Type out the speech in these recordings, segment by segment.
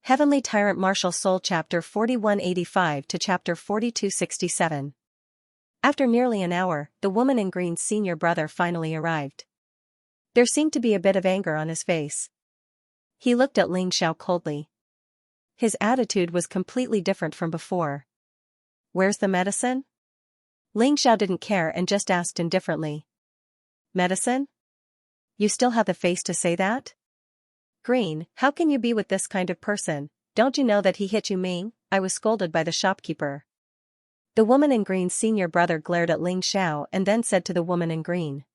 Heavenly Tyrant Martial Soul Chapter 4185 to Chapter 4267. After nearly an hour, the woman in green's senior brother finally arrived. There seemed to be a bit of anger on his face. He looked at Xianxia coldly. His attitude was completely different from before. "Where's the medicine?" Xianxia didn't care and just asked indifferently. "Medicine? You still have the face to say that? Green, how can you be with this kind of person? Don't you know that he hit you, Ming?" I was scolded by the shopkeeper. The woman in green's senior brother glared at Xianxia and then said to the woman in green.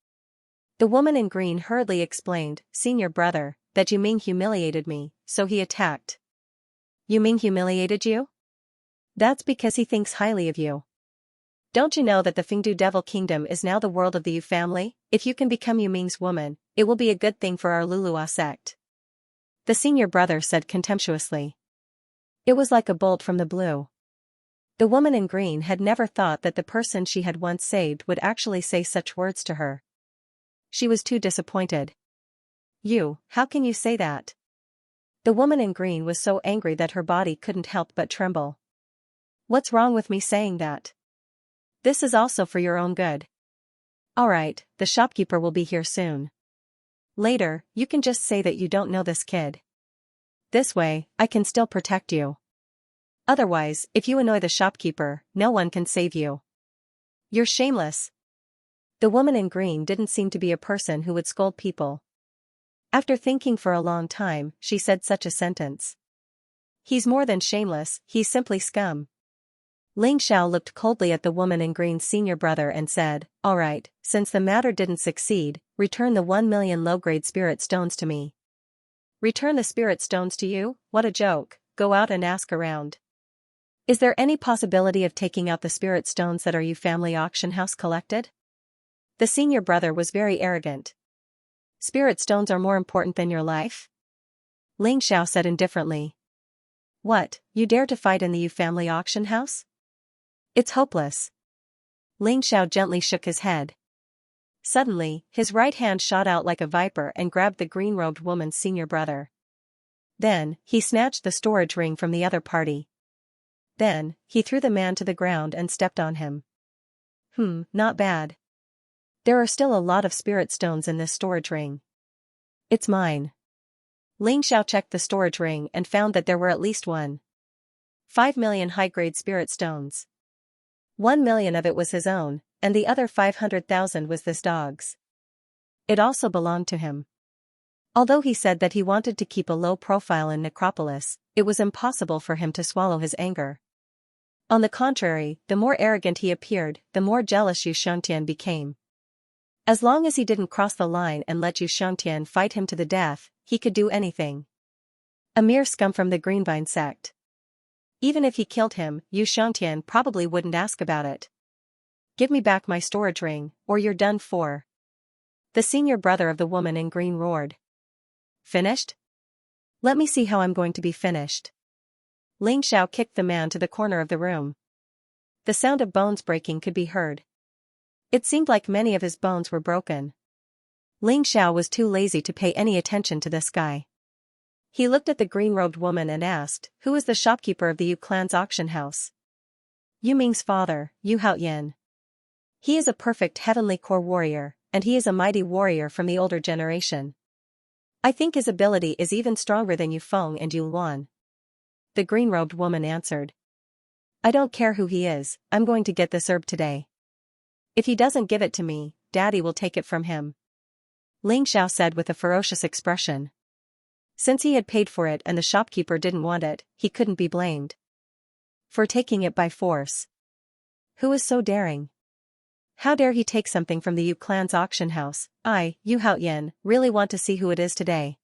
The woman in green hurriedly explained, "Senior brother, that you Ming humiliated me, so he attacked." "You Ming humiliated you? That's because he thinks highly of you. Don't you know that the Fengdu Devil Kingdom is now the world of the Yu family? If you can become Yu Ming's woman, it will be a good thing for our Lulua sect," the senior brother said contemptuously. It was like a bolt from the blue. The woman in green had never thought that the person she had once saved would actually say such words to her. She was too disappointed. "You, how can you say that?" The woman in green was so angry that her body couldn't help but tremble. "What's wrong with me saying that? This is also for your own good." "Alright, the shopkeeper will be here soon. Later, you can just say that you don't know this kid. This way, I can still protect you. Otherwise, if you annoy the shopkeeper, no one can save you. You're shameless." The woman in green didn't seem to be a person who would scold people. After thinking for a long time, she said such a sentence. "He's more than shameless, he's simply scum." Xianxia looked coldly at the woman in green's senior brother and said, "Alright, since the matter didn't succeed, return the 1 million low-grade spirit stones to me." "Return the spirit stones to you? What a joke. Go out and ask around. Is there any possibility of taking out the spirit stones that our Yu family auction house collected?" The senior brother was very arrogant. "Spirit stones are more important than your life?" Xianxia said indifferently. "What, you dare to fight in the Yu family auction house? It's hopeless." Xianxia gently shook his head. Suddenly, his right hand shot out like a viper and grabbed the green-robed woman's senior brother. Then, he snatched the storage ring from the other party. Then, he threw the man to the ground and stepped on him. Not bad. There are still a lot of spirit stones in this storage ring. It's mine." Xianxia checked the storage ring and found that there were at least 5 million high-grade spirit stones. 1 million of it was his own, and the other 500,000 was this dog's. It also belonged to him. Although he said that he wanted to keep a low profile in Necropolis, it was impossible for him to swallow his anger. On the contrary, the more arrogant he appeared, the more jealous Xianxia became. As long as he didn't cross the line and let Xianxia fight him to the death, he could do anything. A mere scum from the Greenvine sect. Even if he killed him, Xianxia probably wouldn't ask about it. "Give me back my storage ring, or you're done for," the senior brother of the woman in green roared. "Finished? Let me see how I'm going to be finished." Xianxia kicked the man to the corner of the room. The sound of bones breaking could be heard. It seemed like many of his bones were broken. Xianxia was too lazy to pay any attention to this guy. He looked at the green-robed woman and asked, "Who is the shopkeeper of the Yu clan's auction house?" "Yu Ming's father, Yu Haoyan. He is a perfect heavenly core warrior, and he is a mighty warrior from the older generation. I think his ability is even stronger than Yu Feng and Yu Luan," the green-robed woman answered. "I don't care who he is, I'm going to get this herb today. If he doesn't give it to me, Daddy will take it from him," Xianxia said with a ferocious expression. Since he had paid for it and the shopkeeper didn't want it, he couldn't be blamed for taking it by force. Who is so daring? How dare he take something from the Yu clan's auction house? I, Yu Haoyan, really want to see who it is today.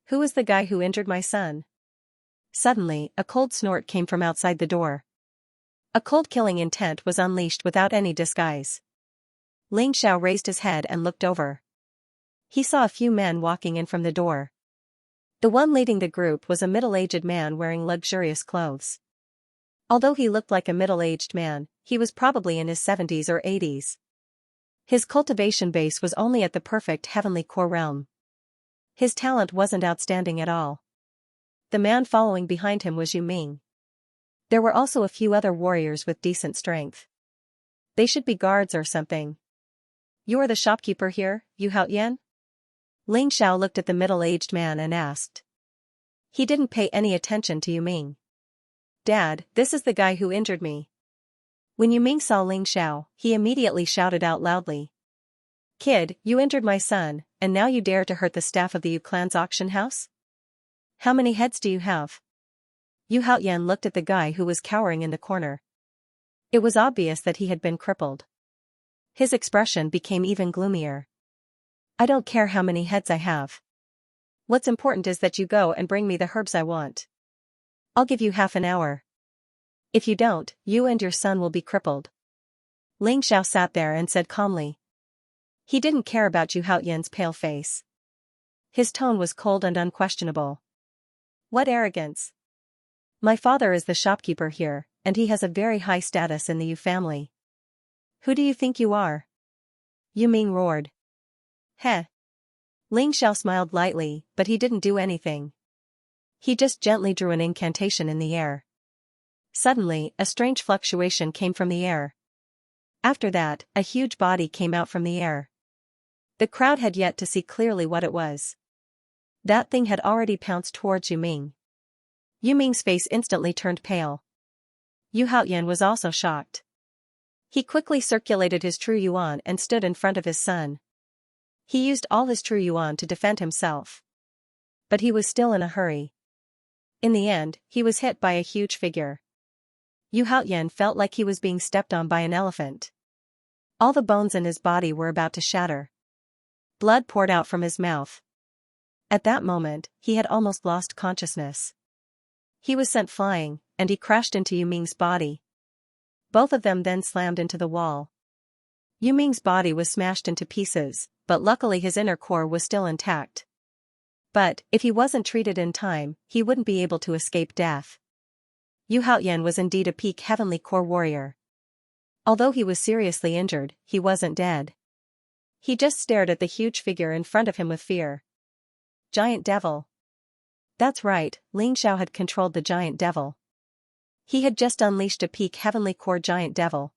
Who is the guy who injured my son? Suddenly, a cold snort came from outside the door. A cold killing intent was unleashed without any disguise. Xianxia raised his head and looked over. He saw a few men walking in from the door. The one leading the group was a middle-aged man wearing luxurious clothes. Although he looked like a middle-aged man, he was probably in his 70s or 80s. His cultivation base was only at the perfect heavenly core realm. His talent wasn't outstanding at all. The man following behind him was Yu Ming. There were also a few other warriors with decent strength. They should be guards or something. You are the shopkeeper here, Yu Haoyan? Ling Xiao looked at the middle-aged man and asked. He didn't pay any attention to Yu Ming. Dad, this is the guy who injured me. When Yu Ming saw Ling Xiao, he immediately shouted out loudly. Kid, you injured my son, and now you dare to hurt the staff of the Yu clan's auction house? How many heads do you have? Yu Haoyan looked at the guy who was cowering in the corner. It was obvious that he had been crippled. His expression became even gloomier. I don't care how many heads I have. What's important is that you go and bring me the herbs I want. I'll give you half an hour. If you don't, you and your son will be crippled. Ling Xiao sat there and said calmly. He didn't care about Yu Haoyan's pale face. His tone was cold and unquestionable. What arrogance! My father is the shopkeeper here, and he has a very high status in the Yu family. Who do you think you are? Yu Ming roared. Heh. Ling Xiao smiled lightly, but he didn't do anything. He just gently drew an incantation in the air. Suddenly, a strange fluctuation came from the air. After that, a huge body came out from the air. The crowd had yet to see clearly what it was. That thing had already pounced towards Yu Ming. Yu Ming's face instantly turned pale. Yu Haoyan was also shocked. He quickly circulated his true yuan and stood in front of his son. He used all his true yuan to defend himself. But he was still in a hurry. In the end, he was hit by a huge figure. Yu Haoyan felt like he was being stepped on by an elephant. All the bones in his body were about to shatter. Blood poured out from his mouth. At that moment, he had almost lost consciousness. He was sent flying, and he crashed into Yu Ming's body. Both of them then slammed into the wall. Yu Ming's body was smashed into pieces, but luckily his inner core was still intact. But, if he wasn't treated in time, he wouldn't be able to escape death. Yu Haoyan was indeed a peak heavenly core warrior. Although he was seriously injured, he wasn't dead. He just stared at the huge figure in front of him with fear. Giant devil. That's right, Ling Xiao had controlled the giant devil. He had just unleashed a peak heavenly core giant devil.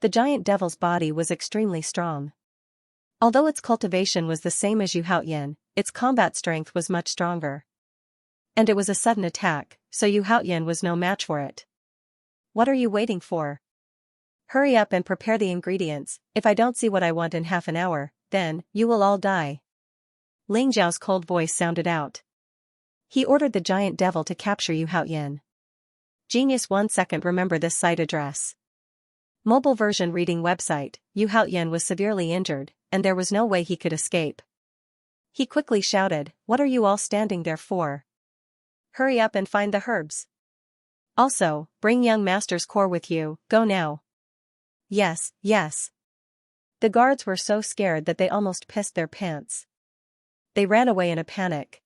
The giant devil's body was extremely strong. Although its cultivation was the same as Yu Haoyan, its combat strength was much stronger. And it was a sudden attack, so Yu Haoyan was no match for it. What are you waiting for? Hurry up and prepare the ingredients. If I don't see what I want in half an hour, then, you will all die. Ling Zhao's cold voice sounded out. He ordered the giant devil to capture Yu Haoyan. Genius 1 second. Remember this site address. Mobile version reading website. Yu Haoyan was severely injured, and there was no way he could escape. He quickly shouted, "What are you all standing there for? Hurry up and find the herbs. Also, bring young master's core with you, go now." Yes, yes. The guards were so scared that they almost pissed their pants. They ran away in a panic.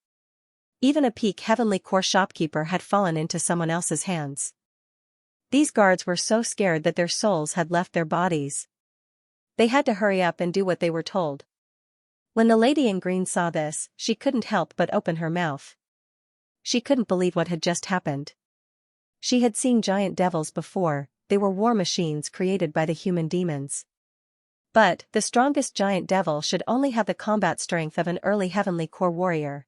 Even a peak heavenly core shopkeeper had fallen into someone else's hands. These guards were so scared that their souls had left their bodies. They had to hurry up and do what they were told. When the lady in green saw this, she couldn't help but open her mouth. She couldn't believe what had just happened. She had seen giant devils before. They were war machines created by the human demons. But, the strongest giant devil should only have the combat strength of an early heavenly core warrior.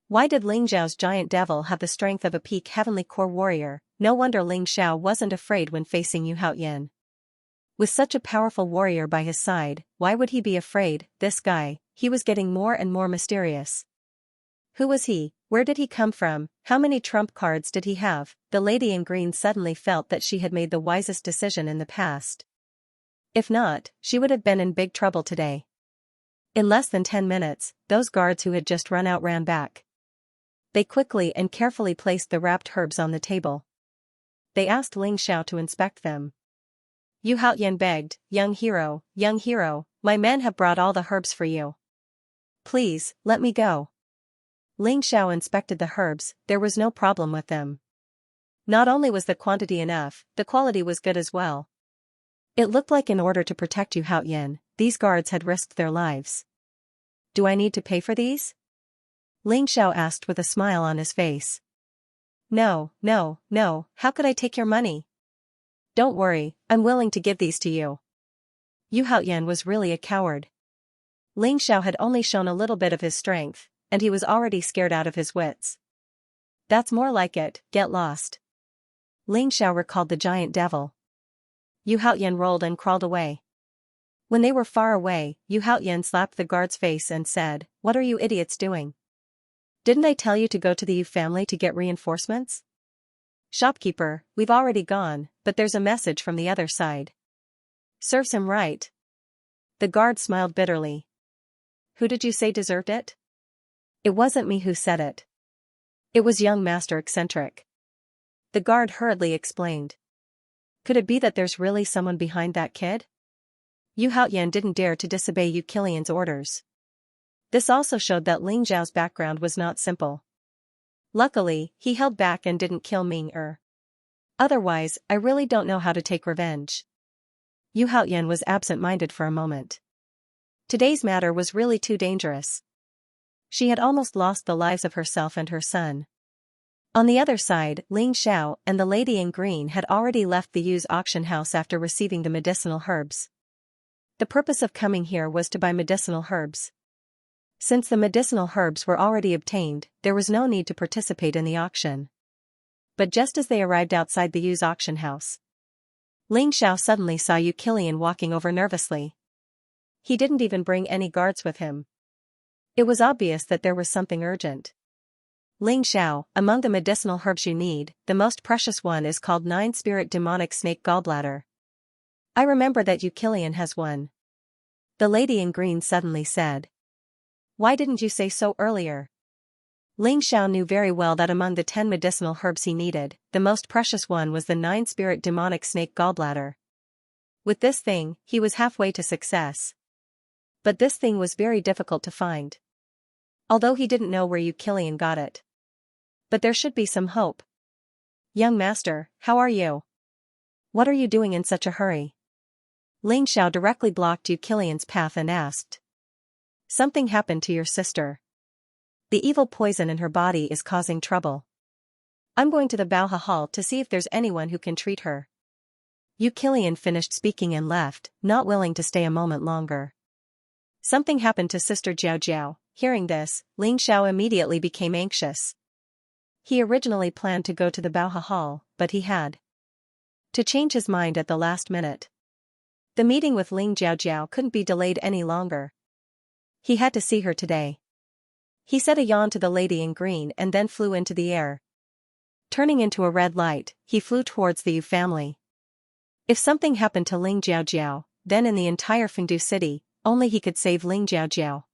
Why did Ling Zhao's giant devil have the strength of a peak heavenly core warrior? No wonder Ling Xiao wasn't afraid when facing Yu Haoyan. With such a powerful warrior by his side, why would he be afraid? This guy, he was getting more and more mysterious. Who was he? Where did he come from? How many trump cards did he have? The lady in green suddenly felt that she had made the wisest decision in the past. If not, she would have been in big trouble today. In less than 10 minutes, those guards who had just run out ran back. They quickly and carefully placed the wrapped herbs on the table. They asked Ling Xiao to inspect them. Yu Haoyan begged, young hero, my men have brought all the herbs for you. Please, let me go." Ling Xiao inspected the herbs. There was no problem with them. Not only was the quantity enough, the quality was good as well. It looked like in order to protect Yu Haoyan, these guards had risked their lives. "Do I need to pay for these?" Ling Xiao asked with a smile on his face. No, no, no, how could I take your money? Don't worry, I'm willing to give these to you. Yu Haoyan was really a coward. Ling Xiao had only shown a little bit of his strength, and he was already scared out of his wits. That's more like it, get lost. Ling Xiao recalled the giant devil. Yu Haoyan rolled and crawled away. When they were far away, Yu Haoyan slapped the guard's face and said, "What are you idiots doing? Didn't I tell you to go to the Yu family to get reinforcements?" "Shopkeeper, we've already gone, but there's a message from the other side." "Serves him right." The guard smiled bitterly. "Who did you say deserved it?" "It wasn't me who said it. It was young Master Eccentric." The guard hurriedly explained. Could it be that there's really someone behind that kid? Yu Haoyan didn't dare to disobey Yu Qilian's orders. This also showed that Ling Zhao's background was not simple. Luckily, he held back and didn't kill Ming Er. Otherwise, I really don't know how to take revenge. Yu Haoyan was absent-minded for a moment. Today's matter was really too dangerous. She had almost lost the lives of herself and her son. On the other side, Ling Xiao and the lady in green had already left the Yu's auction house after receiving the medicinal herbs. The purpose of coming here was to buy medicinal herbs. Since the medicinal herbs were already obtained, there was no need to participate in the auction. But just as they arrived outside the Yu's auction house, Ling Xiao suddenly saw Yu Qilian walking over nervously. He didn't even bring any guards with him. It was obvious that there was something urgent. Ling Xiao, among the medicinal herbs you need, the most precious one is called 9-spirit demonic snake gallbladder. I remember that Yu Qilian has one. The lady in green suddenly said. Why didn't you say so earlier? Ling Xiao knew very well that among the 10 medicinal herbs he needed, the most precious one was the 9-spirit demonic snake gallbladder. With this thing, he was halfway to success. But this thing was very difficult to find. Although he didn't know where Yu Qilian got it. But there should be some hope. Young master, how are you? What are you doing in such a hurry? Ling Xiao directly blocked Yu Qilian's path and asked. Something happened to your sister. The evil poison in her body is causing trouble. I'm going to the Baoha Hall to see if there's anyone who can treat her. Yu Qilian finished speaking and left, not willing to stay a moment longer. Something happened to Sister Jiao Jiao. Hearing this, Ling Xiao immediately became anxious. He originally planned to go to the Baoha Hall, but he had to change his mind at the last minute. The meeting with Ling Jiao couldn't be delayed any longer. He had to see her today. He said a yawn to the lady in green and then flew into the air. Turning into a red light, he flew towards the Yu family. If something happened to Ling Jiao, then in the entire Fengdu city, only he could save Ling Jiao.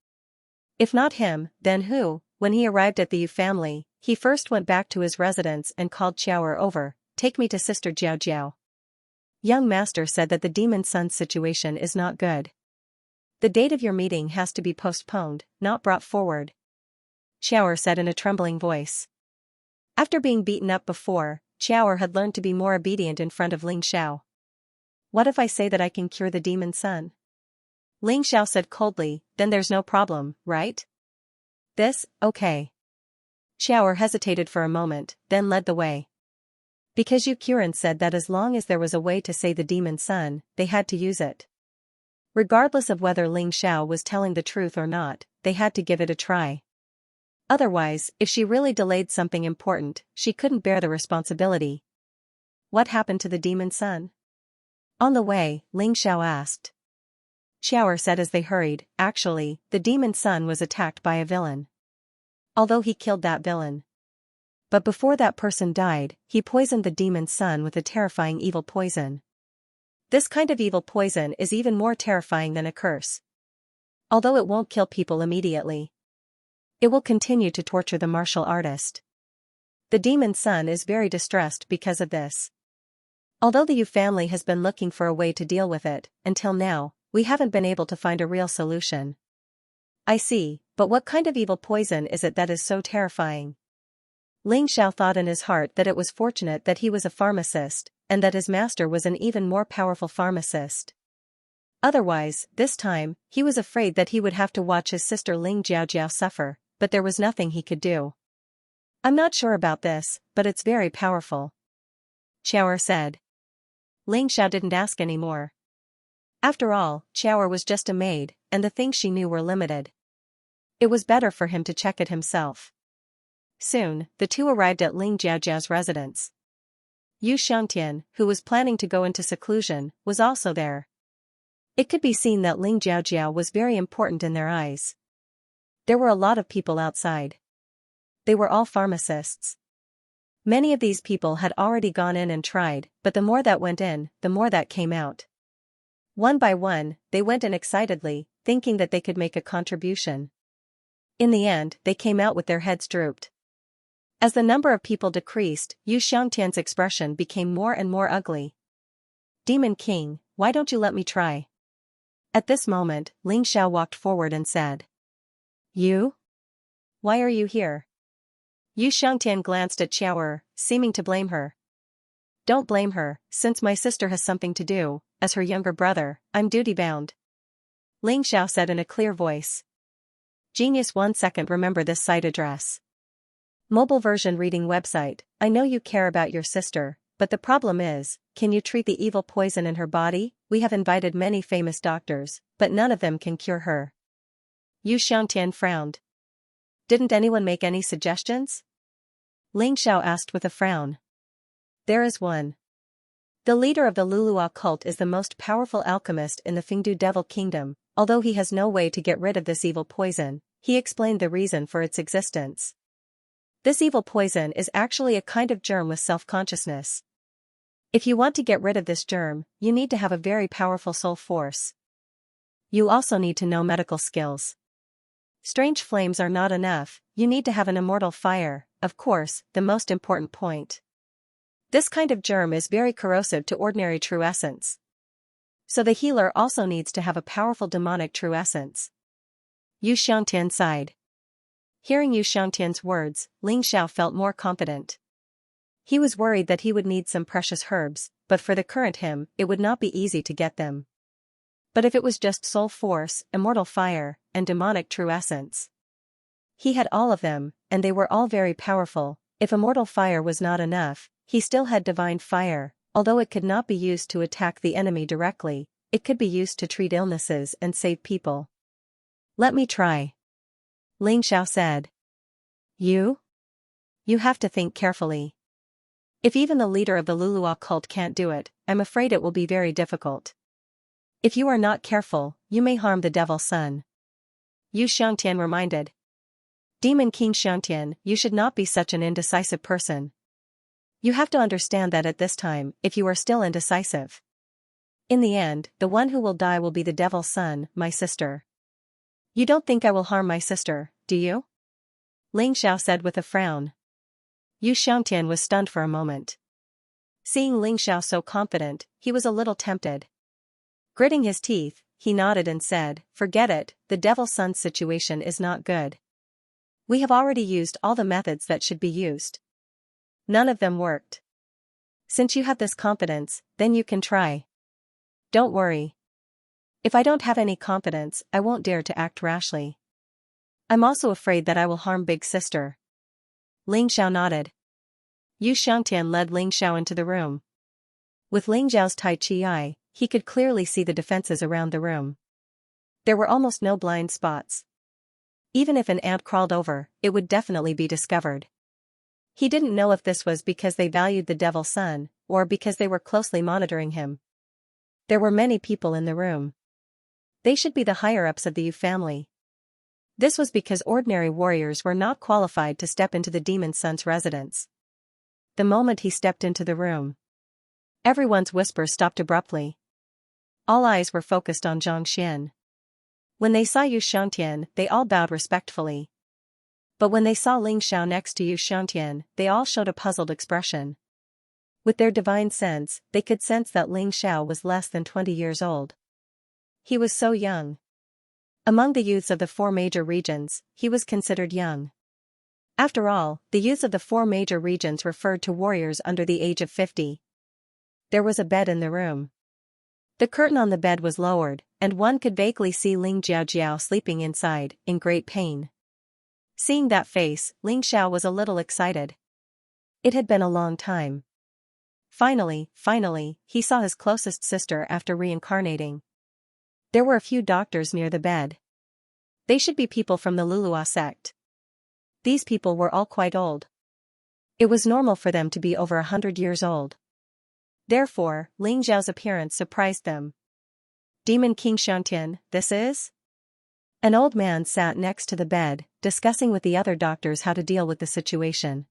If not him, then who? When he arrived at the Yu family, he first went back to his residence and called Xiaoer over. Take me to Sister Jiao. Young master said that the demon son's situation is not good. The date of your meeting has to be postponed, not brought forward. Xiaoer said in a trembling voice. After being beaten up before, Xiaoer had learned to be more obedient in front of Ling Xiao. What if I say that I can cure the demon son? Ling Xiao said coldly, then there's no problem, right? Okay. Xiaoer hesitated for a moment, then led the way. Because Yu Qiren said that as long as there was a way to say the demon son, they had to use it. Regardless of whether Ling Xiao was telling the truth or not, they had to give it a try. Otherwise, if she really delayed something important, she couldn't bear the responsibility. What happened to the demon son? On the way, Ling Xiao asked. Xiaoer said as they hurried, actually, the demon son was attacked by a villain. Although he killed that villain. But before that person died, he poisoned the demon son with a terrifying evil poison. This kind of evil poison is even more terrifying than a curse. Although it won't kill people immediately, it will continue to torture the martial artist. The demon son is very distressed because of this. Although the Yu family has been looking for a way to deal with it, until now, we haven't been able to find a real solution. I see, but what kind of evil poison is it that is so terrifying? Ling Xiao thought in his heart that it was fortunate that he was a pharmacist, and that his master was an even more powerful pharmacist. Otherwise, this time, he was afraid that he would have to watch his sister Ling Jiao suffer, but there was nothing he could do. I'm not sure about this, but it's very powerful, Xiaoer said. Ling Xiao didn't ask any more. After all, Xiaoer was just a maid, and the things she knew were limited. It was better for him to check it himself. Soon, the two arrived at Ling Jiaojiao's residence. Yu Xiangtian, who was planning to go into seclusion, was also there. It could be seen that Ling Jiaojiao was very important in their eyes. There were a lot of people outside. They were all pharmacists. Many of these people had already gone in and tried, but the more that went in, the more that came out. One by one, they went in excitedly, thinking that they could make a contribution. In the end, they came out with their heads drooped. As the number of people decreased, Yu Xiangtian's expression became more and more ugly. Demon King, why don't you let me try? At this moment, Ling Xiao walked forward and said. You? Why are you here? Yu Xiangtian glanced at Xiaoer, seeming to blame her. Don't blame her, since my sister has something to do, as her younger brother, I'm duty-bound. Ling Xiao said in a clear voice. Genius 1 second remember this site address. Mobile version reading website, I know you care about your sister, but the problem is, can you treat the evil poison in her body? We have invited many famous doctors, but none of them can cure her. Yu Xiangtian frowned. Didn't anyone make any suggestions? Ling Xiao asked with a frown. There is one. The leader of the Lulua cult is the most powerful alchemist in the Fengdu Devil Kingdom. Although he has no way to get rid of this evil poison, he explained the reason for its existence. This evil poison is actually a kind of germ with self-consciousness. If you want to get rid of this germ, you need to have a very powerful soul force. You also need to know medical skills. Strange flames are not enough, you need to have an immortal fire, of course, the most important point. This kind of germ is very corrosive to ordinary true essence. So the healer also needs to have a powerful demonic true essence. Yu Xiangtian sighed. Hearing Yu Xiangtian's words, Ling Xiao felt more confident. He was worried that he would need some precious herbs, but for the current him, it would not be easy to get them. But if it was just soul force, immortal fire, and demonic true essence. He had all of them, and they were all very powerful. If immortal fire was not enough, he still had divine fire. Although it could not be used to attack the enemy directly, it could be used to treat illnesses and save people. Let me try. Ling Xiao said. You? You have to think carefully. If even the leader of the Lulua cult can't do it, I'm afraid it will be very difficult. If you are not careful, you may harm the Devil's Son. Yu Xiangtian reminded. Demon King Xiangtian, you should not be such an indecisive person. You have to understand that at this time, if you are still indecisive. In the end, the one who will die will be the Devil's Son, my sister. You don't think I will harm my sister, do you? Ling Xiao said with a frown. Yu Xiangtian was stunned for a moment. Seeing Ling Xiao so confident, he was a little tempted. Gritting his teeth, he nodded and said, forget it, the Devil's Son's situation is not good. We have already used all the methods that should be used. None of them worked. Since you have this confidence, then you can try. Don't worry. If I don't have any confidence, I won't dare to act rashly. I'm also afraid that I will harm Big Sister. Ling Xiao nodded. Yu Xiangtian led Ling Xiao into the room. With Ling Xiao's Tai Chi eye, he could clearly see the defenses around the room. There were almost no blind spots. Even if an ant crawled over, it would definitely be discovered. He didn't know if this was because they valued the Devil's Son, or because they were closely monitoring him. There were many people in the room. They should be the higher-ups of the Yu family. This was because ordinary warriors were not qualified to step into the Demon Son's residence. The moment he stepped into the room, everyone's whispers stopped abruptly. All eyes were focused on Zhang Xian. When they saw Yu Xiangtian, they all bowed respectfully. But when they saw Ling Xiao next to Yu Xiangtian, they all showed a puzzled expression. With their divine sense, they could sense that Ling Xiao was less than 20 years old. He was so young. Among the youths of the 4 major regions, he was considered young. After all, the youths of the 4 major regions referred to warriors under the age of 50. There was a bed in the room. The curtain on the bed was lowered, and one could vaguely see Ling Jiaojiao sleeping inside, in great pain. Seeing that face, Ling Xiao was a little excited. It had been a long time. Finally, he saw his closest sister after reincarnating. There were a few doctors near the bed. They should be people from the Lulua sect. These people were all quite old. It was normal for them to be over 100 years old. Therefore, Ling Xiao's appearance surprised them. Demon King Xiantian, this is? An old man sat next to the bed, discussing with the other doctors how to deal with the situation.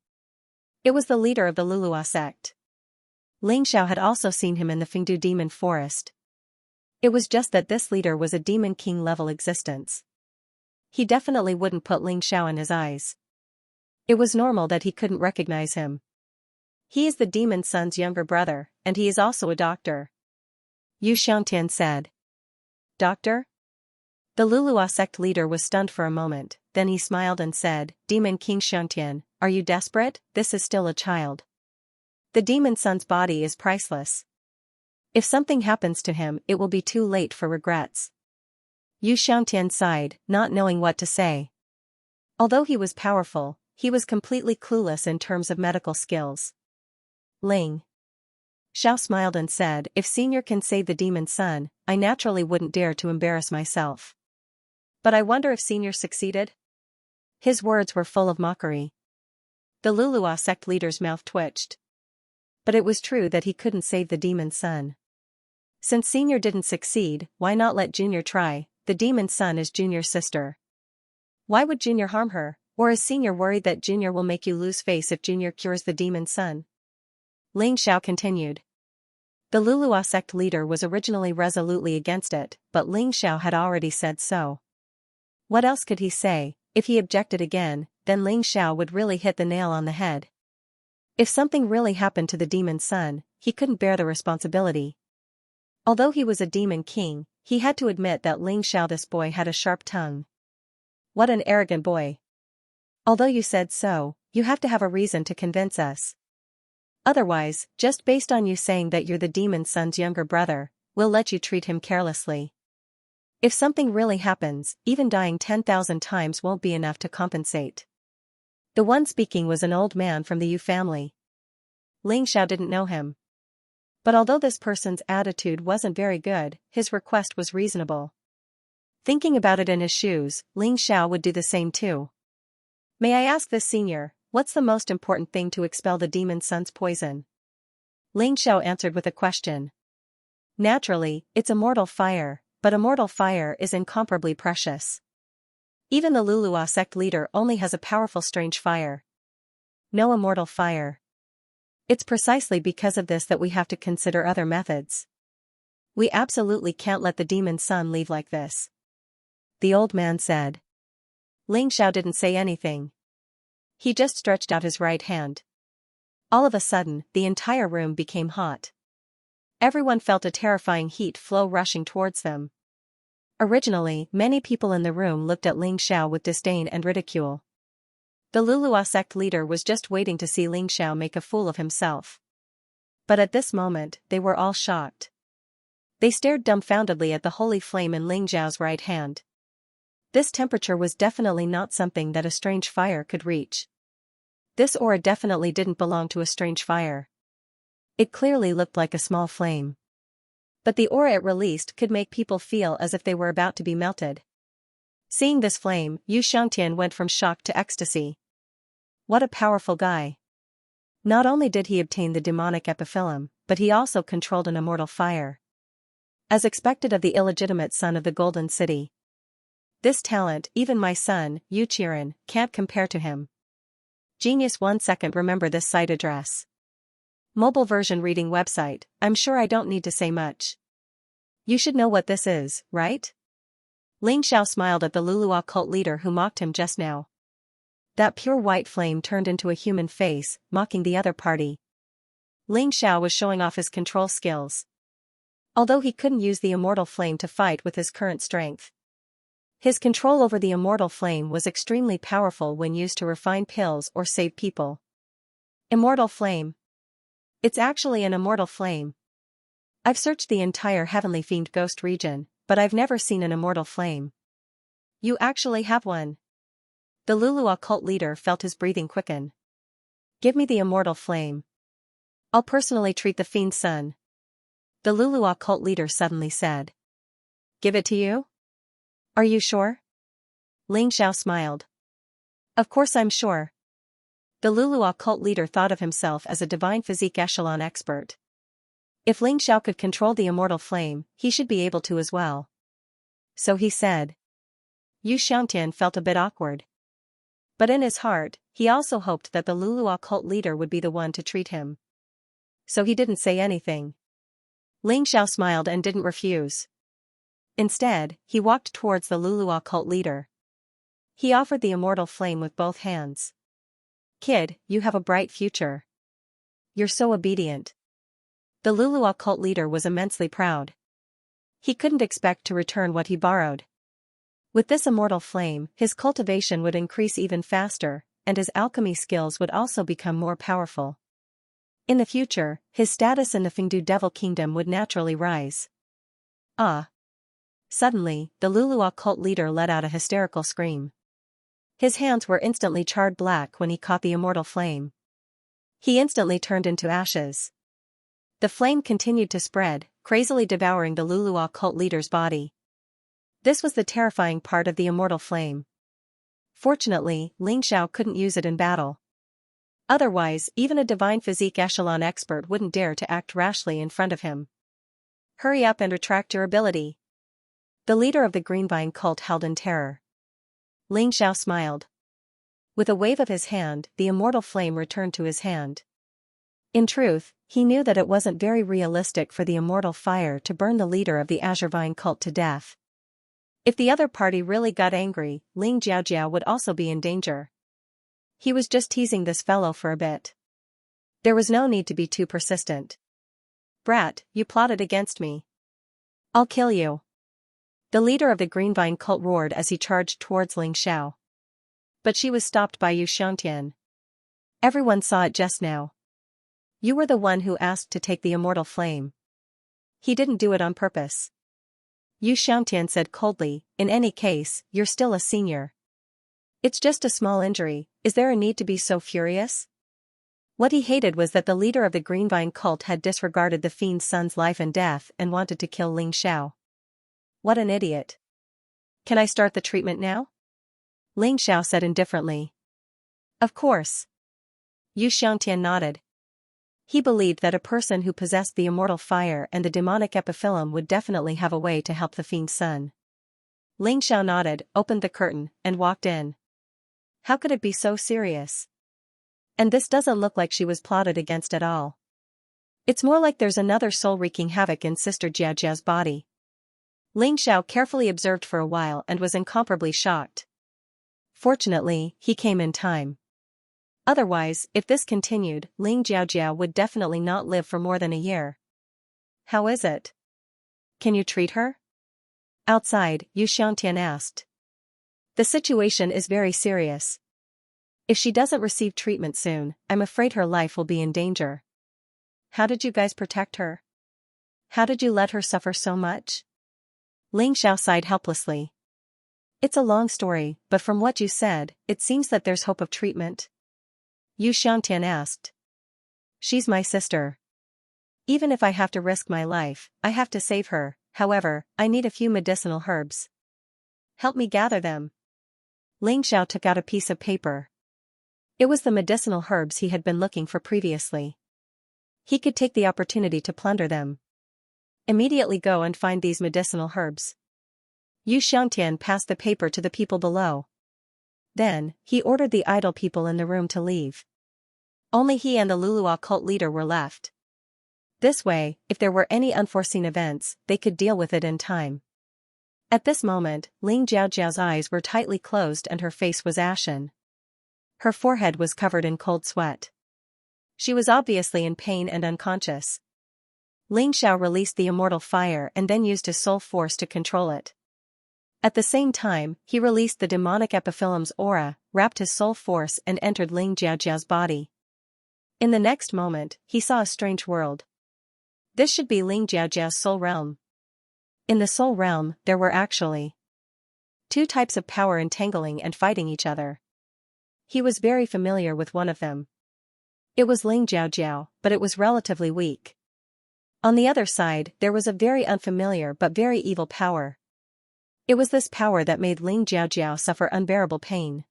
It was the leader of the Lulua sect. Ling Xiao had also seen him in the Fengdu demon forest. It was just that this leader was a demon king level existence. He definitely wouldn't put Ling Xiao in his eyes. It was normal that he couldn't recognize him. He is the demon son's younger brother, and he is also a doctor. Yu Xiangtian said. Doctor? The Lulua sect leader was stunned for a moment, then he smiled and said, Demon King Xiangtian, are you desperate? This is still a child. The demon son's body is priceless. If something happens to him, it will be too late for regrets. Yu Xiangtian sighed, not knowing what to say. Although he was powerful, he was completely clueless in terms of medical skills. Ling Xiao smiled and said, if Senior can save the demon's son, I naturally wouldn't dare to embarrass myself. But I wonder if Senior succeeded? His words were full of mockery. The Lulua sect leader's mouth twitched. But it was true that he couldn't save the demon's son. Since Senior didn't succeed, why not let Junior try? The demon's son is Junior's sister. Why would Junior harm her, or is Senior worried that Junior will make you lose face if Junior cures the demon's son? Ling Xiao continued. The Lulua sect leader was originally resolutely against it, but Ling Xiao had already said so. What else could he say? If he objected again, then Ling Xiao would really hit the nail on the head. If something really happened to the demon's son, he couldn't bear the responsibility. Although he was a demon king, he had to admit that Ling Xiao, this boy, had a sharp tongue. What an arrogant boy. Although you said so, you have to have a reason to convince us. Otherwise, just based on you saying that you're the demon's son's younger brother, we'll let you treat him carelessly. If something really happens, even dying 10,000 times won't be enough to compensate. The one speaking was an old man from the Yu family. Ling Xiao didn't know him. But although this person's attitude wasn't very good, his request was reasonable. Thinking about it in his shoes, Ling Xiao would do the same too. May I ask this senior, what's the most important thing to expel the demon's son's poison? Ling Xiao answered with a question. Naturally, it's immortal fire, but immortal fire is incomparably precious. Even the Lulua sect leader only has a powerful strange fire. No immortal fire. It's precisely because of this that we have to consider other methods. We absolutely can't let the demon's son leave like this. The old man said. Ling Xiao didn't say anything. He just stretched out his right hand. All of a sudden, the entire room became hot. Everyone felt a terrifying heat flow rushing towards them. Originally, many people in the room looked at Ling Xiao with disdain and ridicule. The Lulua sect leader was just waiting to see Ling Xiao make a fool of himself. But at this moment, they were all shocked. They stared dumbfoundedly at the holy flame in Ling Xiao's right hand. This temperature was definitely not something that a strange fire could reach. This aura definitely didn't belong to a strange fire. It clearly looked like a small flame. But the aura it released could make people feel as if they were about to be melted. Seeing this flame, Yu Xiangtian went from shock to ecstasy. What a powerful guy. Not only did he obtain the demonic epiphyllum, but he also controlled an immortal fire. As expected of the illegitimate son of the Golden City. This talent, even my son, Yu Qiren, can't compare to him. Genius. 1 second. Remember this site address. Mobile version reading website. I'm sure I don't need to say much. You should know what this is, right? Ling Xiao smiled at the Lulua cult leader who mocked him just now. That pure white flame turned into a human face, mocking the other party. Ling Xiao was showing off his control skills. Although he couldn't use the immortal flame to fight with his current strength. His control over the immortal flame was extremely powerful when used to refine pills or save people. Immortal flame. It's actually an immortal flame. I've searched the entire heavenly fiend ghost region, but I've never seen an immortal flame. You actually have one. The Lulu cult leader felt his breathing quicken. Give me the immortal flame. I'll personally treat the fiend's son. The Lulu cult leader suddenly said. Give it to you? Are you sure? Ling Xiao smiled. Of course I'm sure. The Lulu cult leader thought of himself as a divine physique echelon expert. If Ling Xiao could control the immortal flame, he should be able to as well. So he said. Yu Xiangtian felt a bit awkward. But in his heart, he also hoped that the Lulu cult leader would be the one to treat him. So he didn't say anything. Ling Xiao smiled and didn't refuse. Instead, he walked towards the Lulu cult leader. He offered the immortal flame with both hands. Kid, you have a bright future. You're so obedient. The Lulu cult leader was immensely proud. He couldn't expect to return what he borrowed. With this immortal flame, his cultivation would increase even faster, and his alchemy skills would also become more powerful. In the future, his status in the Fengdu Devil Kingdom would naturally rise. Ah! Suddenly, the Lulu cult leader let out a hysterical scream. His hands were instantly charred black when he caught the immortal flame. He instantly turned into ashes. The flame continued to spread, crazily devouring the Lulu cult leader's body. This was the terrifying part of the immortal flame. Fortunately, Ling Xiao couldn't use it in battle. Otherwise, even a divine physique echelon expert wouldn't dare to act rashly in front of him. Hurry up and retract your ability. The leader of the Greenvine cult held in terror. Ling Xiao smiled. With a wave of his hand, the immortal flame returned to his hand. In truth, he knew that it wasn't very realistic for the immortal fire to burn the leader of the Azure Vine cult to death. If the other party really got angry, Ling Jiaojia would also be in danger. He was just teasing this fellow for a bit. There was no need to be too persistent. Brat, you plotted against me. I'll kill you. The leader of the Greenvine cult roared as he charged towards Ling Xiao. But she was stopped by Yu Xiangtian. Everyone saw it just now. You were the one who asked to take the immortal flame. He didn't do it on purpose. Yu Xiangtian said coldly, in any case, you're still a senior. It's just a small injury, is there a need to be so furious? What he hated was that the leader of the Greenvine cult had disregarded the fiend's son's life and death and wanted to kill Ling Xiao. What an idiot. Can I start the treatment now? Ling Xiao said indifferently. Of course. Yu Xiangtian nodded. He believed that a person who possessed the immortal fire and the demonic epiphyllum would definitely have a way to help the fiend's son. Ling Xiao nodded, opened the curtain, and walked in. How could it be so serious? And this doesn't look like she was plotted against at all. It's more like there's another soul wreaking havoc in Sister Jiajia's body. Ling Xiao carefully observed for a while and was incomparably shocked. Fortunately, he came in time. Otherwise, if this continued, Ling Jiaojia would definitely not live for more than a year. How is it? Can you treat her? Outside, Yu Xiangtian asked. The situation is very serious. If she doesn't receive treatment soon, I'm afraid her life will be in danger. How did you guys protect her? How did you let her suffer so much? Ling Xiao sighed helplessly. It's a long story, but from what you said, it seems that there's hope of treatment. Yu Xiangtian asked. She's my sister. Even if I have to risk my life, I have to save her. However, I need a few medicinal herbs. Help me gather them. Ling Xiao took out a piece of paper. It was the medicinal herbs he had been looking for previously. He could take the opportunity to plunder them. Immediately go and find these medicinal herbs. Yu Xiangtian passed the paper to the people below. Then, he ordered the idle people in the room to leave. Only he and the Lulu cult leader were left. This way, if there were any unforeseen events, they could deal with it in time. At this moment, Ling Jiaojia's eyes were tightly closed and her face was ashen. Her forehead was covered in cold sweat. She was obviously in pain and unconscious. Ling Xiao released the immortal fire and then used his soul force to control it. At the same time, he released the demonic epiphyllum's aura, wrapped his soul force and entered Ling Jiaojia's body. In the next moment, he saw a strange world. This should be Ling Jiaojia's soul realm. In the soul realm, there were actually two types of power entangling and fighting each other. He was very familiar with one of them. It was Ling Jiao, but it was relatively weak. On the other side, there was a very unfamiliar but very evil power. It was this power that made Ling Jiao suffer unbearable pain.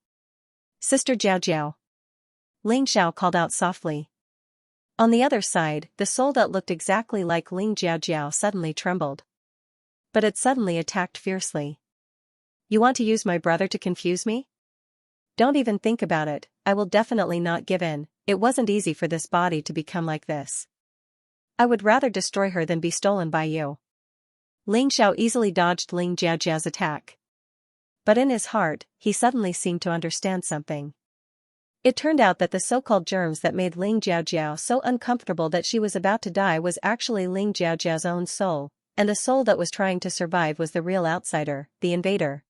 Sister Jiao. Ling Xiao called out softly. On the other side, the soul that looked exactly like Ling Jiao suddenly trembled. But it suddenly attacked fiercely. You want to use my brother to confuse me? Don't even think about it, I will definitely not give in. It wasn't easy for this body to become like this. I would rather destroy her than be stolen by you. Ling Xiao easily dodged Ling Jiao's attack. But in his heart, he suddenly seemed to understand something. It turned out that the so-called germs that made Ling Jiao so uncomfortable that she was about to die was actually Ling Jiao's own soul, and the soul that was trying to survive was the real outsider, the invader.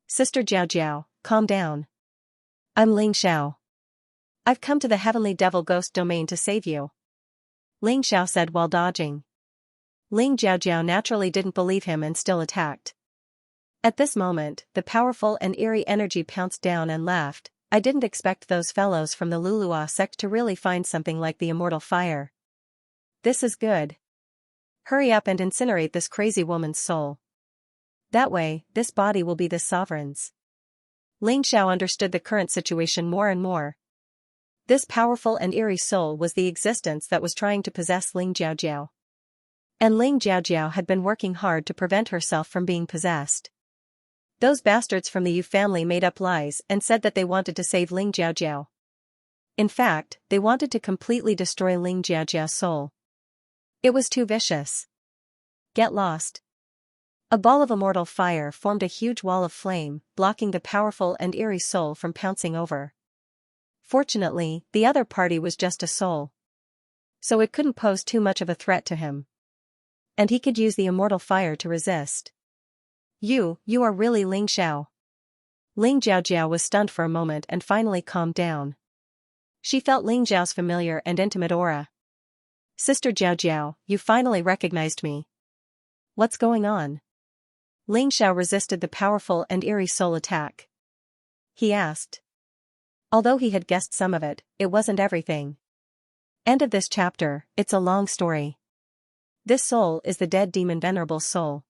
Sister Jiao, calm down. I'm Ling Xiao. I've come to the heavenly devil ghost domain to save you. Ling Xiao said while dodging. Ling Jiao naturally didn't believe him and still attacked. At this moment, the powerful and eerie energy pounced down and laughed. I didn't expect those fellows from the Lulua sect to really find something like the immortal fire. This is good. Hurry up and incinerate this crazy woman's soul. That way, this body will be the sovereign's. Ling Xiao understood the current situation more and more. This powerful and eerie soul was the existence that was trying to possess Ling Jiao. And Ling Jiao had been working hard to prevent herself from being possessed. Those bastards from the Yu family made up lies and said that they wanted to save Ling Jiao. In fact, they wanted to completely destroy Ling Jiao's soul. It was too vicious. Get lost. A ball of immortal fire formed a huge wall of flame, blocking the powerful and eerie soul from pouncing over. Fortunately, the other party was just a soul. So it couldn't pose too much of a threat to him. And he could use the immortal fire to resist. You are really Ling Xiao. Ling Jiao was stunned for a moment and finally calmed down. She felt Ling Xiao's familiar and intimate aura. Sister Jiao, you finally recognized me. What's going on? Ling Xiao resisted the powerful and eerie soul attack. He asked. Although he had guessed some of it, it wasn't everything. End of this chapter. It's a long story. This soul is the dead demon Venerable Soul.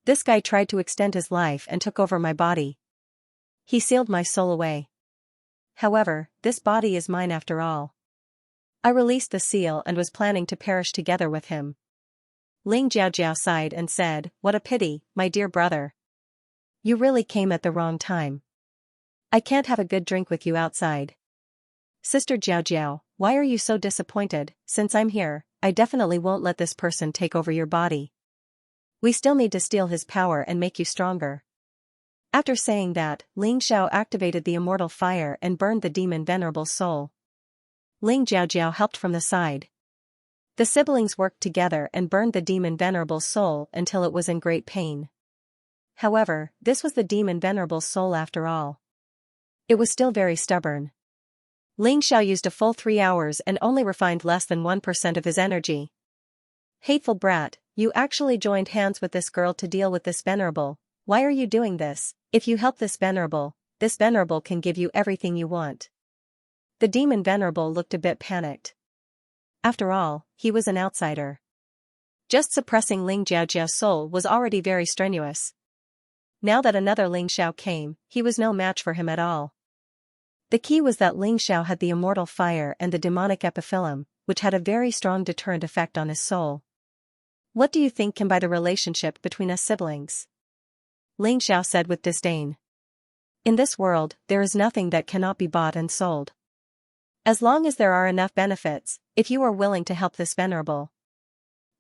This guy tried to extend his life and took over my body. He sealed my soul away. However, this body is mine after all. I released the seal and was planning to perish together with him. Ling Jiao sighed and said, what a pity, my dear brother. You really came at the wrong time. I can't have a good drink with you outside. Sister Jiao, why are you so disappointed? Since I'm here, I definitely won't let this person take over your body. We still need to steal his power and make you stronger. After saying that, Ling Xiao activated the immortal fire and burned the demon Venerable Soul. Ling Jiao helped from the side. The siblings worked together and burned the demon Venerable Soul until it was in great pain. However, this was the demon Venerable Soul after all. It was still very stubborn. Ling Xiao used a full 3 hours and only refined less than 1% of his energy. Hateful brat, you actually joined hands with this girl to deal with this Venerable. Why are you doing this? If you help this Venerable can give you everything you want. The demon Venerable looked a bit panicked. After all, he was an outsider. Just suppressing Ling Jiao's soul was already very strenuous. Now that another Ling Xiao came, he was no match for him at all. The key was that Ling Xiao had the immortal fire and the demonic epiphyllum, which had a very strong deterrent effect on his soul. What do you think can buy the relationship between us siblings? Ling Xiao said with disdain. In this world, there is nothing that cannot be bought and sold. As long as there are enough benefits, if you are willing to help this Venerable.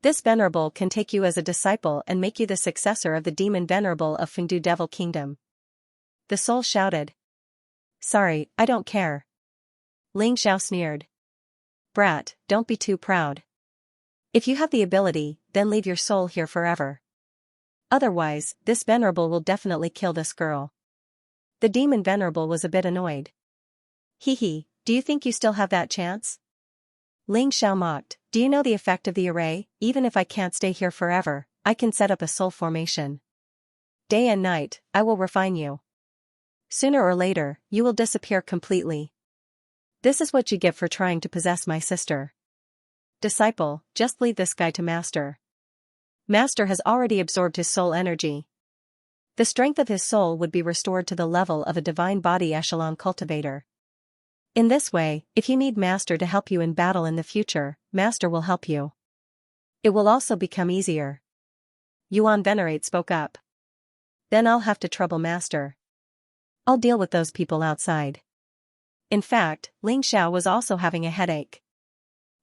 This Venerable can take you as a disciple and make you the successor of the demon Venerable of Fengdu Devil Kingdom. The soul shouted. Sorry, I don't care. Ling Xiao sneered. Brat, don't be too proud. If you have the ability, then leave your soul here forever. Otherwise, this Venerable will definitely kill this girl. The demon Venerable was a bit annoyed. Hee, do you think you still have that chance? Ling Xiao mocked. Do you know the effect of the array? Even if I can't stay here forever, I can set up a soul formation. Day and night, I will refine you. Sooner or later, you will disappear completely. This is what you get for trying to possess my sister. Disciple, just leave this guy to Master. Master has already absorbed his soul energy. The strength of his soul would be restored to the level of a divine body echelon cultivator. In this way, if you need Master to help you in battle in the future, Master will help you. It will also become easier. Yuan Venerate spoke up. Then I'll have to trouble Master. I'll deal with those people outside. In fact, Ling Xiao was also having a headache.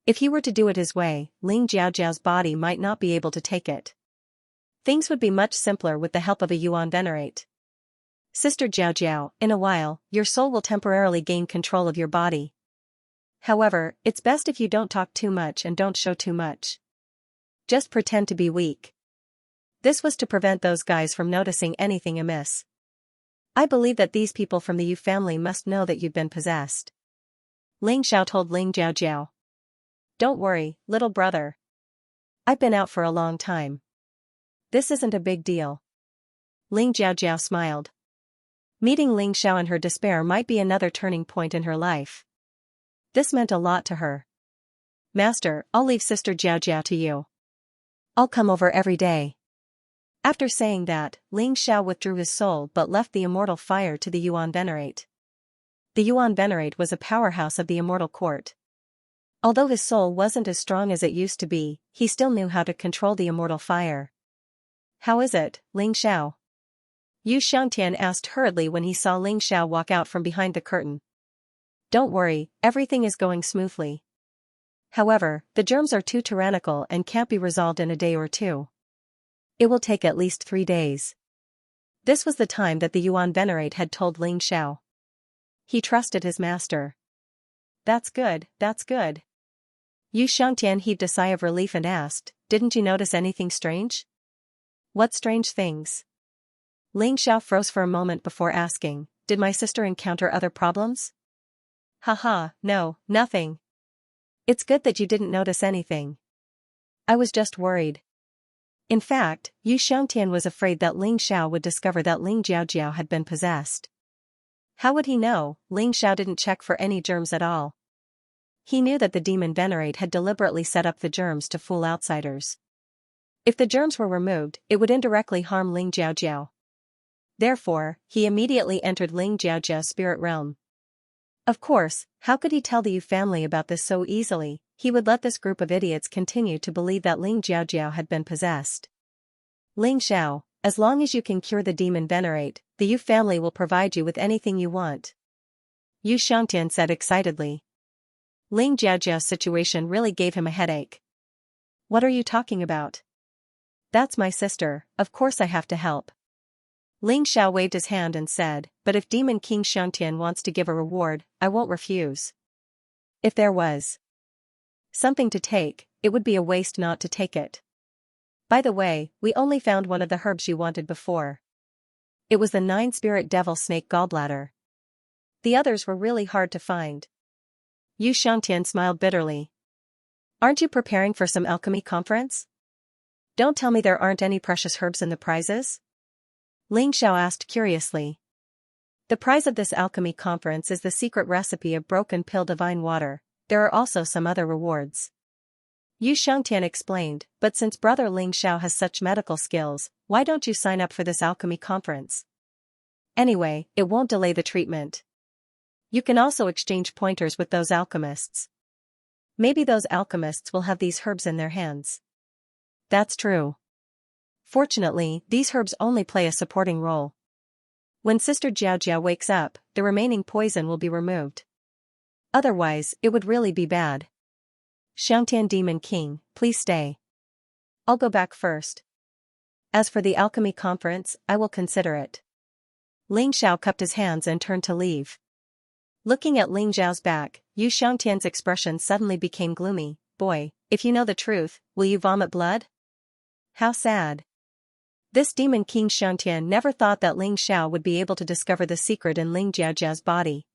If he were to do it his way, Ling Jiaojiao's body might not be able to take it. Things would be much simpler with the help of a Yuan Venerate. Sister Jiaojiao, in a while, your soul will temporarily gain control of your body. However, it's best if you don't talk too much and don't show too much. Just pretend to be weak. This was to prevent those guys from noticing anything amiss. I believe that these people from the Yu family must know that you've been possessed. Ling Xiao told Ling Jiaojiao. Don't worry, little brother. I've been out for a long time. This isn't a big deal. Ling Jiaojiao smiled. Meeting Ling Xiao in her despair might be another turning point in her life. This meant a lot to her. Master, I'll leave Sister Jiaojiao to you. I'll come over every day. After saying that, Ling Xiao withdrew his soul but left the immortal fire to the Yuan Venerate. The Yuan Venerate was a powerhouse of the immortal court. Although his soul wasn't as strong as it used to be, he still knew how to control the immortal fire. How is it, Ling Xiao? Yu Xiangtian asked hurriedly when he saw Ling Xiao walk out from behind the curtain. Don't worry, everything is going smoothly. However, the germs are too tyrannical and can't be resolved in a day or two. It will take at least 3 days. This was the time that the Yuan Venerate had told Ling Xiao. He trusted his master. That's good, that's good. Yu Xiangtian heaved a sigh of relief and asked, didn't you notice anything strange? What strange things? Ling Xiao froze for a moment before asking, did my sister encounter other problems? Haha, no, nothing. It's good that you didn't notice anything. I was just worried. In fact, Yu Xiangtian was afraid that Ling Xiao would discover that Ling Jiaojiao had been possessed. How would he know? Ling Xiao didn't check for any germs at all. He knew that the demon Venerate had deliberately set up the germs to fool outsiders. If the germs were removed, it would indirectly harm Ling Jiaojiao. Therefore, he immediately entered Ling Jiaojiao's spirit realm. Of course, how could he tell the Yu family about this so easily? He would let this group of idiots continue to believe that Ling Jiaojiao had been possessed. Ling Xiao, as long as you can cure the demon Venerate, the Yu family will provide you with anything you want. Yu Xiangtian said excitedly. Ling Jiaojiao's situation really gave him a headache. What are you talking about? That's my sister, of course I have to help. Ling Xiao waved his hand and said, but if Demon King Xiangtian wants to give a reward, I won't refuse. If there was something to take, it would be a waste not to take it. By the way, we only found one of the herbs you wanted before. It was the 9-spirit devil snake gallbladder. The others were really hard to find. Yu Xiangtian smiled bitterly. Aren't you preparing for some alchemy conference? Don't tell me there aren't any precious herbs in the prizes? Ling Xiao asked curiously. The prize of this alchemy conference is the secret recipe of broken pill divine water. There are also some other rewards. Yu Xiangtian explained, but since brother Ling Xiao has such medical skills, why don't you sign up for this alchemy conference? Anyway, it won't delay the treatment. You can also exchange pointers with those alchemists. Maybe those alchemists will have these herbs in their hands. That's true. Fortunately, these herbs only play a supporting role. When Sister Jiaojia wakes up, the remaining poison will be removed. Otherwise, it would really be bad. Xiangtian Demon King, please stay. I'll go back first. As for the alchemy conference, I will consider it. Ling Xiao cupped his hands and turned to leave. Looking at Ling Xiao's back, Yu Xiangtian's expression suddenly became gloomy. Boy, if you know the truth, will you vomit blood? How sad. This Demon King Xiangtian never thought that Ling Xiao would be able to discover the secret in Ling Jiaojiao's body.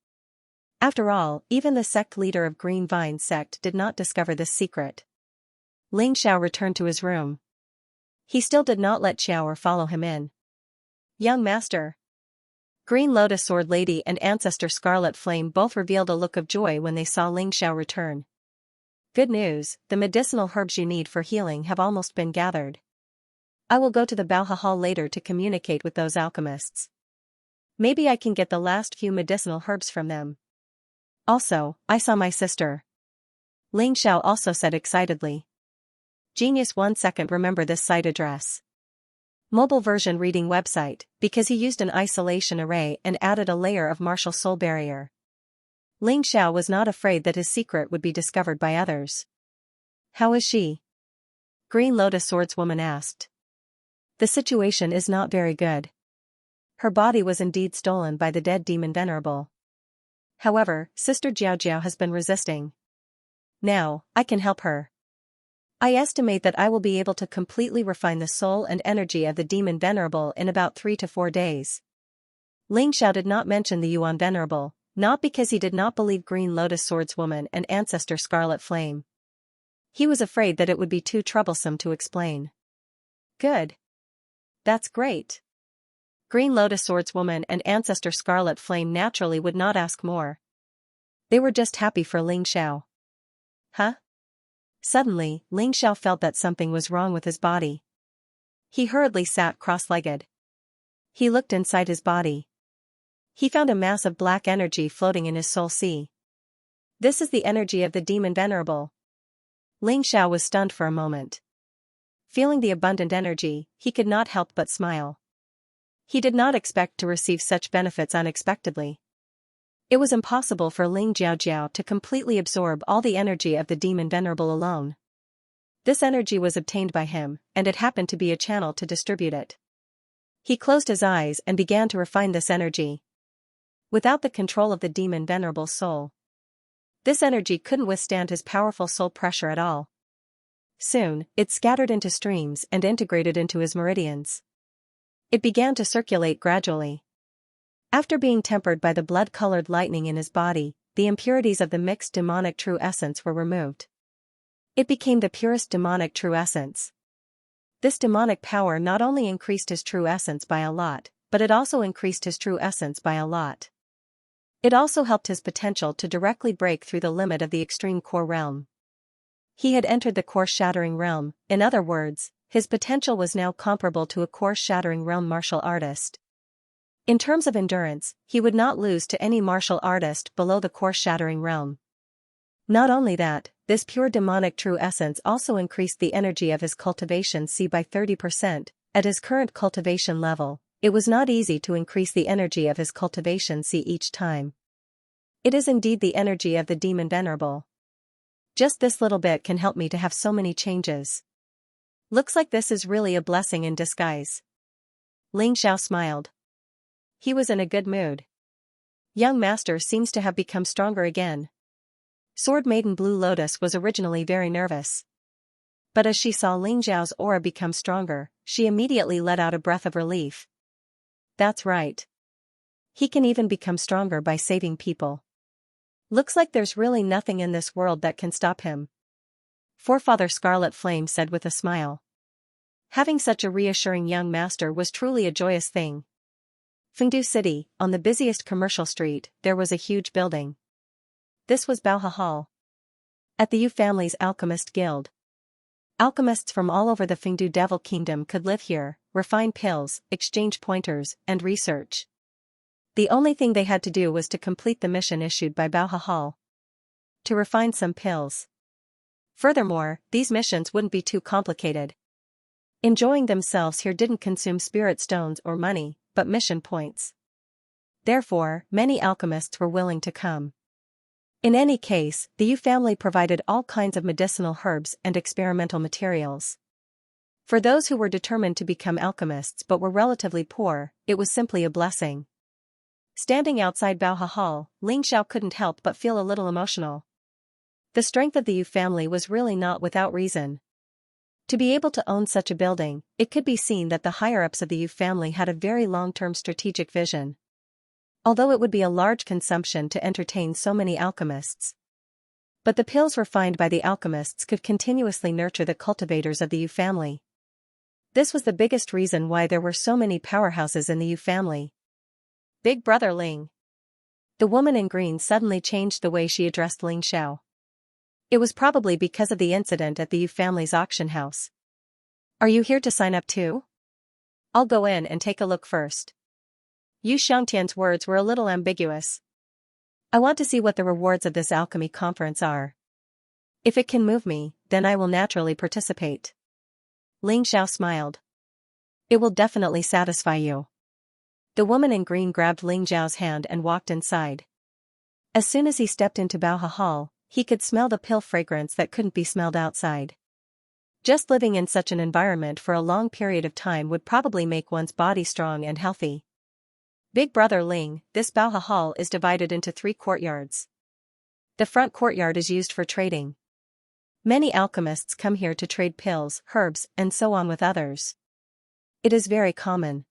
After all, even the sect leader of Green Vine sect did not discover this secret. Ling Xiao returned to his room. He still did not let Xiao follow him in. Young master. Green Lotus Sword Lady and Ancestor Scarlet Flame both revealed a look of joy when they saw Ling Xiao return. Good news, the medicinal herbs you need for healing have almost been gathered. I will go to the Baoha Hall later to communicate with those alchemists. Maybe I can get the last few medicinal herbs from them. Also, I saw my sister. Ling Xiao also said excitedly. Genius. 1 second. Remember this site address. Mobile version reading website, because he used an isolation array and added a layer of martial soul barrier. Ling Xiao was not afraid that his secret would be discovered by others. How is she? Green Lotus Swordswoman asked. The situation is not very good. Her body was indeed stolen by the dead demon Venerable. However, Sister Jiao Jiao has been resisting. Now, I can help her. I estimate that I will be able to completely refine the soul and energy of the demon Venerable in about 3 to 4 days. Ling Xiao did not mention the Yuan Venerable, not because he did not believe Green Lotus Swordswoman and Ancestor Scarlet Flame. He was afraid that it would be too troublesome to explain. Good. That's great. Green Lotus Swordswoman and Ancestor Scarlet Flame naturally would not ask more. They were just happy for Ling Xiao. Huh? Suddenly, Ling Xiao felt that something was wrong with his body. He hurriedly sat cross-legged. He looked inside his body. He found a mass of black energy floating in his soul sea. This is the energy of the demon Venerable. Ling Xiao was stunned for a moment. Feeling the abundant energy, he could not help but smile. He did not expect to receive such benefits unexpectedly. It was impossible for Ling Jiaojiao to completely absorb all the energy of the demon Venerable alone. This energy was obtained by him, and it happened to be a channel to distribute it. He closed his eyes and began to refine this energy. Without the control of the demon Venerable's soul, this energy couldn't withstand his powerful soul pressure at all. Soon, it scattered into streams and integrated into his meridians. It began to circulate gradually. After being tempered by the blood-colored lightning in his body, the impurities of the mixed demonic true essence were removed. It became the purest demonic true essence. This demonic power not only increased his true essence by a lot, but it also increased his true essence by a lot. It also helped his potential to directly break through the limit of the extreme core realm. He had entered the core-shattering realm, in other words, his potential was now comparable to a core-shattering realm martial artist. In terms of endurance, he would not lose to any martial artist below the core-shattering realm. Not only that, this pure demonic true essence also increased the energy of his cultivation C by 30%. At his current cultivation level, it was not easy to increase the energy of his cultivation C each time. It is indeed the energy of the demon Venerable. Just this little bit can help me to have so many changes. Looks like this is really a blessing in disguise. Ling Xiao smiled. He was in a good mood. Young Master seems to have become stronger again. Sword Maiden Blue Lotus was originally very nervous. But as she saw Ling Xiao's aura become stronger, she immediately let out a breath of relief. That's right. He can even become stronger by saving people. Looks like there's really nothing in this world that can stop him. Forefather Scarlet Flame said with a smile. Having such a reassuring young master was truly a joyous thing. Fengdu City, on the busiest commercial street, there was a huge building. This was Baoha Hall. At the Yu family's alchemist guild. Alchemists from all over the Fengdu Devil Kingdom could live here, refine pills, exchange pointers, and research. The only thing they had to do was to complete the mission issued by Baoha Hall. To refine some pills. Furthermore, these missions wouldn't be too complicated. Enjoying themselves here didn't consume spirit stones or money, but mission points. Therefore, many alchemists were willing to come. In any case, the Yu family provided all kinds of medicinal herbs and experimental materials. For those who were determined to become alchemists but were relatively poor, it was simply a blessing. Standing outside Baoha Hall, Ling Xiao couldn't help but feel a little emotional. The strength of the Yu family was really not without reason. To be able to own such a building, it could be seen that the higher-ups of the Yu family had a very long-term strategic vision. Although it would be a large consumption to entertain so many alchemists. But the pills refined by the alchemists could continuously nurture the cultivators of the Yu family. This was the biggest reason why there were so many powerhouses in the Yu family. Big brother Ling. The woman in green suddenly changed the way she addressed Ling Xiao. It was probably because of the incident at the Yu family's auction house. Are you here to sign up too? I'll go in and take a look first. Yu Xiangtian's words were a little ambiguous. I want to see what the rewards of this alchemy conference are. If it can move me, then I will naturally participate. Ling Xiao smiled. It will definitely satisfy you. The woman in green grabbed Ling Xiao's hand and walked inside. As soon as he stepped into Baohe Hall, he could smell the pill fragrance that couldn't be smelled outside. Just living in such an environment for a long period of time would probably make one's body strong and healthy. Big brother Ling, this Baohe Hall is divided into 3 courtyards. The front courtyard is used for trading. Many alchemists come here to trade pills, herbs, and so on with others. It is very common.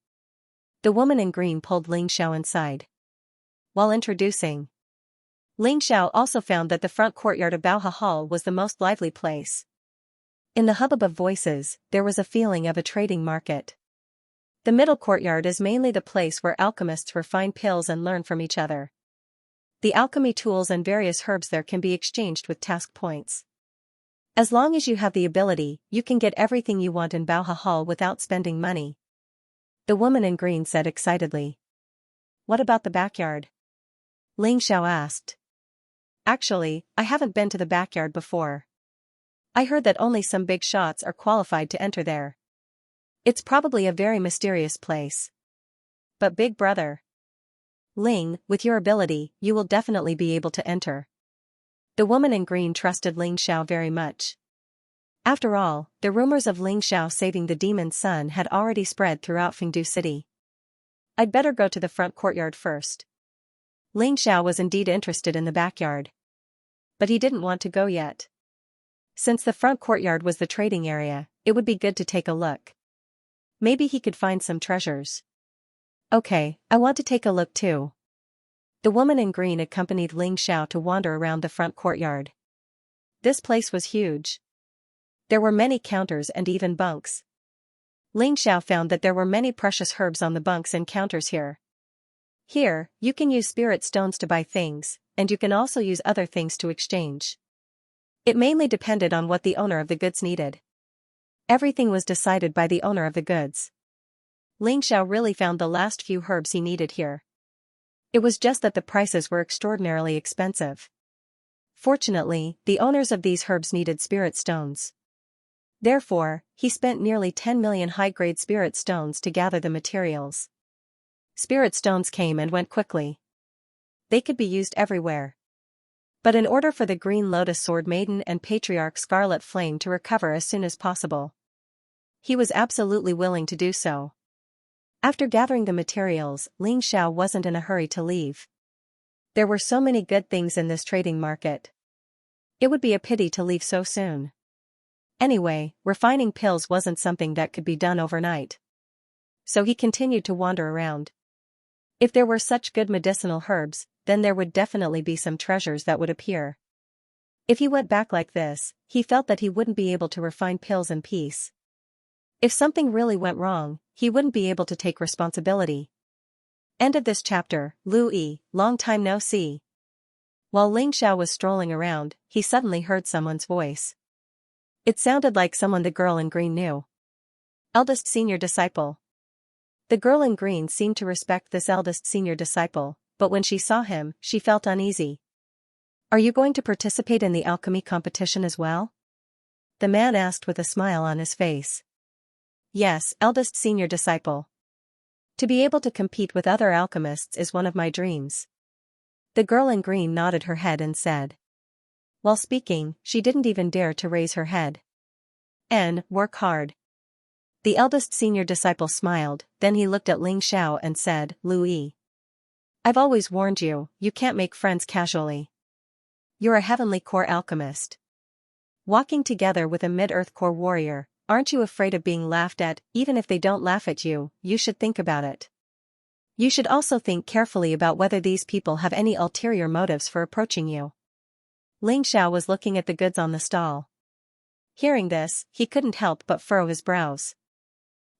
The woman in green pulled Ling Xiao inside. While introducing, Ling Xiao also found that the front courtyard of Baohe Hall was the most lively place. In the hubbub of voices, there was a feeling of a trading market. The middle courtyard is mainly the place where alchemists refine pills and learn from each other. The alchemy tools and various herbs there can be exchanged with task points. As long as you have the ability, you can get everything you want in Baohe Hall without spending money. The woman in green said excitedly. What about the backyard? Ling Xiao asked. Actually, I haven't been to the backyard before. I heard that only some big shots are qualified to enter there. It's probably a very mysterious place. But big brother Ling, with your ability, you will definitely be able to enter. The woman in green trusted Ling Xiao very much. After all, the rumors of Ling Xiao saving the demon's son had already spread throughout Fengdu City. I'd better go to the front courtyard first. Ling Xiao was indeed interested in the backyard. But he didn't want to go yet. Since the front courtyard was the trading area, it would be good to take a look. Maybe he could find some treasures. Okay, I want to take a look too. The woman in green accompanied Ling Xiao to wander around the front courtyard. This place was huge. There were many counters and even bunks. Ling Xiao found that there were many precious herbs on the bunks and counters here. Here, you can use spirit stones to buy things, and you can also use other things to exchange. It mainly depended on what the owner of the goods needed. Everything was decided by the owner of the goods. Ling Xiao really found the last few herbs he needed here. It was just that the prices were extraordinarily expensive. Fortunately, the owners of these herbs needed spirit stones. Therefore, he spent nearly 10 million high-grade spirit stones to gather the materials. Spirit stones came and went quickly. They could be used everywhere. But in order for the Green Lotus Sword Maiden and Patriarch Scarlet Flame to recover as soon as possible, he was absolutely willing to do so. After gathering the materials, Ling Xiao wasn't in a hurry to leave. There were so many good things in this trading market. It would be a pity to leave so soon. Anyway, refining pills wasn't something that could be done overnight. So he continued to wander around. If there were such good medicinal herbs, then there would definitely be some treasures that would appear. If he went back like this, he felt that he wouldn't be able to refine pills in peace. If something really went wrong, he wouldn't be able to take responsibility. End of this chapter. Lu Yi, long time no see. While Ling Xiao was strolling around, he suddenly heard someone's voice. It sounded like someone the girl in green knew. Eldest senior disciple. The girl in green seemed to respect this eldest senior disciple, but when she saw him, she felt uneasy. Are you going to participate in the alchemy competition as well? The man asked with a smile on his face. Yes, eldest senior disciple. To be able to compete with other alchemists is one of my dreams. The girl in green nodded her head and said. While speaking, she didn't even dare to raise her head. Work hard. The eldest senior disciple smiled, then he looked at Ling Xiao and said, Lu Yi. I've always warned you, you can't make friends casually. You're a heavenly core alchemist. Walking together with a mid-earth core warrior, aren't you afraid of being laughed at? Even if they don't laugh at you, you should think about it. You should also think carefully about whether these people have any ulterior motives for approaching you. Ling Xiao was looking at the goods on the stall. Hearing this, he couldn't help but furrow his brows.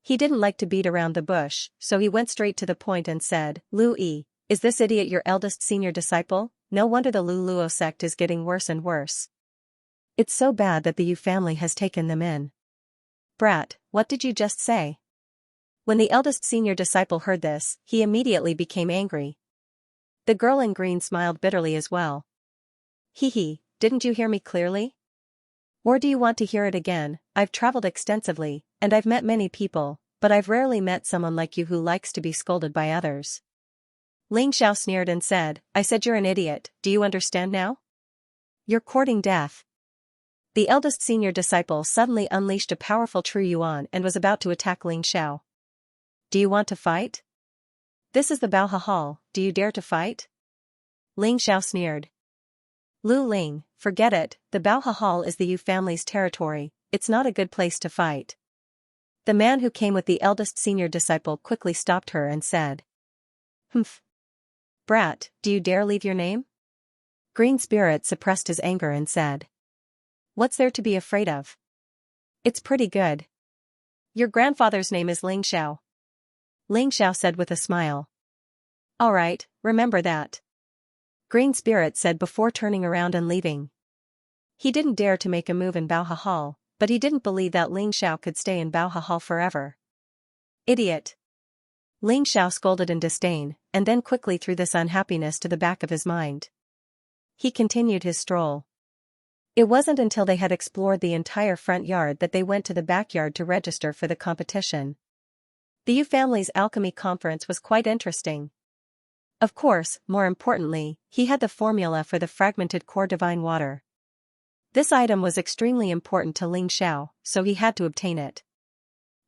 He didn't like to beat around the bush, so he went straight to the point and said, Lu Yi, is this idiot your eldest senior disciple? No wonder the Lu Luo sect is getting worse and worse. It's so bad that the Yu family has taken them in. Brat, what did you just say? When the eldest senior disciple heard this, he immediately became angry. The girl in green smiled bitterly as well. Hee, didn't you hear me clearly? Or do you want to hear it again? I've traveled extensively, and I've met many people, but I've rarely met someone like you who likes to be scolded by others. Ling Xiao sneered and said, I said you're an idiot, do you understand now? You're courting death. The eldest senior disciple suddenly unleashed a powerful True Yuan and was about to attack Ling Xiao. Do you want to fight? This is the Baoha Hall, do you dare to fight? Ling Xiao sneered. Lu Ling, forget it, the Baoha Hall is the Yu family's territory, it's not a good place to fight. The man who came with the eldest senior disciple quickly stopped her and said. Humph. Brat, do you dare leave your name? Green Spirit suppressed his anger and said. What's there to be afraid of? It's pretty good. Your grandfather's name is Ling Xiao. Ling Xiao said with a smile. All right, remember that. Green Spirit said before turning around and leaving. He didn't dare to make a move in Baoha Hall, but he didn't believe that Ling Xiao could stay in Baoha Hall forever. Idiot. Ling Xiao scolded in disdain, and then quickly threw this unhappiness to the back of his mind. He continued his stroll. It wasn't until they had explored the entire front yard that they went to the backyard to register for the competition. The Yu family's alchemy conference was quite interesting. Of course, more importantly, he had the formula for the fragmented core divine water. This item was extremely important to Ling Xiao, so he had to obtain it.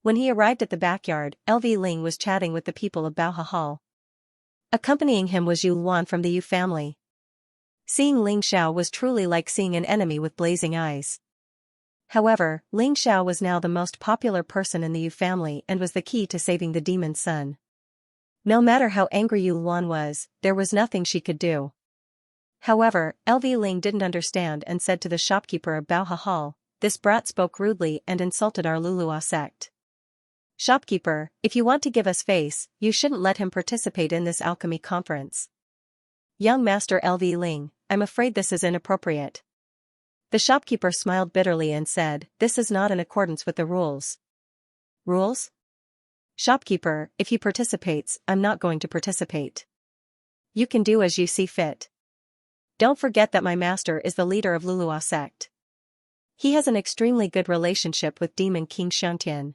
When he arrived at the backyard, LV Ling was chatting with the people of Baoha Hall. Accompanying him was Yu Luan from the Yu family. Seeing Ling Xiao was truly like seeing an enemy with blazing eyes. However, Ling Xiao was now the most popular person in the Yu family and was the key to saving the demon's son. No matter how angry Yu Luan was, there was nothing she could do. However, LV Ling didn't understand and said to the shopkeeper of Baoha Hall, this brat spoke rudely and insulted our Lulua sect. Shopkeeper, if you want to give us face, you shouldn't let him participate in this alchemy conference. Young Master LV Ling, I'm afraid this is inappropriate. The shopkeeper smiled bitterly and said, this is not in accordance with the rules. Rules? Shopkeeper, if he participates, I'm not going to participate. You can do as you see fit. Don't forget that my master is the leader of Lulua sect. He has an extremely good relationship with Demon King Xianxia.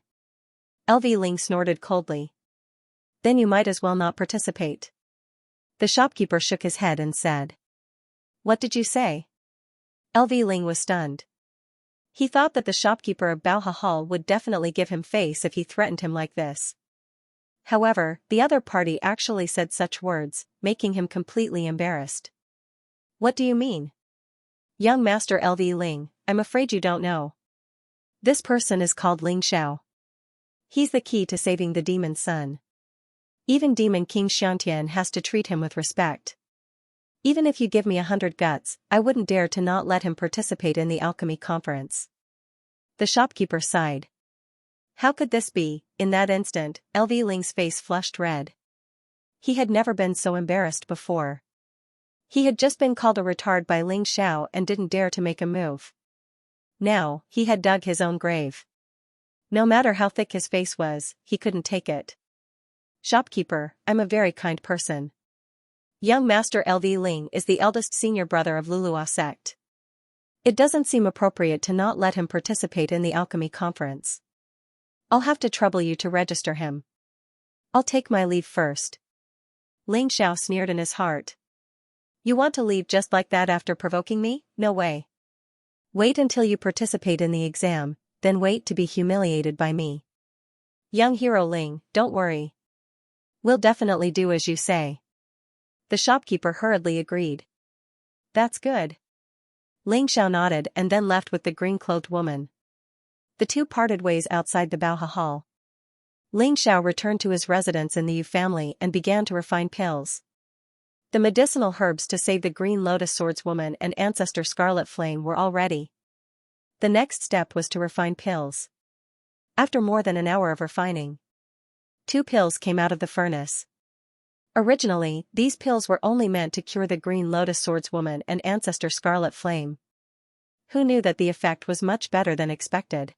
LV Ling snorted coldly. Then you might as well not participate. The shopkeeper shook his head and said. What did you say? LV Ling was stunned. He thought that the shopkeeper of Baoha Hall would definitely give him face if he threatened him like this. However, the other party actually said such words, making him completely embarrassed. What do you mean? Young Master LV Ling, I'm afraid you don't know. This person is called Ling Xiao. He's the key to saving the demon's son. Even Demon King Xianxia has to treat him with respect. Even if you give me 100 guts, I wouldn't dare to not let him participate in the alchemy conference. The shopkeeper sighed. How could this be? In that instant, LV Ling's face flushed red. He had never been so embarrassed before. He had just been called a retard by Ling Xiao and didn't dare to make a move. Now, he had dug his own grave. No matter how thick his face was, he couldn't take it. Shopkeeper, I'm a very kind person. Young Master LV Ling is the eldest senior brother of Lulua sect. It doesn't seem appropriate to not let him participate in the alchemy conference. I'll have to trouble you to register him. I'll take my leave first. Ling Xiao sneered in his heart. You want to leave just like that after provoking me? No way. Wait until you participate in the exam, then wait to be humiliated by me. Young hero Ling, don't worry. We'll definitely do as you say. The shopkeeper hurriedly agreed. That's good. Ling Xiao nodded and then left with the green-clothed woman. The two parted ways outside the Baoha Hall. Ling Xiao returned to his residence in the Yu family and began to refine pills. The medicinal herbs to save the Green Lotus Swordswoman and Ancestor Scarlet Flame were all ready. The next step was to refine pills. After more than an hour of refining, 2 pills came out of the furnace. Originally, these pills were only meant to cure the Green Lotus Swordswoman and Ancestor Scarlet Flame. Who knew that the effect was much better than expected?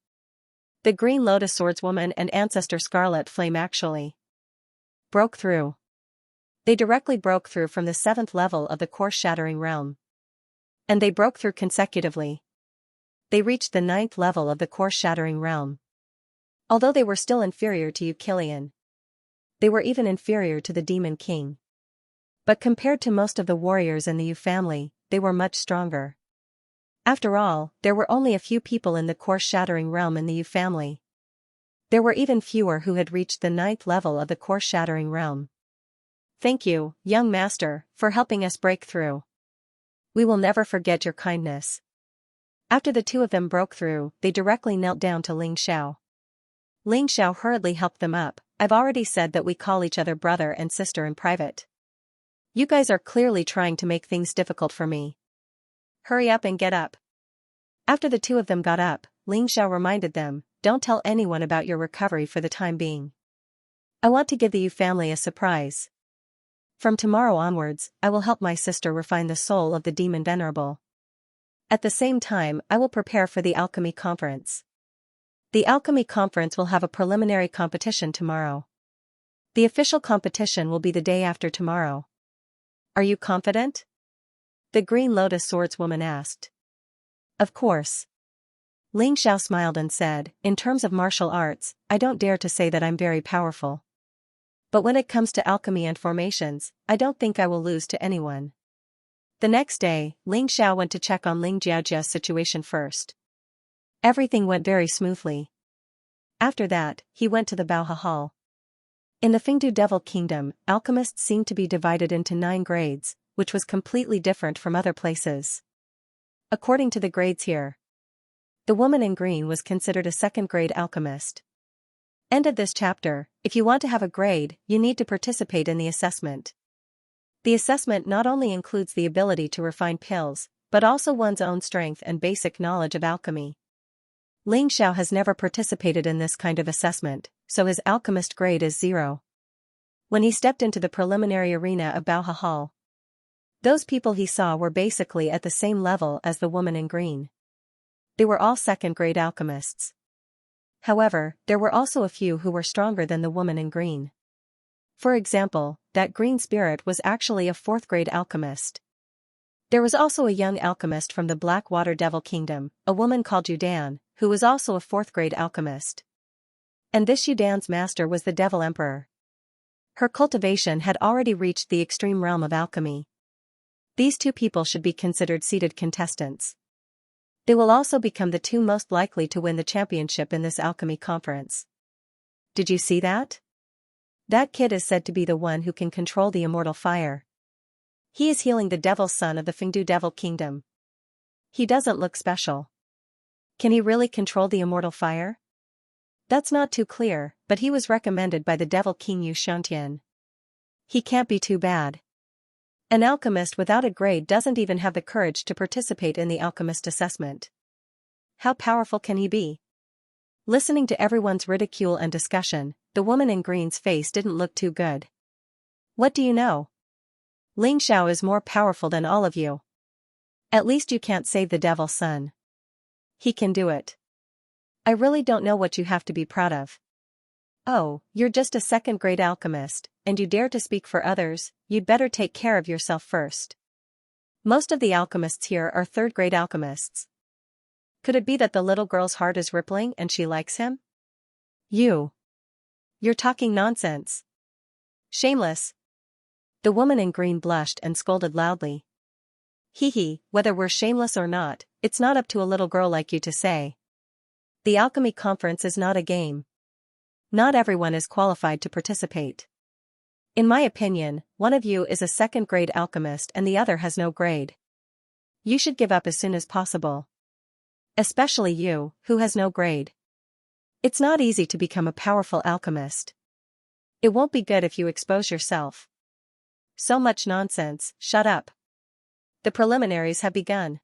The Green Lotus Swordswoman and Ancestor Scarlet Flame actually broke through. They directly broke through from the 7th level of the course-shattering realm. And they broke through consecutively. They reached the 9th level of the course-shattering realm. Although they were still inferior to Euclian, they were even inferior to the Demon King. But compared to most of the warriors in the Yu family, they were much stronger. After all, there were only a few people in the course-shattering realm in the Yu family. There were even fewer who had reached the 9th level of the course-shattering realm. Thank you, young master, for helping us break through. We will never forget your kindness. After the 2 of them broke through, they directly knelt down to Ling Xiao. Ling Xiao hurriedly helped them up. I've already said that we call each other brother and sister in private. You guys are clearly trying to make things difficult for me. Hurry up and get up. After the 2 of them got up, Ling Xiao reminded them, don't tell anyone about your recovery for the time being. I want to give the Yu family a surprise. From tomorrow onwards, I will help my sister refine the soul of the demon venerable. At the same time, I will prepare for the alchemy conference. The alchemy conference will have a preliminary competition tomorrow. The official competition will be the day after tomorrow. Are you confident? The Green Lotus Swordswoman asked. Of course. Ling Xiao smiled and said, in terms of martial arts, I don't dare to say that I'm very powerful. But when it comes to alchemy and formations, I don't think I will lose to anyone. The next day, Ling Xiao went to check on Ling Jiaojia's situation first. Everything went very smoothly. After that, he went to the Baoha Hall. In the Fengdu Devil Kingdom, alchemists seemed to be divided into 9 grades, which was completely different from other places. According to the grades here, the woman in green was considered a 2nd-grade alchemist. End of this chapter. If you want to have a grade, you need to participate in the assessment. The assessment not only includes the ability to refine pills, but also one's own strength and basic knowledge of alchemy. Ling Xiao has never participated in this kind of assessment, so his alchemist grade is 0. When he stepped into the preliminary arena of Baoha Hall, those people he saw were basically at the same level as the woman in green. They were all 2nd-grade alchemists. However, there were also a few who were stronger than the woman in green. For example, that green spirit was actually a 4th-grade alchemist. There was also a young alchemist from the Blackwater Devil Kingdom, a woman called Yudan, who was also a 4th-grade alchemist. And this Yudan's master was the Devil Emperor. Her cultivation had already reached the extreme realm of alchemy. These 2 people should be considered seeded contestants. They will also become the 2 most likely to win the championship in this alchemy conference. Did you see that? That kid is said to be the one who can control the immortal fire. He is healing the devil's son of the Fengdu Devil Kingdom. He doesn't look special. Can he really control the immortal fire? That's not too clear, but he was recommended by the Devil King Xianxia. He can't be too bad. An alchemist without a grade doesn't even have the courage to participate in the alchemist assessment. How powerful can he be? Listening to everyone's ridicule and discussion, the woman in green's face didn't look too good. What do you know? Ling Xiao is more powerful than all of you. At least you can't save the devil's son. He can do it. I really don't know what you have to be proud of. Oh, you're just a 2nd-grade alchemist, and you dare to speak for others. You'd better take care of yourself first. Most of the alchemists here are 3rd-grade alchemists. Could it be that the little girl's heart is rippling and she likes him? You're talking nonsense. Shameless. The woman in green blushed and scolded loudly. Hee, whether we're shameless or not, it's not up to a little girl like you to say. The alchemy conference is not a game. Not everyone is qualified to participate. In my opinion, one of you is a 2nd-grade alchemist and the other has no grade. You should give up as soon as possible. Especially you, who has no grade. It's not easy to become a powerful alchemist. It won't be good if you expose yourself. So much nonsense, shut up. The preliminaries have begun.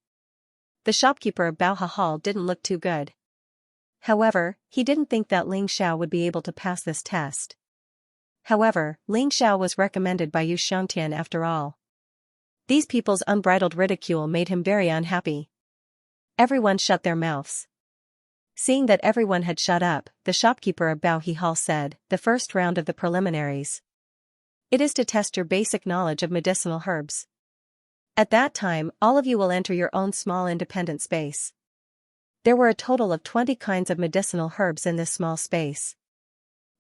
The shopkeeper of Baoha Hall didn't look too good. However, he didn't think that Ling Xiao would be able to pass this test. However, Ling Xiao was recommended by Xianxia after all. These people's unbridled ridicule made him very unhappy. Everyone shut their mouths. Seeing that everyone had shut up, the shopkeeper of Bao He Hall said, "The first round of the preliminaries. It is to test your basic knowledge of medicinal herbs. At that time, all of you will enter your own small independent space." There were a total of 20 kinds of medicinal herbs in this small space.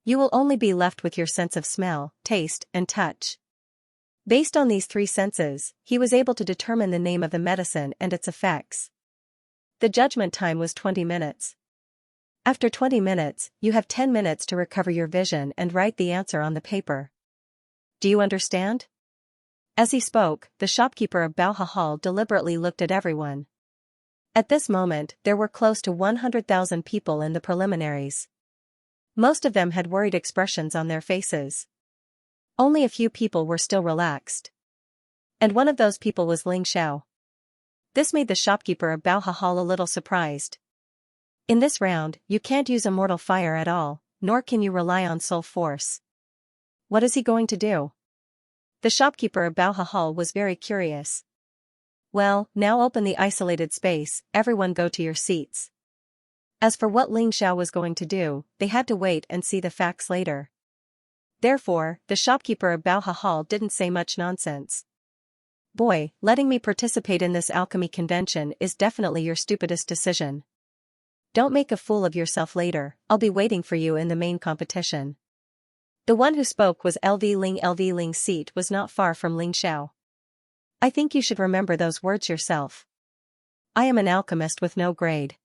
You will only be left with your sense of smell, taste, and touch. Based on these three senses, he was able to determine the name of the medicine and its effects. The judgment time was 20 minutes. After 20 minutes, you have 10 minutes to recover your vision and write the answer on the paper. Do you understand? As he spoke, the shopkeeper of Bao Hall deliberately looked at everyone. At this moment, there were close to 100,000 people in the preliminaries. Most of them had worried expressions on their faces. Only a few people were still relaxed. And one of those people was Ling Xiao. This made the shopkeeper of Bao Hall a little surprised. In this round, you can't use immortal fire at all, nor can you rely on soul force. What is he going to do? The shopkeeper of Bao Hall was very curious. Well, now open the isolated space, everyone go to your seats. As for what Ling Xiao was going to do, they had to wait and see the facts later. Therefore, the shopkeeper of Bao Hall didn't say much nonsense. Boy, letting me participate in this alchemy convention is definitely your stupidest decision. Don't make a fool of yourself later, I'll be waiting for you in the main competition. The one who spoke was LV Ling. LV Ling's seat was not far from Ling Xiao. I think you should remember those words yourself. I am an alchemist with no grade.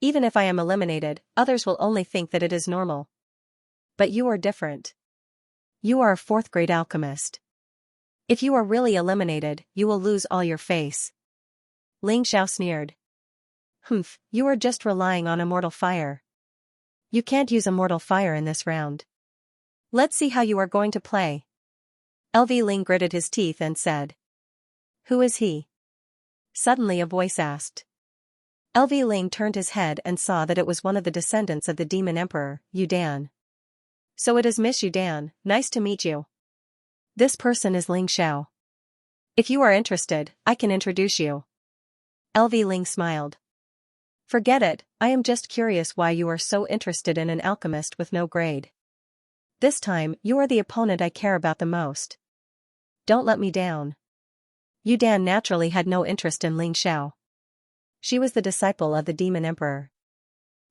Even if I am eliminated, others will only think that it is normal. But you are different. You are a 4th grade alchemist. If you are really eliminated, you will lose all your face. Ling Xiao sneered. Humph, you are just relying on immortal fire. You can't use immortal fire in this round. Let's see how you are going to play. LV Ling gritted his teeth and said. Who is he? Suddenly a voice asked. LV Ling turned his head and saw that it was one of the descendants of the demon emperor, Yudan. So it is Miss Yudan, nice to meet you. This person is Ling Xiao. If you are interested, I can introduce you. LV Ling smiled. Forget it, I am just curious why you are so interested in an alchemist with no grade. This time, you are the opponent I care about the most. Don't let me down. Yudan naturally had no interest in Ling Xiao. She was the disciple of the demon emperor.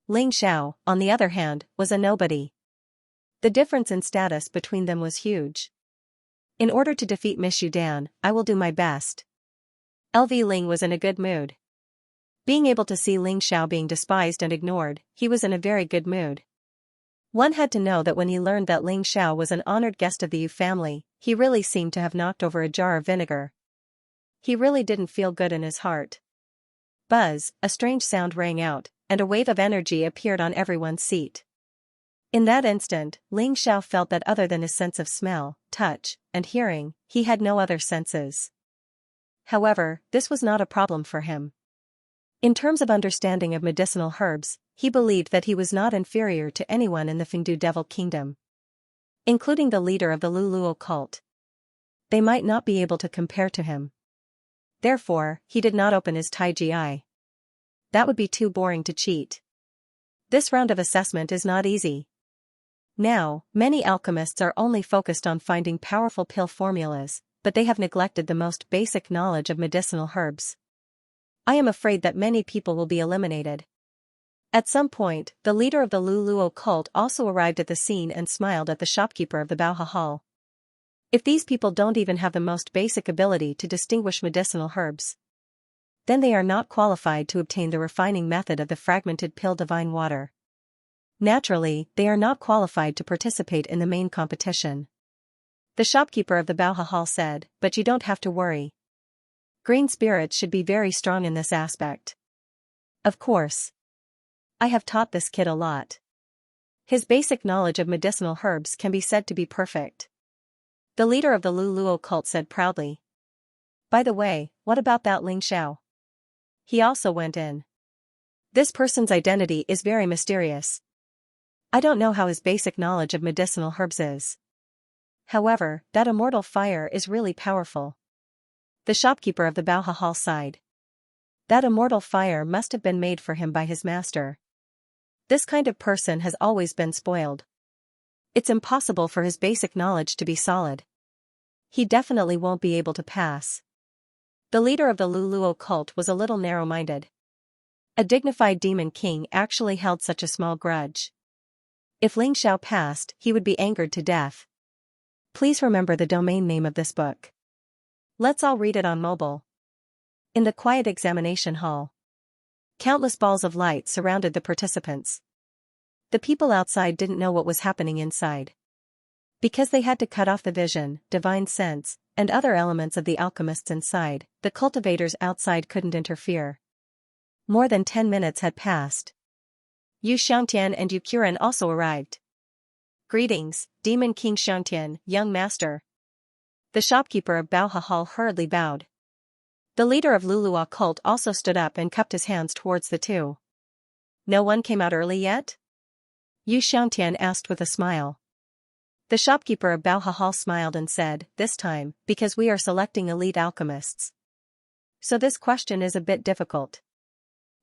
Ling Xiao, on the other hand, was a nobody. The difference in status between them was huge. In order to defeat Miss Yudan, I will do my best. LV Ling was in a good mood. Being able to see Ling Xiao being despised and ignored, he was in a very good mood. One had to know that when he learned that Ling Xiao was an honored guest of the Yu family, he really seemed to have knocked over a jar of vinegar. He really didn't feel good in his heart. Buzz, a strange sound rang out, and a wave of energy appeared on everyone's seat. In that instant, Ling Xiao felt that other than his sense of smell, touch, and hearing, he had no other senses. However, this was not a problem for him. In terms of understanding of medicinal herbs, he believed that he was not inferior to anyone in the Fengdu Devil Kingdom, including the leader of the Luluo cult. They might not be able to compare to him. Therefore, he did not open his Taiji eye. That would be too boring to cheat. This round of assessment is not easy. Now, many alchemists are only focused on finding powerful pill formulas, but they have neglected the most basic knowledge of medicinal herbs. I am afraid that many people will be eliminated. At some point, the leader of the Luluo cult also arrived at the scene and smiled at the shopkeeper of the Bao Hall. If these people don't even have the most basic ability to distinguish medicinal herbs, then they are not qualified to obtain the refining method of the fragmented pill divine water. Naturally, they are not qualified to participate in the main competition. The shopkeeper of the Bao Hall said, but you don't have to worry. Green spirits should be very strong in this aspect. Of course. I have taught this kid a lot. His basic knowledge of medicinal herbs can be said to be perfect. The leader of the Luluo cult said proudly. By the way, what about that Ling Xiao? He also went in. This person's identity is very mysterious. I don't know how his basic knowledge of medicinal herbs is. However, that immortal fire is really powerful. The shopkeeper of the Bauha Hall sighed. That immortal fire must have been made for him by his master. This kind of person has always been spoiled. It's impossible for his basic knowledge to be solid. He definitely won't be able to pass. The leader of the Luluo cult was a little narrow-minded. A dignified demon king actually held such a small grudge. If Ling Xiao passed, he would be angered to death. Please remember the domain name of this book. Let's all read it on mobile. In the quiet examination hall, countless balls of light surrounded the participants. The people outside didn't know what was happening inside. Because they had to cut off the vision, divine sense, and other elements of the alchemists inside, the cultivators outside couldn't interfere. More than 10 minutes had passed. Yu Xiangtian and Yu Quran also arrived. Greetings, Demon King Xiangtian, young master. The shopkeeper of Bauha Hall hurriedly bowed. The leader of Luluo cult also stood up and cupped his hands towards the two. No one came out early yet? Yu Xiangtian asked with a smile. The shopkeeper of Bauha Hall smiled and said, this time, because we are selecting elite alchemists. So this question is a bit difficult.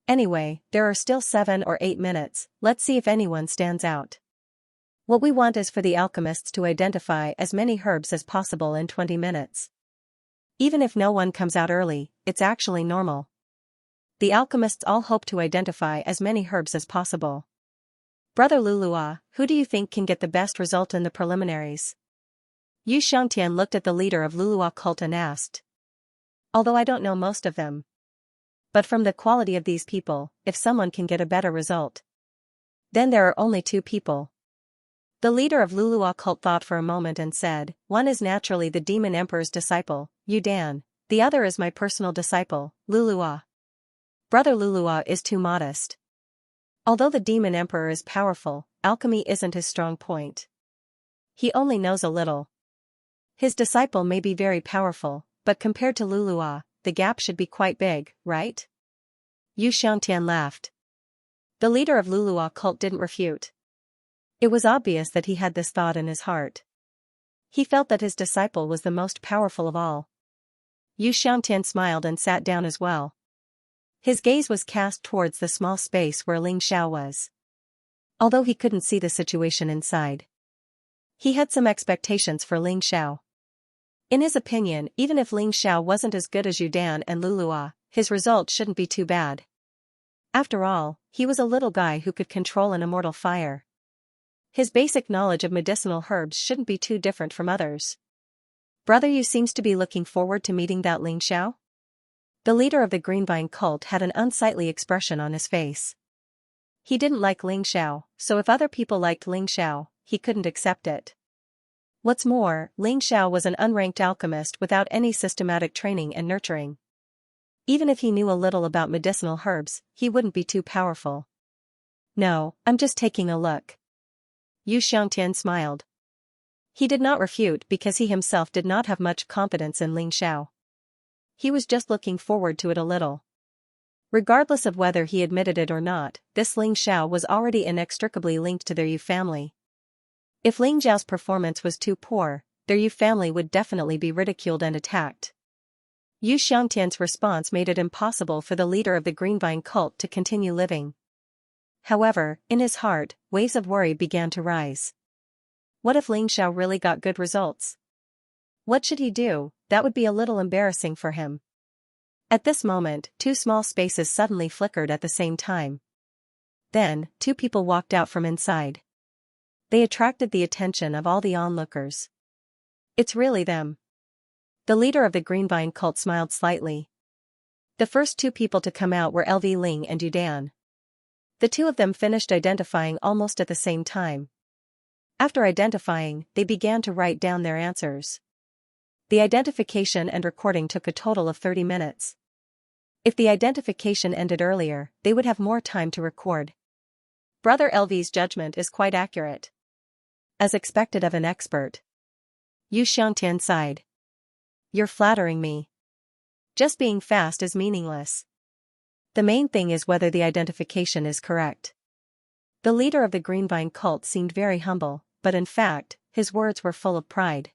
Anyway, there are still 7 or 8 minutes, let's see if anyone stands out. What we want is for the alchemists to identify as many herbs as possible in 20 minutes. Even if no one comes out early, it's actually normal. The alchemists all hope to identify as many herbs as possible. Brother Lulua, who do you think can get the best result in the preliminaries? Yu Xiangtian looked at the leader of Lulua cult and asked. Although I don't know most of them. But from the quality of these people, if someone can get a better result. Then there are only 2 people. The leader of Lulua cult thought for a moment and said, one is naturally the demon emperor's disciple, Yu Dan, the other is my personal disciple, Lulua. Brother Lulua is too modest. Although the demon emperor is powerful, alchemy isn't his strong point. He only knows a little. His disciple may be very powerful, but compared to Lulua, the gap should be quite big, right? Yu Xiangtian laughed. The leader of Lulua cult didn't refute. It was obvious that he had this thought in his heart. He felt that his disciple was the most powerful of all. Yu Xiangtian smiled and sat down as well. His gaze was cast towards the small space where Ling Xiao was. Although he couldn't see the situation inside, he had some expectations for Ling Xiao. In his opinion, even if Ling Xiao wasn't as good as Yu Dan and Lulua, his result shouldn't be too bad. After all, he was a little guy who could control an immortal fire. His basic knowledge of medicinal herbs shouldn't be too different from others. Brother Yu seems to be looking forward to meeting that Ling Xiao? The leader of the Greenvine cult had an unsightly expression on his face. He didn't like Ling Xiao, so if other people liked Ling Xiao, he couldn't accept it. What's more, Ling Xiao was an unranked alchemist without any systematic training and nurturing. Even if he knew a little about medicinal herbs, he wouldn't be too powerful. No, I'm just taking a look. Yu Xiangtian smiled. He did not refute because he himself did not have much confidence in Ling Xiao. He was just looking forward to it a little. Regardless of whether he admitted it or not, this Ling Xiao was already inextricably linked to their Yu family. If Ling Xiao's performance was too poor, their Yu family would definitely be ridiculed and attacked. Yu Xiangtian's response made it impossible for the leader of the Greenvine cult to continue living. However, in his heart, waves of worry began to rise. What if Ling Xiao really got good results? What should he do? That would be a little embarrassing for him. At this moment, 2 small spaces suddenly flickered at the same time. Then, 2 people walked out from inside. They attracted the attention of all the onlookers. It's really them. The leader of the Greenvine cult smiled slightly. The first 2 people to come out were LV Ling and Yu Dan. The 2 of them finished identifying almost at the same time. After identifying, they began to write down their answers. The identification and recording took a total of 30 minutes. If the identification ended earlier, they would have more time to record. Brother LV's judgment is quite accurate. As expected of an expert. Yu Xiangtian sighed. You're flattering me. Just being fast is meaningless. The main thing is whether the identification is correct. The leader of the Greenvine cult seemed very humble, but in fact, his words were full of pride.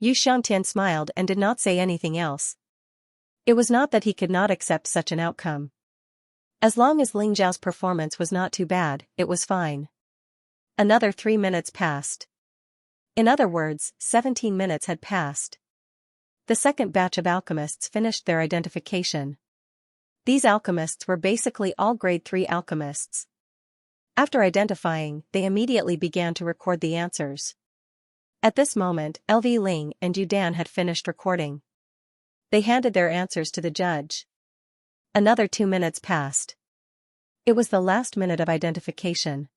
Xianxia smiled and did not say anything else. It was not that he could not accept such an outcome. As long as Ling Zhao's performance was not too bad, it was fine. Another 3 minutes passed. In other words, 17 minutes had passed. The second batch of alchemists finished their identification. These alchemists were basically all grade 3 alchemists. After identifying, they immediately began to record the answers. At this moment, LV Ling and Yu Dan had finished recording. They handed their answers to the judge. Another 2 minutes passed. It was the last minute of identification.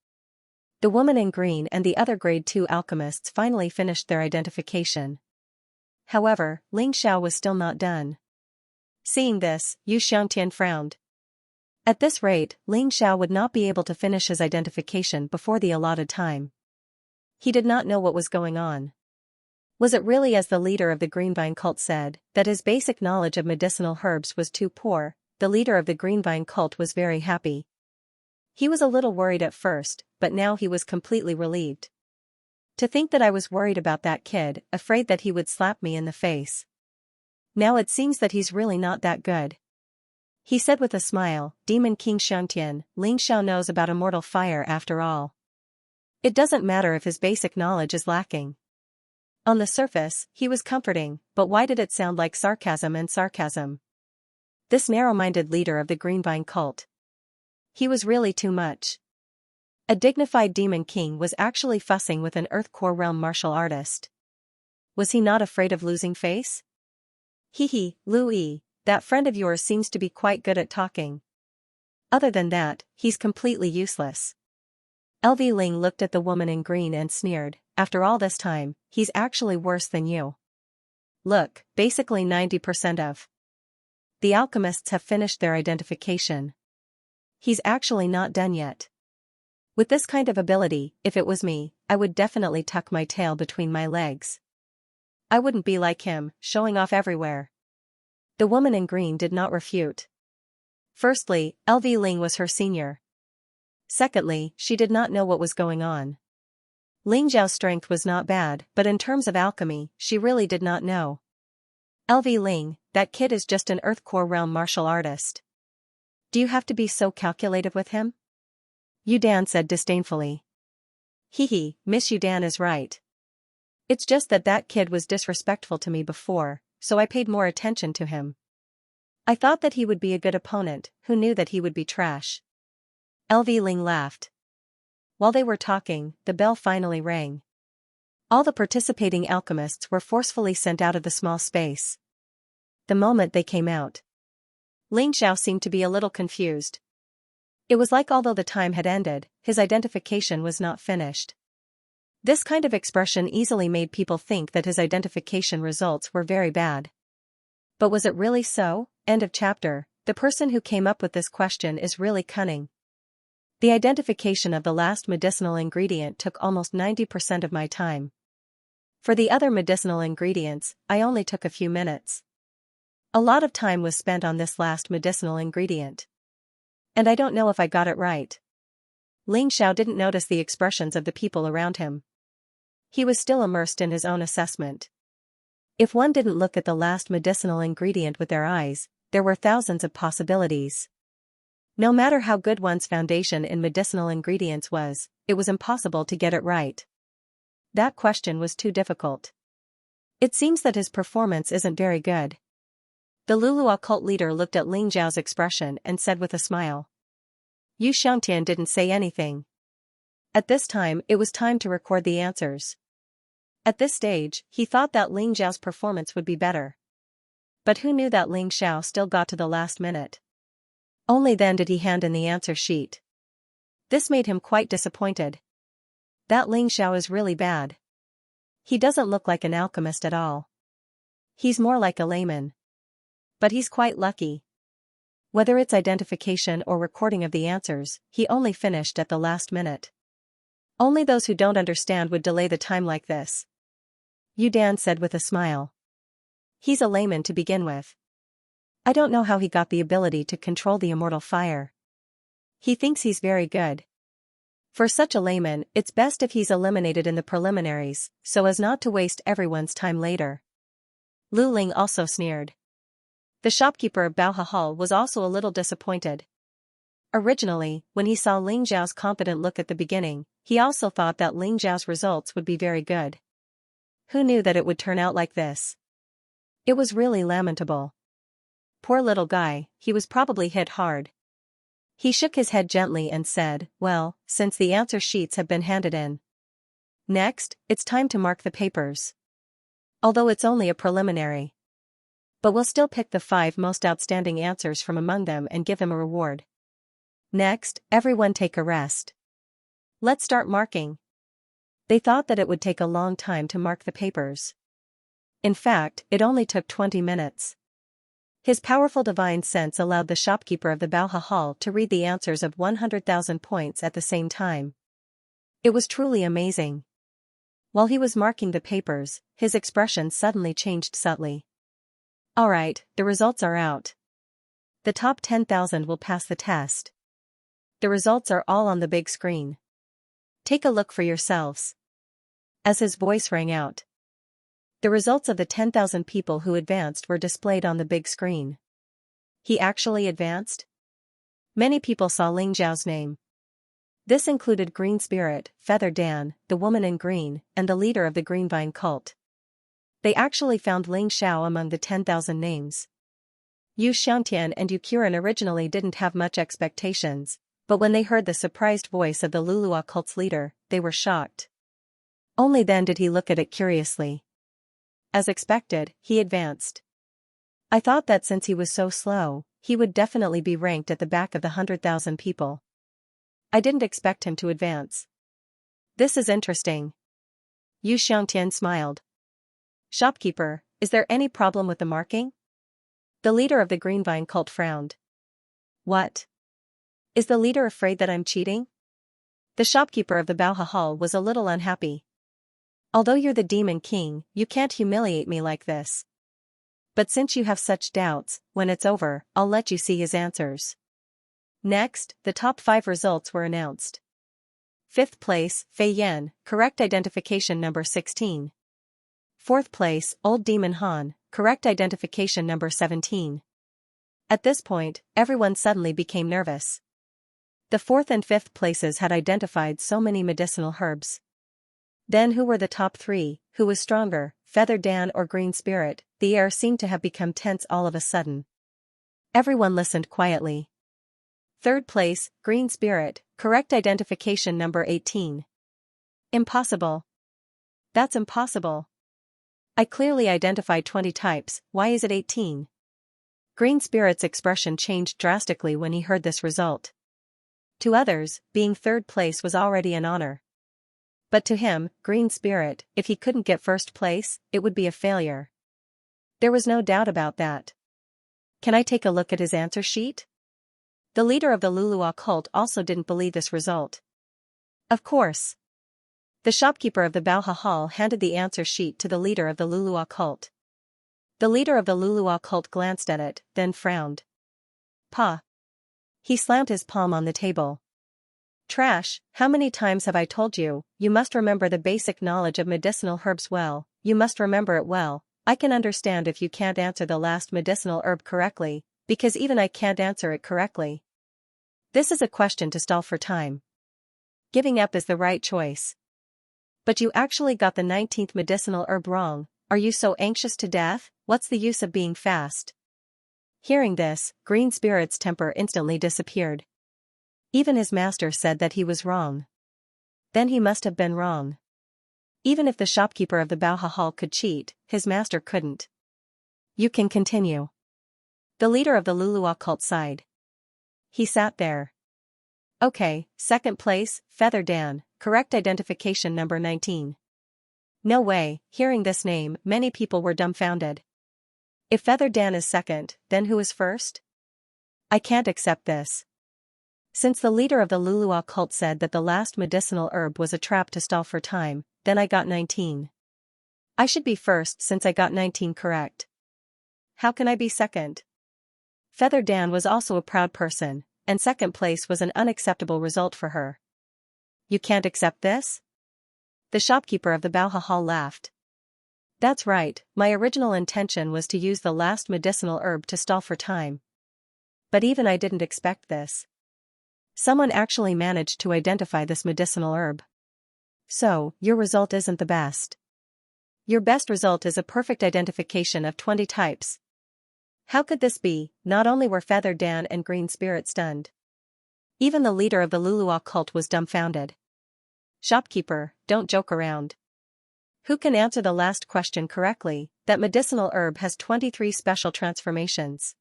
The woman in green and the other grade 2 alchemists finally finished their identification. However, Ling Xiao was still not done. Seeing this, Xianxia frowned. At this rate, Ling Xiao would not be able to finish his identification before the allotted time. He did not know what was going on. Was it really as the leader of the Greenvine cult said, that his basic knowledge of medicinal herbs was too poor? The leader of the Greenvine cult was very happy. He was a little worried at first, but now he was completely relieved. To think that I was worried about that kid, afraid that he would slap me in the face. Now it seems that he's really not that good. He said with a smile, Demon King Xiantian, Ling Xiao knows about immortal fire after all. It doesn't matter if his basic knowledge is lacking. On the surface, he was comforting, but why did it sound like sarcasm and sarcasm? This narrow-minded leader of the Greenvine cult. He was really too much. A dignified demon king was actually fussing with an Earth Core realm martial artist. Was he not afraid of losing face? Hee, Louis, that friend of yours seems to be quite good at talking. Other than that, he's completely useless. LV Ling looked at the woman in green and sneered, after all this time, he's actually worse than you. Look, basically 90% of the alchemists have finished their identification. He's actually not done yet. With this kind of ability, if it was me, I would definitely tuck my tail between my legs. I wouldn't be like him, showing off everywhere. The woman in green did not refute. Firstly, LV Ling was her senior. Secondly, she did not know what was going on. Ling Zhao's strength was not bad, but in terms of alchemy, she really did not know. LV Ling, that kid is just an Earth Core realm martial artist. Do you have to be so calculative with him? Yu Dan said disdainfully. Miss Yu Dan is right. It's just that that kid was disrespectful to me before, so I paid more attention to him. I thought that he would be a good opponent, who knew that he would be trash. LV Ling laughed. While they were talking, the bell finally rang. All the participating alchemists were forcefully sent out of the small space. The moment they came out, Ling Xiao seemed to be a little confused. It was like although the time had ended, his identification was not finished. This kind of expression easily made people think that his identification results were very bad. But was it really so? End of chapter. The person who came up with this question is really cunning. The identification of the last medicinal ingredient took almost 90% of my time. For the other medicinal ingredients, I only took a few minutes. A lot of time was spent on this last medicinal ingredient. And I don't know if I got it right. Ling Xiao didn't notice the expressions of the people around him. He was still immersed in his own assessment. If one didn't look at the last medicinal ingredient with their eyes, there were thousands of possibilities. No matter how good one's foundation in medicinal ingredients was, it was impossible to get it right. That question was too difficult. It seems that his performance isn't very good. The Lulua cult leader looked at Ling Zhao's expression and said with a smile. Yu Xiangtian didn't say anything. At this time, it was time to record the answers. At this stage, he thought that Ling Zhao's performance would be better. But who knew that Ling Xiao still got to the last minute? Only then did he hand in the answer sheet. This made him quite disappointed. That Ling Xiao is really bad. He doesn't look like an alchemist at all. He's more like a layman. But he's quite lucky. Whether it's identification or recording of the answers, he only finished at the last minute. Only those who don't understand would delay the time like this. Yu Dan said with a smile. He's a layman to begin with. I don't know how he got the ability to control the immortal fire. He thinks he's very good. For such a layman, it's best if he's eliminated in the preliminaries, so as not to waste everyone's time later. Lu Ling also sneered. The shopkeeper of Baohe Hall was also a little disappointed. Originally, when he saw Ling Zhao's confident look at the beginning, he also thought that Ling Zhao's results would be very good. Who knew that it would turn out like this? It was really lamentable. Poor little guy, he was probably hit hard. He shook his head gently and said, well, since the answer sheets have been handed in. Next, it's time to mark the papers. Although it's only a preliminary. But we'll still pick the 5 most outstanding answers from among them and give them a reward. Next, everyone take a rest. Let's start marking. They thought that it would take a long time to mark the papers. In fact, it only took 20 minutes. His powerful divine sense allowed the shopkeeper of the Baohe Hall to read the answers of 100,000 points at the same time. It was truly amazing. While he was marking the papers, his expression suddenly changed subtly. Alright, the results are out. The top 10,000 will pass the test. The results are all on the big screen. Take a look for yourselves. As his voice rang out, the results of the 10,000 people who advanced were displayed on the big screen. He actually advanced? Many people saw Ling Zhao's name. This included Green Spirit, Feather Dan, the woman in green, and the leader of the Greenvine cult. They actually found Ling Xiao among the 10,000 names. Yu Xiangtian and Yu Qiren originally didn't have much expectations, but when they heard the surprised voice of the Lulua cult's leader, they were shocked. Only then did he look at it curiously. As expected, he advanced. I thought that since he was so slow, he would definitely be ranked at the back of the 100,000 people. I didn't expect him to advance. This is interesting. Yu Xiangtian smiled. Shopkeeper, is there any problem with the marking? The leader of the Greenvine cult frowned. What? Is the leader afraid that I'm cheating? The shopkeeper of the Baohe Hall was a little unhappy. Although you're the Demon King, you can't humiliate me like this. But since you have such doubts, when it's over, I'll let you see his answers. Next, the top 5 results were announced. 5th place, Fei Yan, correct identification number 16. 4th place, Old Demon Han, correct identification number 17. At this point, everyone suddenly became nervous. The 4th and 5th places had identified so many medicinal herbs. Then who were the top 3, who was stronger, Feather Dan or Green Spirit? The air seemed to have become tense all of a sudden. Everyone listened quietly. 3rd place, Green Spirit, correct identification number 18. Impossible. That's impossible. I clearly identified 20 types, why is it 18? Green Spirit's expression changed drastically when he heard this result. To others, being 3rd place was already an honor. But to him, Green Spirit, if he couldn't get 1st place, it would be a failure. There was no doubt about that. Can I take a look at his answer sheet? The leader of the Lulua cult also didn't believe this result. Of course. The shopkeeper of the Baohe Hall handed the answer sheet to the leader of the Lulua cult. The leader of the Lulua cult glanced at it, then frowned. Pa. He slammed his palm on the table. Trash, how many times have I told you, you must remember the basic knowledge of medicinal herbs well, you must remember it well. I can understand if you can't answer the last medicinal herb correctly, because even I can't answer it correctly. This is a question to stall for time. Giving up is the right choice. But you actually got the 19th medicinal herb wrong, are you so anxious to death? What's the use of being fast? Hearing this, Green Spirit's temper instantly disappeared. Even his master said that he was wrong. Then he must have been wrong. Even if the shopkeeper of the Baohe Hall could cheat, his master couldn't. You can continue. The leader of the Lulua cult sighed. He sat there. Okay, 2nd place, Feather Dan, correct identification number 19. No way, hearing this name, many people were dumbfounded. If Feather Dan is 2nd, then who is 1st? I can't accept this. Since the leader of the Lulua cult said that the last medicinal herb was a trap to stall for time, then I got 19. I should be 1st since I got 19 correct. How can I be 2nd? Feather Dan was also a proud person, and second place was an unacceptable result for her. You can't accept this? The shopkeeper of the Bauha Hall laughed. That's right, my original intention was to use the last medicinal herb to stall for time. But even I didn't expect this. Someone actually managed to identify this medicinal herb. So, your result isn't the best. Your best result is a perfect identification of 20 types. How could this be? Not only were Feather Dan and Green Spirit stunned. Even the leader of the Lulua cult was dumbfounded. Shopkeeper, don't joke around. Who can answer the last question correctly? That medicinal herb has 23 special transformations.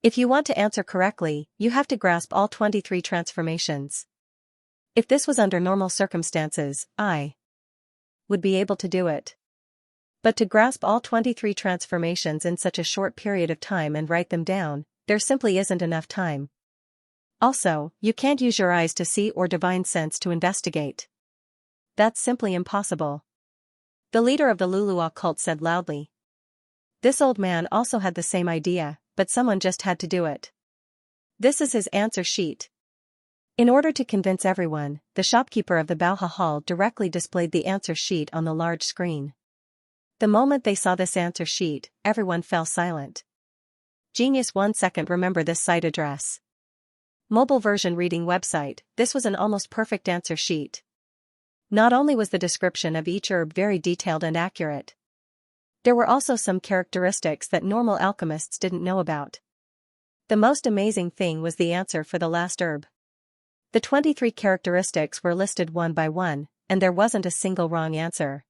If you want to answer correctly, you have to grasp all 23 transformations. If this was under normal circumstances, I would be able to do it. But to grasp all 23 transformations in such a short period of time and write them down, there simply isn't enough time. Also, you can't use your eyes to see or divine sense to investigate. That's simply impossible. The leader of the Lulua cult said loudly. This old man also had the same idea, but someone just had to do it. This is his answer sheet. In order to convince everyone, the shopkeeper of the Bauha Hall directly displayed the answer sheet on the large screen. The moment they saw this answer sheet, everyone fell silent. Genius. 1 second. Remember this site address. Mobile version reading website. This was an almost perfect answer sheet. Not only was the description of each herb very detailed and accurate, there were also some characteristics that normal alchemists didn't know about. The most amazing thing was the answer for the last herb. The 23 characteristics were listed one by one, and there wasn't a single wrong answer.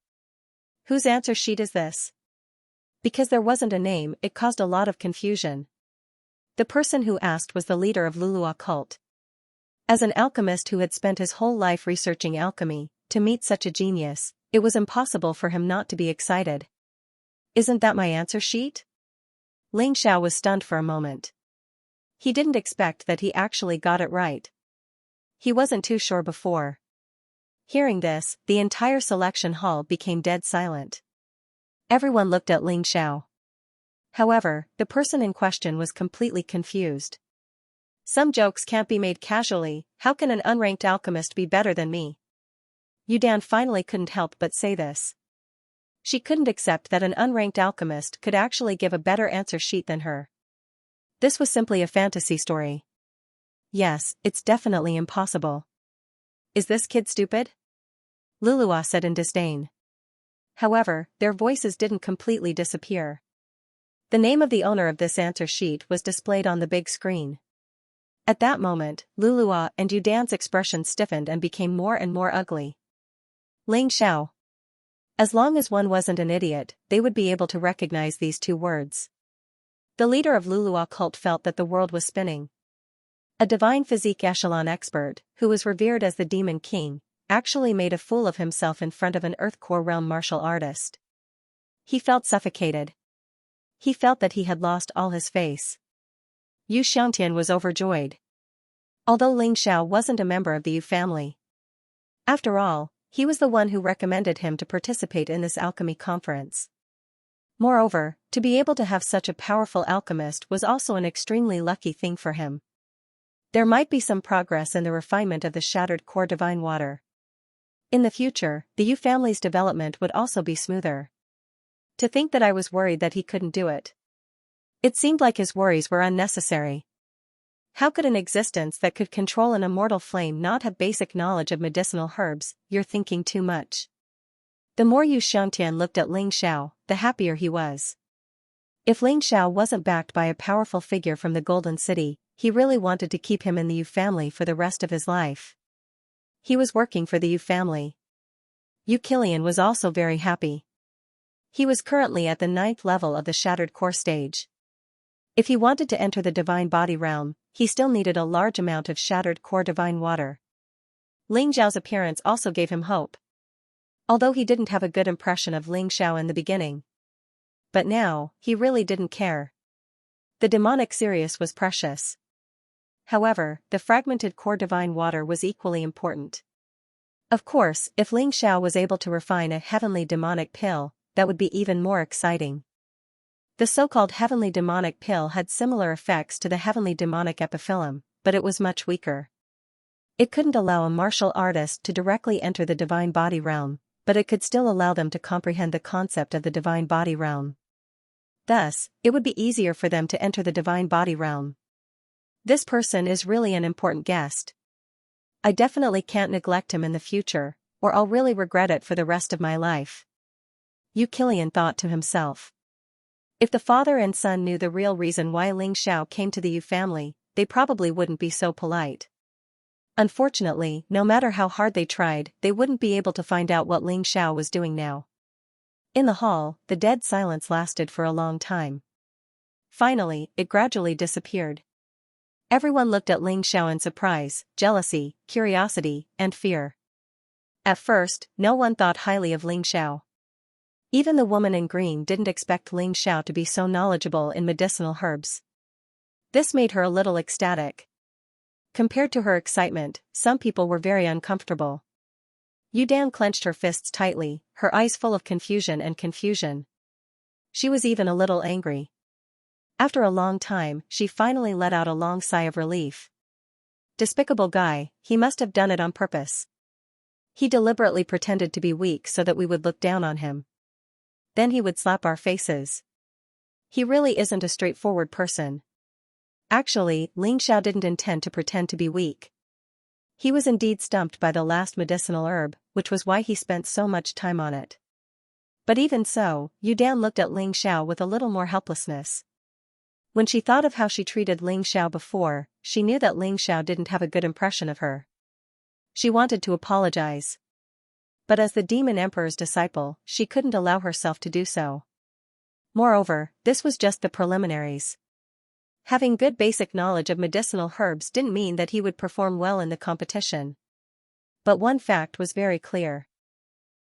Whose answer sheet is this? Because there wasn't a name, it caused a lot of confusion. The person who asked was the leader of Lulua cult. As an alchemist who had spent his whole life researching alchemy, to meet such a genius, it was impossible for him not to be excited. Isn't that my answer sheet? Ling Xiao was stunned for a moment. He didn't expect that he actually got it right. He wasn't too sure before. Hearing this, the entire selection hall became dead silent. Everyone looked at Ling Xiao. However, the person in question was completely confused. Some jokes can't be made casually. How can an unranked alchemist be better than me? Yudan finally couldn't help but say this. She couldn't accept that an unranked alchemist could actually give a better answer sheet than her. This was simply a fantasy story. Yes, it's definitely impossible. Is this kid stupid? Lulua said in disdain. However, their voices didn't completely disappear. The name of the owner of this answer sheet was displayed on the big screen. At that moment, Lulua and Yudan's expression stiffened and became more and more ugly. Ling Xiao. As long as one wasn't an idiot, they would be able to recognize these two words. The leader of Lulua cult felt that the world was spinning. A divine physique echelon expert, who was revered as the Demon King, actually made a fool of himself in front of an Earth Core realm martial artist. He felt suffocated. He felt that he had lost all his face. Yu Xiangtian was overjoyed. Although Ling Xiao wasn't a member of the Yu family. After all, he was the one who recommended him to participate in this alchemy conference. Moreover, to be able to have such a powerful alchemist was also an extremely lucky thing for him. There might be some progress in the refinement of the shattered core divine water. In the future, the Yu family's development would also be smoother. To think that I was worried that he couldn't do it. It seemed like his worries were unnecessary. How could an existence that could control an immortal flame not have basic knowledge of medicinal herbs? You're thinking too much. The more Yu Xiangtian looked at Ling Xiao, the happier he was. If Ling Xiao wasn't backed by a powerful figure from the Golden City, he really wanted to keep him in the Yu family for the rest of his life. He was working for the Yu family. Yu Qilian was also very happy. He was currently at the 9th level of the Shattered Core stage. If he wanted to enter the Divine Body realm, he still needed a large amount of Shattered Core Divine Water. Ling Xiao's appearance also gave him hope. Although he didn't have a good impression of Ling Xiao in the beginning. But now, he really didn't care. The demonic Sirius was precious. However, the fragmented core divine water was equally important. Of course, if Ling Xiao was able to refine a heavenly demonic pill, that would be even more exciting. The so-called heavenly demonic pill had similar effects to the heavenly demonic epiphyllum, but it was much weaker. It couldn't allow a martial artist to directly enter the divine body realm, but it could still allow them to comprehend the concept of the divine body realm. Thus, it would be easier for them to enter the divine body realm. This person is really an important guest. I definitely can't neglect him in the future, or I'll really regret it for the rest of my life. Yu Qilian thought to himself. If the father and son knew the real reason why Ling Xiao came to the Yu family, they probably wouldn't be so polite. Unfortunately, no matter how hard they tried, they wouldn't be able to find out what Ling Xiao was doing now. In the hall, the dead silence lasted for a long time. Finally, it gradually disappeared. Everyone looked at Ling Xiao in surprise, jealousy, curiosity, and fear. At first, no one thought highly of Ling Xiao. Even the woman in green didn't expect Ling Xiao to be so knowledgeable in medicinal herbs. This made her a little ecstatic. Compared to her excitement, some people were very uncomfortable. Yu Dan clenched her fists tightly, her eyes full of confusion. She was even a little angry. After a long time, she finally let out a long sigh of relief. Despicable guy, he must have done it on purpose. He deliberately pretended to be weak so that we would look down on him. Then he would slap our faces. He really isn't a straightforward person. Actually, Ling Xiao didn't intend to pretend to be weak. He was indeed stumped by the last medicinal herb, which was why he spent so much time on it. But even so, Yu Dan looked at Ling Xiao with a little more helplessness. When she thought of how she treated Ling Xiao before, she knew that Ling Xiao didn't have a good impression of her. She wanted to apologize. But as the Demon Emperor's disciple, she couldn't allow herself to do so. Moreover, this was just the preliminaries. Having good basic knowledge of medicinal herbs didn't mean that he would perform well in the competition. But one fact was very clear.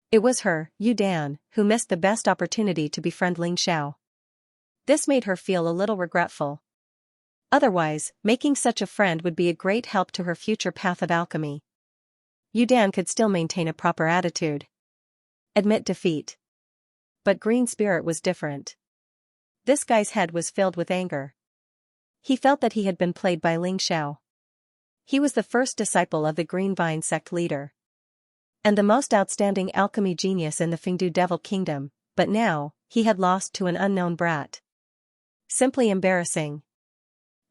It was her, Yu Dan, who missed the best opportunity to befriend Ling Xiao. This made her feel a little regretful. Otherwise, making such a friend would be a great help to her future path of alchemy. Yu Dan could still maintain a proper attitude. Admit defeat. But Green Spirit was different. This guy's head was filled with anger. He felt that he had been played by Ling Xiao. He was the first disciple of the Green Vine sect leader. And the most outstanding alchemy genius in the Fengdu Devil Kingdom, but now, he had lost to an unknown brat. Simply embarrassing.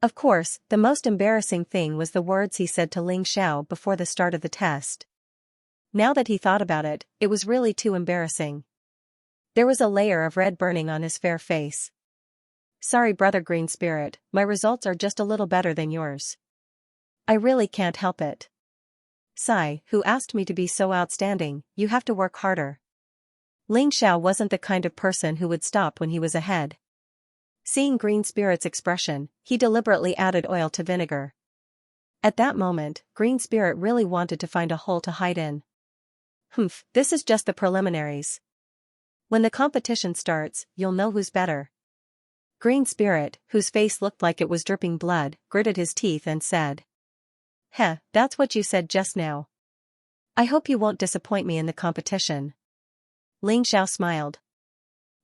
Of course, the most embarrassing thing was the words he said to Ling Xiao before the start of the test. Now that he thought about it, it was really too embarrassing. There was a layer of red burning on his fair face. Sorry, Brother Green Spirit, my results are just a little better than yours. I really can't help it. Sai, who asked me to be so outstanding, you have to work harder. Ling Xiao wasn't the kind of person who would stop when he was ahead. Seeing Green Spirit's expression, he deliberately added oil to vinegar. At that moment, Green Spirit really wanted to find a hole to hide in. This is just the preliminaries. When the competition starts, you'll know who's better. Green Spirit, whose face looked like it was dripping blood, gritted his teeth and said. That's what you said just now. I hope you won't disappoint me in the competition. Ling Xiao smiled.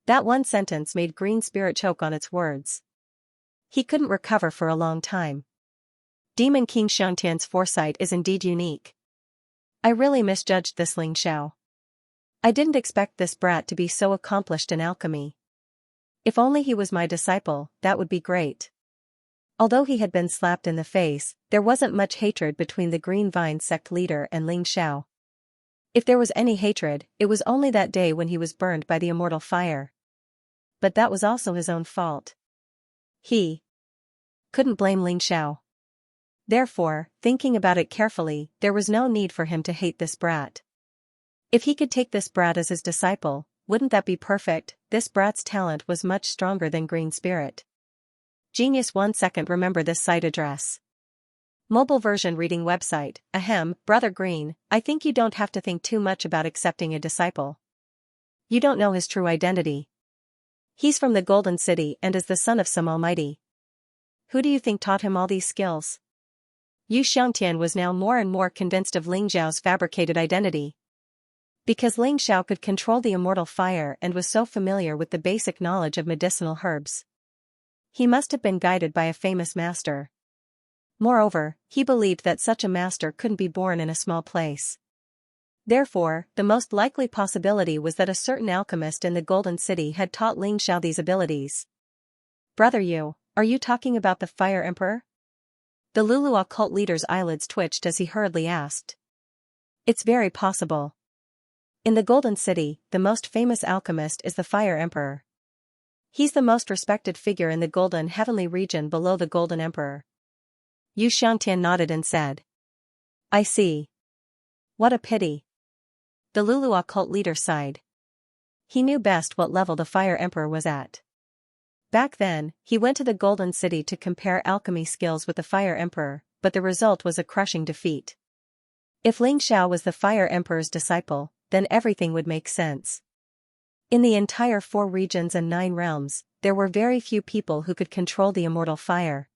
That one sentence made Green Spirit choke on its words. He couldn't recover for a long time. Demon King Xiangtian's foresight is indeed unique. I really misjudged this Ling Xiao. I didn't expect this brat to be so accomplished in alchemy. If only he was my disciple, that would be great. Although he had been slapped in the face, there wasn't much hatred between the Green Vine sect leader and Ling Xiao. If there was any hatred, it was only that day when he was burned by the immortal fire. But that was also his own fault. He couldn't blame Ling Xiao. Therefore, thinking about it carefully, there was no need for him to hate this brat. If he could take this brat as his disciple, wouldn't that be perfect? This brat's talent was much stronger than Green Spirit. Genius 1 second. Remember this site address. Mobile version reading website. Brother Green, I think you don't have to think too much about accepting a disciple. You don't know his true identity. He's from the Golden City and is the son of some almighty. Who do you think taught him all these skills? Yu Xiangtian was now more and more convinced of Ling Xiao's fabricated identity. Because Ling Xiao could control the immortal fire and was so familiar with the basic knowledge of medicinal herbs. He must have been guided by a famous master. Moreover, he believed that such a master couldn't be born in a small place. Therefore, the most likely possibility was that a certain alchemist in the Golden City had taught Ling Xiao these abilities. Brother Yu, are you talking about the Fire Emperor? The Lulua cult leader's eyelids twitched as he hurriedly asked. It's very possible. In the Golden City, the most famous alchemist is the Fire Emperor. He's the most respected figure in the Golden Heavenly region below the Golden Emperor. Xianxia nodded and said. I see. What a pity. The Lulua cult leader sighed. He knew best what level the Fire Emperor was at. Back then, he went to the Golden City to compare alchemy skills with the Fire Emperor, but the result was a crushing defeat. If Ling Xiao was the Fire Emperor's disciple, then everything would make sense. In the entire 4 regions and 9 realms, there were very few people who could control the immortal fire.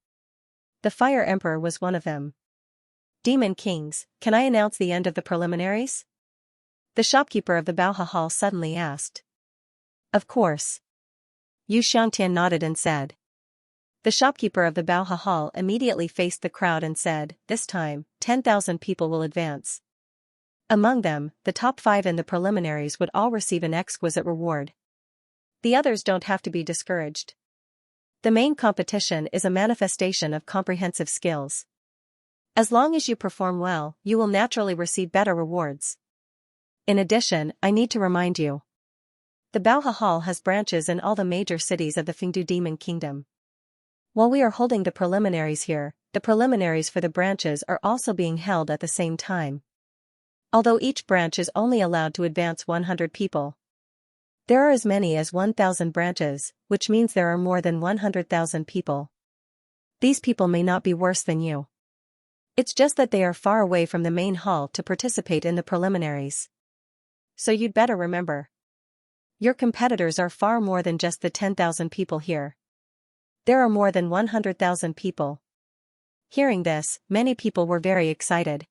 The Fire Emperor was one of them. Demon Kings, can I announce the end of the preliminaries? The shopkeeper of the Baoha Hall suddenly asked. Of course. Xianxia nodded and said. The shopkeeper of the Baoha Hall immediately faced the crowd and said, this time, 10,000 people will advance. Among them, the top 5 in the preliminaries would all receive an exquisite reward. The others don't have to be discouraged. The main competition is a manifestation of comprehensive skills. As long as you perform well, you will naturally receive better rewards. In addition, I need to remind you. The Baoha Hall has branches in all the major cities of the Fengdu Demon Kingdom. While we are holding the preliminaries here, the preliminaries for the branches are also being held at the same time. Although each branch is only allowed to advance 100 people. There are as many as 1,000 branches, which means there are more than 100,000 people. These people may not be worse than you. It's just that they are far away from the main hall to participate in the preliminaries. So you'd better remember. Your competitors are far more than just the 10,000 people here. There are more than 100,000 people. Hearing this, many people were very excited.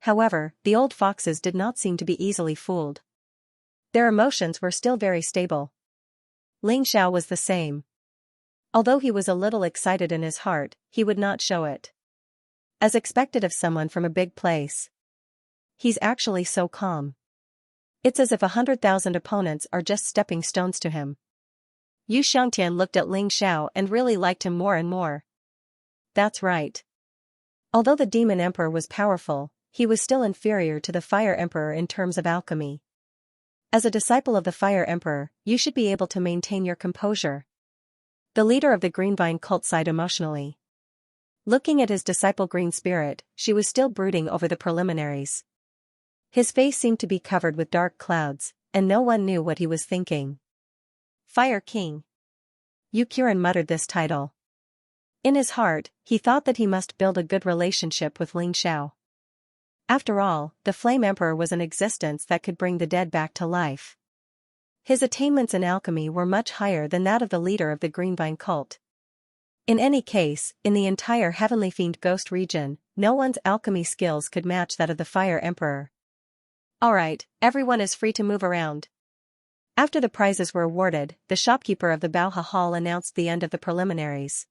However, the old foxes did not seem to be easily fooled. Their emotions were still very stable. Ling Xiao was the same. Although he was a little excited in his heart, he would not show it. As expected of someone from a big place. He's actually so calm. It's as if 100,000 opponents are just stepping stones to him. Xianxia looked at Ling Xiao and really liked him more and more. That's right. Although the Demon Emperor was powerful, he was still inferior to the Fire Emperor in terms of alchemy. As a disciple of the Fire Emperor, you should be able to maintain your composure. The leader of the Greenvine cult sighed emotionally. Looking at his disciple Green Spirit, she was still brooding over the preliminaries. His face seemed to be covered with dark clouds, and no one knew what he was thinking. Fire King. Yukiran muttered this title. In his heart, he thought that he must build a good relationship with Ling Xiao. After all, the Flame Emperor was an existence that could bring the dead back to life. His attainments in alchemy were much higher than that of the leader of the Greenvine cult. In any case, in the entire Heavenly Fiend Ghost region, no one's alchemy skills could match that of the Fire Emperor. Alright, everyone is free to move around. After the prizes were awarded, the shopkeeper of the Baoha Hall announced the end of the preliminaries.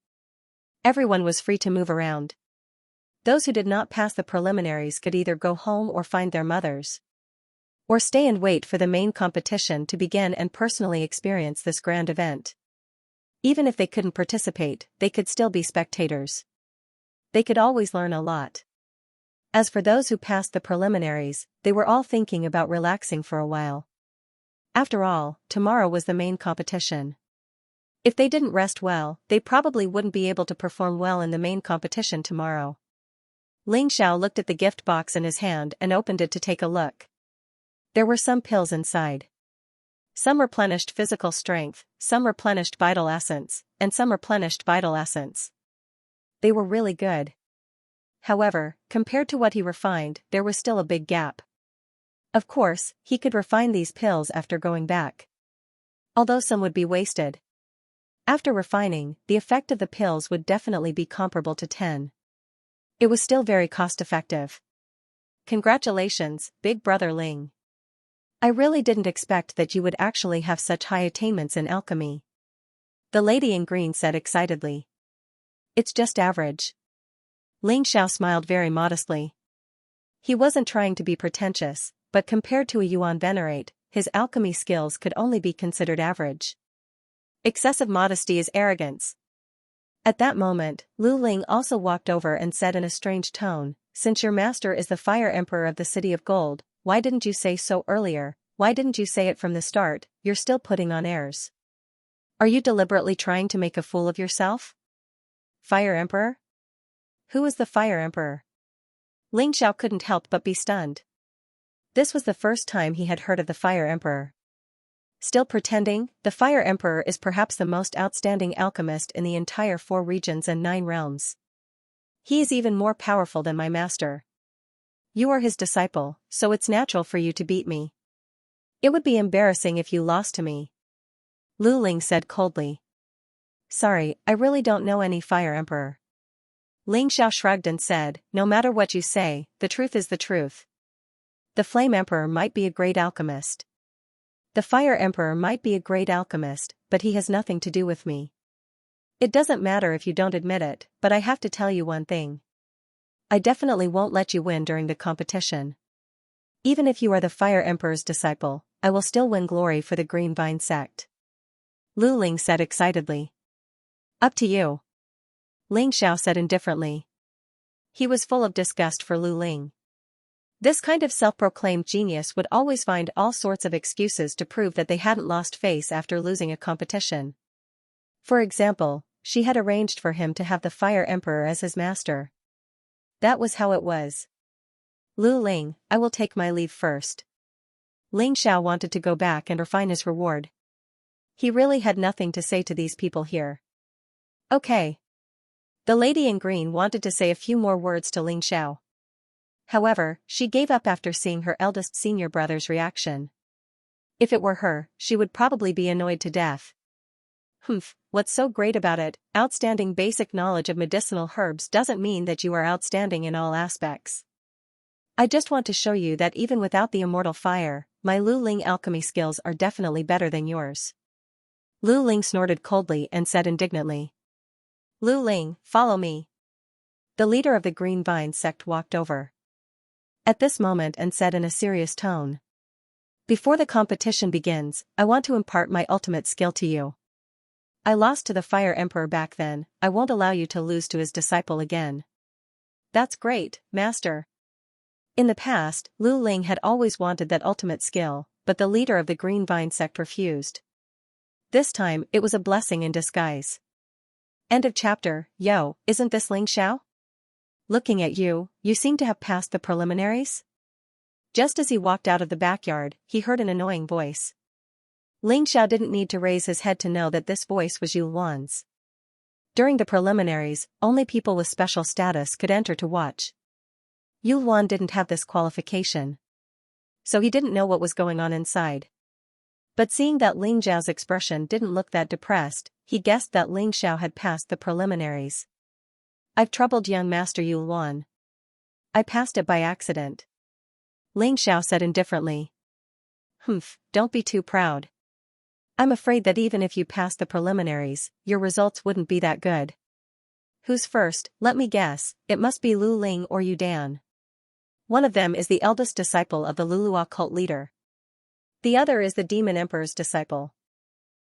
Everyone was free to move around. Those who did not pass the preliminaries could either go home or find their mothers. Or stay and wait for the main competition to begin and personally experience this grand event. Even if they couldn't participate, they could still be spectators. They could always learn a lot. As for those who passed the preliminaries, they were all thinking about relaxing for a while. After all, tomorrow was the main competition. If they didn't rest well, they probably wouldn't be able to perform well in the main competition tomorrow. Ling Xiao looked at the gift box in his hand and opened it to take a look. There were some pills inside. Some replenished physical strength, some replenished vital essence, and some replenished vital essence. They were really good. However, compared to what he refined, there was still a big gap. Of course, he could refine these pills after going back. Although some would be wasted. After refining, the effect of the pills would definitely be comparable to 10. It was still very cost-effective. Congratulations, Big Brother Ling. I really didn't expect that you would actually have such high attainments in alchemy. The lady in green said excitedly. It's just average. Ling Xiao smiled very modestly. He wasn't trying to be pretentious, but compared to a Yuan venerate, his alchemy skills could only be considered average. Excessive modesty is arrogance. At that moment, Lu Ling also walked over and said in a strange tone, since your master is the Fire Emperor of the City of Gold, why didn't you say so earlier? Why didn't you say it from the start? You're still putting on airs. Are you deliberately trying to make a fool of yourself? Fire Emperor? Who is the Fire Emperor? Ling Xiao couldn't help but be stunned. This was the first time he had heard of the Fire Emperor. Still pretending, the Fire Emperor is perhaps the most outstanding alchemist in the entire 4 regions and 9 realms. He is even more powerful than my master. You are his disciple, so it's natural for you to beat me. It would be embarrassing if you lost to me. Lu Ling said coldly. Sorry, I really don't know any Fire Emperor. Ling Xiao shrugged and said, no matter what you say, the truth is the truth. The Flame Emperor might be a great alchemist. The Fire Emperor might be a great alchemist, but he has nothing to do with me. It doesn't matter if you don't admit it, but I have to tell you one thing. I definitely won't let you win during the competition. Even if you are the Fire Emperor's disciple, I will still win glory for the Green Vine sect. Lu Ling said excitedly. Up to you. Ling Xiao said indifferently. He was full of disgust for Lu Ling. This kind of self-proclaimed genius would always find all sorts of excuses to prove that they hadn't lost face after losing a competition. For example, she had arranged for him to have the Fire Emperor as his master. That was how it was. Lu Ling, I will take my leave first. Ling Xiao wanted to go back and refine his reward. He really had nothing to say to these people here. Okay. The lady in green wanted to say a few more words to Ling Xiao. However, she gave up after seeing her eldest senior brother's reaction. If it were her, she would probably be annoyed to death. What's so great about it? Outstanding basic knowledge of medicinal herbs doesn't mean that you are outstanding in all aspects. I just want to show you that even without the immortal fire, my Lu Ling alchemy skills are definitely better than yours. Lu Ling snorted coldly and said indignantly. Lu Ling, follow me. The leader of the Green Vine sect walked over at this moment and said in a serious tone. Before the competition begins, I want to impart my ultimate skill to you. I lost to the Fire Emperor back then, I won't allow you to lose to his disciple again. That's great, Master. In the past, Lu Ling had always wanted that ultimate skill, but the leader of the Green Vine sect refused. This time, it was a blessing in disguise. End of chapter. Yo, isn't this Ling Xiao? Looking at you, you seem to have passed the preliminaries? Just as he walked out of the backyard, he heard an annoying voice. Ling Xiao didn't need to raise his head to know that this voice was Yu Luan's. During the preliminaries, only people with special status could enter to watch. Yu Luan didn't have this qualification, so he didn't know what was going on inside. But seeing that Ling Xiao's expression didn't look that depressed, he guessed that Ling Xiao had passed the preliminaries. I've troubled young Master Yu Luan. I passed it by accident. Ling Xiao said indifferently. Don't be too proud. I'm afraid that even if you passed the preliminaries, your results wouldn't be that good. Who's first? Let me guess, it must be Lu Ling or Yu Dan. One of them is the eldest disciple of the Lulua cult leader. The other is the Demon Emperor's disciple.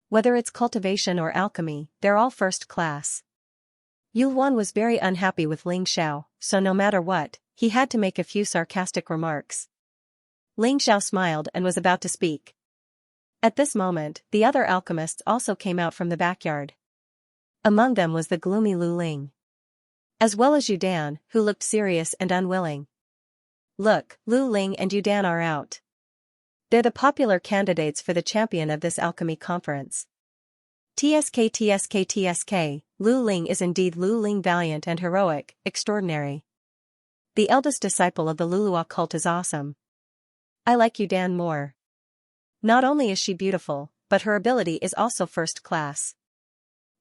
Whether it's cultivation or alchemy, they're all first class. Yu Luan was very unhappy with Ling Xiao, so no matter what, he had to make a few sarcastic remarks. Ling Xiao smiled and was about to speak. At this moment, the other alchemists also came out from the backyard. Among them was the gloomy Lu Ling, as well as Yu Dan, who looked serious and unwilling. Look, Lu Ling and Yu Dan are out. They're the popular candidates for the champion of this alchemy conference. TSK, Lu Ling is indeed Lu Ling, valiant and heroic, extraordinary. The eldest disciple of the Lulua cult is awesome. I like Yu Dan more. Not only is she beautiful, but her ability is also first class.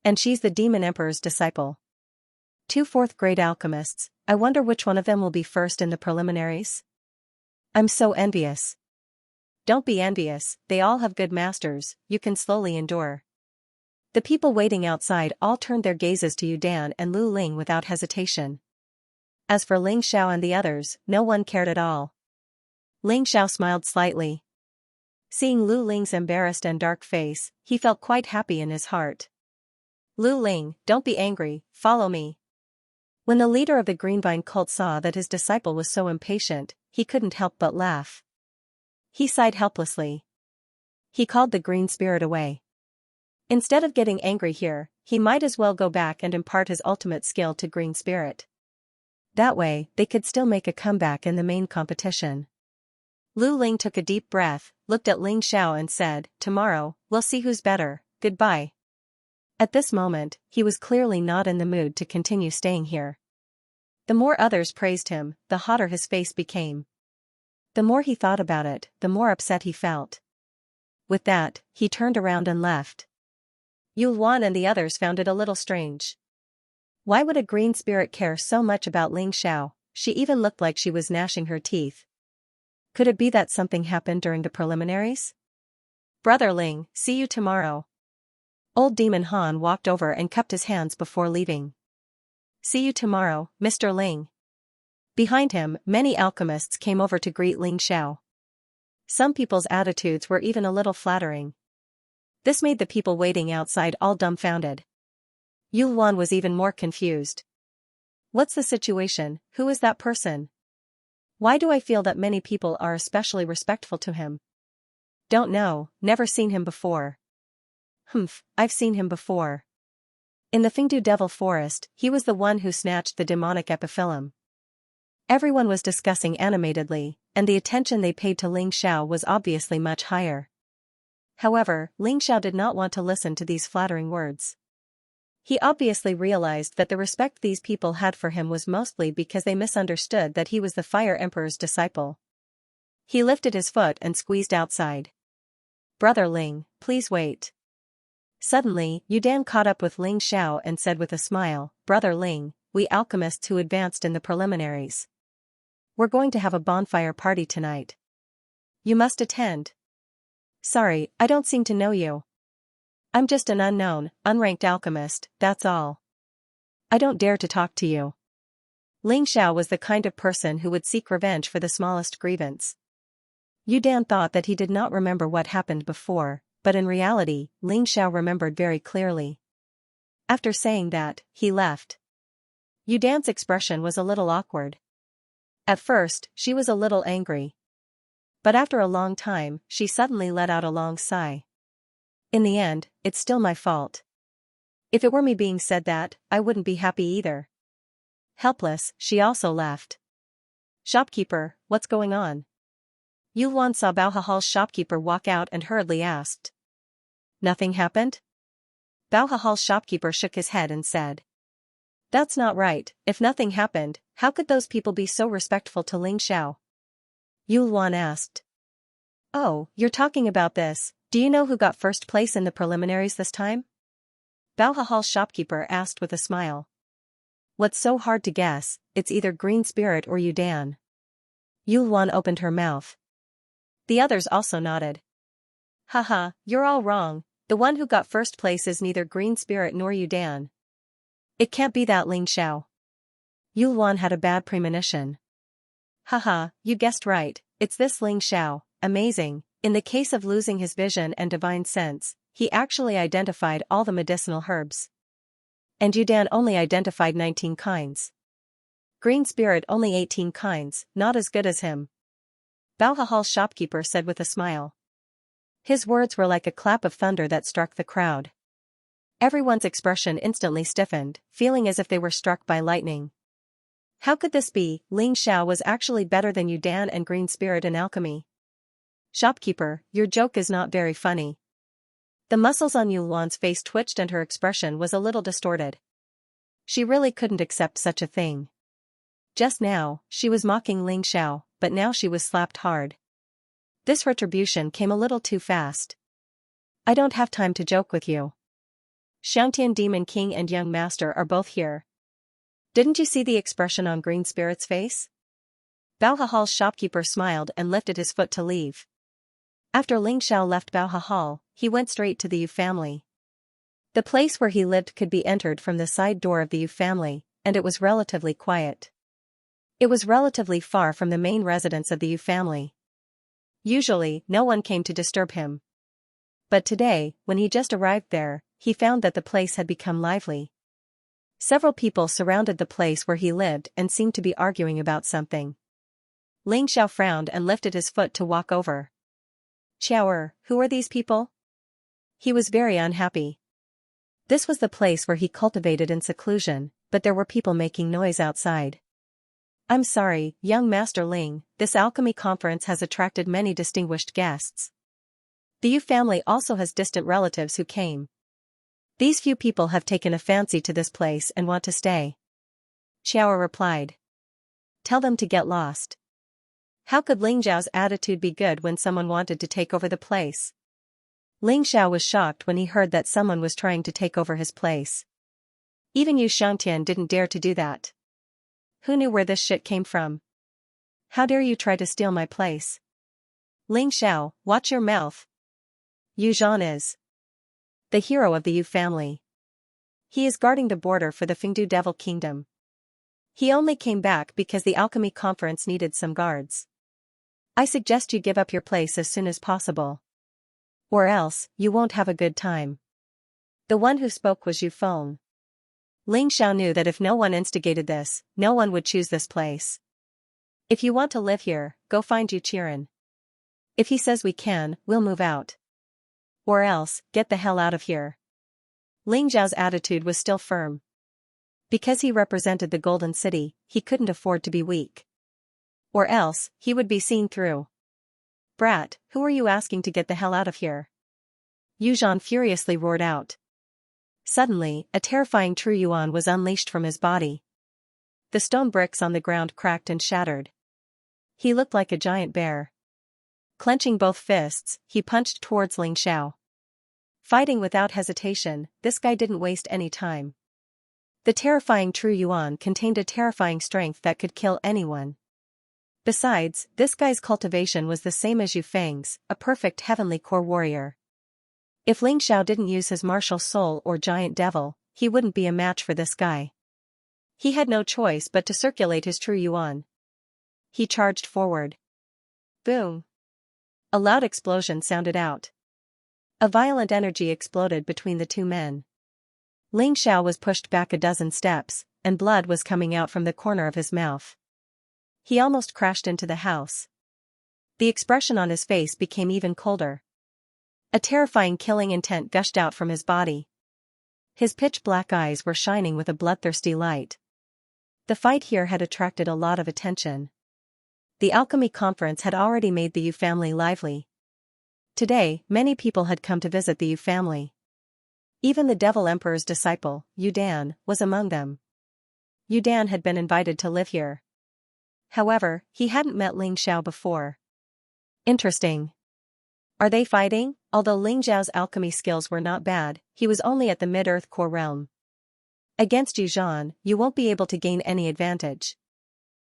And she's the Demon Emperor's disciple. 2 fourth-grade alchemists, I wonder which one of them will be first in the preliminaries? I'm so envious. Don't be envious, they all have good masters, you can slowly endure. The people waiting outside all turned their gazes to Yu Dan and Lu Ling without hesitation. As for Ling Xiao and the others, no one cared at all. Ling Xiao smiled slightly. Seeing Lu Ling's embarrassed and dark face, he felt quite happy in his heart. Lu Ling, don't be angry, follow me. When the leader of the Greenvine cult saw that his disciple was so impatient, he couldn't help but laugh. He sighed helplessly. He called the green spirit away. Instead of getting angry here, he might as well go back and impart his ultimate skill to Green Spirit. That way, they could still make a comeback in the main competition. Lu Ling took a deep breath, looked at Ling Xiao and said, "Tomorrow, we'll see who's better, goodbye." At this moment, he was clearly not in the mood to continue staying here. The more others praised him, the hotter his face became. The more he thought about it, the more upset he felt. With that, he turned around and left. Yulwan and the others found it a little strange. Why would a green spirit care so much about Ling Xiao? She even looked like she was gnashing her teeth. Could it be that something happened during the preliminaries? Brother Ling, see you tomorrow. Old Demon Han walked over and cupped his hands before leaving. See you tomorrow, Mr. Ling. Behind him, many alchemists came over to greet Ling Xiao. Some people's attitudes were even a little flattering. This made the people waiting outside all dumbfounded. Yulwan was even more confused. What's the situation? Who is that person? Why do I feel that many people are especially respectful to him? Don't know, never seen him before. Humph, I've seen him before. In the Fingdu Devil Forest, he was the one who snatched the demonic epiphyllum. Everyone was discussing animatedly, and the attention they paid to Ling Xiao was obviously much higher. However, Ling Xiao did not want to listen to these flattering words. He obviously realized that the respect these people had for him was mostly because they misunderstood that he was the Fire Emperor's disciple. He lifted his foot and squeezed outside. Brother Ling, please wait. Suddenly, Yu Dan caught up with Ling Xiao and said with a smile, Brother Ling, we alchemists who advanced in the preliminaries. We're going to have a bonfire party tonight. You must attend. Sorry, I don't seem to know you. I'm just an unknown, unranked alchemist, that's all. I don't dare to talk to you. Ling Xiao was the kind of person who would seek revenge for the smallest grievance. Yu Dan thought that he did not remember what happened before, but in reality, Ling Xiao remembered very clearly. After saying that, he left. Yu Dan's expression was a little awkward. At first, she was a little angry. But after a long time, she suddenly let out a long sigh. In the end, it's still my fault. If it were me being said that, I wouldn't be happy either. Helpless, she also left. Shopkeeper, what's going on? Yulwan saw Baohahal's shopkeeper walk out and hurriedly asked. Nothing happened? Baohahal's shopkeeper shook his head and said. That's not right, if nothing happened, how could those people be so respectful to Ling Xiao? Yulwan asked. Oh, you're talking about this, do you know who got first place in the preliminaries this time? Baohahal's shopkeeper asked with a smile. What's so hard to guess, it's either Green Spirit or Yu Dan. Yulwan opened her mouth. The others also nodded. Haha, you're all wrong, the one who got first place is neither Green Spirit nor Yu Dan. It can't be that Ling Xiao. Yulwan had a bad premonition. Haha, you guessed right, it's this Ling Xiao, amazing, in the case of losing his vision and divine sense, he actually identified all the medicinal herbs. And Yu Dan only identified 19 kinds. Green Spirit only 18 kinds, not as good as him. Baohahal's shopkeeper said with a smile. His words were like a clap of thunder that struck the crowd. Everyone's expression instantly stiffened, feeling as if they were struck by lightning. How could this be? Ling Xiao was actually better than Yu Dan and Green Spirit in alchemy. Shopkeeper, your joke is not very funny. The muscles on Yulwan's face twitched and her expression was a little distorted. She really couldn't accept such a thing. Just now, she was mocking Ling Xiao, but now she was slapped hard. This retribution came a little too fast. I don't have time to joke with you. Xiangtian Demon King and Young Master are both here. Didn't you see the expression on Green Spirit's face? Baohahal's shopkeeper smiled and lifted his foot to leave. After Ling Xiao left Baoha Hall, he went straight to the Yu family. The place where he lived could be entered from the side door of the Yu family, and it was relatively quiet. It was relatively far from the main residence of the Yu family. Usually, no one came to disturb him. But today, when he just arrived there, he found that the place had become lively. Several people surrounded the place where he lived and seemed to be arguing about something. Ling Xiao frowned and lifted his foot to walk over. "Xiao, who are these people?" He was very unhappy. This was the place where he cultivated in seclusion, but there were people making noise outside. "I'm sorry, young Master Ling, this alchemy conference has attracted many distinguished guests. The Yu family also has distant relatives who came. These few people have taken a fancy to this place and want to stay." Xiao replied. "Tell them to get lost." How could Ling Xiao's attitude be good when someone wanted to take over the place? Ling Xiao was shocked when he heard that someone was trying to take over his place. Even Yu Xiangtian didn't dare to do that. Who knew where this shit came from? How dare you try to steal my place? Ling Xiao, watch your mouth. Yu Zhan is the hero of the Yu family. He is guarding the border for the Fengdu Devil Kingdom. He only came back because the alchemy conference needed some guards. I suggest you give up your place as soon as possible. Or else, you won't have a good time. The one who spoke was Yu Feng. Ling Xiao knew that if no one instigated this, no one would choose this place. If you want to live here, go find Yu Qiren. If he says we can, we'll move out. Or else, get the hell out of here. Ling Xiao's attitude was still firm. Because he represented the Golden City, he couldn't afford to be weak. Or else, he would be seen through. "Brat, who are you asking to get the hell out of here?" Yu Zhan furiously roared out. Suddenly, a terrifying True Yuan was unleashed from his body. The stone bricks on the ground cracked and shattered. He looked like a giant bear. Clenching both fists, he punched towards Ling Xiao. Fighting without hesitation, this guy didn't waste any time. The terrifying True Yuan contained a terrifying strength that could kill anyone. Besides, this guy's cultivation was the same as Yu Feng's, a perfect heavenly core warrior. If Ling Xiao didn't use his martial soul or giant devil, he wouldn't be a match for this guy. He had no choice but to circulate his True Yuan. He charged forward. Boom! A loud explosion sounded out. A violent energy exploded between the two men. Ling Xiao was pushed back a dozen steps, and blood was coming out from the corner of his mouth. He almost crashed into the house. The expression on his face became even colder. A terrifying killing intent gushed out from his body. His pitch-black eyes were shining with a bloodthirsty light. The fight here had attracted a lot of attention. The alchemy conference had already made the Yu family lively. Today, many people had come to visit the Yu family. Even the Devil Emperor's disciple, Yu Dan, was among them. Yu Dan had been invited to live here. However, he hadn't met Ling Xiao before. Interesting. Are they fighting? Although Ling Xiao's alchemy skills were not bad, he was only at the mid-earth core realm. Against Yu Zhan, you won't be able to gain any advantage.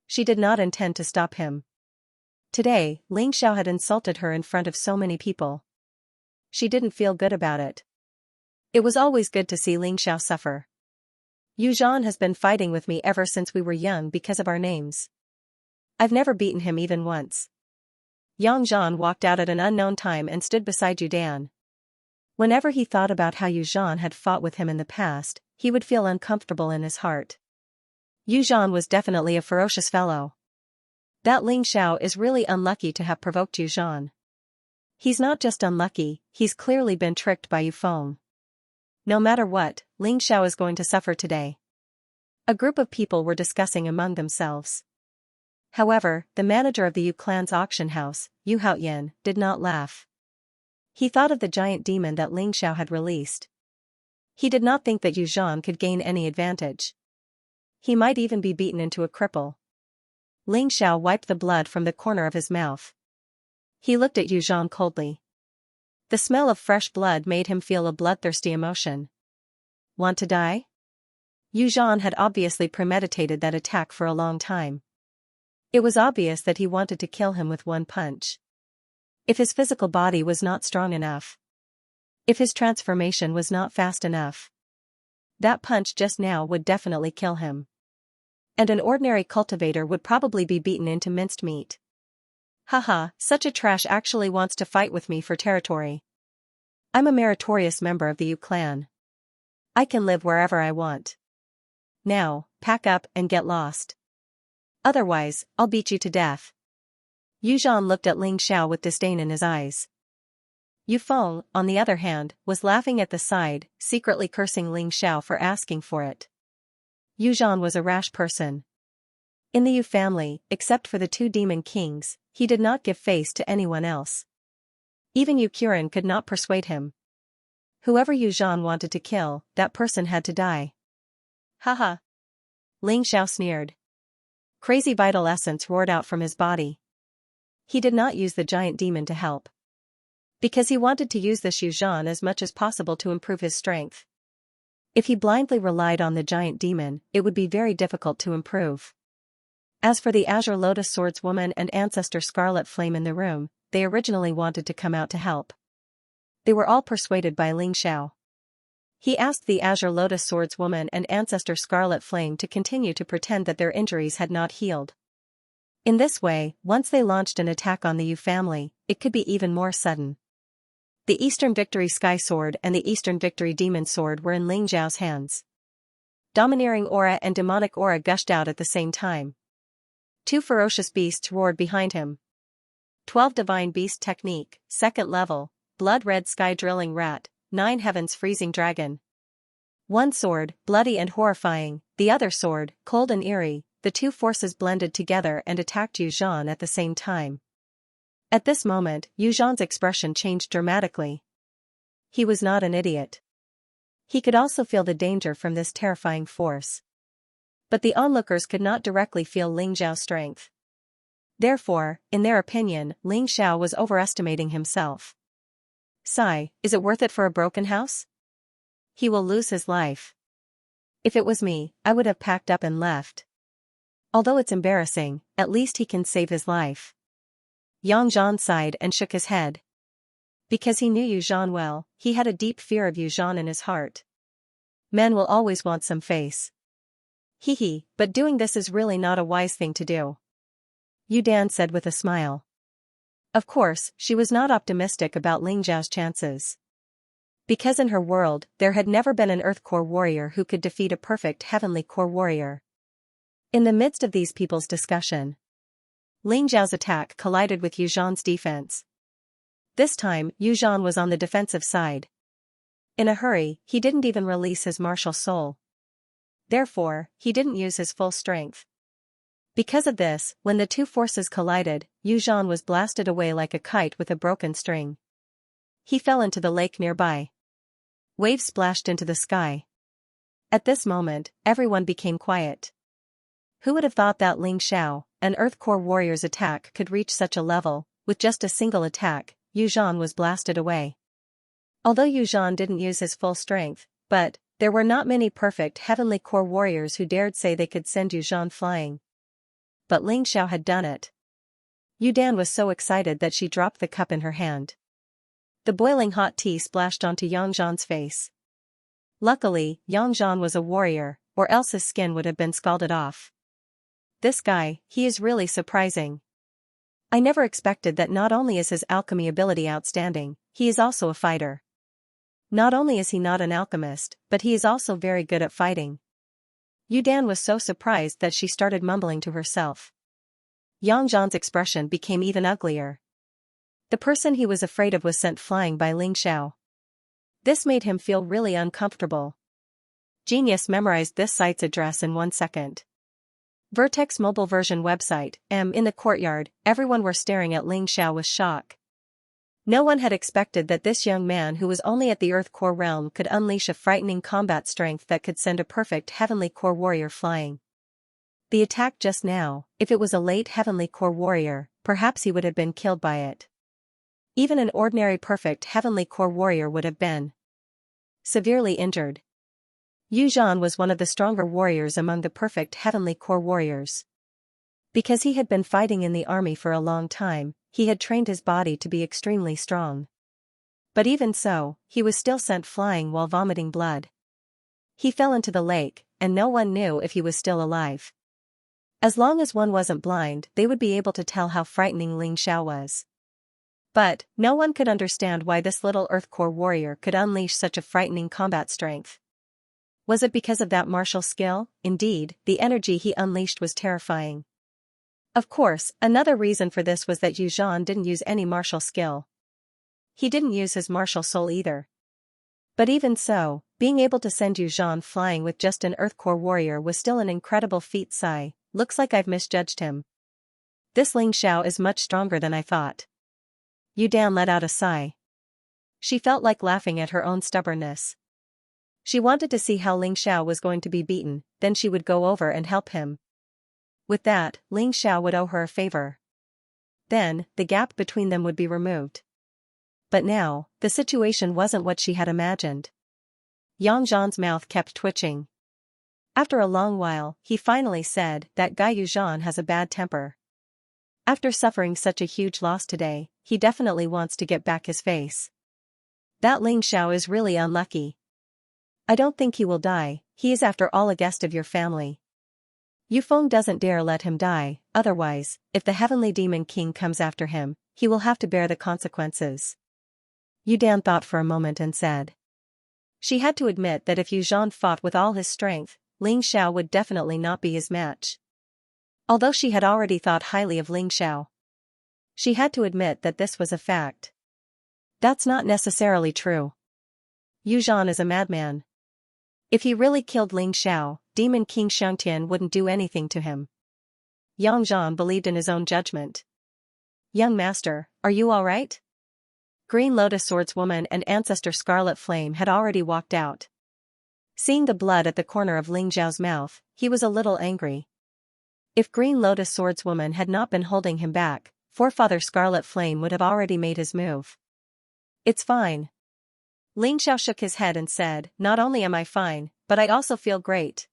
She did not intend to stop him. Today, Ling Xiao had insulted her in front of so many people. She didn't feel good about it. It was always good to see Ling Xiao suffer. Yu Zhan has been fighting with me ever since we were young because of our names. I've never beaten him even once. Yang Zhan walked out at an unknown time and stood beside Yu Dan. Whenever he thought about how Yu Zhan had fought with him in the past, he would feel uncomfortable in his heart. Yu Zhan was definitely a ferocious fellow. That Ling Xiao is really unlucky to have provoked Yu Zhan. He's not just unlucky, he's clearly been tricked by Yu Feng. No matter what, Ling Xiao is going to suffer today. A group of people were discussing among themselves. However, the manager of the Yu clan's auction house, Yu Haoyan, did not laugh. He thought of the giant demon that Ling Xiao had released. He did not think that Yu Zhan could gain any advantage. He might even be beaten into a cripple. Ling Xiao wiped the blood from the corner of his mouth. He looked at Yu Zhan coldly. The smell of fresh blood made him feel a bloodthirsty emotion. Want to die? Yu Zhan had obviously premeditated that attack for a long time. It was obvious that he wanted to kill him with one punch. If his physical body was not strong enough. If his transformation was not fast enough. That punch just now would definitely kill him. And an ordinary cultivator would probably be beaten into minced meat. Haha, such a trash actually wants to fight with me for territory. I'm a meritorious member of the Yu clan. I can live wherever I want. Now, pack up and get lost. Otherwise, I'll beat you to death. Yu Zhan looked at Ling Xiao with disdain in his eyes. Yu Feng, on the other hand, was laughing at the side, secretly cursing Ling Xiao for asking for it. Yu Zhan was a rash person. In the Yu family, except for the two demon kings, he did not give face to anyone else. Even Yu Qiren could not persuade him. Whoever Yu Zhan wanted to kill, that person had to die. Haha. Ling Xiao sneered. Crazy vital essence roared out from his body. He did not use the giant demon to help. Because he wanted to use this Yu Zhan as much as possible to improve his strength. If he blindly relied on the giant demon, it would be very difficult to improve. As for the Azure Lotus Swordswoman and Ancestor Scarlet Flame in the room, they originally wanted to come out to help. They were all persuaded by Ling Xiao. He asked the Azure Lotus Swordswoman and Ancestor Scarlet Flame to continue to pretend that their injuries had not healed. In this way, once they launched an attack on the Yu family, it could be even more sudden. The Eastern Victory Sky Sword and the Eastern Victory Demon Sword were in Ling Xiao's hands. Domineering aura and demonic aura gushed out at the same time. Two ferocious beasts roared behind him. 12 Divine Beast Technique, 2nd level, Blood Red Sky Drilling Rat, 9 Heavens Freezing Dragon. One sword, bloody and horrifying, the other sword, cold and eerie, the two forces blended together and attacked Yu Zhan at the same time. At this moment, Yu Zhan's expression changed dramatically. He was not an idiot. He could also feel the danger from this terrifying force. But the onlookers could not directly feel Ling Xiao's strength. Therefore, in their opinion, Ling Xiao was overestimating himself. Sigh, is it worth it for a broken house? He will lose his life. If it was me, I would have packed up and left. Although it's embarrassing, at least he can save his life. Yang Zhan sighed and shook his head. Because he knew Yu Zhan well, he had a deep fear of Yu Zhan in his heart. Men will always want some face. Hee, but doing this is really not a wise thing to do. Yu Dan said with a smile. Of course, she was not optimistic about Ling Xiao's chances. Because in her world, there had never been an Earth Core warrior who could defeat a perfect Heavenly Core warrior. In the midst of these people's discussion, Ling Xiao's attack collided with Yu Zhan's defense. This time, Yu Zhan was on the defensive side. In a hurry, he didn't even release his martial soul. Therefore, he didn't use his full strength. Because of this, when the two forces collided, Yu Zhan was blasted away like a kite with a broken string. He fell into the lake nearby. Waves splashed into the sky. At this moment, everyone became quiet. Who would have thought that Ling Xiao, an Earth Core warrior's attack could reach such a level? With just a single attack, Yu Zhan was blasted away. Although Yu Zhan didn't use his full strength, but there were not many perfect Heavenly Core warriors who dared say they could send Yu Zhan flying. But Ling Xiao had done it. Yu Dan was so excited that she dropped the cup in her hand. The boiling hot tea splashed onto Yang Zhan's face. Luckily, Yang Zhan was a warrior, or else his skin would have been scalded off. This guy, he is really surprising. I never expected that. Not only is his alchemy ability outstanding, he is also a fighter. Not only is he not an alchemist, but he is also very good at fighting. Yu Dan was so surprised that she started mumbling to herself. Yang Zhan's expression became even uglier. The person he was afraid of was sent flying by Ling Xiao. This made him feel really uncomfortable. Genius memorized this site's address in 1 second. Vertex mobile version website. In the courtyard, everyone were staring at Ling Xiao with shock. No one had expected that this young man who was only at the Earth Core realm could unleash a frightening combat strength that could send a perfect Heavenly Core warrior flying. The attack just now, if it was a late Heavenly Core warrior, perhaps he would have been killed by it. Even an ordinary perfect Heavenly Core warrior would have been severely injured. Yu Zhan was one of the stronger warriors among the perfect Heavenly Core warriors. Because he had been fighting in the army for a long time, he had trained his body to be extremely strong. But even so, he was still sent flying while vomiting blood. He fell into the lake, and no one knew if he was still alive. As long as one wasn't blind, they would be able to tell how frightening Ling Xiao was. But no one could understand why this little Earthcore warrior could unleash such a frightening combat strength. Was it because of that martial skill? Indeed, the energy he unleashed was terrifying. Of course, another reason for this was that Yu Zhan didn't use any martial skill. He didn't use his martial soul either. But even so, being able to send Yu Zhan flying with just an Earthcore warrior was still an incredible feat. Sigh, looks like I've misjudged him. This Ling Xiao is much stronger than I thought. Yu Dan let out a sigh. She felt like laughing at her own stubbornness. She wanted to see how Ling Xiao was going to be beaten, then she would go over and help him. With that, Ling Xiao would owe her a favor. Then, the gap between them would be removed. But now, the situation wasn't what she had imagined. Yang Zhan's mouth kept twitching. After a long while, he finally said, "That guy Yu Zhan has a bad temper. After suffering such a huge loss today, he definitely wants to get back his face. That Ling Xiao is really unlucky. I don't think he will die, he is after all a guest of your family. Yu Feng doesn't dare let him die, otherwise, if the Heavenly Demon King comes after him, he will have to bear the consequences." Yu Dan thought for a moment and said. She had to admit that if Yu Zhan fought with all his strength, Ling Xiao would definitely not be his match. Although she had already thought highly of Ling Xiao, she had to admit that this was a fact. That's not necessarily true. Yu Zhan is a madman. If he really killed Ling Xiao, Demon King Xianxia wouldn't do anything to him. Yang Zhan believed in his own judgment. "Young master, are you all right?" Green Lotus Swordswoman and Ancestor Scarlet Flame had already walked out. Seeing the blood at the corner of Ling Xiao's mouth, he was a little angry. If Green Lotus Swordswoman had not been holding him back, Forefather Scarlet Flame would have already made his move. "It's fine." Ling Xiao shook his head and said, "Not only am I fine, but I also feel great."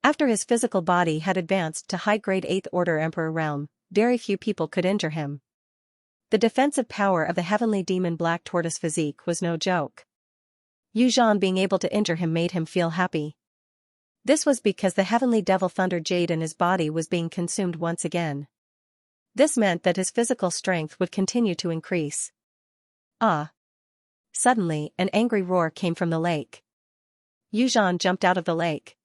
After his physical body had advanced to high-grade 8th Order Emperor realm, very few people could injure him. The defensive power of the Heavenly Demon Black Tortoise physique was no joke. Yu Zhan being able to injure him made him feel happy. This was because the Heavenly Devil Thunder Jade in his body was being consumed once again. This meant that his physical strength would continue to increase. Ah! Suddenly, an angry roar came from the lake. Yu Zhan jumped out of the lake.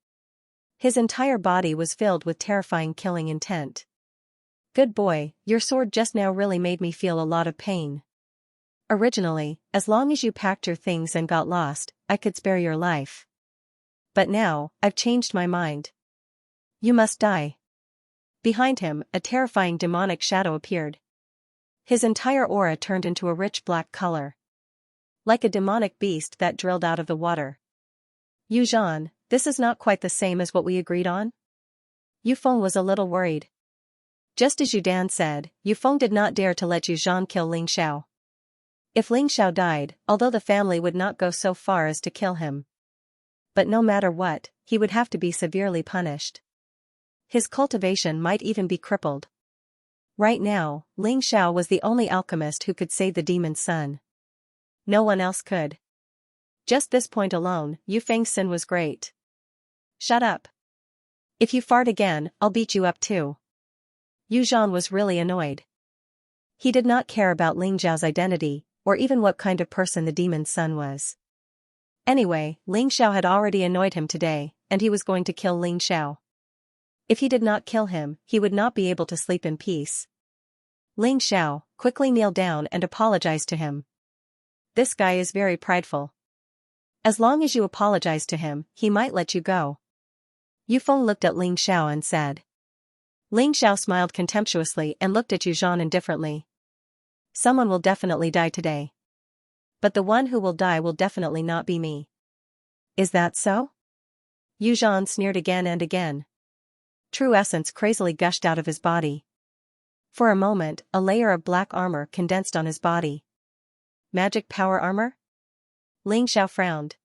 His entire body was filled with terrifying killing intent. "Good boy, your sword just now really made me feel a lot of pain. Originally, as long as you packed your things and got lost, I could spare your life. But now, I've changed my mind. You must die." Behind him, a terrifying demonic shadow appeared. His entire aura turned into a rich black color. Like a demonic beast that drilled out of the water. "Yu Zhan, this is not quite the same as what we agreed on?" Yu Feng was a little worried. Just as Yu Dan said, Yu Feng did not dare to let Yu Zhan kill Ling Xiao. If Ling Xiao died, although the family would not go so far as to kill him. But no matter what, he would have to be severely punished. His cultivation might even be crippled. Right now, Ling Xiao was the only alchemist who could save the demon's son. No one else could. Just this point alone, Yu Feng's sin was great. "Shut up. If you fart again, I'll beat you up too." Yu Zhan was really annoyed. He did not care about Ling Xiao's identity, or even what kind of person the demon's son was. Anyway, Ling Xiao had already annoyed him today, and he was going to kill Ling Xiao. If he did not kill him, he would not be able to sleep in peace. Ling Xiao quickly kneeled down and apologized to him. "This guy is very prideful. As long as you apologize to him, he might let you go." Yu Feng looked at Ling Xiao and said. Ling Xiao smiled contemptuously and looked at Yu Zhan indifferently. "Someone will definitely die today. But the one who will die will definitely not be me." "Is that so?" Yu Zhan sneered again and again. True essence crazily gushed out of his body. For a moment, a layer of black armor condensed on his body. Magic power armor? Ling Xiao frowned.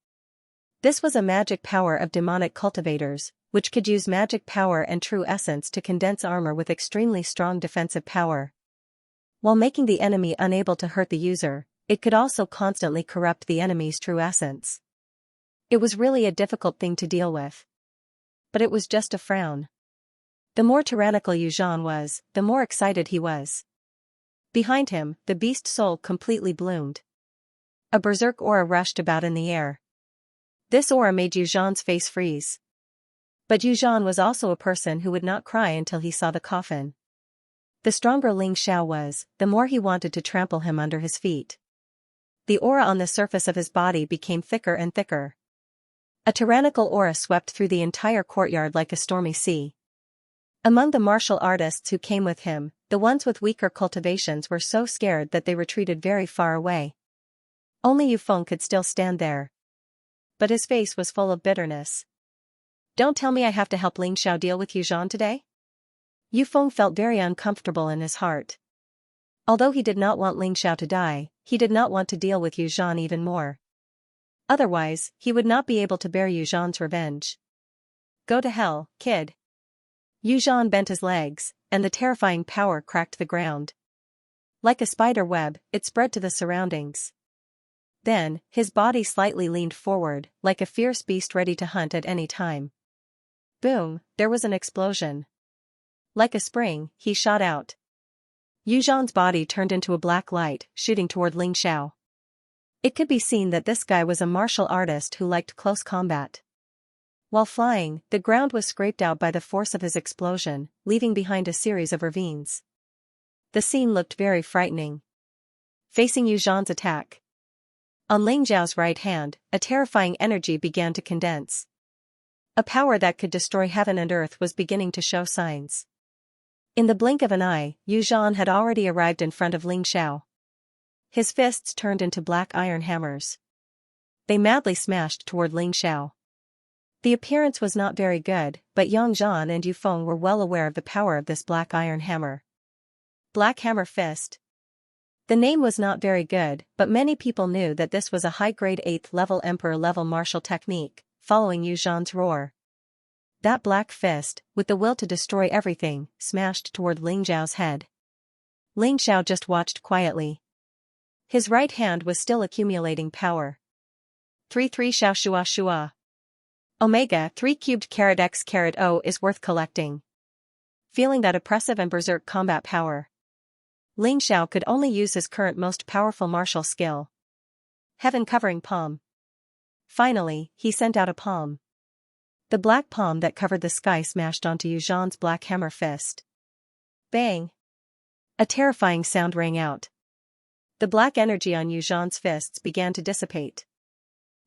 This was a magic power of demonic cultivators, which could use magic power and true essence to condense armor with extremely strong defensive power. While making the enemy unable to hurt the user, it could also constantly corrupt the enemy's true essence. It was really a difficult thing to deal with. But it was just a frown. The more tyrannical Yuzhan was, the more excited he was. Behind him, the beast soul completely bloomed. A berserk aura rushed about in the air. This aura made Yuzhan's face freeze. But Yuzhan was also a person who would not cry until he saw the coffin. The stronger Ling Xiao was, the more he wanted to trample him under his feet. The aura on the surface of his body became thicker and thicker. A tyrannical aura swept through the entire courtyard like a stormy sea. Among the martial artists who came with him, the ones with weaker cultivations were so scared that they retreated very far away. Only Yufeng could still stand there. But his face was full of bitterness. Don't tell me I have to help Ling Xiao deal with Yuzhan today? Yufeng felt very uncomfortable in his heart. Although he did not want Ling Xiao to die, he did not want to deal with Yuzhan even more. Otherwise, he would not be able to bear Yuzhan's revenge. Go to hell, kid. Yuzhan bent his legs, and the terrifying power cracked the ground. Like a spider web, it spread to the surroundings. Then, his body slightly leaned forward, like a fierce beast ready to hunt at any time. Boom, there was an explosion. Like a spring, he shot out. Yuzhan's body turned into a black light, shooting toward Ling Xiao. It could be seen that this guy was a martial artist who liked close combat. While flying, the ground was scraped out by the force of his explosion, leaving behind a series of ravines. The scene looked very frightening. Facing Yuzhan's attack. On Ling Xiao's right hand, a terrifying energy began to condense. A power that could destroy heaven and earth was beginning to show signs. In the blink of an eye, Yuzhan had already arrived in front of Ling Xiao. His fists turned into black iron hammers. They madly smashed toward Ling Xiao. The appearance was not very good, but Yang Zhan and Yufeng were well aware of the power of this black iron hammer. Black Hammer Fist. The name was not very good, but many people knew that this was a high-grade 8th-level Emperor-level martial technique, following Yuzhan's roar. That black fist, with the will to destroy everything, smashed toward Ling Xiao's head. Ling Xiao just watched quietly. His right hand was still accumulating power. 3-3 Xiao Shua Shua. Omega 3 cubed carat x carat O is worth collecting. Feeling that oppressive and berserk combat power, Ling Xiao could only use his current most powerful martial skill. Heaven Covering Palm. Finally, he sent out a palm. The black palm that covered the sky smashed onto Yuzhan's black hammer fist. Bang! A terrifying sound rang out. The black energy on Yuzhan's fists began to dissipate.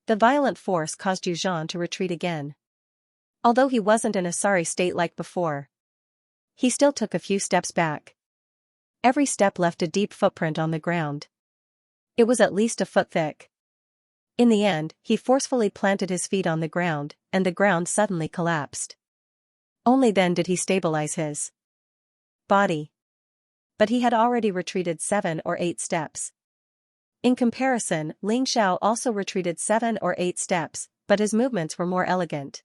The violent force caused Yuzhan to retreat again. Although he wasn't in a sorry state like before, he still took a few steps back. Every step left a deep footprint on the ground. It was at least a foot thick. In the end, he forcefully planted his feet on the ground, and the ground suddenly collapsed. Only then did he stabilize his body. But he had already retreated 7 or 8 steps. In comparison, Ling Xiao also retreated 7 or 8 steps, but his movements were more elegant.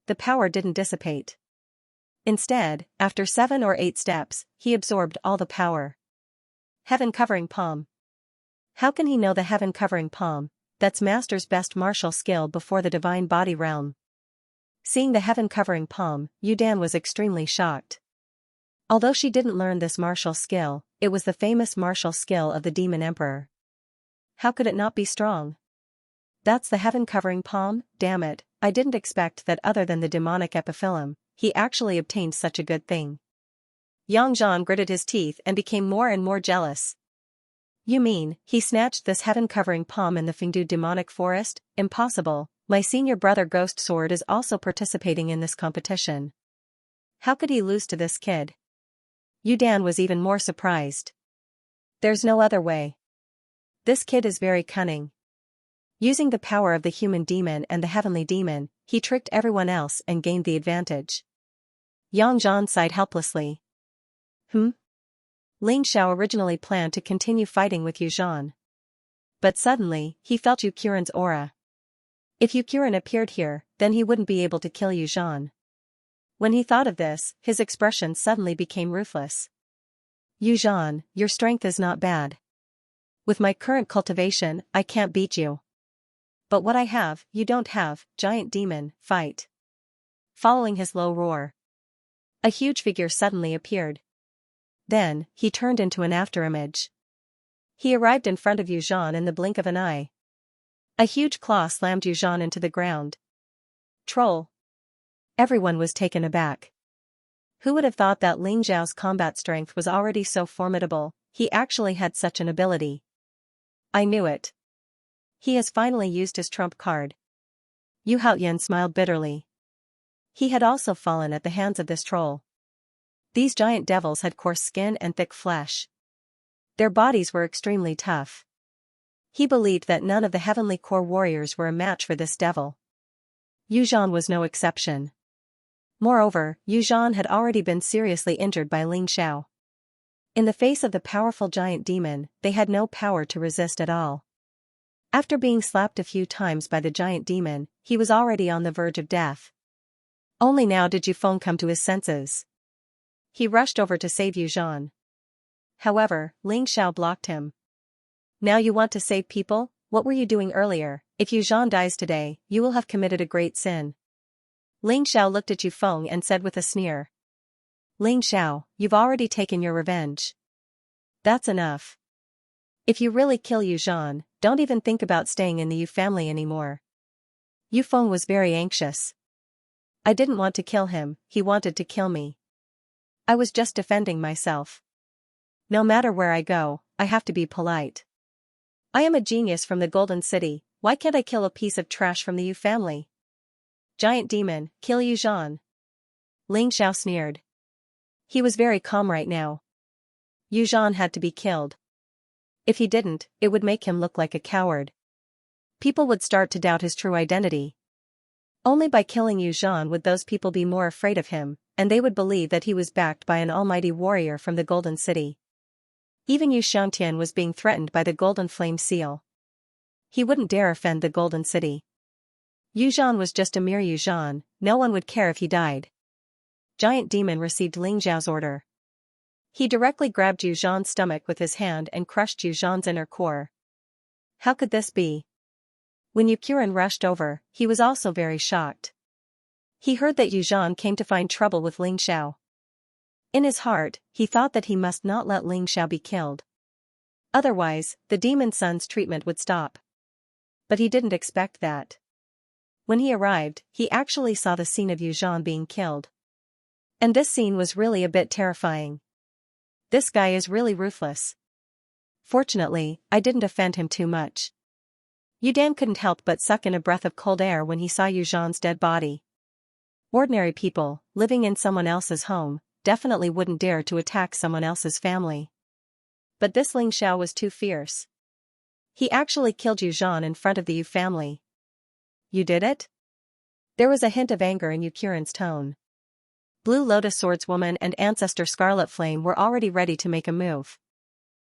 The power didn't dissipate. Instead, after 7 or 8 steps, he absorbed all the power. Heaven Covering Palm. How can he know the Heaven Covering Palm? That's Master's best martial skill before the Divine Body Realm. Seeing the Heaven Covering Palm, Yudan was extremely shocked. Although she didn't learn this martial skill, it was the famous martial skill of the Demon Emperor. How could it not be strong? That's the Heaven Covering Palm? Damn it, I didn't expect that other than the demonic epiphyllum, he actually obtained such a good thing. Yang Zhan gritted his teeth and became more and more jealous. You mean, he snatched this Heaven Covering Palm in the Fengdu demonic forest? Impossible, my senior brother Ghost Sword is also participating in this competition. How could he lose to this kid? Yudan was even more surprised. There's no other way. This kid is very cunning. Using the power of the human demon and the heavenly demon, he tricked everyone else and gained the advantage. Yang Zhan sighed helplessly. Ling Xiao originally planned to continue fighting with Yuzhan. But suddenly, he felt Yukurin's aura. If Yukurin appeared here, then he wouldn't be able to kill Yuzhan. When he thought of this, his expression suddenly became ruthless. Yu Zhan, your strength is not bad. With my current cultivation, I can't beat you. But what I have, you don't have, giant demon, fight. Following his low roar, a huge figure suddenly appeared. Then, he turned into an afterimage. He arrived in front of Yu Zhan in the blink of an eye. A huge claw slammed Yu Zhan into the ground. Troll. Everyone was taken aback. Who would have thought that Ling Zhao's combat strength was already so formidable? He actually had such an ability. I knew it. He has finally used his trump card. Yu Haoyan smiled bitterly. He had also fallen at the hands of this troll. These giant devils had coarse skin and thick flesh. Their bodies were extremely tough. He believed that none of the heavenly core warriors were a match for this devil. Yu Zhan was no exception. Moreover, Yu Zhan had already been seriously injured by Ling Xiao. In the face of the powerful giant demon, they had no power to resist at all. After being slapped a few times by the giant demon, he was already on the verge of death. Only now did Yu Feng come to his senses. He rushed over to save Yu Zhan. However, Ling Xiao blocked him. Now you want to save people? What were you doing earlier? If Yu Zhan dies today, you will have committed a great sin. Ling Xiao looked at Yu Feng and said with a sneer. Ling Xiao, you've already taken your revenge. That's enough. If you really kill Yu Zhan, don't even think about staying in the Yu family anymore. Yu Feng was very anxious. I didn't want to kill him, he wanted to kill me. I was just defending myself. No matter where I go, I have to be polite. I am a genius from the Golden City, why can't I kill a piece of trash from the Yu family? Giant demon, kill Yu Zhan. Ling Xiao sneered. He was very calm right now. Yu Zhan had to be killed. If he didn't, it would make him look like a coward. People would start to doubt his true identity. Only by killing Yu Zhan would those people be more afraid of him, and they would believe that he was backed by an almighty warrior from the Golden City. Even Yu Xiangtian was being threatened by the Golden Flame Seal. He wouldn't dare offend the Golden City. Yu Zhan was just a mere Yu Zhan, no one would care if he died. Giant Demon received Ling Zhao's order. He directly grabbed Yu Zhan's stomach with his hand and crushed Yu Zhan's inner core. How could this be? When Yu Qiren rushed over, he was also very shocked. He heard that Yu Zhan came to find trouble with Ling Xiao. In his heart, he thought that he must not let Ling Xiao be killed. Otherwise, the demon son's treatment would stop. But he didn't expect that. When he arrived, he actually saw the scene of Yu Zhan being killed. And this scene was really a bit terrifying. This guy is really ruthless. Fortunately, I didn't offend him too much. Yu Dan couldn't help but suck in a breath of cold air when he saw Yu Zhan's dead body. Ordinary people, living in someone else's home, definitely wouldn't dare to attack someone else's family. But this Ling Xiao was too fierce. He actually killed Yu Zhan in front of the Yu family. You did it? There was a hint of anger in Yu Qiren's tone. Blue Lotus Swordswoman and Ancestor Scarlet Flame were already ready to make a move.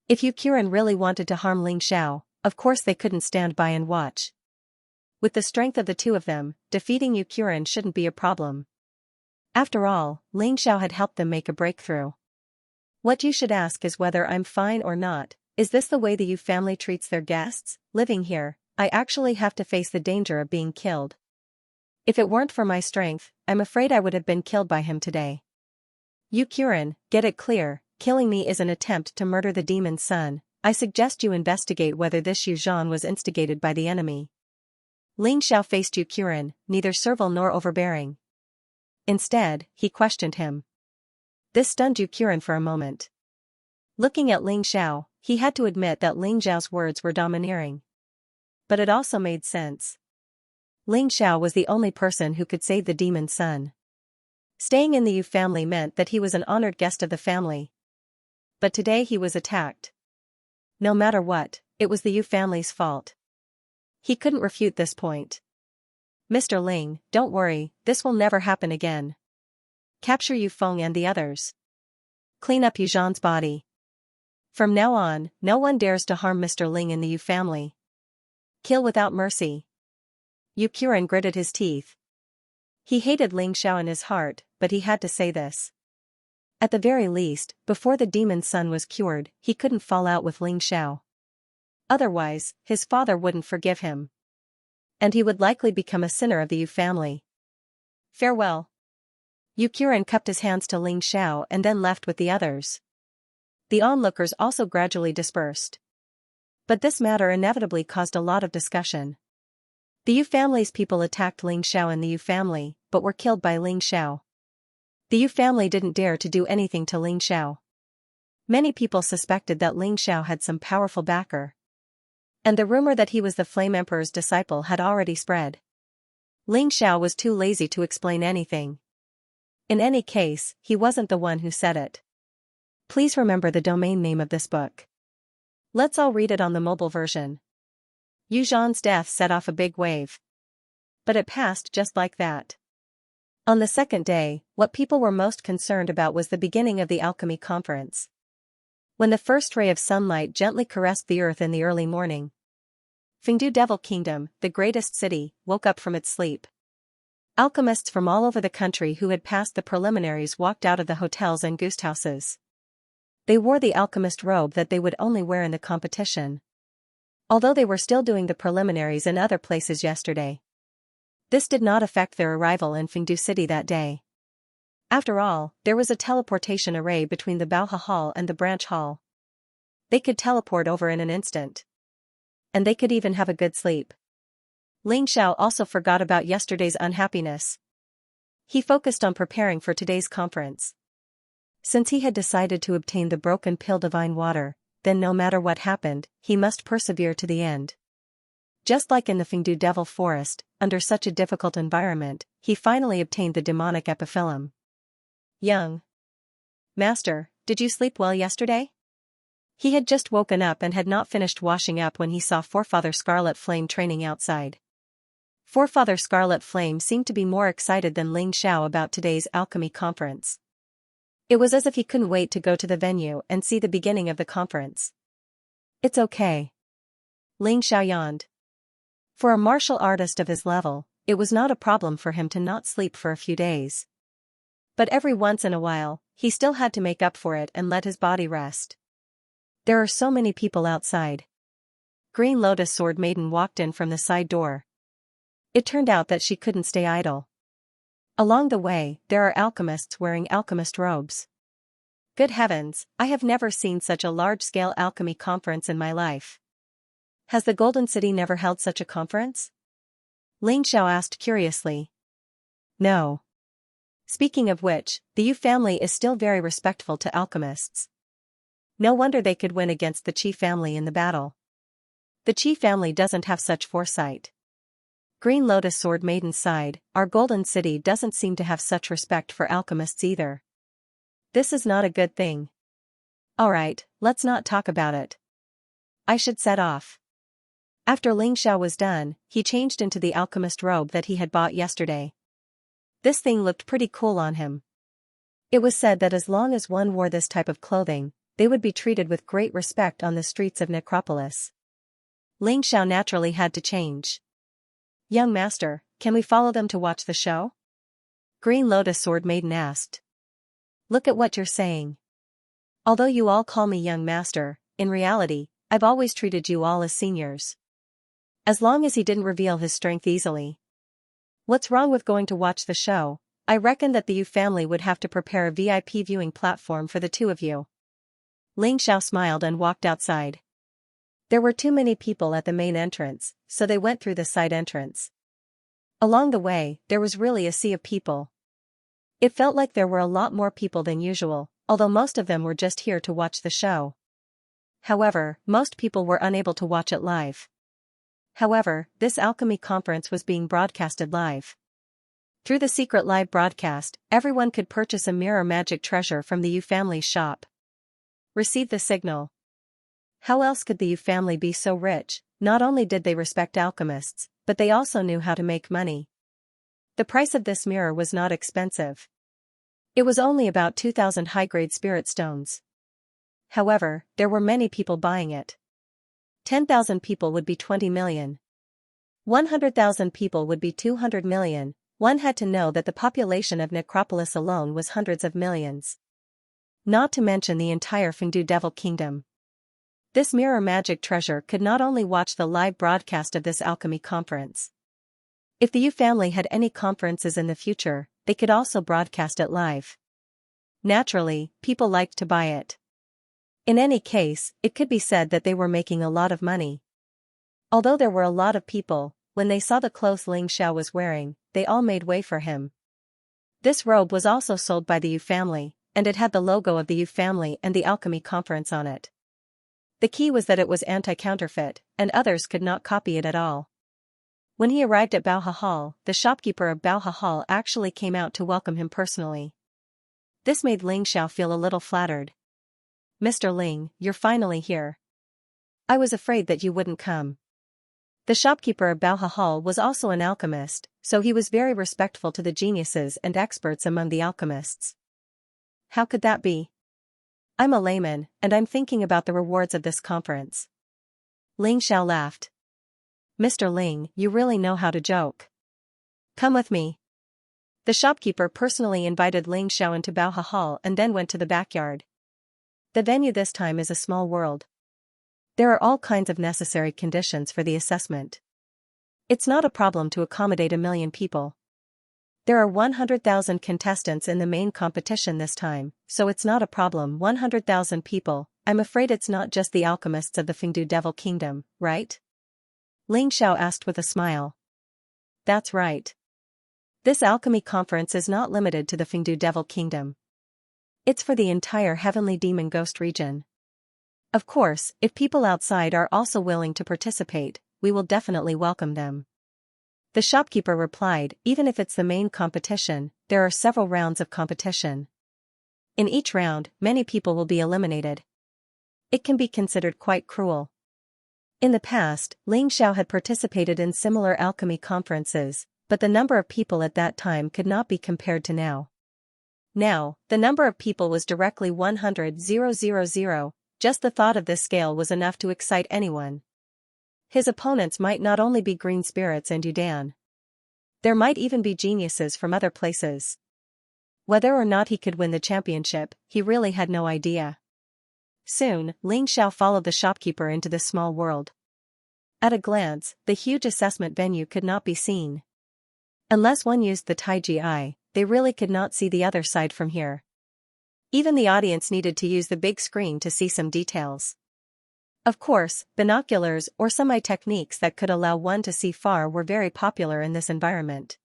If Yu Qiren really wanted to harm Ling Xiao, of course they couldn't stand by and watch. With the strength of the two of them, defeating Yu Qiren shouldn't be a problem. After all, Ling Xiao had helped them make a breakthrough. What you should ask is whether I'm fine or not. Is this the way the Yu family treats their guests? Living here, I actually have to face the danger of being killed. If it weren't for my strength, I'm afraid I would have been killed by him today. Yu Qiren, get it clear, killing me is an attempt to murder the demon's son. I suggest you investigate whether this Yu Zhan was instigated by the enemy. Ling Xiao faced Yu Qiren, neither servile nor overbearing. Instead, he questioned him. This stunned Yu Qiren for a moment. Looking at Ling Xiao, he had to admit that Ling Xiao's words were domineering. But it also made sense. Ling Xiao was the only person who could save the demon's son. Staying in the Yu family meant that he was an honored guest of the family. But today he was attacked. No matter what, it was the Yu family's fault. He couldn't refute this point. Mr. Ling, don't worry, this will never happen again. Capture Yu Feng and the others. Clean up Yu Zhan's body. From now on, no one dares to harm Mr. Ling in the Yu family. Kill without mercy. Yu Qiren gritted his teeth. He hated Ling Xiao in his heart, but he had to say this. At the very least, before the demon's son was cured, he couldn't fall out with Ling Xiao. Otherwise, his father wouldn't forgive him. And he would likely become a sinner of the Yu family. Farewell. Yu Qiren cupped his hands to Ling Xiao and then left with the others. The onlookers also gradually dispersed. But this matter inevitably caused a lot of discussion. The Yu family's people attacked Ling Xiao and the Yu family, but were killed by Ling Xiao. The Yu family didn't dare to do anything to Ling Xiao. Many people suspected that Ling Xiao had some powerful backer. And the rumor that he was the Flame Emperor's disciple had already spread. Ling Xiao was too lazy to explain anything. In any case, he wasn't the one who said it. Please remember the domain name of this book. Let's all read it on the mobile version. Yu Zhan's death set off a big wave. But it passed just like that. On the second day, what people were most concerned about was the beginning of the alchemy conference. When the first ray of sunlight gently caressed the earth in the early morning, Fengdu Devil Kingdom, the greatest city, woke up from its sleep. Alchemists from all over the country who had passed the preliminaries walked out of the hotels and guest houses. They wore the alchemist robe that they would only wear in the competition. Although they were still doing the preliminaries in other places yesterday. This did not affect their arrival in Fengdu City that day. After all, there was a teleportation array between the Baohe Hall and the Branch Hall. They could teleport over in an instant. And they could even have a good sleep. Ling Xiao also forgot about yesterday's unhappiness. He focused on preparing for today's conference. Since he had decided to obtain the broken pill divine water, then no matter what happened, he must persevere to the end. Just like in the Fengdu Devil Forest, under such a difficult environment, he finally obtained the demonic epiphyllum. Young Master, did you sleep well yesterday? He had just woken up and had not finished washing up when he saw Forefather Scarlet Flame training outside. Forefather Scarlet Flame seemed to be more excited than Ling Xiao about today's alchemy conference. It was as if he couldn't wait to go to the venue and see the beginning of the conference. It's okay. Ling Xiao yawned. For a martial artist of his level, it was not a problem for him to not sleep for a few days. But every once in a while, he still had to make up for it and let his body rest. There are so many people outside. Green Lotus Sword Maiden walked in from the side door. It turned out that she couldn't stay idle. Along the way, there are alchemists wearing alchemist robes. Good heavens, I have never seen such a large-scale alchemy conference in my life. Has the Golden City never held such a conference? Ling Xiao asked curiously. No. Speaking of which, the Yu family is still very respectful to alchemists. No wonder they could win against the Qi family in the battle. The Qi family doesn't have such foresight. Green Lotus Sword Maiden sighed, our Golden City doesn't seem to have such respect for alchemists either. This is not a good thing. Alright, let's not talk about it. I should set off. After Ling Xiao was done, he changed into the alchemist robe that he had bought yesterday. This thing looked pretty cool on him. It was said that as long as one wore this type of clothing, they would be treated with great respect on the streets of Necropolis. Ling Xiao naturally had to change. Young Master, can we follow them to watch the show? Green Lotus Sword Maiden asked. Look at what you're saying. Although you all call me Young Master, in reality, I've always treated you all as seniors. As long as he didn't reveal his strength easily. What's wrong with going to watch the show? I reckon that the Yu family would have to prepare a VIP viewing platform for the two of you. Ling Xiao smiled and walked outside. There were too many people at the main entrance, so they went through the side entrance. Along the way, there was really a sea of people. It felt like there were a lot more people than usual, although most of them were just here to watch the show. However, most people were unable to watch it live. However, this alchemy conference was being broadcasted live. Through the secret live broadcast, everyone could purchase a mirror magic treasure from the Yu family's shop. Receive the signal. How else could the Yu family be so rich? Not only did they respect alchemists, but they also knew how to make money. The price of this mirror was not expensive. It was only about 2,000 high-grade spirit stones. However, there were many people buying it. 10,000 people would be 20 million. 100,000 people would be 200 million. One had to know that the population of Necropolis alone was hundreds of millions. Not to mention the entire Fengdu Devil Kingdom. This mirror magic treasure could not only watch the live broadcast of this alchemy conference. If the Yu family had any conferences in the future, they could also broadcast it live. Naturally, people liked to buy it. In any case, it could be said that they were making a lot of money. Although there were a lot of people, when they saw the clothes Ling Xiao was wearing, they all made way for him. This robe was also sold by the Yu family, and it had the logo of the Yu family and the alchemy conference on it. The key was that it was anti-counterfeit, and others could not copy it at all. When he arrived at Baohe Hall, the shopkeeper of Baohe Hall actually came out to welcome him personally. This made Ling Xiao feel a little flattered. "Mr. Ling, you're finally here. I was afraid that you wouldn't come." The shopkeeper of Baohe Hall was also an alchemist, so he was very respectful to the geniuses and experts among the alchemists. "How could that be? I'm a layman, and I'm thinking about the rewards of this conference." Ling Xiao laughed. "Mr. Ling, you really know how to joke. Come with me." The shopkeeper personally invited Ling Xiao into Baohe Hall and then went to the backyard. The venue this time is a small world. There are all kinds of necessary conditions for the assessment. It's not a problem to accommodate 1,000,000 people. There are 100,000 contestants in the main competition this time, so it's not a problem. 100,000 people. I'm afraid it's not just the alchemists of the Fengdu Devil Kingdom, right? Ling Xiao asked with a smile. That's right. This alchemy conference is not limited to the Fengdu Devil Kingdom. It's for the entire Heavenly Demon Ghost region. Of course, if people outside are also willing to participate, we will definitely welcome them. The shopkeeper replied, even if it's the main competition, there are several rounds of competition. In each round, many people will be eliminated. It can be considered quite cruel. In the past, Ling Xiao had participated in similar alchemy conferences, but the number of people at that time could not be compared to now. Now, the number of people was directly 100,000. Just the thought of this scale was enough to excite anyone. His opponents might not only be green spirits and Yudan. There might even be geniuses from other places. Whether or not he could win the championship, he really had no idea. Soon, Ling Xiao followed the shopkeeper into this small world. At a glance, the huge assessment venue could not be seen. Unless one used the Taiji eye, they really could not see the other side from here. Even the audience needed to use the big screen to see some details. Of course, binoculars or some eye techniques that could allow one to see far were very popular in this environment.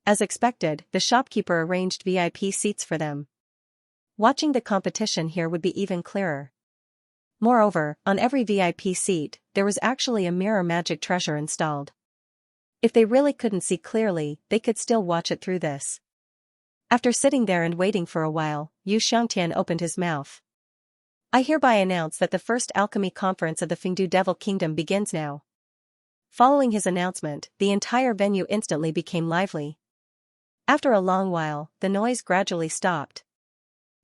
As expected, the shopkeeper arranged VIP seats for them. Watching the competition here would be even clearer. Moreover, on every VIP seat, there was actually a mirror magic treasure installed. If they really couldn't see clearly, they could still watch it through this. After sitting there and waiting for a while, Xianxia opened his mouth. "I hereby announce that the first alchemy conference of the Fengdu Devil Kingdom begins now." Following his announcement, the entire venue instantly became lively. After a long while, the noise gradually stopped.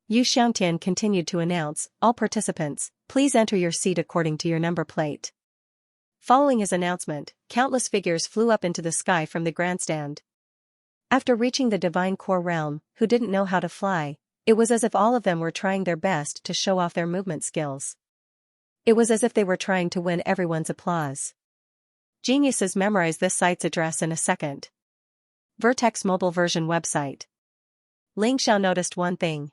Xianxia continued to announce, "All participants, please enter your seat according to your number plate." Following his announcement, countless figures flew up into the sky from the grandstand. After reaching the Divine Core realm, who didn't know how to fly, it was as if all of them were trying their best to show off their movement skills. It was as if they were trying to win everyone's applause. Geniuses memorize this site's address in a second. Vertex mobile version website. Ling Xiao noticed one thing.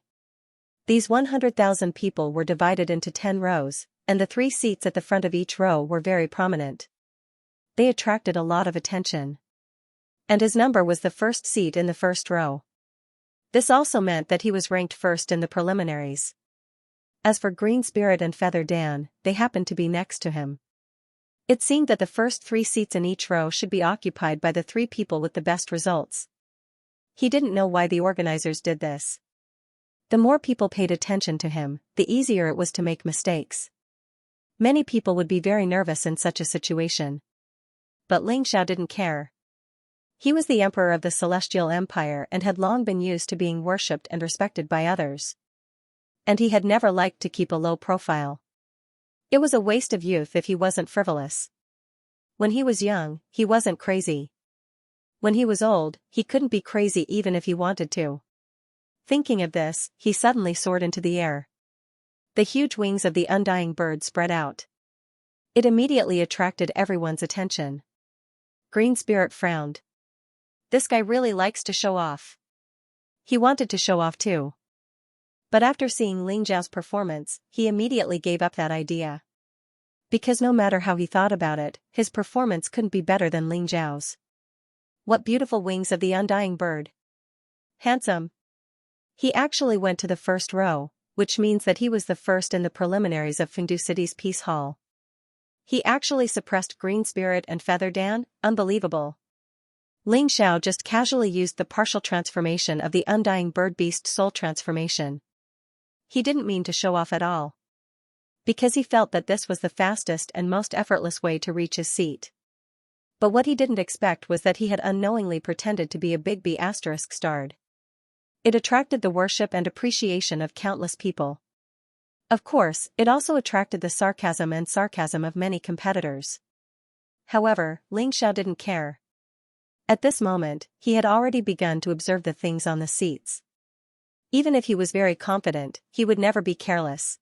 These 100,000 people were divided into 10 rows, and the 3 seats at the front of each row were very prominent. They attracted a lot of attention. And his number was the first seat in the first row. This also meant that he was ranked first in the preliminaries. As for Green Spirit and Feather Dan, they happened to be next to him. It seemed that the first 3 seats in each row should be occupied by the 3 people with the best results. He didn't know why the organizers did this. The more people paid attention to him, the easier it was to make mistakes. Many people would be very nervous in such a situation. But Ling Xiao didn't care. He was the emperor of the Celestial Empire and had long been used to being worshipped and respected by others. And he had never liked to keep a low profile. It was a waste of youth if he wasn't frivolous. When he was young, he wasn't crazy. When he was old, he couldn't be crazy even if he wanted to. Thinking of this, he suddenly soared into the air. The huge wings of the undying bird spread out. It immediately attracted everyone's attention. Green Spirit frowned. This guy really likes to show off. He wanted to show off too. But after seeing Ling Zhao's performance, he immediately gave up that idea. Because no matter how he thought about it, his performance couldn't be better than Ling Zhao's. What beautiful wings of the undying bird. Handsome. He actually went to the first row, which means that he was the first in the preliminaries of Fengdu City's Peace Hall. He actually suppressed Green Spirit and Feather Dan, unbelievable. Ling Xiao just casually used the partial transformation of the undying bird beast soul transformation. He didn't mean to show off at all. Because he felt that this was the fastest and most effortless way to reach his seat. But what he didn't expect was that he had unknowingly pretended to be a big B** starred. It attracted the worship and appreciation of countless people. Of course, it also attracted the sarcasm of many competitors. However, Ling Xiao didn't care. At this moment, he had already begun to observe the things on the seats. Even if he was very confident, he would never be careless.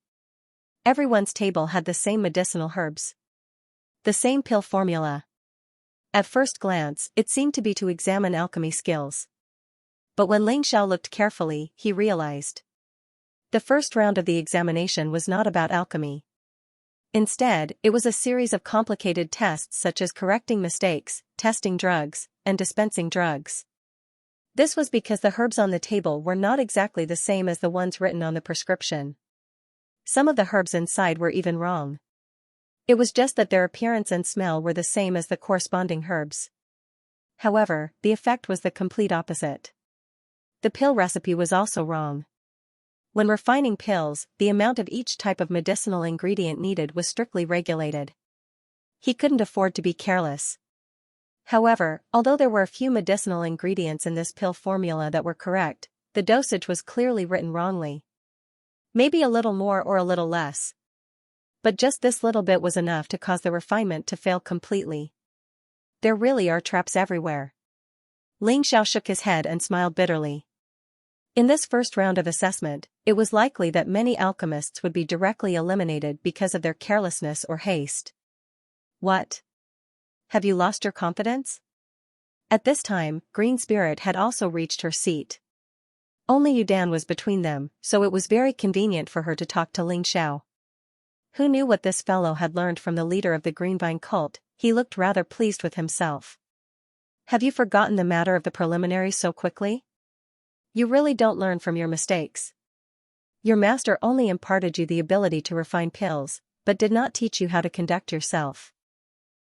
Everyone's table had the same medicinal herbs. The same pill formula. At first glance, it seemed to be to examine alchemy skills. But when Ling Xiao looked carefully, he realized. The first round of the examination was not about alchemy. Instead, it was a series of complicated tests such as correcting mistakes, testing drugs, and dispensing drugs. This was because the herbs on the table were not exactly the same as the ones written on the prescription. Some of the herbs inside were even wrong. It was just that their appearance and smell were the same as the corresponding herbs. However, the effect was the complete opposite. The pill recipe was also wrong. When refining pills, the amount of each type of medicinal ingredient needed was strictly regulated. He couldn't afford to be careless. However, although there were a few medicinal ingredients in this pill formula that were correct, the dosage was clearly written wrongly. Maybe a little more or a little less. But just this little bit was enough to cause the refinement to fail completely. There really are traps everywhere. Ling Xiao shook his head and smiled bitterly. In this first round of assessment, it was likely that many alchemists would be directly eliminated because of their carelessness or haste. What? Have you lost your confidence? At this time, Green Spirit had also reached her seat. Only Yudan was between them, so it was very convenient for her to talk to Ling Xiao. Who knew what this fellow had learned from the leader of the Greenvine cult? He looked rather pleased with himself. Have you forgotten the matter of the preliminaries so quickly? You really don't learn from your mistakes. Your master only imparted you the ability to refine pills, but did not teach you how to conduct yourself.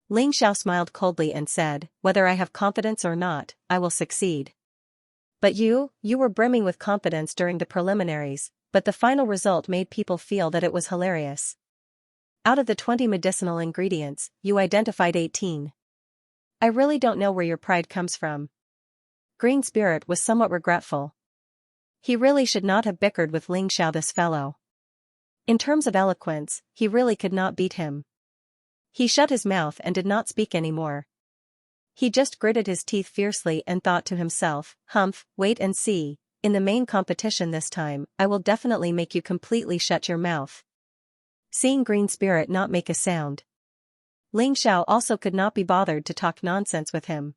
Ling Xiao smiled coldly and said, whether I have confidence or not, I will succeed. But you were brimming with confidence during the preliminaries, but the final result made people feel that it was hilarious. Out of the 20 medicinal ingredients, you identified 18. I really don't know where your pride comes from. Green Spirit was somewhat regretful. He really should not have bickered with Ling Xiao, this fellow. In terms of eloquence, he really could not beat him. He shut his mouth and did not speak anymore. He just gritted his teeth fiercely and thought to himself, humph, wait and see, in the main competition this time, I will definitely make you completely shut your mouth. Seeing Green Spirit not make a sound, Ling Xiao also could not be bothered to talk nonsense with him.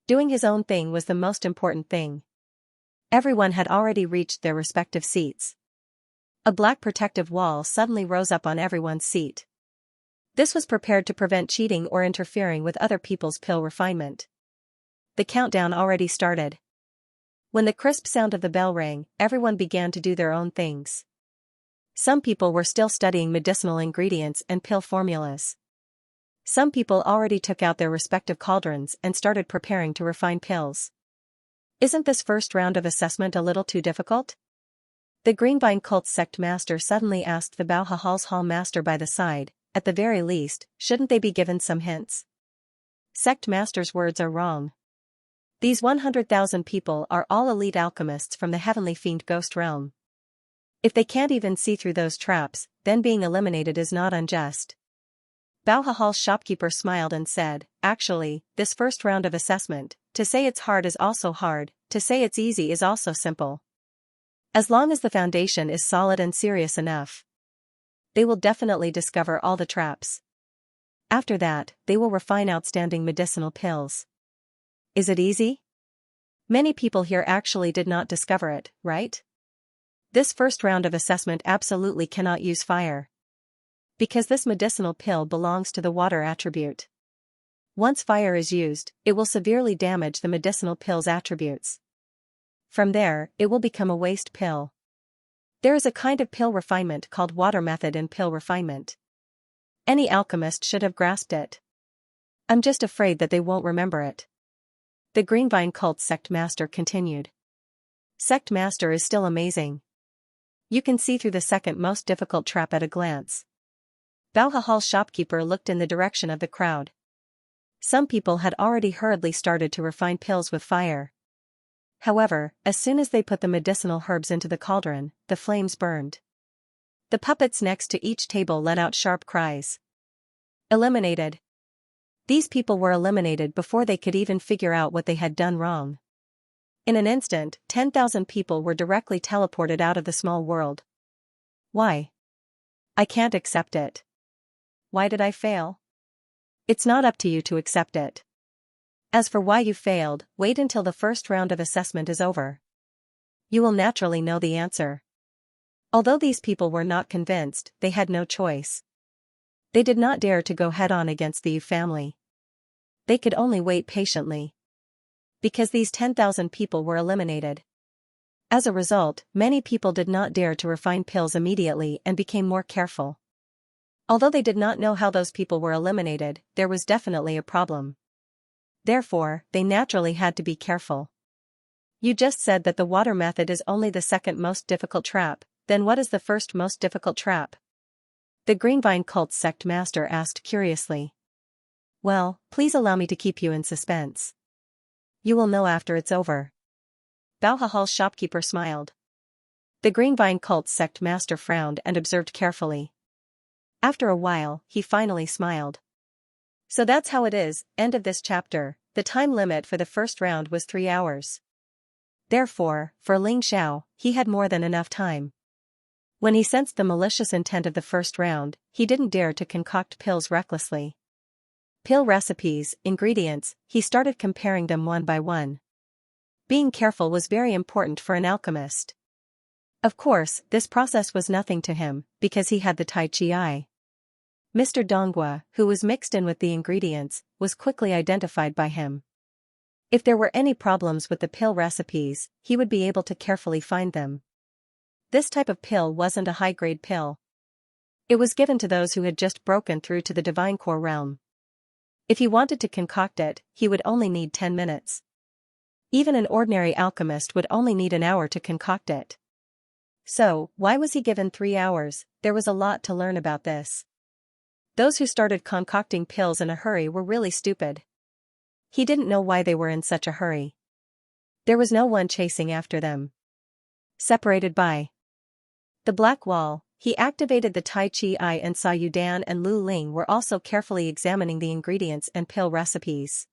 Doing his own thing was the most important thing. Everyone had already reached their respective seats. A black protective wall suddenly rose up on everyone's seat. This was prepared to prevent cheating or interfering with other people's pill refinement. The countdown already started. When the crisp sound of the bell rang, everyone began to do their own things. Some people were still studying medicinal ingredients and pill formulas. Some people already took out their respective cauldrons and started preparing to refine pills. Isn't this first round of assessment a little too difficult? The Greenvine Cult's sect master suddenly asked the Bauhahal's hall master by the side, at the very least, shouldn't they be given some hints? Sect master's words are wrong. These 100,000 people are all elite alchemists from the heavenly fiend ghost realm. If they can't even see through those traps, then being eliminated is not unjust. Bauhahal's shopkeeper smiled and said, actually, this first round of assessment, to say it's hard is also hard, to say it's easy is also simple. As long as the foundation is solid and serious enough, they will definitely discover all the traps. After that, they will refine outstanding medicinal pills. Is it easy? Many people here actually did not discover it, right? This first round of assessment absolutely cannot use fire, because this medicinal pill belongs to the water attribute. Once fire is used, it will severely damage the medicinal pill's attributes. From there, it will become a waste pill. There is a kind of pill refinement called water method in pill refinement. Any alchemist should have grasped it. I'm just afraid that they won't remember it. The Greenvine cult sect master continued. Sect master is still amazing. You can see through the second most difficult trap at a glance. Bauhahal's shopkeeper looked in the direction of the crowd. Some people had already hurriedly started to refine pills with fire. However, as soon as they put the medicinal herbs into the cauldron, the flames burned. The puppets next to each table let out sharp cries. Eliminated. These people were eliminated before they could even figure out what they had done wrong. In an instant, 10,000 people were directly teleported out of the small world. Why? I can't accept it. Why did I fail? It's not up to you to accept it. As for why you failed, wait until the first round of assessment is over. You will naturally know the answer. Although these people were not convinced, they had no choice. They did not dare to go head-on against the Yu family. They could only wait patiently. Because these 10,000 people were eliminated. As a result, many people did not dare to refine pills immediately and became more careful. Although they did not know how those people were eliminated, there was definitely a problem. Therefore, they naturally had to be careful. You just said that the water method is only the second most difficult trap, then what is the first most difficult trap? The Greenvine cult sect master asked curiously. Well, please allow me to keep you in suspense. You will know after it's over. Bauhahal's shopkeeper smiled. The Greenvine cult sect master frowned and observed carefully. After a while, he finally smiled. So that's how it is. End of this chapter. The time limit for the first round was 3 hours. Therefore, for Ling Xiao, he had more than enough time. When he sensed the malicious intent of the first round, he didn't dare to concoct pills recklessly. Pill recipes, ingredients, he started comparing them one by one. Being careful was very important for an alchemist. Of course, this process was nothing to him, because he had the Tai Chi eye. Mr. Donghua, who was mixed in with the ingredients, was quickly identified by him. If there were any problems with the pill recipes, he would be able to carefully find them. This type of pill wasn't a high-grade pill. It was given to those who had just broken through to the divine core realm. If he wanted to concoct it, he would only need 10 minutes. Even an ordinary alchemist would only need an hour to concoct it. So, why was he given 3 hours? There was a lot to learn about this. Those who started concocting pills in a hurry were really stupid. He didn't know why they were in such a hurry. There was no one chasing after them. Separated by the black wall, he activated the Tai Chi eye and saw Yu Dan and Lu Ling were also carefully examining the ingredients and pill recipes.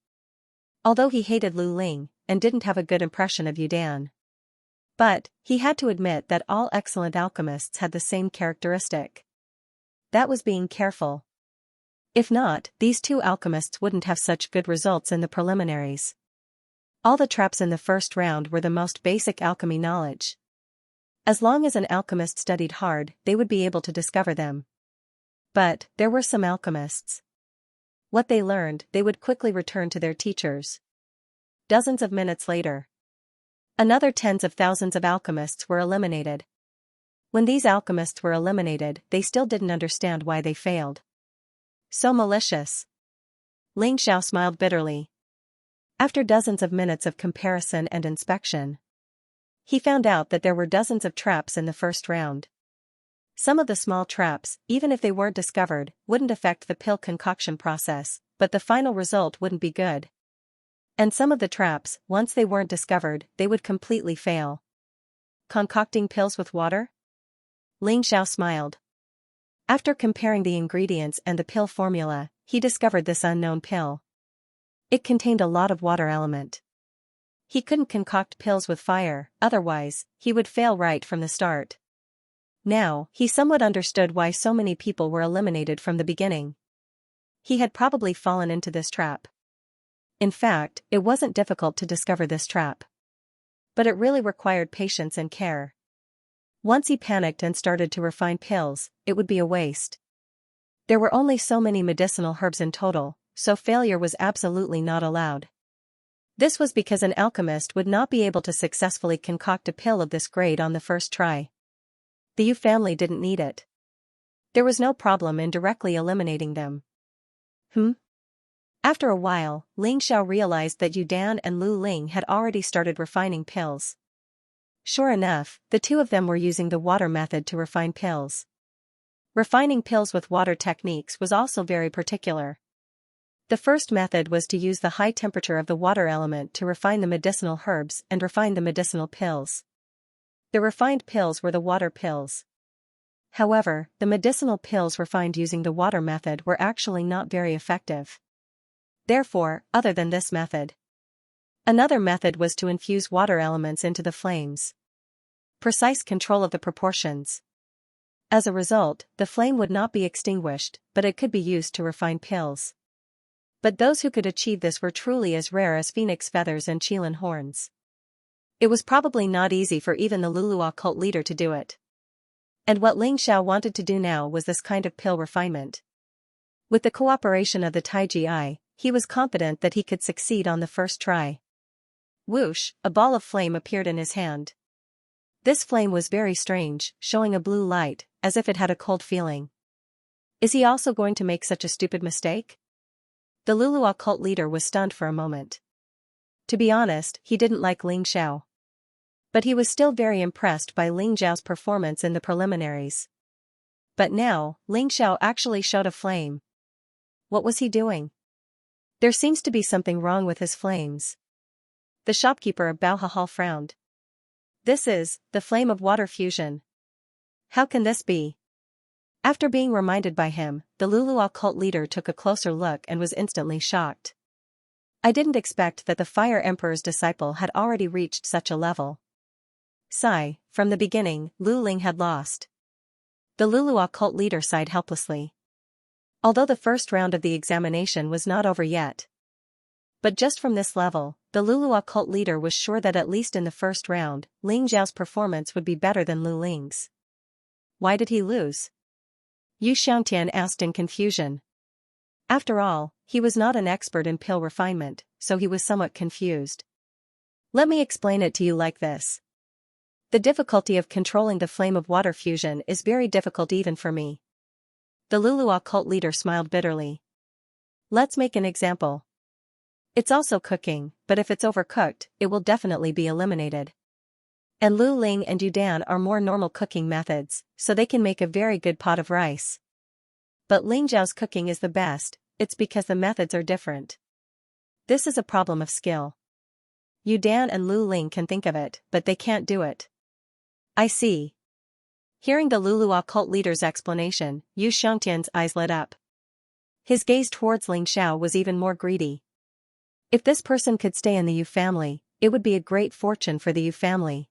Although he hated Lu Ling, and didn't have a good impression of Yu Dan. But, he had to admit that all excellent alchemists had the same characteristic. That was being careful. If not, these two alchemists wouldn't have such good results in the preliminaries. All the traps in the first round were the most basic alchemy knowledge. As long as an alchemist studied hard, they would be able to discover them. But, there were some alchemists. What they learned, they would quickly return to their teachers. Dozens of minutes later, another tens of thousands of alchemists were eliminated. When these alchemists were eliminated, they still didn't understand why they failed. So malicious. Ling Xiao smiled bitterly. After dozens of minutes of comparison and inspection, he found out that there were dozens of traps in the first round. Some of the small traps, even if they weren't discovered, wouldn't affect the pill concoction process, but the final result wouldn't be good. And some of the traps, once they weren't discovered, they would completely fail. Concocting pills with water? Ling Xiao smiled. After comparing the ingredients and the pill formula, he discovered this unknown pill. It contained a lot of water element. he couldn't concoct pills with fire, otherwise, he would fail right from the start. Now, he somewhat understood why so many people were eliminated from the beginning. He had probably fallen into this trap. In fact, it wasn't difficult to discover this trap. But it really required patience and care. Once he panicked and started to refine pills, it would be a waste. There were only so many medicinal herbs in total, so failure was absolutely not allowed. This was because an alchemist would not be able to successfully concoct a pill of this grade on the first try. The Yu family didn't need it. There was no problem in directly eliminating them. After a while, Ling Xiao realized that Yu Dan and Lu Ling had already started refining pills. Sure enough, the two of them were using the water method to refine pills. Refining pills with water techniques was also very particular. The first method was to use the high temperature of the water element to refine the medicinal herbs and refine the medicinal pills. The refined pills were the water pills. However, the medicinal pills refined using the water method were actually not very effective. Therefore, other than this method, another method was to infuse water elements into the flames. Precise control of the proportions. As a result, the flame would not be extinguished, but it could be used to refine pills. But those who could achieve this were truly as rare as phoenix feathers and qilin horns. It was probably not easy for even the Lulua cult leader to do it. And what Ling Xiao wanted to do now was this kind of pill refinement. With the cooperation of the Taiji Eye, he was confident that he could succeed on the first try. Whoosh, a ball of flame appeared in his hand. This flame was very strange, showing a blue light, as if it had a cold feeling. Is he also going to make such a stupid mistake? The Lulua cult leader was stunned for a moment. To be honest, he didn't like Ling Xiao. But he was still very impressed by Ling Xiao's performance in the preliminaries. But now, Ling Xiao actually showed a flame. What was he doing? There seems to be something wrong with his flames. The shopkeeper of Bao Hahal frowned. This is the flame of water fusion. How can this be? After being reminded by him, the Lulua cult leader took a closer look and was instantly shocked. I didn't expect that the Fire Emperor's disciple had already reached such a level. Sigh, from the beginning, Lu Ling had lost. The Lulua cult leader sighed helplessly. Although the first round of the examination was not over yet. But just from this level, the Lulua cult leader was sure that at least in the first round, Ling Zhao's performance would be better than Lu Ling's. Why did he lose? Yu Xiangtian asked in confusion. After all, he was not an expert in pill refinement, so he was somewhat confused. Let me explain it to you like this. The difficulty of controlling the flame of water fusion is very difficult even for me. The Lulua cult leader smiled bitterly. Let's make an example. It's also cooking, but if it's overcooked, it will definitely be eliminated. And Lu Ling and Yudan are more normal cooking methods, so they can make a very good pot of rice. But Ling Zhao's cooking is the best, it's because the methods are different. This is a problem of skill. Yudan and Lu Ling can think of it, but they can't do it. I see. Hearing the Lulua cult leader's explanation, Yu Xiangtian's eyes lit up. His gaze towards Ling Xiao was even more greedy. If this person could stay in the Yu family, it would be a great fortune for the Yu family.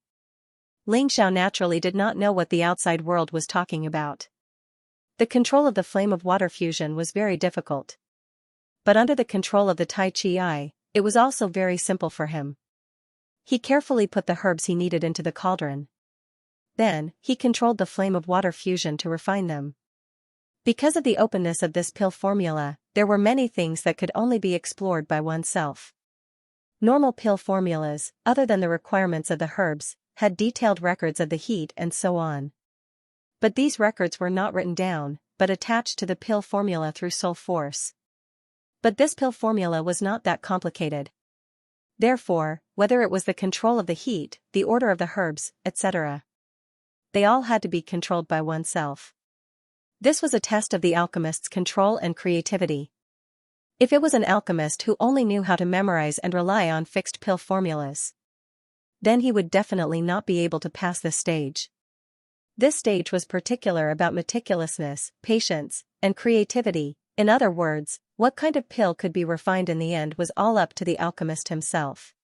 Ling Xiao naturally did not know what the outside world was talking about. The control of the flame of water fusion was very difficult. But under the control of the Tai Chi Eye, it was also very simple for him. He carefully put the herbs he needed into the cauldron. Then, he controlled the flame of water fusion to refine them. Because of the openness of this pill formula, there were many things that could only be explored by oneself. Normal pill formulas, other than the requirements of the herbs, had detailed records of the heat and so on. But these records were not written down, but attached to the pill formula through soul force. But this pill formula was not that complicated. Therefore, whether it was the control of the heat, the order of the herbs, etc., they all had to be controlled by oneself. This was a test of the alchemist's control and creativity. If it was an alchemist who only knew how to memorize and rely on fixed pill formulas, then he would definitely not be able to pass this stage. This stage was particular about meticulousness, patience, and creativity. In other words, what kind of pill could be refined in the end was all up to the alchemist himself.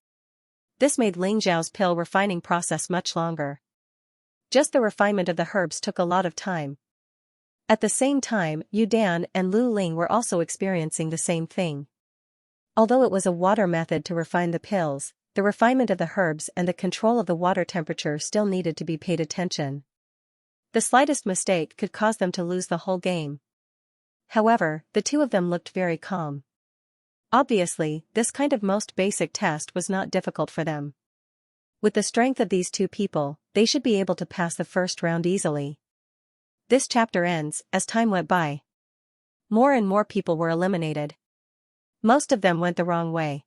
This made Ling Xiao's pill refining process much longer. Just the refinement of the herbs took a lot of time. At the same time, Yu Dan and Lu Ling were also experiencing the same thing. Although it was a water method to refine the pills, the refinement of the herbs and the control of the water temperature still needed to be paid attention. The slightest mistake could cause them to lose the whole game. However, the two of them looked very calm. Obviously, this kind of most basic test was not difficult for them. With the strength of these two people, they should be able to pass the first round easily. This chapter ends. As time went by, more and more people were eliminated. Most of them went the wrong way.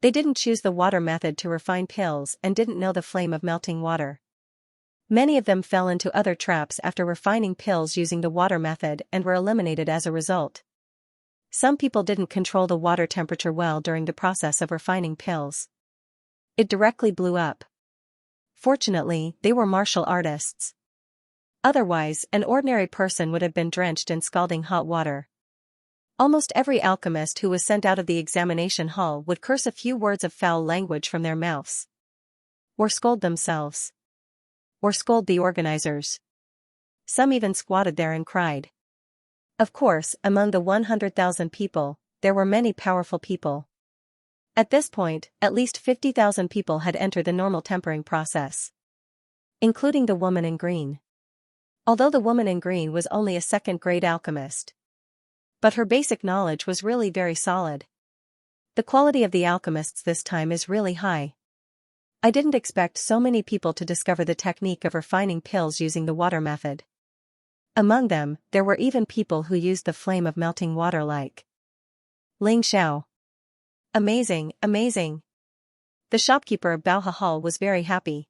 They didn't choose the water method to refine pills and didn't know the flame of melting water. Many of them fell into other traps after refining pills using the water method and were eliminated as a result. Some people didn't control the water temperature well during the process of refining pills. It directly blew up. Fortunately, they were martial artists. Otherwise, an ordinary person would have been drenched in scalding hot water. Almost every alchemist who was sent out of the examination hall would curse a few words of foul language from their mouths. Or scold themselves. Or scold the organizers. Some even squatted there and cried. Of course, among the 100,000 people, there were many powerful people. At this point, at least 50,000 people had entered the normal tempering process. Including the woman in green. Although the woman in green was only a second-grade alchemist. But her basic knowledge was really very solid. The quality of the alchemists this time is really high. I didn't expect so many people to discover the technique of refining pills using the water method. Among them, there were even people who used the flame of melting water like Ling Xiao. Amazing, amazing. The shopkeeper of Baohe Hall was very happy.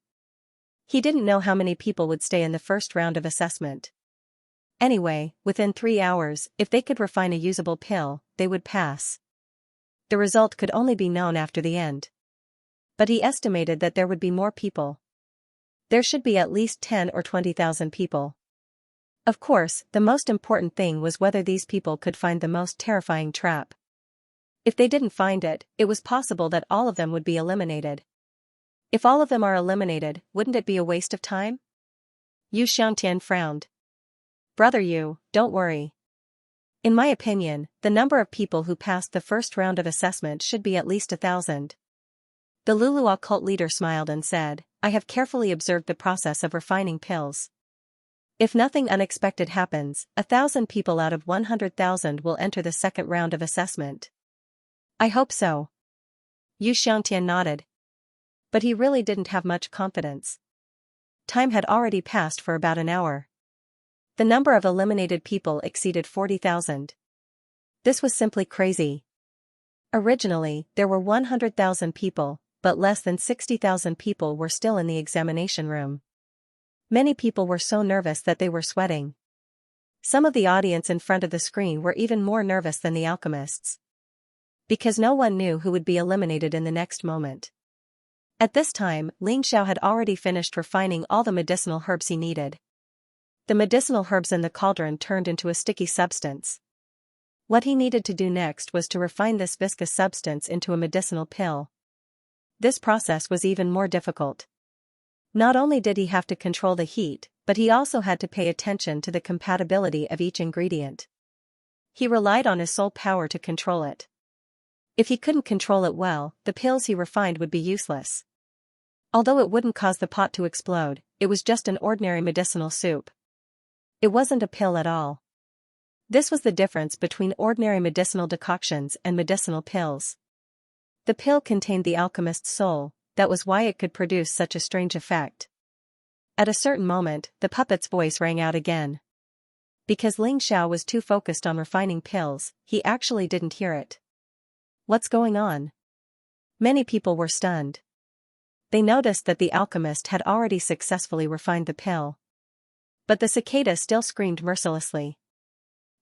He didn't know how many people would stay in the first round of assessment. Anyway, within 3 hours, if they could refine a usable pill, they would pass. The result could only be known after the end. But he estimated that there would be more people. There should be at least 10 or 20,000 people. Of course, the most important thing was whether these people could find the most terrifying trap. If they didn't find it, it was possible that all of them would be eliminated. If all of them are eliminated, wouldn't it be a waste of time? Yu Xiangtian frowned. Brother Yu, don't worry. In my opinion, the number of people who passed the first round of assessment should be at least 1,000. The Lulua cult leader smiled and said, I have carefully observed the process of refining pills. If nothing unexpected happens, 1,000 people out of 100,000 will enter the second round of assessment. I hope so. Yu Xiangtian nodded. But he really didn't have much confidence. Time had already passed for about an hour. The number of eliminated people exceeded 40,000. This was simply crazy. Originally, there were 100,000 people, but less than 60,000 people were still in the examination room. Many people were so nervous that they were sweating. Some of the audience in front of the screen were even more nervous than the alchemists. Because no one knew who would be eliminated in the next moment. At this time, Ling Xiao had already finished refining all the medicinal herbs he needed. The medicinal herbs in the cauldron turned into a sticky substance. What he needed to do next was to refine this viscous substance into a medicinal pill. This process was even more difficult. Not only did he have to control the heat, but he also had to pay attention to the compatibility of each ingredient. He relied on his soul power to control it. If he couldn't control it well, the pills he refined would be useless. Although it wouldn't cause the pot to explode, it was just an ordinary medicinal soup. It wasn't a pill at all. This was the difference between ordinary medicinal decoctions and medicinal pills. The pill contained the alchemist's soul, that was why it could produce such a strange effect. At a certain moment, the puppet's voice rang out again. Because Ling Xiao was too focused on refining pills, he actually didn't hear it. What's going on? Many people were stunned. They noticed that the alchemist had already successfully refined the pill. But the cicada still screamed mercilessly.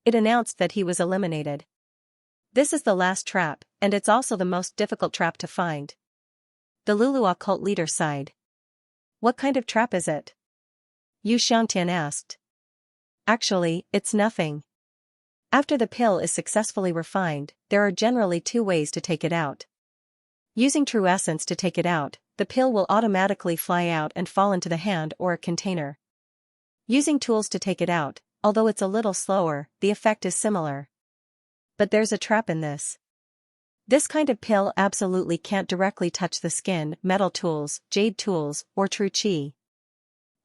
It announced that he was eliminated. This is the last trap, and it's also the most difficult trap to find. The Lulua cult leader sighed. What kind of trap is it? Yu Xiangtian asked. Actually, it's nothing. After the pill is successfully refined, there are generally 2 ways to take it out. Using true essence to take it out, the pill will automatically fly out and fall into the hand or a container. Using tools to take it out, although it's a little slower, the effect is similar. But there's a trap in this. This kind of pill absolutely can't directly touch the skin, metal tools, jade tools, or true qi.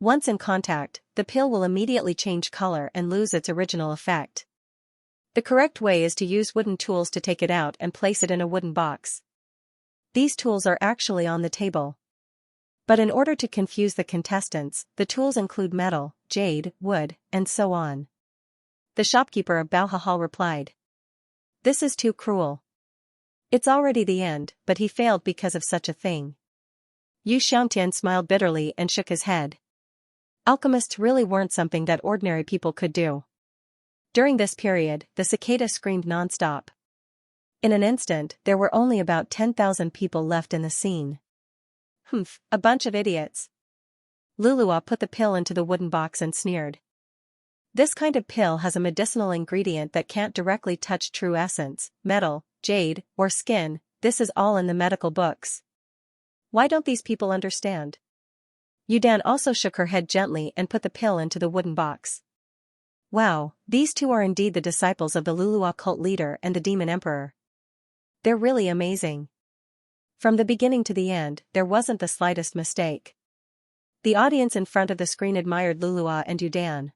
Once in contact, the pill will immediately change color and lose its original effect. The correct way is to use wooden tools to take it out and place it in a wooden box. These tools are actually on the table. But in order to confuse the contestants, the tools include metal, jade, wood, and so on. The shopkeeper of Baohahal replied. This is too cruel. It's already the end, but he failed because of such a thing. Xianxia smiled bitterly and shook his head. Alchemists really weren't something that ordinary people could do. During this period, the cicada screamed non-stop. In an instant, there were only about 10,000 people left in the scene. Humph, a bunch of idiots. Lulua put the pill into the wooden box and sneered. This kind of pill has a medicinal ingredient that can't directly touch true essence, metal, jade, or skin. This is all in the medical books. Why don't these people understand? Yudan also shook her head gently and put the pill into the wooden box. Wow, these two are indeed the disciples of the Lulua cult leader and the demon emperor. They're really amazing. From the beginning to the end, there wasn't the slightest mistake. The audience in front of the screen admired Lulua and Yudan.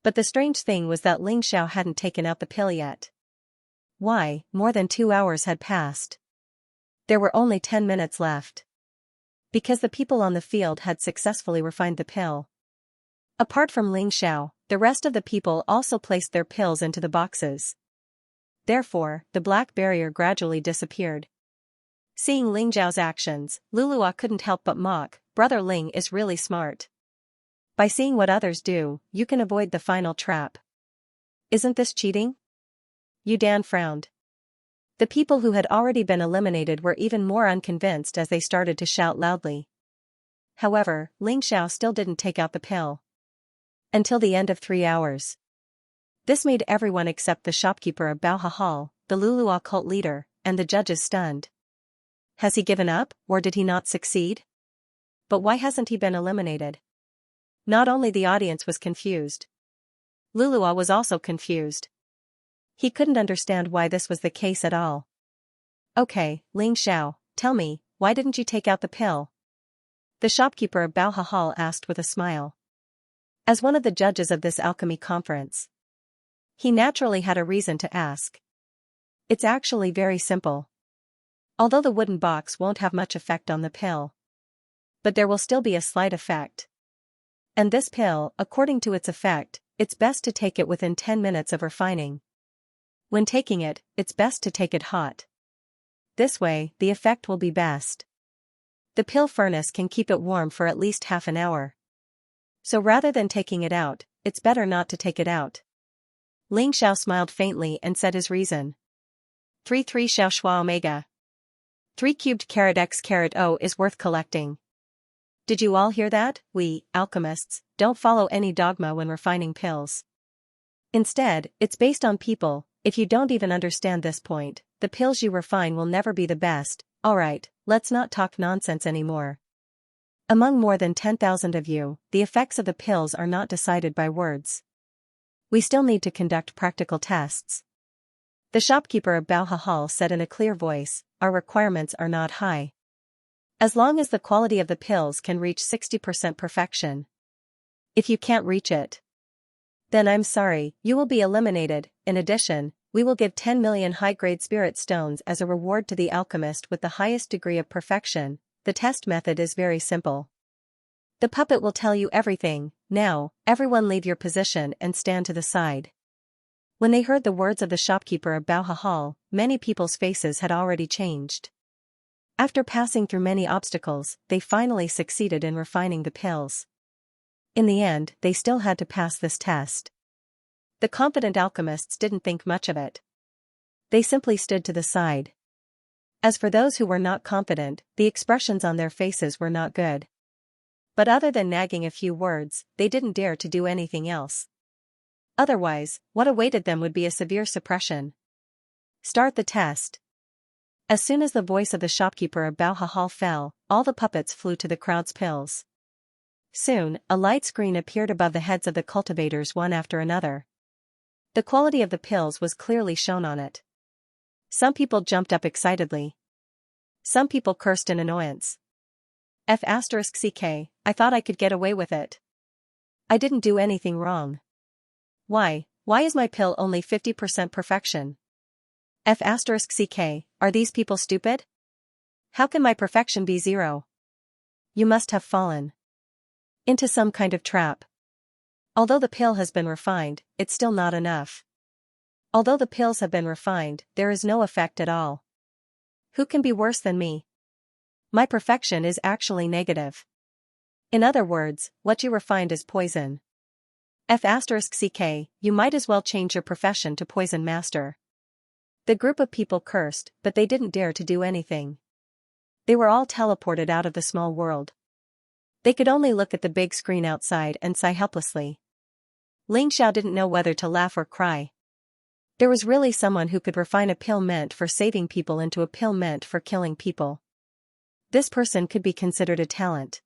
But the strange thing was that Ling Xiao hadn't taken out the pill yet. Why, more than 2 hours had passed. There were only 10 minutes left. Because the people on the field had successfully refined the pill. Apart from Ling Xiao, the rest of the people also placed their pills into the boxes. Therefore, the black barrier gradually disappeared. Seeing Ling Xiao's actions, Lulua couldn't help but mock. Brother Ling is really smart. By seeing what others do, you can avoid the final trap. Isn't this cheating? Yudan frowned. The people who had already been eliminated were even more unconvinced as they started to shout loudly. However, Ling Xiao still didn't take out the pill. Until the end of 3 hours. This made everyone except the shopkeeper of Baohahal, the Lulua cult leader, and the judges stunned. Has he given up, or did he not succeed? But why hasn't he been eliminated? Not only the audience was confused. Lulua was also confused. He couldn't understand why this was the case at all. Okay, Ling Xiao, tell me, why didn't you take out the pill? The shopkeeper of Baohahal asked with a smile. As one of the judges of this alchemy conference, he naturally had a reason to ask. It's actually very simple. Although the wooden box won't have much effect on the pill, but there will still be a slight effect. And this pill, according to its effect, it's best to take it within 10 minutes of refining. When taking it, it's best to take it hot. This way, the effect will be best. The pill furnace can keep it warm for at least half an hour. So rather than taking it out, it's better not to take it out. Ling Xiao smiled faintly and said his reason. 3 Xiao Shua Omega. 3 cubed carat x carat O is worth collecting. Did you all hear that? We, alchemists, don't follow any dogma when refining pills. Instead, it's based on people. If you don't even understand this point, the pills you refine will never be the best. Alright, let's not talk nonsense anymore. Among more than 10,000 of you, the effects of the pills are not decided by words. We still need to conduct practical tests. The shopkeeper of Baohahal said in a clear voice, our requirements are not high. As long as the quality of the pills can reach 60% perfection. If you can't reach it, then I'm sorry, you will be eliminated. In addition, we will give 10 million high-grade spirit stones as a reward to the alchemist with the highest degree of perfection. The test method is very simple. The puppet will tell you everything. Now, everyone leave your position and stand to the side. When they heard the words of the shopkeeper of Baohahal, many people's faces had already changed. After passing through many obstacles, they finally succeeded in refining the pills. In the end, they still had to pass this test. The confident alchemists didn't think much of it. They simply stood to the side. As for those who were not confident, the expressions on their faces were not good. But other than nagging a few words, they didn't dare to do anything else. Otherwise, what awaited them would be a severe suppression. Start the test. As soon as the voice of the shopkeeper of Bao Hall fell, all the puppets flew to the crowd's pills. Soon, a light screen appeared above the heads of the cultivators one after another. The quality of the pills was clearly shown on it. Some people jumped up excitedly. Some people cursed in annoyance. F***ck, I thought I could get away with it. I didn't do anything wrong. Why is my pill only 50% perfection? F***ck, are these people stupid? How can my perfection be 0? You must have fallen into some kind of trap. Although the pill has been refined, it's still not enough. Although the pills have been refined, there is no effect at all. Who can be worse than me? My perfection is actually negative. In other words, what you refined is poison. F***ck, you might as well change your profession to Poison Master. The group of people cursed, but they didn't dare to do anything. They were all teleported out of the small world. They could only look at the big screen outside and sigh helplessly. Xianxia didn't know whether to laugh or cry. There was really someone who could refine a pill meant for saving people into a pill meant for killing people. This person could be considered a talent.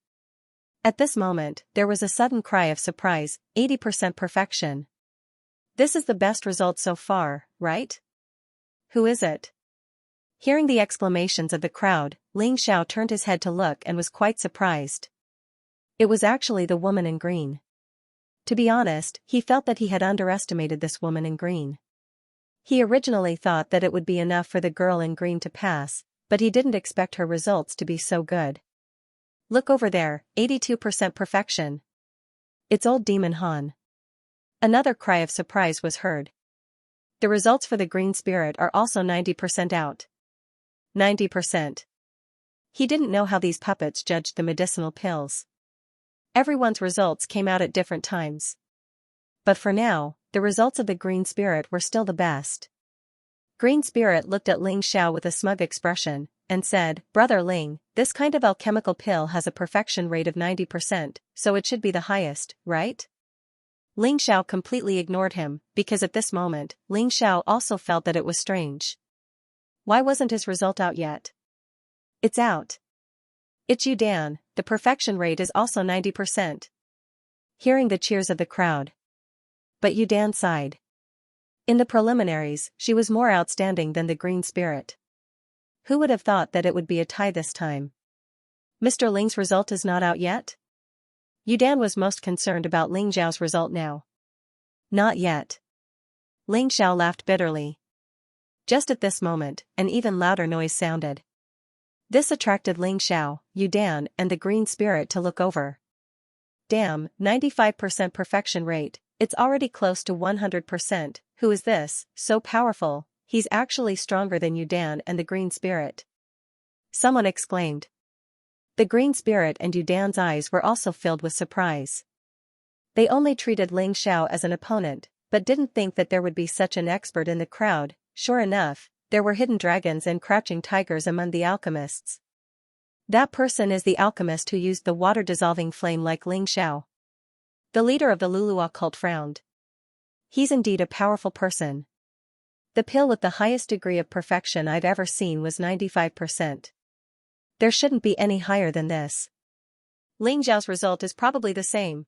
At this moment, there was a sudden cry of surprise, 80% perfection. This is the best result so far, right? Who is it? Hearing the exclamations of the crowd, Xianxia turned his head to look and was quite surprised. It was actually the woman in green. To be honest, he felt that he had underestimated this woman in green. He originally thought that it would be enough for the girl in green to pass, but he didn't expect her results to be so good. Look over there, 82% perfection. It's old Demon Han. Another cry of surprise was heard. The results for the green spirit are also 90% out. 90%. He didn't know how these puppets judged the medicinal pills. Everyone's results came out at different times. But for now, the results of the green spirit were still the best. Green spirit looked at Xianxia with a smug expression, and said, Brother Ling, this kind of alchemical pill has a perfection rate of 90%, so it should be the highest, right? Xianxia completely ignored him, because at this moment, Xianxia also felt that it was strange. Why wasn't his result out yet? It's out. It's Yudan, the perfection rate is also 90%. Hearing the cheers of the crowd. But Yudan sighed. In the preliminaries, she was more outstanding than the green spirit. Who would have thought that it would be a tie this time? Mr. Ling's result is not out yet? Yudan was most concerned about Ling Zhao's result now. Not yet. Xianxia laughed bitterly. Just at this moment, an even louder noise sounded. This attracted Xianxia, Yudan, and the green spirit to look over. Damn, 95% perfection rate, it's already close to 100%, who is this, so powerful, he's actually stronger than Yudan and the green spirit. Someone exclaimed. The green spirit and Yudan's eyes were also filled with surprise. They only treated Xianxia as an opponent, but didn't think that there would be such an expert in the crowd. Sure enough, there were hidden dragons and crouching tigers among the alchemists. That person is the alchemist who used the water-dissolving flame like Xianxia. The leader of the Lulua cult frowned. He's indeed a powerful person. The pill with the highest degree of perfection I've ever seen was 95%. There shouldn't be any higher than this. Xianxia's result is probably the same.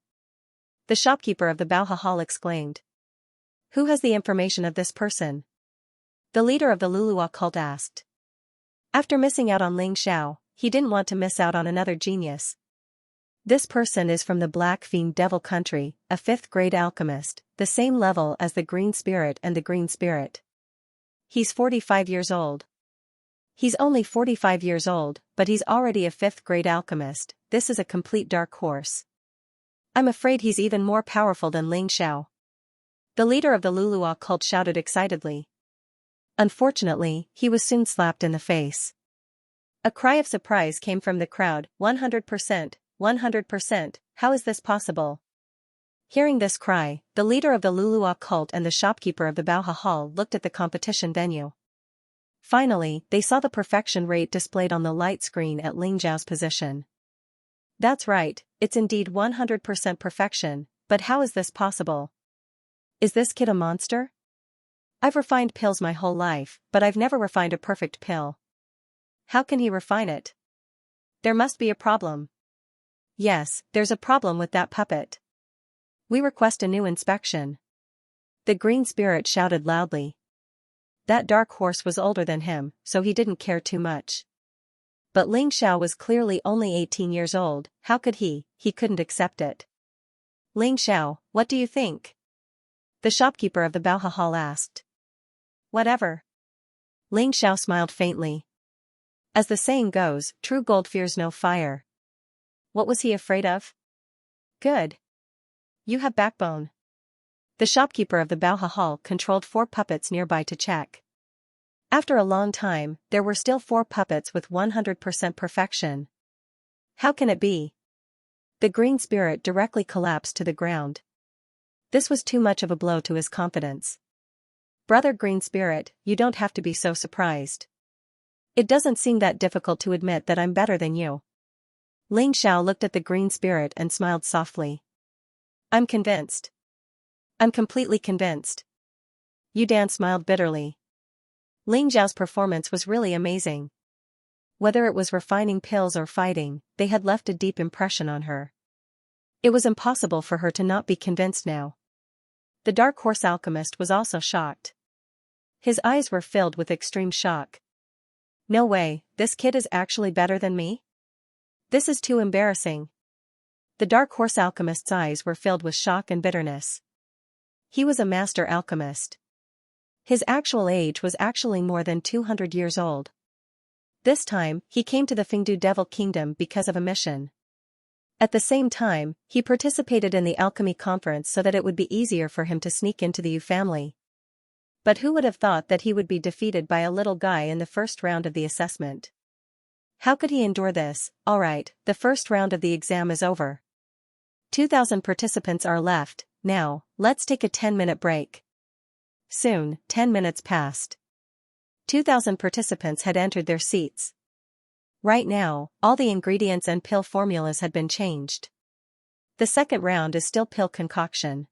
The shopkeeper of the Bao Hall exclaimed. Who has the information of this person? The leader of the Lulua cult asked. After missing out on Xianxia, he didn't want to miss out on another genius. This person is from the Black Fiend Devil Country, a 5th-grade alchemist, the same level as the Green Spirit and the Green Spirit. He's 45 years old. He's only 45 years old, but he's already a 5th-grade alchemist. This is a complete dark horse. I'm afraid he's even more powerful than Xianxia. The leader of the Lulua cult shouted excitedly. Unfortunately, he was soon slapped in the face. A cry of surprise came from the crowd. 100%, 100%, how is this possible? Hearing this cry, the leader of the Lulua cult and the shopkeeper of the Bao Hall looked at the competition venue. Finally, they saw the perfection rate displayed on the light screen at Xianxia's position. That's right, it's indeed 100% perfection, but how is this possible? Is this kid a monster? I've refined pills my whole life, but I've never refined a perfect pill. How can he refine it? There must be a problem. Yes, there's a problem with that puppet. We request a new inspection. The green spirit shouted loudly. That dark horse was older than him, so he didn't care too much. But Ling Xiao was clearly only 18 years old. How could he couldn't accept it. Ling Xiao, what do you think? The shopkeeper of the Baoha Hall asked. Whatever. Ling Xiao smiled faintly. As the saying goes, true gold fears no fire. What was he afraid of? Good. You have backbone. The shopkeeper of the Baoha Hall controlled 4 puppets nearby to check. After a long time, there were still 4 puppets with 100% perfection. How can it be? The green spirit directly collapsed to the ground. This was too much of a blow to his confidence. Brother Green Spirit, you don't have to be so surprised. It doesn't seem that difficult to admit that I'm better than you. Ling Xiao looked at the green spirit and smiled softly. I'm convinced. I'm completely convinced. Yu Dan smiled bitterly. Ling Xiao's performance was really amazing. Whether it was refining pills or fighting, they had left a deep impression on her. It was impossible for her to not be convinced now. The Dark Horse Alchemist was also shocked. His eyes were filled with extreme shock. No way, this kid is actually better than me? This is too embarrassing. The Dark Horse Alchemist's eyes were filled with shock and bitterness. He was a master alchemist. His actual age was actually more than 200 years old. This time, he came to the Fengdu Devil Kingdom because of a mission. At the same time, he participated in the alchemy conference so that it would be easier for him to sneak into the Yu family. But who would have thought that he would be defeated by a little guy in the first round of the assessment? How could he endure this? Alright, the first round of the exam is over. 2,000 participants are left. Now, let's take a 10-minute break. Soon, 10 minutes passed. 2,000 participants had entered their seats. Right now, all the ingredients and pill formulas had been changed. The second round is still pill concoction.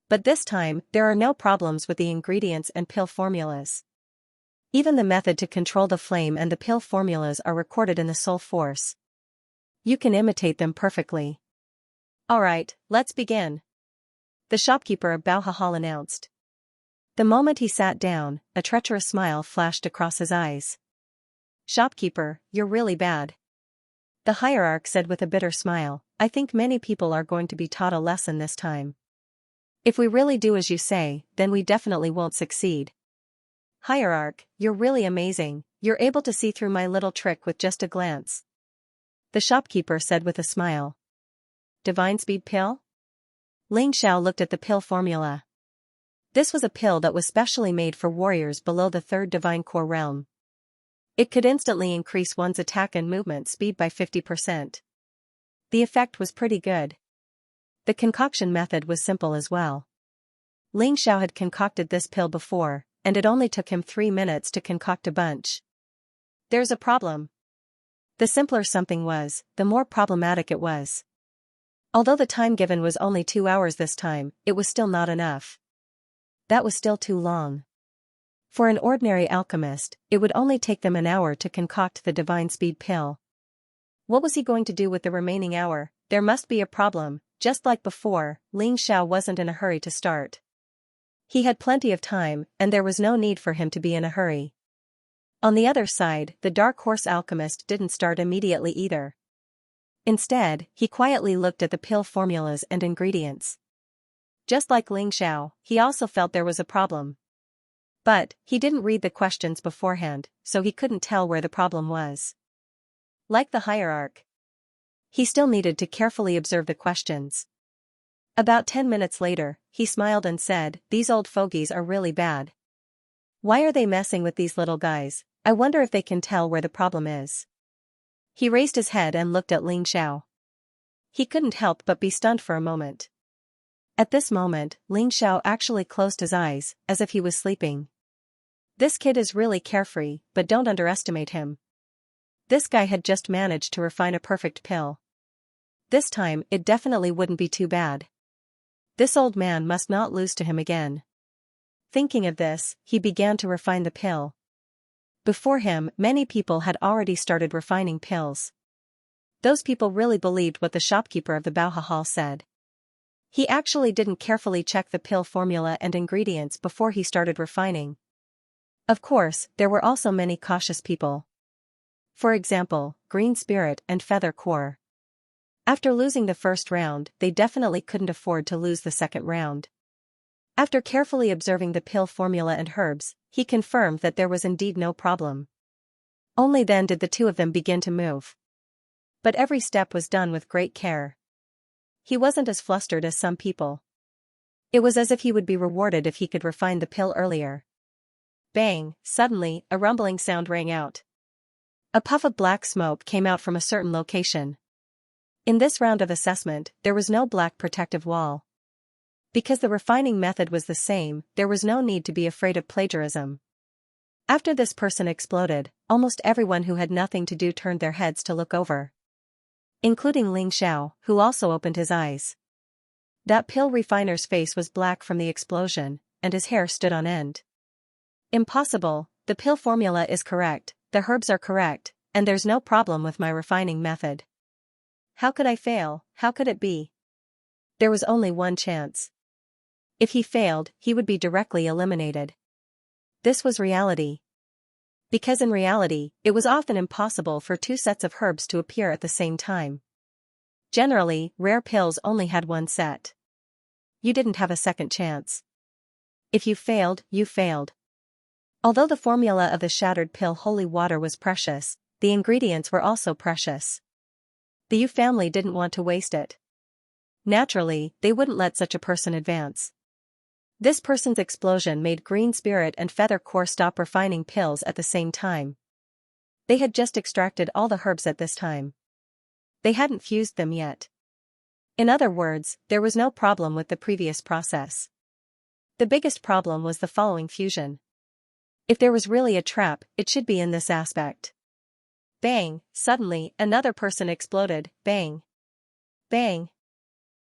But this time, there are no problems with the ingredients and pill formulas. Even the method to control the flame and the pill formulas are recorded in the soul force. You can imitate them perfectly. Alright, let's begin. The shopkeeper of Baoha Hall announced. The moment he sat down, a treacherous smile flashed across his eyes. Shopkeeper, you're really bad. The hierarch said with a bitter smile, I think many people are going to be taught a lesson this time. If we really do as you say, then we definitely won't succeed. Hierarch, you're really amazing, you're able to see through my little trick with just a glance. The shopkeeper said with a smile. Divine Speed Pill? Ling Xiao looked at the pill formula. This was a pill that was specially made for warriors below the 3rd Divine Core realm. It could instantly increase one's attack and movement speed by 50%. The effect was pretty good. The concoction method was simple as well. Ling Xiao had concocted this pill before, and it only took him 3 minutes to concoct a bunch. There's a problem. The simpler something was, the more problematic it was. Although the time given was only 2 hours this time, it was still not enough. That was still too long. For an ordinary alchemist, it would only take them an hour to concoct the Divine Speed Pill. What was he going to do with the remaining hour? There must be a problem. Just like before, Ling Xiao wasn't in a hurry to start. He had plenty of time, and there was no need for him to be in a hurry. On the other side, the Dark Horse Alchemist didn't start immediately either. Instead, he quietly looked at the pill formulas and ingredients. Just like Ling Xiao, he also felt there was a problem. But, he didn't read the questions beforehand, so he couldn't tell where the problem was. Like the hierarch, he still needed to carefully observe the questions. About 10 minutes later, he smiled and said, These old fogies are really bad. Why are they messing with these little guys? I wonder if they can tell where the problem is. He raised his head and looked at Ling Xiao. He couldn't help but be stunned for a moment. At this moment, Ling Xiao actually closed his eyes, as if he was sleeping. This kid is really carefree, but don't underestimate him. This guy had just managed to refine a perfect pill. This time, it definitely wouldn't be too bad. This old man must not lose to him again. Thinking of this, he began to refine the pill. Before him, many people had already started refining pills. Those people really believed what the shopkeeper of the Bauhaus said. He actually didn't carefully check the pill formula and ingredients before he started refining. Of course, there were also many cautious people. For example, Green Spirit and Feather Core. After losing the first round, they definitely couldn't afford to lose the second round. After carefully observing the pill formula and herbs, he confirmed that there was indeed no problem. Only then did the two of them begin to move. But every step was done with great care. He wasn't as flustered as some people. It was as if he would be rewarded if he could refine the pill earlier. Bang! Suddenly, a rumbling sound rang out. A puff of black smoke came out from a certain location. In this round of assessment, there was no black protective wall. Because the refining method was the same, there was no need to be afraid of plagiarism. After this person exploded, almost everyone who had nothing to do turned their heads to look over. Including Ling Xiao, who also opened his eyes. That pill refiner's face was black from the explosion, and his hair stood on end. Impossible, the pill formula is correct, the herbs are correct, and there's no problem with my refining method. How could I fail? How could it be? There was only one chance. If he failed, he would be directly eliminated. This was reality. Because in reality, it was often impossible for two sets of herbs to appear at the same time. Generally, rare pills only had one set. You didn't have a second chance. If you failed, you failed. Although the formula of the shattered pill holy water was precious, the ingredients were also precious. The Yu family didn't want to waste it. Naturally, they wouldn't let such a person advance. This person's explosion made Green Spirit and Feather Core stop refining pills at the same time. They had just extracted all the herbs at this time. They hadn't fused them yet. In other words, there was no problem with the previous process. The biggest problem was the following fusion. If there was really a trap, it should be in this aspect. Bang! Suddenly, another person exploded. Bang! Bang!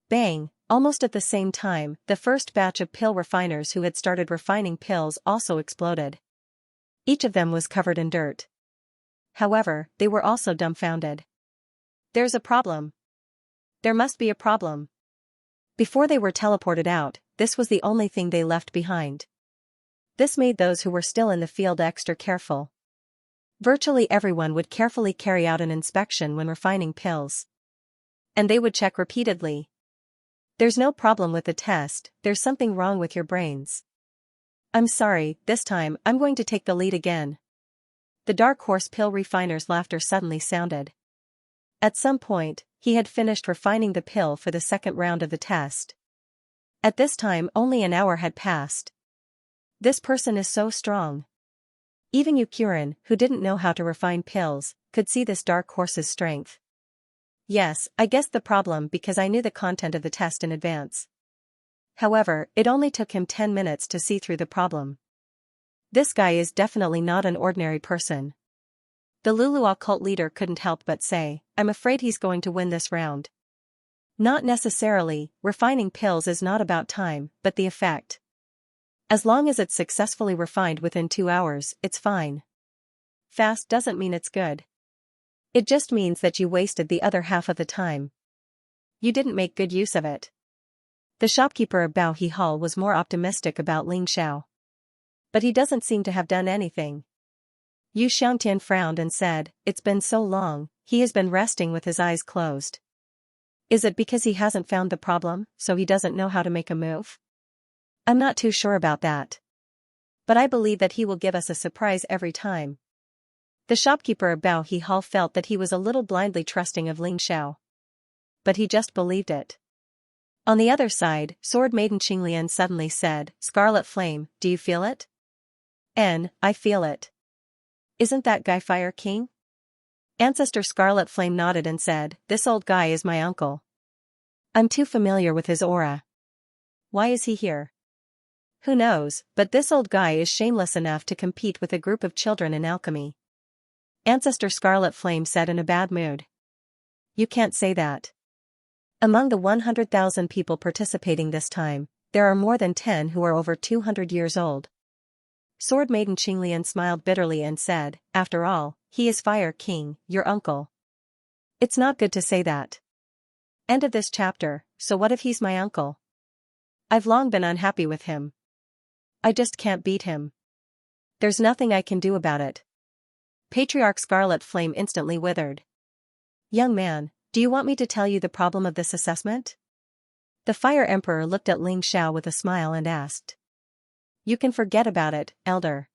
Bang! Almost at the same time, the first batch of pill refiners who had started refining pills also exploded. Each of them was covered in dirt. However, they were also dumbfounded. There's a problem. There must be a problem. Before they were teleported out, this was the only thing they left behind. This made those who were still in the field extra careful. Virtually everyone would carefully carry out an inspection when refining pills. And they would check repeatedly. There's no problem with the test, there's something wrong with your brains. I'm sorry, this time I'm going to take the lead again. The dark horse pill refiner's laughter suddenly sounded. At some point, he had finished refining the pill for the second round of the test. At this time only an hour had passed. This person is so strong. Even Yukurin, who didn't know how to refine pills, could see this dark horse's strength. Yes, I guessed the problem because I knew the content of the test in advance. However, it only took him 10 minutes to see through the problem. This guy is definitely not an ordinary person. The Lulu occult leader couldn't help but say, I'm afraid he's going to win this round. Not necessarily, refining pills is not about time, but the effect. As long as it's successfully refined within 2 hours, it's fine. Fast doesn't mean it's good. It just means that you wasted the other half of the time. You didn't make good use of it. The shopkeeper of Bao He Hall was more optimistic about Ling Xiao. But he doesn't seem to have done anything. Yu Xiangtian frowned and said, it's been so long, he has been resting with his eyes closed. Is it because he hasn't found the problem, so he doesn't know how to make a move? I'm not too sure about that. But I believe that he will give us a surprise every time. The shopkeeper of Bao He Hall felt that he was a little blindly trusting of Ling Xiao. But he just believed it. On the other side, Sword Maiden Qinglian suddenly said, Scarlet Flame, do you feel it? I feel it. Isn't that guy Fire King? Ancestor Scarlet Flame nodded and said, this old guy is my uncle. I'm too familiar with his aura. Why is he here? Who knows, but this old guy is shameless enough to compete with a group of children in alchemy. Ancestor Scarlet Flame said in a bad mood. You can't say that. Among the 100,000 people participating this time, there are more than 10 who are over 200 years old. Sword Maiden Qinglian smiled bitterly and said, after all, he is Fire King, your uncle. It's not good to say that. End of this chapter. So what if he's my uncle? I've long been unhappy with him. I just can't beat him. There's nothing I can do about it. Patriarch Scarlet Flame instantly withered. Young man, do you want me to tell you the problem of this assessment? The Fire Emperor looked at Ling Xiao with a smile and asked. You can forget about it, Elder.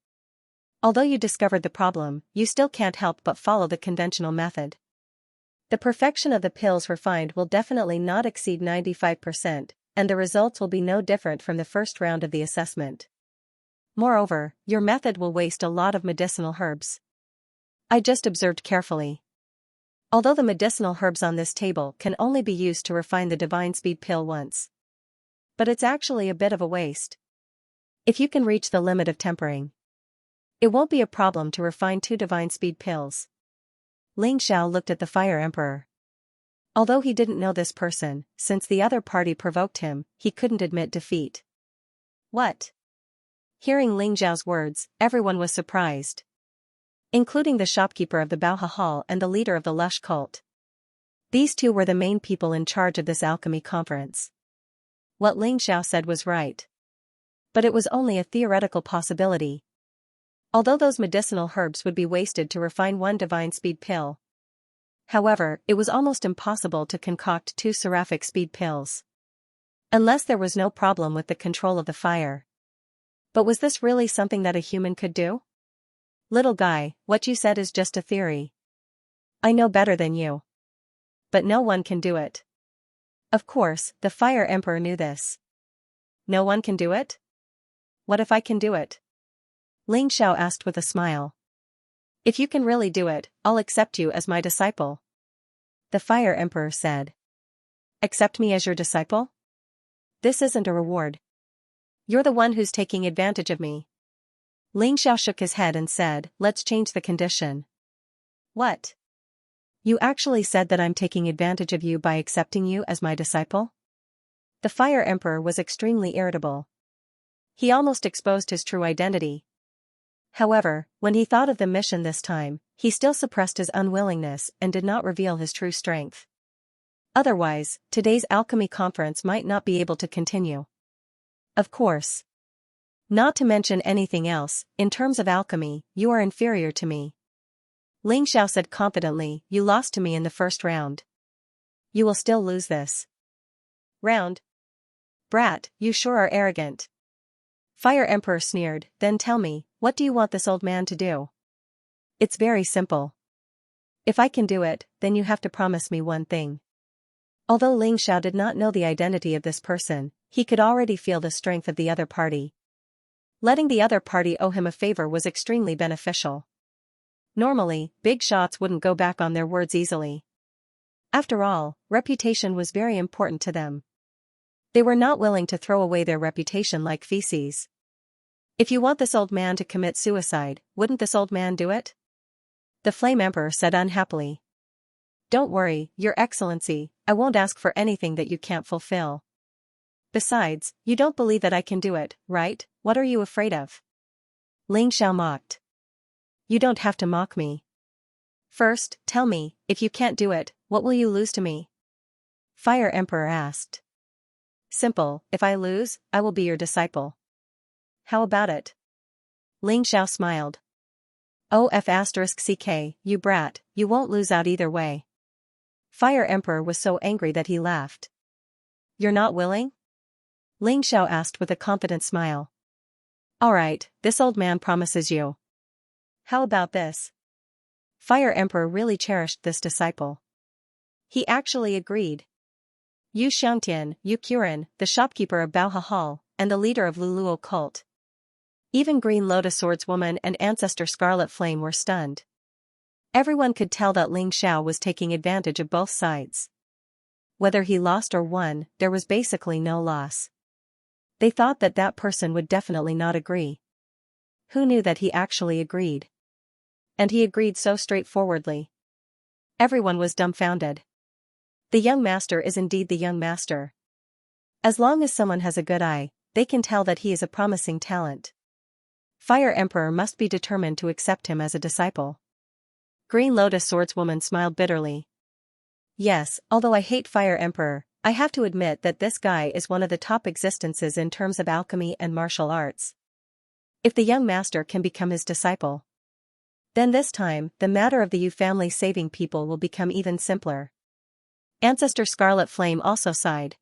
Although you discovered the problem, you still can't help but follow the conventional method. The perfection of the pills refined will definitely not exceed 95%, and the results will be no different from the first round of the assessment. Moreover, your method will waste a lot of medicinal herbs. I just observed carefully. Although the medicinal herbs on this table can only be used to refine the Divine Speed pill once. But it's actually a bit of a waste. If you can reach the limit of tempering, it won't be a problem to refine 2 Divine Speed pills. Ling Xiao looked at the Fire Emperor. Although he didn't know this person, since the other party provoked him, he couldn't admit defeat. What? Hearing Ling Xiao's words, everyone was surprised. Including the shopkeeper of the Baohe Hall and the leader of the Lush cult. These two were the main people in charge of this alchemy conference. What Ling Xiao said was right. But it was only a theoretical possibility. Although those medicinal herbs would be wasted to refine 1 Divine Speed pill. However, it was almost impossible to concoct 2 Seraphic Speed pills. Unless there was no problem with the control of the fire. But was this really something that a human could do? Little guy, what you said is just a theory. I know better than you. But no one can do it. Of course, the Fire Emperor knew this. No one can do it? What if I can do it? Ling Xiao asked with a smile. If you can really do it, I'll accept you as my disciple. The Fire Emperor said. Accept me as your disciple? This isn't a reward. You're the one who's taking advantage of me. Ling Xiao shook his head and said, let's change the condition. What? You actually said that I'm taking advantage of you by accepting you as my disciple? The Fire Emperor was extremely irritable. He almost exposed his true identity. However, when he thought of the mission this time, he still suppressed his unwillingness and did not reveal his true strength. Otherwise, today's alchemy conference might not be able to continue. Of course. Not to mention anything else, in terms of alchemy, you are inferior to me. Ling Xiao said confidently, you lost to me in the first round. You will still lose this round. Brat, you sure are arrogant. Fire Emperor sneered, then tell me, what do you want this old man to do? It's very simple. If I can do it, then you have to promise me one thing. Although Ling Xiao did not know the identity of this person, he could already feel the strength of the other party. Letting the other party owe him a favor was extremely beneficial. Normally, big shots wouldn't go back on their words easily. After all, reputation was very important to them. They were not willing to throw away their reputation like feces. If you want this old man to commit suicide, wouldn't this old man do it? The Flame Emperor said unhappily. Don't worry, Your Excellency, I won't ask for anything that you can't fulfill. Besides, you don't believe that I can do it, right? What are you afraid of? Ling Xiao mocked. You don't have to mock me. First, tell me, if you can't do it, what will you lose to me? Fire Emperor asked. Simple, if I lose, I will be your disciple. How about it? Ling Xiao smiled. OF*CK, you brat, you won't lose out either way. Fire Emperor was so angry that he laughed. You're not willing? Ling Xiao asked with a confident smile. Alright, this old man promises you. How about this? Fire Emperor really cherished this disciple. He actually agreed. Yu Xiangtian, Yu Qiren, the shopkeeper of Baohe Hall, and the leader of Luluo cult. Even Green Lotus Swordswoman and Ancestor Scarlet Flame were stunned. Everyone could tell that Ling Xiao was taking advantage of both sides. Whether he lost or won, there was basically no loss. They thought that that person would definitely not agree. Who knew that he actually agreed? And he agreed so straightforwardly. Everyone was dumbfounded. The young master is indeed the young master. As long as someone has a good eye, they can tell that he is a promising talent. Fire Emperor must be determined to accept him as a disciple. Green Lotus Swordswoman smiled bitterly. Yes, although I hate Fire Emperor, I have to admit that this guy is one of the top existences in terms of alchemy and martial arts. If the young master can become his disciple, then this time, the matter of the Yu family saving people will become even simpler. Ancestor Scarlet Flame also sighed.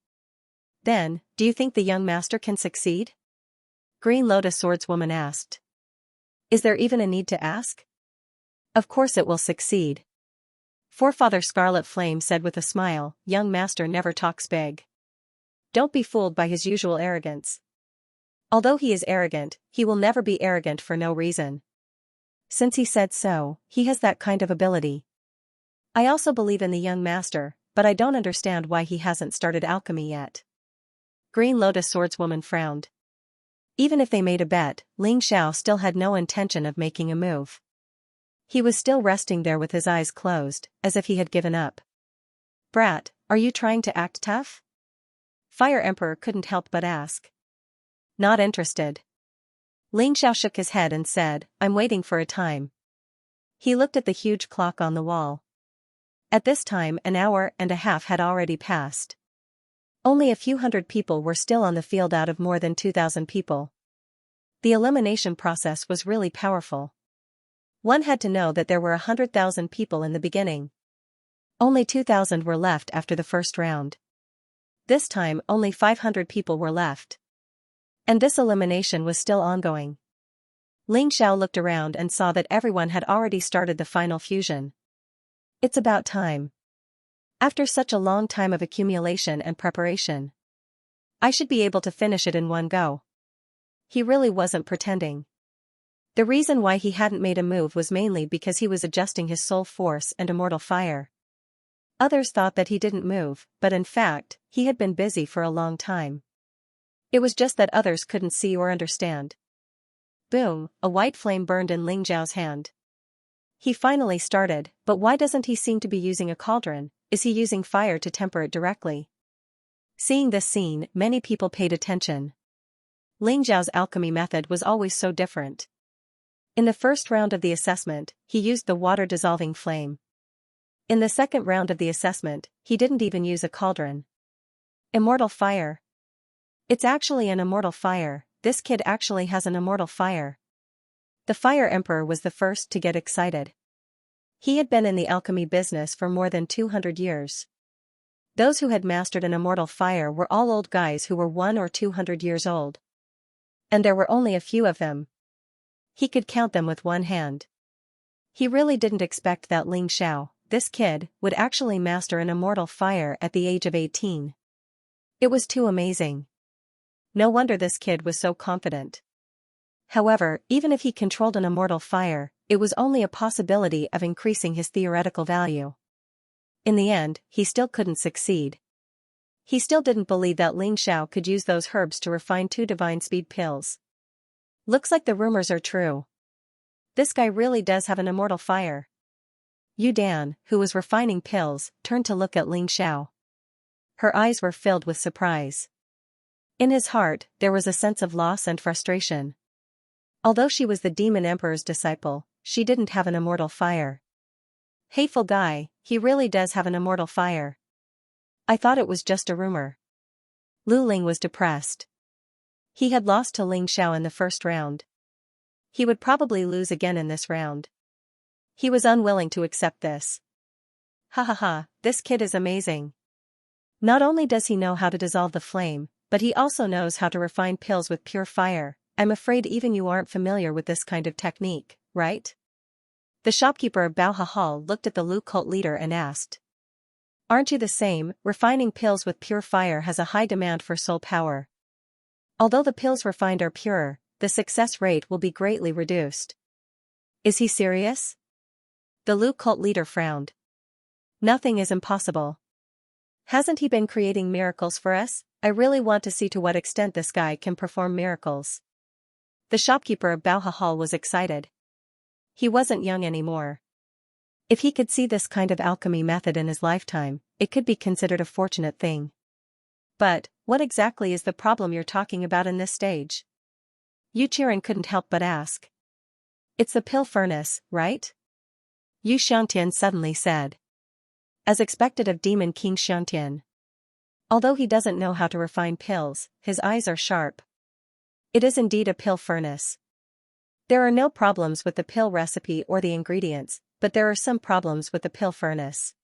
Then, do you think the young master can succeed? Green Lotus Swordswoman asked. Is there even a need to ask? Of course it will succeed. Forefather Scarlet Flame said with a smile, young master never talks big. Don't be fooled by his usual arrogance. Although he is arrogant, he will never be arrogant for no reason. Since he said so, he has that kind of ability. I also believe in the young master, but I don't understand why he hasn't started alchemy yet. Green Lotus Swordswoman frowned. Even if they made a bet, Ling Xiao still had no intention of making a move. He was still resting there with his eyes closed, as if he had given up. Brat, are you trying to act tough? Fire Emperor couldn't help but ask. Not interested. Ling Xiao shook his head and said, I'm waiting for a time. He looked at the huge clock on the wall. At this time, an hour and a half had already passed. Only a few hundred people were still on the field out of more than 2,000 people. The elimination process was really powerful. One had to know that there were 100,000 people in the beginning. Only 2,000 were left after the first round. This time only 500 people were left. And this elimination was still ongoing. Ling Xiao looked around and saw that everyone had already started the final fusion. It's about time. After such a long time of accumulation and preparation, I should be able to finish it in one go. He really wasn't pretending. The reason why he hadn't made a move was mainly because he was adjusting his soul force and immortal fire. Others thought that he didn't move, but in fact, he had been busy for a long time. It was just that others couldn't see or understand. Boom, a white flame burned in Ling Zhao's hand. He finally started, but why doesn't he seem to be using a cauldron? Is he using fire to temper it directly? Seeing this scene, many people paid attention. Ling Zhao's alchemy method was always so different. In the first round of the assessment, he used the water-dissolving flame. In the second round of the assessment, he didn't even use a cauldron. Immortal fire. It's actually an immortal fire. This kid actually has an immortal fire. The Fire Emperor was the first to get excited. He had been in the alchemy business for more than 200 years. Those who had mastered an immortal fire were all old guys who were 100 or 200 years old. And there were only a few of them. He could count them with one hand. He really didn't expect that Ling Xiao, this kid, would actually master an immortal fire at the age of 18. It was too amazing. No wonder this kid was so confident. However, even if he controlled an immortal fire, it was only a possibility of increasing his theoretical value. In the end, he still couldn't succeed. He still didn't believe that Ling Xiao could use those herbs to refine 2 divine speed pills. Looks like the rumors are true. This guy really does have an immortal fire. Yu Dan, who was refining pills, turned to look at Ling Xiao. Her eyes were filled with surprise. In his heart, there was a sense of loss and frustration. Although she was the Demon Emperor's disciple, she didn't have an immortal fire. Hateful guy, he really does have an immortal fire. I thought it was just a rumor. Lu Ling was depressed. He had lost to Ling Xiao in the first round. He would probably lose again in this round. He was unwilling to accept this. Ha ha ha, this kid is amazing. Not only does he know how to dissolve the flame, but he also knows how to refine pills with pure fire. I'm afraid even you aren't familiar with this kind of technique, right? The shopkeeper of Baoha Hall looked at the Lu cult leader and asked. Aren't you the same? Refining pills with pure fire has a high demand for soul power. Although the pills refined are pure, the success rate will be greatly reduced. Is he serious? The Lu cult leader frowned. Nothing is impossible. Hasn't he been creating miracles for us? I really want to see to what extent this guy can perform miracles. The shopkeeper of Baoha Hall was excited. He wasn't young anymore. If he could see this kind of alchemy method in his lifetime, it could be considered a fortunate thing. But, what exactly is the problem you're talking about in this stage? Xianxia couldn't help but ask. It's the pill furnace, right? Xianxia suddenly said. As expected of Demon King Xianxia. Although he doesn't know how to refine pills, his eyes are sharp. It is indeed a pill furnace. There are no problems with the pill recipe or the ingredients, but there are some problems with the pill furnace.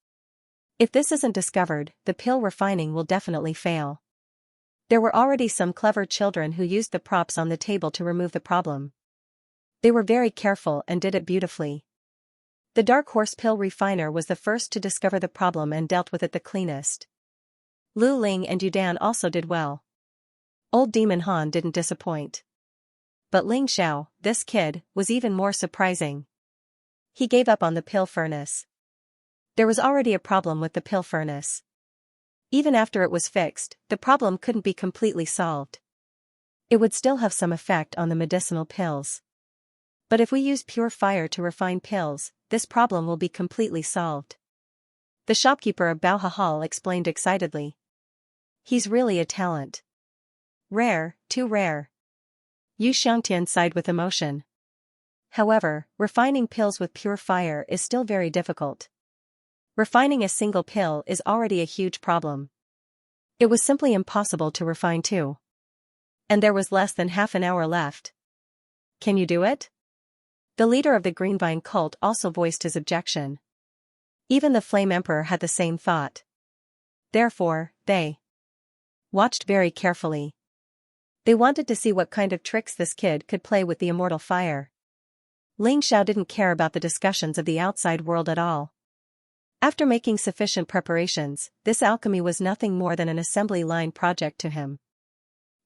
If this isn't discovered, the pill refining will definitely fail. There were already some clever children who used the props on the table to remove the problem. They were very careful and did it beautifully. The dark horse pill refiner was the first to discover the problem and dealt with it the cleanest. Lu Ling and Yudan also did well. Old Demon Han didn't disappoint. But Ling Xiao, this kid, was even more surprising. He gave up on the pill furnace. There was already a problem with the pill furnace. Even after it was fixed, the problem couldn't be completely solved. It would still have some effect on the medicinal pills. But if we use pure fire to refine pills, this problem will be completely solved. The shopkeeper of Bao Hall explained excitedly. He's really a talent. Rare, too rare. Xianxia sighed with emotion. However, refining pills with pure fire is still very difficult. Refining a single pill is already a huge problem. It was simply impossible to refine two. And there was less than half an hour left. Can you do it? The leader of the Greenvine cult also voiced his objection. Even the Flame Emperor had the same thought. Therefore, they watched very carefully. They wanted to see what kind of tricks this kid could play with the immortal fire. Ling Xiao didn't care about the discussions of the outside world at all. After making sufficient preparations, this alchemy was nothing more than an assembly line project to him.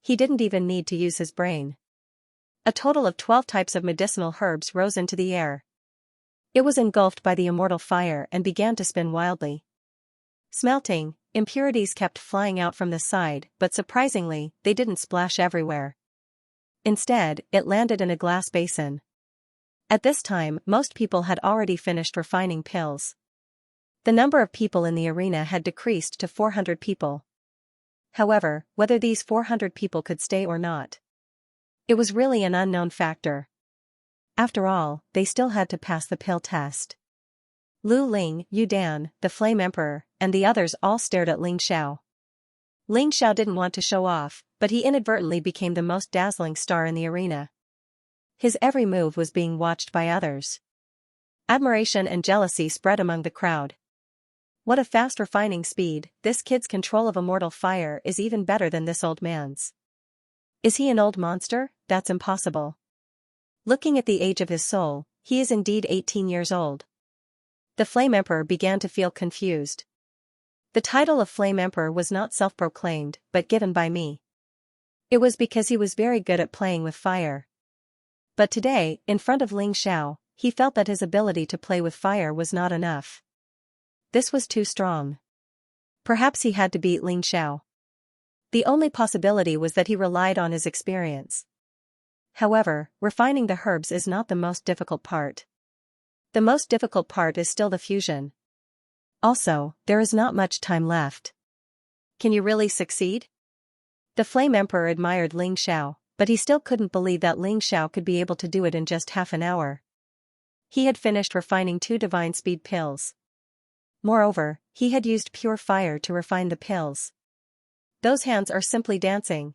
He didn't even need to use his brain. A total of 12 types of medicinal herbs rose into the air. It was engulfed by the immortal fire and began to spin wildly. Smelting, impurities kept flying out from the side, but surprisingly, they didn't splash everywhere. Instead, it landed in a glass basin. At this time, most people had already finished refining pills. The number of people in the arena had decreased to 400 people. However, whether these 400 people could stay or not, it was really an unknown factor. After all, they still had to pass the pill test. Lu Ling, Yudan, the Flame Emperor, and the others all stared at Ling Xiao. Ling Xiao didn't want to show off, but he inadvertently became the most dazzling star in the arena. His every move was being watched by others. Admiration and jealousy spread among the crowd. What a fast refining speed, this kid's control of immortal fire is even better than this old man's. Is he an old monster? That's impossible. Looking at the age of his soul, he is indeed 18 years old. The Flame Emperor began to feel confused. The title of Flame Emperor was not self-proclaimed, but given by me. It was because he was very good at playing with fire. But today, in front of Ling Xiao, he felt that his ability to play with fire was not enough. This was too strong. Perhaps he had to beat Ling Xiao. The only possibility was that he relied on his experience. However, refining the herbs is not the most difficult part. The most difficult part is still the fusion. Also, there is not much time left. Can you really succeed? The Flame Emperor admired Ling Xiao, but he still couldn't believe that Ling Xiao could be able to do it in just half an hour. He had finished refining 2 divine speed pills. Moreover, he had used pure fire to refine the pills. Those hands are simply dancing.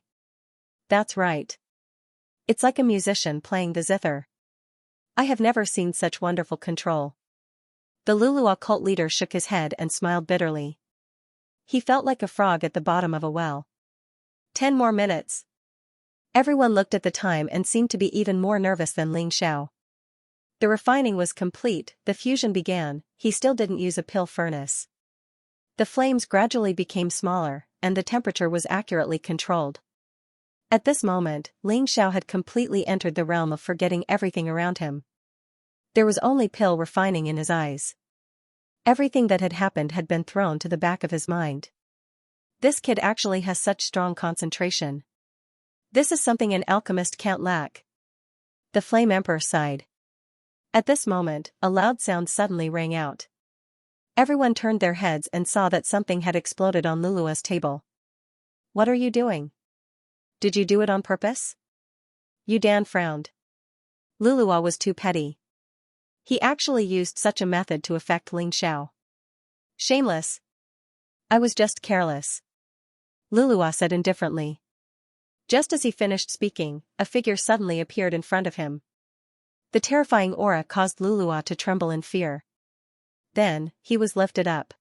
That's right. It's like a musician playing the zither. I have never seen such wonderful control. The Lulua cult leader shook his head and smiled bitterly. He felt like a frog at the bottom of a well. 10 more minutes. Everyone looked at the time and seemed to be even more nervous than Ling Xiao. The refining was complete, the fusion began, he still didn't use a pill furnace. The flames gradually became smaller, and the temperature was accurately controlled. At this moment, Ling Xiao had completely entered the realm of forgetting everything around him. There was only pill refining in his eyes. Everything that had happened had been thrown to the back of his mind. This kid actually has such strong concentration. This is something an alchemist can't lack. The Flame Emperor sighed. At this moment, a loud sound suddenly rang out. Everyone turned their heads and saw that something had exploded on Lulua's table. What are you doing? Did you do it on purpose? Yu Dan frowned. Lulua was too petty. He actually used such a method to affect Ling Xiao. Shameless. I was just careless. Lulua said indifferently. Just as he finished speaking, a figure suddenly appeared in front of him. The terrifying aura caused Lulua to tremble in fear. Then, he was lifted up.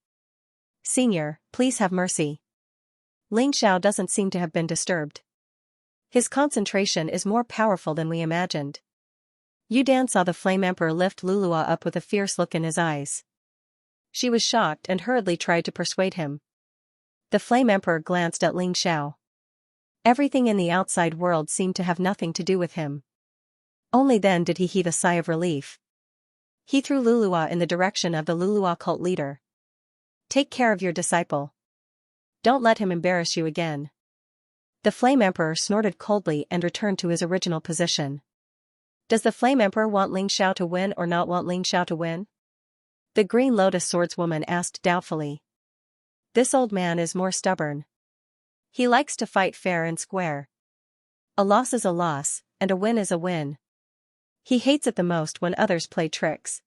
Senior, please have mercy. Ling Xiao doesn't seem to have been disturbed. His concentration is more powerful than we imagined. Yu Dan saw the Flame Emperor lift Lulua up with a fierce look in his eyes. She was shocked and hurriedly tried to persuade him. The Flame Emperor glanced at Ling Xiao. Everything in the outside world seemed to have nothing to do with him. Only then did he heave a sigh of relief. He threw Lulua in the direction of the Lulua cult leader. Take care of your disciple. Don't let him embarrass you again. The Flame Emperor snorted coldly and returned to his original position. Does the Flame Emperor want Ling Xiao to win or not want Ling Xiao to win? The Green Lotus Swordswoman asked doubtfully. This old man is more stubborn. He likes to fight fair and square. A loss is a loss, and a win is a win. He hates it the most when others play tricks.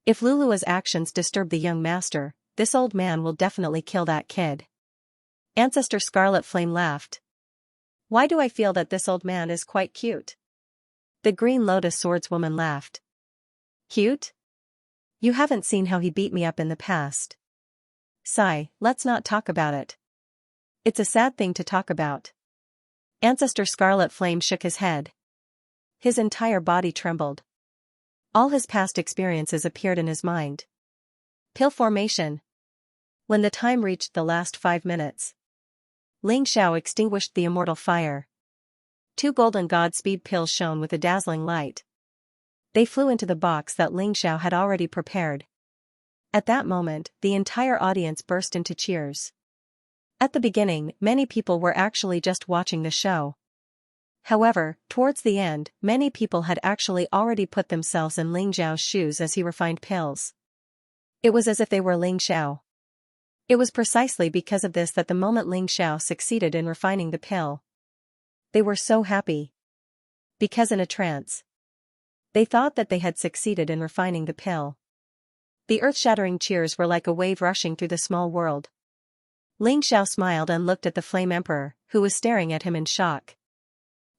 If Lulua's actions disturb the young master, this old man will definitely kill that kid. Ancestor Scarlet Flame laughed. Why do I feel that this old man is quite cute? The Green Lotus Swordswoman laughed. Cute? You haven't seen how he beat me up in the past. Sigh, let's not talk about it. It's a sad thing to talk about. Ancestor Scarlet Flame shook his head. His entire body trembled. All his past experiences appeared in his mind. Pill formation. When the time reached the last 5 minutes, Ling Xiao extinguished the immortal fire. 2 golden Godspeed pills shone with a dazzling light. They flew into the box that Ling Xiao had already prepared. At that moment, the entire audience burst into cheers. At the beginning, many people were actually just watching the show. However, towards the end, many people had actually already put themselves in Ling Xiao's shoes as he refined pills. It was as if they were Ling Xiao. It was precisely because of this that the moment Ling Xiao succeeded in refining the pill, they were so happy. Because in a trance, they thought that they had succeeded in refining the pill. The earth-shattering cheers were like a wave rushing through the small world. Ling Xiao smiled and looked at the Flame Emperor, who was staring at him in shock.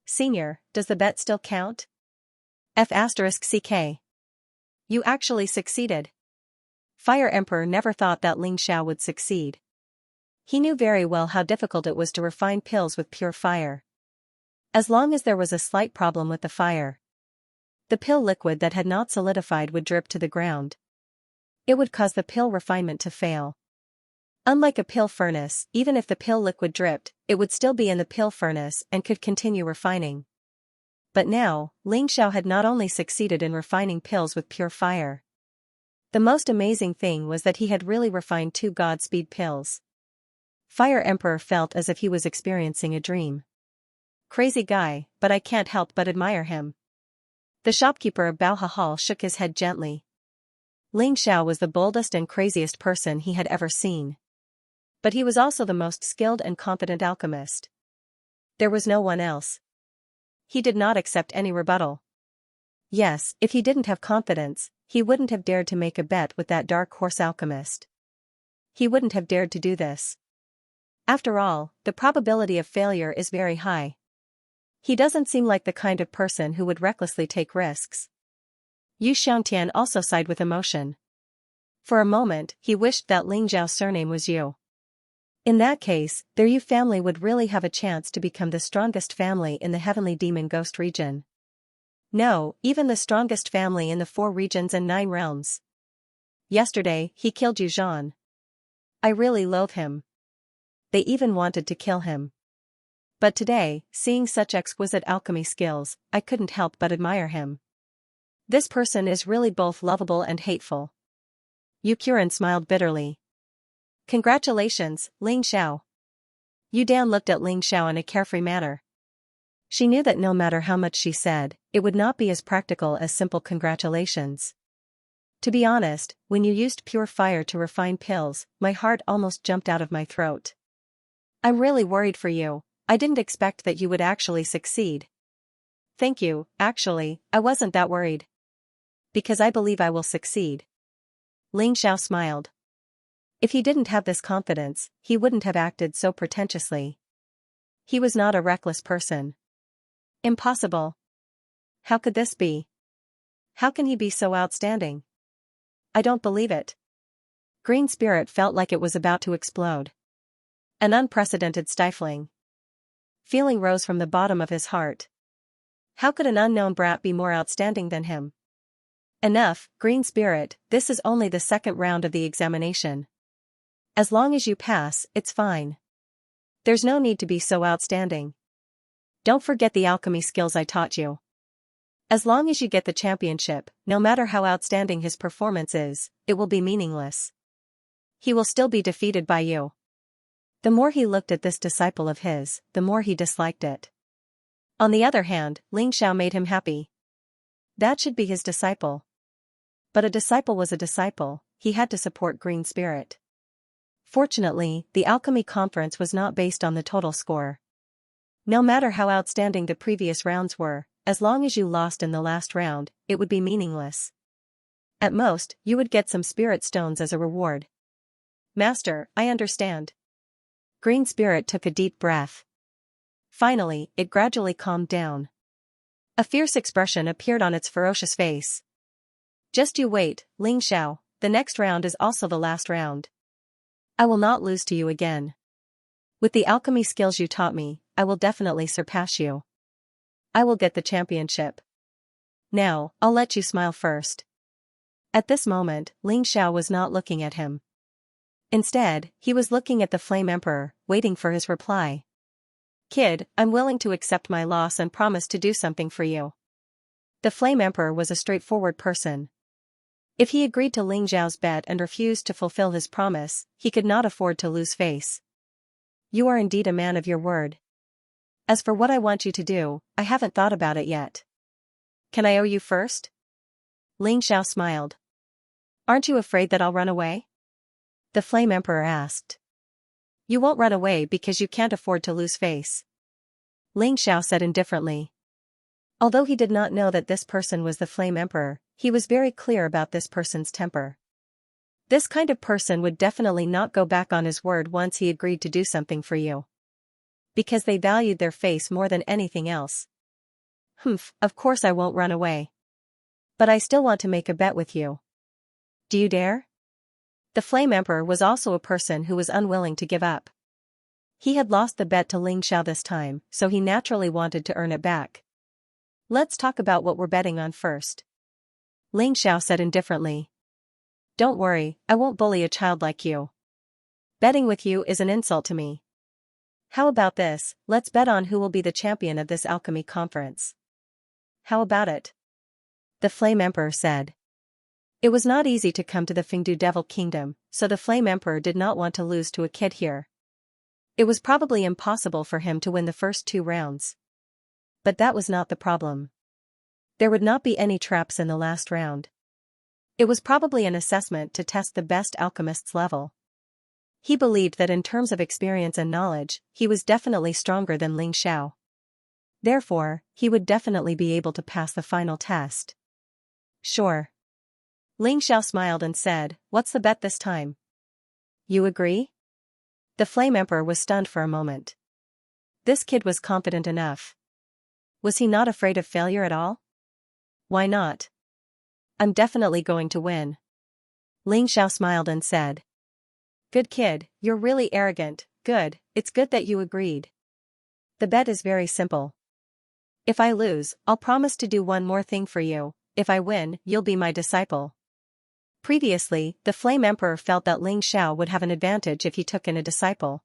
Senior, does the bet still count? F***CK. You actually succeeded. Fire Emperor never thought that Ling Xiao would succeed. He knew very well how difficult it was to refine pills with pure fire. As long as there was a slight problem with the fire, the pill liquid that had not solidified would drip to the ground. It would cause the pill refinement to fail. Unlike a pill furnace, even if the pill liquid dripped, it would still be in the pill furnace and could continue refining. But now, Ling Xiao had not only succeeded in refining pills with pure fire. The most amazing thing was that he had really refined 2 Godspeed pills. Fire Emperor felt as if he was experiencing a dream. Crazy guy, but I can't help but admire him. The shopkeeper of Baoha Hall shook his head gently. Ling Xiao was the boldest and craziest person he had ever seen. But he was also the most skilled and confident alchemist. There was no one else. He did not accept any rebuttal. Yes, if he didn't have confidence, he wouldn't have dared to make a bet with that dark horse alchemist. He wouldn't have dared to do this. After all, the probability of failure is very high. He doesn't seem like the kind of person who would recklessly take risks. Yu Xiangtian also sighed with emotion. For a moment, he wished that Ling Zhao's surname was Yu. In that case, their Yu family would really have a chance to become the strongest family in the Heavenly Demon Ghost region. No, even the strongest family in the 4 regions and 9 realms. Yesterday, he killed Yu Zhan. I really loathe him. They even wanted to kill him. But today, seeing such exquisite alchemy skills, I couldn't help but admire him. This person is really both lovable and hateful. Yu Qiren smiled bitterly. Congratulations, Ling Xiao. Yu Dan looked at Ling Xiao in a carefree manner. She knew that no matter how much she said, it would not be as practical as simple congratulations. To be honest, when you used pure fire to refine pills, my heart almost jumped out of my throat. I'm really worried for you. I didn't expect that you would actually succeed. Thank you, actually, I wasn't that worried. Because I believe I will succeed. Ling Xiao smiled. If he didn't have this confidence, he wouldn't have acted so pretentiously. He was not a reckless person. Impossible. How could this be? How can he be so outstanding? I don't believe it. Green Spirit felt like it was about to explode. An unprecedented stifling feeling rose from the bottom of his heart. How could an unknown brat be more outstanding than him? Enough, Green Spirit, this is only the second round of the examination. As long as you pass, it's fine. There's no need to be so outstanding. Don't forget the alchemy skills I taught you. As long as you get the championship, no matter how outstanding his performance is, it will be meaningless. He will still be defeated by you. The more he looked at this disciple of his, the more he disliked it. On the other hand, Ling Xiao made him happy. That should be his disciple. But a disciple was a disciple, he had to support Green Spirit. Fortunately, the alchemy conference was not based on the total score. No matter how outstanding the previous rounds were, as long as you lost in the last round, it would be meaningless. At most, you would get some spirit stones as a reward. Master, I understand. Green Spirit took a deep breath. Finally, it gradually calmed down. A fierce expression appeared on its ferocious face. Just you wait, Ling Xiao, the next round is also the last round. I will not lose to you again. With the alchemy skills you taught me, I will definitely surpass you. I will get the championship. Now, I'll let you smile first. At this moment, Ling Xiao was not looking at him. Instead, he was looking at the Flame Emperor, waiting for his reply. Kid, I'm willing to accept my loss and promise to do something for you. The Flame Emperor was a straightforward person. If he agreed to Ling Xiao's bet and refused to fulfill his promise, he could not afford to lose face. You are indeed a man of your word. As for what I want you to do, I haven't thought about it yet. Can I owe you first? Ling Xiao smiled. Aren't you afraid that I'll run away? The Flame Emperor asked. You won't run away because you can't afford to lose face. Ling Xiao said indifferently. Although he did not know that this person was the Flame Emperor, he was very clear about this person's temper. This kind of person would definitely not go back on his word once he agreed to do something for you. Because they valued their face more than anything else. Humph, of course I won't run away. But I still want to make a bet with you. Do you dare? The Flame Emperor was also a person who was unwilling to give up. He had lost the bet to Ling Xiao this time, so he naturally wanted to earn it back. Let's talk about what we're betting on first. Ling Xiao said indifferently. Don't worry, I won't bully a child like you. Betting with you is an insult to me. How about this, let's bet on who will be the champion of this alchemy conference. How about it? The Flame Emperor said. It was not easy to come to the Fengdu Devil Kingdom, so the Flame Emperor did not want to lose to a kid here. It was probably impossible for him to win the first 2 rounds. But that was not the problem. There would not be any traps in the last round. It was probably an assessment to test the best alchemist's level. He believed that in terms of experience and knowledge, he was definitely stronger than Ling Xiao. Therefore, he would definitely be able to pass the final test. Sure. Ling Xiao smiled and said, what's the bet this time? You agree? The Flame Emperor was stunned for a moment. This kid was confident enough. Was he not afraid of failure at all? Why not? I'm definitely going to win. Ling Xiao smiled and said. Good kid, you're really arrogant, good, it's good that you agreed. The bet is very simple. If I lose, I'll promise to do one more thing for you, if I win, you'll be my disciple. Previously, the Flame Emperor felt that Ling Xiao would have an advantage if he took in a disciple.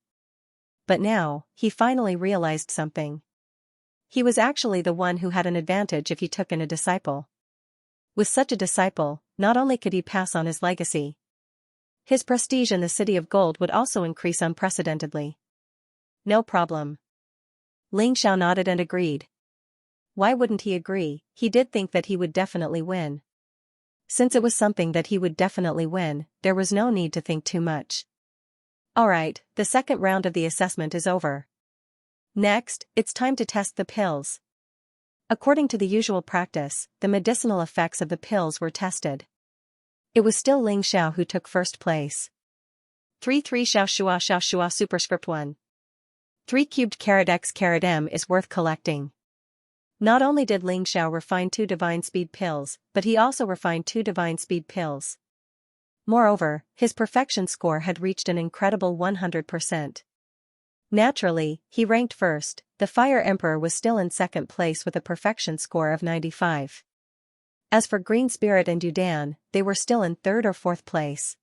But now, he finally realized something. He was actually the one who had an advantage if he took in a disciple. With such a disciple, not only could he pass on his legacy, his prestige in the City of Gold would also increase unprecedentedly. No problem. Ling Xiao nodded and agreed. Why wouldn't he agree? He did think that he would definitely win. Since it was something that he would definitely win, there was no need to think too much. Alright, the second round of the assessment is over. Next, it's time to test the pills. According to the usual practice, the medicinal effects of the pills were tested. It was still Ling Xiao who took first place. 3 Xiao Shua Superscript 1. 3 cubed carat x carat m is worth collecting. Not only did Ling Xiao refine 2 divine speed pills, but he also refined 2 divine speed pills. Moreover, his perfection score had reached an incredible 100%. Naturally, he ranked first. The Fire Emperor was still in second place with a perfection score of 95. As for Green Spirit and Yudan, they were still in third or fourth place.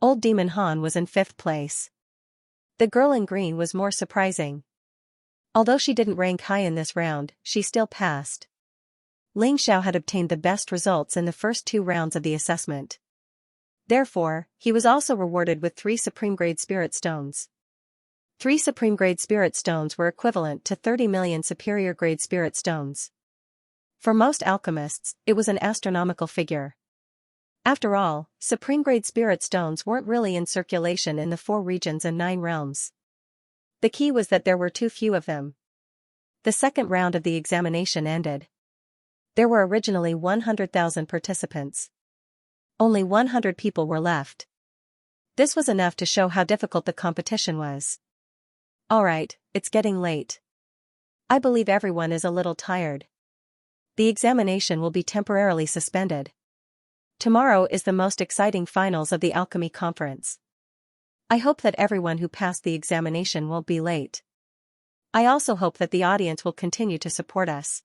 Old Demon Han was in fifth place. The girl in green was more surprising. Although she didn't rank high in this round, she still passed. Ling Xiao had obtained the best results in the first 2 rounds of the assessment. Therefore, he was also rewarded with 3 Supreme Grade Spirit Stones. 3 Supreme Grade Spirit Stones were equivalent to 30 million Superior Grade Spirit Stones. For most alchemists, it was an astronomical figure. After all, Supreme Grade Spirit Stones weren't really in circulation in the 4 regions and 9 realms. The key was that there were too few of them. The second round of the examination ended. There were originally 100,000 participants. Only 100 people were left. This was enough to show how difficult the competition was. Alright, it's getting late. I believe everyone is a little tired. The examination will be temporarily suspended. Tomorrow is the most exciting finals of the Alchemy Conference. I hope that everyone who passed the examination won't be late. I also hope that the audience will continue to support us.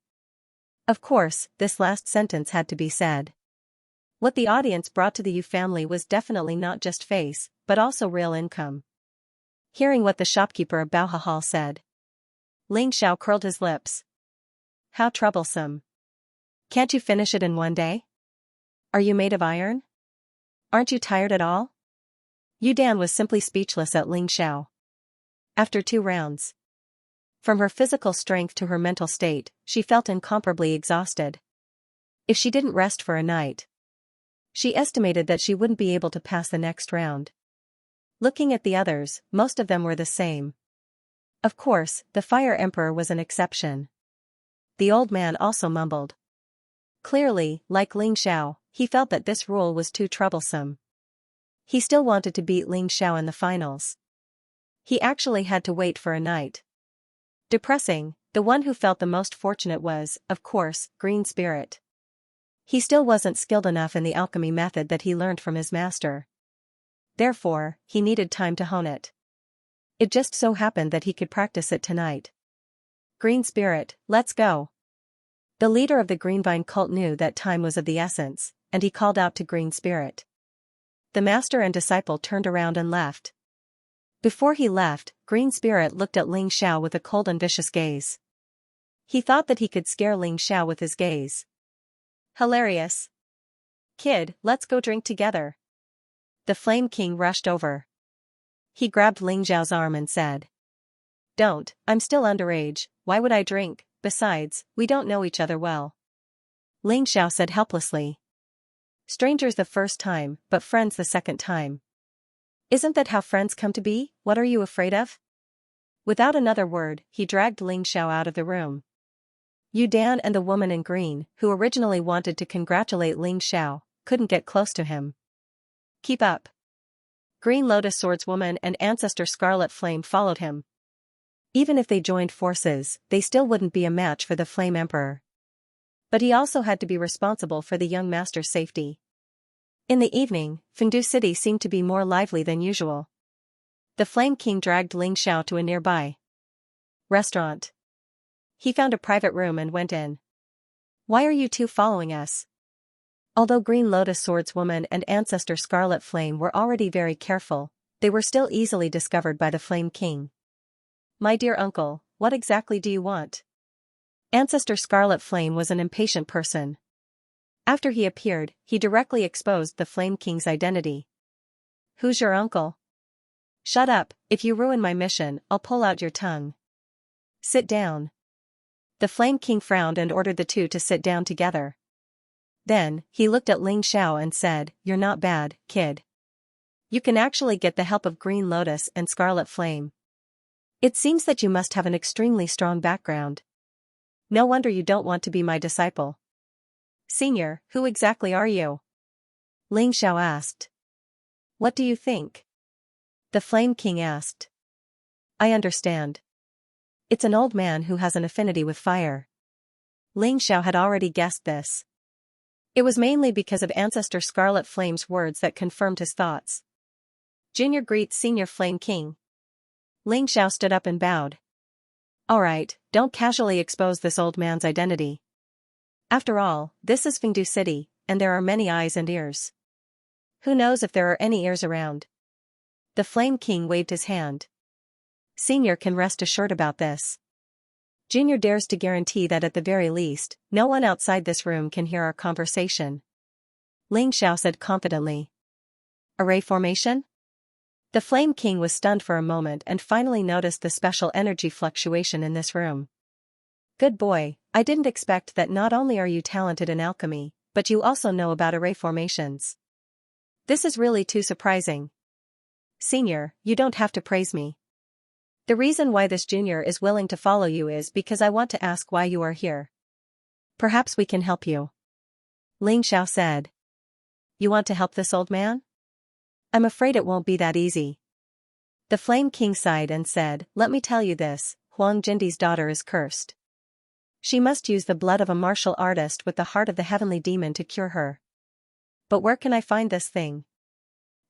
Of course, this last sentence had to be said. What the audience brought to the Yu family was definitely not just face, but also real income. Hearing what the shopkeeper of Baoha Hall said, Ling Xiao curled his lips. How troublesome. Can't you finish it in one day? Are you made of iron? Aren't you tired at all? Yu Dan was simply speechless at Ling Xiao. After 2 rounds. From her physical strength to her mental state, she felt incomparably exhausted. If she didn't rest for a night, she estimated that she wouldn't be able to pass the next round. Looking at the others, most of them were the same. Of course, the Fire Emperor was an exception. The old man also mumbled. Clearly, like Ling Xiao, he felt that this rule was too troublesome. He still wanted to beat Ling Xiao in the finals. He actually had to wait for a night. Depressing, the one who felt the most fortunate was, of course, Green Spirit. He still wasn't skilled enough in the alchemy method that he learned from his master. Therefore, he needed time to hone it. It just so happened that he could practice it tonight. Green Spirit, let's go. The leader of the Greenvine cult knew that time was of the essence, and he called out to Green Spirit. The master and disciple turned around and left. Before he left, Green Spirit looked at Ling Xiao with a cold and vicious gaze. He thought that he could scare Ling Xiao with his gaze. Hilarious. Kid, let's go drink together. The Flame King rushed over. He grabbed Ling Xiao's arm and said. Don't, I'm still underage, why would I drink, besides, we don't know each other well. Ling Xiao said helplessly. Strangers the first time, but friends the second time. Isn't that how friends come to be? What are you afraid of? Without another word, he dragged Ling Xiao out of the room. Yu Dan and the woman in green, who originally wanted to congratulate Ling Xiao, couldn't get close to him. Keep up. Green Lotus Swordswoman and Ancestor Scarlet Flame followed him. Even if they joined forces, they still wouldn't be a match for the Flame Emperor. But he also had to be responsible for the young master's safety. In the evening, Fengdu City seemed to be more lively than usual. The Flame King dragged Ling Xiao to a nearby restaurant. He found a private room and went in. Why are you two following us? Although Green Lotus Swordswoman and Ancestor Scarlet Flame were already very careful, they were still easily discovered by the Flame King. My dear uncle, what exactly do you want? Ancestor Scarlet Flame was an impatient person. After he appeared, he directly exposed the Flame King's identity. Who's your uncle? Shut up, if you ruin my mission, I'll pull out your tongue. Sit down. The Flame King frowned and ordered the two to sit down together. Then, he looked at Ling Xiao and said, You're not bad, kid. You can actually get the help of Green Lotus and Scarlet Flame. It seems that you must have an extremely strong background. No wonder you don't want to be my disciple. Senior, who exactly are you? Ling Xiao asked. What do you think? The Flame King asked. I understand. It's an old man who has an affinity with fire. Ling Xiao had already guessed this. It was mainly because of Ancestor Scarlet Flame's words that confirmed his thoughts. Junior greets Senior Flame King. Ling Xiao stood up and bowed. Alright, don't casually expose this old man's identity. After all, this is Fengdu City, and there are many eyes and ears. Who knows if there are any ears around? The Flame King waved his hand. Senior can rest assured about this. Junior dares to guarantee that at the very least, no one outside this room can hear our conversation. Ling Xiao said confidently. Array formation? The Flame King was stunned for a moment and finally noticed the special energy fluctuation in this room. Good boy, I didn't expect that not only are you talented in alchemy, but you also know about array formations. This is really too surprising. Senior, you don't have to praise me. The reason why this junior is willing to follow you is because I want to ask why you are here. Perhaps we can help you. Ling Xiao said. You want to help this old man? I'm afraid it won't be that easy. The Flame King sighed and said, let me tell you this, Huang Jindi's daughter is cursed. She must use the blood of a martial artist with the heart of the heavenly demon to cure her. But where can I find this thing?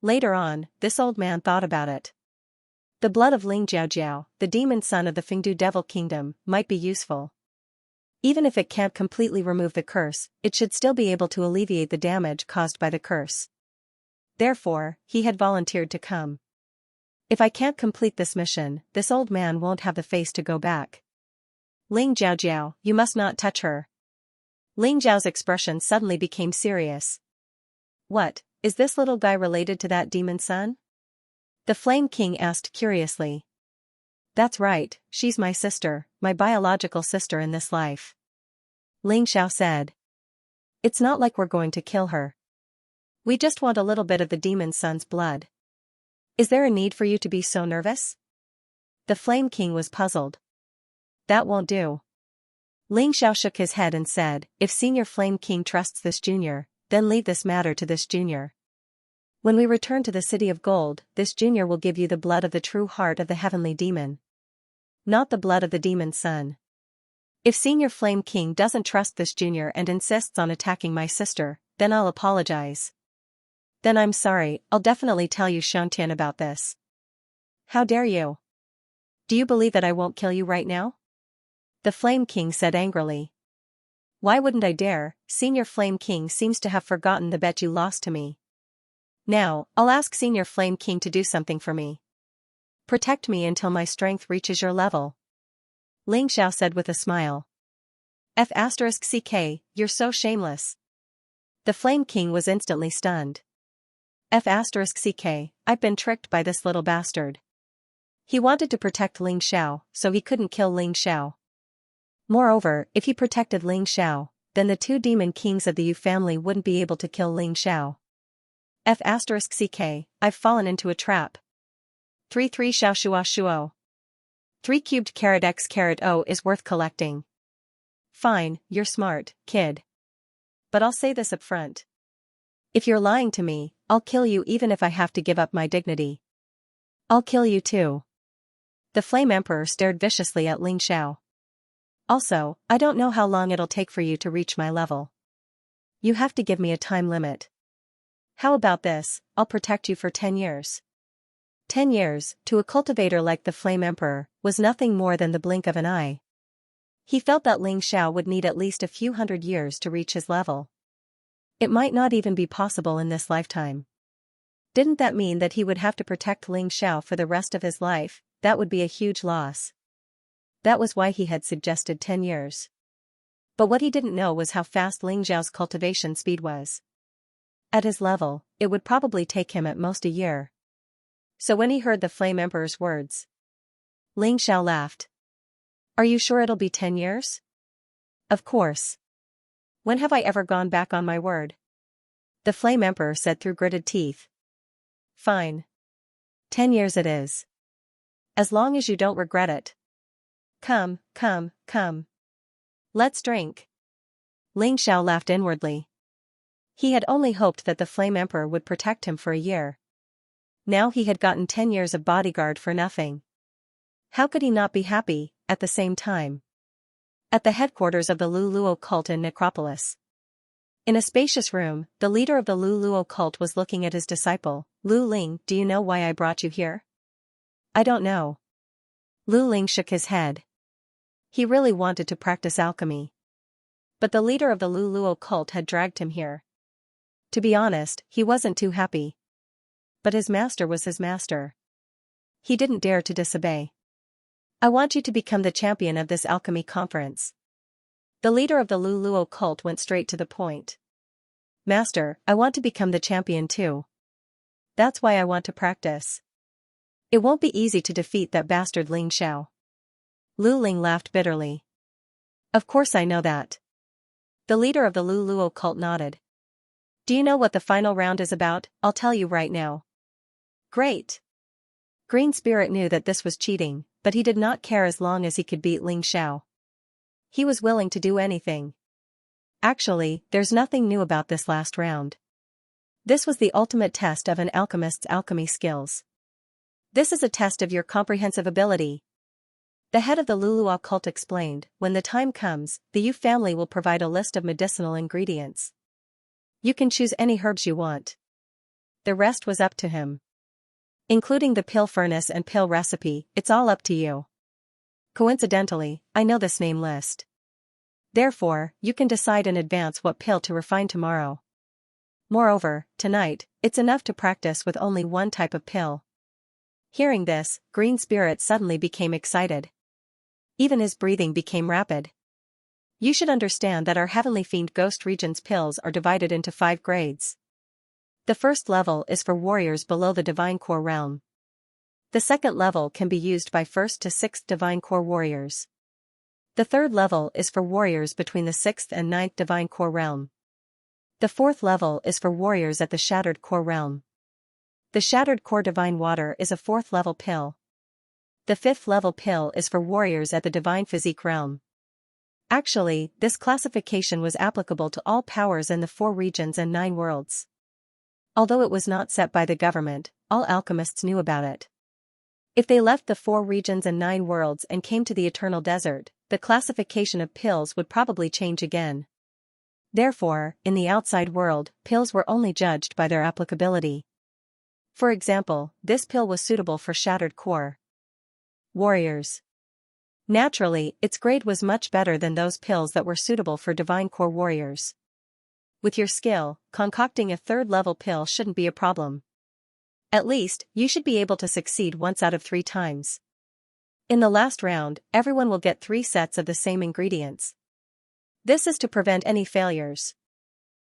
Later on, this old man thought about it. The blood of Ling Jiaojiao, the demon son of the Fengdu Devil Kingdom, might be useful. Even if it can't completely remove the curse, it should still be able to alleviate the damage caused by the curse. Therefore, he had volunteered to come. If I can't complete this mission, this old man won't have the face to go back. Ling Jiaojiao, you must not touch her. Ling Jiao's expression suddenly became serious. What, is this little guy related to that demon son? The Flame King asked curiously. That's right, she's my sister, my biological sister in this life. Ling Xiao said. It's not like we're going to kill her. We just want a little bit of the demon son's blood. Is there a need for you to be so nervous? The Flame King was puzzled. That won't do. Ling Xiao shook his head and said, if Senior Flame King trusts this junior, then leave this matter to this junior. When we return to the City of Gold, this junior will give you the blood of the true heart of the heavenly demon. Not the blood of the demon's son. If Senior Flame King doesn't trust this junior and insists on attacking my sister, then I'll apologize. Then I'm sorry, I'll definitely tell you Xianxia about this. How dare you? Do you believe that I won't kill you right now? The Flame King said angrily. Why wouldn't I dare? Senior Flame King seems to have forgotten the bet you lost to me. Now, I'll ask Senior Flame King to do something for me. Protect me until my strength reaches your level. Ling Xiao said with a smile. F*CK, you're so shameless. The Flame King was instantly stunned. F*CK, I've been tricked by this little bastard. He wanted to protect Ling Xiao, so he couldn't kill Ling Xiao. Moreover, if he protected Ling Xiao, then the two demon kings of the Yu family wouldn't be able to kill Ling Xiao. F*CK, I've fallen into a trap. 3 Xiao Shua Shuo. 3 cubed carat x carat O is worth collecting. Fine, you're smart, kid. But I'll say this up front. If you're lying to me, I'll kill you even if I have to give up my dignity. I'll kill you too. The Flame Emperor stared viciously at Ling Xiao. Also, I don't know how long it'll take for you to reach my level. You have to give me a time limit. How about this, I'll protect you for 10 years. 10 years, to a cultivator like the Flame Emperor, was nothing more than the blink of an eye. He felt that Ling Xiao would need at least a few hundred years to reach his level. It might not even be possible in this lifetime. Didn't that mean that he would have to protect Ling Xiao for the rest of his life? That would be a huge loss. That was why he had suggested 10 years. But what he didn't know was how fast Ling Xiao's cultivation speed was. At his level, it would probably take him at most a year. So when he heard the Flame Emperor's words, Ling Xiao laughed. Are you sure it'll be 10 years? Of course. When have I ever gone back on my word? The Flame Emperor said through gritted teeth. Fine. 10 years it is. As long as you don't regret it. Come. Let's drink. Ling Xiao laughed inwardly. He had only hoped that the Flame Emperor would protect him for a year. Now he had gotten 10 years of bodyguard for nothing. How could he not be happy, at the same time? At the headquarters of the Luluo cult in Necropolis. In a spacious room, the leader of the Luluo cult was looking at his disciple. Lu Ling, do you know why I brought you here? I don't know. Lu Ling shook his head. He really wanted to practice alchemy. But the leader of the Luluo cult had dragged him here. To be honest, he wasn't too happy. But his master was his master. He didn't dare to disobey. I want you to become the champion of this alchemy conference. The leader of the Luluo cult went straight to the point. Master, I want to become the champion too. That's why I want to practice. It won't be easy to defeat that bastard Ling Xiao. Lu Ling laughed bitterly. Of course I know that. The leader of the Luluo cult nodded. Do you know what the final round is about? I'll tell you right now. Great. Green Spirit knew that this was cheating, but he did not care as long as he could beat Ling Xiao. He was willing to do anything. Actually, there's nothing new about this last round. This was the ultimate test of an alchemist's alchemy skills. This is a test of your comprehensive ability. The head of the Luluo cult explained, when the time comes, the Yu family will provide a list of medicinal ingredients. You can choose any herbs you want. The rest was up to him. Including the pill furnace and pill recipe, it's all up to you. Coincidentally, I know this name list. Therefore, you can decide in advance what pill to refine tomorrow. Moreover, tonight, it's enough to practice with only one type of pill. Hearing this, Green Spirit suddenly became excited. Even his breathing became rapid. You should understand that our Heavenly Fiend Ghost Region's pills are divided into 5 grades. The first level is for warriors below the Divine Core realm. The second level can be used by 1st to 6th Divine Core warriors. The third level is for warriors between the 6th and 9th Divine Core realm. The fourth level is for warriors at the Shattered Core realm. The Shattered Core Divine Water is a 4th level pill. The 5th level pill is for warriors at the Divine Physique realm. Actually, this classification was applicable to all powers in the 4 regions and 9 worlds. Although it was not set by the government, all alchemists knew about it. If they left the 4 regions and 9 worlds and came to the Eternal Desert, the classification of pills would probably change again. Therefore, in the outside world, pills were only judged by their applicability. For example, this pill was suitable for Shattered Core warriors. Naturally, its grade was much better than those pills that were suitable for Divine Core warriors. With your skill, concocting a 3rd level pill shouldn't be a problem. At least, you should be able to succeed once out of 3 times. In the last round, everyone will get 3 sets of the same ingredients. This is to prevent any failures.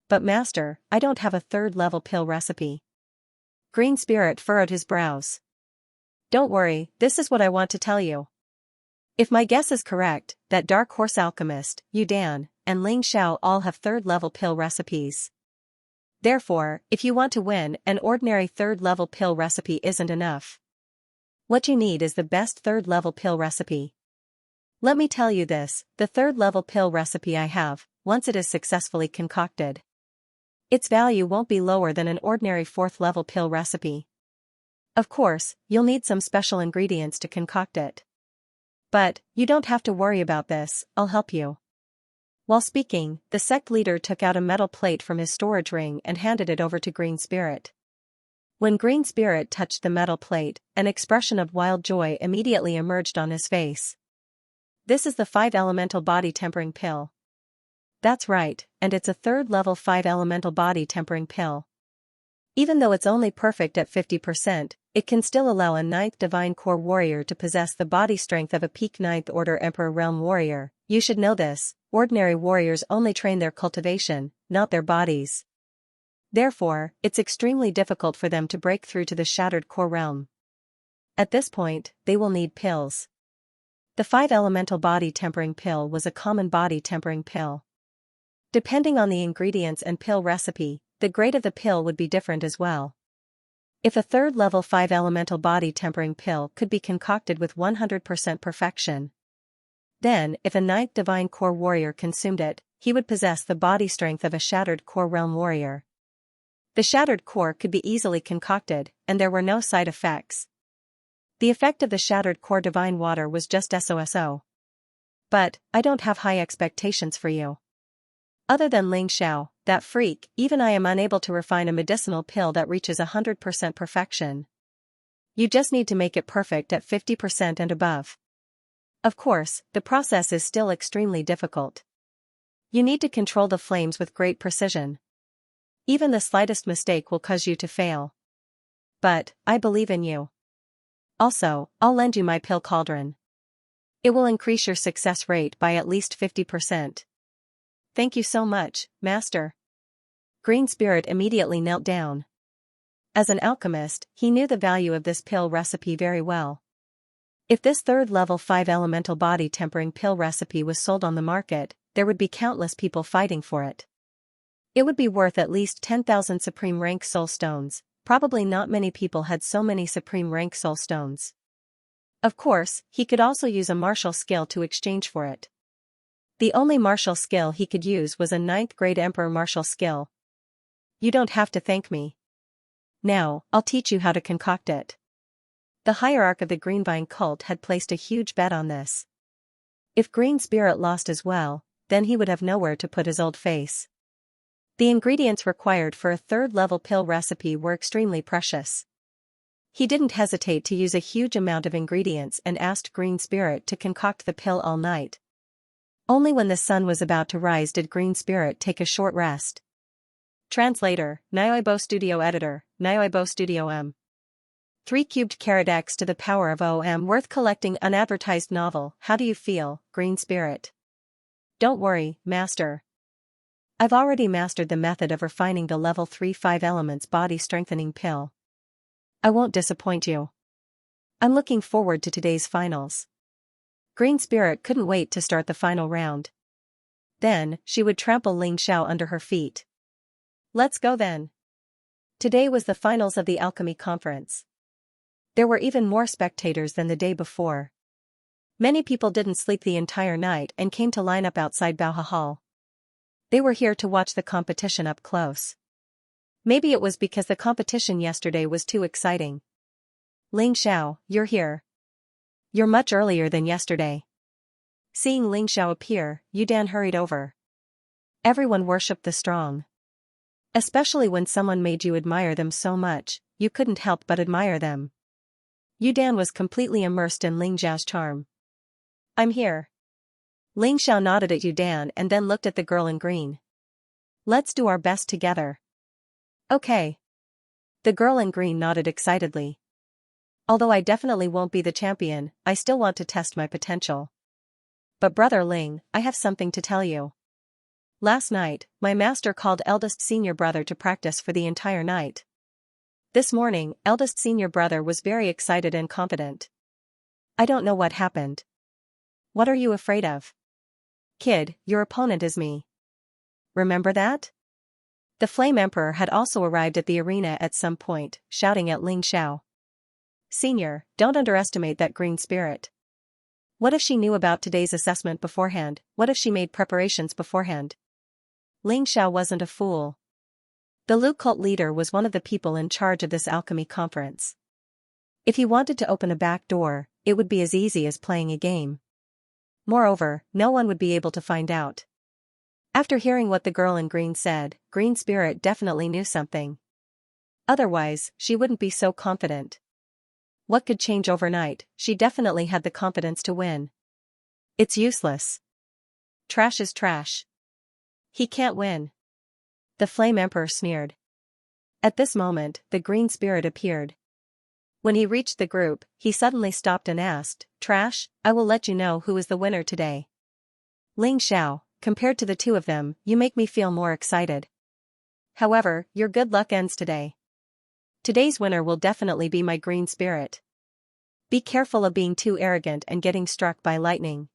But Master, I don't have a 3rd level pill recipe. Green Spirit furrowed his brows. Don't worry, this is what I want to tell you. If my guess is correct, that Dark Horse Alchemist, Yu Dan, and Ling Xiao all have 3rd level pill recipes. Therefore, if you want to win, an ordinary 3rd level pill recipe isn't enough. What you need is the best 3rd level pill recipe. Let me tell you this, the 3rd level pill recipe I have, once it is successfully concocted, its value won't be lower than an ordinary 4th level pill recipe. Of course, you'll need some special ingredients to concoct it. But, you don't have to worry about this, I'll help you. While speaking, the sect leader took out a metal plate from his storage ring and handed it over to Green Spirit. When Green Spirit touched the metal plate, an expression of wild joy immediately emerged on his face. This is the 5 elemental body tempering pill. That's right, and it's a 3rd level 5 elemental body tempering pill. Even though it's only perfect at 50%, it can still allow a 9th Divine Core warrior to possess the body strength of a peak 9th Order Emperor Realm warrior. You should know this, ordinary warriors only train their cultivation, not their bodies. Therefore, it's extremely difficult for them to break through to the Shattered Core realm. At this point, they will need pills. The 5 elemental body tempering pill was a common body tempering pill. Depending on the ingredients and pill recipe, the grade of the pill would be different as well. If a 3rd level 5 elemental body tempering pill could be concocted with 100% perfection, Then, if a ninth divine core warrior consumed it, he would possess the body strength of a shattered core realm warrior. The shattered core could be easily concocted, and there were no side effects. The effect of the shattered core divine water was just SOSO. But, I don't have high expectations for you. Other than Ling Xiao, that freak, even I am unable to refine a medicinal pill that reaches 100% perfection. You just need to make it perfect at 50% and above. Of course, the process is still extremely difficult. You need to control the flames with great precision. Even the slightest mistake will cause you to fail. But, I believe in you. Also, I'll lend you my pill cauldron. It will increase your success rate by at least 50%. Thank you so much, Master. Green Spirit immediately knelt down. As an alchemist, he knew the value of this pill recipe very well. If this third level 5 elemental body tempering pill recipe was sold on the market, there would be countless people fighting for it. It would be worth at least 10,000 supreme rank soul stones. Probably not many people had so many supreme rank soul stones. Of course, he could also use a martial skill to exchange for it. The only martial skill he could use was a 9th grade emperor martial skill. You don't have to thank me. Now, I'll teach you how to concoct it. The hierarch of the Greenvine cult had placed a huge bet on this. If Green Spirit lost as well, then he would have nowhere to put his old face. The ingredients required for a third-level pill recipe were extremely precious. He didn't hesitate to use a huge amount of ingredients and asked Green Spirit to concoct the pill all night. Only when the sun was about to rise did Green Spirit take a short rest. Translator, Nyoibo Studio Editor, Nyoibo Studio M. 3 cubed carat x to the power of OM worth collecting unadvertised novel. How do you feel, Green Spirit? Don't worry, Master. I've already mastered the method of refining the level 3 5 elements body strengthening pill. I won't disappoint you. I'm looking forward to today's finals. Green Spirit couldn't wait to start the final round. Then, she would trample Ling Xiao under her feet. Let's go then. Today was the finals of the alchemy conference. There were even more spectators than the day before. Many people didn't sleep the entire night and came to line up outside Bauha Hall. They were here to watch the competition up close. Maybe it was because the competition yesterday was too exciting. Ling Xiao, you're here. You're much earlier than yesterday. Seeing Ling Xiao appear, Yudan hurried over. Everyone worshipped the strong. Especially when someone made you admire them so much, you couldn't help but admire them. Yudan was completely immersed in Ling Xiao's charm. I'm here. Ling Xiao nodded at Yudan and then looked at the girl in green. Let's do our best together. Okay. The girl in green nodded excitedly. Although I definitely won't be the champion, I still want to test my potential. But Brother Ling, I have something to tell you. Last night, my master called eldest senior brother to practice for the entire night. This morning, eldest senior brother was very excited and confident. I don't know what happened. What are you afraid of? Kid, your opponent is me. Remember that? The Flame Emperor had also arrived at the arena at some point, shouting at Ling Xiao. Senior, don't underestimate that green spirit. What if she knew about today's assessment beforehand? What if she made preparations beforehand? Ling Xiao wasn't a fool. The Lu cult leader was one of the people in charge of this alchemy conference. If he wanted to open a back door, it would be as easy as playing a game. Moreover, no one would be able to find out. After hearing what the girl in green said, Green Spirit definitely knew something. Otherwise, she wouldn't be so confident. What could change overnight? She definitely had the confidence to win. It's useless. Trash is trash. He can't win. The Flame Emperor sneered. At this moment, the Green Spirit appeared. When he reached the group, he suddenly stopped and asked, Trash, I will let you know who is the winner today. Ling Xiao, compared to the two of them, you make me feel more excited. However, your good luck ends today. Today's winner will definitely be my Green Spirit. Be careful of being too arrogant and getting struck by lightning.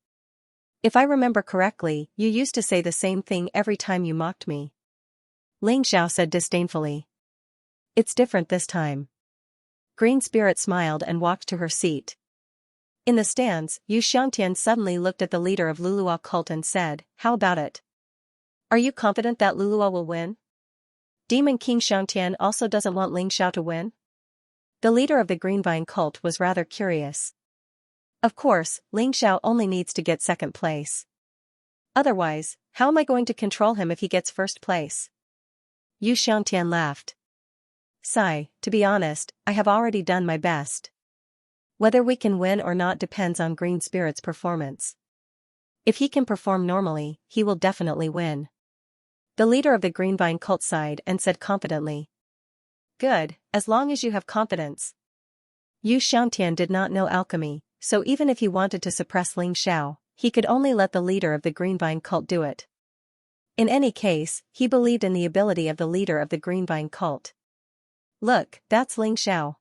If I remember correctly, you used to say the same thing every time you mocked me. Ling Xiao said disdainfully. It's different this time. Green Spirit smiled and walked to her seat. In the stands, Xianxia suddenly looked at the leader of Lulua cult and said, "How about it? Are you confident that Lulua will win?" Demon King Xianxia also doesn't want Ling Xiao to win? The leader of the Greenvine cult was rather curious. Of course, Ling Xiao only needs to get second place. Otherwise, how am I going to control him if he gets first place? Xianxia laughed. Sigh, to be honest, I have already done my best. Whether we can win or not depends on Green Spirit's performance. If he can perform normally, he will definitely win. The leader of the Greenvine cult sighed and said confidently. Good, as long as you have confidence. Xianxia did not know alchemy, so even if he wanted to suppress Ling Xiao, he could only let the leader of the Greenvine cult do it. In any case, he believed in the ability of the leader of the Greenvine cult. Look, that's Ling Xiao.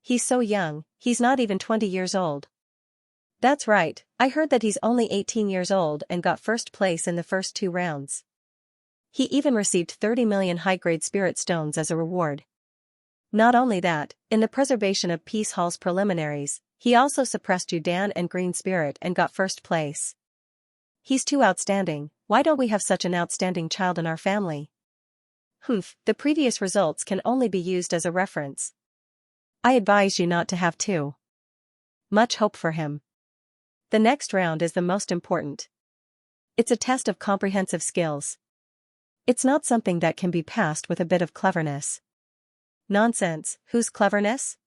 He's so young, he's not even 20 years old. That's right, I heard that he's only 18 years old and got first place in the first 2 rounds. He even received 30 million high-grade spirit stones as a reward. Not only that, in the preservation of Peace Hall's preliminaries, he also suppressed Yudan and Green Spirit and got first place. He's too outstanding, why don't we have such an outstanding child in our family? Humph, the previous results can only be used as a reference. I advise you not to have too much hope for him. The next round is the most important. It's a test of comprehensive skills. It's not something that can be passed with a bit of cleverness. Nonsense, whose cleverness?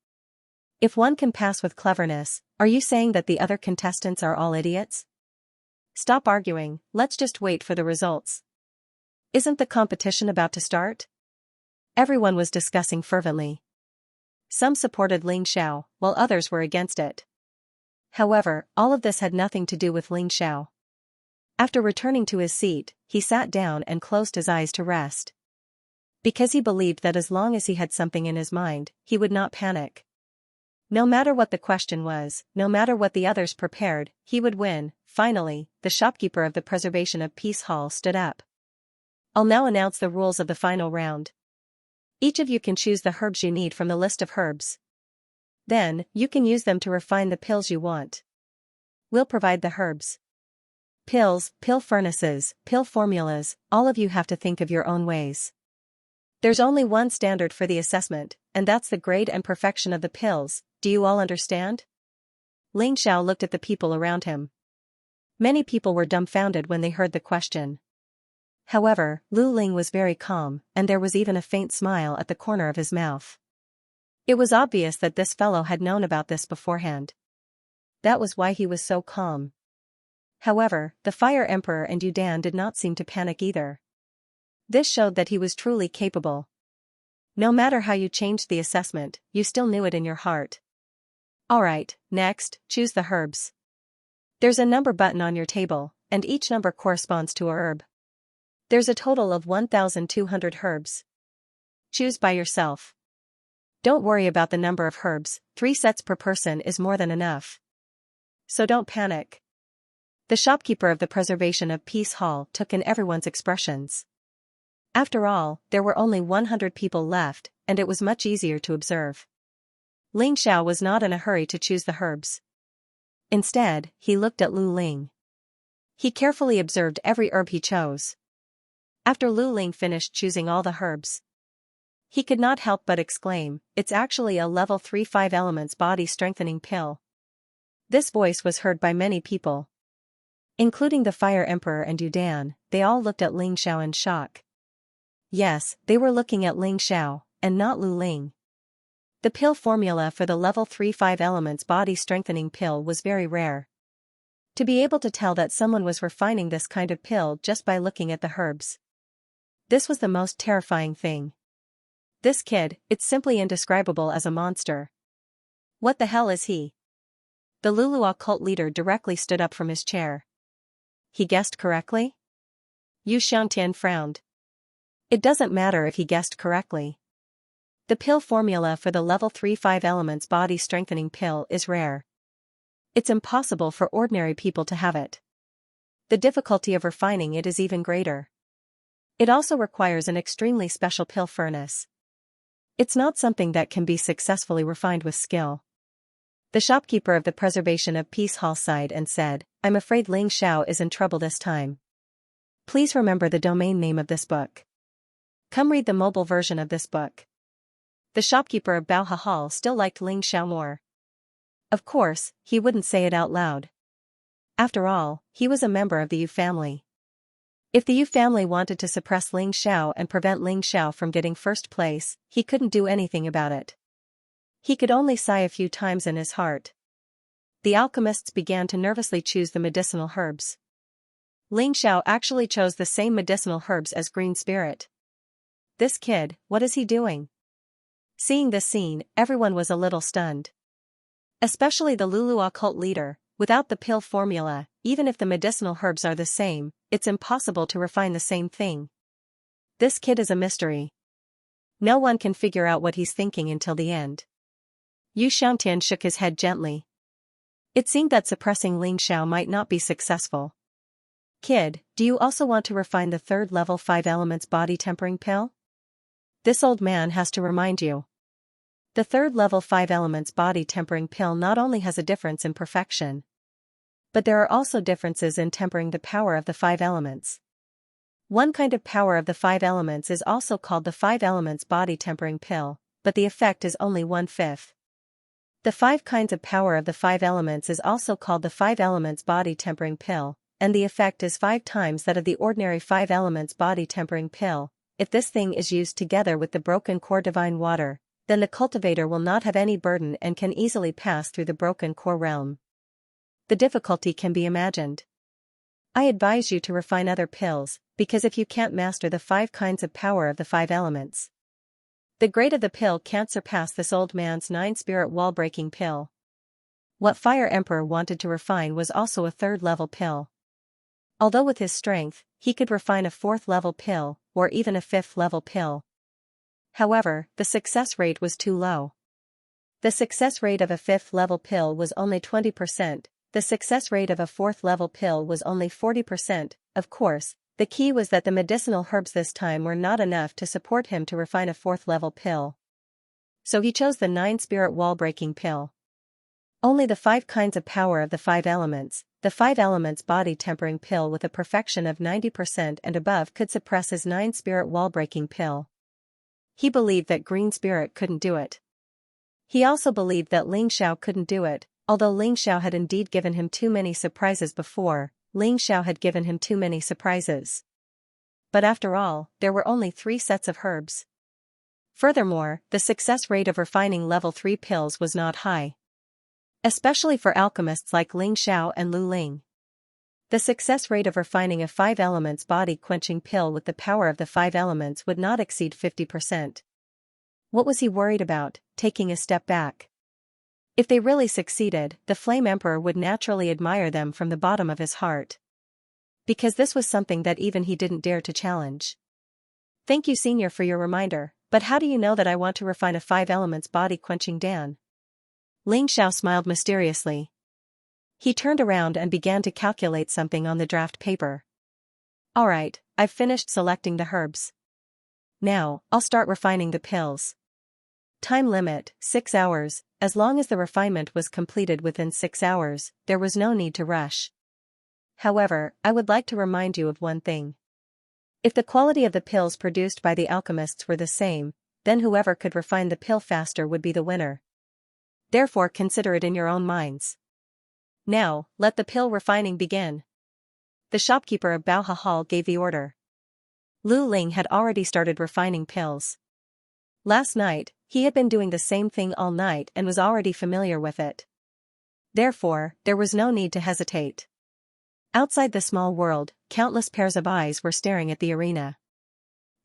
If one can pass with cleverness, are you saying that the other contestants are all idiots? Stop arguing, let's just wait for the results. Isn't the competition about to start? Everyone was discussing fervently. Some supported Ling Xiao, while others were against it. However, all of this had nothing to do with Ling Xiao. After returning to his seat, he sat down and closed his eyes to rest. Because he believed that as long as he had something in his mind, he would not panic. No matter what the question was, no matter what the others prepared, he would win. Finally, the shopkeeper of the Preservation of Peace Hall stood up. I'll now announce the rules of the final round. Each of you can choose the herbs you need from the list of herbs. Then, you can use them to refine the pills you want. We'll provide the herbs. Pills, pill furnaces, pill formulas, all of you have to think of your own ways. There's only one standard for the assessment, and that's the grade and perfection of the pills, do you all understand? Ling Xiao looked at the people around him. Many people were dumbfounded when they heard the question. However, Lu Ling was very calm, and there was even a faint smile at the corner of his mouth. It was obvious that this fellow had known about this beforehand. That was why he was so calm. However, the Fire Emperor and Yudan did not seem to panic either. This showed that he was truly capable. No matter how you changed the assessment, you still knew it in your heart. Alright, next, choose the herbs. There's a number button on your table, and each number corresponds to a herb. There's a total of 1,200 herbs. Choose by yourself. Don't worry about the number of herbs, 3 sets per person is more than enough. So don't panic. The shopkeeper of the Preservation of Peace Hall took in everyone's expressions. After all, there were only 100 people left, and it was much easier to observe. Ling Xiao was not in a hurry to choose the herbs. Instead, he looked at Lu Ling. He carefully observed every herb he chose. After Lu Ling finished choosing all the herbs, he could not help but exclaim, "It's actually a level 3 5 elements body strengthening pill." This voice was heard by many people. Including the Fire Emperor and Yudan, they all looked at Ling Xiao in shock. Yes, they were looking at Ling Xiao, and not Lu Ling. The pill formula for the level 3 5 elements body strengthening pill was very rare. To be able to tell that someone was refining this kind of pill just by looking at the herbs. This was the most terrifying thing. This kid, it's simply indescribable as a monster. What the hell is he? The Lulua cult leader directly stood up from his chair. He guessed correctly? Xianxia frowned. It doesn't matter if he guessed correctly. The pill formula for the level 3 5 elements body strengthening pill is rare. It's impossible for ordinary people to have it. The difficulty of refining it is even greater. It also requires an extremely special pill furnace. It's not something that can be successfully refined with skill. The shopkeeper of the Preservation of Peace Hall sighed and said, I'm afraid Ling Xiao is in trouble this time. Please remember the domain name of this book. Come read the mobile version of this book. The shopkeeper of Baoha Hall still liked Ling Xiao more. Of course, he wouldn't say it out loud. After all, he was a member of the Yu family. If the Yu family wanted to suppress Ling Xiao and prevent Ling Xiao from getting first place, he couldn't do anything about it. He could only sigh a few times in his heart. The alchemists began to nervously choose the medicinal herbs. Ling Xiao actually chose the same medicinal herbs as Green Spirit. This kid, what is he doing? Seeing this scene, everyone was a little stunned. Especially the Lulua cult leader. Without the pill formula, even if the medicinal herbs are the same, it's impossible to refine the same thing. This kid is a mystery. No one can figure out what he's thinking until the end. Yu Xiangtian shook his head gently. It seemed that suppressing Ling Xiao might not be successful. Kid, do you also want to refine the third level 5 elements body tempering pill? This old man has to remind you. The third level 5 elements body tempering pill not only has a difference in perfection, but there are also differences in tempering the power of the 5 elements. One kind of power of the 5 elements is also called the 5 elements body tempering pill, but the effect is only 1/5. The 5 kinds of power of the 5 elements is also called the 5 elements body tempering pill, and the effect is 5 times that of the ordinary 5 elements body tempering pill. If this thing is used together with the broken core divine water, then the cultivator will not have any burden and can easily pass through the broken core realm. The difficulty can be imagined. I advise you to refine other pills, because if you can't master the 5 kinds of power of the 5 elements, the grade of the pill can't surpass this old man's 9-spirit wall-breaking pill. What Fire Emperor wanted to refine was also a 3rd level pill. Although with his strength, he could refine a 4th level pill, or even a 5th level pill. However, the success rate was too low. The success rate of a 5th level pill was only 20%, the success rate of a 4th level pill was only 40%. Of course, the key was that the medicinal herbs this time were not enough to support him to refine a 4th level pill. So he chose the 9-spirit wall-breaking pill. Only the 5 kinds of power of the 5 elements, the 5 elements body tempering pill with a perfection of 90% and above could suppress his 9-spirit wall-breaking pill. He believed that Green Spirit couldn't do it. He also believed that Ling Xiao couldn't do it, although Ling Xiao had indeed given him too many surprises before. Ling Xiao had given him too many surprises. But after all, there were only 3 sets of herbs. Furthermore, the success rate of refining level 3 pills was not high. Especially for alchemists like Ling Xiao and Lu Ling. The success rate of refining a 5 elements body-quenching pill with the power of the 5 elements would not exceed 50%. What was he worried about, taking a step back? If they really succeeded, the Flame Emperor would naturally admire them from the bottom of his heart. Because this was something that even he didn't dare to challenge. Thank you, Senior, for your reminder, but how do you know that I want to refine a 5 elements body-quenching Dan? Ling Xiao smiled mysteriously. He turned around and began to calculate something on the draft paper. Alright, I've finished selecting the herbs. Now, I'll start refining the pills. Time limit, 6 hours. As long as the refinement was completed within 6 hours, there was no need to rush. However, I would like to remind you of one thing. If the quality of the pills produced by the alchemists were the same, then whoever could refine the pill faster would be the winner. Therefore consider it in your own minds. Now, let the pill refining begin. The shopkeeper of Baoha Hall gave the order. Lu Ling had already started refining pills. Last night, he had been doing the same thing all night and was already familiar with it. Therefore, there was no need to hesitate. Outside the small world, countless pairs of eyes were staring at the arena.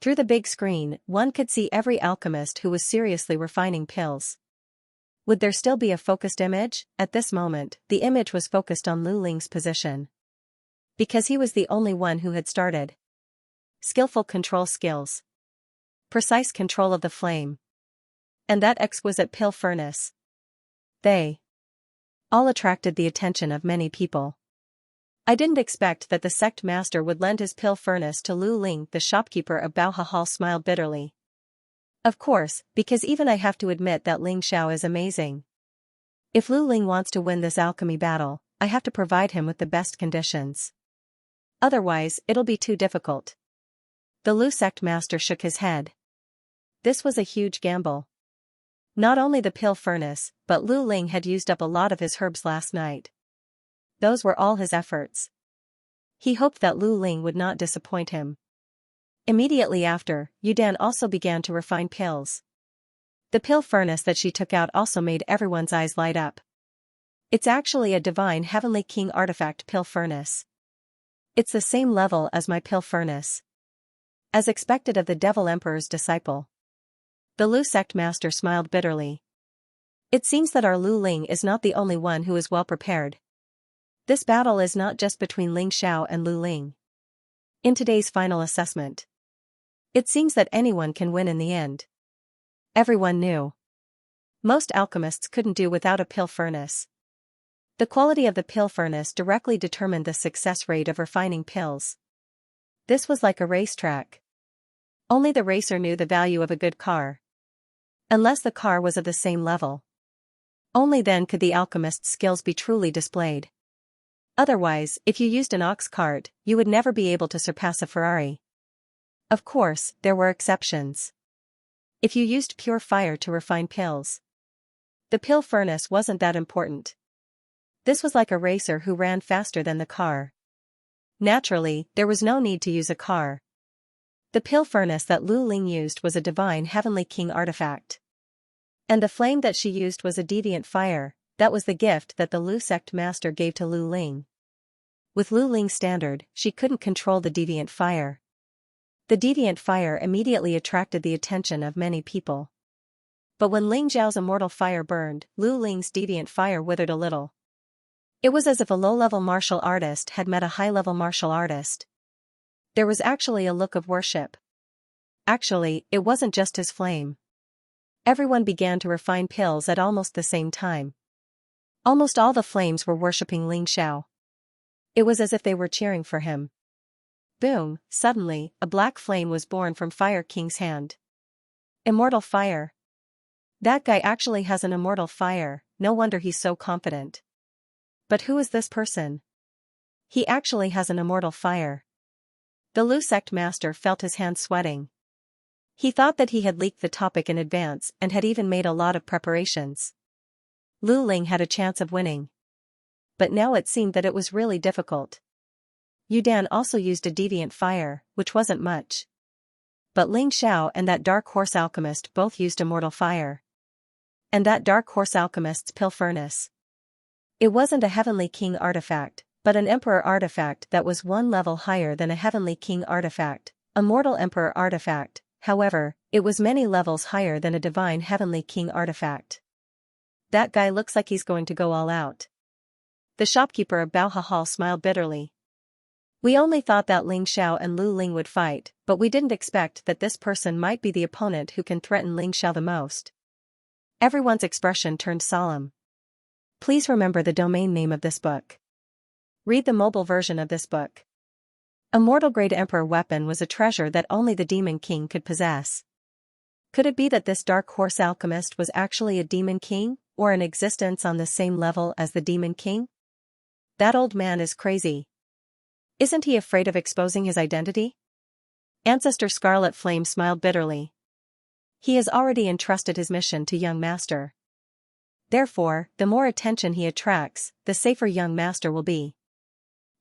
Through the big screen, one could see every alchemist who was seriously refining pills. Would there still be a focused image? At this moment, the image was focused on Lu Ling's position. Because he was the only one who had started. Skillful control skills. Precise control of the flame. And that exquisite pill furnace. They all attracted the attention of many people. I didn't expect that the sect master would lend his pill furnace to Lu Ling. The shopkeeper of Baoha Hall smiled bitterly. Of course, because even I have to admit that Ling Xiao is amazing. If Lu Ling wants to win this alchemy battle, I have to provide him with the best conditions. Otherwise, it'll be too difficult. The Lu sect master shook his head. This was a huge gamble. Not only the pill furnace, but Lu Ling had used up a lot of his herbs last night. Those were all his efforts. He hoped that Lu Ling would not disappoint him. Immediately after, Yudan also began to refine pills. The pill furnace that she took out also made everyone's eyes light up. It's actually a divine heavenly king artifact pill furnace. It's the same level as my pill furnace. As expected of the Devil Emperor's disciple. The Lu sect master smiled bitterly. It seems that our Lu Ling is not the only one who is well prepared. This battle is not just between Ling Xiao and Lu Ling. In today's final assessment, it seems that anyone can win in the end. Everyone knew. Most alchemists couldn't do without a pill furnace. The quality of the pill furnace directly determined the success rate of refining pills. This was like a racetrack. Only the racer knew the value of a good car. Unless the car was of the same level. Only then could the alchemist's skills be truly displayed. Otherwise, if you used an ox cart, you would never be able to surpass a Ferrari. Of course, there were exceptions. If you used pure fire to refine pills, the pill furnace wasn't that important. This was like a racer who ran faster than the car. Naturally, there was no need to use a car. The pill furnace that Lu Ling used was a divine heavenly king artifact. And the flame that she used was a deviant fire. That was the gift that the Lu sect master gave to Lu Ling. With Lu Ling's standard, she couldn't control the deviant fire. The deviant fire immediately attracted the attention of many people. But when Ling Zhao's immortal fire burned, Lu Ling's deviant fire withered a little. It was as if a low-level martial artist had met a high-level martial artist. There was actually a look of worship. Actually, it wasn't just his flame. Everyone began to refine pills at almost the same time. Almost all the flames were worshipping Ling Xiao. It was as if they were cheering for him. Boom, suddenly, a black flame was born from Fire King's hand. Immortal fire. That guy actually has an immortal fire, no wonder he's so confident. But who is this person? He actually has an immortal fire. The Lu sect master felt his hands sweating. He thought that he had leaked the topic in advance and had even made a lot of preparations. Lu Ling had a chance of winning. But now it seemed that it was really difficult. Yudan also used a deviant fire, which wasn't much. But Ling Xiao and that dark horse alchemist both used immortal fire. And that dark horse alchemist's pill furnace. It wasn't a heavenly king artifact, but an emperor artifact that was one level higher than a heavenly king artifact, a mortal emperor artifact. However, it was many levels higher than a divine heavenly king artifact. That guy looks like he's going to go all out. The shopkeeper of Baoha Hall smiled bitterly. We only thought that Ling Xiao and Lu Ling would fight, but we didn't expect that this person might be the opponent who can threaten Ling Xiao the most. Everyone's expression turned solemn. Please remember the domain name of this book. Read the mobile version of this book. A mortal-grade emperor weapon was a treasure that only the Demon King could possess. Could it be that this dark horse alchemist was actually a Demon King, or an existence on the same level as the Demon King? That old man is crazy. Isn't he afraid of exposing his identity? Ancestor Scarlet Flame smiled bitterly. He has already entrusted his mission to young master. Therefore, the more attention he attracts, the safer young master will be.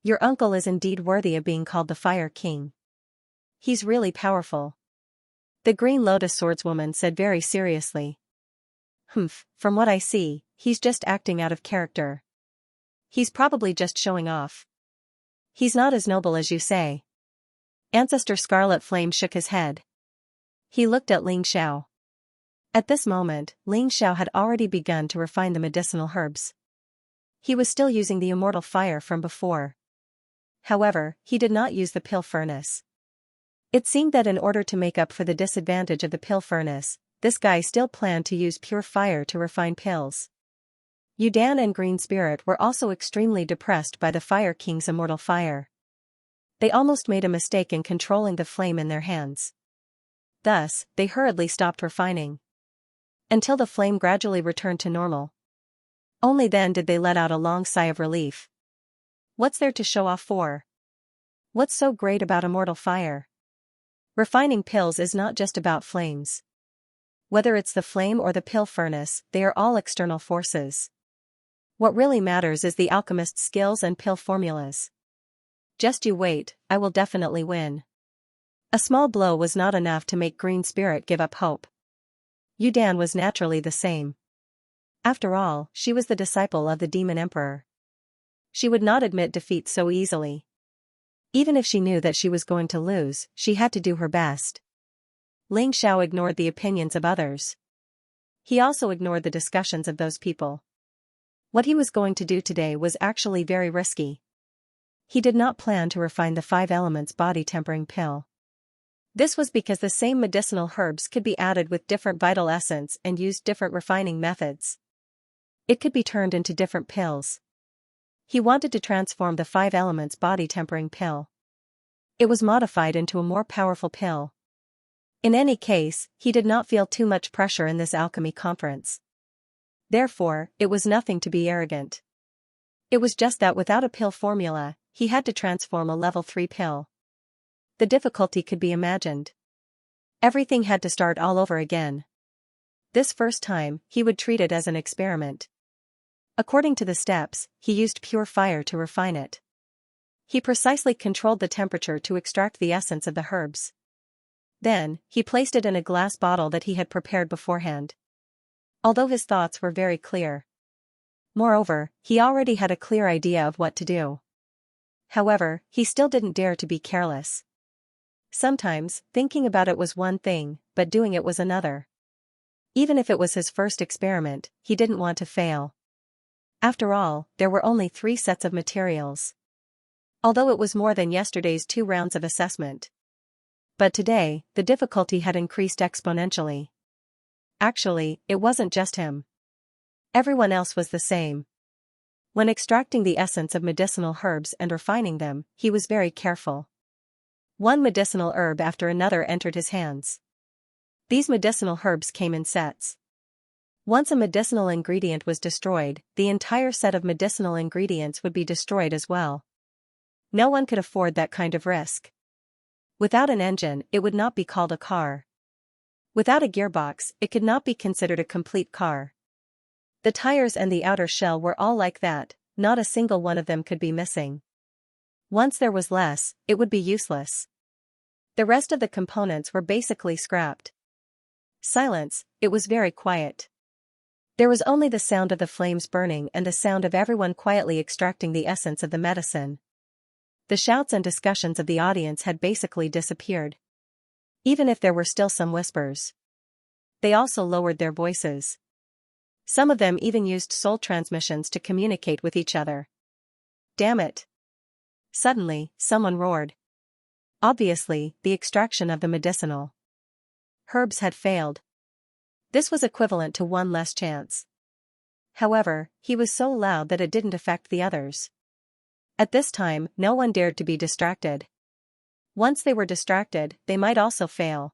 Your uncle is indeed worthy of being called the Fire King. He's really powerful. The Green Lotus Swordswoman said very seriously. From what I see, he's just acting out of character. He's probably just showing off. He's not as noble as you say. Ancestor Scarlet Flame shook his head. He looked at Ling Xiao. At this moment, Ling Xiao had already begun to refine the medicinal herbs. He was still using the immortal fire from before. However, he did not use the pill furnace. It seemed that in order to make up for the disadvantage of the pill furnace, this guy still planned to use pure fire to refine pills. Yudan and Green Spirit were also extremely depressed by the Fire King's immortal fire. They almost made a mistake in controlling the flame in their hands. Thus, they hurriedly stopped refining. Until the flame gradually returned to normal. Only then did they let out a long sigh of relief. What's there to show off for? What's so great about immortal fire? Refining pills is not just about flames. Whether it's the flame or the pill furnace, they are all external forces. What really matters is the alchemist's skills and pill formulas. Just you wait, I will definitely win. A small blow was not enough to make Green Spirit give up hope. Yudan was naturally the same. After all, she was the disciple of the Demon Emperor. She would not admit defeat so easily. Even if she knew that she was going to lose, she had to do her best. Ling Xiao ignored the opinions of others. He also ignored the discussions of those people. What he was going to do today was actually very risky. He did not plan to refine the 5 elements body tempering pill. This was because the same medicinal herbs could be added with different vital essence and used different refining methods. It could be turned into different pills. He wanted to transform the 5 elements body tempering pill. It was modified into a more powerful pill. In any case, he did not feel too much pressure in this alchemy conference. Therefore, it was nothing to be arrogant. It was just that without a pill formula, he had to transform a level 3 pill. The difficulty could be imagined. Everything had to start all over again. This first time, he would treat it as an experiment. According to the steps, he used pure fire to refine it. He precisely controlled the temperature to extract the essence of the herbs. Then, he placed it in a glass bottle that he had prepared beforehand. Although his thoughts were very clear. Moreover, he already had a clear idea of what to do. However, he still didn't dare to be careless. Sometimes, thinking about it was one thing, but doing it was another. Even if it was his first experiment, he didn't want to fail. After all, there were only 3 sets of materials. Although it was more than yesterday's 2 rounds of assessment. But today, the difficulty had increased exponentially. Actually, it wasn't just him. Everyone else was the same. When extracting the essence of medicinal herbs and refining them, he was very careful. One medicinal herb after another entered his hands. These medicinal herbs came in sets. Once a medicinal ingredient was destroyed, the entire set of medicinal ingredients would be destroyed as well. No one could afford that kind of risk. Without an engine, it would not be called a car. Without a gearbox, it could not be considered a complete car. The tires and the outer shell were all like that, not a single one of them could be missing. Once there was less, it would be useless. The rest of the components were basically scrapped. Silence, it was very quiet. There was only the sound of the flames burning and the sound of everyone quietly extracting the essence of the medicine. The shouts and discussions of the audience had basically disappeared. Even if there were still some whispers. They also lowered their voices. Some of them even used soul transmissions to communicate with each other. Damn it! Suddenly, someone roared. Obviously, the extraction of the medicinal herbs had failed. This was equivalent to 1 less chance. However, he was so loud that it didn't affect the others. At this time, no one dared to be distracted. Once they were distracted, they might also fail.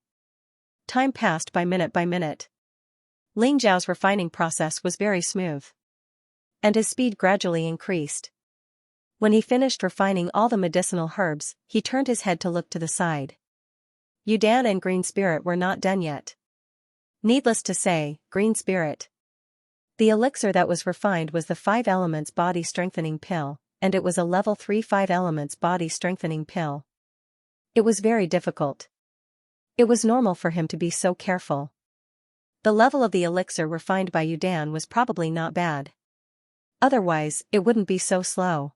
Time passed by minute. Ling Zhao's refining process was very smooth. And his speed gradually increased. When he finished refining all the medicinal herbs, he turned his head to look to the side. Yudan and Green Spirit were not done yet. Needless to say, Green Spirit. The elixir that was refined was the 5 elements body strengthening pill, and it was a level 3 5 elements body strengthening pill. It was very difficult. It was normal for him to be so careful. The level of the elixir refined by Yudan was probably not bad. Otherwise, it wouldn't be so slow.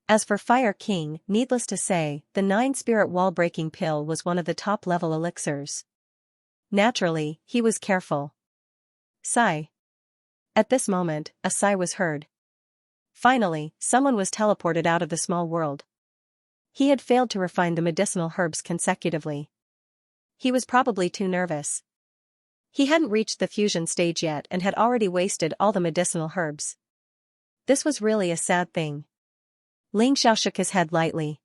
As for Fire King, needless to say, the 9 spirit wall-breaking pill was one of the top-level elixirs. Naturally, he was careful. Sigh. At this moment, a sigh was heard. Finally, someone was teleported out of the small world. He had failed to refine the medicinal herbs consecutively. He was probably too nervous. He hadn't reached the fusion stage yet and had already wasted all the medicinal herbs. This was really a sad thing. Ling Xiao shook his head lightly.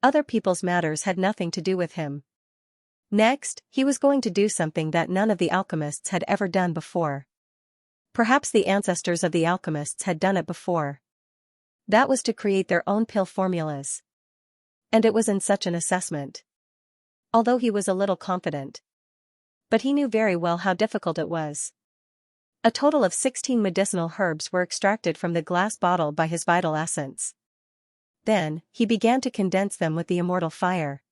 Other people's matters had nothing to do with him. Next, he was going to do something that none of the alchemists had ever done before. Perhaps the ancestors of the alchemists had done it before. That was to create their own pill formulas. And it was in such an assessment. Although he was a little confident. But he knew very well how difficult it was. A total of 16 medicinal herbs were extracted from the glass bottle by his vital essence. Then, he began to condense them with the immortal fire.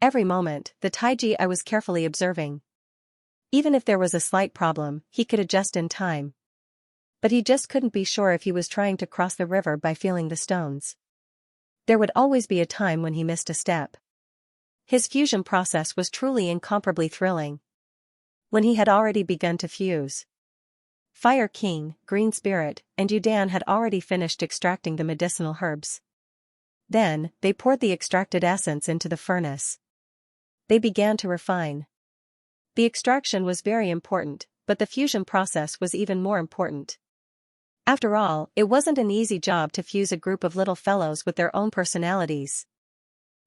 Every moment, the Taiji I was carefully observing. Even if there was a slight problem, he could adjust in time. But he just couldn't be sure if he was trying to cross the river by feeling the stones. There would always be a time when he missed a step. His fusion process was truly incomparably thrilling. When he had already begun to fuse. Fire King, Green Spirit, and Yudan had already finished extracting the medicinal herbs. Then, they poured the extracted essence into the furnace. They began to refine. The extraction was very important, but the fusion process was even more important. After all, it wasn't an easy job to fuse a group of little fellows with their own personalities.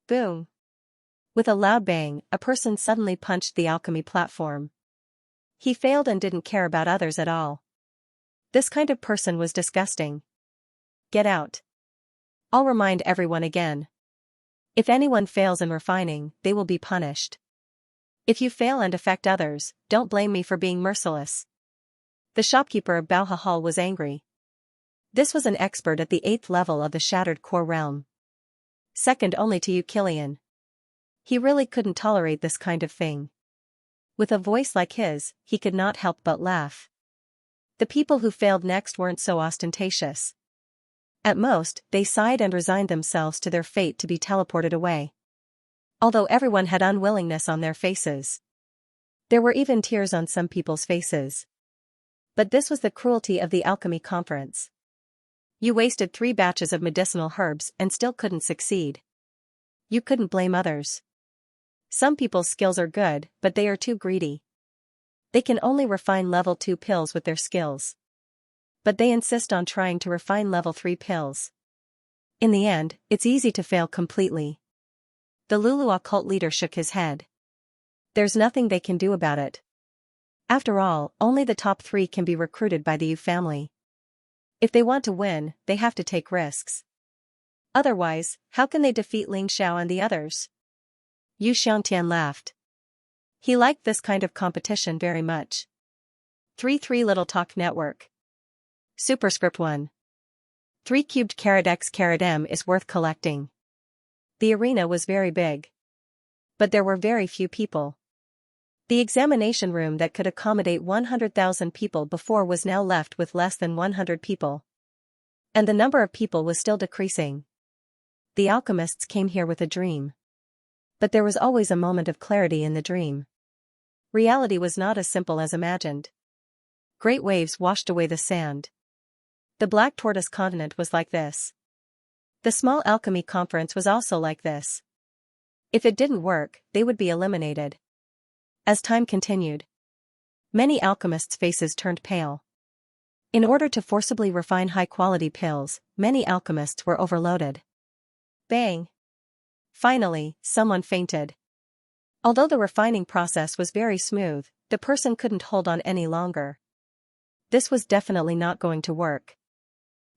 Boom! With a loud bang, a person suddenly punched the alchemy platform. He failed and didn't care about others at all. This kind of person was disgusting. Get out. I'll remind everyone again. If anyone fails in refining, they will be punished. If you fail and affect others, don't blame me for being merciless. The shopkeeper of Bauha Hall was angry. This was an expert at the 8th level of the Shattered Core realm. Second only to you, Killian. He really couldn't tolerate this kind of thing. With a voice like his, he could not help but laugh. The people who failed next weren't so ostentatious. At most, they sighed and resigned themselves to their fate to be teleported away. Although everyone had unwillingness on their faces. There were even tears on some people's faces. But this was the cruelty of the alchemy conference. You wasted 3 batches of medicinal herbs and still couldn't succeed. You couldn't blame others. Some people's skills are good, but they are too greedy. They can only refine level 2 pills with their skills. But they insist on trying to refine level 3 pills. In the end, it's easy to fail completely. The Lulu cult leader shook his head. There's nothing they can do about it. After all, only the top 3 can be recruited by the Yu family. If they want to win, they have to take risks. Otherwise, how can they defeat Ling Xiao and the others? Yu Xiangtian laughed. He liked this kind of competition very much. 3 Little Talk Network. Superscript 1. 3 cubed carat x carat m is worth collecting. The arena was very big. But there were very few people. The examination room that could accommodate 100,000 people before was now left with less than 100 people. And the number of people was still decreasing. The alchemists came here with a dream. But there was always a moment of clarity in the dream. Reality was not as simple as imagined. Great waves washed away the sand. The Black Tortoise continent was like this. The small alchemy conference was also like this. If it didn't work, they would be eliminated. As time continued, many alchemists' faces turned pale. In order to forcibly refine high-quality pills, many alchemists were overloaded. Bang! Finally, someone fainted. Although the refining process was very smooth, the person couldn't hold on any longer. This was definitely not going to work.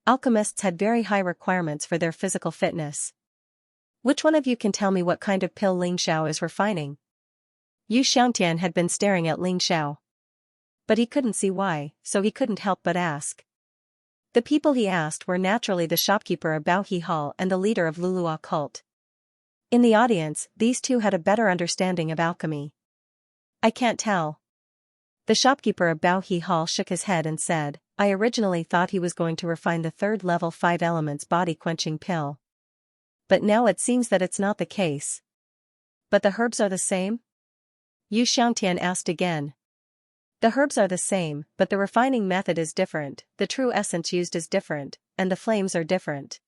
Alchemists had very high requirements for their physical fitness. Which one of you can tell me what kind of pill Ling Xiao is refining? Yu Xiangtian had been staring at Ling Xiao. But he couldn't see why, so he couldn't help but ask. The people he asked were naturally the shopkeeper of Baohe Hall and the leader of Lulua cult. In the audience, these two had a better understanding of alchemy. I can't tell. The shopkeeper of Baohe Hall shook his head and said, I originally thought he was going to refine the 3rd level 5 elements body-quenching pill. But now it seems that it's not the case. But the herbs are the same? Yu Xiangtian asked again. The herbs are the same, but the refining method is different, the true essence used is different, and the flames are different.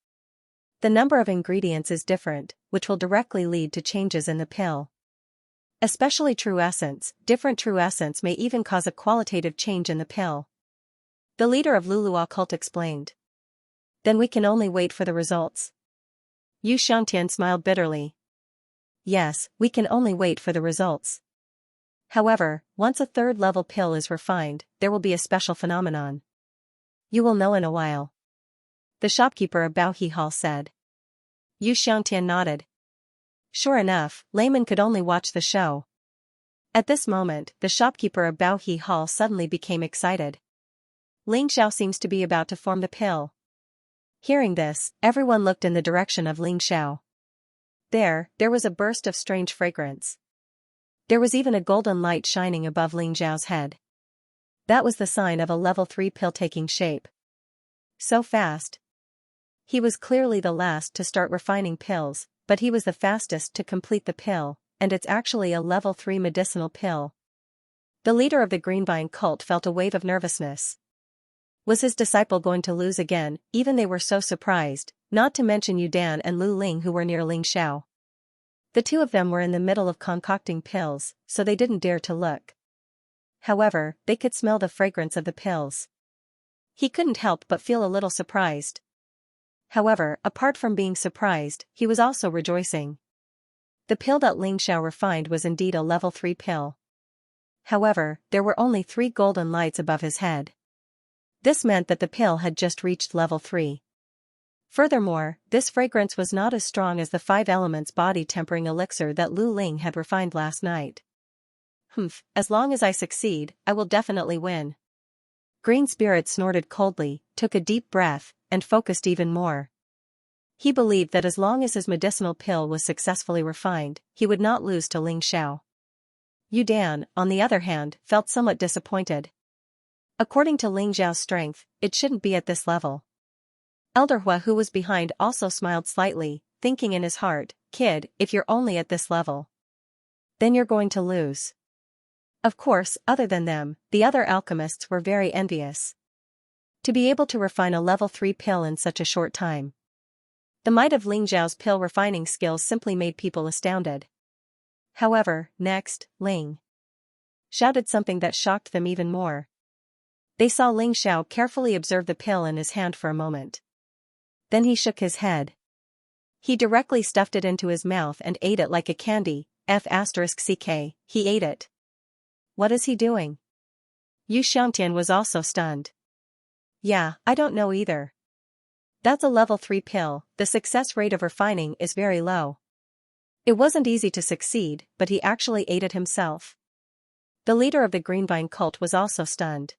The number of ingredients is different, which will directly lead to changes in the pill. Especially true essence, different true essence may even cause a qualitative change in the pill. The leader of Lulua cult explained. Then we can only wait for the results. Yu Xiangtian smiled bitterly. Yes, we can only wait for the results. However, once a third-level pill is refined, there will be a special phenomenon. You will know in a while. The shopkeeper of Bao He Hall said. Xianxia nodded. Sure enough, layman could only watch the show. At this moment, the shopkeeper of Bao He Hall suddenly became excited. Ling Xiao seems to be about to form the pill. Hearing this, everyone looked in the direction of Ling Xiao. There was a burst of strange fragrance. There was even a golden light shining above Ling Xiao's head. That was the sign of a level 3 pill taking shape. So fast. He was clearly the last to start refining pills, but he was the fastest to complete the pill, and it's actually a level 3 medicinal pill. The leader of the Greenvine cult felt a wave of nervousness. Was his disciple going to lose again? Even they were so surprised, not to mention Yu Dan and Lu Ling who were near Ling Xiao. The two of them were in the middle of concocting pills, so they didn't dare to look. However, they could smell the fragrance of the pills. He couldn't help but feel a little surprised. However, apart from being surprised, he was also rejoicing. The pill that Ling Xiao refined was indeed a level 3 pill. However, there were only 3 golden lights above his head. This meant that the pill had just reached level 3. Furthermore, this fragrance was not as strong as the 5 elements body-tempering elixir that Lu Ling had refined last night. As long as I succeed, I will definitely win. Green Spirit snorted coldly, took a deep breath, and focused even more. He believed that as long as his medicinal pill was successfully refined, he would not lose to Ling Xiao. Yu Dan, on the other hand, felt somewhat disappointed. According to Ling Xiao's strength, it shouldn't be at this level. Elder Hua, who was behind, also smiled slightly, thinking in his heart, kid, if you're only at this level, then you're going to lose. Of course, other than them, the other alchemists were very envious. To be able to refine a level 3 pill in such a short time. The might of Ling Xiao's pill refining skills simply made people astounded. However, next, Ling shouted something that shocked them even more. They saw Ling Xiao carefully observe the pill in his hand for a moment. Then he shook his head. He directly stuffed it into his mouth and ate it like a candy. F***ck, he ate it. What is he doing? Yu Xiangtian was also stunned. Yeah, I don't know either. That's a level 3 pill, the success rate of refining is very low. It wasn't easy to succeed, but he actually ate it himself. The leader of the Greenvine cult was also stunned.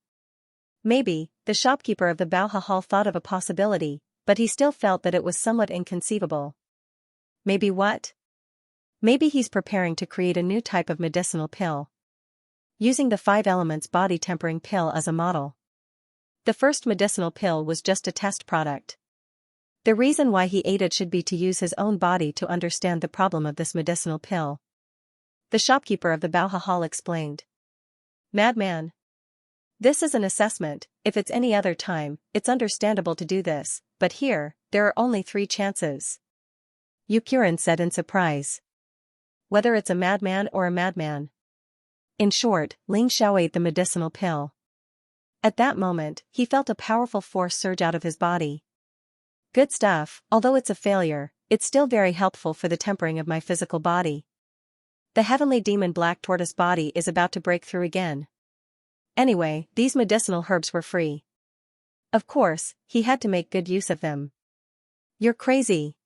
Maybe, the shopkeeper of the Bao He Hall thought of a possibility, but he still felt that it was somewhat inconceivable. Maybe what? Maybe he's preparing to create a new type of medicinal pill. Using the 5 elements body tempering pill as a model. The first medicinal pill was just a test product. The reason why he ate it should be to use his own body to understand the problem of this medicinal pill. The shopkeeper of the Bao He Hall explained. Madman. This is an assessment. If it's any other time, it's understandable to do this, but here, there are only 3 chances. Yu Qiren said in surprise. Whether it's a madman or a madman. In short, Ling Xiao ate the medicinal pill. At that moment, he felt a powerful force surge out of his body. Good stuff, although it's a failure, it's still very helpful for the tempering of my physical body. The heavenly demon black tortoise body is about to break through again. Anyway, these medicinal herbs were free. Of course, he had to make good use of them. You're crazy.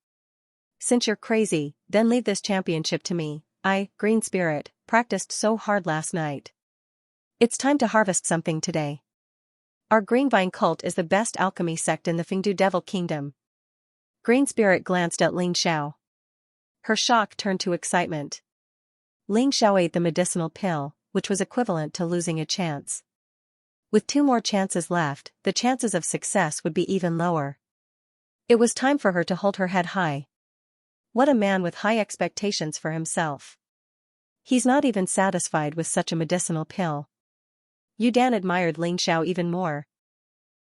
Since you're crazy, then leave this championship to me. I, Green Spirit, practiced so hard last night. It's time to harvest something today. Our Greenvine cult is the best alchemy sect in the Fengdu Devil Kingdom. Green Spirit glanced at Ling Xiao. Her shock turned to excitement. Ling Xiao ate the medicinal pill, which was equivalent to losing a chance. With 2 more chances left, the chances of success would be even lower. It was time for her to hold her head high. What a man with high expectations for himself. He's not even satisfied with such a medicinal pill. Yu Dan admired Ling Xiao even more.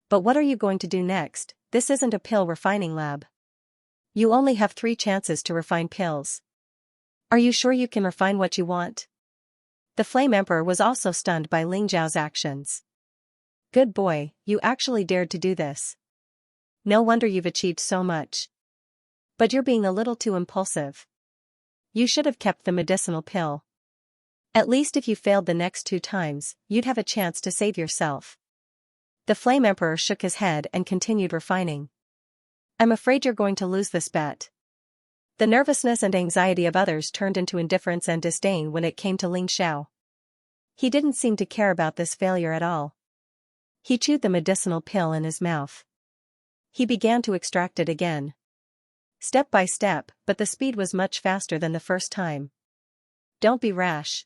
But what are you going to do next? This isn't a pill refining lab. You only have 3 chances to refine pills. Are you sure you can refine what you want? The Flame Emperor was also stunned by Ling Xiao's actions. Good boy, you actually dared to do this. No wonder you've achieved so much. But you're being a little too impulsive. You should have kept the medicinal pill. At least if you failed the next 2 times, you'd have a chance to save yourself. The Flame Emperor shook his head and continued refining. I'm afraid you're going to lose this bet. The nervousness and anxiety of others turned into indifference and disdain when it came to Ling Xiao. He didn't seem to care about this failure at all. He chewed the medicinal pill in his mouth. He began to extract it again. Step by step, but the speed was much faster than the first time. Don't be rash.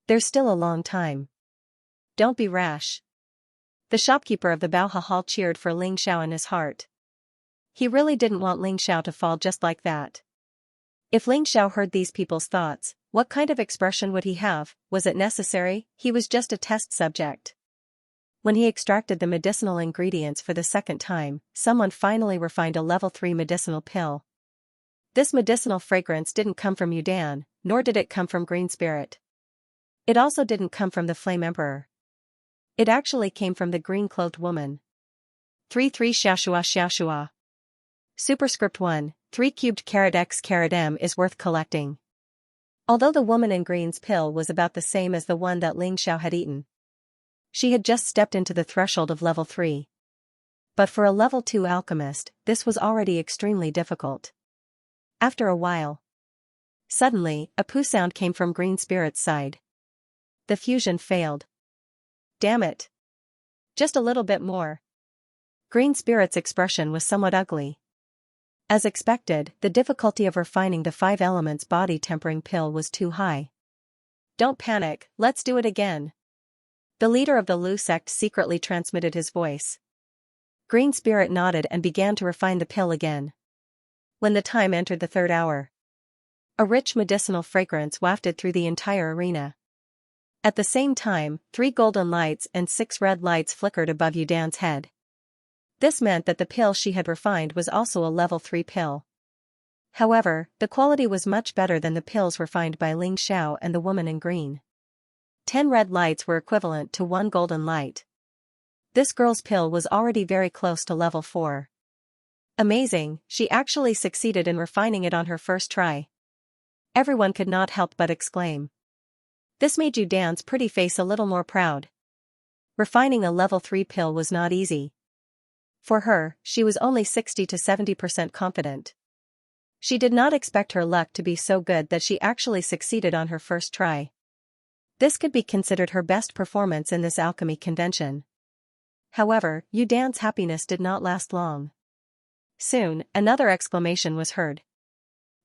There's still a long time. Don't be rash. The shopkeeper of the Baohe Hall cheered for Ling Xiao in his heart. He really didn't want Ling Xiao to fall just like that. If Ling Xiao heard these people's thoughts, what kind of expression would he have? Was it necessary? He was just a test subject. When he extracted the medicinal ingredients for the second time, someone finally refined a level 3 medicinal pill. This medicinal fragrance didn't come from Yudan, nor did it come from Green Spirit. It also didn't come from the Flame Emperor. It actually came from the green-clothed woman. 3-3 Xiaoxua Xiaoxua. Superscript 1, 3 cubed carat x carat m is worth collecting. Although the woman in green's pill was about the same as the one that Ling Xiao had eaten. She had just stepped into the threshold of level 3. But for a level 2 alchemist, this was already extremely difficult. After a while. Suddenly, a poo sound came from Green Spirit's side. The fusion failed. Damn it. Just a little bit more. Green Spirit's expression was somewhat ugly. As expected, the difficulty of refining the 5 elements body tempering pill was too high. Don't panic, let's do it again. The leader of the Lu sect secretly transmitted his voice. Green Spirit nodded and began to refine the pill again. When the time entered the 3rd hour, a rich medicinal fragrance wafted through the entire arena. At the same time, 3 golden lights and 6 red lights flickered above Yudan's head. This meant that the pill she had refined was also a level 3 pill. However, the quality was much better than the pills refined by Ling Xiao and the woman in green. 10 red lights were equivalent to 1 golden light. This girl's pill was already very close to level 4. Amazing, she actually succeeded in refining it on her first try. Everyone could not help but exclaim. This made Yudan's pretty face a little more proud. Refining a level 3 pill was not easy. For her, she was only 60 to 70% confident. She did not expect her luck to be so good that she actually succeeded on her first try. This could be considered her best performance in this alchemy convention. However, Yudan's happiness did not last long. Soon, another exclamation was heard.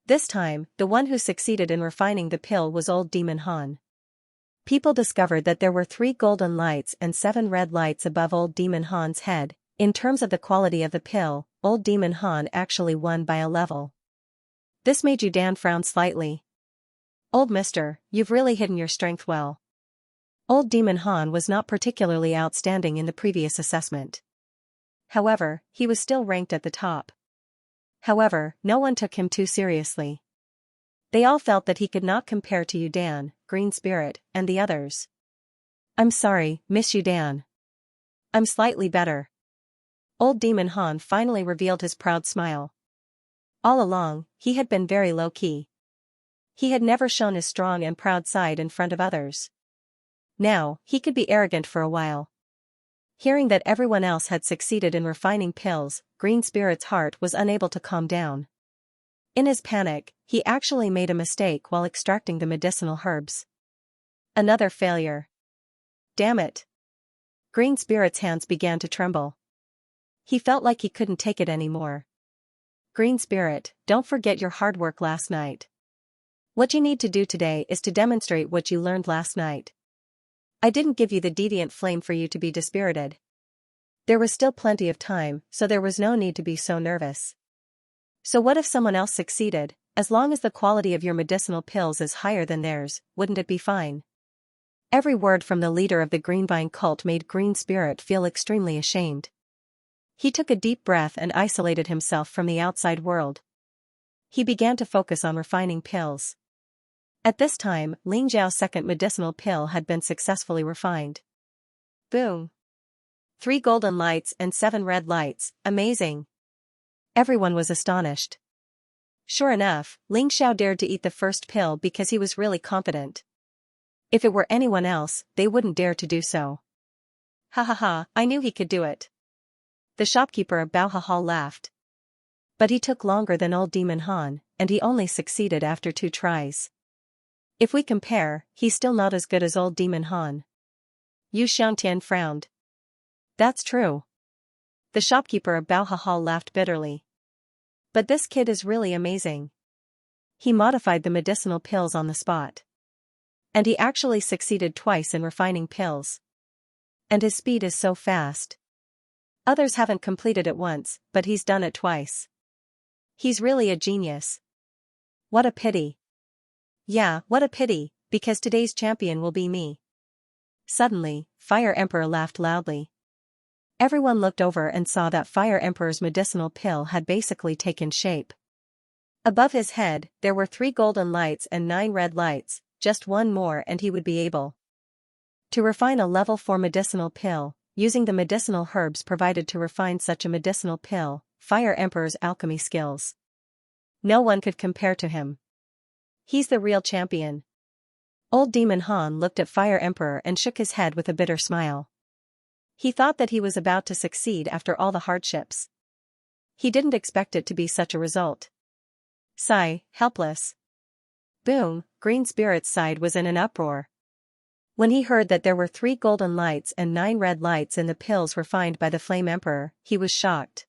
This time, the one who succeeded in refining the pill was Old Demon Han. People discovered that there were 3 golden lights and 7 red lights above Old Demon Han's head. In terms of the quality of the pill, Old Demon Han actually won by a level. This made Yudan frown slightly. Old mister, you've really hidden your strength well. Old Demon Han was not particularly outstanding in the previous assessment. However, he was still ranked at the top. However, no one took him too seriously. They all felt that he could not compare to Yudan, Green Spirit, and the others. I'm sorry, Miss Yudan. I'm slightly better. Old Demon Han finally revealed his proud smile. All along, he had been very low-key. He had never shown his strong and proud side in front of others. Now, he could be arrogant for a while. Hearing that everyone else had succeeded in refining pills, Green Spirit's heart was unable to calm down. In his panic, he actually made a mistake while extracting the medicinal herbs. Another failure. Damn it. Green Spirit's hands began to tremble. He felt like he couldn't take it anymore. Green Spirit, don't forget your hard work last night. What you need to do today is to demonstrate what you learned last night. I didn't give you the deviant flame for you to be dispirited. There was still plenty of time, so there was no need to be so nervous. So what if someone else succeeded? As long as the quality of your medicinal pills is higher than theirs, wouldn't it be fine? Every word from the leader of the Greenvine cult made Green Spirit feel extremely ashamed. He took a deep breath and isolated himself from the outside world. He began to focus on refining pills. At this time, Ling Zhao's second medicinal pill had been successfully refined. Boom! 3 golden lights and 7 red lights, amazing! Everyone was astonished. Sure enough, Ling Xiao dared to eat the first pill because he was really confident. If it were anyone else, they wouldn't dare to do so. Ha ha ha, I knew he could do it. The shopkeeper of Bao Hall laughed. But he took longer than old Demon Han, and he only succeeded after 2 tries. If we compare, he's still not as good as old Demon Han. Yu Xiangtian frowned. That's true. The shopkeeper of Bao Hall laughed bitterly. But this kid is really amazing. He modified the medicinal pills on the spot. And he actually succeeded twice in refining pills. And his speed is so fast. Others haven't completed it once, but he's done it twice. He's really a genius. What a pity. Yeah, what a pity, because today's champion will be me. Suddenly, Fire Emperor laughed loudly. Everyone looked over and saw that Fire Emperor's medicinal pill had basically taken shape. Above his head, there were 3 golden lights and 9 red lights, just one more and he would be able to refine a level 4 medicinal pill, using the medicinal herbs provided to refine such a medicinal pill, Fire Emperor's alchemy skills. No one could compare to him. He's the real champion. Old Demon Han looked at Fire Emperor and shook his head with a bitter smile. He thought that he was about to succeed after all the hardships. He didn't expect it to be such a result. Sigh, helpless. Boom, Green Spirit's side was in an uproar. When he heard that there were 3 golden lights and 9 red lights in the pills refined by the Flame Emperor, he was shocked.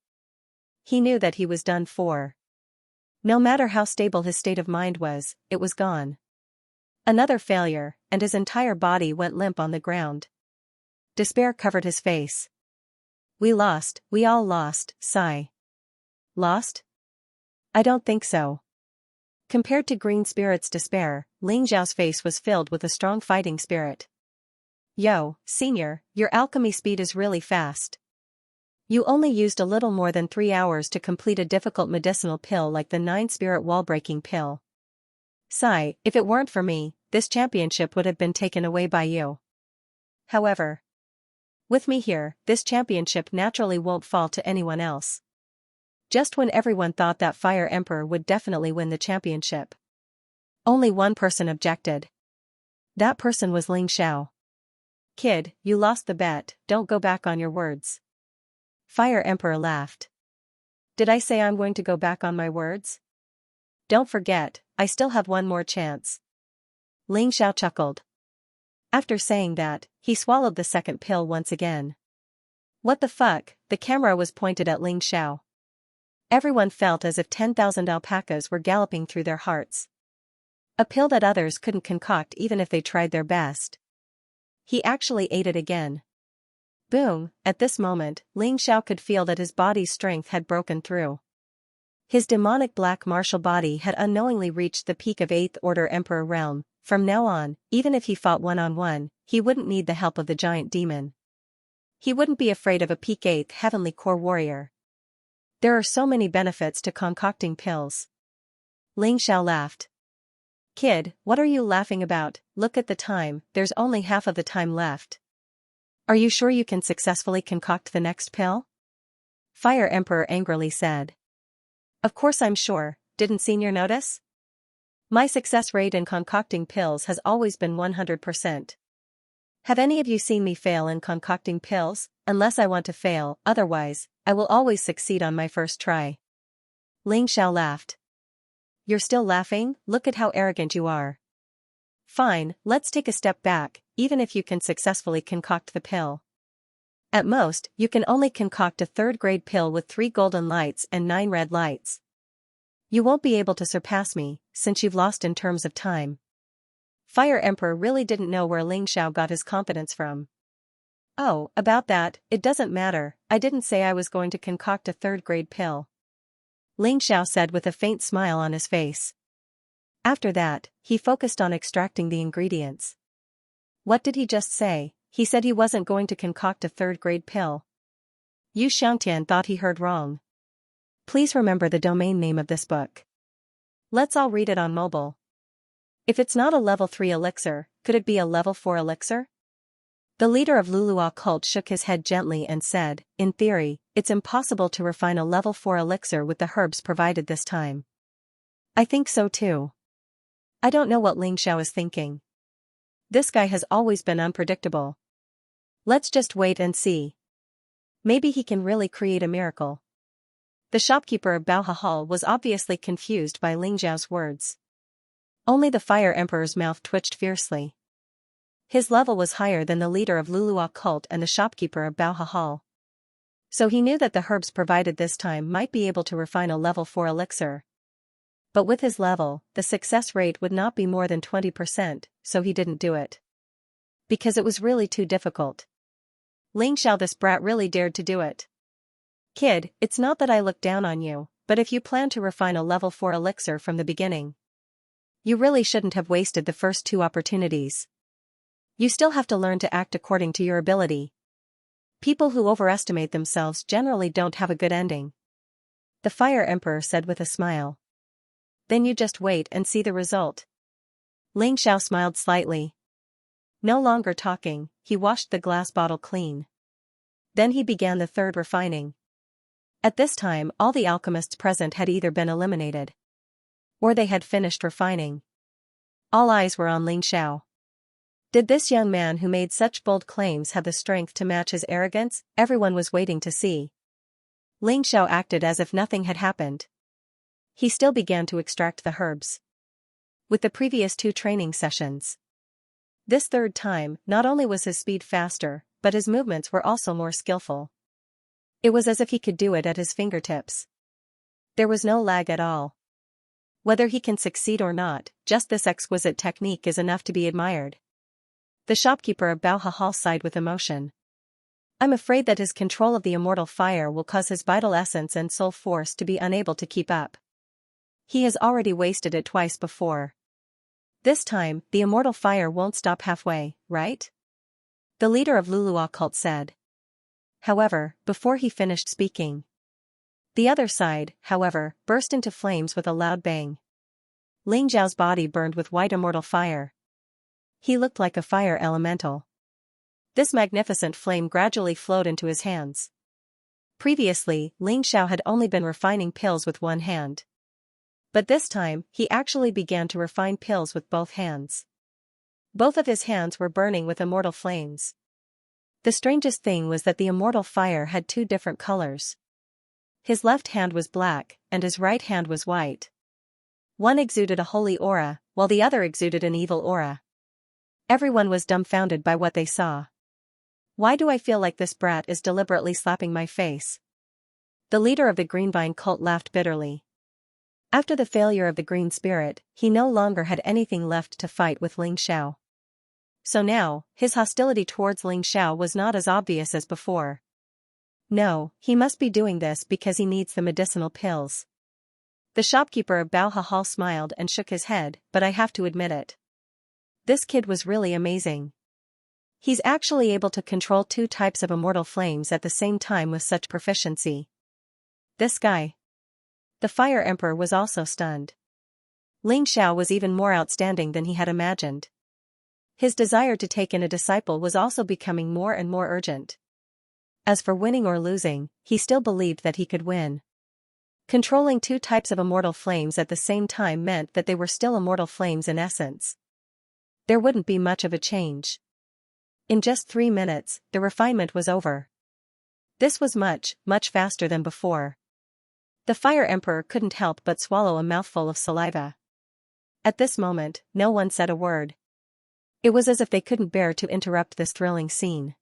He knew that he was done for. No matter how stable his state of mind was, it was gone. Another failure, and his entire body went limp on the ground. Despair covered his face. We lost, we all lost, sigh. Lost? I don't think so. Compared to Green Spirit's despair, Ling Xiao's face was filled with a strong fighting spirit. Yo, senior, your alchemy speed is really fast. You only used a little more than 3 hours to complete a difficult medicinal pill like the 9-spirit wall-breaking pill. Sigh, if it weren't for me, this championship would have been taken away by you. However, with me here, this championship naturally won't fall to anyone else. Just when everyone thought that Fire Emperor would definitely win the championship, only one person objected. That person was Ling Xiao. Kid, you lost the bet, don't go back on your words. Fire Emperor laughed. Did I say I'm going to go back on my words? Don't forget, I still have one more chance. Ling Xiao chuckled. After saying that, he swallowed the second pill once again. What the fuck, the camera was pointed at Ling Xiao. Everyone felt as if 10,000 alpacas were galloping through their hearts. A pill that others couldn't concoct even if they tried their best. He actually ate it again. Boom, at this moment, Ling Xiao could feel that his body's strength had broken through. His demonic black martial body had unknowingly reached the peak of 8th Order Emperor realm. From now on, even if he fought one-on-one, he wouldn't need the help of the giant demon. He wouldn't be afraid of a peak 8th Heavenly Core warrior. There are so many benefits to concocting pills. Ling Xiao laughed. Kid, what are you laughing about? Look at the time, there's only half of the time left. Are you sure you can successfully concoct the next pill? Fire Emperor angrily said. Of course I'm sure, didn't Senior notice? My success rate in concocting pills has always been 100%. Have any of you seen me fail in concocting pills? Unless I want to fail, otherwise, I will always succeed on my first try. Ling Xiao laughed. You're still laughing? Look at how arrogant you are. Fine, let's take a step back, even if you can successfully concoct the pill. At most, you can only concoct a 3rd-grade pill with 3 golden lights and 9 red lights. You won't be able to surpass me, since you've lost in terms of time. Fire Emperor really didn't know where Ling Xiao got his confidence from. Oh, about that, it doesn't matter, I didn't say I was going to concoct a 3rd-grade pill. Ling Xiao said with a faint smile on his face. After that, he focused on extracting the ingredients. What did he just say? He said he wasn't going to concoct a 3rd-grade pill. Yu Xiangtian thought he heard wrong. Please remember the domain name of this book. Let's all read it on mobile. If it's not a level 3 elixir, could it be a level 4 elixir? The leader of Lulua cult shook his head gently and said, in theory, it's impossible to refine a level 4 elixir with the herbs provided this time. I think so too. I don't know what Ling Xiao is thinking. This guy has always been unpredictable. Let's just wait and see. Maybe he can really create a miracle. The shopkeeper of Baohahal was obviously confused by Ling Xiao's words. Only the Fire Emperor's mouth twitched fiercely. His level was higher than the leader of Lulua cult and the shopkeeper of Baohahal. So he knew that the herbs provided this time might be able to refine a level 4 elixir. But with his level, the success rate would not be more than 20%, so he didn't do it. Because it was really too difficult. Ling Xiao, this brat really dared to do it. Kid, it's not that I look down on you, but if you plan to refine a level 4 elixir from the beginning, you really shouldn't have wasted the first 2 opportunities. You still have to learn to act according to your ability. People who overestimate themselves generally don't have a good ending. The Fire Emperor said with a smile. Then you just wait and see the result. Ling Xiao smiled slightly. No longer talking, he washed the glass bottle clean. Then he began the third refining. At this time, all the alchemists present had either been eliminated, or they had finished refining. All eyes were on Ling Xiao. Did this young man who made such bold claims have the strength to match his arrogance? Everyone was waiting to see. Ling Xiao acted as if nothing had happened. He still began to extract the herbs. With the previous 2 training sessions. This third time, not only was his speed faster, but his movements were also more skillful. It was as if he could do it at his fingertips. There was no lag at all. Whether he can succeed or not, just this exquisite technique is enough to be admired. The shopkeeper of Baohahal sighed with emotion. I'm afraid that his control of the immortal fire will cause his vital essence and soul force to be unable to keep up. He has already wasted it twice before. This time, the immortal fire won't stop halfway, right? The leader of Lulua cult said. However, before he finished speaking, the other side, however, burst into flames with a loud bang. Ling Xiao's body burned with white immortal fire. He looked like a fire elemental. This magnificent flame gradually flowed into his hands. Previously, Ling Xiao had only been refining pills with one hand. But this time, he actually began to refine pills with both hands. Both of his hands were burning with immortal flames. The strangest thing was that the immortal fire had 2 different colors. His left hand was black, and his right hand was white. One exuded a holy aura, while the other exuded an evil aura. Everyone was dumbfounded by what they saw. Why do I feel like this brat is deliberately slapping my face? The leader of the Greenvine cult laughed bitterly. After the failure of the Green Spirit, he no longer had anything left to fight with Ling Xiao. So now, his hostility towards Ling Xiao was not as obvious as before. No, he must be doing this because he needs the medicinal pills. The shopkeeper of Baohahal smiled and shook his head, but I have to admit it. This kid was really amazing. He's actually able to control 2 types of immortal flames at the same time with such proficiency. This guy. The Fire Emperor was also stunned. Ling Xiao was even more outstanding than he had imagined. His desire to take in a disciple was also becoming more and more urgent. As for winning or losing, he still believed that he could win. Controlling 2 types of immortal flames at the same time meant that they were still immortal flames in essence. There wouldn't be much of a change. In just 3 minutes, the refinement was over. This was much, much faster than before. The Fire Emperor couldn't help but swallow a mouthful of saliva. At this moment, no one said a word. It was as if they couldn't bear to interrupt this thrilling scene.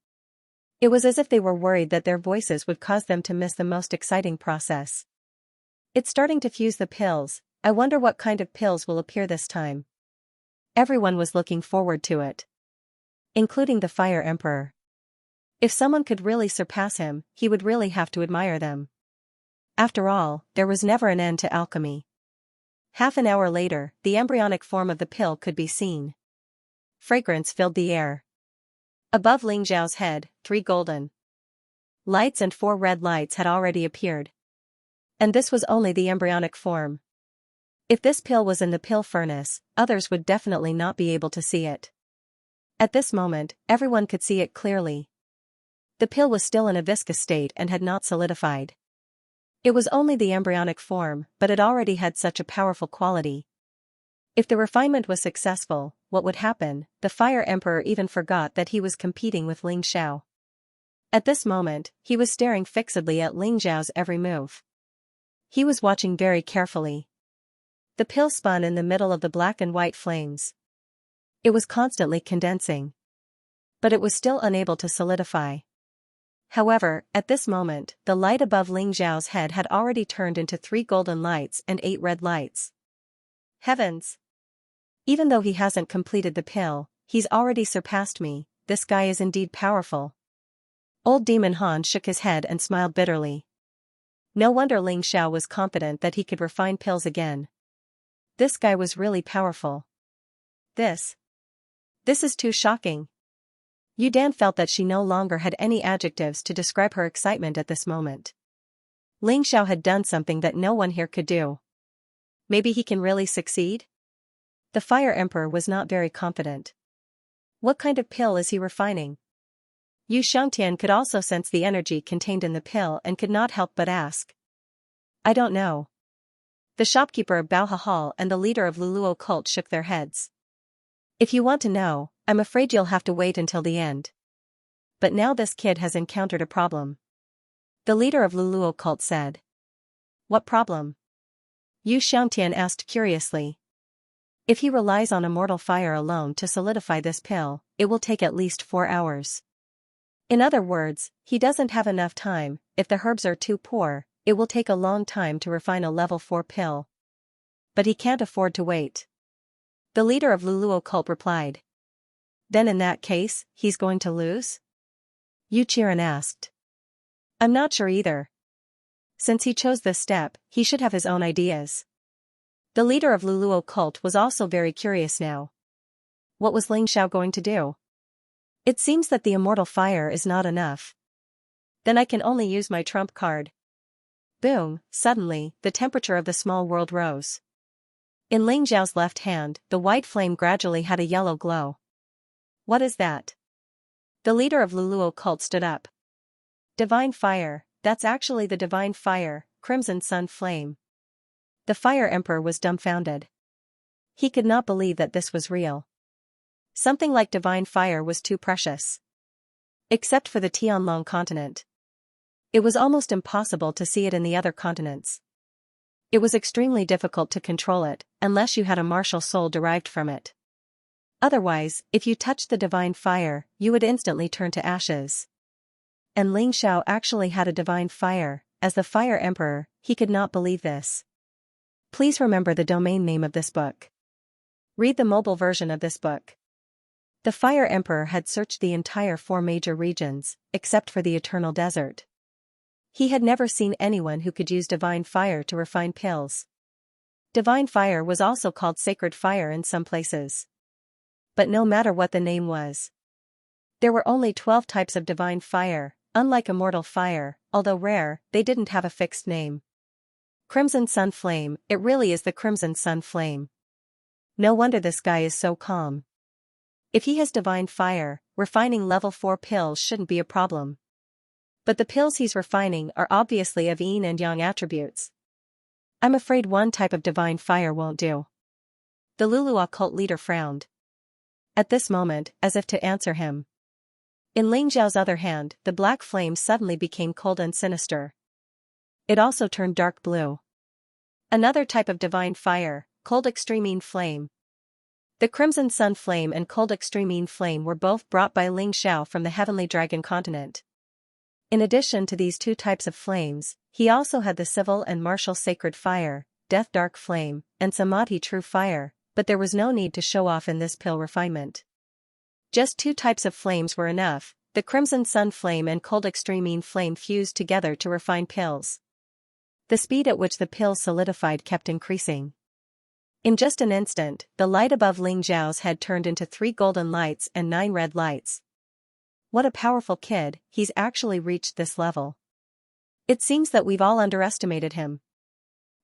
It was as if they were worried that their voices would cause them to miss the most exciting process. It's starting to fuse the pills. I wonder what kind of pills will appear this time. Everyone was looking forward to it, including the Fire Emperor. If someone could really surpass him, he would really have to admire them. After all, there was never an end to alchemy. Half an hour later, the embryonic form of the pill could be seen. Fragrance filled the air. Above Ling Xiao's head, 3 golden lights and 4 red lights had already appeared. And this was only the embryonic form. If this pill was in the pill furnace, others would definitely not be able to see it. At this moment, everyone could see it clearly. The pill was still in a viscous state and had not solidified. It was only the embryonic form, but it already had such a powerful quality. If the refinement was successful, what would happen? The Fire Emperor even forgot that he was competing with Ling Xiao. At this moment, he was staring fixedly at Ling Xiao's every move. He was watching very carefully. The pill spun in the middle of the black and white flames. It was constantly condensing. But it was still unable to solidify. However, at this moment, the light above Ling Xiao's head had already turned into 3 golden lights and 8 red lights. Heavens! Even though he hasn't completed the pill, he's already surpassed me. This guy is indeed powerful. Old Demon Han shook his head and smiled bitterly. No wonder Ling Xiao was confident that he could refine pills again. This guy was really powerful. This is too shocking. Yu Dan felt that she no longer had any adjectives to describe her excitement at this moment. Ling Xiao had done something that no one here could do. Maybe he can really succeed? The Fire Emperor was not very confident. What kind of pill is he refining? Yu Xiangtian could also sense the energy contained in the pill and could not help but ask. I don't know. The shopkeeper of Baoha Hall and the leader of Luluo cult shook their heads. If you want to know, I'm afraid you'll have to wait until the end. But now this kid has encountered a problem. The leader of Luluo cult said. What problem? Yu Xiangtian asked curiously. If he relies on immortal fire alone to solidify this pill, it will take at least 4 hours. In other words, he doesn't have enough time. If the herbs are too poor, it will take a long time to refine a level 4 pill. But he can't afford to wait. The leader of Luluo cult replied. Then in that case, he's going to lose? Yu Qiren asked. I'm not sure either. Since he chose this step, he should have his own ideas. The leader of Luluo cult was also very curious now. What was Ling Xiao going to do? It seems that the immortal fire is not enough. Then I can only use my trump card. Boom, suddenly, the temperature of the small world rose. In Ling Xiao's left hand, the white flame gradually had a yellow glow. What is that? The leader of Luluo cult stood up. Divine fire, that's actually the divine fire, Crimson Sun Flame. The Fire Emperor was dumbfounded. He could not believe that this was real. Something like divine fire was too precious. Except for the Tianlong continent. It was almost impossible to see it in the other continents. It was extremely difficult to control it, unless you had a martial soul derived from it. Otherwise, if you touched the divine fire, you would instantly turn to ashes. And Ling Xiao actually had a divine fire. As the Fire Emperor, he could not believe this. Please remember the domain name of this book. Read the mobile version of this book. The Fire Emperor had searched the entire 4 major regions, except for the Eternal Desert. He had never seen anyone who could use divine fire to refine pills. Divine fire was also called sacred fire in some places. But no matter what the name was, there were only 12 types of divine fire. Unlike immortal fire, although rare, they didn't have a fixed name. Crimson Sun Flame, it really is the Crimson Sun Flame. No wonder this guy is so calm. If he has divine fire, refining level 4 pills shouldn't be a problem. But the pills he's refining are obviously of yin and yang attributes. I'm afraid one type of divine fire won't do. The Luluo cult leader frowned. At this moment, as if to answer him. In Ling Xiao's other hand, the black flame suddenly became cold and sinister. It also turned dark blue. Another type of divine fire, cold extremine flame. The Crimson Sun Flame and cold extremine flame were both brought by Ling Xiao from the Heavenly Dragon continent. In addition to these 2 types of flames, he also had the civil and martial sacred fire, death dark flame, and samadhi true fire, but there was no need to show off in this pill refinement. Just 2 types of flames were enough. The Crimson Sun Flame and cold extremine flame fused together to refine pills. The speed at which the pills solidified kept increasing. In just an instant, the light above Ling Xiao's head turned into 3 golden lights and 9 red lights. What a powerful kid, he's actually reached this level. It seems that we've all underestimated him.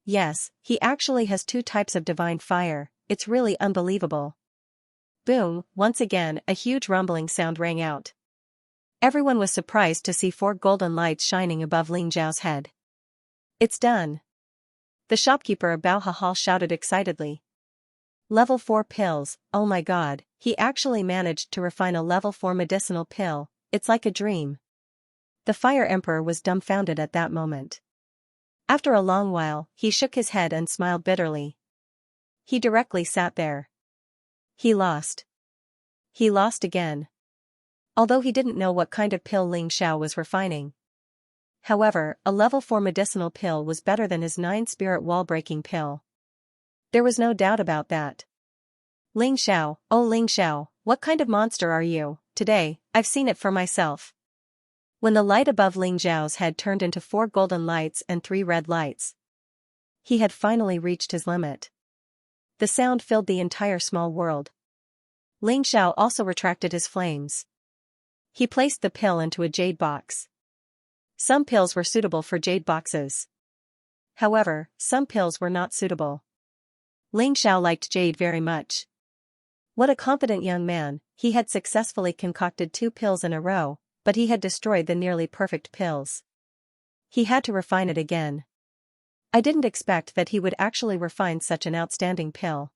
Yes, he actually has 2 types of divine fire, it's really unbelievable. Boom, once again, a huge rumbling sound rang out. Everyone was surprised to see 4 golden lights shining above Ling Xiao's head. It's done. The shopkeeper of Baoha Hall shouted excitedly. Level 4 pills, oh my god, he actually managed to refine a level 4 medicinal pill, it's like a dream. The Fire Emperor was dumbfounded at that moment. After a long while, he shook his head and smiled bitterly. He directly sat there. He lost. He lost again. Although he didn't know what kind of pill Ling Xiao was refining. However, a level 4 medicinal pill was better than his 9 spirit wall-breaking pill. There was no doubt about that. Ling Xiao, oh Ling Xiao, what kind of monster are you? Today, I've seen it for myself. When the light above Ling Xiao's head turned into 4 golden lights and 3 red lights. He had finally reached his limit. The sound filled the entire small world. Ling Xiao also retracted his flames. He placed the pill into a jade box. Some pills were suitable for jade boxes. However, some pills were not suitable. Ling Xiao liked jade very much. What a confident young man, he had successfully concocted 2 pills in a row, but he had destroyed the nearly perfect pills. He had to refine it again. I didn't expect that he would actually refine such an outstanding pill.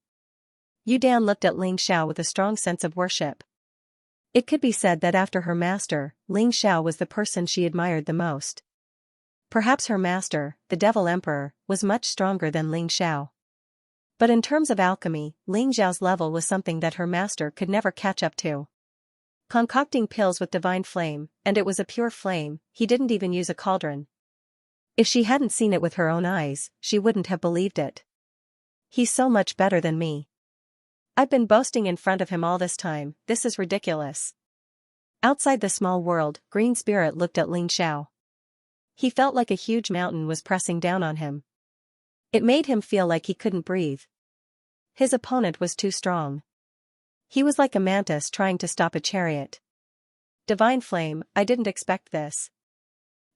Yu Dan looked at Ling Xiao with a strong sense of worship. It could be said that after her master, Ling Xiao was the person she admired the most. Perhaps her master, the Devil Emperor, was much stronger than Ling Xiao. But in terms of alchemy, Ling Xiao's level was something that her master could never catch up to. Concocting pills with divine flame, and it was a pure flame, he didn't even use a cauldron. If she hadn't seen it with her own eyes, she wouldn't have believed it. He's so much better than me. I've been boasting in front of him all this time, this is ridiculous. Outside the small world, Green Spirit looked at Ling Xiao. He felt like a huge mountain was pressing down on him. It made him feel like he couldn't breathe. His opponent was too strong. He was like a mantis trying to stop a chariot. Divine flame, I didn't expect this.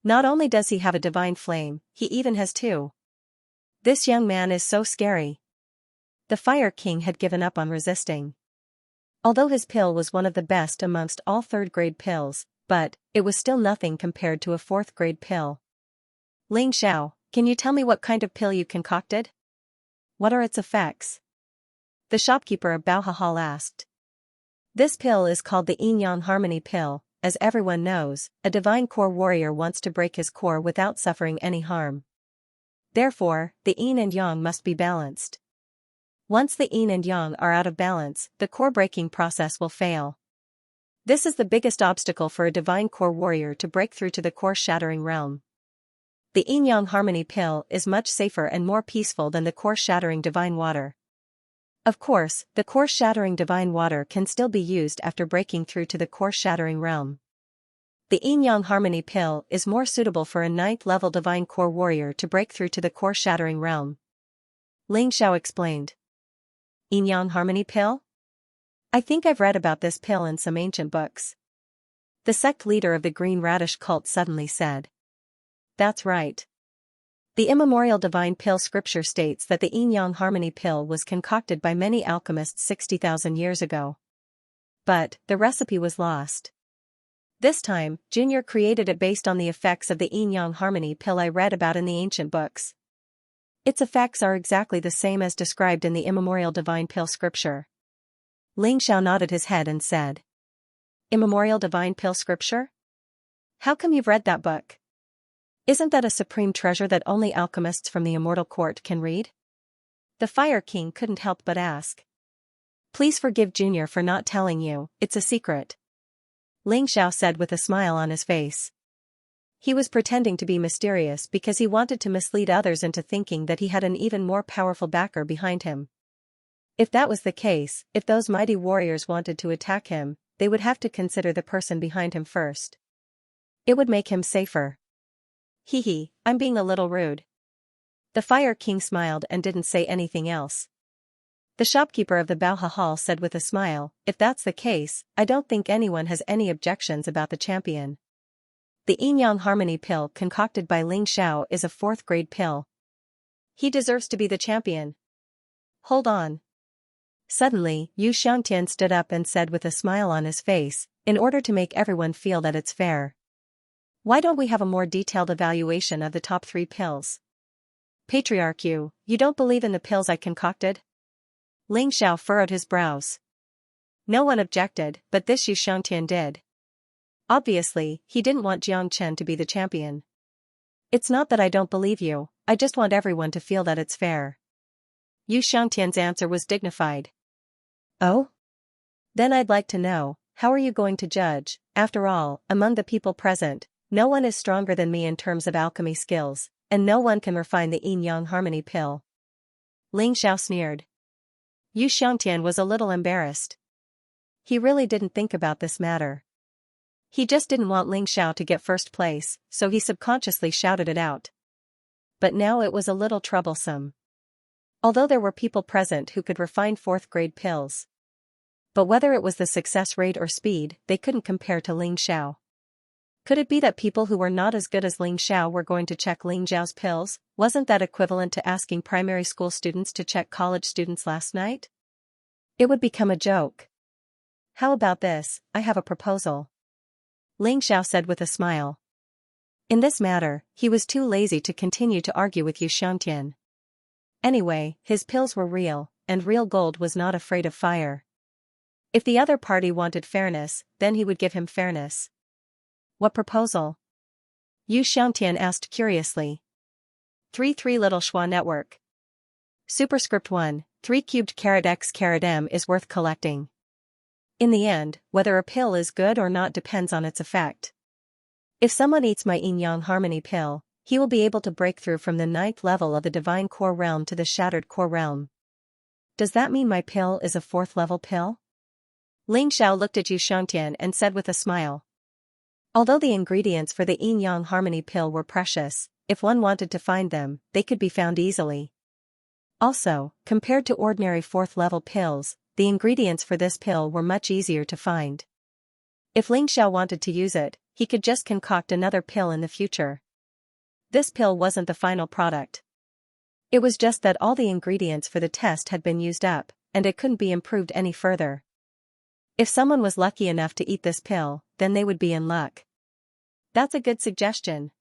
Not only does he have a divine flame, he even has 2. This young man is so scary. The Fire King had given up on resisting. Although his pill was one of the best amongst all 3rd-grade pills, but it was still nothing compared to a 4th-grade pill. Ling Xiao, can you tell me what kind of pill you concocted? What are its effects? The shopkeeper of Bao Hall asked. This pill is called the Yin-Yang Harmony Pill. As everyone knows, a divine core warrior wants to break his core without suffering any harm. Therefore, the yin and yang must be balanced. Once the yin and yang are out of balance, the core breaking process will fail. This is the biggest obstacle for a divine core warrior to break through to the core-shattering realm. The Yin-Yang Harmony Pill is much safer and more peaceful than the core-shattering divine water. Of course, the core-shattering divine water can still be used after breaking through to the core-shattering realm. The Yin-Yang Harmony Pill is more suitable for a 9th-level divine core warrior to break through to the core-shattering realm. Ling Xiao explained. Yin-Yang Harmony Pill? I think I've read about this pill in some ancient books. The sect leader of the Green Radish cult suddenly said. That's right. The immemorial divine pill scripture states that the Yin-Yang Harmony Pill was concocted by many alchemists 60,000 years ago. But, the recipe was lost. This time, Junior created it based on the effects of the Yin-Yang Harmony Pill I read about in the ancient books. Its effects are exactly the same as described in the immemorial divine pill scripture. Ling Xiao nodded his head and said. Immemorial divine pill scripture? How come you've read that book? Isn't that a supreme treasure that only alchemists from the immortal court can read? The Fire King couldn't help but ask. Please forgive Junior for not telling you, it's a secret. Ling Xiao said with a smile on his face. He was pretending to be mysterious because he wanted to mislead others into thinking that he had an even more powerful backer behind him. If that was the case, if those mighty warriors wanted to attack him, they would have to consider the person behind him first. It would make him safer. Hee, I'm being a little rude. The Fire King smiled and didn't say anything else. The shopkeeper of the Bao Hall said with a smile, if that's the case, I don't think anyone has any objections about the champion. The Yin-Yang Harmony Pill concocted by Ling Xiao is a 4th-grade pill. He deserves to be the champion. Hold on. Suddenly, Xianxia stood up and said with a smile on his face, in order to make everyone feel that it's fair. Why don't we have a more detailed evaluation of the top 3 pills? Patriarch you don't believe in the pills I concocted? Ling Xiao furrowed his brows. No one objected, but this Xianxia did. Obviously, he didn't want Jiang Chen to be the champion. It's not that I don't believe you, I just want everyone to feel that it's fair. Xianxia's answer was dignified. Oh? Then I'd like to know, how are you going to judge? After all, among the people present, no one is stronger than me in terms of alchemy skills, and no one can refine the yin-yang harmony pill. Ling Xiao sneered. Xianxia was a little embarrassed. He really didn't think about this matter. He just didn't want Ling Xiao to get first place, so he subconsciously shouted it out. But now it was a little troublesome. Although there were people present who could refine fourth-grade pills. But whether it was the success rate or speed, they couldn't compare to Ling Xiao. Could it be that people who were not as good as Ling Xiao were going to check Ling Xiao's pills? Wasn't that equivalent to asking primary school students to check college students last night? It would become a joke. How about this? I have a proposal. Ling Xiao said with a smile. In this matter, he was too lazy to continue to argue with Xianxia. Anyway, his pills were real, and real gold was not afraid of fire. If the other party wanted fairness, then he would give him fairness. What proposal? Xianxia asked curiously. 3 Little Schwa Network. Superscript 1, 3 cubed carat x carat m is worth collecting. In the end, whether a pill is good or not depends on its effect. If someone eats my yin-yang harmony pill, he will be able to break through from the 9th level of the divine core realm to the shattered core realm. Does that mean my pill is a 4th level pill? Ling Xiao looked at Xianxia and said with a smile. Although the ingredients for the yin-yang harmony pill were precious, if one wanted to find them, they could be found easily. Also, compared to ordinary 4th level pills, the ingredients for this pill were much easier to find. If Ling Xiao wanted to use it, he could just concoct another pill in the future. This pill wasn't the final product. It was just that all the ingredients for the test had been used up, and it couldn't be improved any further. If someone was lucky enough to eat this pill, then they would be in luck. That's a good suggestion.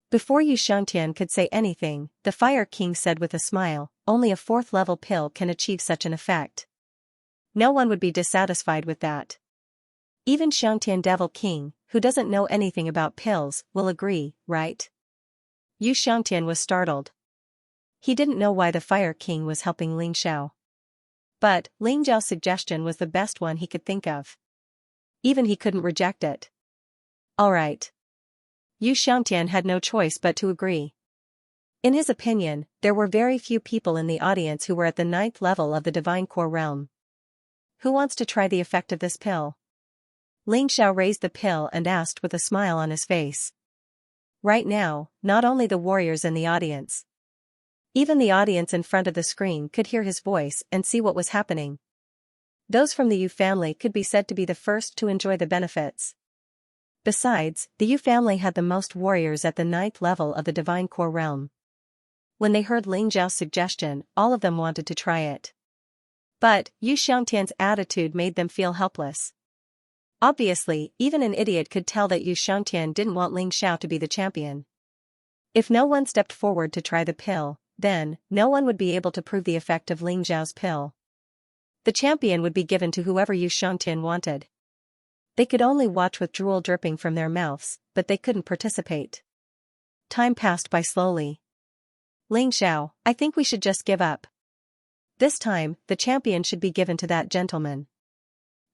Before Xianxia could say anything, the Fire King said with a smile, only a 4th level pill can achieve such an effect. No one would be dissatisfied with that. Even Xianxia Devil King, who doesn't know anything about pills, will agree, right? Xianxia was startled. He didn't know why the Fire King was helping Ling Xiao. But, Ling Xiao's suggestion was the best one he could think of. Even he couldn't reject it. Alright. Xianxia had no choice but to agree. In his opinion, there were very few people in the audience who were at the 9th level of the divine core realm. Who wants to try the effect of this pill? Ling Xiao raised the pill and asked with a smile on his face. Right now, not only the warriors in the audience. Even the audience in front of the screen could hear his voice and see what was happening. Those from the Yu family could be said to be the first to enjoy the benefits. Besides, the Yu family had the most warriors at the 9th level of the divine core realm. When they heard Ling Xiao's suggestion, all of them wanted to try it. But, Xianxia's attitude made them feel helpless. Obviously, even an idiot could tell that Xianxia didn't want Ling Xiao to be the champion. If no one stepped forward to try the pill, then, no one would be able to prove the effect of Ling Xiao's pill. The champion would be given to whoever Xianxia wanted. They could only watch with drool dripping from their mouths, but they couldn't participate. Time passed by slowly. Ling Xiao, I think we should just give up. This time, the champion should be given to that gentleman.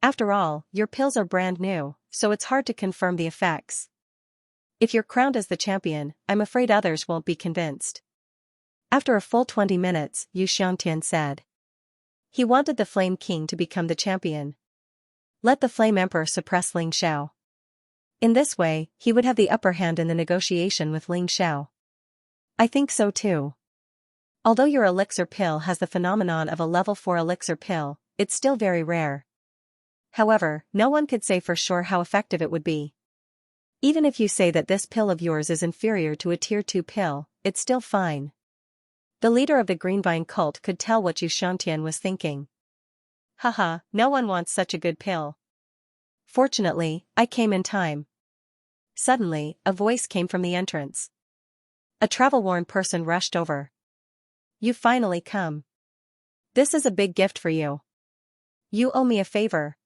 After all, your pills are brand new, so it's hard to confirm the effects. If you're crowned as the champion, I'm afraid others won't be convinced. After a full 20 minutes, Xianxia said. He wanted the Flame King to become the champion. Let the Flame Emperor suppress Ling Xiao. In this way, he would have the upper hand in the negotiation with Ling Xiao. I think so too. Although your elixir pill has the phenomenon of a level 4 elixir pill, it's still very rare. However, no one could say for sure how effective it would be. Even if you say that this pill of yours is inferior to a tier 2 pill, it's still fine. The leader of the Greenvine cult could tell what Xianxia was thinking. Haha, no one wants such a good pill. Fortunately, I came in time. Suddenly, a voice came from the entrance. A travel-worn person rushed over. You've finally come. This is a big gift for you. You owe me a favor.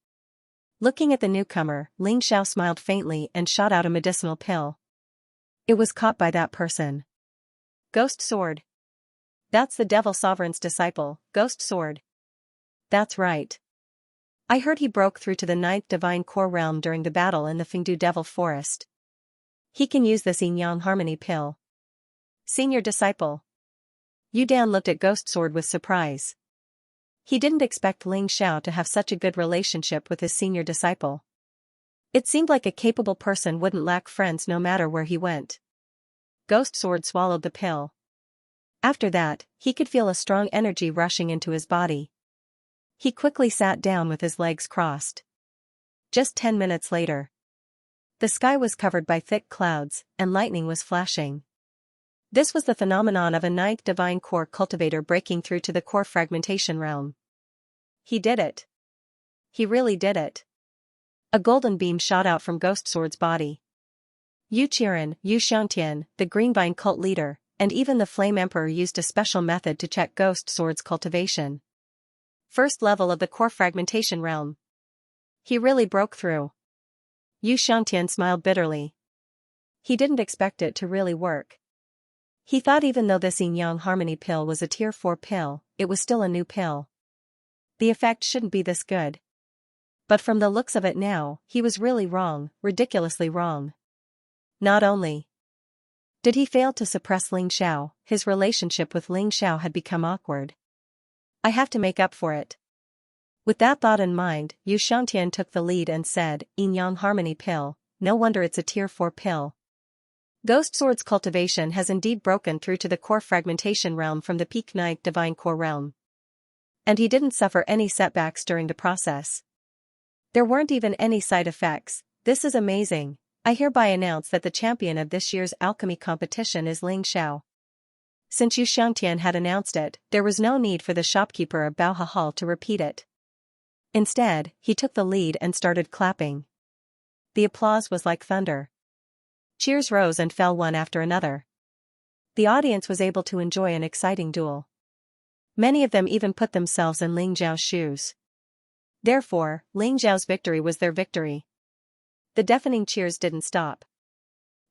Looking at the newcomer, Ling Xiao smiled faintly and shot out a medicinal pill. It was caught by that person. Ghost sword. That's the Devil Sovereign's disciple, Ghost sword. That's right. I heard he broke through to the 9th Divine Core realm during the battle in the Fengdu Devil Forest. He can use this Yin Yang Harmony pill. Senior disciple. Yu Dan looked at Ghost Sword with surprise. He didn't expect Ling Xiao to have such a good relationship with his senior disciple. It seemed like a capable person wouldn't lack friends no matter where he went. Ghost Sword swallowed the pill. After that, he could feel a strong energy rushing into his body. He quickly sat down with his legs crossed. Just 10 minutes later. The sky was covered by thick clouds, and lightning was flashing. This was the phenomenon of a 9th Divine Core cultivator breaking through to the core fragmentation realm. He did it. He really did it. A golden beam shot out from Ghost Sword's body. Yu Qiren, Yu Xiangtian, the Greenvine cult leader, and even the Flame Emperor used a special method to check Ghost Sword's cultivation. First level of the core fragmentation realm. He really broke through. Yu Xiangtian smiled bitterly. He didn't expect it to really work. He thought even though this Yin Yang Harmony pill was a tier 4 pill, it was still a new pill. The effect shouldn't be this good. But from the looks of it now, he was really wrong, ridiculously wrong. Not only did he fail to suppress Ling Xiao, his relationship with Ling Xiao had become awkward. I have to make up for it. With that thought in mind, Yu Xiangtian took the lead and said, Yin Yang Harmony pill, no wonder it's a tier 4 pill. Ghost Sword's cultivation has indeed broken through to the core fragmentation realm from the peak 9th Divine Core realm. And he didn't suffer any setbacks during the process. There weren't even any side effects. This is amazing. I hereby announce that the champion of this year's alchemy competition is Ling Xiao. Since Yu Xiangtian had announced it, there was no need for the shopkeeper of Baoha Hall to repeat it. Instead, he took the lead and started clapping. The applause was like thunder. Cheers rose and fell one after another. The audience was able to enjoy an exciting duel. Many of them even put themselves in Ling Xiao's shoes. Therefore, Ling Xiao's victory was their victory. The deafening cheers didn't stop.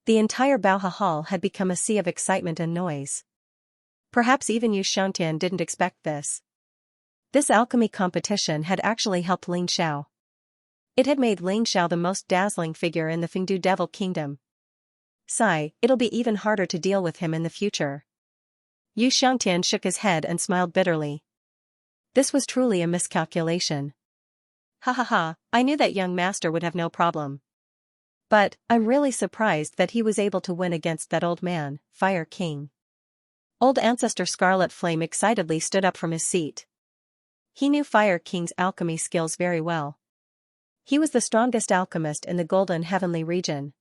The entire Baoha Hall had become a sea of excitement and noise. Perhaps even Yu Xiangtian didn't expect this. This alchemy competition had actually helped Ling Xiao. It had made Ling Xiao the most dazzling figure in the Fengdu Devil Kingdom. Sigh, it'll be even harder to deal with him in the future. Yu Xiangtian shook his head and smiled bitterly. This was truly a miscalculation. Ha ha ha, I knew that young master would have no problem. But, I'm really surprised that he was able to win against that old man, Fire King. Old Ancestor Scarlet Flame excitedly stood up from his seat. He knew Fire King's alchemy skills very well. He was the strongest alchemist in the Golden Heavenly region.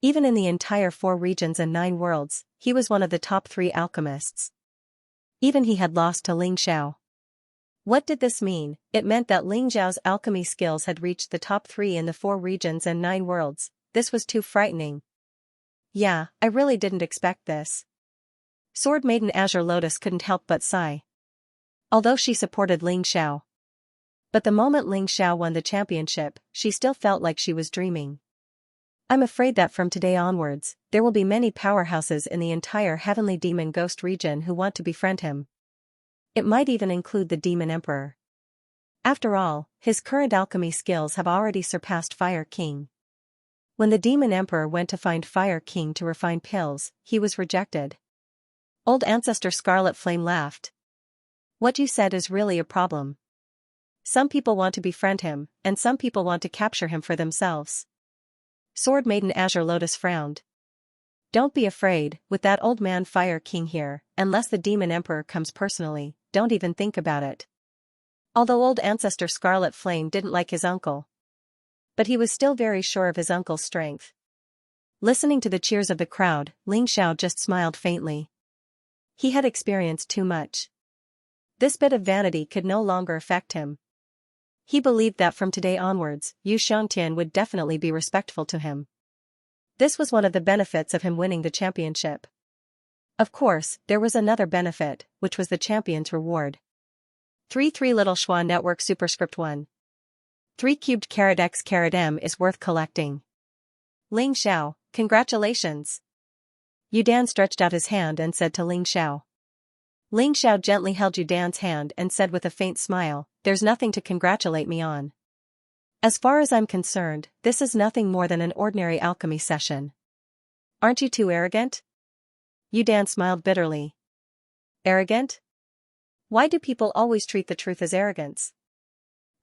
Even in the entire 4 regions and 9 worlds, he was one of the top 3 alchemists. Even he had lost to Ling Xiao. What did this mean? It meant that Ling Xiao's alchemy skills had reached the top 3 in the 4 regions and 9 worlds. This was too frightening. Yeah, I really didn't expect this. Sword Maiden Azure Lotus couldn't help but sigh. Although she supported Ling Xiao. But the moment Ling Xiao won the championship, she still felt like she was dreaming. I'm afraid that from today onwards, there will be many powerhouses in the entire Heavenly Demon Ghost region who want to befriend him. It might even include the Demon Emperor. After all, his current alchemy skills have already surpassed Fire King. When the Demon Emperor went to find Fire King to refine pills, he was rejected. Old Ancestor Scarlet Flame laughed. What you said is really a problem. Some people want to befriend him, and some people want to capture him for themselves. Sword Maiden Azure Lotus frowned. Don't be afraid, with that old man Fire King here, unless the Demon Emperor comes personally, don't even think about it. Although old Ancestor Scarlet Flame didn't like his uncle. But he was still very sure of his uncle's strength. Listening to the cheers of the crowd, Ling Xiao just smiled faintly. He had experienced too much. This bit of vanity could no longer affect him. He believed that from today onwards, Yu Xiangtian would definitely be respectful to him. This was one of the benefits of him winning the championship. Of course, there was another benefit, which was the champion's reward. 3 Little Schwa Network Superscript 1. 3 cubed carat x carat m is worth collecting. Ling Xiao, congratulations. Yu Dan stretched out his hand and said to Ling Xiao. Ling Xiao gently held Yu Dan's hand and said with a faint smile, there's nothing to congratulate me on. As far as I'm concerned, this is nothing more than an ordinary alchemy session. Aren't you too arrogant? Yu Dan smiled bitterly. Arrogant? Why do people always treat the truth as arrogance?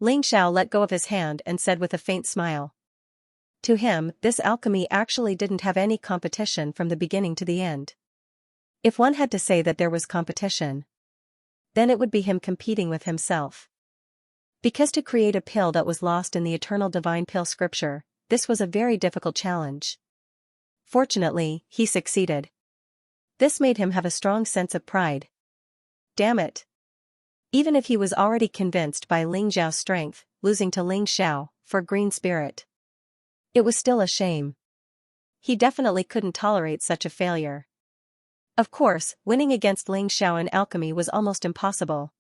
Ling Xiao let go of his hand and said with a faint smile. To him, this alchemy actually didn't have any competition from the beginning to the end. If one had to say that there was competition, then it would be him competing with himself. Because to create a pill that was lost in the eternal divine pill scripture, this was a very difficult challenge. Fortunately, he succeeded. This made him have a strong sense of pride. Damn it. Even if he was already convinced by Ling Xiao's strength, losing to Ling Xiao, for green spirit, it was still a shame. He definitely couldn't tolerate such a failure. Of course, winning against Ling Xiao in alchemy was almost impossible.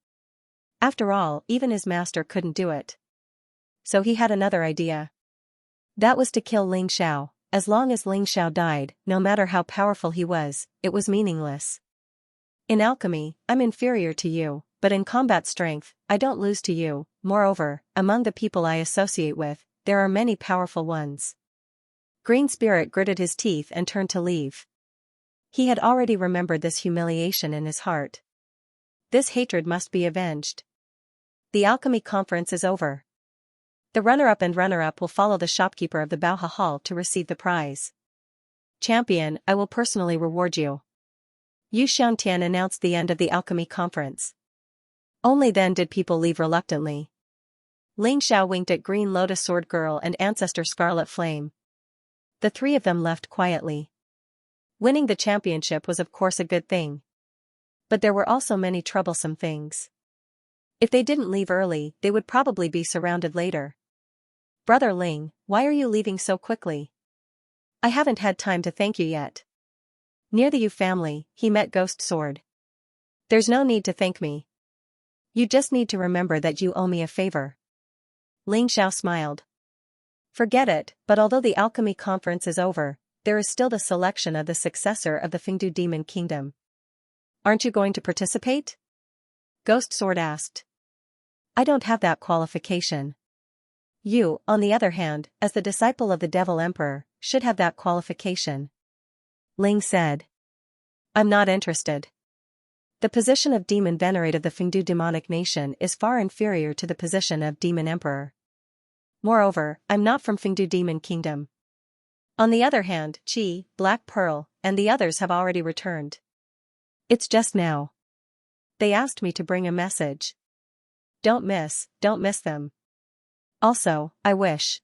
After all, even his master couldn't do it. So he had another idea. That was to kill Ling Xiao. As long as Ling Xiao died, no matter how powerful he was, it was meaningless. In alchemy, I'm inferior to you, but in combat strength, I don't lose to you. Moreover, among the people I associate with, there are many powerful ones. Green Spirit gritted his teeth and turned to leave. He had already remembered this humiliation in his heart. This hatred must be avenged. The alchemy conference is over. The runner-up and runner-up will follow the shopkeeper of the Baoha Hall to receive the prize. Champion, I will personally reward you. Yu Xiangtian announced the end of the alchemy conference. Only then did people leave reluctantly. Ling Xiao winked at Green Lotus Sword Girl and Ancestor Scarlet Flame. The three of them left quietly. Winning the championship was of course a good thing. But there were also many troublesome things. If they didn't leave early, they would probably be surrounded later. Brother Ling, why are you leaving so quickly? I haven't had time to thank you yet. Near the Yu family, he met Ghost Sword. There's no need to thank me. You just need to remember that you owe me a favor. Ling Xiao smiled. Forget it, but although the alchemy conference is over, there is still the selection of the successor of the Fengdu Demon Kingdom. Aren't you going to participate? Ghost Sword asked. I don't have that qualification. You, on the other hand, as the disciple of the Devil Emperor, should have that qualification. Ling said. I'm not interested. The position of Demon Venerate of the Fengdu demonic nation is far inferior to the position of Demon Emperor. Moreover, I'm not from Fengdu Demon Kingdom. On the other hand, Qi, Black Pearl, and the others have already returned. It's just now. They asked me to bring a message. Don't miss them. Also, I wish.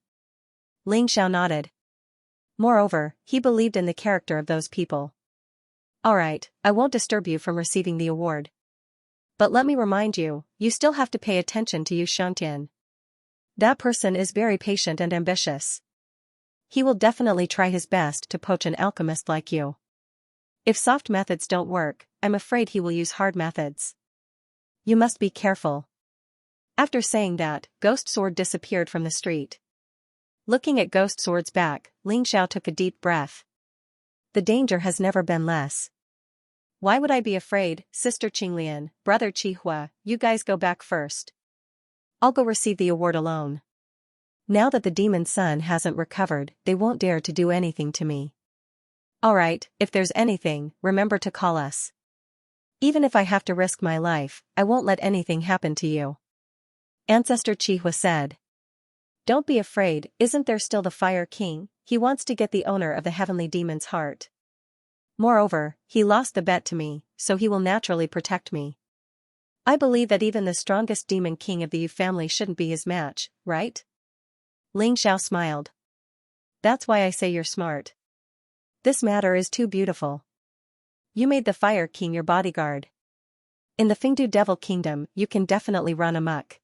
Ling Xiao nodded. Moreover, he believed in the character of those people. Alright, I won't disturb you from receiving the award. But let me remind you, you still have to pay attention to Yu Xiangtian. That person is very patient and ambitious. He will definitely try his best to poach an alchemist like you. If soft methods don't work, I'm afraid he will use hard methods. You must be careful. After saying that, Ghost Sword disappeared from the street. Looking at Ghost Sword's back, Ling Xiao took a deep breath. The danger has never been less. Why would I be afraid, Sister Qinglian, Brother Qihua, you guys go back first. I'll go receive the award alone. Now that the demon son hasn't recovered, they won't dare to do anything to me. Alright, if there's anything, remember to call us. Even if I have to risk my life, I won't let anything happen to you. Ancestor Qihua said. Don't be afraid, isn't there still the Fire King? He wants to get the owner of the heavenly demon's heart. Moreover, he lost the bet to me, so he will naturally protect me. I believe that even the strongest demon king of the Yu family shouldn't be his match, right? Ling Xiao smiled. That's why I say you're smart. This matter is too beautiful. You made the Fire King your bodyguard. In the Fengdu Devil Kingdom, you can definitely run amok.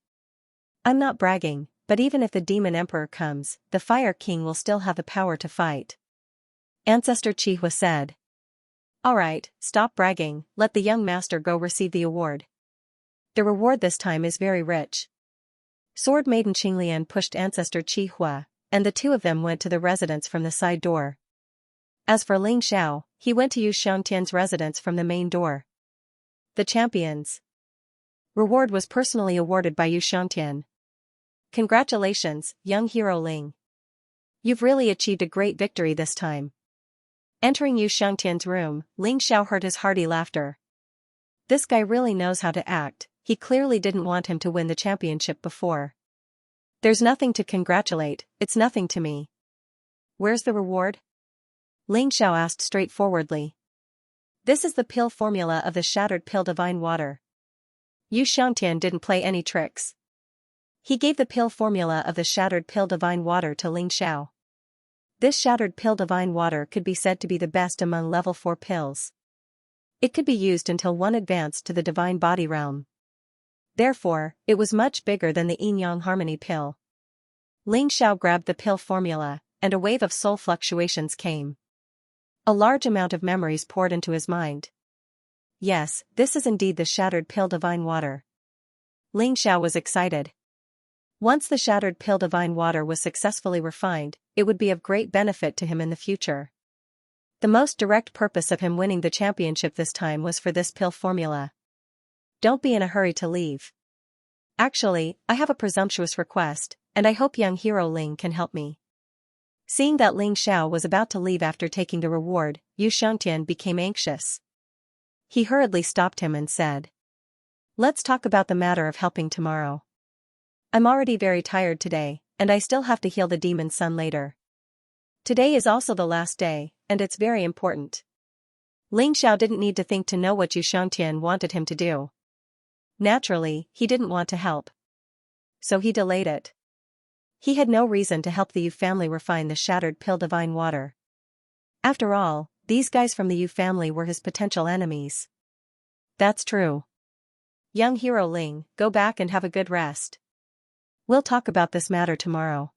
I'm not bragging, but even if the Demon Emperor comes, the Fire King will still have the power to fight. Ancestor Qihua said. Alright, stop bragging, let the young master go receive the award. The reward this time is very rich. Sword Maiden Qinglian pushed Ancestor Qi Hua, and the two of them went to the residence from the side door. As for Ling Xiao, he went to Yu Xiangtian's residence from the main door. The champion's reward was personally awarded by Yu Xiangtian. Congratulations, young hero Ling. You've really achieved a great victory this time. Entering Yu Xiangtian's room, Ling Xiao heard his hearty laughter. This guy really knows how to act. He clearly didn't want him to win the championship before. There's nothing to congratulate, it's nothing to me. Where's the reward? Ling Xiao asked straightforwardly. This is the pill formula of the Shattered Pill Divine Water. Yu Xiangtian didn't play any tricks. He gave the pill formula of the Shattered Pill Divine Water to Ling Xiao. This Shattered Pill Divine Water could be said to be the best among level 4 pills. It could be used until one advanced to the Divine Body realm. Therefore, it was much bigger than the Yin-Yang Harmony pill. Ling Xiao grabbed the pill formula, and a wave of soul fluctuations came. A large amount of memories poured into his mind. Yes, this is indeed the Shattered Pill Divine Water. Ling Xiao was excited. Once the Shattered Pill Divine Water was successfully refined, it would be of great benefit to him in the future. The most direct purpose of him winning the championship this time was for this pill formula. Don't be in a hurry to leave. Actually, I have a presumptuous request, and I hope young hero Ling can help me. Seeing that Ling Xiao was about to leave after taking the reward, Yu Xiangtian became anxious. He hurriedly stopped him and said, "Let's talk about the matter of helping tomorrow. I'm already very tired today, and I still have to heal the demon's son later. Today is also the last day, and it's very important." Ling Xiao didn't need to think to know what Yu Xiangtian wanted him to do. Naturally, he didn't want to help. So he delayed it. He had no reason to help the Yu family refine the Shattered Pill Divine Water. After all, these guys from the Yu family were his potential enemies. That's true. Young hero Ling, go back and have a good rest. We'll talk about this matter tomorrow.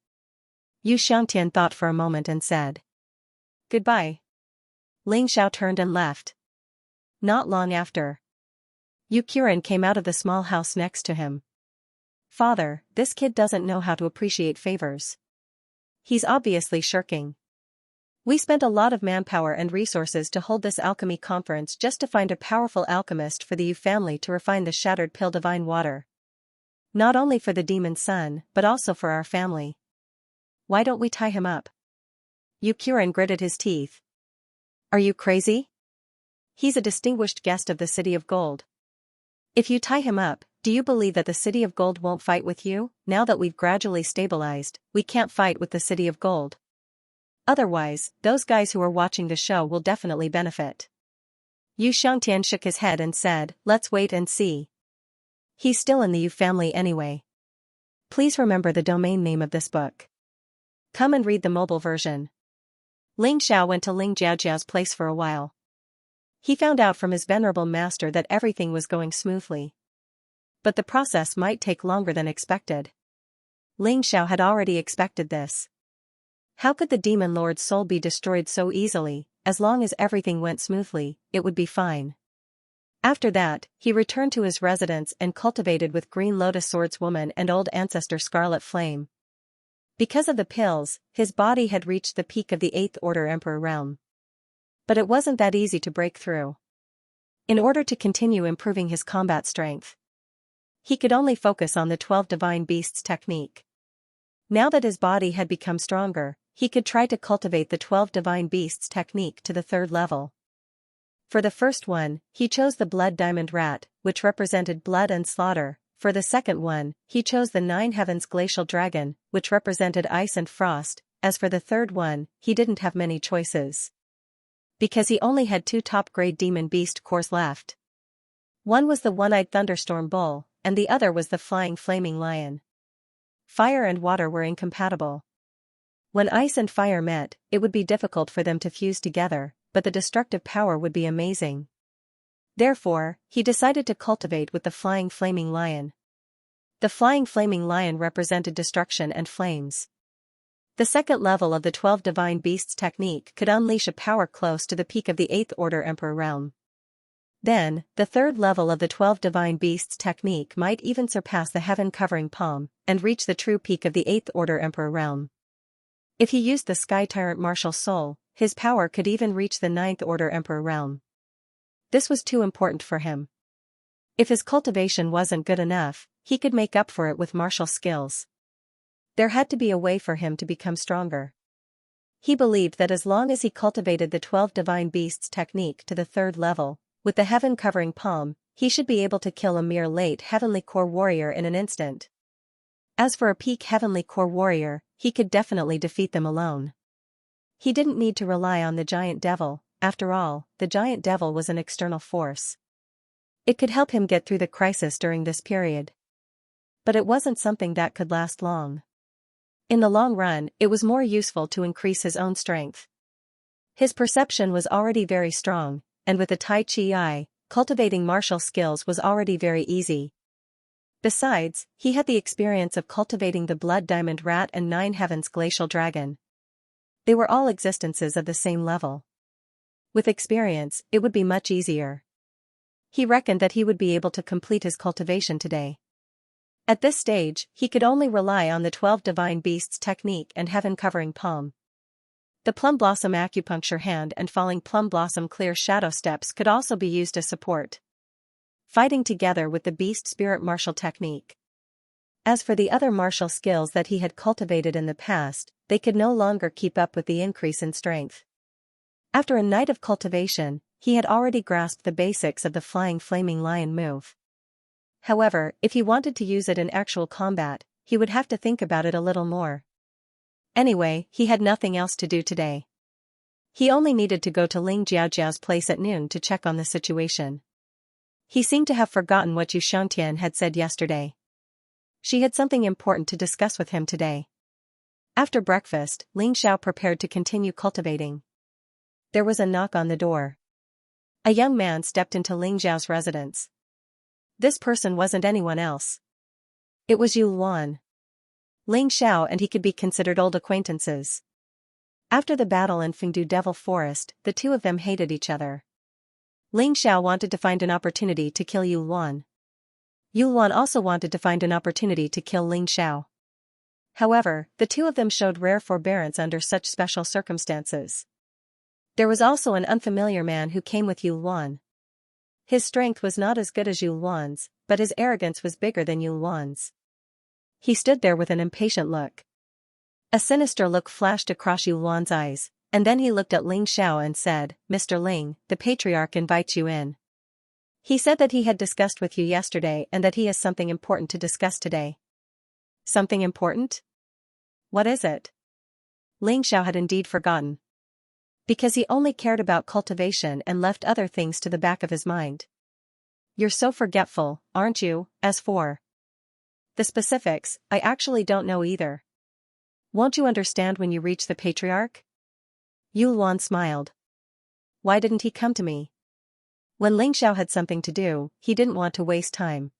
Yu Xiangtian thought for a moment and said, "Goodbye." Ling Xiao turned and left. Not long after, Yu Qiren came out of the small house next to him. "Father, this kid doesn't know how to appreciate favors. He's obviously shirking. We spent a lot of manpower and resources to hold this alchemy conference just to find a powerful alchemist for the Yu family to refine the Shattered Pill Divine Water. Not only for the demon's son, but also for our family. Why don't we tie him up?" Yu Qiren gritted his teeth. "Are you crazy? He's a distinguished guest of the City of Gold. If you tie him up, do you believe that the City of Gold won't fight with you? Now that we've gradually stabilized, we can't fight with the City of Gold. Otherwise, those guys who are watching the show will definitely benefit." Yu Xiangtian shook his head and said, "Let's wait and see. He's still in the Yu family anyway. Please remember the domain name of this book. Come and read the mobile version." Ling Xiao went to Ling Jiaojiao's place for a while. He found out from his venerable master that everything was going smoothly. But the process might take longer than expected. Ling Xiao had already expected this. How could the demon lord's soul be destroyed so easily? As long as everything went smoothly, it would be fine. After that, he returned to his residence and cultivated with Green Lotus Swordswoman and Old Ancestor Scarlet Flame. Because of the pills, his body had reached the peak of the 8th Order Emperor realm. But it wasn't that easy to break through. In order to continue improving his combat strength, he could only focus on the 12 Divine Beasts technique. Now that his body had become stronger, he could try to cultivate the 12 Divine Beasts technique to the 3rd level. For the first one, he chose the Blood Diamond Rat, which represented blood and slaughter. For the second one, he chose the 9 Heavens Glacial Dragon, which represented ice and frost. As for the third one, he didn't have many choices. Because he only had 2 top-grade Demon Beast cores left. One was the One-Eyed Thunderstorm Bull, and the other was the Flying Flaming Lion. Fire and water were incompatible. When ice and fire met, it would be difficult for them to fuse together, but the destructive power would be amazing. Therefore, he decided to cultivate with the Flying Flaming Lion. The Flying Flaming Lion represented destruction and flames. The second level of the 12 Divine Beasts technique could unleash a power close to the peak of the 8th Order Emperor realm. Then, the third level of the 12 Divine Beasts technique might even surpass the heaven-covering palm, and reach the true peak of the 8th Order Emperor realm. If he used the Sky Tyrant martial soul, his power could even reach the 9th Order Emperor realm. This was too important for him. If his cultivation wasn't good enough, he could make up for it with martial skills. There had to be a way for him to become stronger. He believed that as long as he cultivated the 12 Divine Beasts technique to the 3rd level, with the heaven-covering palm, he should be able to kill a mere late Heavenly Core warrior in an instant. As for a peak Heavenly Core warrior, he could definitely defeat them alone. He didn't need to rely on the Giant Devil. After all, the Giant Devil was an external force. It could help him get through the crisis during this period. But it wasn't something that could last long. In the long run, it was more useful to increase his own strength. His perception was already very strong, and with the Tai Chi eye, cultivating martial skills was already very easy. Besides, he had the experience of cultivating the Blood Diamond Rat and 9 Heavens Glacial Dragon. They were all existences of the same level. With experience, it would be much easier. He reckoned that he would be able to complete his cultivation today. At this stage, he could only rely on the 12 Divine Beasts technique and heaven-covering palm. The Plum Blossom Acupuncture Hand and Falling Plum Blossom Clear Shadow Steps could also be used as support, fighting together with the Beast Spirit Martial technique. As for the other martial skills that he had cultivated in the past, they could no longer keep up with the increase in strength. After a night of cultivation, he had already grasped the basics of the Flying Flaming Lion move. However, if he wanted to use it in actual combat, he would have to think about it a little more. Anyway, he had nothing else to do today. He only needed to go to Ling Jiaojiao's place at noon to check on the situation. He seemed to have forgotten what Xianxia had said yesterday. She had something important to discuss with him today. After breakfast, Ling Xiao prepared to continue cultivating. There was a knock on the door. A young man stepped into Ling Xiao's residence. This person wasn't anyone else. It was Yu Luan. Ling Xiao and he could be considered old acquaintances. After the battle in Fengdu Devil Forest, the two of them hated each other. Ling Xiao wanted to find an opportunity to kill Yu Luan. Yu Luan also wanted to find an opportunity to kill Ling Xiao. However, the two of them showed rare forbearance under such special circumstances. There was also an unfamiliar man who came with Yu Luan. His strength was not as good as Yu Luan's, but his arrogance was bigger than Yu Luan's. He stood there with an impatient look. A sinister look flashed across Yu Luan's eyes, and then he looked at Ling Xiao and said, "Mr. Ling, the Patriarch invites you in. He said that he had discussed with you yesterday and that he has something important to discuss today." Something important? What is it? Ling Xiao had indeed forgotten. Because he only cared about cultivation and left other things to the back of his mind. You're so forgetful, aren't you? As for the specifics, I actually don't know either. Won't you understand when you reach the Patriarch? Yu Luan smiled. Why didn't he come to me? When Ling Xiao had something to do, he didn't want to waste time.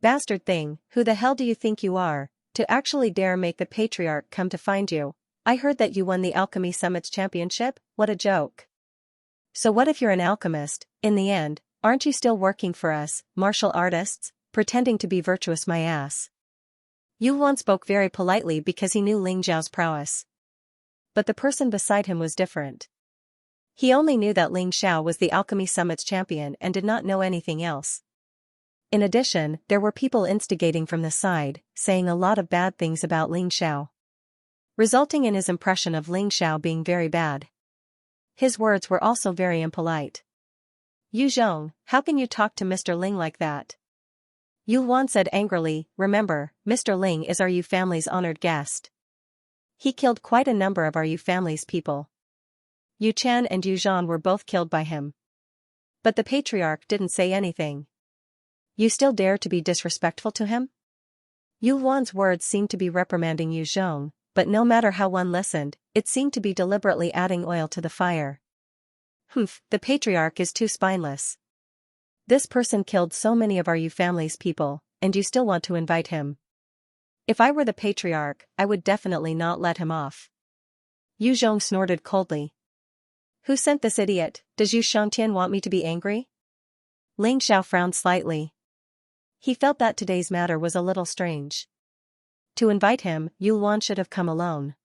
Bastard thing, who the hell do you think you are, to actually dare make the Patriarch come to find you? I heard that you won the Alchemy Summit's championship. What a joke. So what if you're an alchemist? In the end, aren't you still working for us, martial artists, pretending to be virtuous my ass? Yu Luan spoke very politely because he knew Ling Xiao's prowess. But the person beside him was different. He only knew that Ling Xiao was the Alchemy Summit's champion and did not know anything else. In addition, there were people instigating from the side, saying a lot of bad things about Ling Xiao, resulting in his impression of Ling Xiao being very bad. His words were also very impolite. Yu Zhong, how can you talk to Mr. Ling like that? Yu Luan said angrily, remember, Mr. Ling is our Yu family's honored guest. He killed quite a number of our Yu family's people. Yu Chan and Yu Zhan were both killed by him. But the Patriarch didn't say anything. You still dare to be disrespectful to him? Yu Luan's words seemed to be reprimanding Yu Zhong, but no matter how one listened, it seemed to be deliberately adding oil to the fire. Humph, the Patriarch is too spineless. This person killed so many of our Yu family's people, and you still want to invite him. If I were the Patriarch, I would definitely not let him off. Yu Zhong snorted coldly. Who sent this idiot? Does Yu Shangtian want me to be angry? Ling Xiao frowned slightly. He felt that today's matter was a little strange. To invite him, Yu Luan should have come alone.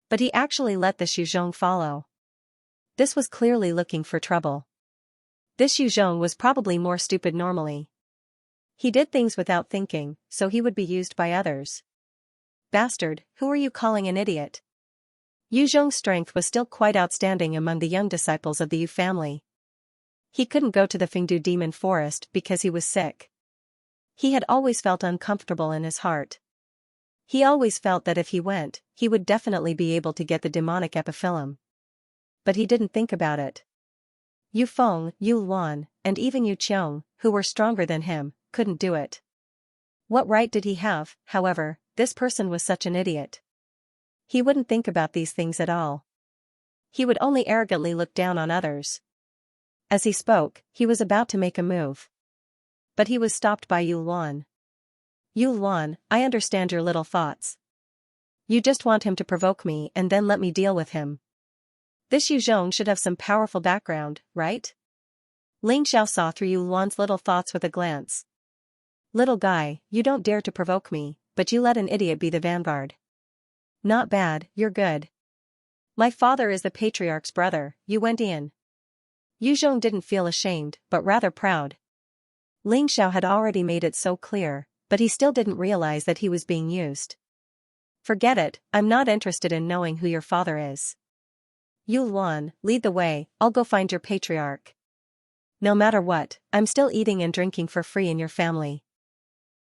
But he actually let this Yu Zhong follow. This was clearly looking for trouble. This Yu Zhong was probably more stupid normally. He did things without thinking, so he would be used by others. Bastard, who are you calling an idiot? Yu Zhong's strength was still quite outstanding among the young disciples of the Yu family. He couldn't go to the Fengdu demon forest because he was sick. He had always felt uncomfortable in his heart. He always felt that if he went, he would definitely be able to get the demonic epiphyllum. But he didn't think about it. Yu Feng, Yu Luan, and even Yu Qiong, who were stronger than him, couldn't do it. What right did he have, however? This person was such an idiot. He wouldn't think about these things at all. He would only arrogantly look down on others. As he spoke, he was about to make a move. But he was stopped by Yu Luan. Yu Luan, I understand your little thoughts. You just want him to provoke me and then let me deal with him. This Yu Zhong should have some powerful background, right? Ling Xiao saw through Yu Luan's little thoughts with a glance. Little guy, you don't dare to provoke me, but you let an idiot be the vanguard. Not bad, you're good. My father is the patriarch's brother, you went in. Yu Zhong didn't feel ashamed, but rather proud. Ling Xiao had already made it so clear, but he still didn't realize that he was being used. Forget it, I'm not interested in knowing who your father is. Yu Luan, lead the way, I'll go find your patriarch. No matter what, I'm still eating and drinking for free in your family.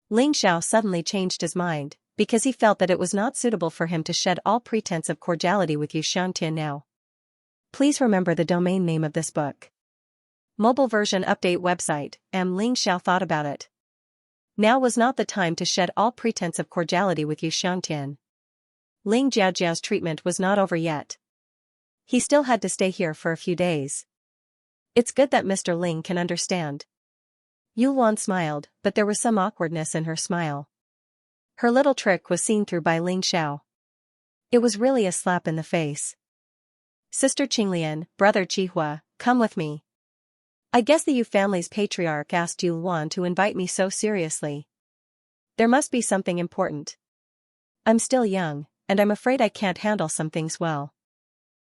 Ling Xiao suddenly changed his mind, because he felt that it was not suitable for him to shed all pretense of cordiality with Yu Xianxia now. Please remember the domain name of this book. Mobile version update website. Ling Xiao thought about it. Now was not the time to shed all pretense of cordiality with Yu Xiantian. Ling Jiaojiao's treatment was not over yet. He still had to stay here for a few days. It's good that Mr. Ling can understand. Yu Luan smiled, but there was some awkwardness in her smile. Her little trick was seen through by Ling Xiao. It was really a slap in the face. Sister Qinglian, brother Qihua, come with me. I guess the Yu family's patriarch asked Yu Luan to invite me so seriously. There must be something important. I'm still young, and I'm afraid I can't handle some things well.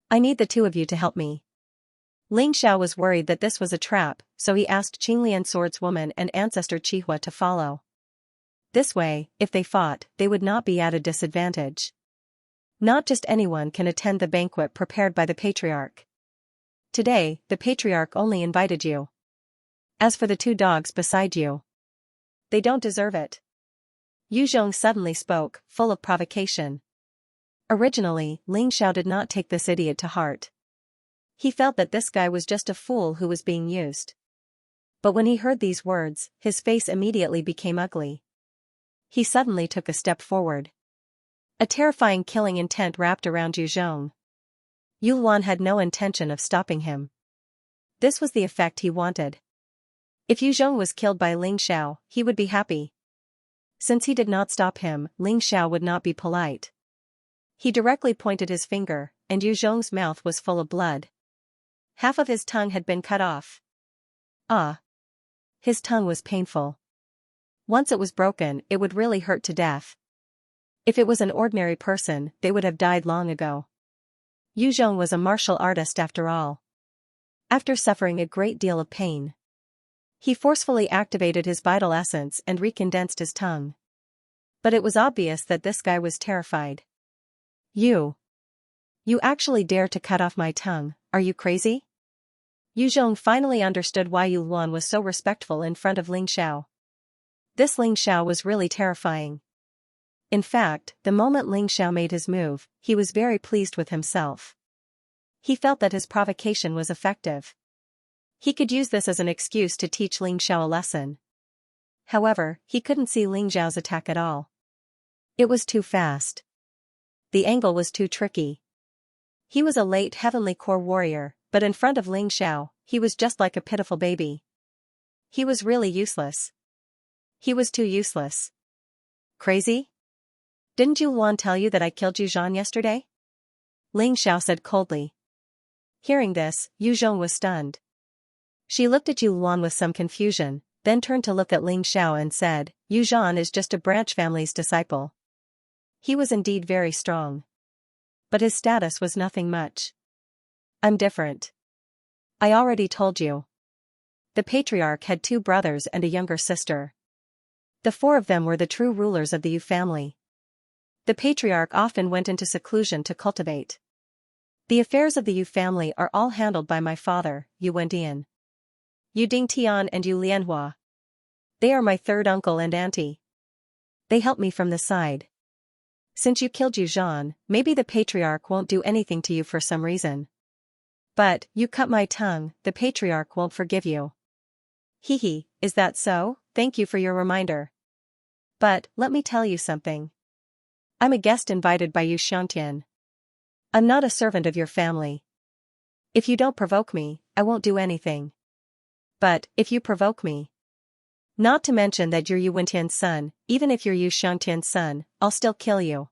I need the two of you to help me. Ling Xiao was worried that this was a trap, so he asked Qinglian swordswoman and ancestor Qihua to follow. This way, if they fought, they would not be at a disadvantage. Not just anyone can attend the banquet prepared by the patriarch. Today, the patriarch only invited you. As for the two dogs beside you, they don't deserve it. Yu Zhong suddenly spoke, full of provocation. Originally, Ling Xiao did not take this idiot to heart. He felt that this guy was just a fool who was being used. But when he heard these words, his face immediately became ugly. He suddenly took a step forward. A terrifying killing intent wrapped around Yu Zhong. Yu Luan had no intention of stopping him. This was the effect he wanted. If Yu Zhong was killed by Ling Xiao, he would be happy. Since he did not stop him, Ling Xiao would not be polite. He directly pointed his finger, and Yu Zhong's mouth was full of blood. Half of his tongue had been cut off. Ah! His tongue was painful. Once it was broken, it would really hurt to death. If it was an ordinary person, they would have died long ago. Yu Zhong was a martial artist after all. After suffering a great deal of pain, he forcefully activated his vital essence and recondensed his tongue. But it was obvious that this guy was terrified. You actually dare to cut off my tongue, are you crazy? Yu Zhong finally understood why Yu Luan was so respectful in front of Ling Xiao. This Ling Xiao was really terrifying. In fact, the moment Ling Xiao made his move, he was very pleased with himself. He felt that his provocation was effective. He could use this as an excuse to teach Ling Xiao a lesson. However, he couldn't see Ling Xiao's attack at all. It was too fast. The angle was too tricky. He was a late heavenly core warrior, but in front of Ling Xiao, he was just like a pitiful baby. He was really useless. He was too useless. Crazy? Didn't Yu Luan tell you that I killed Yu Zhan yesterday? Ling Xiao said coldly. Hearing this, Yu Zhong was stunned. She looked at Yu Luan with some confusion, then turned to look at Ling Xiao and said, Yu Zhan is just a branch family's disciple. He was indeed very strong. But his status was nothing much. I'm different. I already told you. The patriarch had 2 brothers and a younger sister. The 4 of them were the true rulers of the Yu family. The patriarch often went into seclusion to cultivate. The affairs of the Yu family are all handled by my father, Yu Wendian. Yu Dingtian and Yu Lianhua. They are my 3rd uncle and auntie. They help me from the side. Since you killed Yu Zhan, maybe the patriarch won't do anything to you for some reason. But, you cut my tongue, the patriarch won't forgive you. Hee, is that so? Thank you for your reminder. But, let me tell you something. I'm a guest invited by Yu Xiantian. I'm not a servant of your family. If you don't provoke me, I won't do anything. But, if you provoke me. Not to mention that you're Yu Wendian's son, even if you're Yu Xiantian's son, I'll still kill you.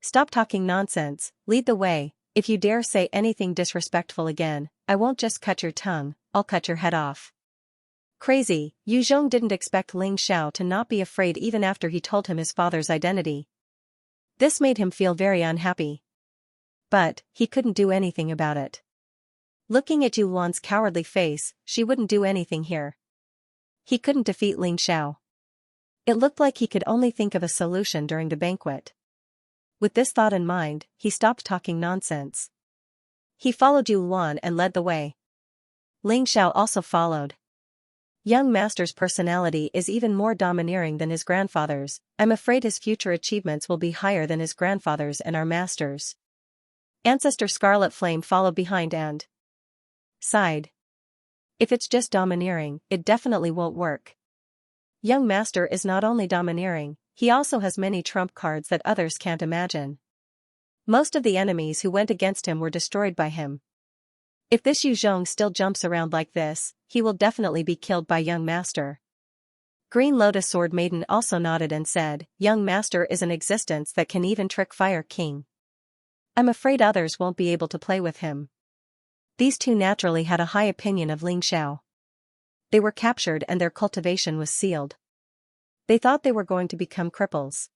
Stop talking nonsense, lead the way. If you dare say anything disrespectful again, I won't just cut your tongue, I'll cut your head off. Crazy, Yu Zhong didn't expect Ling Xiao to not be afraid even after he told him his father's identity. This made him feel very unhappy. But, he couldn't do anything about it. Looking at Yu Luan's cowardly face, she wouldn't do anything here. He couldn't defeat Ling Xiao. It looked like he could only think of a solution during the banquet. With this thought in mind, he stopped talking nonsense. He followed Yu Luan and led the way. Ling Xiao also followed. Young master's personality is even more domineering than his grandfather's. I'm afraid his future achievements will be higher than his grandfather's and our master's. Ancestor Scarlet Flame followed behind and sighed. If it's just domineering, it definitely won't work. Young master is not only domineering, he also has many trump cards that others can't imagine. Most of the enemies who went against him were destroyed by him. If this Yu Zhong still jumps around like this, he will definitely be killed by young master. Green Lotus Sword Maiden also nodded and said, Young master is an existence that can even trick Fire King. I'm afraid others won't be able to play with him. These 2 naturally had a high opinion of Ling Xiao. They were captured and their cultivation was sealed. They thought they were going to become cripples.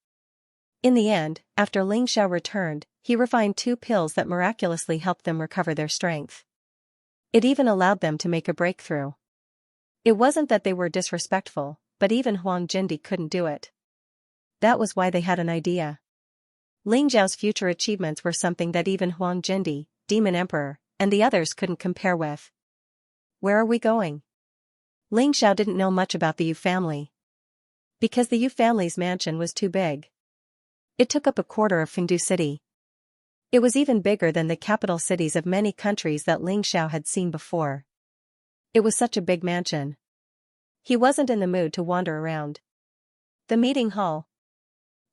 In the end, after Ling Xiao returned, he refined 2 pills that miraculously helped them recover their strength. It even allowed them to make a breakthrough. It wasn't that they were disrespectful, but even Huang Jindi couldn't do it. That was why they had an idea. Ling Xiao's future achievements were something that even Huang Jindi, Demon Emperor, and the others couldn't compare with. Where are we going? Ling Xiao didn't know much about the Yu family. Because the Yu family's mansion was too big. It took up a quarter of Fengdu City. It was even bigger than the capital cities of many countries that Ling Xiao had seen before. It was such a big mansion. He wasn't in the mood to wander around. The meeting hall.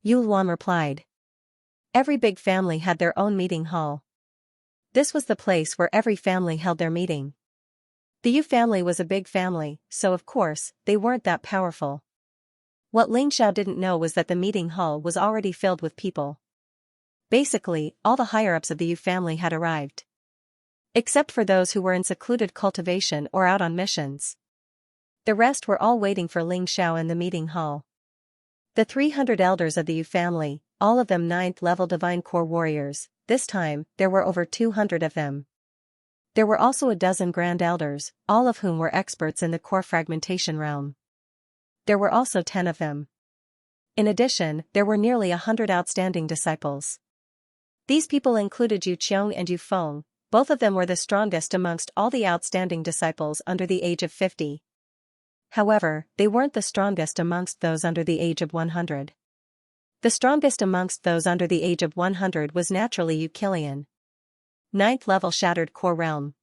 Yu Luan replied. Every big family had their own meeting hall. This was the place where every family held their meeting. The Yu family was a big family, so of course, they weren't that powerful. What Ling Xiao didn't know was that the meeting hall was already filled with people. Basically, all the higher-ups of the Yu family had arrived. Except for those who were in secluded cultivation or out on missions. The rest were all waiting for Ling Xiao in the meeting hall. The 300 elders of the Yu family, all of them 9th level Divine Core warriors, this time, there were over 200 of them. There were also a dozen Grand Elders, all of whom were experts in the core fragmentation realm. There were also 10 of them. In addition, there were nearly 100 outstanding disciples. These people included Yu Qiong and Yu Feng, both of them were the strongest amongst all the outstanding disciples under the age of 50. However, they weren't the strongest amongst those under the age of 100. The strongest amongst those under the age of 100 was naturally Yu Qilian. 9th level Shattered Core Realm.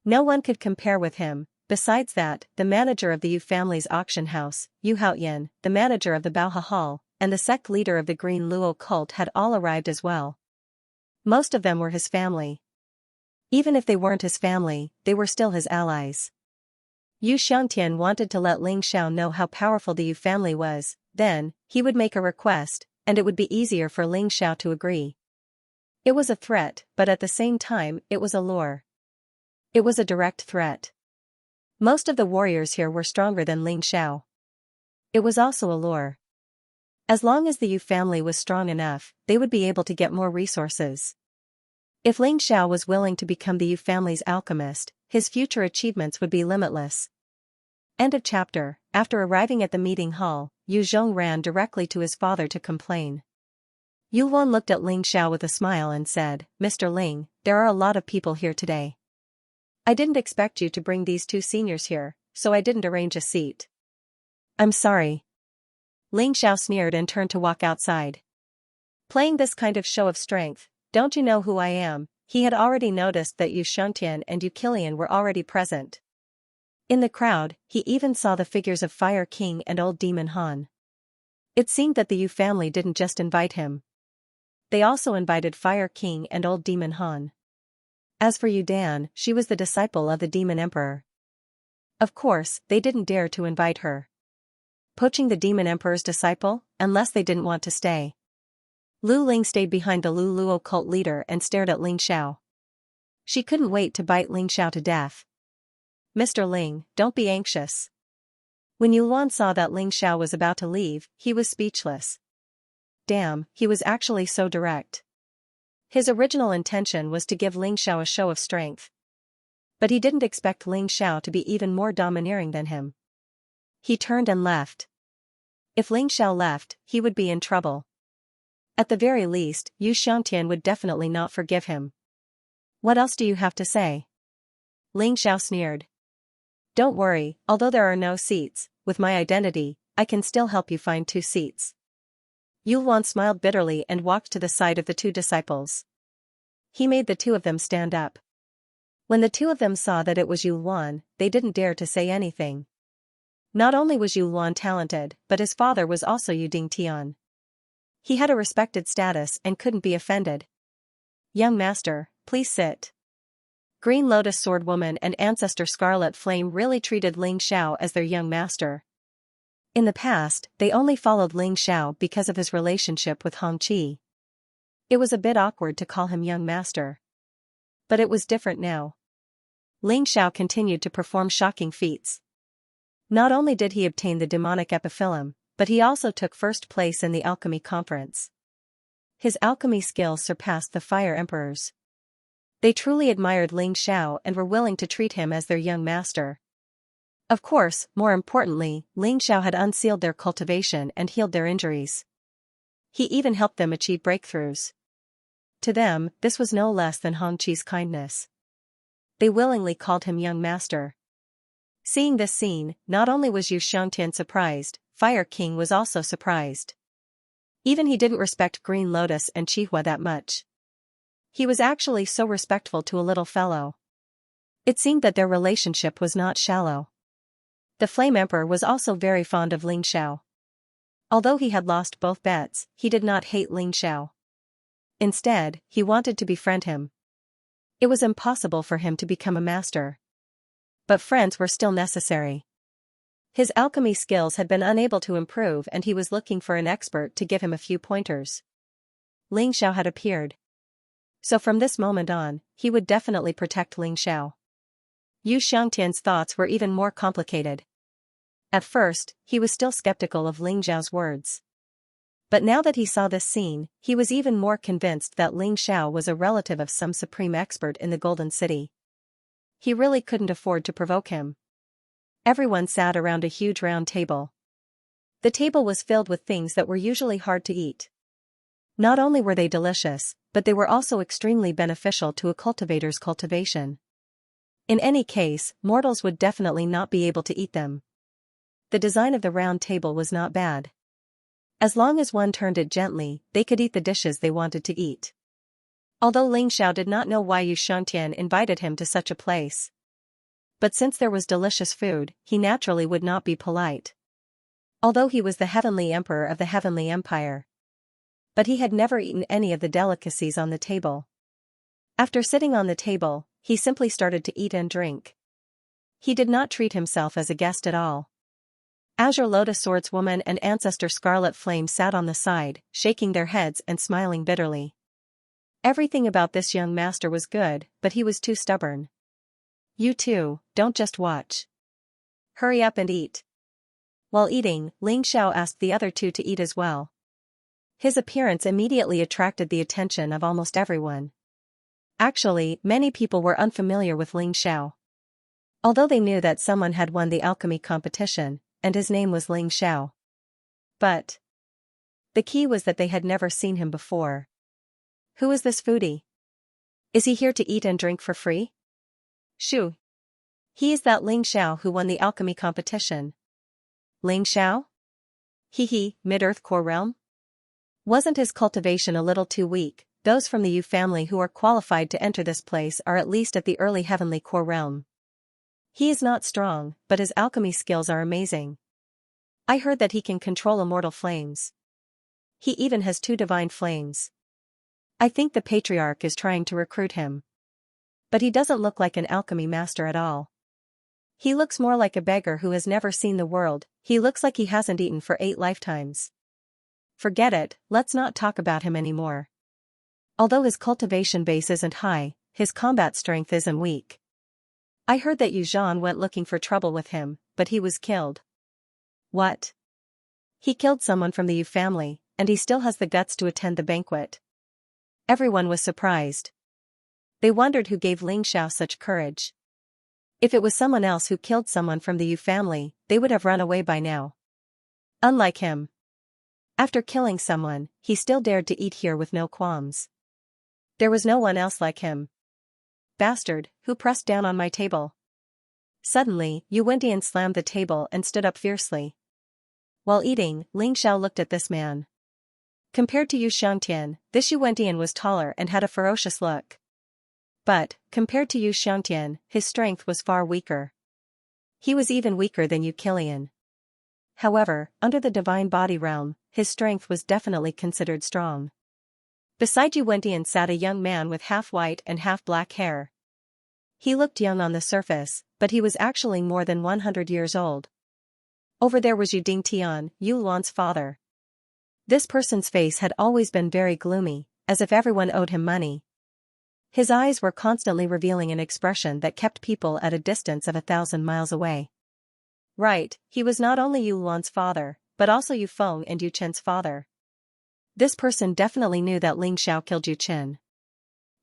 No one could compare with him. Besides that, the manager of the Yu family's auction house, Yu Haoyan, the manager of the Baoha Hall, and the sect leader of the Green Luo cult had all arrived as well. Most of them were his family. Even if they weren't his family, they were still his allies. Yu Xiangtian wanted to let Ling Xiao know how powerful the Yu family was, then, he would make a request, and it would be easier for Ling Xiao to agree. It was a threat, but at the same time, it was a lure. It was a direct threat. Most of the warriors here were stronger than Ling Xiao. It was also a lure. As long as the Yu family was strong enough, they would be able to get more resources. If Ling Xiao was willing to become the Yu family's alchemist, his future achievements would be limitless. End of chapter. After arriving at the meeting hall, Yu Zhong ran directly to his father to complain. Yu Luan looked at Ling Xiao with a smile and said, "Mr. Ling, there are a lot of people here today. I didn't expect you to bring these two seniors here, so I didn't arrange a seat." "I'm sorry." Ling Xiao sneered and turned to walk outside. Playing this kind of show of strength, "Don't you know who I am?" He had already noticed that Yu Shuntian and Yu Qilian were already present. In the crowd, he even saw the figures of Fire King and Old Demon Han. It seemed that the Yu family didn't just invite him. They also invited Fire King and Old Demon Han. As for Yu Dan, she was the disciple of the Demon Emperor. Of course, they didn't dare to invite her. Poaching the Demon Emperor's disciple, unless they didn't want to stay. Lu Ling stayed behind the Lu Luo cult leader and stared at Ling Xiao. She couldn't wait to bite Ling Xiao to death. "Mr. Ling, don't be anxious." When Yu Luan saw that Ling Xiao was about to leave, he was speechless. Damn, he was actually so direct. His original intention was to give Ling Xiao a show of strength. But he didn't expect Ling Xiao to be even more domineering than him. He turned and left. If Ling Xiao left, he would be in trouble. At the very least, Yu Shangtian would definitely not forgive him. "What else do you have to say?" Ling Xiao sneered. "Don't worry, although there are no seats, with my identity, I can still help you find 2 seats. Yu Luan smiled bitterly and walked to the side of the 2 disciples. He made the 2 of them stand up. When the 2 of them saw that it was Yu Luan, they didn't dare to say anything. Not only was Yu Luan talented, but his father was also Yu Dingtian. He had a respected status and couldn't be offended. "Young master, please sit." Green Lotus Sword Woman and Ancestor Scarlet Flame really treated Ling Xiao as their young master. In the past, they only followed Ling Xiao because of his relationship with Hong Qi. It was a bit awkward to call him young master. But it was different now. Ling Xiao continued to perform shocking feats. Not only did he obtain the demonic epiphyllum, but he also took first place in the alchemy conference. His alchemy skills surpassed the Fire Emperor's. They truly admired Ling Xiao and were willing to treat him as their young master. Of course, more importantly, Ling Xiao had unsealed their cultivation and healed their injuries. He even helped them achieve breakthroughs. To them, this was no less than Hong Qi's kindness. They willingly called him young master. Seeing this scene, not only was Yu Shangtian surprised, Fire King was also surprised. Even he didn't respect Green Lotus and Chihua that much. He was actually so respectful to a little fellow. It seemed that their relationship was not shallow. The Flame Emperor was also very fond of Ling Xiao. Although he had lost both bets, he did not hate Ling Xiao. Instead, he wanted to befriend him. It was impossible for him to become a master. But friends were still necessary. His alchemy skills had been unable to improve and he was looking for an expert to give him a few pointers. Ling Xiao had appeared. So from this moment on, he would definitely protect Ling Xiao. Yu Shangtian's thoughts were even more complicated. At first, he was still skeptical of Ling Xiao's words. But now that he saw this scene, he was even more convinced that Ling Xiao was a relative of some supreme expert in the Golden City. He really couldn't afford to provoke him. Everyone sat around a huge round table. The table was filled with things that were usually hard to eat. Not only were they delicious, but they were also extremely beneficial to a cultivator's cultivation. In any case, mortals would definitely not be able to eat them. The design of the round table was not bad. As long as one turned it gently, they could eat the dishes they wanted to eat. Although Ling Xiao did not know why Yu Shangtian invited him to such a place. But since there was delicious food, he naturally would not be polite. Although he was the Heavenly Emperor of the Heavenly Empire. But he had never eaten any of the delicacies on the table. After sitting on the table, he simply started to eat and drink. He did not treat himself as a guest at all. Azure Lotus Swords Woman and Ancestor Scarlet Flame sat on the side, shaking their heads and smiling bitterly. Everything about this young master was good, but he was too stubborn. You two, don't just watch. Hurry up and eat. While eating, Ling Xiao asked the other two to eat as well. His appearance immediately attracted the attention of almost everyone. Actually, many people were unfamiliar with Ling Xiao. Although they knew that someone had won the alchemy competition, and his name was Ling Xiao. But the key was that they had never seen him before. Who is this foodie? Is he here to eat and drink for free? Shoo. He is that Ling Xiao who won the alchemy competition. Ling Xiao? Hee, Mid-Earth Core Realm? Wasn't his cultivation a little too weak? Those from the Yu family who are qualified to enter this place are at least at the early heavenly core realm. He is not strong, but his alchemy skills are amazing. I heard that he can control immortal flames. He even has 2 divine flames. I think the patriarch is trying to recruit him. But he doesn't look like an alchemy master at all. He looks more like a beggar who has never seen the world. He looks like he hasn't eaten for 8 lifetimes. Forget it, let's not talk about him anymore. Although his cultivation base isn't high, his combat strength isn't weak. I heard that Yu Zhan went looking for trouble with him, but he was killed. What? He killed someone from the Yu family, and he still has the guts to attend the banquet. Everyone was surprised. They wondered who gave Ling Xiao such courage. If it was someone else who killed someone from the Yu family, they would have run away by now. Unlike him. After killing someone, he still dared to eat here with no qualms. There was no one else like him. Bastard, who pressed down on my table? Suddenly, Yu Wendian slammed the table and stood up fiercely. While eating, Ling Xiao looked at this man. Compared to Yu Xiangtian, this Yu Wendian was taller and had a ferocious look. But, compared to Yu Xiangtian, his strength was far weaker. He was even weaker than Yu Qilian. However, under the divine body realm, his strength was definitely considered strong. Beside Yu Wendian sat a young man with half white and half black hair. He looked young on the surface, but he was actually more than 100 years old. Over there was Yu Dingtian, Yu Luan's father. This person's face had always been very gloomy, as if everyone owed him money. His eyes were constantly revealing an expression that kept people at a distance of 1,000 miles away. Right, he was not only Yu Luan's father, but also Yu Feng and Yu Chen's father. This person definitely knew that Ling Xiao killed Yu Chen.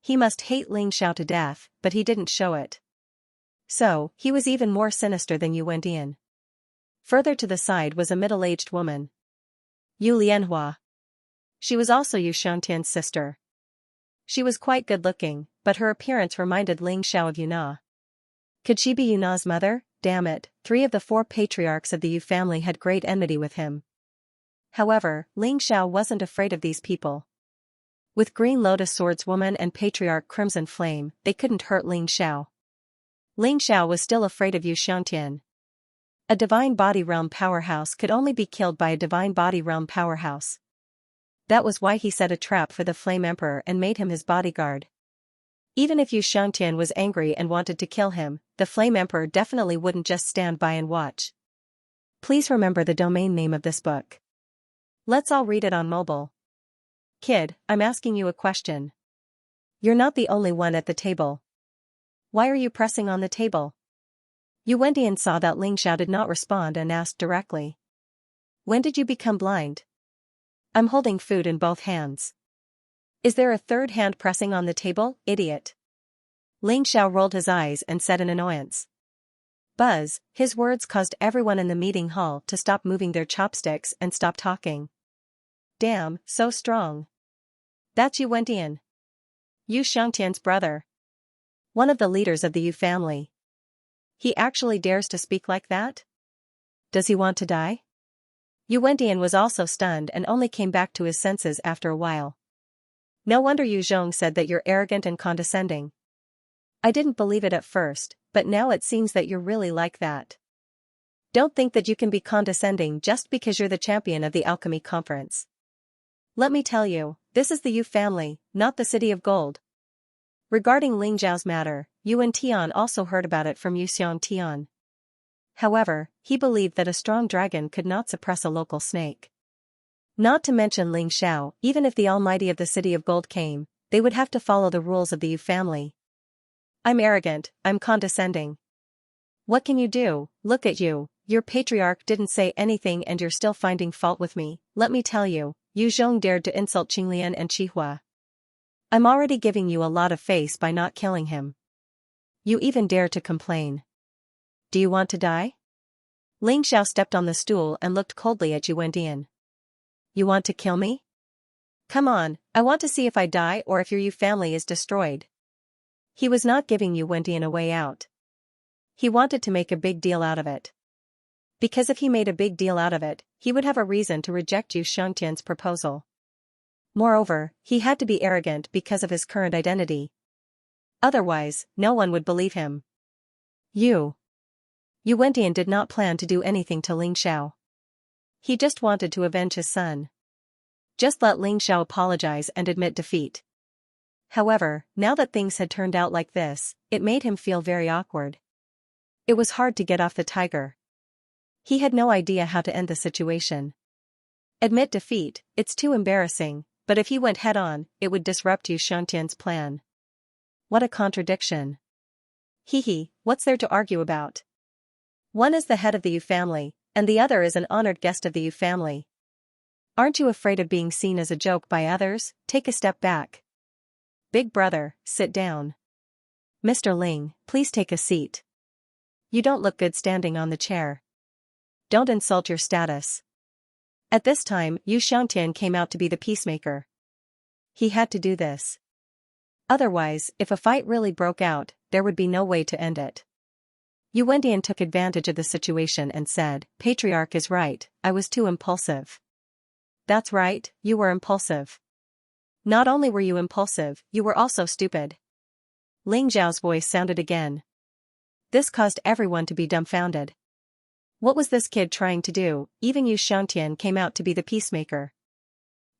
He must hate Ling Xiao to death, but he didn't show it. So, he was even more sinister than Yu Wendian. Further to the side was a middle-aged woman. Yu Lianhua. She was also Yu Xiangtian's sister. She was quite good-looking, but her appearance reminded Ling Xiao of Yuna. Could she be Yuna's mother? Damn it, 3 of the 4 patriarchs of the Yu family had great enmity with him. However, Ling Xiao wasn't afraid of these people. With Green Lotus Swordswoman and Patriarch Crimson Flame, they couldn't hurt Ling Xiao. Ling Xiao was still afraid of Yu Xiangtian. A divine body realm powerhouse could only be killed by a divine body realm powerhouse. That was why he set a trap for the Flame Emperor and made him his bodyguard. Even if Yu Xiangtian was angry and wanted to kill him, the Flame Emperor definitely wouldn't just stand by and watch. Please remember the domain name of this book. Let's all read it on mobile. Kid, I'm asking you a question. You're not the only one at the table. Why are you pressing on the table? Yu Wendian saw that Ling Xiao did not respond and asked directly. When did you become blind? I'm holding food in both hands. Is there a third hand pressing on the table, idiot? Ling Xiao rolled his eyes and said in annoyance. Buzz, his words caused everyone in the meeting hall to stop moving their chopsticks and stop talking. Damn, so strong. That's Yu Wendian. Yu Xiangtian's brother. One of the leaders of the Yu family. He actually dares to speak like that? Does he want to die? Yu Wendian was also stunned and only came back to his senses after a while. No wonder Yu Zhong said that you're arrogant and condescending. I didn't believe it at first, but now it seems that you're really like that. Don't think that you can be condescending just because you're the champion of the alchemy conference. Let me tell you, this is the Yu family, not the City of Gold. Regarding Ling Zhao's matter, Yu Tian also heard about it from Yu Xiangtian. However, he believed that a strong dragon could not suppress a local snake. Not to mention Ling Xiao, even if the Almighty of the City of Gold came, they would have to follow the rules of the Yu family. I'm arrogant, I'm condescending. What can you do? Look at you, your patriarch didn't say anything and you're still finding fault with me. Let me tell you, Yu Zhong dared to insult Qinglian and Qihua. I'm already giving you a lot of face by not killing him. You even dare to complain. Do you want to die? Ling Xiao stepped on the stool and looked coldly at Yu Wendian. You want to kill me? Come on, I want to see if I die or if your Yu family is destroyed. He was not giving Yu Wendian a way out. He wanted to make a big deal out of it. Because if he made a big deal out of it, he would have a reason to reject Yu Xiangtian's proposal. Moreover, he had to be arrogant because of his current identity. Otherwise, no one would believe him. Yu Wendian did not plan to do anything to Ling Xiao. He just wanted to avenge his son. Just let Ling Xiao apologize and admit defeat. However, now that things had turned out like this, it made him feel very awkward. It was hard to get off the tiger. He had no idea how to end the situation. Admit defeat, it's too embarrassing, but if he went head-on, it would disrupt Yu Xiangtian's plan. What a contradiction. Hehe, what's there to argue about? One is the head of the Yu family, and the other is an honored guest of the Yu family. Aren't you afraid of being seen as a joke by others? Take a step back. Big brother, sit down. Mr. Ling, please take a seat. You don't look good standing on the chair. Don't insult your status. At this time, Yu Xiangtian came out to be the peacemaker. He had to do this. Otherwise, if a fight really broke out, there would be no way to end it. Yu Wendian took advantage of the situation and said, Patriarch is right, I was too impulsive. That's right, you were impulsive. Not only were you impulsive, you were also stupid. Ling Zhao's voice sounded again. This caused everyone to be dumbfounded. What was this kid trying to do? Even Yu Xiangtian came out to be the peacemaker.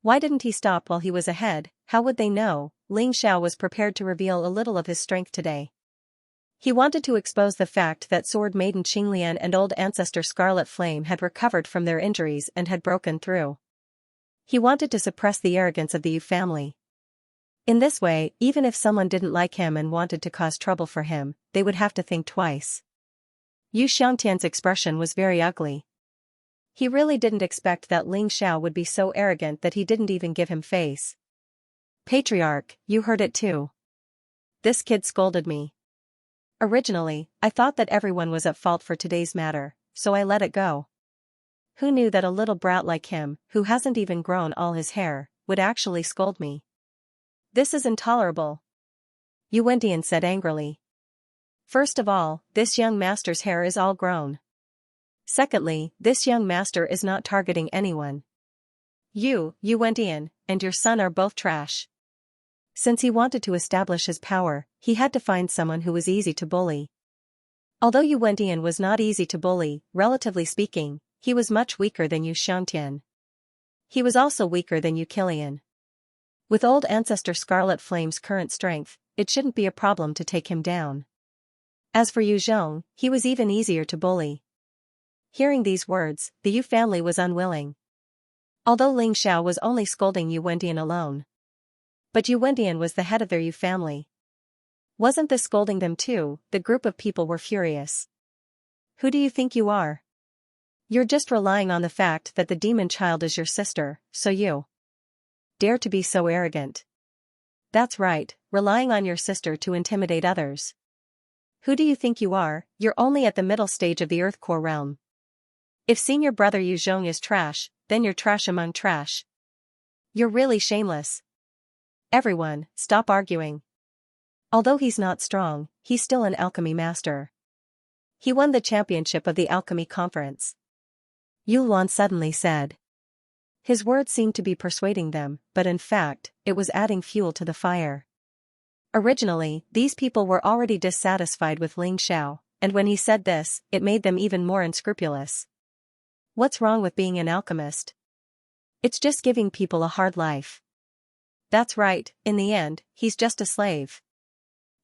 Why didn't he stop while he was ahead? How would they know? Ling Xiao was prepared to reveal a little of his strength today. He wanted to expose the fact that Sword Maiden Qinglian and old ancestor Scarlet Flame had recovered from their injuries and had broken through. He wanted to suppress the arrogance of the Yu family. In this way, even if someone didn't like him and wanted to cause trouble for him, they would have to think twice. Yu Xiangtian's expression was very ugly. He really didn't expect that Ling Xiao would be so arrogant that he didn't even give him face. Patriarch, you heard it too. This kid scolded me. Originally, I thought that everyone was at fault for today's matter, so I let it go. Who knew that a little brat like him, who hasn't even grown all his hair, would actually scold me? This is intolerable. Yu Wendian said angrily. First of all, this young master's hair is all grown. Secondly, this young master is not targeting anyone. Yu Wendian, and your son are both trash. Since he wanted to establish his power, he had to find someone who was easy to bully. Although Yu Wendian was not easy to bully, relatively speaking, he was much weaker than Yu Xiangtian. He was also weaker than Yu Qilian. With old ancestor Scarlet Flame's current strength, it shouldn't be a problem to take him down. As for Yu Zhong, he was even easier to bully. Hearing these words, the Yu family was unwilling. Although Ling Xiao was only scolding Yu Wendian alone. But Yu Wendian was the head of their Yu family. Wasn't this scolding them too? The group of people were furious. Who do you think you are? You're just relying on the fact that the demon child is your sister, so you dare to be so arrogant. That's right, relying on your sister to intimidate others. Who do you think you are? You're only at the middle stage of the Earth Core realm. If senior brother Yu Zhong is trash, then you're trash among trash. You're really shameless. Everyone, stop arguing. Although he's not strong, he's still an alchemy master. He won the championship of the alchemy conference. Yu Luan suddenly said. His words seemed to be persuading them, but in fact, it was adding fuel to the fire. Originally, these people were already dissatisfied with Ling Xiao, and when he said this, it made them even more unscrupulous. What's wrong with being an alchemist? It's just giving people a hard life. That's right, in the end, he's just a slave.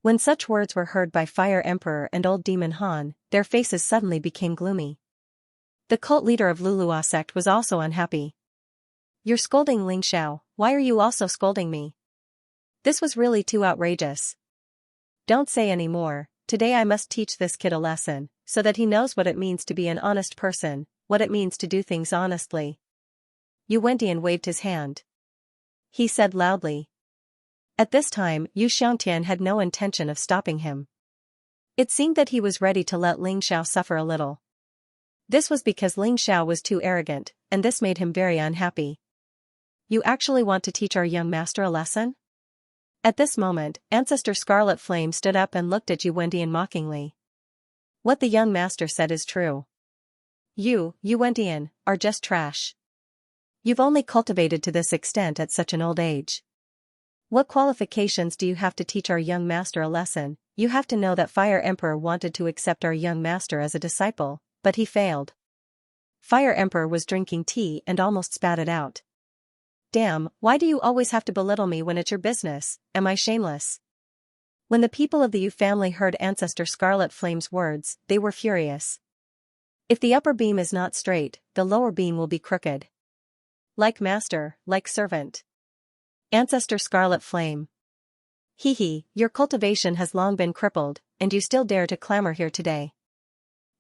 When such words were heard by Fire Emperor and Old Demon Han, their faces suddenly became gloomy. The cult leader of Lulua sect was also unhappy. You're scolding Ling Xiao, why are you also scolding me? This was really too outrageous. Don't say any more, today I must teach this kid a lesson, so that he knows what it means to be an honest person, what it means to do things honestly. Yuwendian waved his hand. He said loudly. At this time, Xianxia had no intention of stopping him. It seemed that he was ready to let Ling Xiao suffer a little. This was because Ling Xiao was too arrogant, and this made him very unhappy. You actually want to teach our young master a lesson? At this moment, Ancestor Scarlet Flame stood up and looked at Yuwendian mockingly. What the young master said is true. You, Yuwendian, are just trash. You've only cultivated to this extent at such an old age. What qualifications do you have to teach our young master a lesson? You have to know that Fire Emperor wanted to accept our young master as a disciple, but he failed. Fire Emperor was drinking tea and almost spat it out. Damn, why do you always have to belittle me when it's your business? Am I shameless? When the people of the Yu family heard Ancestor Scarlet Flame's words, they were furious. If the upper beam is not straight, the lower beam will be crooked. Like master, like servant. Ancestor Scarlet Flame. Hee, your cultivation has long been crippled, and you still dare to clamor here today.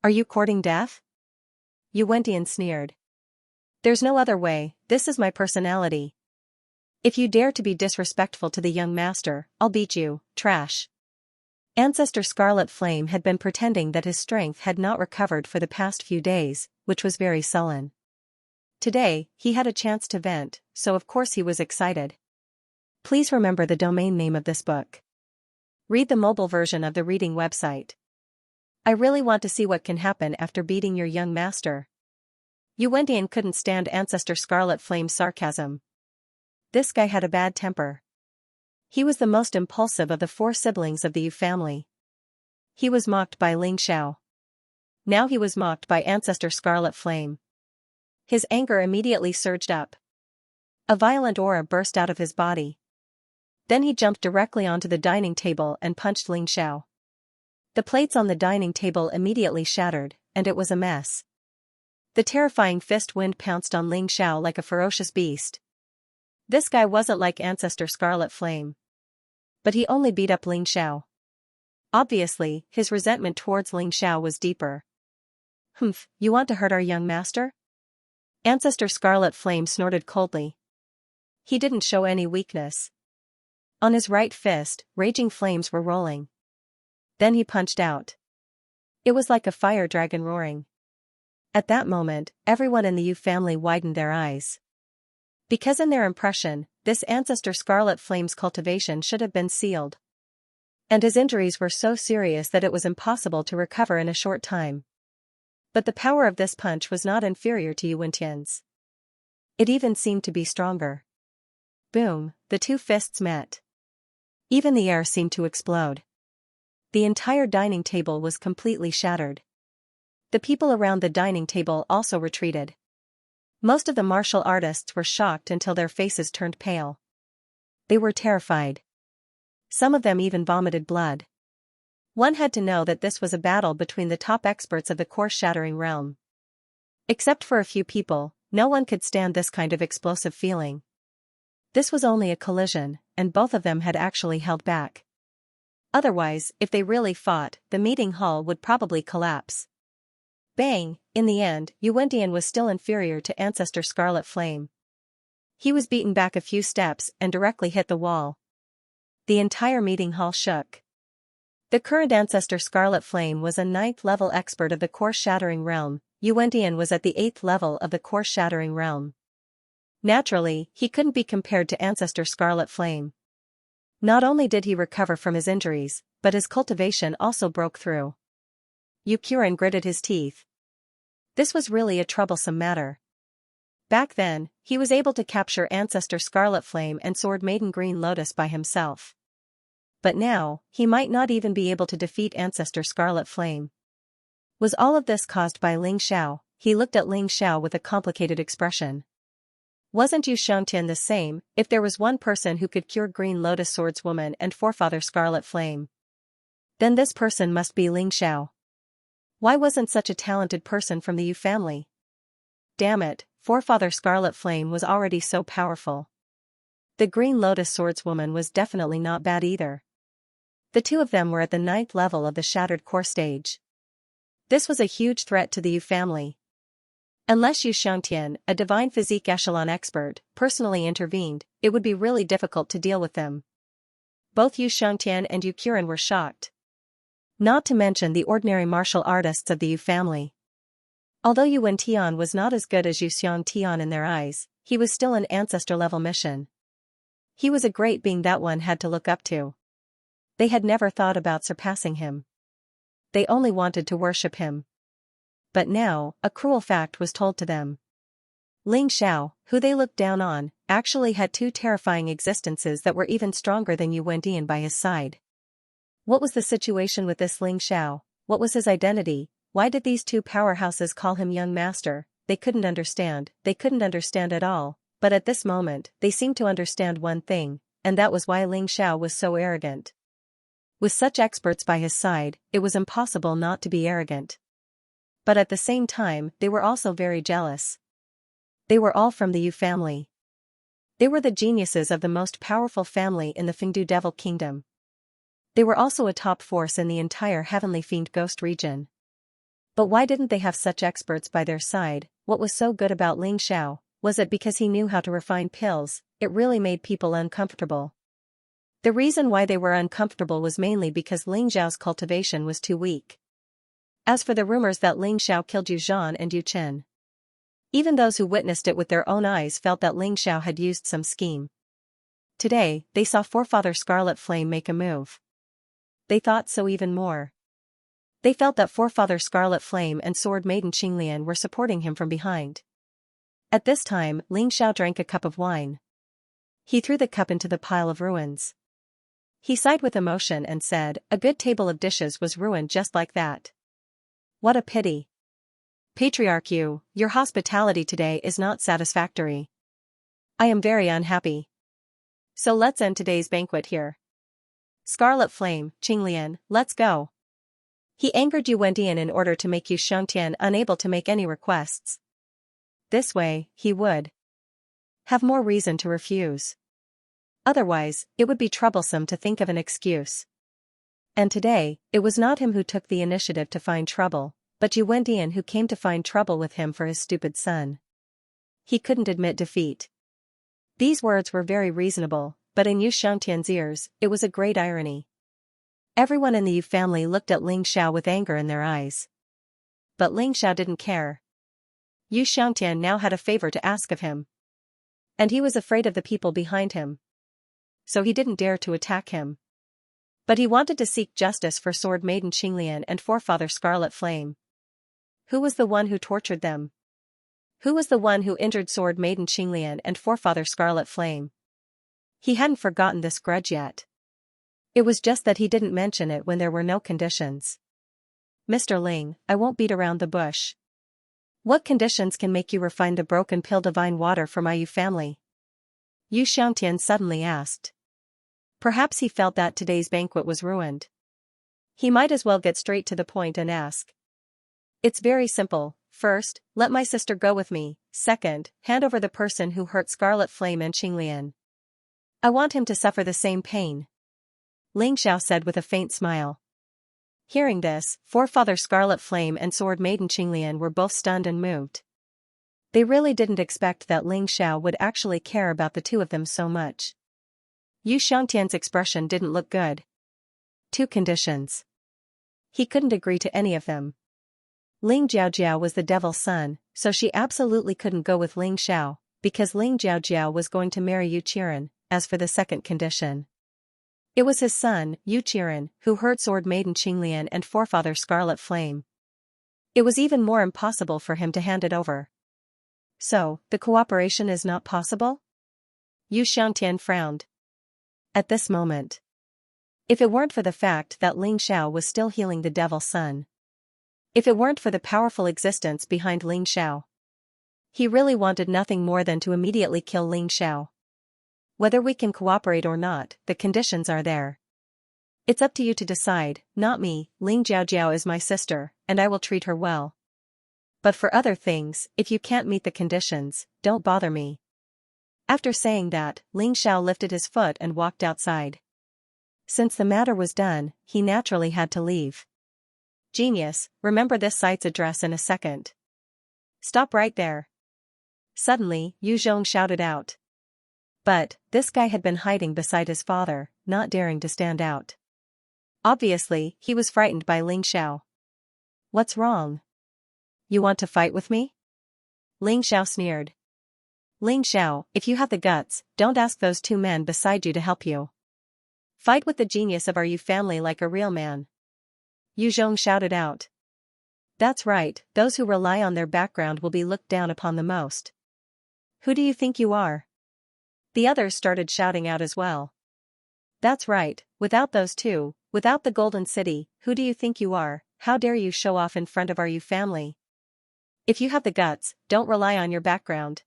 Are you courting death? Yuwendian sneered. There's no other way, this is my personality. If you dare to be disrespectful to the young master, I'll beat you, trash. Ancestor Scarlet Flame had been pretending that his strength had not recovered for the past few days, which was very sullen. Today, he had a chance to vent, so of course he was excited. Please remember the domain name of this book. Read the mobile version of the reading website. I really want to see what can happen after beating your young master. Yuwendian couldn't stand Ancestor Scarlet Flame's sarcasm. This guy had a bad temper. He was the most impulsive of the 4 siblings of the Yu family. He was mocked by Ling Xiao. Now he was mocked by Ancestor Scarlet Flame. His anger immediately surged up. A violent aura burst out of his body. Then he jumped directly onto the dining table and punched Ling Xiao. The plates on the dining table immediately shattered, and it was a mess. The terrifying fist wind pounced on Ling Xiao like a ferocious beast. This guy wasn't like Ancestor Scarlet Flame. But he only beat up Ling Xiao. Obviously, his resentment towards Ling Xiao was deeper. Humph, you want to hurt our young master? Ancestor Scarlet Flame snorted coldly. He didn't show any weakness. On his right fist, raging flames were rolling. Then he punched out. It was like a fire dragon roaring. At that moment, everyone in the Yu family widened their eyes. Because in their impression, this Ancestor Scarlet Flame's cultivation should have been sealed. And his injuries were so serious that it was impossible to recover in a short time. But the power of this punch was not inferior to Yuwendian's. It even seemed to be stronger. Boom, the 2 fists met. Even the air seemed to explode. The entire dining table was completely shattered. The people around the dining table also retreated. Most of the martial artists were shocked until their faces turned pale. They were terrified. Some of them even vomited blood. One had to know that this was a battle between the top experts of the course-shattering realm. Except for a few people, no one could stand this kind of explosive feeling. This was only a collision, and both of them had actually held back. Otherwise, if they really fought, the meeting hall would probably collapse. Bang! In the end, Yuwendian was still inferior to Ancestor Scarlet Flame. He was beaten back a few steps and directly hit the wall. The entire meeting hall shook. The current Ancestor Scarlet Flame was a 9th level expert of the course-shattering realm. Yuwendian was at the 8th level of the course-shattering realm. Naturally, he couldn't be compared to Ancestor Scarlet Flame. Not only did he recover from his injuries, but his cultivation also broke through. Yukurin gritted his teeth. This was really a troublesome matter. Back then, he was able to capture Ancestor Scarlet Flame and Sword Maiden Green Lotus by himself. But now, he might not even be able to defeat Ancestor Scarlet Flame. Was all of this caused by Ling Xiao? He looked at Ling Xiao with a complicated expression. Wasn't Xianxia the same? If there was one person who could cure Green Lotus Swordswoman and Forefather Scarlet Flame, then this person must be Ling Xiao. Why wasn't such a talented person from the Yu family? Damn it, Forefather Scarlet Flame was already so powerful. The Green Lotus Swordswoman was definitely not bad either. The two of them were at the 9th level of the Shattered Core stage. This was a huge threat to the Yu family. Unless Yu Xianxia, a divine physique echelon expert, personally intervened, it would be really difficult to deal with them. Both Yu Xianxia and Yu Qiren were shocked. Not to mention the ordinary martial artists of the Yu family. Although Yu Wentian was not as good as Yu Xiangtian in their eyes, he was still an ancestor-level mission. He was a great being that one had to look up to. They had never thought about surpassing him. They only wanted to worship him. But now, a cruel fact was told to them. Ling Xiao, who they looked down on, actually had two terrifying existences that were even stronger than Yu Wendian by his side. What was the situation with this Ling Xiao? What was his identity? Why did these two powerhouses call him young master? They couldn't understand at all, but at this moment, they seemed to understand one thing, and that was why Ling Xiao was so arrogant. With such experts by his side, it was impossible not to be arrogant. But at the same time, they were also very jealous. They were all from the Yu family. They were the geniuses of the most powerful family in the Fengdu Devil Kingdom. They were also a top force in the entire Heavenly Fiend Ghost region. But why didn't they have such experts by their side? What was so good about Ling Xiao? Was it because he knew how to refine pills? It really made people uncomfortable. The reason why they were uncomfortable was mainly because Ling Xiao's cultivation was too weak. As for the rumors that Ling Xiao killed Yu Zhan and Yu Chen, even those who witnessed it with their own eyes felt that Ling Xiao had used some scheme. Today, they saw Forefather Scarlet Flame make a move. They thought so even more. They felt that Forefather Scarlet Flame and Sword Maiden Qinglian were supporting him from behind. At this time, Ling Xiao drank a cup of wine. He threw the cup into the pile of ruins. He sighed with emotion and said, "A good table of dishes was ruined just like that. What a pity. Patriarch Yu, your hospitality today is not satisfactory. I am very unhappy. So let's end today's banquet here. Scarlet Flame, Qinglian, let's go." He angered Yu Wendian in order to make Yu Xiangtian unable to make any requests. This way, he would have more reason to refuse. Otherwise, it would be troublesome to think of an excuse. And today, it was not him who took the initiative to find trouble, but Yu Wendian who came to find trouble with him for his stupid son. He couldn't admit defeat. These words were very reasonable, but in Yu Xiangtian's ears, it was a great irony. Everyone in the Yu family looked at Ling Xiao with anger in their eyes. But Ling Xiao didn't care. Yu Xiangtian now had a favor to ask of him. And he was afraid of the people behind him. So he didn't dare to attack him. But he wanted to seek justice for Sword Maiden Qinglian and Forefather Scarlet Flame. Who was the one who tortured them? Who was the one who injured Sword Maiden Qinglian and Forefather Scarlet Flame? He hadn't forgotten this grudge yet. It was just that he didn't mention it when there were no conditions. "Mr. Ling, I won't beat around the bush. What conditions can make you refine the broken pill divine water for my Yu family?" Yu Xiangtian suddenly asked. Perhaps he felt that today's banquet was ruined. He might as well get straight to the point and ask. "It's very simple. First, let my sister go with me. Second, hand over the person who hurt Scarlet Flame and Qinglian. I want him to suffer the same pain," Ling Xiao said with a faint smile. Hearing this, Forefather Scarlet Flame and Sword Maiden Qinglian were both stunned and moved. They really didn't expect that Ling Xiao would actually care about the two of them so much. Yu Xiangtian's expression didn't look good. 2 conditions. He couldn't agree to any of them. Ling Jiaojiao was the devil's son, so she absolutely couldn't go with Ling Xiao, because Ling Jiaojiao was going to marry Yu Qiren. As for the second condition, it was his son, Yu Qiren, who hurt Sword Maiden Qinglian and Forefather Scarlet Flame. It was even more impossible for him to hand it over. So, the cooperation is not possible? Yu Xiangtian frowned. At this moment. If it weren't for the fact that Ling Xiao was still healing the devil's son. If it weren't for the powerful existence behind Ling Xiao. He really wanted nothing more than to immediately kill Ling Xiao. Whether we can cooperate or not, the conditions are there. It's up to you to decide, not me. Ling Jiaojiao is my sister, and I will treat her well. But for other things, if you can't meet the conditions, don't bother me. After saying that, Ling Xiao lifted his foot and walked outside. Since the matter was done, he naturally had to leave. Genius, remember this site's address in a second. Stop right there. Suddenly, Yu Zhong shouted out. But, this guy had been hiding beside his father, not daring to stand out. Obviously, he was frightened by Ling Xiao. What's wrong? You want to fight with me? Ling Xiao sneered. Ling Xiao, if you have the guts, don't ask those two men beside you to help you. Fight with the genius of our Yu family like a real man. Yu Zhong shouted out. That's right, those who rely on their background will be looked down upon the most. Who do you think you are? The others started shouting out as well. That's right, without those two, without the Golden City, who do you think you are? How dare you show off in front of our Yu family? If you have the guts, don't rely on your background.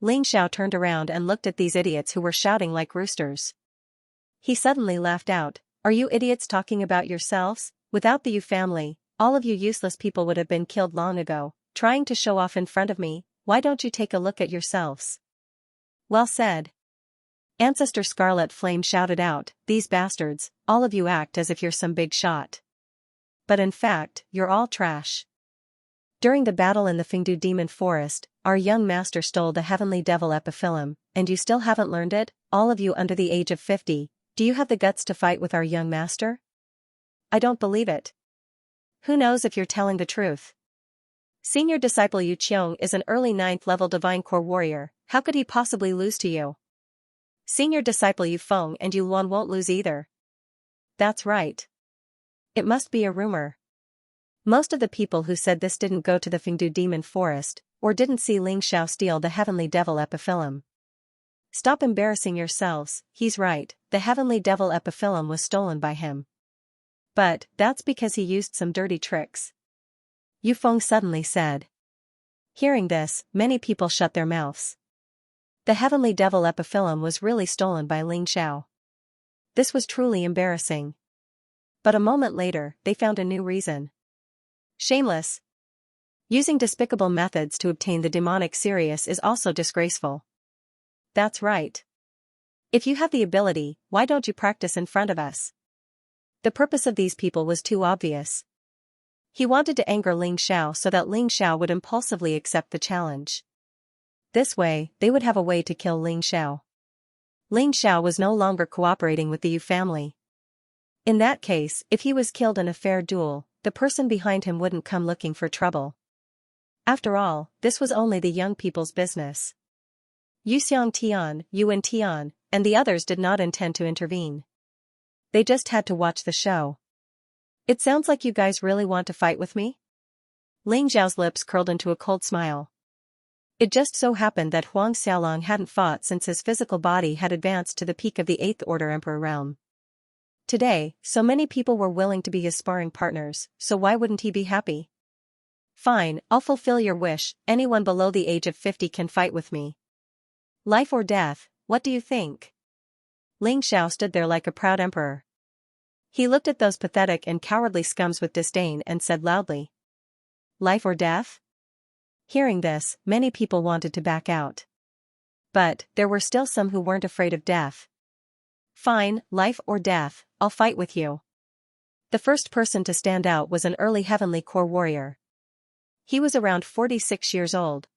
Ling Xiao turned around and looked at these idiots who were shouting like roosters. He suddenly laughed out. Are you idiots talking about yourselves? Without the Yu family, all of you useless people would have been killed long ago, trying to show off in front of me. Why don't you take a look at yourselves? Well said. Ancestor Scarlet Flame shouted out, these bastards, all of you act as if you're some big shot. But in fact, you're all trash. During the battle in the Fengdu Demon Forest, our young master stole the Heavenly Devil Epiphyllum, and you still haven't learned it, all of you under the age of 50, do you have the guts to fight with our young master? I don't believe it. Who knows if you're telling the truth? Senior disciple Yu Qiong is an early 9th level Divine Core warrior, how could he possibly lose to you? Senior disciple Yu Feng and Yu Luan won't lose either. That's right. It must be a rumor. Most of the people who said this didn't go to the Fengdu Demon Forest, or didn't see Ling Xiao steal the Heavenly Devil Epiphyllum. Stop embarrassing yourselves, he's right, the Heavenly Devil Epiphyllum was stolen by him. But, that's because he used some dirty tricks. Yu Feng suddenly said. Hearing this, many people shut their mouths. The Heavenly Devil Epiphyllum was really stolen by Ling Xiao. This was truly embarrassing. But a moment later, they found a new reason. Shameless. Using despicable methods to obtain the demonic Sirius is also disgraceful. That's right. If you have the ability, why don't you practice in front of us? The purpose of these people was too obvious. He wanted to anger Ling Xiao so that Ling Xiao would impulsively accept the challenge. This way, they would have a way to kill Ling Xiao. Ling Xiao was no longer cooperating with the Yu family. In that case, if he was killed in a fair duel, the person behind him wouldn't come looking for trouble. After all, this was only the young people's business. Yu Xiangtian, Yuan Tian, and the others did not intend to intervene. They just had to watch the show. It sounds like you guys really want to fight with me? Ling Xiao's lips curled into a cold smile. It just so happened that Huang Xiaolong hadn't fought since his physical body had advanced to the peak of the 8th Order Emperor realm. Today, so many people were willing to be his sparring partners, so why wouldn't he be happy? Fine, I'll fulfill your wish, anyone below the age of 50 can fight with me. Life or death, what do you think? Ling Xiao stood there like a proud emperor. He looked at those pathetic and cowardly scums with disdain and said loudly. Life or death? Hearing this, many people wanted to back out. But, there were still some who weren't afraid of death. Fine, life or death, I'll fight with you. The first person to stand out was an early Heavenly Core warrior. He was around 46 years old.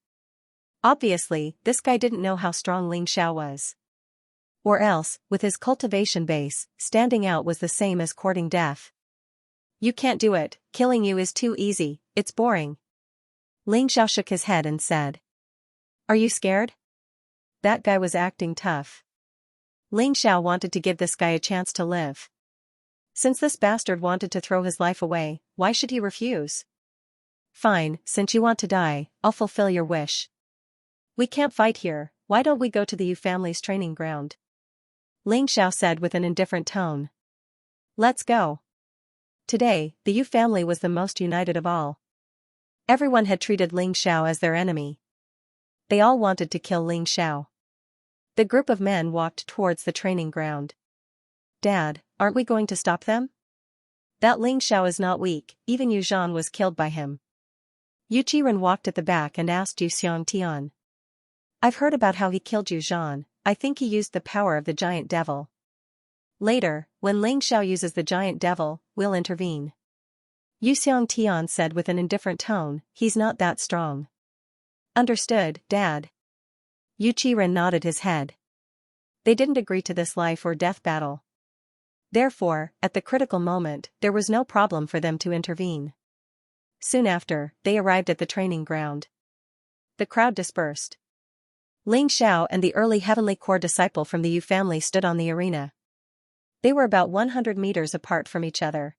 Obviously, this guy didn't know how strong Ling Xiao was. Or else, with his cultivation base, standing out was the same as courting death. You can't do it, killing you is too easy, it's boring. Ling Xiao shook his head and said. Are you scared? That guy was acting tough. Ling Xiao wanted to give this guy a chance to live. Since this bastard wanted to throw his life away, why should he refuse? Fine, since you want to die, I'll fulfill your wish. We can't fight here, why don't we go to the Yu family's training ground? Ling Xiao said with an indifferent tone. Let's go. Today, the Yu family was the most united of all. Everyone had treated Ling Xiao as their enemy. They all wanted to kill Ling Xiao. The group of men walked towards the training ground. Dad, aren't we going to stop them? That Ling Xiao is not weak, even Yu Zhan was killed by him. Yu Qiren walked at the back and asked Yu Xiangtian. I've heard about how he killed Yu Zhan, I think he used the power of the giant devil. Later, when Ling Xiao uses the giant devil, we'll intervene. Xianxia said with an indifferent tone, he's not that strong. Understood, Dad. Ren nodded his head. They didn't agree to this life or death battle. Therefore, at the critical moment, there was no problem for them to intervene. Soon after, they arrived at the training ground. The crowd dispersed. Ling Xiao and the early Heavenly Core disciple from the Yu family stood on the arena. They were about 100 meters apart from each other.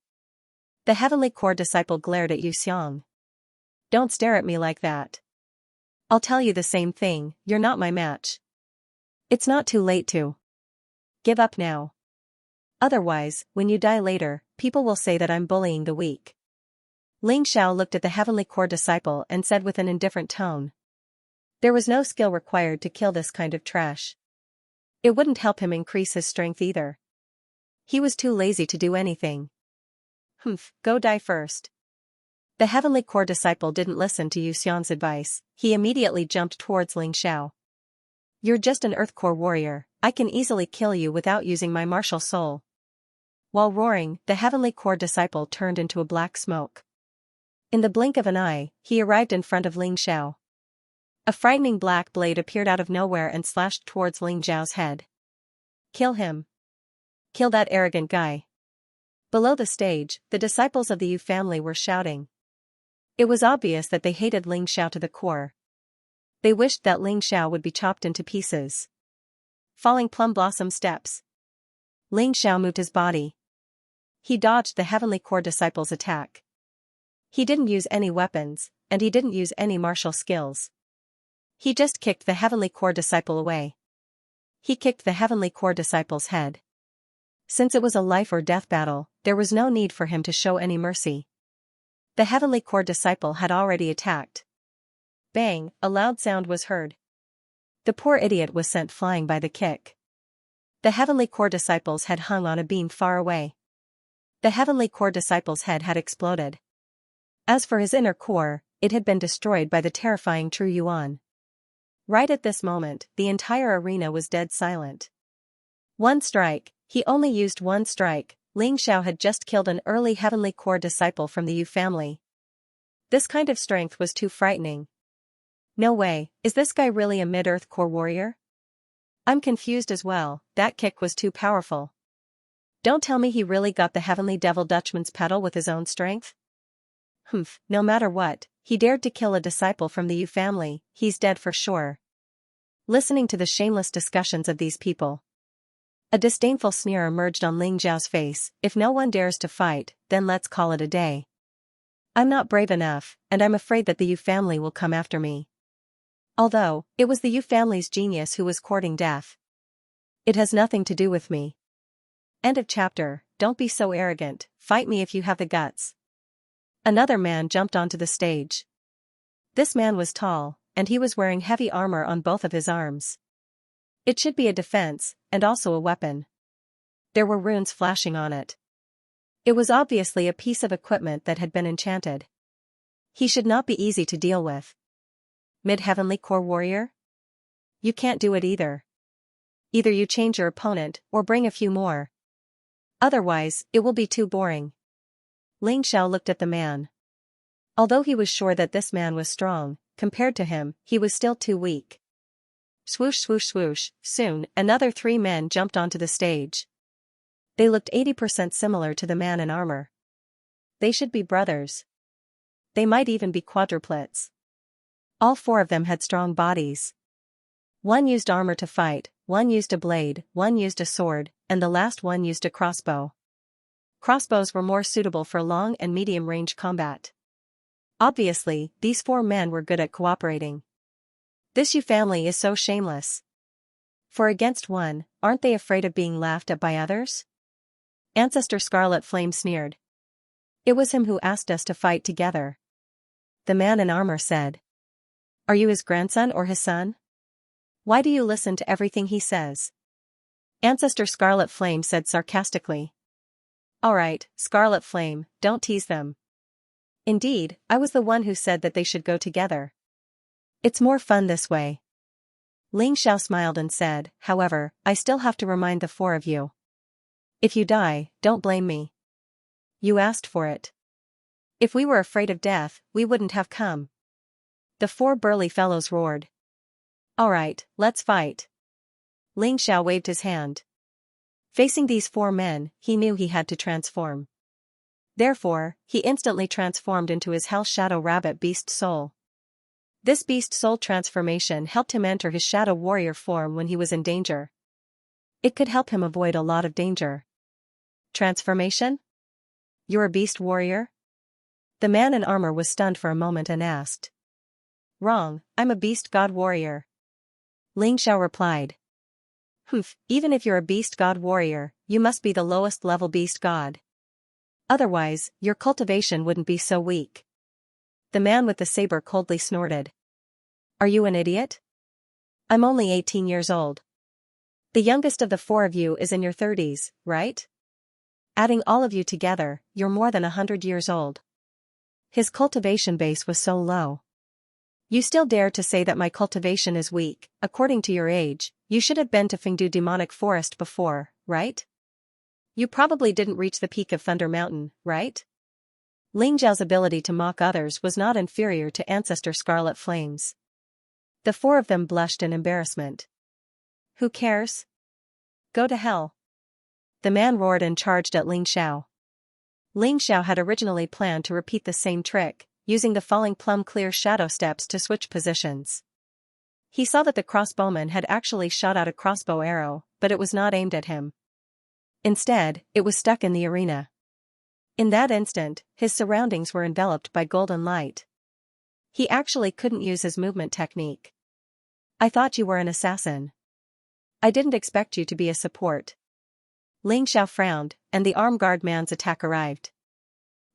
The Heavenly Core disciple glared at Yu Xiang. Don't stare at me like that. I'll tell you the same thing, you're not my match. It's not too late to give up now. Otherwise, when you die later, people will say that I'm bullying the weak. Ling Xiao looked at the Heavenly Core disciple and said with an indifferent tone. There was no skill required to kill this kind of trash. It wouldn't help him increase his strength either. He was too lazy to do anything. Go die first. The Heavenly Core disciple didn't listen to Yu Xiang's advice, he immediately jumped towards Ling Xiao. You're just an Earth Core warrior, I can easily kill you without using my martial soul. While roaring, the Heavenly Core disciple turned into a black smoke. In the blink of an eye, he arrived in front of Ling Xiao. A frightening black blade appeared out of nowhere and slashed towards Ling Xiao's head. Kill him. Kill that arrogant guy. Below the stage, the disciples of the Yu family were shouting. It was obvious that they hated Ling Xiao to the core. They wished that Ling Xiao would be chopped into pieces. Falling plum blossom steps. Ling Xiao moved his body. He dodged the Heavenly Core disciple's attack. He didn't use any weapons, and he didn't use any martial skills. He just kicked the Heavenly Core disciple away. He kicked the Heavenly Core disciple's head. Since it was a life or death battle, there was no need for him to show any mercy. The Heavenly Core disciple had already attacked. Bang, a loud sound was heard. The poor idiot was sent flying by the kick. The Heavenly Core disciple's head hung on a beam far away. The Heavenly Core disciple's head had exploded. As for his inner core, it had been destroyed by the terrifying True Yuan. Right at this moment, the entire arena was dead silent. One strike, he only used one strike. Ling Xiao had just killed an early Heavenly Core disciple from the Yu family. This kind of strength was too frightening. No way, is this guy really a mid-Earth Core warrior? I'm confused as well, that kick was too powerful. Don't tell me he really got the Heavenly Devil Dutchman's pedal with his own strength? No matter what, he dared to kill a disciple from the Yu family, he's dead for sure. Listening to the shameless discussions of these people. A disdainful sneer emerged on Ling Xiao's face, if no one dares to fight, then let's call it a day. I'm not brave enough, and I'm afraid that the Yu family will come after me. Although, it was the Yu family's genius who was courting death. It has nothing to do with me. End of chapter. Don't be so arrogant, fight me if you have the guts. Another man jumped onto the stage. This man was tall, and he was wearing heavy armor on both of his arms. It should be a defense, and also a weapon. There were runes flashing on it. It was obviously a piece of equipment that had been enchanted. He should not be easy to deal with. Mid-Heavenly Core warrior? You can't do it either. Either you change your opponent, or bring a few more. Otherwise, it will be too boring. Ling Xiao looked at the man. Although he was sure that this man was strong, compared to him, he was still too weak. Swoosh swoosh swoosh, soon, another 3 men jumped onto the stage. They looked 80% similar to the man in armor. They should be brothers. They might even be quadruplets. All 4 of them had strong bodies. One used armor to fight, one used a blade, one used a sword, and the last one used a crossbow. Crossbows were more suitable for long and medium-range combat. Obviously, these 4 men were good at cooperating. This Yu family is so shameless. For against one, aren't they afraid of being laughed at by others? Ancestor Scarlet Flame sneered. It was him who asked us to fight together. The man in armor said. Are you his grandson or his son? Why do you listen to everything he says? Ancestor Scarlet Flame said sarcastically. Alright, Scarlet Flame, don't tease them. Indeed, I was the one who said that they should go together. It's more fun this way. Ling Xiao smiled and said, however, I still have to remind the 4 of you. If you die, don't blame me. You asked for it. If we were afraid of death, we wouldn't have come. The four burly fellows roared. All right, let's fight. Xiao waved his hand. Facing these four men, he knew he had to transform. Therefore, he instantly transformed into his Hell Shadow Rabbit Beast Soul. This Beast Soul transformation helped him enter his Shadow Warrior form when he was in danger. It could help him avoid a lot of danger. Transformation? You're a Beast Warrior? The man in armor was stunned for a moment and asked. Wrong, I'm a Beast God Warrior. Xiao replied. Humph, even if you're a Beast God Warrior, you must be the lowest level Beast God. Otherwise, your cultivation wouldn't be so weak. The man with the saber coldly snorted. Are you an idiot? I'm only 18 years old. The youngest of the four of you is in your 30s, right? Adding all of you together, you're more than 100 years old. His cultivation base was so low. You still dare to say that my cultivation is weak. According to your age, you should have been to Fengdu Demonic Forest before, right? You probably didn't reach the peak of Thunder Mountain, right? Xiao's ability to mock others was not inferior to Ancestor Scarlet Flames. The four of them blushed in embarrassment. Who cares? Go to hell. The man roared and charged at Xiao. Xiao had originally planned to repeat the same trick, using the falling plum clear shadow steps to switch positions. He saw that the crossbowman had actually shot out a crossbow arrow, but it was not aimed at him. Instead, it was stuck in the arena. In that instant, his surroundings were enveloped by golden light. He actually couldn't use his movement technique. I thought you were an assassin. I didn't expect you to be a support. Xiao frowned, and the arm guard man's attack arrived.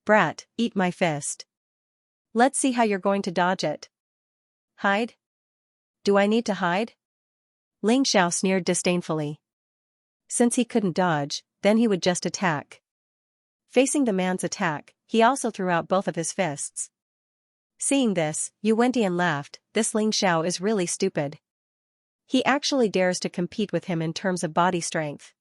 Brat, eat my fist. Let's see how you're going to dodge it. Hide? Do I need to hide? Xiao sneered disdainfully. Since he couldn't dodge, then he would just attack. Facing the man's attack, he also threw out both of his fists. Seeing this, Yu Wentian laughed. This Xiao is really stupid. He actually dares to compete with him in terms of body strength.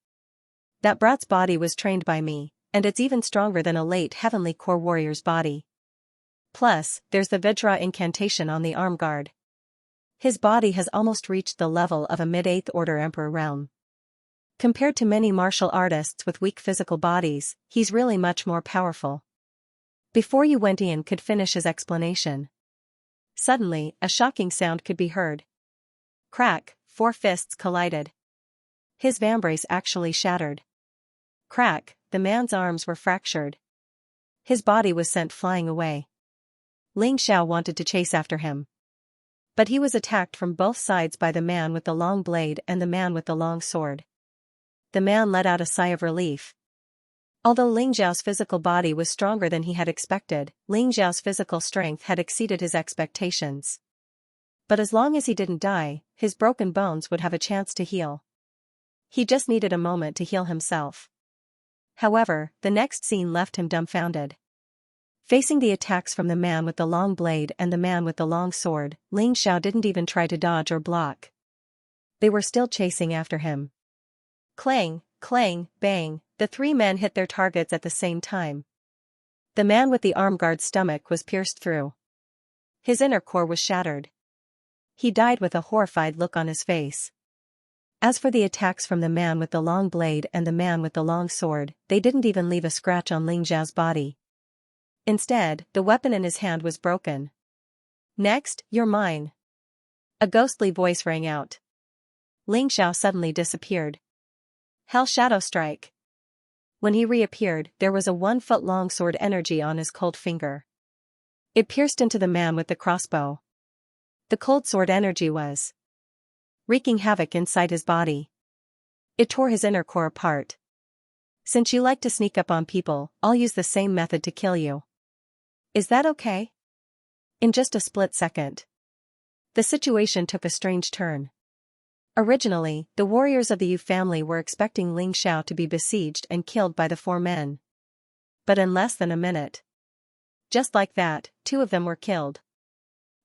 That brat's body was trained by me, and it's even stronger than a late Heavenly Core warrior's body. Plus, there's the Vajra incantation on the arm guard. His body has almost reached the level of a mid-8th order Emperor realm. Compared to many martial artists with weak physical bodies, he's really much more powerful. Before Yu Wentian could finish his explanation, suddenly, a shocking sound could be heard. Crack, four fists collided. His vambrace actually shattered. Crack, the man's arms were fractured. His body was sent flying away. Xiao wanted to chase after him. But he was attacked from both sides by the man with the long blade and the man with the long sword. The man let out a sigh of relief. Although Xiao's physical body was stronger than he had expected, Xiao's physical strength had exceeded his expectations. But as long as he didn't die, his broken bones would have a chance to heal. He just needed a moment to heal himself. However, the next scene left him dumbfounded. Facing the attacks from the man with the long blade and the man with the long sword, Xiao didn't even try to dodge or block. They were still chasing after him. Clang, clang, bang, the three men hit their targets at the same time. The man with the arm guard's stomach was pierced through. His inner core was shattered. He died with a horrified look on his face. As for the attacks from the man with the long blade and the man with the long sword, they didn't even leave a scratch on Xiao's body. Instead, the weapon in his hand was broken. Next, you're mine. A ghostly voice rang out. Xiao suddenly disappeared. Hell Shadow Strike. When he reappeared, there was a 1-foot-long sword energy on his cold finger. It pierced into the man with the crossbow. The cold sword energy was wreaking havoc inside his body. It tore his inner core apart. Since you like to sneak up on people, I'll use the same method to kill you. Is that okay? In just a split second, the situation took a strange turn. Originally, the warriors of the Yu family were expecting Xiao to be besieged and killed by the four men. But in less than a minute, just like that, two of them were killed.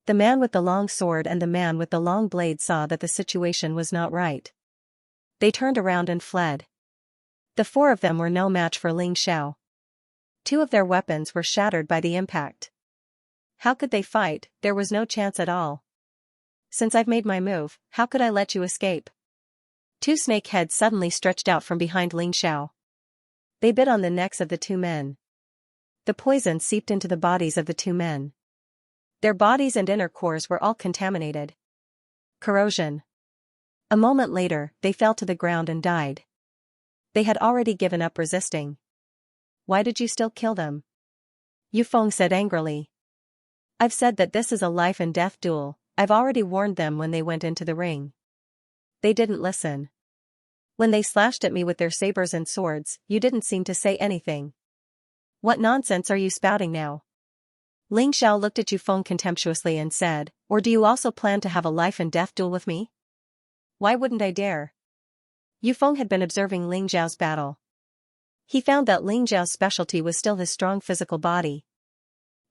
The man with the long sword and the man with the long blade saw that the situation was not right. They turned around and fled. The four of them were no match for Ling Xiao. Two of their weapons were shattered by the impact. How could they fight? There was no chance at all. Since I've made my move, how could I let you escape? Two snake heads suddenly stretched out from behind Ling Xiao. They bit on the necks of the two men. The poison seeped into the bodies of the two men. Their bodies and inner cores were all contaminated. Corrosion. A moment later, they fell to the ground and died. They had already given up resisting. Why did you still kill them? Yu Feng said angrily. I've said that this is a life and death duel. I've already warned them when they went into the ring. They didn't listen. When they slashed at me with their sabers and swords, you didn't seem to say anything. What nonsense are you spouting now? Ling Xiao looked at Yu Feng contemptuously and said, or do you also plan to have a life and death duel with me? Why wouldn't I dare? Yu Feng had been observing Ling Xiao's battle. He found that Ling Xiao's specialty was still his strong physical body.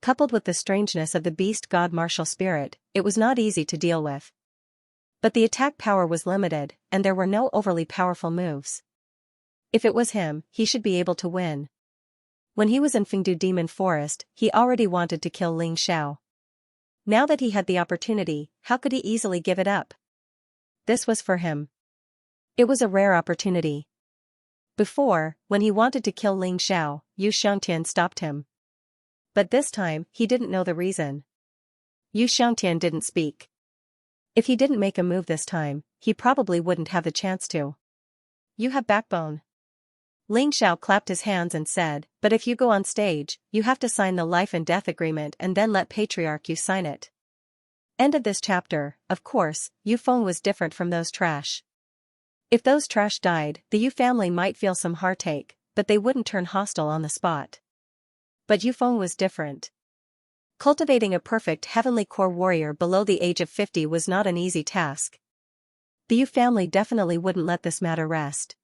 Coupled with the strangeness of the beast god martial spirit, it was not easy to deal with. But the attack power was limited, and there were no overly powerful moves. If it was him, he should be able to win. When he was in Fengdu Demon Forest, he already wanted to kill Ling Xiao. Now that he had the opportunity, how could he easily give it up? This was for him. It was a rare opportunity. Before, when he wanted to kill Ling Xiao, Yu Xiangtian stopped him. But this time, he didn't know the reason. Yu Xiangtian didn't speak. If he didn't make a move this time, he probably wouldn't have the chance to. You have backbone. Ling Xiao clapped his hands and said, but if you go on stage, you have to sign the life and death agreement and then let Patriarch Yu sign it. End of this chapter. Of course, Yu Feng was different from those trash. If those trash died, the Yu family might feel some heartache, but they wouldn't turn hostile on the spot. But Yu Feng was different. Cultivating a perfect heavenly core warrior below the age of 50 was not an easy task. The Yu family definitely wouldn't let this matter rest.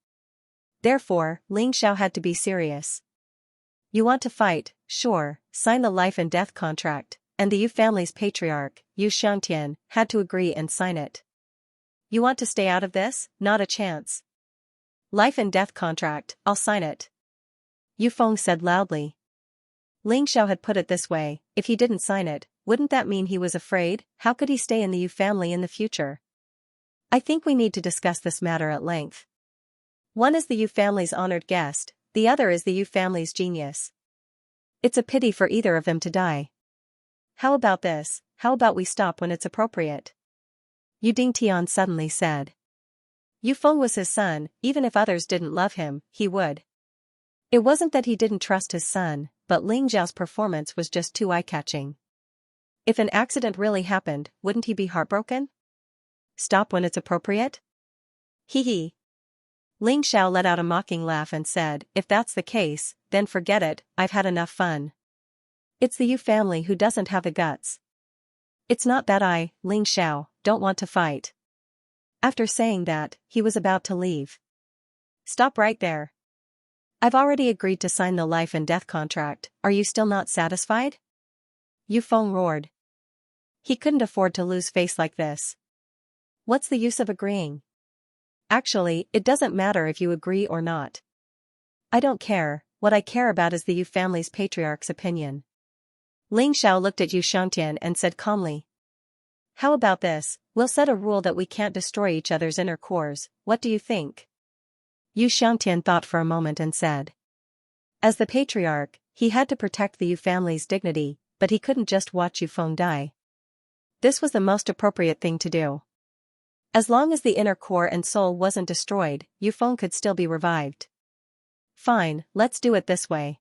Therefore, Ling Xiao had to be serious. You want to fight, sure, sign the life and death contract, and the Yu family's patriarch, Yu Xiangtian, had to agree and sign it. You want to stay out of this? Not a chance. Life and death contract, I'll sign it. Yu Feng said loudly. Ling Xiao had put it this way, if he didn't sign it, wouldn't that mean he was afraid? How could he stay in the Yu family in the future? I think we need to discuss this matter at length. One is the Yu family's honored guest, the other is the Yu family's genius. It's a pity for either of them to die. How about this? How about we stop when it's appropriate? Yu Dingtian suddenly said. Yu Feng was his son, even if others didn't love him, he would. It wasn't that he didn't trust his son, but Ling Xiao's performance was just too eye-catching. If an accident really happened, wouldn't he be heartbroken? Stop when it's appropriate? Hee hee. Ling Xiao let out a mocking laugh and said, if that's the case, then forget it, I've had enough fun. It's the Yu family who doesn't have the guts. It's not that I, Ling Xiao, don't want to fight. After saying that, he was about to leave. Stop right there. I've already agreed to sign the life and death contract, are you still not satisfied? Yu Feng roared. He couldn't afford to lose face like this. What's the use of agreeing? Actually, it doesn't matter if you agree or not. I don't care, what I care about is the Yu family's patriarch's opinion. Ling Xiao looked at Yu Xiangtian and said calmly. How about this, we'll set a rule that we can't destroy each other's inner cores, what do you think? Yu Xiangtian thought for a moment and said. As the patriarch, he had to protect the Yu family's dignity, but he couldn't just watch Yu Feng die. This was the most appropriate thing to do. As long as the inner core and soul wasn't destroyed, Yu Feng could still be revived. Fine, let's do it this way.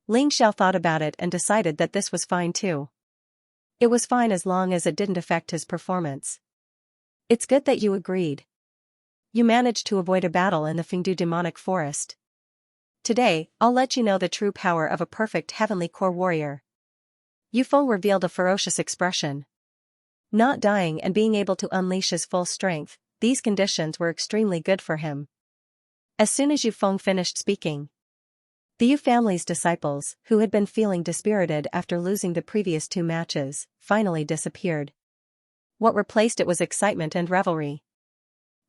Ling Xiao thought about it and decided that this was fine too. It was fine as long as it didn't affect his performance. It's good that you agreed. You managed to avoid a battle in the Fengdu demonic forest. Today, I'll let you know the true power of a perfect heavenly core warrior. Yu Feng revealed a ferocious expression. Not dying and being able to unleash his full strength, these conditions were extremely good for him. As soon as Yu Feng finished speaking, the Yu family's disciples, who had been feeling dispirited after losing the previous two matches, finally disappeared. What replaced it was excitement and revelry.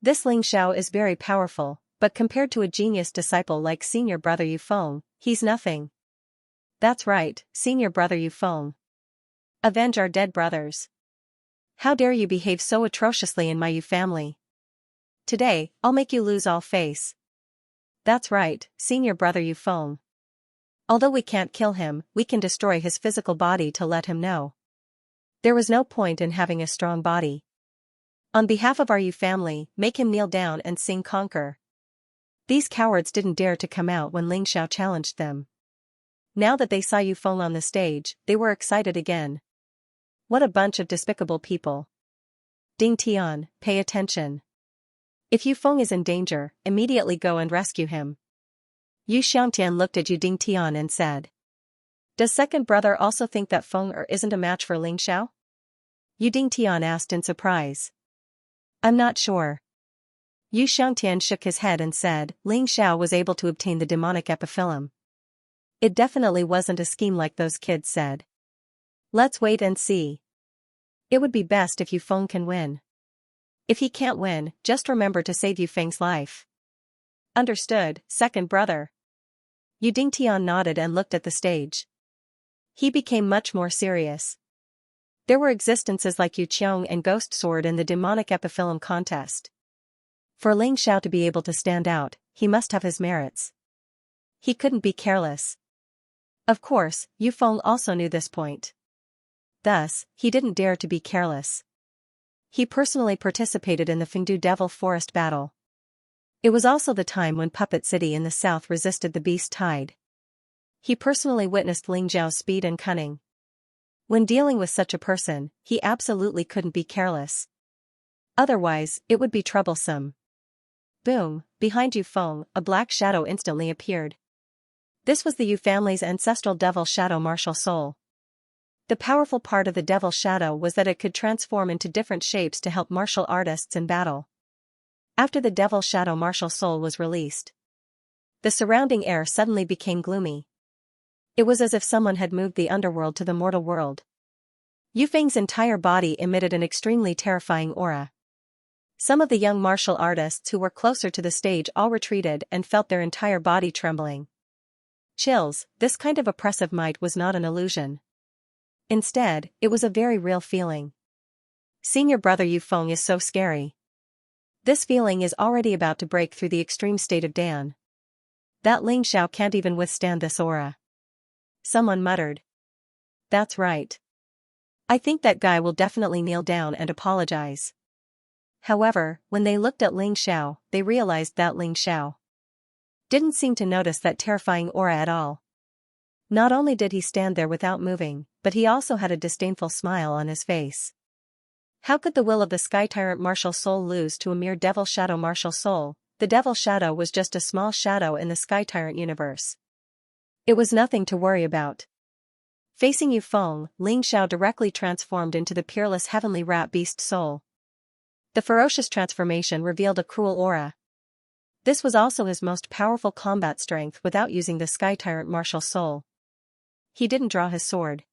This Ling Xiao is very powerful, but compared to a genius disciple like senior brother Yufeng, he's nothing. That's right, senior brother Yufeng. Avenge our dead brothers. How dare you behave so atrociously in my Yu family? Today, I'll make you lose all face. That's right, senior brother Yufeng. Although we can't kill him, we can destroy his physical body to let him know. There was no point in having a strong body. On behalf of our Yu family, make him kneel down and sing conquer. These cowards didn't dare to come out when Ling Xiao challenged them. Now that they saw Yufeng on the stage, they were excited again. What a bunch of despicable people. Ding Tian, pay attention. If Yufeng is in danger, immediately go and rescue him. Yu Xiangtian looked at Yu Ding Tian and said. Does second brother also think that Feng Er isn't a match for Ling Xiao? Yu Ding Tian asked in surprise. I'm not sure. Yu Xiangtian shook his head and said, Ling Xiao was able to obtain the demonic epiphyllum. It definitely wasn't a scheme like those kids said. Let's wait and see. It would be best if Yufeng can win. If he can't win, just remember to save Yufeng's life. Understood, second brother. Yu Dingtian nodded and looked at the stage. He became much more serious. There were existences like Yu Qiong and Ghost Sword in the demonic epiphyllum contest. For Ling Xiao to be able to stand out, he must have his merits. He couldn't be careless. Of course, Yufeng also knew this point. Thus, he didn't dare to be careless. He personally participated in the Fengdu Devil Forest battle. It was also the time when Puppet City in the south resisted the beast tide. He personally witnessed Ling Zhao's speed and cunning. When dealing with such a person, he absolutely couldn't be careless. Otherwise, it would be troublesome. Boom, behind Yufeng, a black shadow instantly appeared. This was the Yu family's ancestral devil shadow martial soul. The powerful part of the devil shadow was that it could transform into different shapes to help martial artists in battle. After the devil shadow martial soul was released, the surrounding air suddenly became gloomy. It was as if someone had moved the underworld to the mortal world. Yufeng's entire body emitted an extremely terrifying aura. Some of the young martial artists who were closer to the stage all retreated and felt their entire body trembling. Chills, this kind of oppressive might was not an illusion. Instead, it was a very real feeling. Senior brother Yufeng is so scary. This feeling is already about to break through the extreme state of Dan. That Ling Xiao can't even withstand this aura. Someone muttered. That's right. I think that guy will definitely kneel down and apologize. However, when they looked at Ling Xiao, they realized that Ling Xiao didn't seem to notice that terrifying aura at all. Not only did he stand there without moving, but he also had a disdainful smile on his face. How could the will of the Sky Tyrant martial soul lose to a mere Devil Shadow martial soul? The Devil Shadow was just a small shadow in the Sky Tyrant universe. It was nothing to worry about. Facing Yufeng, Ling Xiao directly transformed into the peerless heavenly rat beast soul. The ferocious transformation revealed a cruel aura. This was also his most powerful combat strength without using the Sky Tyrant martial soul. He didn't draw his sword.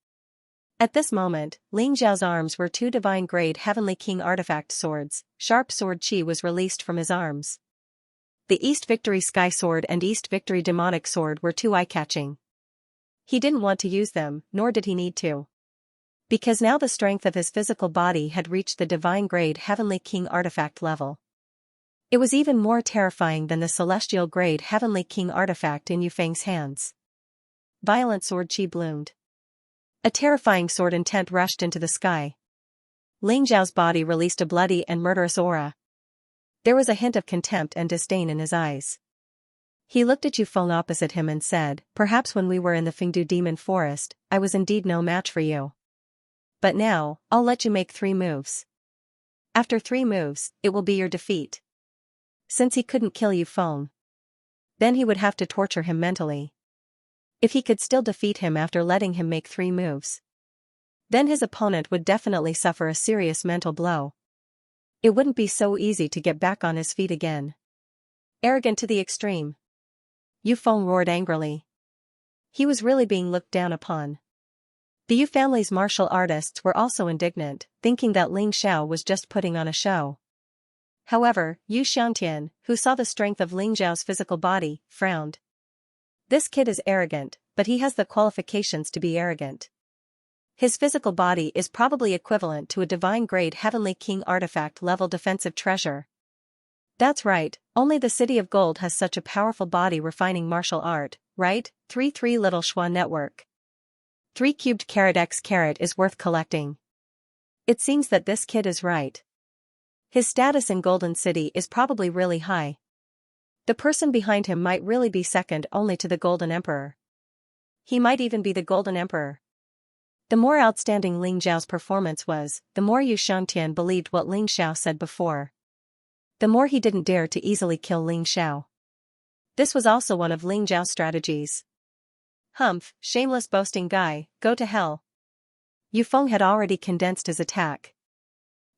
At this moment, Ling Zhao's arms were two divine-grade Heavenly King artifact swords. Sharp sword chi was released from his arms. The East Victory Sky Sword and East Victory Demonic Sword were too eye-catching. He didn't want to use them, nor did he need to. Because now the strength of his physical body had reached the divine-grade Heavenly King artifact level. It was even more terrifying than the celestial-grade Heavenly King artifact in Yufeng's hands. Violent sword chi bloomed. A terrifying sword intent rushed into the sky. Ling Zhao's body released a bloody and murderous aura. There was a hint of contempt and disdain in his eyes. He looked at Yufeng opposite him and said, perhaps when we were in the Fengdu Demon Forest, I was indeed no match for you. But now, I'll let you make 3 moves. After 3 moves, it will be your defeat. Since he couldn't kill Yufeng, then he would have to torture him mentally. If he could still defeat him after letting him make 3 moves, then his opponent would definitely suffer a serious mental blow. It wouldn't be so easy to get back on his feet again. Arrogant to the extreme. Yufeng roared angrily. He was really being looked down upon. The Yu family's martial artists were also indignant, thinking that Ling Xiao was just putting on a show. However, Yu Xiantian, who saw the strength of Ling Zhao's physical body, frowned. This kid is arrogant, but he has the qualifications to be arrogant. His physical body is probably equivalent to a divine-grade Heavenly King artifact-level defensive treasure. That's right, only the City of Gold has such a powerful body refining martial art, right? 3 Little Schwa Network. 3 cubed carat x carat is worth collecting. It seems that this kid is right. His status in Golden City is probably really high. The person behind him might really be second only to the Golden Emperor. He might even be the Golden Emperor. The more outstanding Ling Zhao's performance was, the more Yu Xiantian believed what Ling Xiao said before. The more he didn't dare to easily kill Ling Xiao. This was also one of Ling Zhao's strategies. Humph, shameless boasting guy, go to hell. Yu Feng had already condensed his attack.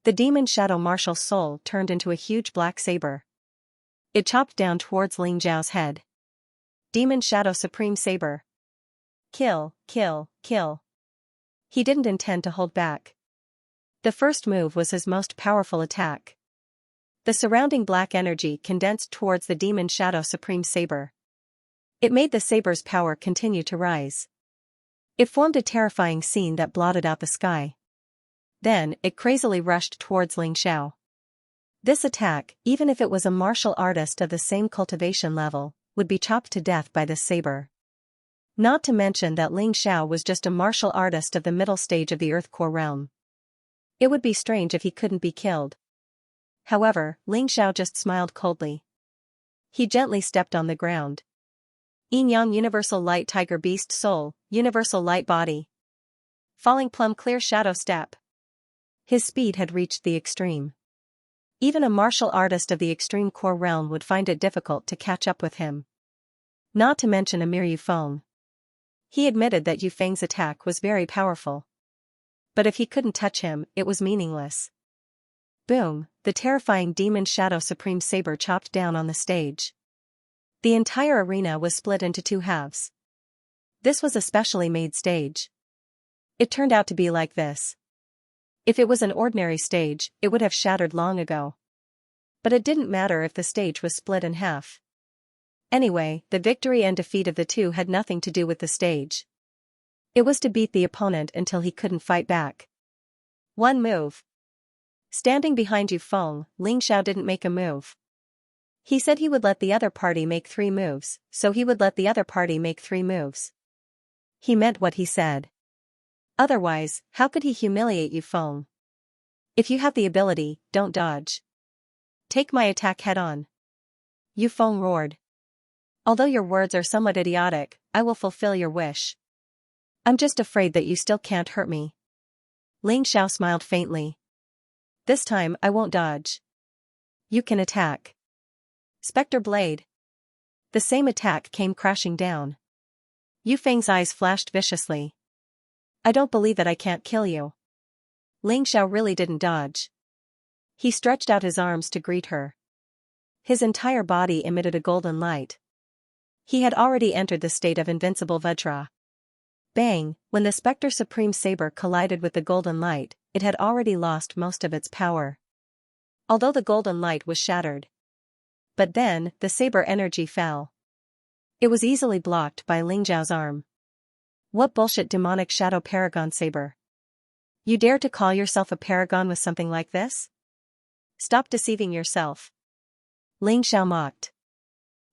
The demon shadow martial soul turned into a huge black saber. It chopped down towards Ling Zhao's head. Demon shadow supreme saber. Kill, kill, kill. He didn't intend to hold back. The first move was his most powerful attack. The surrounding black energy condensed towards the demon shadow supreme saber. It made the saber's power continue to rise. It formed a terrifying scene that blotted out the sky. Then, it crazily rushed towards Ling Xiao. This attack, even if it was a martial artist of the same cultivation level, would be chopped to death by this saber. Not to mention that Ling Xiao was just a martial artist of the middle stage of the Earth Core realm. It would be strange if he couldn't be killed. However, Ling Xiao just smiled coldly. He gently stepped on the ground. Yin Yang Universal Light Tiger Beast Soul, Universal Light Body. Falling Plum Clear Shadow Step. His speed had reached the extreme. Even a martial artist of the extreme core realm would find it difficult to catch up with him. Not to mention a mere Yu Feng. He admitted that Yu Feng's attack was very powerful. But if he couldn't touch him, it was meaningless. Boom, the terrifying Demon Shadow Supreme Saber chopped down on the stage. The entire arena was split into 2 halves. This was a specially made stage. It turned out to be like this. If it was an ordinary stage, it would have shattered long ago. But it didn't matter if the stage was split in half. Anyway, the victory and defeat of the two had nothing to do with the stage. It was to beat the opponent until he couldn't fight back. One move. Standing behind Yu Feng, Ling Xiao didn't make a move. He said he would let the other party make 3 moves, so he would let the other party make 3 moves. He meant what he said. Otherwise, how could he humiliate Yu Feng? If you have the ability, don't dodge. Take my attack head-on. Yu Feng roared. Although your words are somewhat idiotic, I will fulfill your wish. I'm just afraid that you still can't hurt me. Ling Xiao smiled faintly. This time I won't dodge. You can attack. Spectre Blade. The same attack came crashing down. Yu Feng's eyes flashed viciously. I don't believe that I can't kill you. Ling Xiao really didn't dodge. He stretched out his arms to greet her. His entire body emitted a golden light. He had already entered the state of invincible Vajra. Bang, when the Spectre Supreme Saber collided with the golden light, it had already lost most of its power. Although the golden light was shattered. But then, the saber energy fell. It was easily blocked by Ling Zhao's arm. What bullshit demonic shadow paragon saber? You dare to call yourself a paragon with something like this? Stop deceiving yourself. Ling Xiao mocked.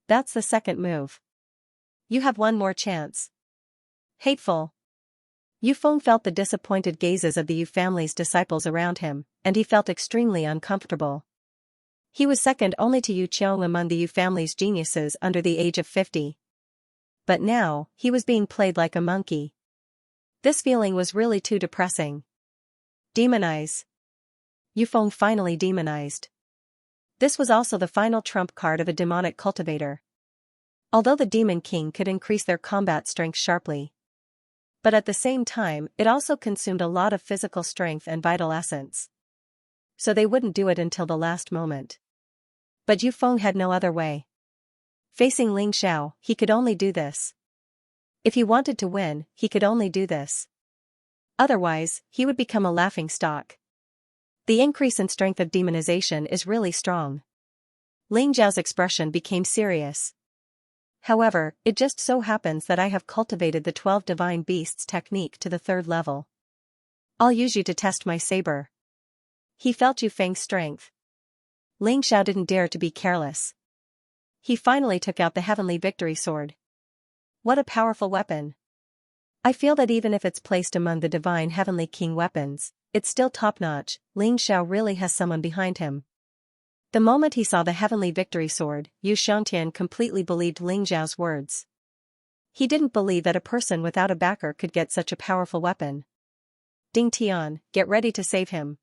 That's the second move. You have one more chance. Hateful. Yu Feng felt the disappointed gazes of the Yu family's disciples around him, and he felt extremely uncomfortable. He was second only to Yu Qiong among the Yu family's geniuses under the age of 50. But now, he was being played like a monkey. This feeling was really too depressing. Demonize. Yu Feng finally demonized. This was also the final trump card of a demonic cultivator. Although the Demon King could increase their combat strength sharply. But at the same time, it also consumed a lot of physical strength and vital essence. So they wouldn't do it until the last moment. But Yu Feng had no other way. Facing Ling Xiao, he could only do this. If he wanted to win, he could only do this. Otherwise, he would become a laughingstock. The increase in strength of demonization is really strong. Ling Xiao's expression became serious. However, it just so happens that I have cultivated the 12 divine beasts technique to the 3rd level. I'll use you to test my saber. He felt Yu Feng's strength. Ling Xiao didn't dare to be careless. He finally took out the heavenly victory sword. What a powerful weapon. I feel that even if it's placed among the divine heavenly king weapons, it's still top-notch. Ling Xiao really has someone behind him. The moment he saw the heavenly victory sword, Yu Xiantian completely believed Ling Xiao's words. He didn't believe that a person without a backer could get such a powerful weapon. Ding Tian, get ready to save him.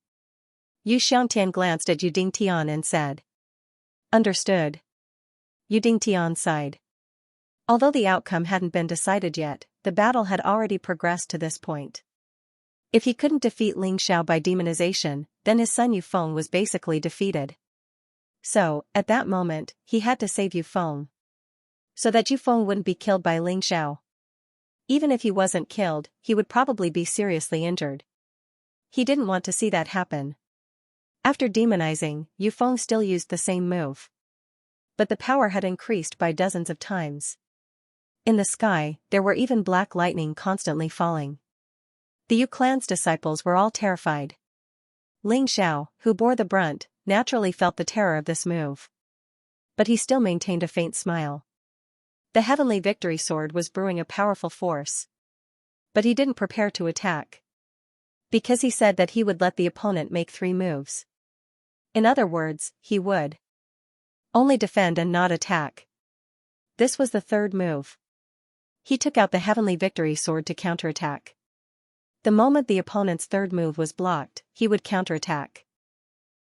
Yu Xiantian glanced at Yu Ding Tian and said. Understood. Yu Ding Tian sighed. Although the outcome hadn't been decided yet, the battle had already progressed to this point. If he couldn't defeat Ling Xiao by demonization, then his son Yu Feng was basically defeated. So, at that moment, he had to save Yu Feng. So that Yu Feng wouldn't be killed by Ling Xiao. Even if he wasn't killed, he would probably be seriously injured. He didn't want to see that happen. After demonizing, Yu Feng still used the same move. But the power had increased by dozens of times. In the sky, there were even black lightning constantly falling. The Yu clan's disciples were all terrified. Ling Xiao, who bore the brunt, naturally felt the terror of this move. But he still maintained a faint smile. The heavenly victory sword was brewing a powerful force. But he didn't prepare to attack. Because he said that he would let the opponent make 3 moves. In other words, he would only defend and not attack. This was the 3rd move. He took out the heavenly victory sword to counterattack. The moment the opponent's 3rd move was blocked, he would counterattack.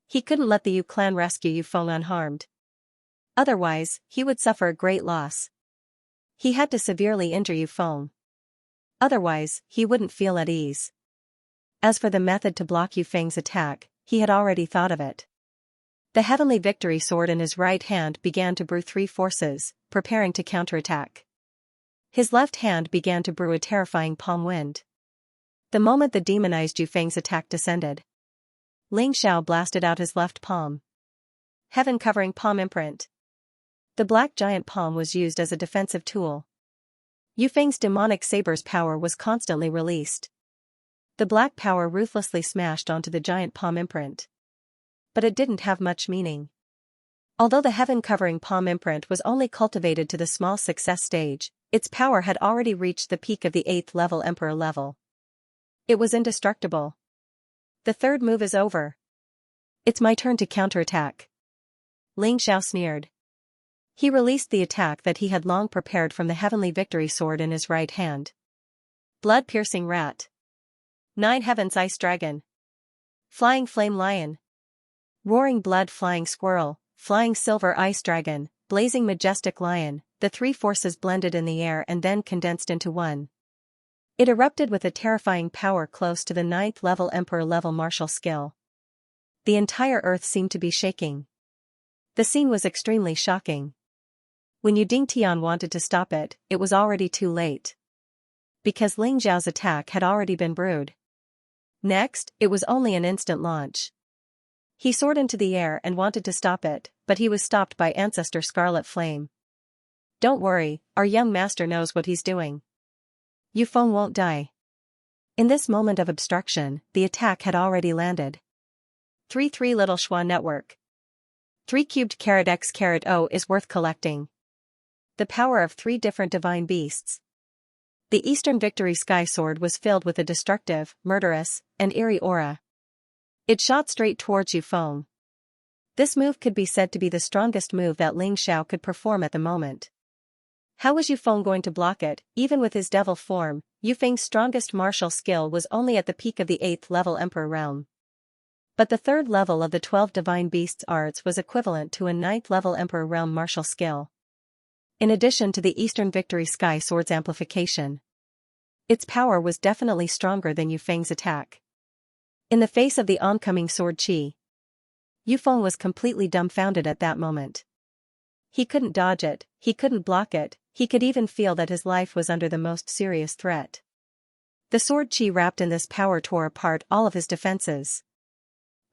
He couldn't let the Yu clan rescue Yu Feng unharmed. Otherwise, he would suffer a great loss. He had to severely injure Yu Feng. Otherwise, he wouldn't feel at ease. As for the method to block Yu Feng's attack, he had already thought of it. The heavenly victory sword in his right hand began to brew 3 forces, preparing to counterattack. His left hand began to brew a terrifying palm wind. The moment the demonized Yu Feng's attack descended, Ling Xiao blasted out his left palm. Heaven-covering palm imprint. The black giant palm was used as a defensive tool. Yu Feng's demonic saber's power was constantly released. The black power ruthlessly smashed onto the giant palm imprint. But it didn't have much meaning. Although the heaven-covering palm imprint was only cultivated to the small success stage, its power had already reached the peak of the 8th level emperor level. It was indestructible. The 3rd move is over. It's my turn to counterattack. Ling Xiao sneered. He released the attack that he had long prepared from the heavenly victory sword in his right hand. Blood-piercing rat. 9 heavens ice dragon. Flying flame lion. Roaring blood flying squirrel, flying silver ice dragon, blazing majestic lion, the 3 forces blended in the air and then condensed into one. It erupted with a terrifying power close to the 9th level emperor level martial skill. The entire earth seemed to be shaking. The scene was extremely shocking. When Yu Ding Tian wanted to stop it, it was already too late. Because Ling Xiao's attack had already been brewed. Next, it was only an instant launch. He soared into the air and wanted to stop it, but he was stopped by Ancestor Scarlet Flame. Don't worry, our young master knows what he's doing. Yu Feng won't die. In this moment of obstruction, the attack had already landed. 3 Little Schwa Network. 3 cubed carat x carat O is worth collecting. The power of 3 different divine beasts. The Eastern Victory Sky Sword was filled with a destructive, murderous, and eerie aura. It shot straight towards Yu Feng. This move could be said to be the strongest move that Ling Xiao could perform at the moment. How was Yu Feng going to block it? Even with his devil form, Yu Feng's strongest martial skill was only at the peak of the 8th level Emperor realm. But the 3rd level of the 12 divine beasts arts was equivalent to a 9th level Emperor realm martial skill. In addition to the Eastern Victory Sky Sword's amplification, its power was definitely stronger than Yu Feng's attack. In the face of the oncoming sword chi, Yu Feng was completely dumbfounded at that moment. He couldn't dodge it, he couldn't block it, he could even feel that his life was under the most serious threat. The sword chi wrapped in this power tore apart all of his defenses.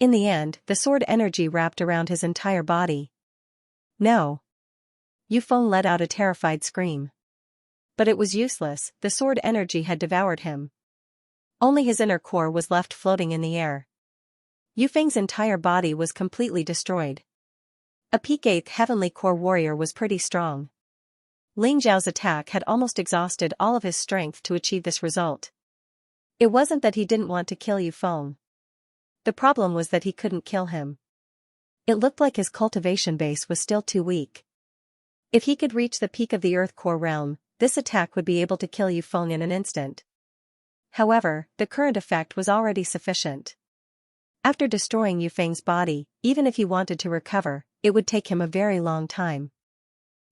In the end, the sword energy wrapped around his entire body. No. Yu Feng let out a terrified scream. But it was useless, the sword energy had devoured him. Only his inner core was left floating in the air. Yu Feng's entire body was completely destroyed. A peak 8th Heavenly Core warrior was pretty strong. Ling Zhao's attack had almost exhausted all of his strength to achieve this result. It wasn't that he didn't want to kill Yu Feng. The problem was that he couldn't kill him. It looked like his cultivation base was still too weak. If he could reach the peak of the Earth Core realm, this attack would be able to kill Yu Feng in an instant. However, the current effect was already sufficient. After destroying Yu Feng's body, even if he wanted to recover, it would take him a very long time.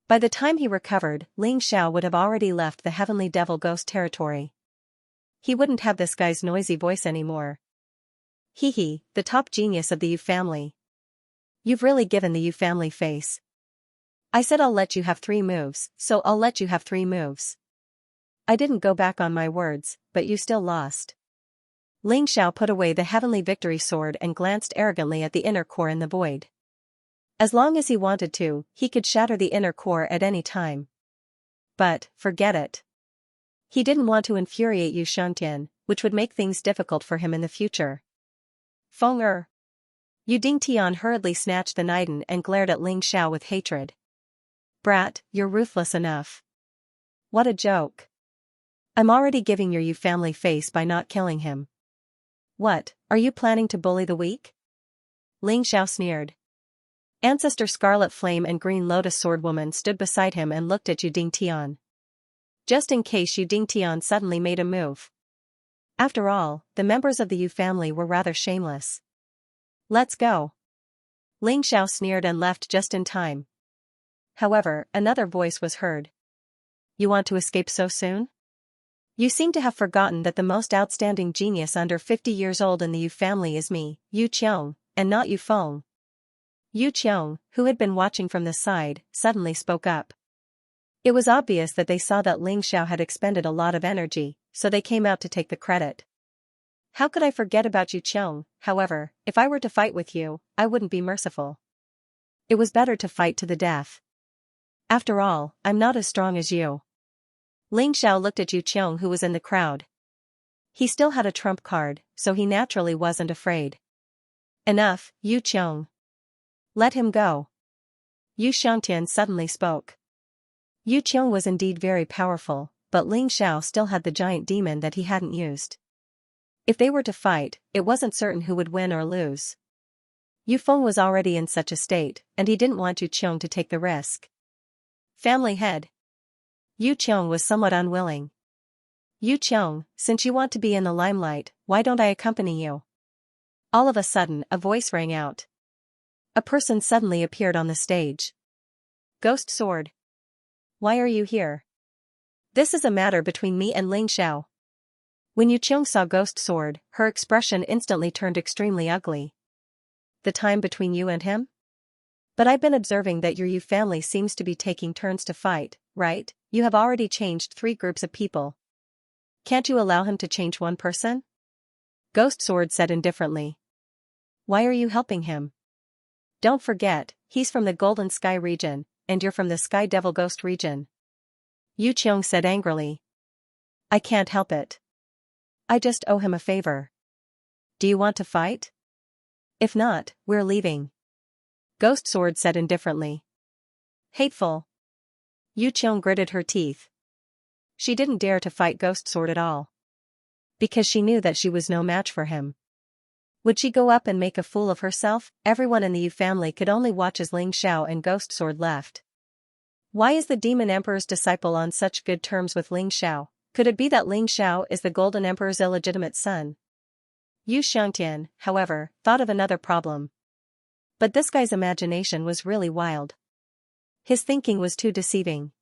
By the time he recovered, Ling Xiao would have already left the Heavenly Devil Ghost territory. He wouldn't have this guy's noisy voice anymore. Hee, the top genius of the Yu family. You've really given the Yu family face. I said I'll let you have 3 moves, so I'll let you have 3 moves. I didn't go back on my words, but you still lost. Ling Xiao put away the Heavenly Victory Sword and glanced arrogantly at the inner core in the void. As long as he wanted to, he could shatter the inner core at any time. But, forget it. He didn't want to infuriate Yu Xianxia, which would make things difficult for him in the future. Feng Yu Dingtian hurriedly snatched the Niden and glared at Ling Xiao with hatred. Brat, you're ruthless enough. What a joke. I'm already giving your Yu family face by not killing him. What, are you planning to bully the weak? Ling Xiao sneered. Ancestor Scarlet Flame and Green Lotus Swordwoman stood beside him and looked at Yu Dingtian. Just in case Yu Dingtian suddenly made a move. After all, the members of the Yu family were rather shameless. Let's go. Ling Xiao sneered and left just in time. However, another voice was heard. You want to escape so soon? You seem to have forgotten that the most outstanding genius under 50 years old in the Yu family is me, Yu Qiong, and not Yu Feng. Yu Qiong, who had been watching from the side, suddenly spoke up. It was obvious that they saw that Ling Xiao had expended a lot of energy, so they came out to take the credit. How could I forget about Yu Qiong? However, if I were to fight with you, I wouldn't be merciful. It was better to fight to the death. After all, I'm not as strong as you. Ling Xiao looked at Yu Qiong, who was in the crowd. He still had a trump card, so he naturally wasn't afraid. Enough, Yu Qiong. Let him go. Yu Xiantian suddenly spoke. Yu Qiong was indeed very powerful, but Ling Xiao still had the giant demon that he hadn't used. If they were to fight, it wasn't certain who would win or lose. Yu Feng was already in such a state, and he didn't want Yu Qiong to take the risk. Family head. Yu Qiong was somewhat unwilling. Yu Qiong, since you want to be in the limelight, why don't I accompany you? All of a sudden, a voice rang out. A person suddenly appeared on the stage. Ghost Sword. Why are you here? This is a matter between me and Ling Xiao. When Yu Qiong saw Ghost Sword, her expression instantly turned extremely ugly. The time between you and him? But I've been observing that your Yu family seems to be taking turns to fight, right? You have already changed 3 groups of people. Can't you allow him to change 1 person? Ghost Sword said indifferently. Why are you helping him? Don't forget, he's from the Golden Sky region, and you're from the Sky Devil Ghost region. Yu Qiong said angrily. I can't help it. I just owe him a favor. Do you want to fight? If not, we're leaving. Ghost Sword said indifferently. Hateful. Yu Qiong gritted her teeth. She didn't dare to fight Ghost Sword at all. Because she knew that she was no match for him. Would she go up and make a fool of herself? Everyone in the Yu family could only watch as Ling Xiao and Ghost Sword left. Why is the Demon Emperor's disciple on such good terms with Ling Xiao? Could it be that Ling Xiao is the Golden Emperor's illegitimate son? Yu Xiantian, however, thought of another problem. But this guy's imagination was really wild. His thinking was too deceiving.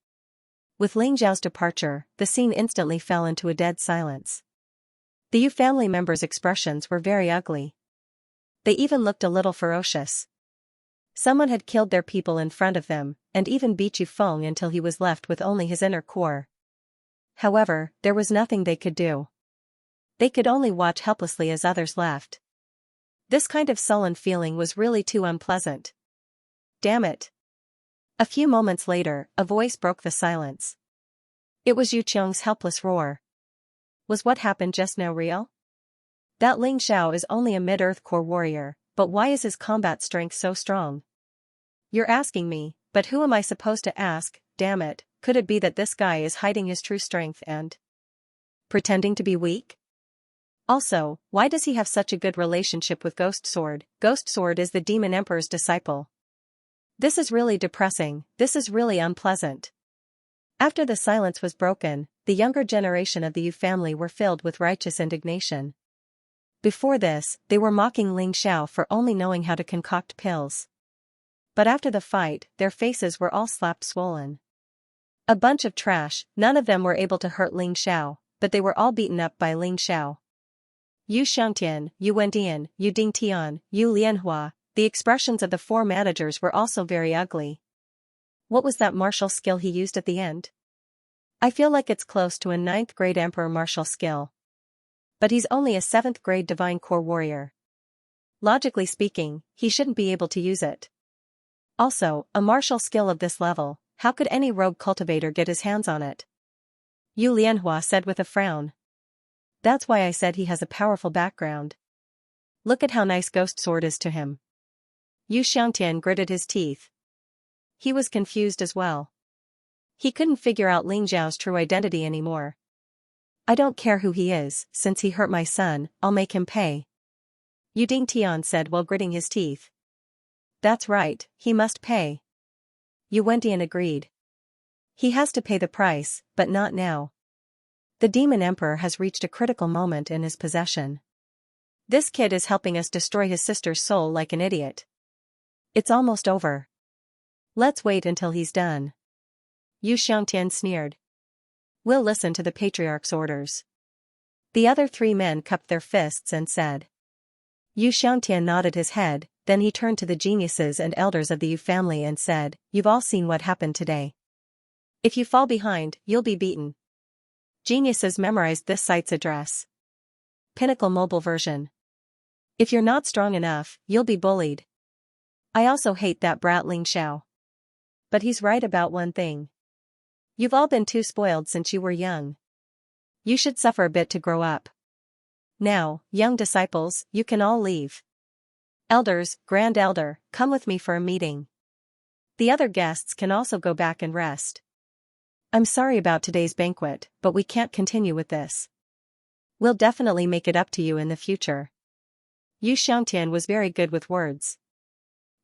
With Ling Xiao's departure, the scene instantly fell into a dead silence. The Yu family members' expressions were very ugly. They even looked a little ferocious. Someone had killed their people in front of them, and even beat Yu Feng until he was left with only his inner core. However, there was nothing they could do. They could only watch helplessly as others left. This kind of sullen feeling was really too unpleasant. Damn it. A few moments later, a voice broke the silence. It was Yu Qiong's helpless roar. Was what happened just now real? That Ling Xiao is only a mid-earth core warrior, but why is his combat strength so strong? You're asking me, but who am I supposed to ask? Damn it, could it be that this guy is hiding his true strength and pretending to be weak? Also, why does he have such a good relationship with Ghost Sword? Ghost Sword is the Demon Emperor's disciple. This is really depressing, this is really unpleasant. After the silence was broken, the younger generation of the Yu family were filled with righteous indignation. Before this, they were mocking Ling Xiao for only knowing how to concoct pills. But after the fight, their faces were all slapped swollen. A bunch of trash, none of them were able to hurt Ling Xiao, but they were all beaten up by Ling Xiao. Yu Xiangtian, Yu Wendian, Yu Dingtian, Yu Lianhua, the expressions of the four managers were also very ugly. What was that martial skill he used at the end? I feel like it's close to a 9th grade Emperor martial skill. But he's only a 7th grade Divine Core warrior. Logically speaking, he shouldn't be able to use it. Also, a martial skill of this level, how could any rogue cultivator get his hands on it? Yu Lianhua said with a frown. That's why I said he has a powerful background. Look at how nice Ghost Sword is to him. Yu Xiangtian gritted his teeth. He was confused as well. He couldn't figure out Ling Xiao's true identity anymore. I don't care who he is, since he hurt my son, I'll make him pay. Yu Dingtian said while gritting his teeth. That's right, he must pay. Yu Wendian agreed. He has to pay the price, but not now. The Demon Emperor has reached a critical moment in his possession. This kid is helping us destroy his sister's soul like an idiot. It's almost over. Let's wait until he's done. Yu Xiangtian sneered. We'll listen to the Patriarch's orders. The other 3 men cupped their fists and said. Yu Xiangtian nodded his head, then he turned to the geniuses and elders of the Yu family and said, You've all seen what happened today. If you fall behind, you'll be beaten. Geniuses memorized this site's address. Pinnacle mobile version. If you're not strong enough, you'll be bullied. I also hate that brat Ling Xiao. But he's right about one thing. You've all been too spoiled since you were young. You should suffer a bit to grow up. Now, young disciples, you can all leave. Elders, Grand Elder, come with me for a meeting. The other guests can also go back and rest. I'm sorry about today's banquet, but we can't continue with this. We'll definitely make it up to you in the future. Yu Xiangtian was very good with words.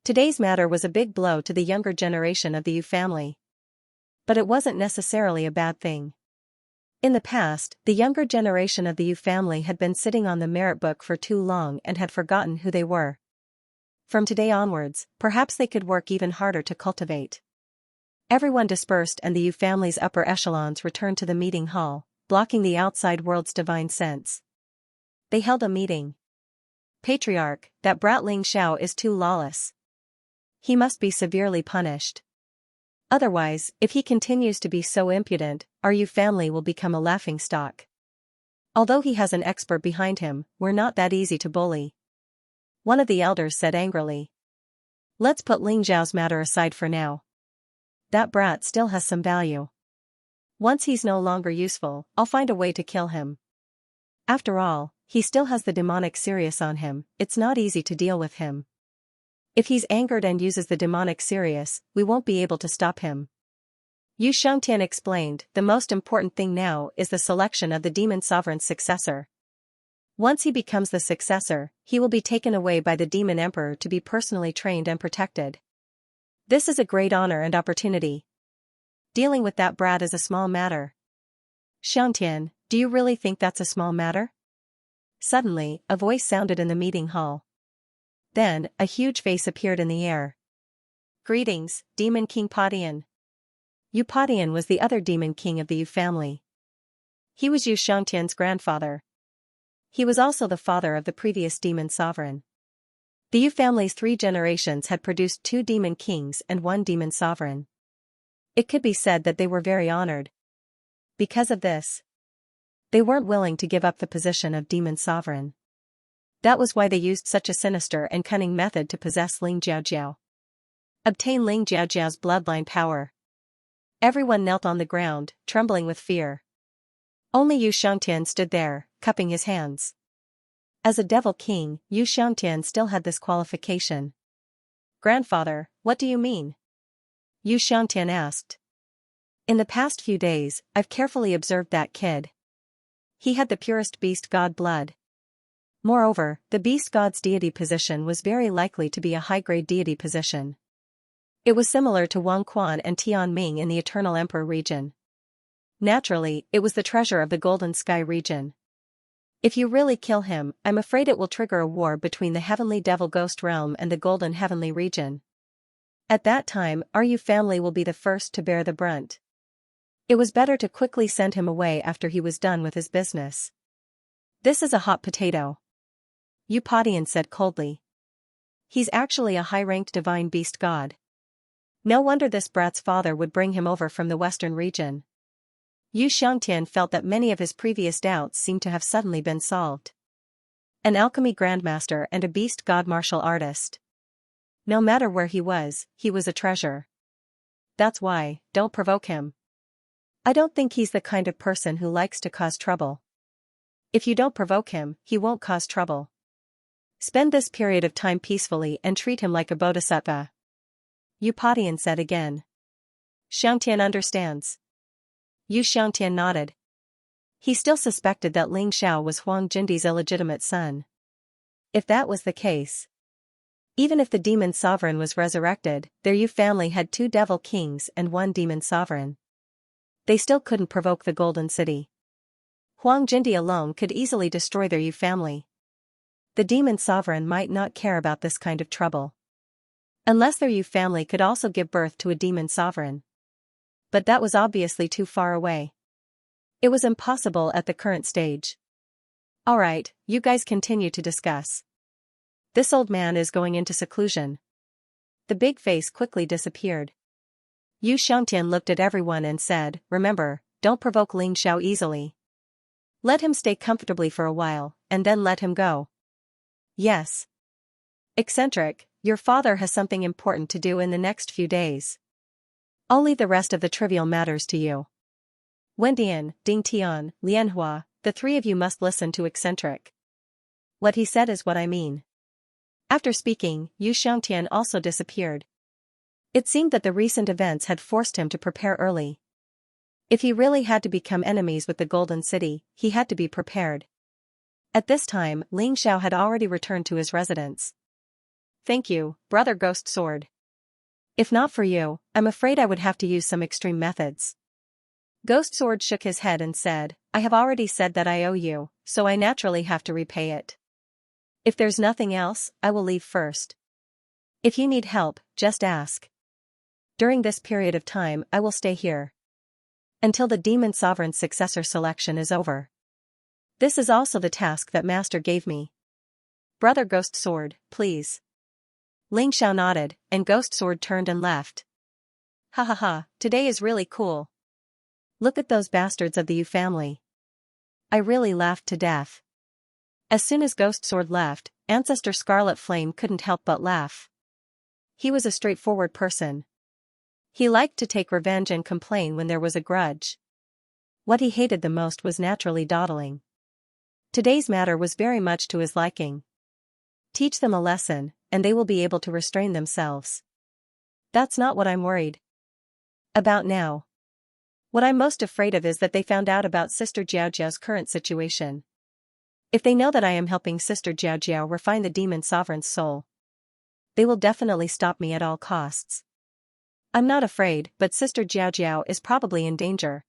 Today's matter was a big blow to the younger generation of the Yu family. But it wasn't necessarily a bad thing. In the past, the younger generation of the Yu family had been sitting on the merit book for too long and had forgotten who they were. From today onwards, perhaps they could work even harder to cultivate. Everyone dispersed and the Yu family's upper echelons returned to the meeting hall, blocking the outside world's divine sense. They held a meeting. Patriarch, that brat Ling Xiao is too lawless. He must be severely punished. Otherwise, if he continues to be so impudent, our Yu family will become a laughingstock. Although he has an expert behind him, we're not that easy to bully. One of the elders said angrily. Let's put Ling Xiao's matter aside for now. That brat still has some value. Once he's no longer useful, I'll find a way to kill him. After all, he still has the demonic Sirius on him, it's not easy to deal with him. If he's angered and uses the demonic Sirius, we won't be able to stop him. Yu Xiangtian explained, the most important thing now is the selection of the demon sovereign's successor. Once he becomes the successor, he will be taken away by the demon emperor to be personally trained and protected. This is a great honor and opportunity. Dealing with that brat is a small matter. Xiangtian, do you really think that's a small matter? Suddenly, a voice sounded in the meeting hall. Then, a huge face appeared in the air. Greetings, Demon King Padian. Yu Padian was the other demon king of the Yu family. He was Yu Xiangtian's grandfather. He was also the father of the previous demon sovereign. The Yu family's 3 generations had produced 2 demon kings and 1 demon sovereign. It could be said that they were very honored. Because of this, they weren't willing to give up the position of demon sovereign. That was why they used such a sinister and cunning method to possess Ling Jiaojiao. Obtain Ling Jiaojiao's bloodline power. Everyone knelt on the ground, trembling with fear. Only Yu Xiangtian stood there, cupping his hands. As a devil king, Yu Xiangtian still had this qualification. "Grandfather, what do you mean?" Yu Xiangtian asked. "In the past few days, I've carefully observed that kid. He had the purest beast god blood. Moreover, the beast god's deity position was very likely to be a high-grade deity position. It was similar to Wang Quan and Tian Ming in the Eternal Emperor region. Naturally, it was the treasure of the Golden Sky region. If you really kill him, I'm afraid it will trigger a war between the Heavenly Devil Ghost Realm and the Golden Heavenly region. At that time, our Yu family will be the first to bear the brunt. It was better to quickly send him away after he was done with his business." "This is a hot potato," Yu Padian said coldly. "He's actually a high-ranked divine beast god. No wonder this brat's father would bring him over from the western region." Yu Xiangtian felt that many of his previous doubts seemed to have suddenly been solved. An alchemy grandmaster and a beast god martial artist. No matter where he was a treasure. That's why, don't provoke him. I don't think he's the kind of person who likes to cause trouble. If you don't provoke him, he won't cause trouble. Spend this period of time peacefully and treat him like a bodhisattva." Yu Padian said again. "Xiangtian understands." Yu Xiangtian nodded. He still suspected that Ling Xiao was Huang Jindi's illegitimate son. If that was the case, even if the demon sovereign was resurrected, their Yu family had 2 devil kings and 1 demon sovereign. They still couldn't provoke the Golden City. Huang Jindi alone could easily destroy their Yu family. The demon sovereign might not care about this kind of trouble. Unless their Yu family could also give birth to a demon sovereign. But that was obviously too far away. It was impossible at the current stage. "Alright, you guys continue to discuss. This old man is going into seclusion." The big face quickly disappeared. Yu Xiangtian looked at everyone and said, "Remember, don't provoke Ling Xiao easily. Let him stay comfortably for a while, and then let him go." "Yes. Eccentric, your father has something important to do in the next few days. I'll leave the rest of the trivial matters to you. Wendian, Ding Tian, Lianhua, the 3 of you must listen to Eccentric. What he said is what I mean." After speaking, Yu Xiangtian also disappeared. It seemed that the recent events had forced him to prepare early. If he really had to become enemies with the Golden City, he had to be prepared. At this time, Ling Xiao had already returned to his residence. "Thank you, Brother Ghost Sword. If not for you, I'm afraid I would have to use some extreme methods." Ghost Sword shook his head and said, "I have already said that I owe you, so I naturally have to repay it. If there's nothing else, I will leave first. If you need help, just ask. During this period of time I will stay here. Until the Demon Sovereign's successor selection is over. This is also the task that Master gave me. Brother Ghost Sword, please." Ling Xiao nodded, and Ghost Sword turned and left. "Ha ha ha, today is really cool. Look at those bastards of the Yu family." I really laughed to death. As soon as Ghost Sword left, Ancestor Scarlet Flame couldn't help but laugh. He was a straightforward person. He liked to take revenge and complain when there was a grudge. What he hated the most was naturally dawdling. Today's matter was very much to his liking. Teach them a lesson, and they will be able to restrain themselves. That's not what I'm worried about now. What I'm most afraid of is that they found out about Sister Jiaojiao's current situation. If they know that I am helping Sister Jiaojiao refine the Demon Sovereign's soul, they will definitely stop me at all costs. I'm not afraid, but Sister Jiaojiao is probably in danger,"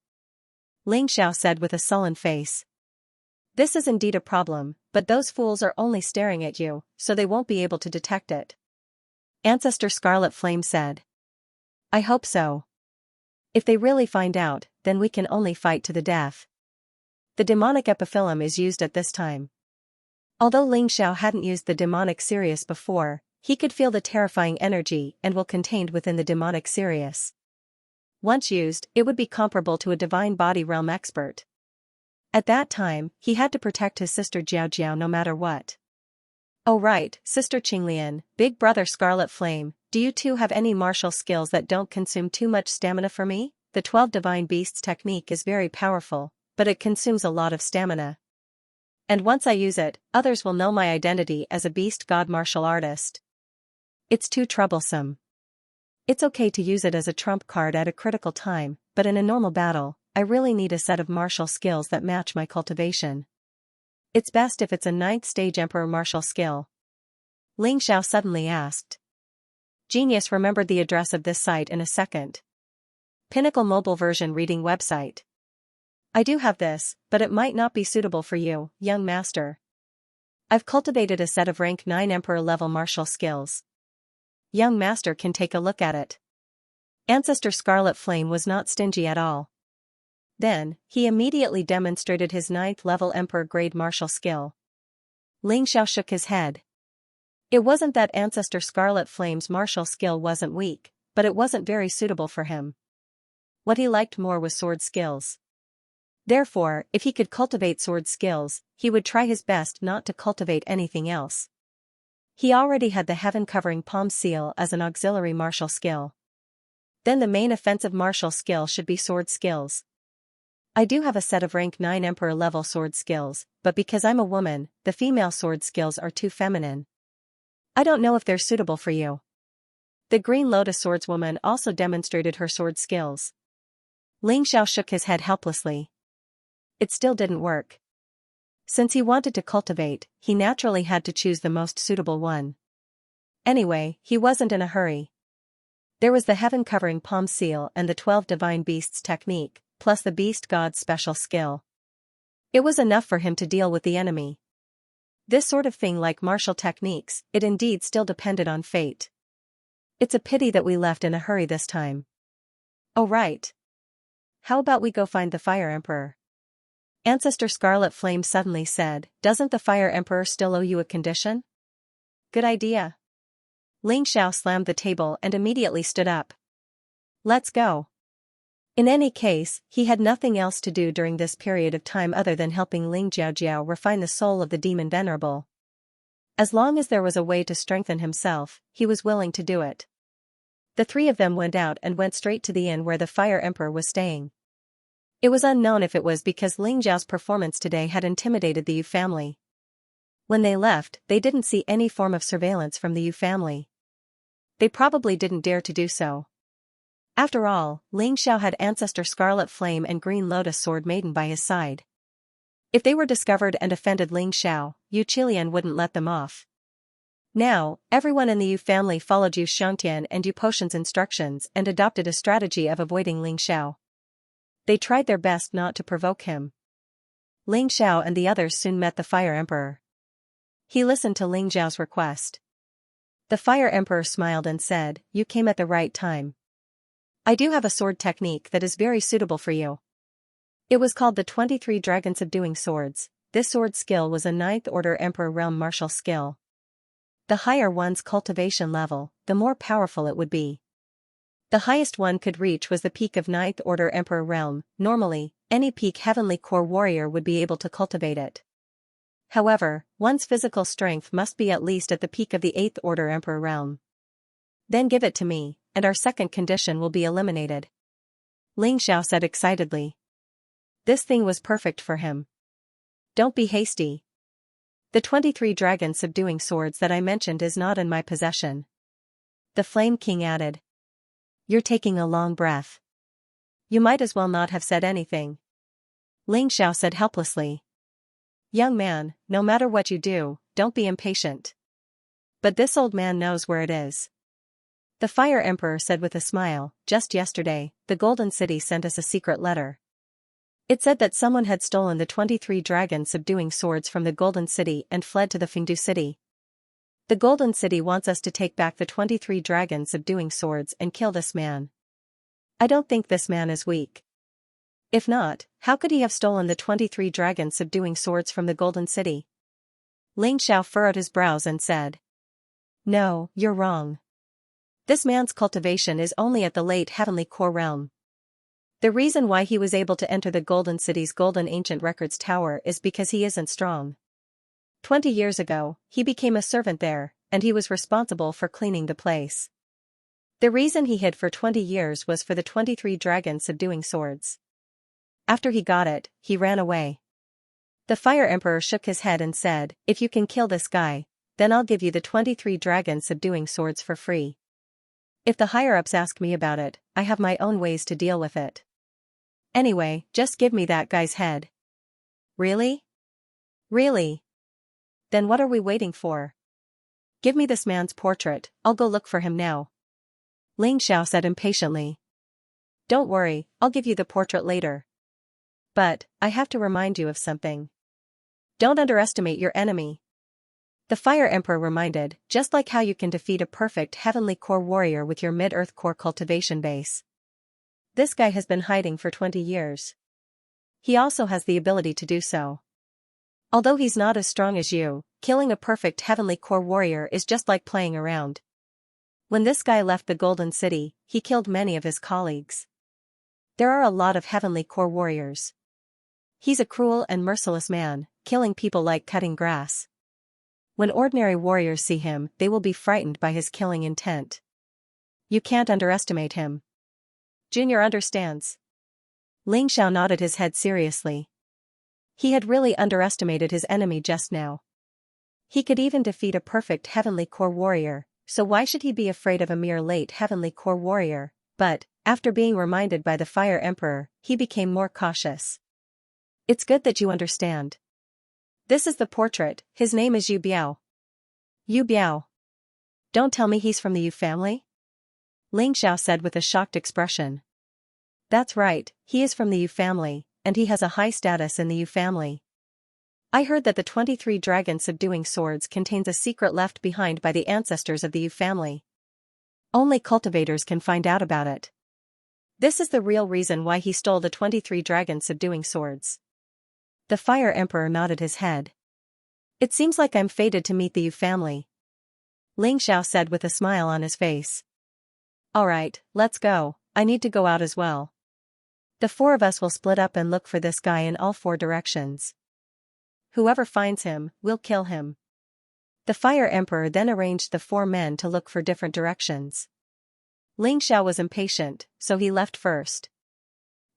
Ling Xiao said with a sullen face. "This is indeed a problem, but those fools are only staring at you, so they won't be able to detect it," Ancestor Scarlet Flame said. "I hope so. If they really find out, then we can only fight to the death. The demonic epiphyllum is used at this time." Although Ling Xiao hadn't used the demonic Sirius before, he could feel the terrifying energy and will contained within the demonic Sirius. Once used, it would be comparable to a divine body realm expert. At that time, he had to protect his sister Jiaojiao no matter what. Oh right, Sister Qinglian, Big Brother Scarlet Flame, do you two have any martial skills that don't consume too much stamina for me? The 12 Divine Beasts technique is very powerful, but it consumes a lot of stamina. And once I use it, others will know my identity as a beast god martial artist. It's too troublesome. It's okay to use it as a trump card at a critical time, but in a normal battle, I really need a set of martial skills that match my cultivation. It's best if it's a 9th stage Emperor martial skill. Ling Xiao suddenly asked. Genius remembered the address of this site in a second. Pinnacle mobile version reading website. I do have this, but it might not be suitable for you, young master. I've cultivated a set of rank 9 Emperor level martial skills. Young master can take a look at it. Ancestor Scarlet Flame was not stingy at all. Then, he immediately demonstrated his 9th level Emperor grade martial skill. Ling Xiao shook his head. It wasn't that Ancestor Scarlet Flame's martial skill wasn't weak, but it wasn't very suitable for him. What he liked more was sword skills. Therefore, if he could cultivate sword skills, he would try his best not to cultivate anything else. He already had the heaven-covering palm seal as an auxiliary martial skill. Then the main offensive martial skill should be sword skills. I do have a set of rank 9 Emperor level sword skills, but because I'm a woman, the female sword skills are too feminine. I don't know if they're suitable for you. The Green Lotus swordswoman also demonstrated her sword skills. Ling Xiao shook his head helplessly. It still didn't work. Since he wanted to cultivate, he naturally had to choose the most suitable one. Anyway, he wasn't in a hurry. There was the heaven-covering palm seal and the 12 divine beasts technique, plus the beast god's special skill. It was enough for him to deal with the enemy. This sort of thing, like martial techniques, it indeed still depended on fate. It's a pity that we left in a hurry this time. Oh right. How about we go find the Fire Emperor? Ancestor Scarlet Flame suddenly said, doesn't the Fire Emperor still owe you a condition? Good idea. Ling Xiao slammed the table and immediately stood up. Let's go. In any case, he had nothing else to do during this period of time other than helping Ling Jiaojiao refine the soul of the demon venerable. As long as there was a way to strengthen himself, he was willing to do it. The three of them went out and went straight to the inn where the Fire Emperor was staying. It was unknown if it was because Ling Jiao's performance today had intimidated the Yu family. When they left, they didn't see any form of surveillance from the Yu family. They probably didn't dare to do so. After all, Ling Xiao had Ancestor Scarlet Flame and Green Lotus Sword Maiden by his side. If they were discovered and offended Ling Xiao, Yu Qilian wouldn't let them off. Now, everyone in the Yu family followed Yu Xianxia and Yu Potion's instructions and adopted a strategy of avoiding Ling Xiao. They tried their best not to provoke him. Ling Xiao and the others soon met the Fire Emperor. He listened to Ling Xiao's request. The Fire Emperor smiled and said, "You came at the right time. I do have a sword technique that is very suitable for you." It was called the 23 Dragon Subduing Swords. This sword skill was a 9th order Emperor realm martial skill. The higher one's cultivation level, the more powerful it would be. The highest one could reach was the peak of 9th order Emperor realm. Normally, any peak heavenly core warrior would be able to cultivate it. However, one's physical strength must be at least at the peak of the 8th order Emperor realm. Then give it to me, and our second condition will be eliminated. Ling Xiao said excitedly. This thing was perfect for him. Don't be hasty. The 23 dragon subduing swords that I mentioned is not in my possession. The Flame King added. You're taking a long breath. You might as well not have said anything. Ling Xiao said helplessly. Young man, no matter what you do, don't be impatient. But this old man knows where it is. The Fire Emperor said with a smile, just yesterday, the Golden City sent us a secret letter. It said that someone had stolen the 23 dragon subduing swords from the Golden City and fled to the Fengdu City. The Golden City wants us to take back the 23 dragon subduing swords and kill this man. I don't think this man is weak. If not, how could he have stolen the 23 dragon subduing swords from the Golden City? Ling Xiao furrowed his brows and said. No, you're wrong. This man's cultivation is only at the late heavenly core realm. The reason why he was able to enter the Golden City's Golden Ancient Records Tower is because he isn't strong. 20 years ago, he became a servant there, and he was responsible for cleaning the place. The reason he hid for 20 years was for the 23 dragon subduing swords. After he got it, he ran away. The Fire Emperor shook his head and said, "If you can kill this guy, then I'll give you the 23 dragon subduing swords for free. If the higher-ups ask me about it, I have my own ways to deal with it. Anyway, just give me that guy's head." "Really? Really? Then what are we waiting for? Give me this man's portrait, I'll go look for him now," Xianxia said impatiently. "Don't worry, I'll give you the portrait later. But, I have to remind you of something. Don't underestimate your enemy." The Fire Emperor reminded, just like how you can defeat a perfect Heavenly Core warrior with your Mid-Earth Core cultivation base. This guy has been hiding for 20 years. He also has the ability to do so. Although he's not as strong as you, killing a perfect Heavenly Core warrior is just like playing around. When this guy left the Golden City, he killed many of his colleagues. There are a lot of Heavenly Core warriors. He's a cruel and merciless man, killing people like cutting grass. When ordinary warriors see him, they will be frightened by his killing intent. You can't underestimate him. Junior understands. Xianxia nodded his head seriously. He had really underestimated his enemy just now. He could even defeat a perfect Heavenly Core warrior, so why should he be afraid of a mere late Heavenly Core warrior? But, after being reminded by the Fire Emperor, he became more cautious. "It's good that you understand. This is the portrait, his name is Yu Biao." "Yu Biao? Don't tell me he's from the Yu family?" Xianxia said with a shocked expression. "That's right, he is from the Yu family, and he has a high status in the Yu family. I heard that the 23 dragon subduing swords contains a secret left behind by the ancestors of the Yu family. Only cultivators can find out about it. This is the real reason why he stole the 23 dragon subduing swords." The Fire Emperor nodded his head. "It seems like I'm fated to meet the Yu family," Xianxia said with a smile on his face. "Alright, let's go, I need to go out as well. The four of us will split up and look for this guy in all four directions. Whoever finds him, we'll kill him." The Fire Emperor then arranged the four men to look for different directions. Xianxia was impatient, so he left first.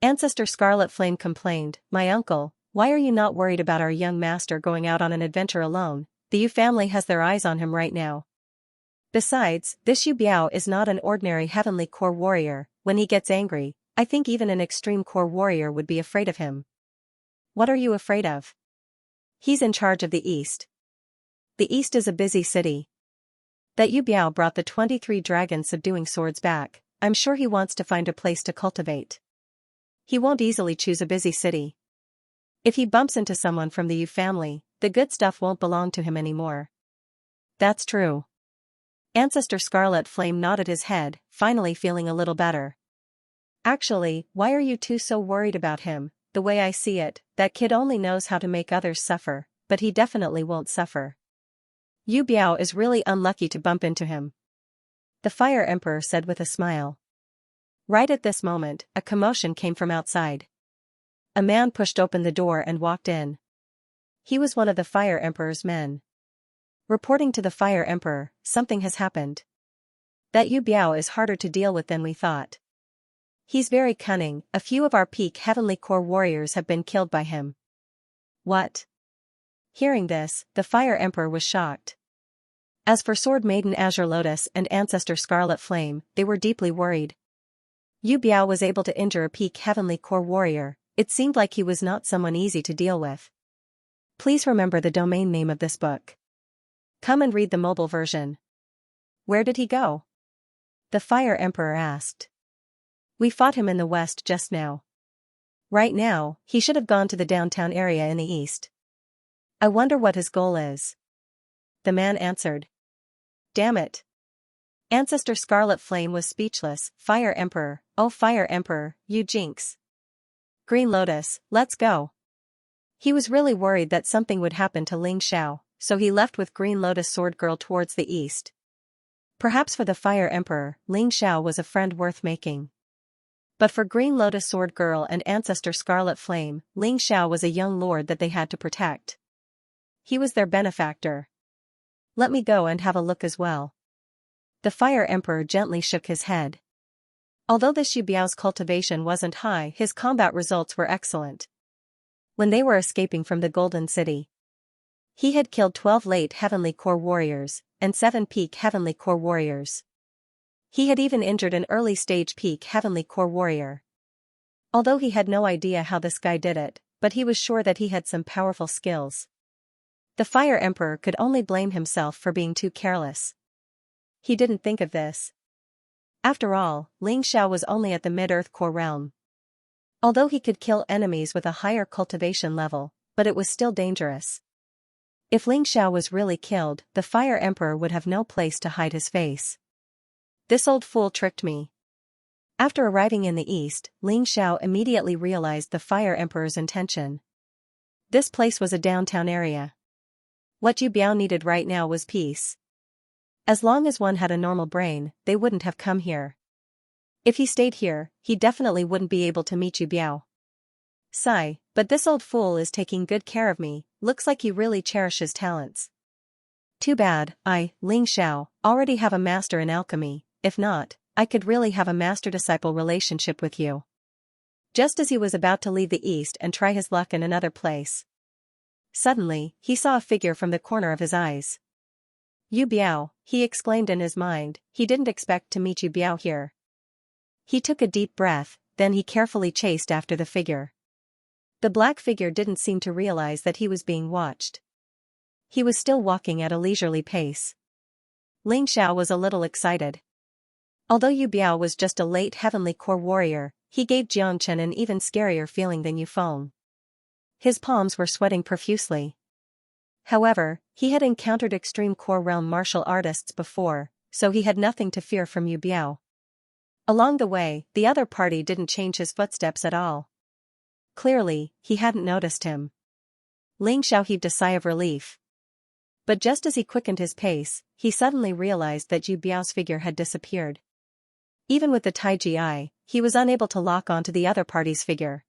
Ancestor Scarlet Flame complained, "My uncle, why are you not worried about our young master going out on an adventure alone? The Yu family has their eyes on him right now. Besides, this Yu Biao is not an ordinary Heavenly Core warrior. When he gets angry, I think even an extreme core warrior would be afraid of him." "What are you afraid of?" "He's in charge of the East. The East is a busy city. That Yu Biao brought the 23 dragon subduing swords back. I'm sure he wants to find a place to cultivate. He won't easily choose a busy city. If he bumps into someone from the Yu family, the good stuff won't belong to him anymore." "That's true." Ancestor Scarlet Flame nodded his head, finally feeling a little better. "Actually, why are you two so worried about him? The way I see it, that kid only knows how to make others suffer, but he definitely won't suffer. Yu Biao is really unlucky to bump into him," the Fire Emperor said with a smile. Right at this moment, a commotion came from outside. A man pushed open the door and walked in. He was one of the Fire Emperor's men. Reporting to the Fire Emperor, "Something has happened. That Yu Biao is harder to deal with than we thought. He's very cunning, a few of our peak Heavenly Core warriors have been killed by him." "What?" Hearing this, the Fire Emperor was shocked. As for Sword Maiden Azure Lotus and Ancestor Scarlet Flame, they were deeply worried. Yu Biao was able to injure a peak Heavenly Core warrior. It seemed like he was not someone easy to deal with. Please remember the domain name of this book. Come and read the mobile version. "Where did he go?" the Fire Emperor asked. "We fought him in the west just now. Right now, he should have gone to the downtown area in the east. I wonder what his goal is," the man answered. "Damn it." Ancestor Scarlet Flame was speechless. "Fire Emperor, oh Fire Emperor, you jinx. Green Lotus, let's go." He was really worried that something would happen to Xianxia, so he left with Green Lotus Sword Girl towards the east. Perhaps for the Fire Emperor, Xianxia was a friend worth making. But for Green Lotus Sword Girl and Ancestor Scarlet Flame, Xianxia was a young lord that they had to protect. he was their benefactor. Let me go and have a look as well. The Fire Emperor gently shook his head. Although this Xu Biao's cultivation wasn't high, his combat results were excellent. When they were escaping from the Golden City, he had killed 12 late Heavenly Core warriors, and 7 peak Heavenly Core warriors. He had even injured an early-stage peak Heavenly Core warrior. Although he had no idea how this guy did it, but he was sure that he had some powerful skills. The Fire Emperor could only blame himself for being too careless. He didn't think of this. After all, Xianxia was only at the mid-earth core realm. Although he could kill enemies with a higher cultivation level, but it was still dangerous. If Xianxia was really killed, the Fire Emperor would have no place to hide his face. This old fool tricked me. After arriving in the east, Xianxia immediately realized the Fire Emperor's intention. This place was a downtown area. What Yu Biao needed right now was peace. As long as one had a normal brain, they wouldn't have come here. If he stayed here, he definitely wouldn't be able to meet Yu Biao. Sigh, but this old fool is taking good care of me, looks like he really cherishes talents. Too bad, Xianxia, already have a master in alchemy. If not, I could really have a master-disciple relationship with you. Just as he was about to leave the east and try his luck in another place, suddenly, he saw a figure from the corner of his eyes. Yu Biao, he exclaimed in his mind, he didn't expect to meet Yu Biao here. He took a deep breath, then he carefully chased after the figure. The black figure didn't seem to realize that he was being watched. He was still walking at a leisurely pace. Xianxia was a little excited. Although Yu Biao was just a late Heavenly Core warrior, he gave Jiangchen an even scarier feeling than Yufeng. His palms were sweating profusely. However, he had encountered extreme core realm martial artists before, so he had nothing to fear from Yu Biao. Along the way, the other party didn't change his footsteps at all. Clearly, he hadn't noticed him. Xianxia heaved a sigh of relief. But just as he quickened his pace, he suddenly realized that Yu Biao's figure had disappeared. Even with the Taiji eye, he was unable to lock onto the other party's figure.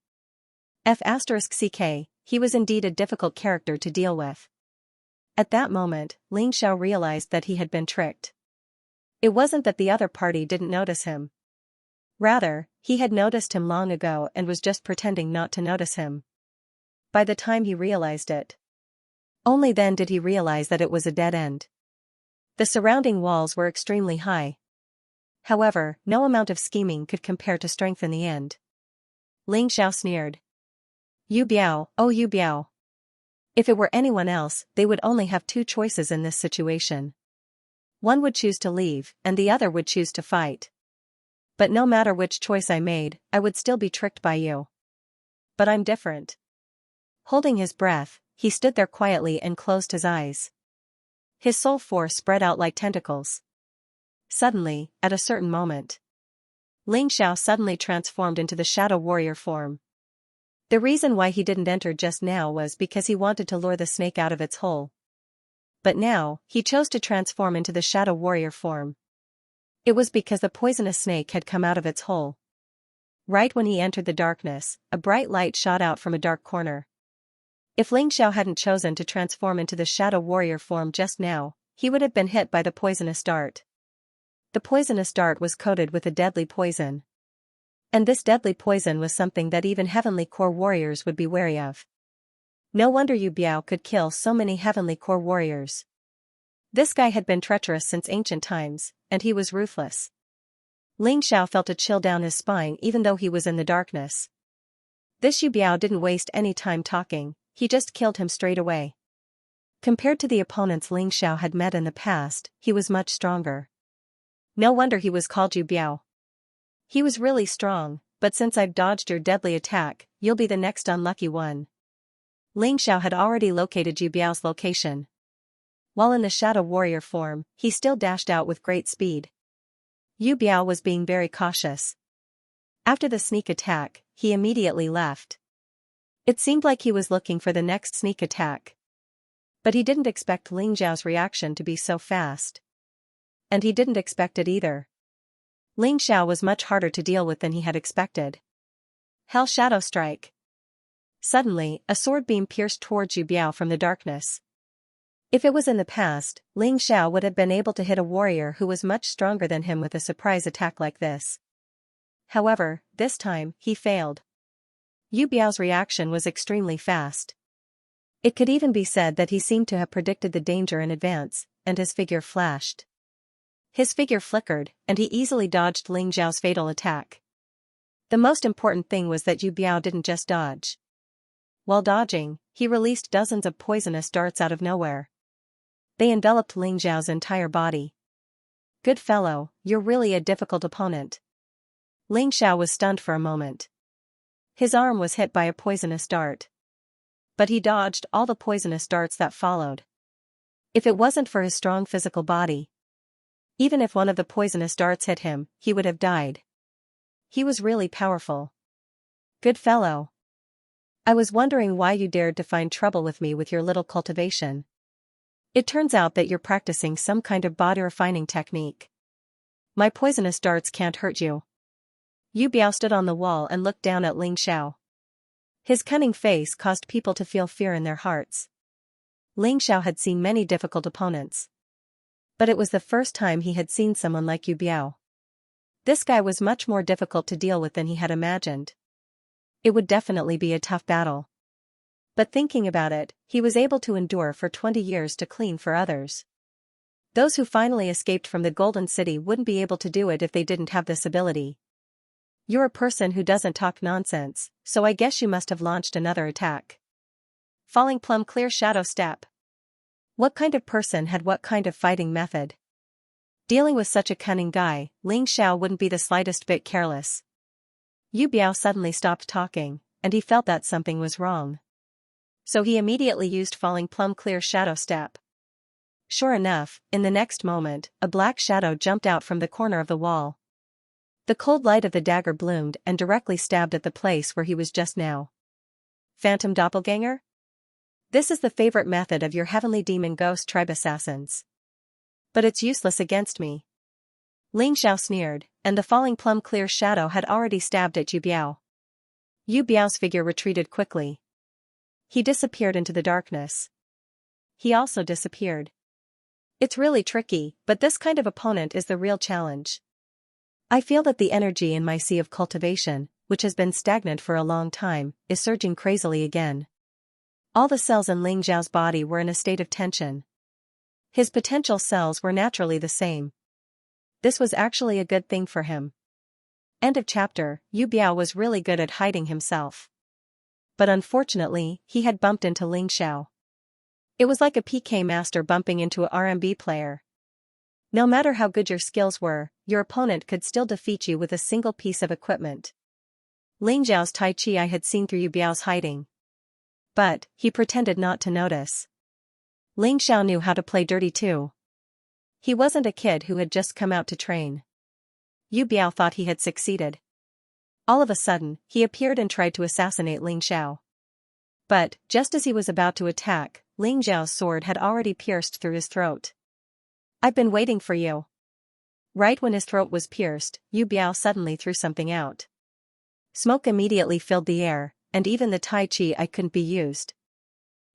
F***ck, he was indeed a difficult character to deal with. At that moment, Xianxia realized that he had been tricked. It wasn't that the other party didn't notice him. Rather, he had noticed him long ago and was just pretending not to notice him. By the time he realized it, only then did he realize that it was a dead end. The surrounding walls were extremely high. However, no amount of scheming could compare to strength in the end. Xianxia sneered. Yu Biao, oh Yu Biao. If it were anyone else, they would only have two choices in this situation. One would choose to leave, and the other would choose to fight. But no matter which choice I made, I would still be tricked by you. But I'm different. Holding his breath, he stood there quietly and closed his eyes. His soul force spread out like tentacles. Suddenly, at a certain moment, Xianxia suddenly transformed into the Shadow Warrior form. The reason why he didn't enter just now was because he wanted to lure the snake out of its hole. But now, he chose to transform into the Shadow Warrior form. It was because the poisonous snake had come out of its hole. Right when he entered the darkness, a bright light shot out from a dark corner. If Xianxia hadn't chosen to transform into the Shadow Warrior form just now, he would have been hit by the poisonous dart. The poisonous dart was coated with a deadly poison. And this deadly poison was something that even Heavenly Core warriors would be wary of. No wonder Yu Biao could kill so many Heavenly Core warriors. This guy had been treacherous since ancient times, and he was ruthless. Xianxia felt a chill down his spine even though he was in the darkness. This Yu Biao didn't waste any time talking, he just killed him straight away. Compared to the opponents Xianxia had met in the past, he was much stronger. No wonder he was called Yu Biao. He was really strong, but since I've dodged your deadly attack, you'll be the next unlucky one. Xianxia had already located Yu Biao's location. While in the Shadow Warrior form, he still dashed out with great speed. Yu Biao was being very cautious. After the sneak attack, he immediately left. It seemed like he was looking for the next sneak attack. But he didn't expect Xianxiao's reaction to be so fast. And he didn't expect it either. Xianxia was much harder to deal with than he had expected. Hell Shadow Strike. Suddenly, a sword beam pierced towards Yu Biao from the darkness. If it was in the past, Ling Xiao would have been able to hit a warrior who was much stronger than him with a surprise attack like this. However, this time, he failed. Yu Biao's reaction was extremely fast. It could even be said that he seemed to have predicted the danger in advance, and his figure flashed. His figure flickered, and he easily dodged Ling Xiao's fatal attack. The most important thing was that Yu Biao didn't just dodge. While dodging, he released dozens of poisonous darts out of nowhere. They enveloped Ling Xiao's entire body. Good fellow, you're really a difficult opponent. Ling Xiao was stunned for a moment. His arm was hit by a poisonous dart. But he dodged all the poisonous darts that followed. If it wasn't for his strong physical body, even if one of the poisonous darts hit him, he would have died. He was really powerful. Good fellow. I was wondering why you dared to find trouble with me with your little cultivation. It turns out that you're practicing some kind of body refining technique. My poisonous darts can't hurt you. Yu Biao stood on the wall and looked down at Ling Xiao. His cunning face caused people to feel fear in their hearts. Ling Xiao had seen many difficult opponents. But it was the first time he had seen someone like Yu Biao. This guy was much more difficult to deal with than he had imagined. It would definitely be a tough battle. But thinking about it, he was able to endure for 20 years to clean for others. Those who finally escaped from the Golden City wouldn't be able to do it if they didn't have this ability. You're a person who doesn't talk nonsense, so I guess you must have launched another attack. Falling plum clear shadow step. What kind of person had what kind of fighting method? Dealing with such a cunning guy, Ling Xiao wouldn't be the slightest bit careless. Yu Biao suddenly stopped talking, and he felt that something was wrong. So he immediately used falling plum clear shadow step. Sure enough, in the next moment, a black shadow jumped out from the corner of the wall. The cold light of the dagger bloomed and directly stabbed at the place where he was just now. Phantom doppelganger? This is the favorite method of your heavenly demon ghost tribe assassins. But it's useless against me. Ling Xiao sneered, and the falling plum clear shadow had already stabbed at Yu Biao. Yu Biao's figure retreated quickly. He disappeared into the darkness. He also disappeared. It's really tricky, but this kind of opponent is the real challenge. I feel that the energy in my sea of cultivation, which has been stagnant for a long time, is surging crazily again. All the cells in Ling Xiao's body were in a state of tension. His potential cells were naturally the same. This was actually a good thing for him. End of chapter. Yu Biao was really good at hiding himself. But unfortunately, he had bumped into Ling Xiao. It was like a PK master bumping into a RMB player. No matter how good your skills were, your opponent could still defeat you with a single piece of equipment. Ling Xiao's Tai Chi I had seen through Yu Biao's hiding. But, he pretended not to notice. Ling Xiao knew how to play dirty too. He wasn't a kid who had just come out to train. Yu Biao thought he had succeeded. All of a sudden, he appeared and tried to assassinate Ling Xiao. But, just as he was about to attack, Ling Xiao's sword had already pierced through his throat. I've been waiting for you. Right when his throat was pierced, Yu Biao suddenly threw something out. Smoke immediately filled the air, and even the Tai Chi I couldn't be used.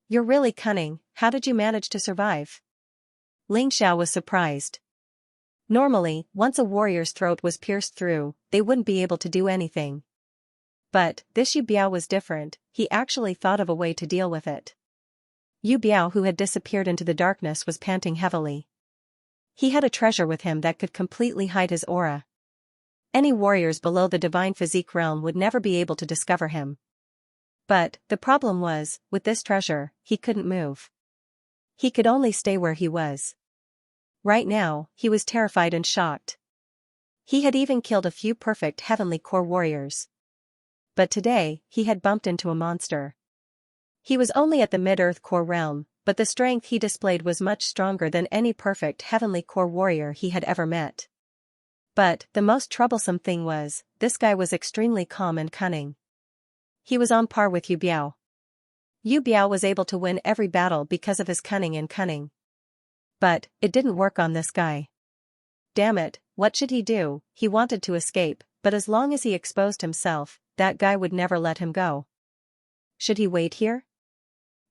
You're really cunning, how did you manage to survive? Ling Xiao was surprised. Normally, once a warrior's throat was pierced through, they wouldn't be able to do anything. But, this Yu Biao was different, he actually thought of a way to deal with it. Yu Biao, who had disappeared into the darkness, was panting heavily. He had a treasure with him that could completely hide his aura. Any warriors below the divine physique realm would never be able to discover him. But, the problem was, with this treasure, he couldn't move. He could only stay where he was. Right now, he was terrified and shocked. He had even killed a few perfect heavenly core warriors. But today, he had bumped into a monster. He was only at the mid-earth core realm, but the strength he displayed was much stronger than any perfect heavenly core warrior he had ever met. But, the most troublesome thing was, this guy was extremely calm and cunning. He was on par with Yu Biao. Yu Biao was able to win every battle because of his cunning. But, it didn't work on this guy. Damn it, what should he do? He wanted to escape, but as long as he exposed himself, that guy would never let him go. Should he wait here?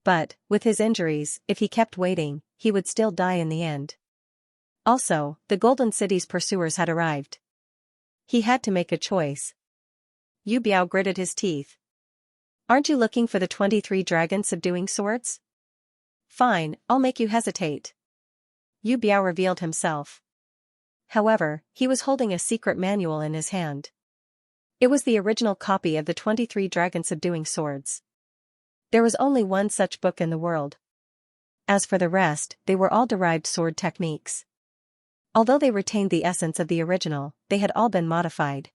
But, with his injuries, if he kept waiting, he would still die in the end. Also, the Golden City's pursuers had arrived. He had to make a choice. Yu Biao gritted his teeth. Aren't you looking for the 23 dragon subduing swords? Fine, I'll make you hesitate. Yu Biao revealed himself. However, he was holding a secret manual in his hand. It was the original copy of the 23 dragon subduing swords. There was only one such book in the world. As for the rest, they were all derived sword techniques. Although they retained the essence of the original, they had all been modified.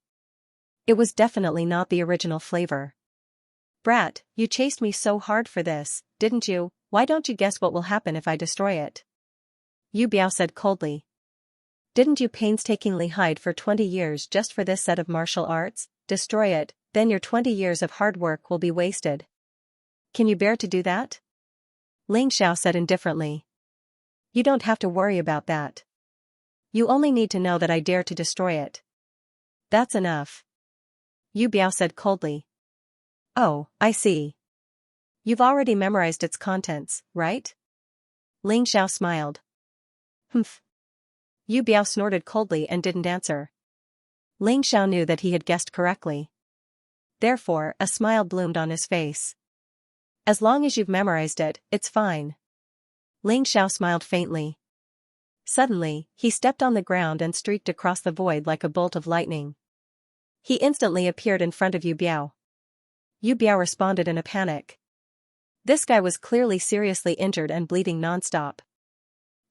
It was definitely not the original flavor. Brat, you chased me so hard for this, didn't you? Why don't you guess what will happen if I destroy it? Yu Biao said coldly. Didn't you painstakingly hide for 20 years just for this set of martial arts? Destroy it, then your 20 years of hard work will be wasted. Can you bear to do that? Ling Xiao said indifferently. You don't have to worry about that. You only need to know that I dare to destroy it. That's enough. Yu Biao said coldly. Oh, I see. You've already memorized its contents, right? Ling Xiao smiled. Humph. Yu Biao snorted coldly and didn't answer. Ling Xiao knew that he had guessed correctly. Therefore, a smile bloomed on his face. As long as you've memorized it, it's fine. Ling Xiao smiled faintly. Suddenly, he stepped on the ground and streaked across the void like a bolt of lightning. He instantly appeared in front of Yu Biao. Yu Biao responded in a panic. This guy was clearly seriously injured and bleeding nonstop.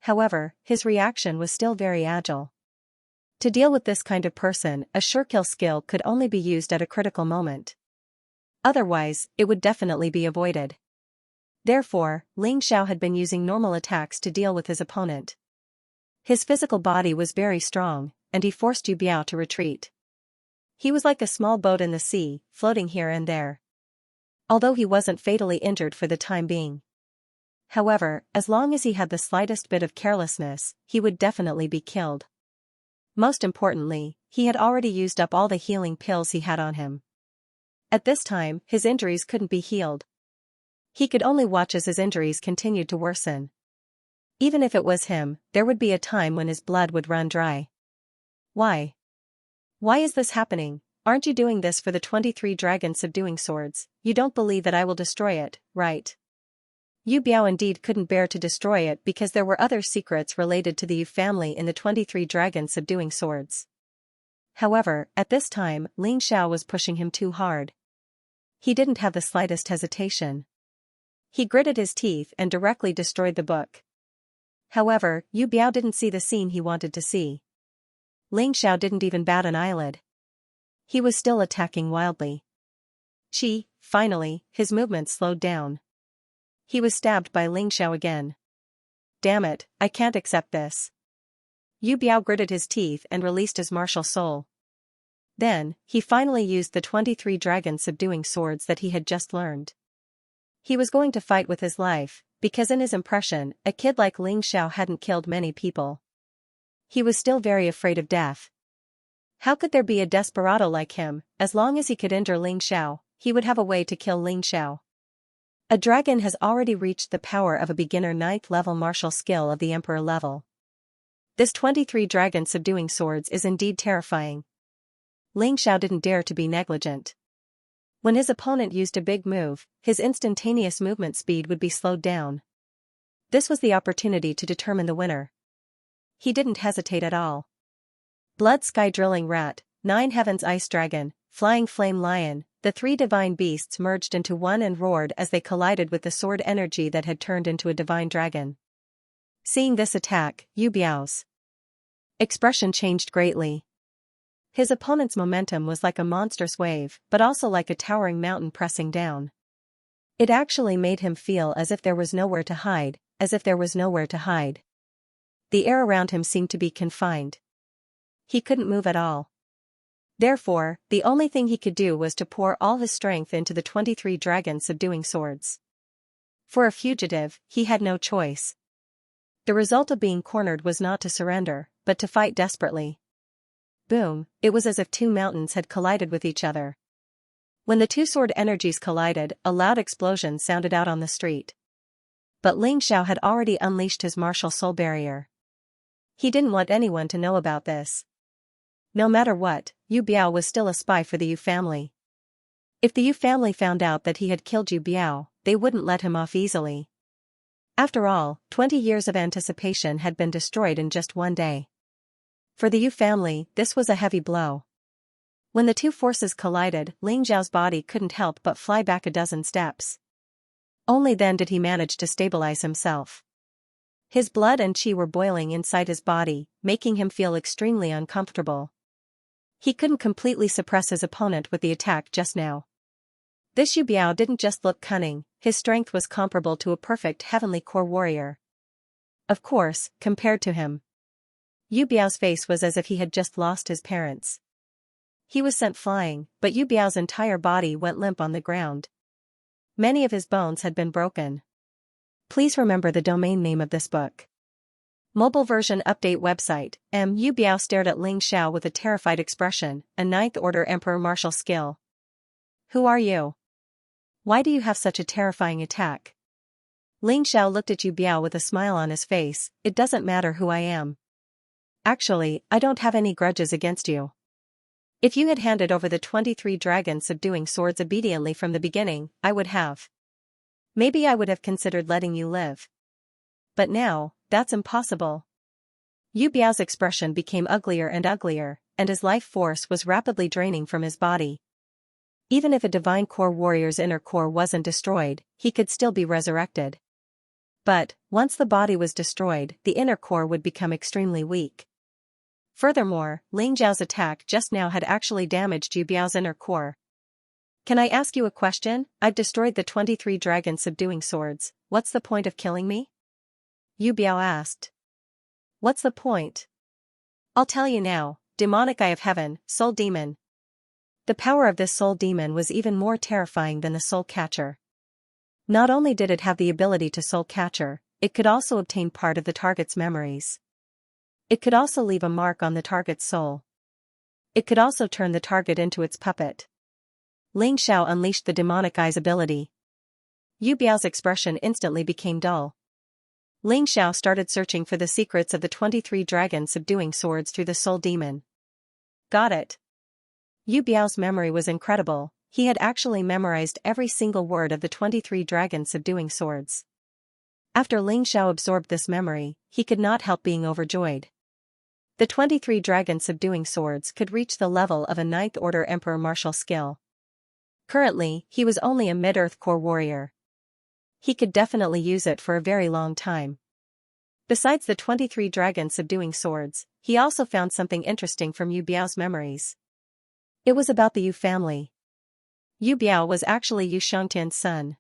However, his reaction was still very agile. To deal with this kind of person, a sure-kill skill could only be used at a critical moment. Otherwise, it would definitely be avoided. Therefore, Ling Xiao had been using normal attacks to deal with his opponent. His physical body was very strong, and he forced Yu Biao to retreat. He was like a small boat in the sea, floating here and there. Although he wasn't fatally injured for the time being. However, as long as he had the slightest bit of carelessness, he would definitely be killed. Most importantly, he had already used up all the healing pills he had on him. At this time, his injuries couldn't be healed. He could only watch as his injuries continued to worsen. Even if it was him, there would be a time when his blood would run dry. Why? Why is this happening? Aren't you doing this for the 23 dragon subduing swords? You don't believe that I will destroy it, right? Yu Biao indeed couldn't bear to destroy it because there were other secrets related to the Yu family in the 23 dragon subduing swords. However, at this time, Ling Xiao was pushing him too hard. He didn't have the slightest hesitation. He gritted his teeth and directly destroyed the book. However, Yu Biao didn't see the scene he wanted to see. Ling Xiao didn't even bat an eyelid. He was still attacking wildly. Finally, his movements slowed down. He was stabbed by Ling Xiao again. Damn it, I can't accept this. Yu Biao gritted his teeth and released his martial soul. Then, he finally used the 23 dragon subduing swords that he had just learned. He was going to fight with his life, because in his impression, a kid like Ling Xiao hadn't killed many people. He was still very afraid of death. How could there be a desperado like him? As long as he could injure Ling Xiao, he would have a way to kill Ling Xiao. A dragon has already reached the power of a beginner 9th level martial skill of the Emperor level. This 23 dragon subduing swords is indeed terrifying. Ling Xiao didn't dare to be negligent. When his opponent used a big move, his instantaneous movement speed would be slowed down. This was the opportunity to determine the winner. He didn't hesitate at all. Blood Sky Drilling Rat, 9 Heavens Ice Dragon, Flying Flame Lion, the 3 divine beasts merged into one and roared as they collided with the sword energy that had turned into a divine dragon. Seeing this attack, Yu Biao's expression changed greatly. His opponent's momentum was like a monstrous wave, but also like a towering mountain pressing down. It actually made him feel as if there was nowhere to hide, The air around him seemed to be confined. He couldn't move at all. Therefore, the only thing he could do was to pour all his strength into the 23 dragon subduing swords. For a fugitive, he had no choice. The result of being cornered was not to surrender, but to fight desperately. Boom, it was as if 2 mountains had collided with each other. When the 2 sword energies collided, a loud explosion sounded out on the street. But Ling Xiao had already unleashed his martial soul barrier. He didn't want anyone to know about this. No matter what, Yu Biao was still a spy for the Yu family. If the Yu family found out that he had killed Yu Biao, they wouldn't let him off easily. After all, 20 years of anticipation had been destroyed in just one day. For the Yu family, this was a heavy blow. When the two forces collided, Ling Xiao's body couldn't help but fly back a dozen steps. Only then did he manage to stabilize himself. His blood and qi were boiling inside his body, making him feel extremely uncomfortable. He couldn't completely suppress his opponent with the attack just now. This Yu Biao didn't just look cunning, his strength was comparable to a perfect heavenly core warrior. Of course, compared to him, Yu Biao's face was as if he had just lost his parents. He was sent flying, but Yu Biao's entire body went limp on the ground. Many of his bones had been broken. Please remember the domain name of this book. Mobile version update website. Yu Biao stared at Ling Xiao with a terrified expression, a ninth order emperor martial skill. Who are you? Why do you have such a terrifying attack? Ling Xiao looked at Yu Biao with a smile on his face. It doesn't matter who I am. Actually, I don't have any grudges against you. If you had handed over the 23 dragon subduing swords obediently from the beginning, I would have. Maybe I would have considered letting you live. But now, that's impossible. Yu Biao's expression became uglier, and his life force was rapidly draining from his body. Even if a divine core warrior's inner core wasn't destroyed, he could still be resurrected. But, once the body was destroyed, the inner core would become extremely weak. Furthermore, Ling Xiao's attack just now had actually damaged Yu Biao's inner core. Can I ask you a question? I've destroyed the 23 dragon subduing swords, what's the point of killing me? Yu Biao asked. What's the point? I'll tell you now, demonic eye of heaven, soul demon. The power of this soul demon was even more terrifying than the soul catcher. Not only did it have the ability to soul catcher, it could also obtain part of the target's memories. It could also leave a mark on the target's soul. It could also turn the target into its puppet. Ling Xiao unleashed the demonic eye's ability. Yu Biao's expression instantly became dull. Ling Xiao started searching for the secrets of the 23 dragon subduing swords through the soul demon. Got it. Yu Biao's memory was incredible, he had actually memorized every single word of the 23 dragon subduing swords. After Ling Xiao absorbed this memory, he could not help being overjoyed. The 23 dragon subduing swords could reach the level of a 9th order emperor martial skill. Currently, he was only a mid-earth core warrior. He could definitely use it for a very long time. Besides the 23 dragon subduing swords, he also found something interesting from Yu Biao's memories. It was about the Yu family. Yu Biao was actually Yu Xiangtian's son.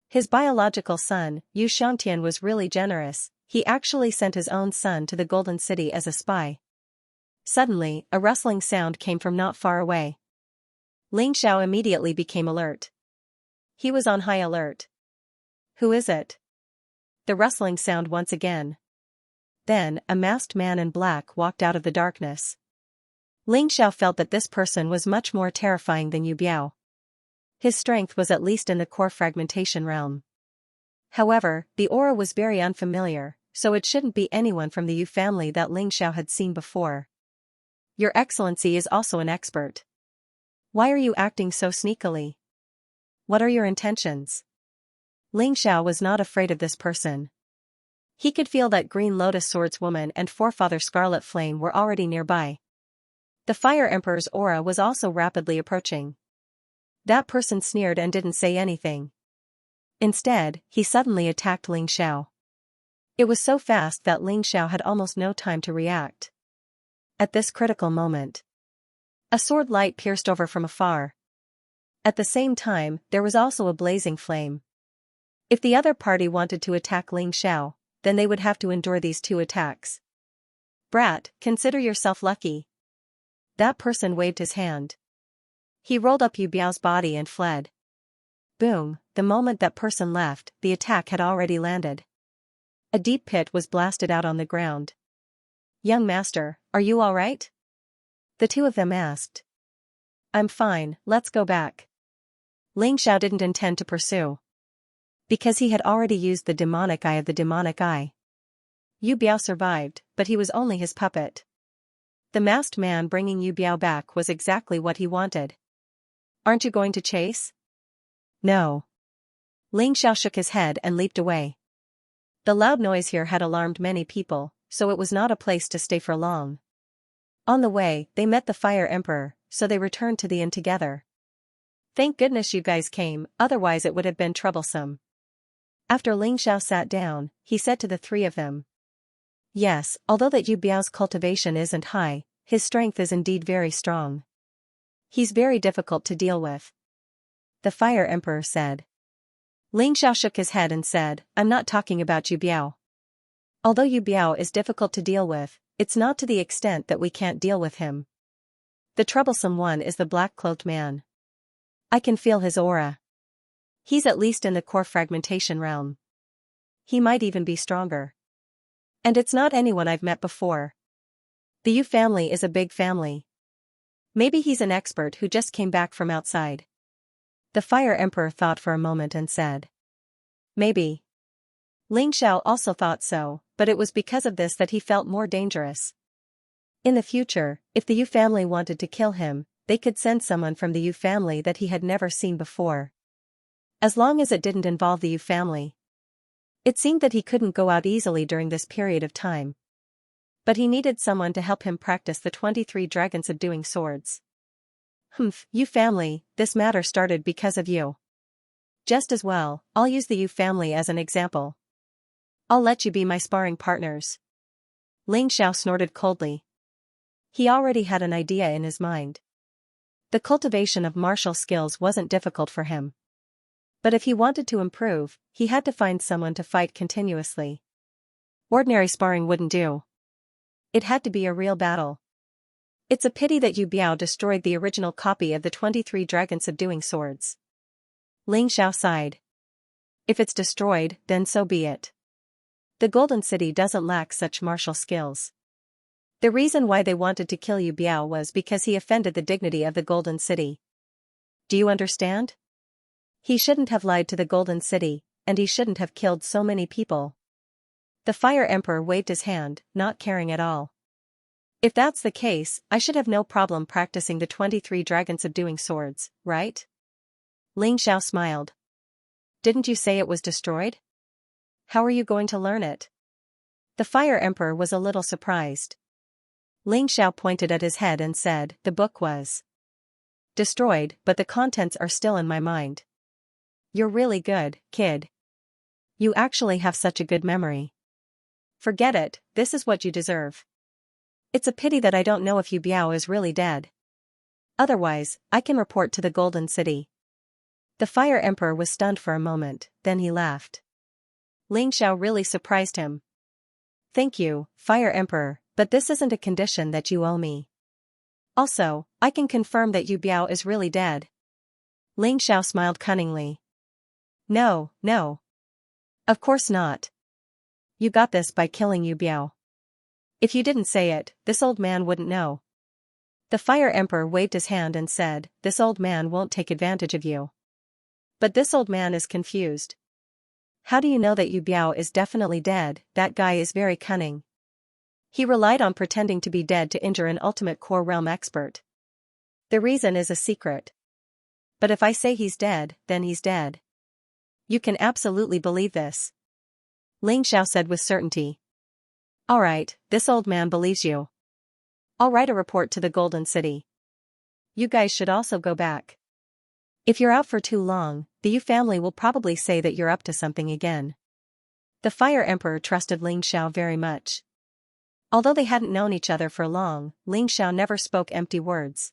His biological son, Yu Xiangtian, was really generous, he actually sent his own son to the Golden City as a spy. Suddenly, a rustling sound came from not far away. Ling Xiao immediately became alert. He was on high alert. Who is it? The rustling sound once again. Then, a masked man in black walked out of the darkness. Ling Xiao felt that this person was much more terrifying than Yu Biao. His strength was at least in the core fragmentation realm. However, the aura was very unfamiliar, so it shouldn't be anyone from the Yu family that Ling Xiao had seen before. Your Excellency is also an expert. Why are you acting so sneakily? What are your intentions? Ling Xiao was not afraid of this person. He could feel that Green Lotus Swordswoman and Forefather Scarlet Flame were already nearby. The Fire Emperor's aura was also rapidly approaching. That person sneered and didn't say anything. Instead, he suddenly attacked Ling Xiao. It was so fast that Ling Xiao had almost no time to react. At this critical moment, a sword light pierced over from afar. At the same time, there was also a blazing flame. If the other party wanted to attack Ling Xiao, then they would have to endure these two attacks. Brat, consider yourself lucky. That person waved his hand. He rolled up Yu Biao's body and fled. Boom, the moment that person left, the attack had already landed. A deep pit was blasted out on the ground. Young master, are you all right? The two of them asked. I'm fine, let's go back. Ling Xiao didn't intend to pursue. because he had already used the demonic eye of the demonic eye. Yu Biao survived, but he was only his puppet. The masked man bringing Yu Biao back was exactly what he wanted. Aren't you going to chase? No. Ling Xiao shook his head and leaped away. The loud noise here had alarmed many people, so it was not a place to stay for long. On the way, they met the Fire Emperor, so they returned to the inn together. Thank goodness you guys came, otherwise it would have been troublesome. After Ling Xiao sat down, he said to the three of them. Yes, although that Yu Biao's cultivation isn't high, his strength is indeed very strong. He's very difficult to deal with. The Fire Emperor said. Ling Xiao shook his head and said, I'm not talking about Yu Biao. Although Yu Biao is difficult to deal with, it's not to the extent that we can't deal with him. The troublesome one is the black-cloaked man. I can feel his aura. He's at least in the core fragmentation realm. He might even be stronger. And it's not anyone I've met before. The Yu family is a big family. Maybe he's an expert who just came back from outside. The Fire Emperor thought for a moment and said. Maybe. Ling Xiao also thought so, but it was because of this that he felt more dangerous. In the future, if the Yu family wanted to kill him, they could send someone from the Yu family that he had never seen before. As long as it didn't involve the Yu family. It seemed that he couldn't go out easily during this period of time. But he needed someone to help him practice the 23 dragon subduing swords. Yu family, this matter started because of you. Just as well, I'll use the Yu family as an example. I'll let you be my sparring partners. Ling Xiao snorted coldly. He already had an idea in his mind. The cultivation of martial skills wasn't difficult for him. But if he wanted to improve, he had to find someone to fight continuously. Ordinary sparring wouldn't do. It had to be a real battle. It's a pity that Yu Biao destroyed the original copy of the 23 dragon subduing swords. Ling Xiao sighed. If it's destroyed, then so be it. The Golden City doesn't lack such martial skills. The reason why they wanted to kill Yu Biao was because he offended the dignity of the Golden City. Do you understand? He shouldn't have lied to the Golden City, and he shouldn't have killed so many people. The Fire Emperor waved his hand, not caring at all. If that's the case, I should have no problem practicing the 23 dragon subduing swords, right? Ling Xiao smiled. Didn't you say it was destroyed? How are you going to learn it? The Fire Emperor was a little surprised. Ling Xiao pointed at his head and said, the book was destroyed, but the contents are still in my mind. You're really good, kid. You actually have such a good memory. Forget it, this is what you deserve. It's a pity that I don't know if Yu Biao is really dead. Otherwise, I can report to the Golden City. The Fire Emperor was stunned for a moment, then he laughed. Ling Xiao really surprised him. Thank you, Fire Emperor, but this isn't a condition that you owe me. Also, I can confirm that Yu Biao is really dead. Ling Xiao smiled cunningly. No, no. Of course not. You got this by killing Yu Biao. If you didn't say it, this old man wouldn't know. The Fire Emperor waved his hand and said, this old man won't take advantage of you. But this old man is confused. How do you know that Yu Biao is definitely dead? That guy is very cunning. He relied on pretending to be dead to injure an ultimate core realm expert. The reason is a secret. But if I say he's dead, then he's dead. You can absolutely believe this. Ling Xiao said with certainty. Alright, this old man believes you. I'll write a report to the Golden City. You guys should also go back. If you're out for too long, the Yu family will probably say that you're up to something again. The Fire Emperor trusted Ling Xiao very much. Although they hadn't known each other for long, Ling Xiao never spoke empty words.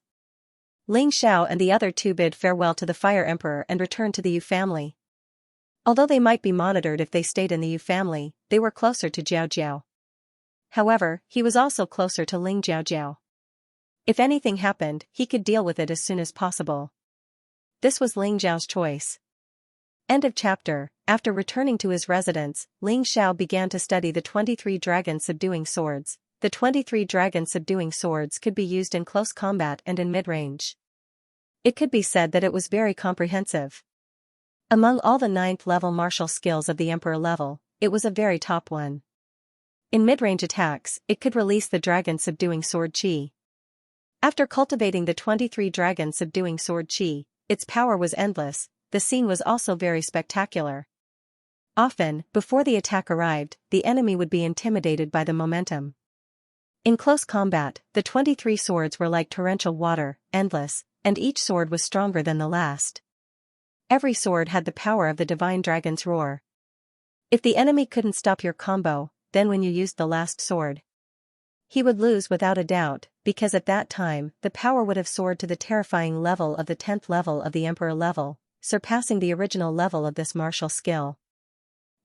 Ling Xiao and the other two bid farewell to the Fire Emperor and returned to the Yu family. Although they might be monitored if they stayed in the Yu family, they were closer to Jiao Jiao. However, he was also closer to Ling Jiao Jiao. If anything happened, he could deal with it as soon as possible. This was Ling Jiao's choice. End of chapter. After returning to his residence, Ling Xiao began to study the 23 dragon subduing swords. The 23 dragon subduing swords could be used in close combat and in mid-range. It could be said that it was very comprehensive. Among all the 9th level martial skills of the Emperor level, it was a very top one. In mid-range attacks, it could release the dragon subduing sword chi. After cultivating the 23 dragon subduing sword chi, its power was endless. The scene was also very spectacular. Often, before the attack arrived, the enemy would be intimidated by the momentum. In close combat, the 23 swords were like torrential water, endless, and each sword was stronger than the last. Every sword had the power of the divine dragon's roar. If the enemy couldn't stop your combo, then when you used the last sword, he would lose without a doubt, because at that time, the power would have soared to the terrifying level of the 10th level of the Emperor level, surpassing the original level of this martial skill.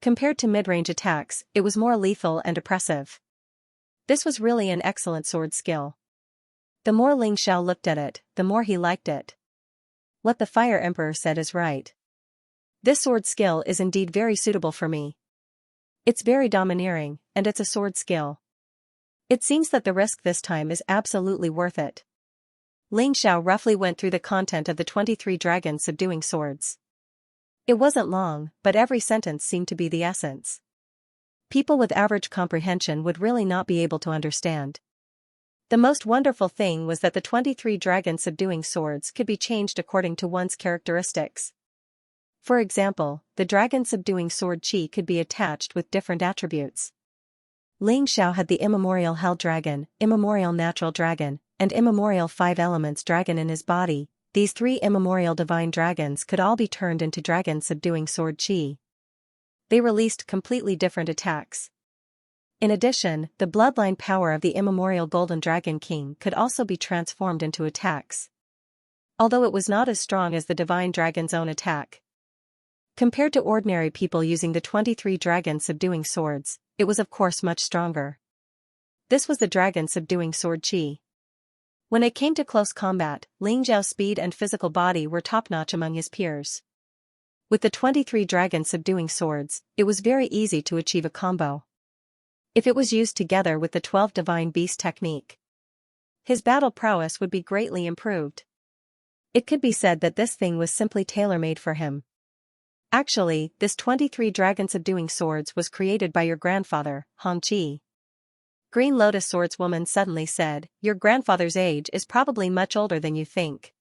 Compared to mid-range attacks, it was more lethal and oppressive. This was really an excellent sword skill. The more Ling Xiao looked at it, the more he liked it. What the Fire Emperor said is right. This sword skill is indeed very suitable for me. It's very domineering, and it's a sword skill. It seems that the risk this time is absolutely worth it. Ling Xiao roughly went through the content of the 23 dragon subduing swords. It wasn't long, but every sentence seemed to be the essence. People with average comprehension would really not be able to understand. The most wonderful thing was that the 23 dragon subduing swords could be changed according to one's characteristics. For example, the dragon subduing sword chi could be attached with different attributes. Ling Xiao had the immemorial hell dragon, immemorial natural dragon, and immemorial 5 elements dragon in his body. These 3 immemorial divine dragons could all be turned into dragon subduing sword chi. They released completely different attacks. In addition, the bloodline power of the immemorial golden dragon king could also be transformed into attacks. Although it was not as strong as the divine dragon's own attack. Compared to ordinary people using the 23 dragon subduing swords, it was of course much stronger. This was the dragon subduing sword chi. When it came to close combat, Ling Xiao's speed and physical body were top-notch among his peers. With the 23 dragon subduing swords, it was very easy to achieve a combo. If it was used together with the 12 divine beast technique, his battle prowess would be greatly improved. It could be said that this thing was simply tailor-made for him. Actually, this 23 dragon subduing swords was created by your grandfather, Hong Qi. Green Lotus Swordswoman suddenly said, "Your grandfather's age is probably much older than you think."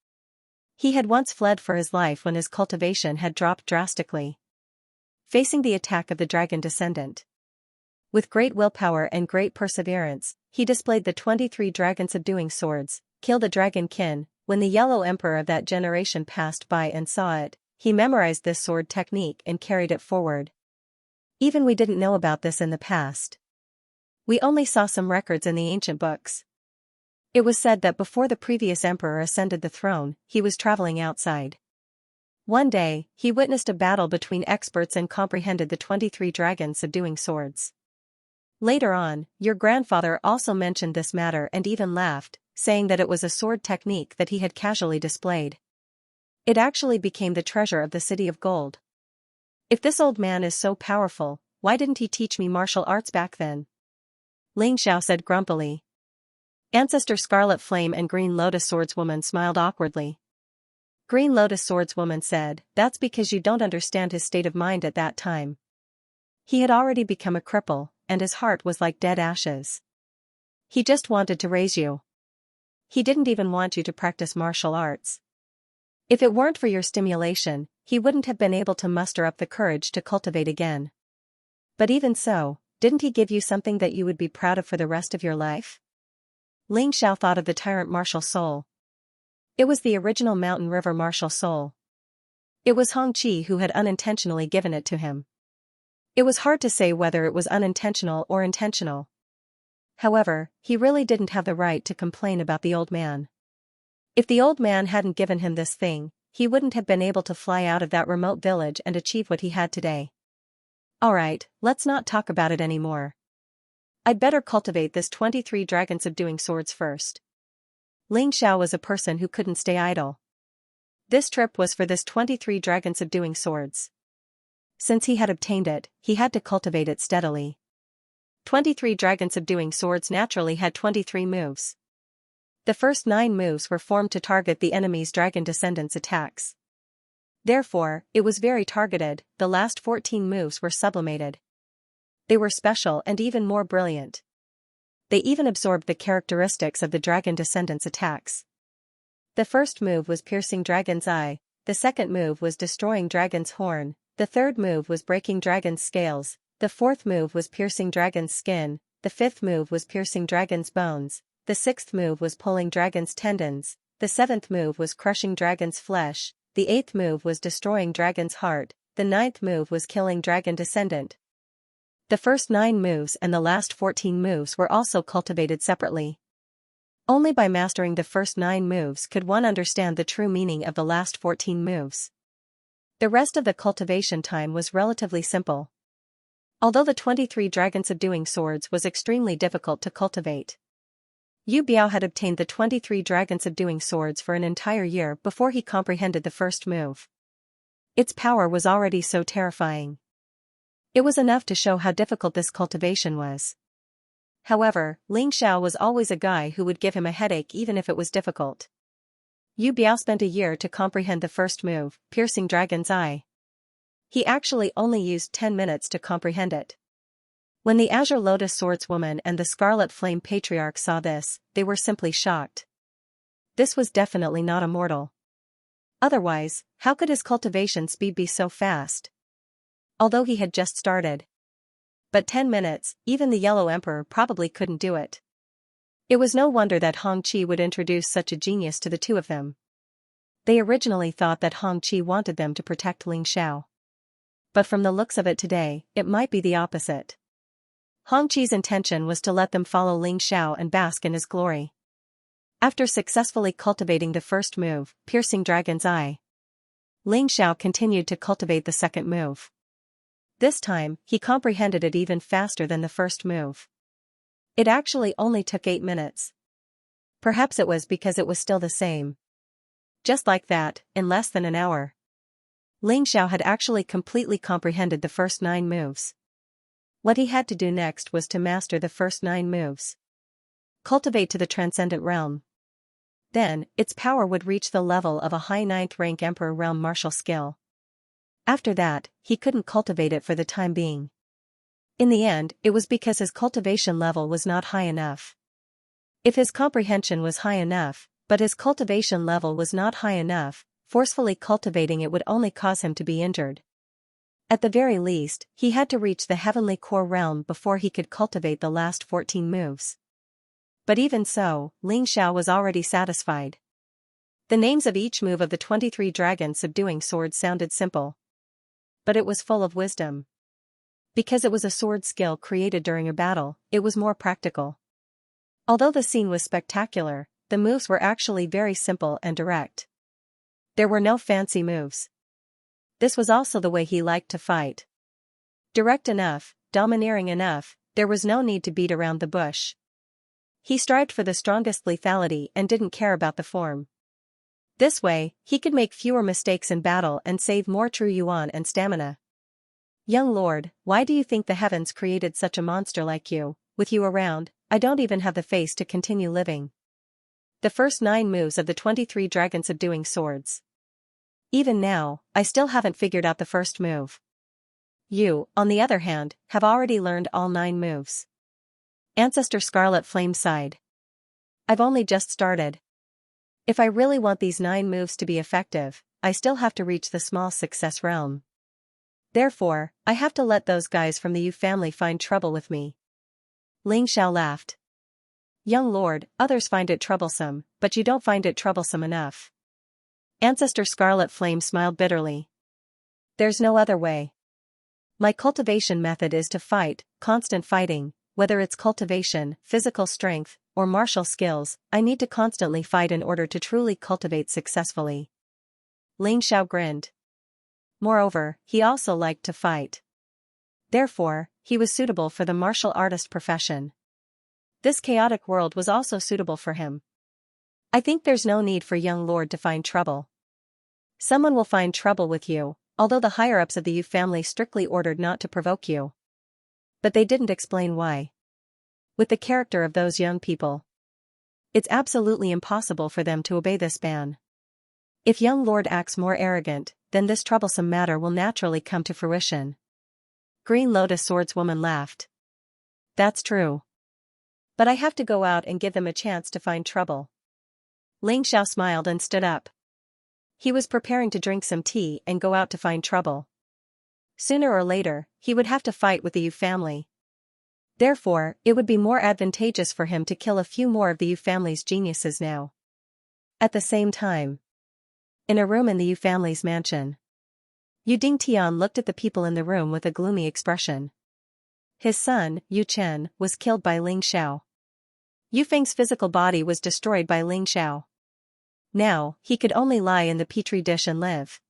He had once fled for his life when his cultivation had dropped drastically. Facing the attack of the dragon descendant. With great willpower and great perseverance, he displayed the 23 dragon subduing swords, killed a dragon kin. When the yellow emperor of that generation passed by and saw it, he memorized this sword technique and carried it forward. Even we didn't know about this in the past. We only saw some records in the ancient books. It was said that before the previous emperor ascended the throne, he was traveling outside. One day, he witnessed a battle between experts and comprehended the 23 dragon subduing swords. Later on, your grandfather also mentioned this matter and even laughed, saying that it was a sword technique that he had casually displayed. It actually became the treasure of the City of Gold. If this old man is so powerful, why didn't he teach me martial arts back then? Ling Xiao said grumpily. Ancestor Scarlet Flame and Green Lotus Swordswoman smiled awkwardly. Green Lotus Swordswoman said, "That's because you don't understand his state of mind at that time. He had already become a cripple, and his heart was like dead ashes. He just wanted to raise you. He didn't even want you to practice martial arts. If it weren't for your stimulation, he wouldn't have been able to muster up the courage to cultivate again. But even so, didn't he give you something that you would be proud of for the rest of your life?" Ling Xiao thought of the Tyrant martial soul. It was the original Mountain River martial soul. It was Hong Qi who had unintentionally given it to him. It was hard to say whether it was unintentional or intentional. However, he really didn't have the right to complain about the old man. If the old man hadn't given him this thing, he wouldn't have been able to fly out of that remote village and achieve what he had today. Alright, let's not talk about it anymore. I'd better cultivate this 23 dragon subduing swords first. Ling Xiao was a person who couldn't stay idle. This trip was for this 23 dragon subduing swords. Since he had obtained it, he had to cultivate it steadily. 23 dragon subduing swords naturally had 23 moves. The first 9 moves were formed to target the enemy's dragon descendants' attacks. Therefore, it was very targeted. The last 14 moves were sublimated. They were special and even more brilliant. They even absorbed the characteristics of the dragon descendants' attacks. The first move was piercing Dragon's Eye, the second move was destroying Dragon's Horn, the third move was breaking Dragon's Scales, the fourth move was piercing Dragon's Skin, the fifth move was piercing Dragon's Bones, the sixth move was pulling Dragon's Tendons, the seventh move was crushing Dragon's Flesh, the eighth move was destroying Dragon's Heart, the ninth move was killing Dragon Descendant. The first 9 moves and the last 14 moves were also cultivated separately. Only by mastering the first 9 moves could one understand the true meaning of the last 14 moves. The rest of the cultivation time was relatively simple. Although the 23 dragon-subduing swords was extremely difficult to cultivate. Yu Biao had obtained the 23 dragon-subduing swords for an entire year before he comprehended the first move. Its power was already so terrifying. It was enough to show how difficult this cultivation was. However, Ling Xiao was always a guy who would give him a headache even if it was difficult. Yu Biao spent a year to comprehend the first move, piercing Dragon's Eye. He actually only used 10 minutes to comprehend it. When the Azure Lotus Swordswoman and the Scarlet Flame Patriarch saw this, they were simply shocked. This was definitely not a mortal. Otherwise, how could his cultivation speed be so fast? Although he had just started. But 10 minutes, even the Yellow Emperor probably couldn't do it. It was no wonder that Hong Qi would introduce such a genius to the two of them. They originally thought that Hong Qi wanted them to protect Ling Xiao. But from the looks of it today, it might be the opposite. Hong Qi's intention was to let them follow Ling Xiao and bask in his glory. After successfully cultivating the first move, piercing Dragon's Eye, Ling Xiao continued to cultivate the second move. This time, he comprehended it even faster than the first move. It actually only took 8 minutes. Perhaps it was because it was still the same. Just like that, in less than an hour. Ling Xiao had actually completely comprehended the first 9 moves. What he had to do next was to master the first 9 moves. Cultivate to the transcendent realm. Then, its power would reach the level of a high 9th rank Emperor realm martial skill. After that, he couldn't cultivate it for the time being. In the end, it was because his cultivation level was not high enough. If his comprehension was high enough, but his cultivation level was not high enough, forcefully cultivating it would only cause him to be injured. At the very least, he had to reach the heavenly core realm before he could cultivate the last 14 moves. But even so, Ling Xiao was already satisfied. The names of each move of the 23 dragon-subduing swords sounded simple. But it was full of wisdom. Because it was a sword skill created during a battle, it was more practical. Although the scene was spectacular, the moves were actually very simple and direct. There were no fancy moves. This was also the way he liked to fight. Direct enough, domineering enough, there was no need to beat around the bush. He strived for the strongest lethality and didn't care about the form. This way, he could make fewer mistakes in battle and save more true yuan and stamina. Young lord, why do you think the heavens created such a monster like you? With you around, I don't even have the face to continue living. The first 9 moves of the 23 dragon-subduing swords. Even now, I still haven't figured out the first move. You, on the other hand, have already learned all 9 moves. Ancestor Scarlet Flame sighed. I've only just started. If I really want these 9 moves to be effective, I still have to reach the small success realm. Therefore, I have to let those guys from the Yu family find trouble with me. Ling Xiao laughed. Young lord, others find it troublesome, but you don't find it troublesome enough. Ancestor Scarlet Flame smiled bitterly. There's no other way. My cultivation method is to fight, constant fighting, whether it's cultivation, physical strength, or martial skills, I need to constantly fight in order to truly cultivate successfully. Ling Xiao grinned. Moreover, he also liked to fight. Therefore, he was suitable for the martial artist profession. This chaotic world was also suitable for him. I think there's no need for young lord to find trouble. Someone will find trouble with you, although the higher-ups of the Yu family strictly ordered not to provoke you. But they didn't explain why. With the character of those young people, it's absolutely impossible for them to obey this ban. If young lord acts more arrogant, then this troublesome matter will naturally come to fruition. Green Lotus Swordswoman laughed. That's true. But I have to go out and give them a chance to find trouble. Ling Xiao smiled and stood up. He was preparing to drink some tea and go out to find trouble. Sooner or later, he would have to fight with the Yu family. Therefore, it would be more advantageous for him to kill a few more of the Yu family's geniuses now. At the same time, in a room in the Yu family's mansion, Yu Dingtian looked at the people in the room with a gloomy expression. His son, Yu Chen, was killed by Ling Xiao. Yu Feng's physical body was destroyed by Ling Xiao. Now, he could only lie in the petri dish and live.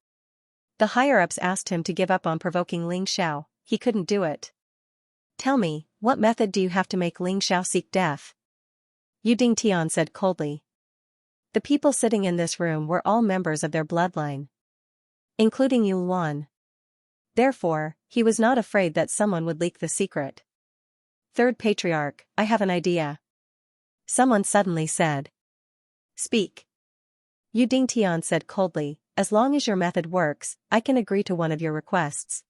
The higher-ups asked him to give up on provoking Ling Xiao. He couldn't do it. Tell me, what method do you have to make Ling Xiao seek death? Yu Dingtian said coldly. The people sitting in this room were all members of their bloodline, including Yu Luan. Therefore, he was not afraid that someone would leak the secret. Third Patriarch, I have an idea. Someone suddenly said. Speak. Yu Dingtian said coldly, as long as your method works, I can agree to one of your requests.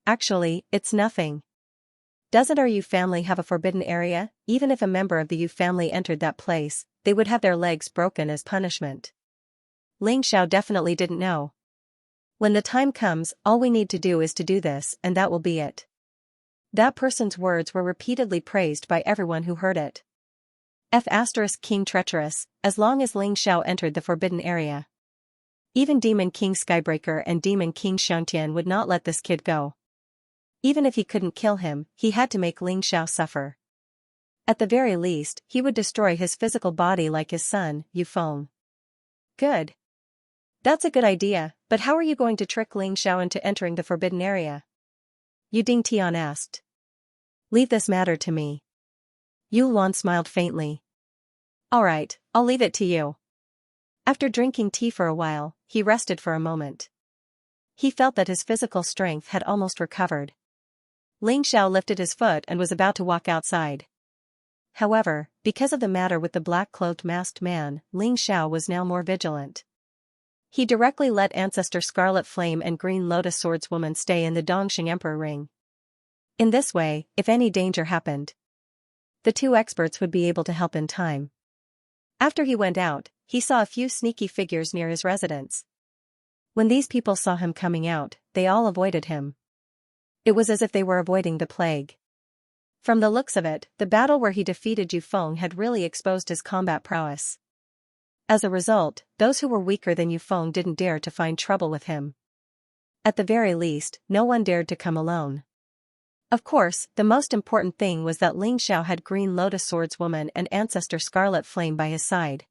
Actually, it's nothing. Doesn't our Yu family have a forbidden area? Even if a member of the Yu family entered that place, they would have their legs broken as punishment. Ling Xiao definitely didn't know. When the time comes, all we need to do is to do this, and that will be it. That person's words were repeatedly praised by everyone who heard it. King treacherous, as long as Ling Xiao entered the forbidden area. Even Demon King Skybreaker and Demon King Xianxia would not let this kid go. Even if he couldn't kill him, he had to make Ling Xiao suffer. At the very least, he would destroy his physical body like his son, Yu Feng. Good. That's a good idea, but how are you going to trick Ling Xiao into entering the forbidden area? Yu Dingtian asked. Leave this matter to me. Yu Luan smiled faintly. Alright, I'll leave it to you. After drinking tea for a while, he rested for a moment. He felt that his physical strength had almost recovered. Ling Xiao lifted his foot and was about to walk outside. However, because of the matter with the black-clothed masked man, Ling Xiao was now more vigilant. He directly let Ancestor Scarlet Flame and Green Lotus Swordswoman stay in the Dongxing Emperor Ring. In this way, if any danger happened, the two experts would be able to help in time. After he went out, he saw a few sneaky figures near his residence. When these people saw him coming out, they all avoided him. It was as if they were avoiding the plague. From the looks of it, the battle where he defeated Yu Feng had really exposed his combat prowess. As a result, those who were weaker than Yu Feng didn't dare to find trouble with him. At the very least, no one dared to come alone. Of course, the most important thing was that Ling Xiao had Green Lotus Swordswoman and Ancestor Scarlet Flame by his side.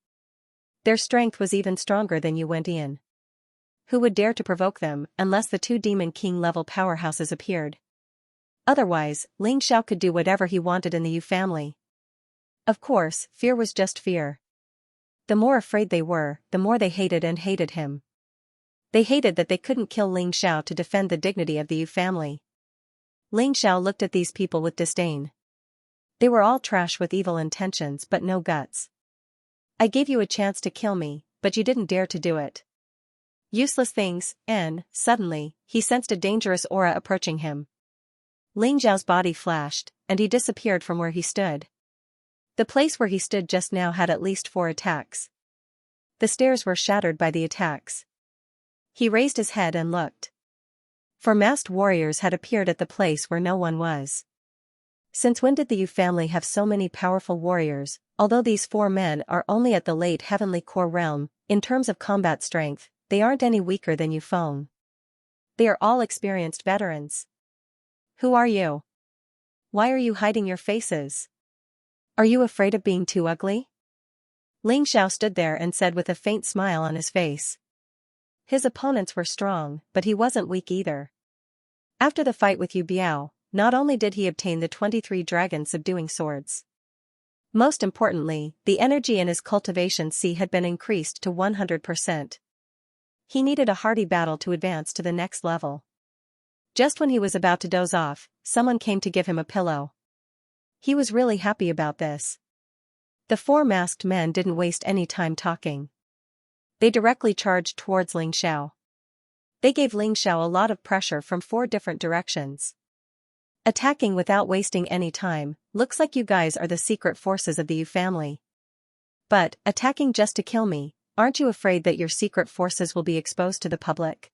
Their strength was even stronger than Yu Wendian. Who would dare to provoke them unless the two Demon King level powerhouses appeared? Otherwise, Ling Xiao could do whatever he wanted in the Yu family. Of course, fear was just fear. The more afraid they were, the more they hated him. They hated that they couldn't kill Ling Xiao to defend the dignity of the Yu family. Ling Xiao looked at these people with disdain. They were all trash with evil intentions but no guts. I gave you a chance to kill me, but you didn't dare to do it. Useless things, and, suddenly, he sensed a dangerous aura approaching him. Ling Xiao's body flashed, and he disappeared from where he stood. The place where he stood just now had at least 4 attacks. The stairs were shattered by the attacks. He raised his head and looked. 4 masked warriors had appeared at the place where no one was. Since when did the Yu family have so many powerful warriors? Although these 4 men are only at the late heavenly core realm, in terms of combat strength, they aren't any weaker than Yu Feng. They are all experienced veterans. Who are you? Why are you hiding your faces? Are you afraid of being too ugly? Ling Xiao stood there and said with a faint smile on his face. His opponents were strong, but he wasn't weak either. After the fight with Yu Biao, not only did he obtain the 23 dragon subduing swords. Most importantly, the energy in his cultivation C had been increased to 100%. He needed a hearty battle to advance to the next level. Just when he was about to doze off, someone came to give him a pillow. He was really happy about this. The 4 masked men didn't waste any time talking. They directly charged towards Ling Xiao. They gave Ling Xiao a lot of pressure from 4 different directions. Attacking without wasting any time, looks like you guys are the secret forces of the Yu family. But, attacking just to kill me, aren't you afraid that your secret forces will be exposed to the public?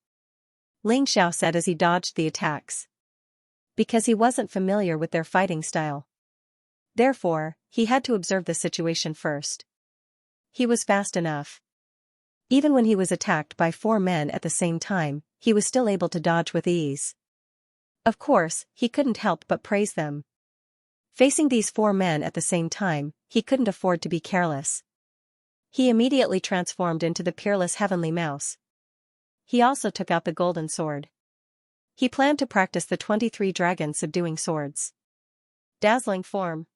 Ling Xiao said as he dodged the attacks. Because he wasn't familiar with their fighting style. Therefore, he had to observe the situation first. He was fast enough. Even when he was attacked by 4 men at the same time, he was still able to dodge with ease. Of course, he couldn't help but praise them. Facing these 4 men at the same time, he couldn't afford to be careless. He immediately transformed into the peerless heavenly mouse. He also took out the golden sword. He planned to practice the 23 dragon subduing swords. Dazzling form.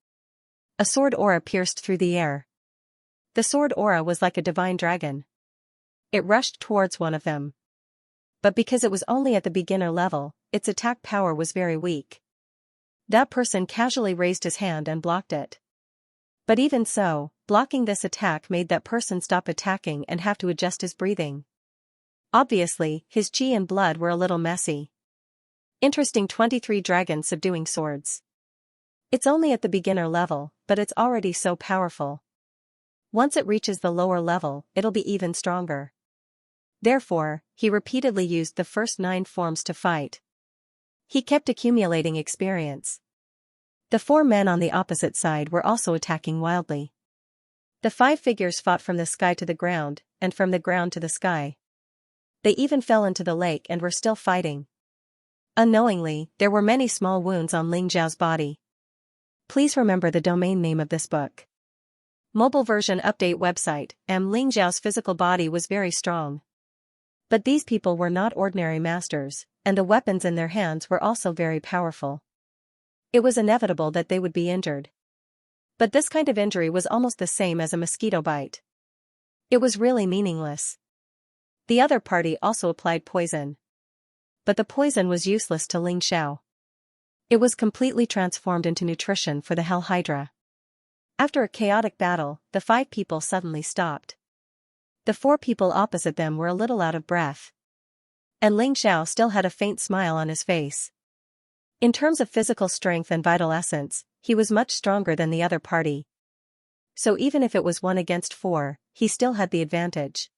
A sword aura pierced through the air. The sword aura was like a divine dragon. It rushed towards one of them. But because it was only at the beginner level, its attack power was very weak. That person casually raised his hand and blocked it. But even so, blocking this attack made that person stop attacking and have to adjust his breathing. Obviously, his chi and blood were a little messy. Interesting 23 dragon subduing swords. It's only at the beginner level, but it's already so powerful. Once it reaches the lower level, it'll be even stronger. Therefore, he repeatedly used the first 9 forms to fight. He kept accumulating experience. The 4 men on the opposite side were also attacking wildly. The 5 figures fought from the sky to the ground, and from the ground to the sky. They even fell into the lake and were still fighting. Unknowingly, there were many small wounds on Ling Xiao's body. Please remember the domain name of this book. Mobile version update website. Ling Xiao's physical body was very strong. But these people were not ordinary masters, and the weapons in their hands were also very powerful. It was inevitable that they would be injured. But this kind of injury was almost the same as a mosquito bite. It was really meaningless. The other party also applied poison. But the poison was useless to Ling Xiao. It was completely transformed into nutrition for the Hell Hydra. After a chaotic battle, the 5 people suddenly stopped. The 4 people opposite them were a little out of breath. And Ling Xiao still had a faint smile on his face. In terms of physical strength and vital essence, he was much stronger than the other party. So even if it was 1 against 4, he still had the advantage.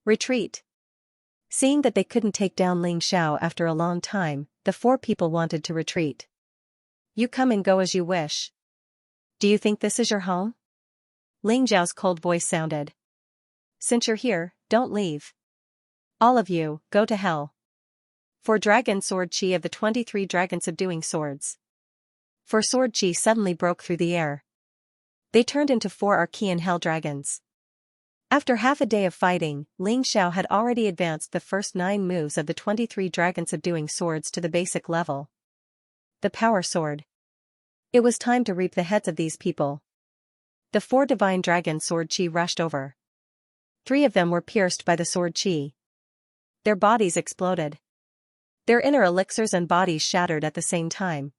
Retreat. Seeing that they couldn't take down Ling Xiao after a long time, the 4 people wanted to retreat. You come and go as you wish. Do you think this is your home? Ling Xiao's cold voice sounded. Since you're here, don't leave. All of you, go to hell. For dragon sword chi of the 23 dragon subduing swords. For sword chi suddenly broke through the air. They turned into 4 Archean hell dragons. After half a day of fighting, Ling Xiao had already advanced the first 9 moves of the 23 dragon subduing swords to the basic level. The power sword. It was time to reap the heads of these people. The 4 divine dragon sword chi rushed over. 3 of them were pierced by the sword chi. Their bodies exploded. Their inner elixirs and bodies shattered at the same time.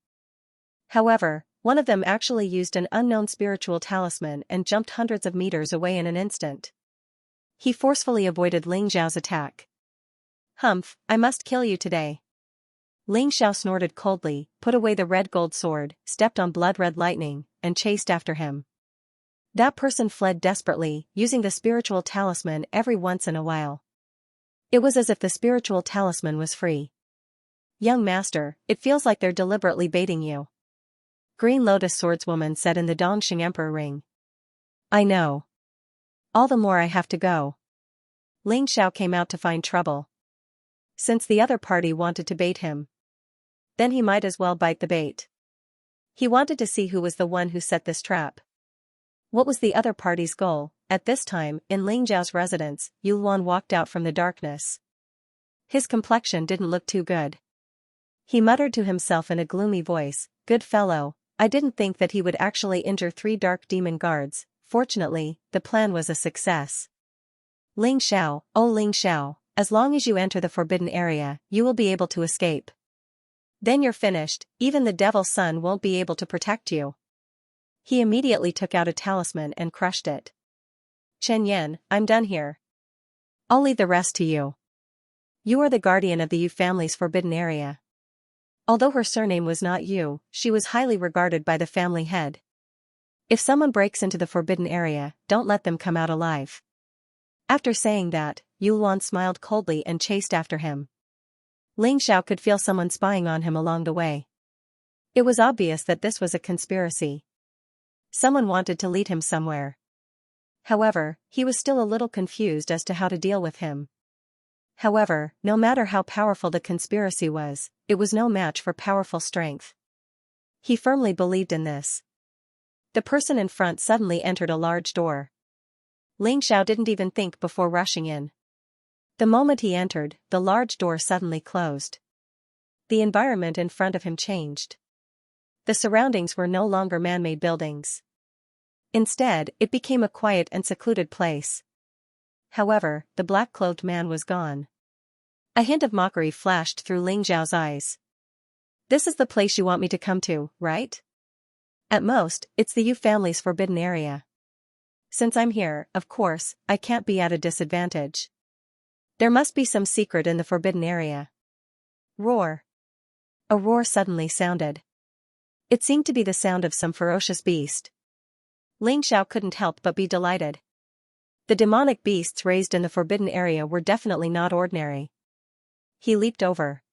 However, one of them actually used an unknown spiritual talisman and jumped hundreds of meters away in an instant. He forcefully avoided Ling Xiao's attack. Humph, I must kill you today. Ling Xiao snorted coldly, put away the red gold sword, stepped on blood-red lightning, and chased after him. That person fled desperately, using the spiritual talisman every once in a while. It was as if the spiritual talisman was free. Young master, it feels like they're deliberately baiting you. Green Lotus swordswoman said in the Dongxing Emperor ring. I know. All the more I have to go. Ling Xiao came out to find trouble. Since the other party wanted to bait him, then he might as well bite the bait. He wanted to see who was the one who set this trap. What was the other party's goal? At this time, in Ling Xiao's residence, Yu Luan walked out from the darkness. His complexion didn't look too good. He muttered to himself in a gloomy voice, good fellow, I didn't think that he would actually injure 3 dark demon guards. Fortunately, the plan was a success. Ling Xiao, oh Ling Xiao, as long as you enter the forbidden area, you will be able to escape. Then you're finished, even the devil's son won't be able to protect you. He immediately took out a talisman and crushed it. Chen Yan, I'm done here. I'll leave the rest to you. You are the guardian of the Yu family's forbidden area. Although her surname was not Yu, she was highly regarded by the family head. If someone breaks into the forbidden area, don't let them come out alive. After saying that, Yu Luan smiled coldly and chased after him. Ling Xiao could feel someone spying on him along the way. It was obvious that this was a conspiracy. Someone wanted to lead him somewhere. However, he was still a little confused as to how to deal with him. However, no matter how powerful the conspiracy was, it was no match for powerful strength. He firmly believed in this. The person in front suddenly entered a large door. Ling Xiao didn't even think before rushing in. The moment he entered, the large door suddenly closed. The environment in front of him changed. The surroundings were no longer man-made buildings. Instead, it became a quiet and secluded place. However, the black-clothed man was gone. A hint of mockery flashed through Ling Xiao's eyes. This is the place you want me to come to, right? At most, it's the Yu family's forbidden area. Since I'm here, of course, I can't be at a disadvantage. There must be some secret in the forbidden area. Roar. A roar suddenly sounded. It seemed to be the sound of some ferocious beast. Ling Xiao couldn't help but be delighted. The demonic beasts raised in the forbidden area were definitely not ordinary. He leaped over.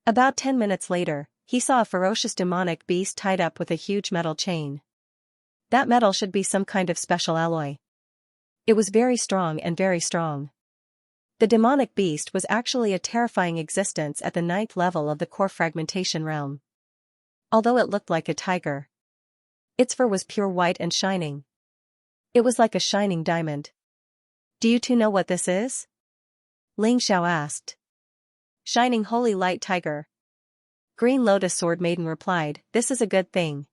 About 10 minutes later, he saw a ferocious demonic beast tied up with a huge metal chain. That metal should be some kind of special alloy. It was very strong and very strong. The demonic beast was actually a terrifying existence at the 9th level of the core fragmentation realm. Although it looked like a tiger, its fur was pure white and shining. It was like a shining diamond. Do you two know what this is? Ling Xiao asked. Shining holy light tiger. Green Lotus Sword Maiden replied, this is a good thing.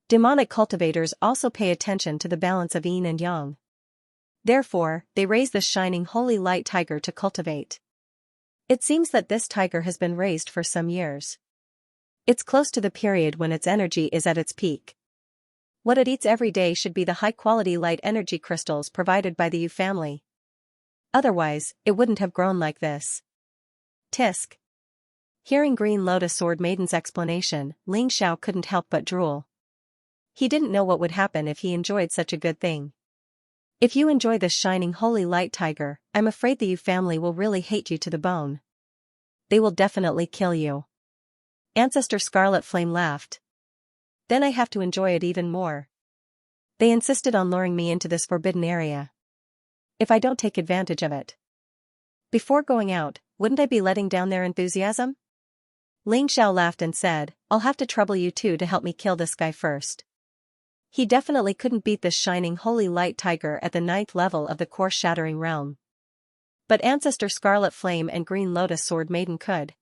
Demonic cultivators also pay attention to the balance of yin and yang. Therefore, they raise the shining holy light tiger to cultivate. It seems that this tiger has been raised for some years. It's close to the period when its energy is at its peak. What it eats every day should be the high-quality light energy crystals provided by the Yu family. Otherwise, it wouldn't have grown like this. Tisk. Hearing Green Lotus Sword Maiden's explanation, Ling Xiao couldn't help but drool. He didn't know what would happen if he enjoyed such a good thing. If you enjoy this shining holy light tiger, I'm afraid the Yu family will really hate you to the bone. They will definitely kill you. Ancestor Scarlet Flame laughed. Then I have to enjoy it even more. They insisted on luring me into this forbidden area. If I don't take advantage of it. Before going out, wouldn't I be letting down their enthusiasm? Ling Xiao laughed and said, I'll have to trouble you two to help me kill this guy first. He definitely couldn't beat this shining holy light tiger at the 9th level of the core shattering realm. But Ancestor Scarlet Flame and Green Lotus Sword Maiden could.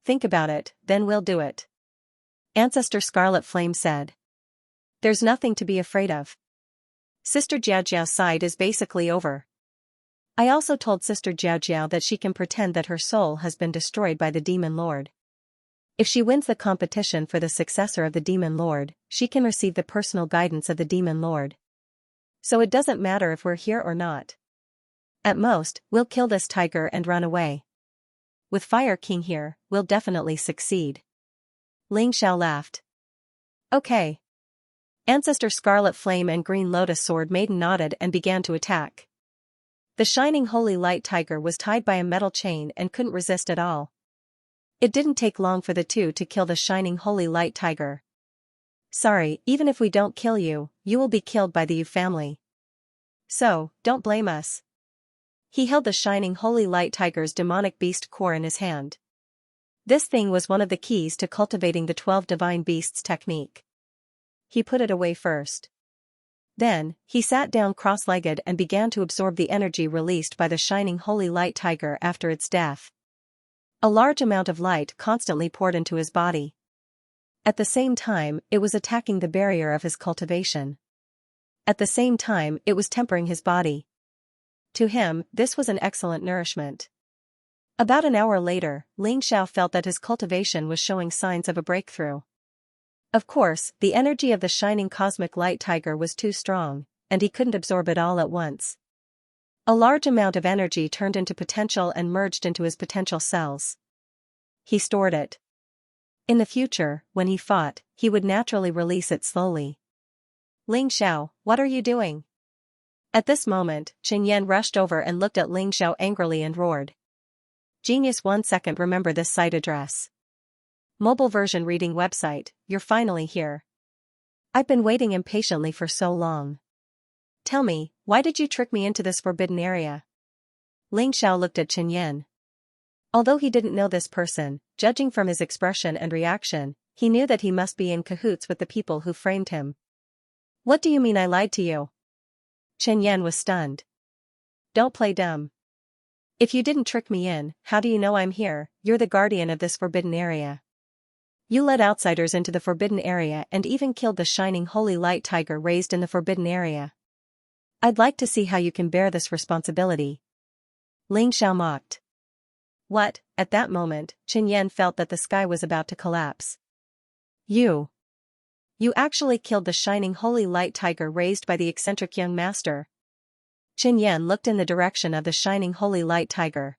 Think about it, then we'll do it. Ancestor Scarlet Flame said. There's nothing to be afraid of. Sister Jiao Jiao's side is basically over. I also told Sister Jiao Jiao that she can pretend that her soul has been destroyed by the Demon Lord. If she wins the competition for the successor of the Demon Lord, she can receive the personal guidance of the Demon Lord. So it doesn't matter if we're here or not. At most, we'll kill this tiger and run away. With Fire King here, we'll definitely succeed. Ling Xiao laughed. Okay. Ancestor Scarlet Flame and Green Lotus Sword Maiden nodded and began to attack. The shining holy light tiger was tied by a metal chain and couldn't resist at all. It didn't take long for the two to kill the shining holy light tiger. Sorry, even if we don't kill you, you will be killed by the Yu family. So, don't blame us. He held the shining holy light tiger's demonic beast core in his hand. This thing was one of the keys to cultivating the 12 divine beasts technique. He put it away first. Then, he sat down cross-legged and began to absorb the energy released by the shining holy light tiger after its death. A large amount of light constantly poured into his body. At the same time, it was attacking the barrier of his cultivation. At the same time, it was tempering his body. To him, this was an excellent nourishment. About an hour later, Ling Xiao felt that his cultivation was showing signs of a breakthrough. Of course, the energy of the shining cosmic light tiger was too strong, and he couldn't absorb it all at once. A large amount of energy turned into potential and merged into his potential cells. He stored it. In the future, when he fought, he would naturally release it slowly. Ling Xiao, what are you doing? At this moment, Xianxia rushed over and looked at Ling Xiao angrily and roared. Genius, 1 second, remember this site address. Mobile version reading website, you're finally here. I've been waiting impatiently for so long. Tell me, why did you trick me into this forbidden area? Ling Xiao looked at Xianxia. Although he didn't know this person, judging from his expression and reaction, he knew that he must be in cahoots with the people who framed him. What do you mean I lied to you? Xianxia was stunned. Don't play dumb. If you didn't trick me in, how do you know I'm here? You're the guardian of this forbidden area. You led outsiders into the forbidden area and even killed the shining holy light tiger raised in the forbidden area. I'd like to see how you can bear this responsibility. Ling Xiao mocked. What? At that moment, Xianxia felt that the sky was about to collapse. You actually killed the shining holy light tiger raised by the eccentric young master. Xianxia looked in the direction of the shining holy light tiger.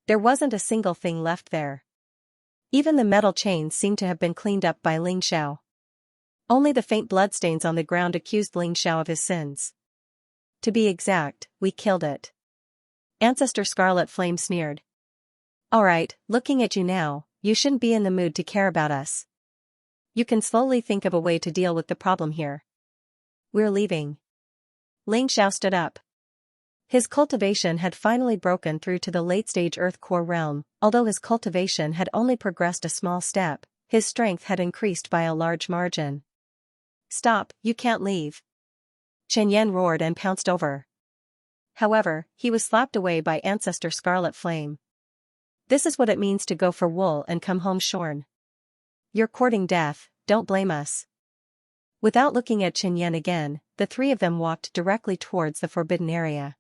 There wasn't a single thing left there. Even the metal chains seemed to have been cleaned up by Ling Xiao. Only the faint bloodstains on the ground accused Ling Xiao of his sins. To be exact, we killed it. Ancestor Scarlet Flame sneered. Alright, looking at you now, you shouldn't be in the mood to care about us. You can slowly think of a way to deal with the problem here. We're leaving. Ling Xiao stood up. His cultivation had finally broken through to the late-stage Earth Core realm. Although his cultivation had only progressed a small step, his strength had increased by a large margin. Stop, you can't leave. Xianxia roared and pounced over. However, he was slapped away by Ancestor Scarlet Flame. This is what it means to go for wool and come home shorn. You're courting death, don't blame us. Without looking at Xianxia again, the three of them walked directly towards the forbidden area.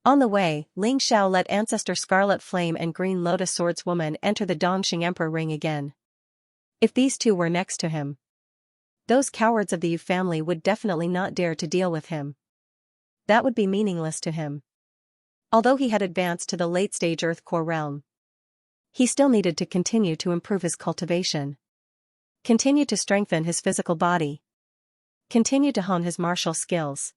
On the way, Ling Xiao let Ancestor Scarlet Flame and Green Lotus Swordswoman enter the Dongxing Emperor ring again. If these two were next to him, those cowards of the Yu family would definitely not dare to deal with him. That would be meaningless to him. Although he had advanced to the late-stage Earth Core realm, he still needed to continue to improve his cultivation. Continue to strengthen his physical body. Continue to hone his martial skills.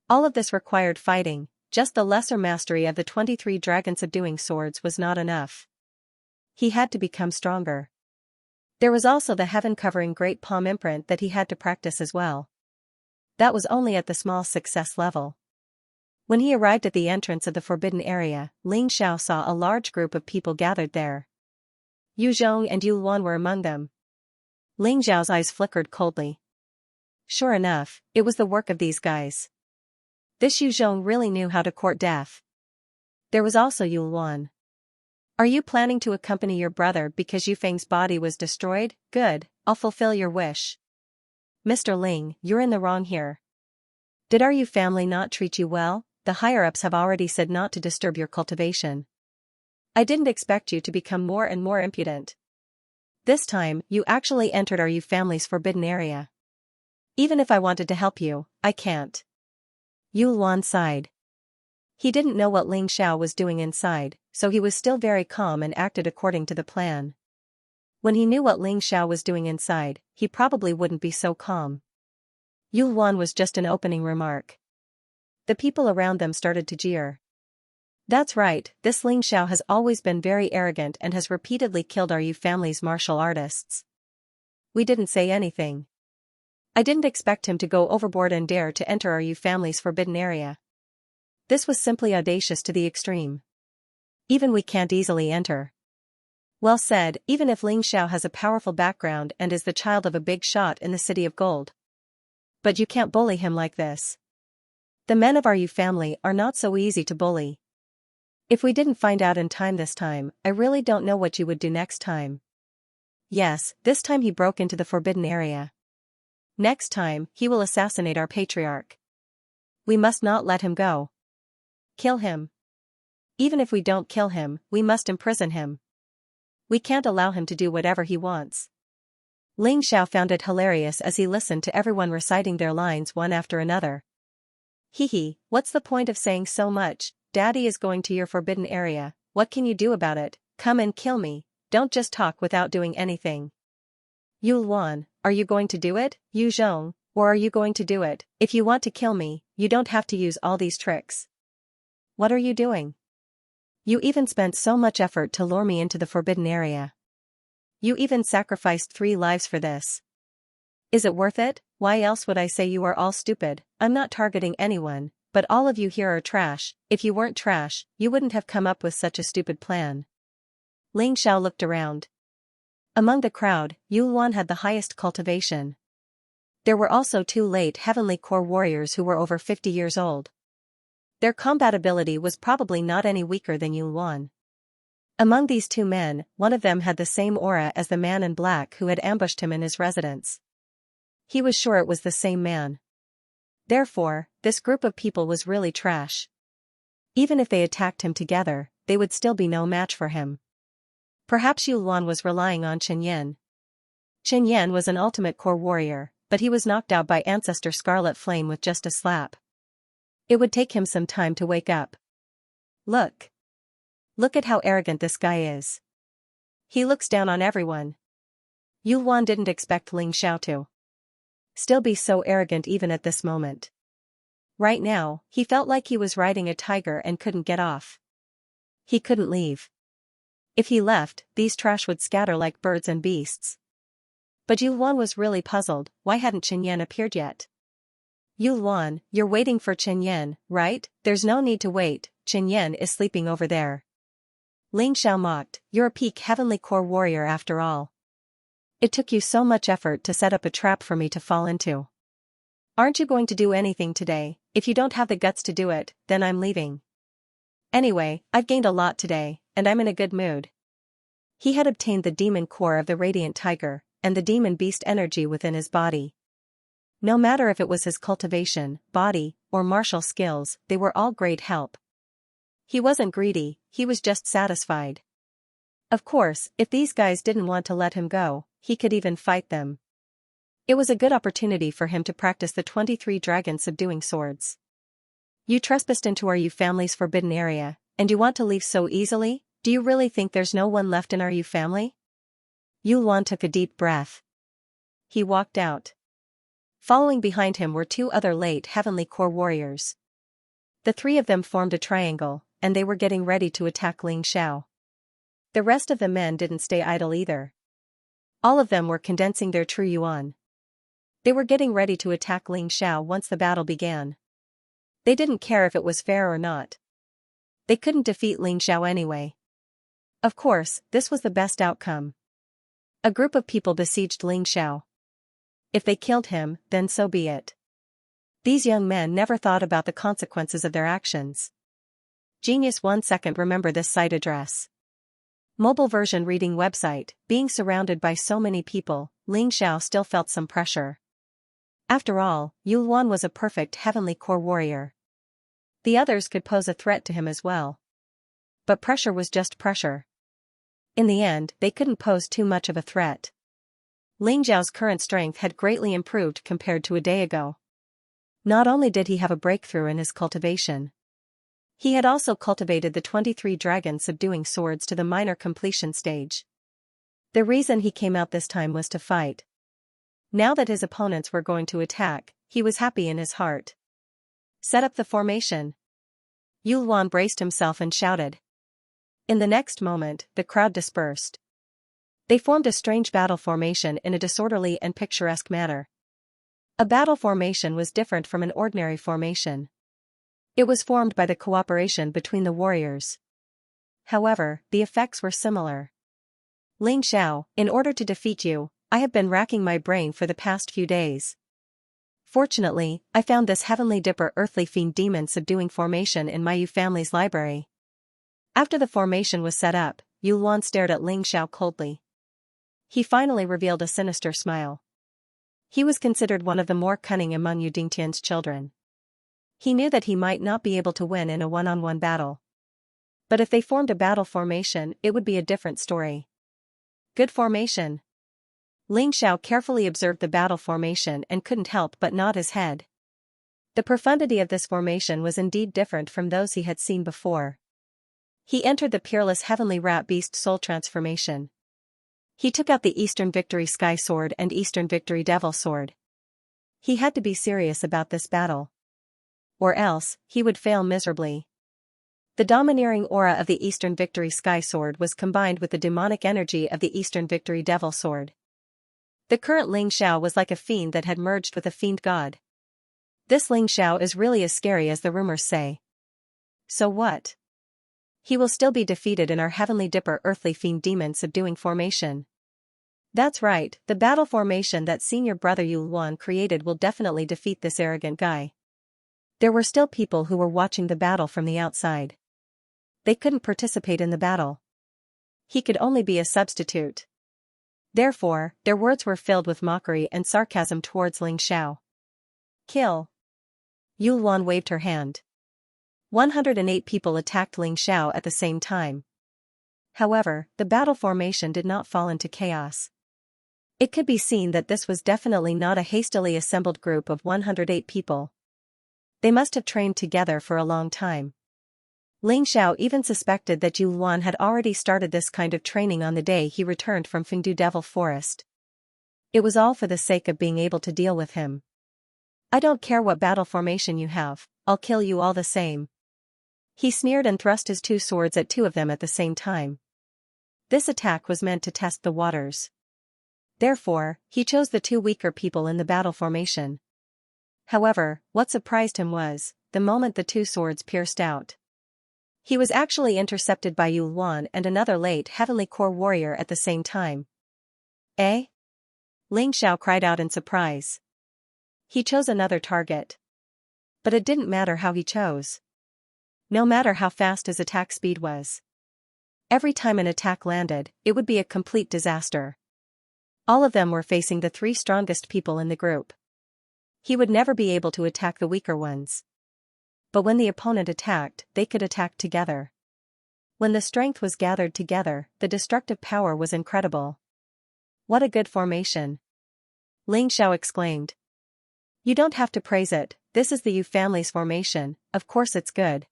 All of this required fighting. Just the lesser mastery of the 23 dragon subduing swords was not enough. He had to become stronger. There was also the heaven-covering Great Palm imprint that he had to practice as well. That was only at the small success level. When he arrived at the entrance of the forbidden area, Ling Xiao saw a large group of people gathered there. Yu Zhong and Yu Luan were among them. Ling Xiao's eyes flickered coldly. Sure enough, it was the work of these guys. This Yu Zhong really knew how to court death. There was also Yu Luan. Are you planning to accompany your brother because Yu Feng's body was destroyed? Good, I'll fulfill your wish. Mr. Ling, you're in the wrong here. Did our Yu family not treat you well? The higher-ups have already said not to disturb your cultivation. I didn't expect you to become more and more impudent. This time, you actually entered our Yu family's forbidden area. Even if I wanted to help you, I can't. Yu Luan sighed. He didn't know what Ling Xiao was doing inside, so he was still very calm and acted according to the plan. When he knew what Ling Xiao was doing inside, he probably wouldn't be so calm. Yu Luan was just an opening remark. The people around them started to jeer. That's right, this Ling Xiao has always been very arrogant and has repeatedly killed our Yu family's martial artists. We didn't say anything. I didn't expect him to go overboard and dare to enter our Yu family's forbidden area. This was simply audacious to the extreme. Even we can't easily enter. Well said, even if Ling Xiao has a powerful background and is the child of a big shot in the City of Gold. But you can't bully him like this. The men of our Yu family are not so easy to bully. If we didn't find out in time this time, I really don't know what you would do next time. Yes, this time he broke into the forbidden area. Next time, he will assassinate our patriarch. We must not let him go. Kill him. Even if we don't kill him, we must imprison him. We can't allow him to do whatever he wants. Ling Xiao found it hilarious as he listened to everyone reciting their lines one after another. Hee, what's the point of saying so much? Daddy is going to your forbidden area. What can you do about it? Come and kill me. Don't just talk without doing anything. Yulwan, are you going to do it? Yu Zhong, or are you going to do it? If you want to kill me, you don't have to use all these tricks. What are you doing? You even spent so much effort to lure me into the forbidden area. You even sacrificed 3 lives for this. Is it worth it? Why else would I say you are all stupid? I'm not targeting anyone, but all of you here are trash. If you weren't trash, you wouldn't have come up with such a stupid plan. Ling Xiao looked around. Among the crowd, Yulwan had the highest cultivation. There were also 2 late Heavenly Core warriors who were over 50 years old. Their combat ability was probably not any weaker than Yulwan. Among these 2 men, one of them had the same aura as the man in black who had ambushed him in his residence. He was sure it was the same man. Therefore, this group of people was really trash. Even if they attacked him together, they would still be no match for him. Perhaps Yulwan was relying on Qinyan. Qinyan was an ultimate core warrior, but he was knocked out by Ancestor Scarlet Flame with just a slap. It would take him some time to wake up. Look. Look at how arrogant this guy is. He looks down on everyone. Yulwan didn't expect Ling Xiao to still be so arrogant even at this moment. Right now, he felt like he was riding a tiger and couldn't get off. He couldn't leave. If he left, these trash would scatter like birds and beasts. But Yulwan was really puzzled. Why hadn't Qinyan appeared yet? Yulwan, you're waiting for Qinyan, right? There's no need to wait, Qinyan is sleeping over there. Ling Xiao mocked, you're a peak Heavenly Core warrior after all. It took you so much effort to set up a trap for me to fall into. Aren't you going to do anything today? If you don't have the guts to do it, then I'm leaving. Anyway, I've gained a lot today, and I'm in a good mood. He had obtained the demon core of the Radiant Tiger, and the demon beast energy within his body. No matter if it was his cultivation, body, or martial skills, they were all great help. He wasn't greedy, he was just satisfied. Of course, if these guys didn't want to let him go, he could even fight them. It was a good opportunity for him to practice the 23 dragon subduing swords. You trespassed into our Yu family's forbidden area, and you want to leave so easily? Do you really think there's no one left in our Yu family? Yulwan took a deep breath. He walked out. Following behind him were 2 other late Heavenly Core warriors. The 3 of them formed a triangle, and they were getting ready to attack Ling Xiao. The rest of the men didn't stay idle either. All of them were condensing their true yuan. They were getting ready to attack Ling Xiao once the battle began. They didn't care if it was fair or not. They couldn't defeat Ling Xiao anyway. Of course, this was the best outcome. A group of people besieged Ling Xiao. If they killed him, then so be it. These young men never thought about the consequences of their actions. Genius 1 second. Remember this site address. Mobile version reading website. Being surrounded by so many people, Ling Xiao still felt some pressure. After all, Yulwan was a perfect Heavenly Core warrior. The others could pose a threat to him as well. But pressure was just pressure. In the end, they couldn't pose too much of a threat. Ling Xiao's current strength had greatly improved compared to a day ago. Not only did he have a breakthrough in his cultivation, he had also cultivated the 23 dragon subduing swords to the minor completion stage. The reason he came out this time was to fight. Now that his opponents were going to attack, he was happy in his heart. Set up the formation. Yulwan braced himself and shouted. In the next moment, the crowd dispersed. They formed a strange battle formation in a disorderly and picturesque manner. A battle formation was different from an ordinary formation. It was formed by the cooperation between the warriors. However, the effects were similar. Ling Xiao, in order to defeat you, I have been racking my brain for the past few days. Fortunately, I found this Heavenly Dipper Earthly Fiend Demon subduing formation in my Yu family's library. After the formation was set up, Yulwan stared at Ling Xiao coldly. He finally revealed a sinister smile. He was considered one of the more cunning among Yu Dingtian's children. He knew that he might not be able to win in a one-on-one battle. But if they formed a battle formation, it would be a different story. Good formation. Ling Xiao carefully observed the battle formation and couldn't help but nod his head. The profundity of this formation was indeed different from those he had seen before. He entered the peerless heavenly rat beast soul transformation. He took out the Eastern Victory Sky Sword and Eastern Victory Devil Sword. He had to be serious about this battle. Or else, he would fail miserably. The domineering aura of the Eastern Victory Sky Sword was combined with the demonic energy of the Eastern Victory Devil Sword. The current Ling Xiao was like a fiend that had merged with a fiend god. This Ling Xiao is really as scary as the rumors say. So what? He will still be defeated in our Heavenly Dipper Earthly Fiend Demon Subduing formation. That's right, the battle formation that senior brother Yuan created will definitely defeat this arrogant guy. There were still people who were watching the battle from the outside. They couldn't participate in the battle. He could only be a substitute. Therefore, their words were filled with mockery and sarcasm towards Ling Xiao. Kill. Yuan waved her hand. 108 people attacked Ling Xiao at the same time. However, the battle formation did not fall into chaos. It could be seen that this was definitely not a hastily assembled group of 108 people. They must have trained together for a long time. Ling Xiao even suspected that Yuan had already started this kind of training on the day he returned from Fengdu Devil Forest. It was all for the sake of being able to deal with him. I don't care what battle formation you have, I'll kill you all the same. He sneered and thrust his two swords at two of them at the same time. This attack was meant to test the waters. Therefore, he chose the two weaker people in the battle formation. However, what surprised him was, the moment the two swords pierced out. He was actually intercepted by Yuan and another late Heavenly Core warrior at the same time. Eh? Ling Xiao cried out in surprise. He chose another target. But it didn't matter how he chose. No matter how fast his attack speed was. Every time an attack landed, it would be a complete disaster. All of them were facing the three strongest people in the group. He would never be able to attack the weaker ones. But when the opponent attacked, they could attack together. When the strength was gathered together, the destructive power was incredible. What a good formation! Ling Xiao exclaimed. You don't have to praise it, this is the Yu family's formation, of course it's good.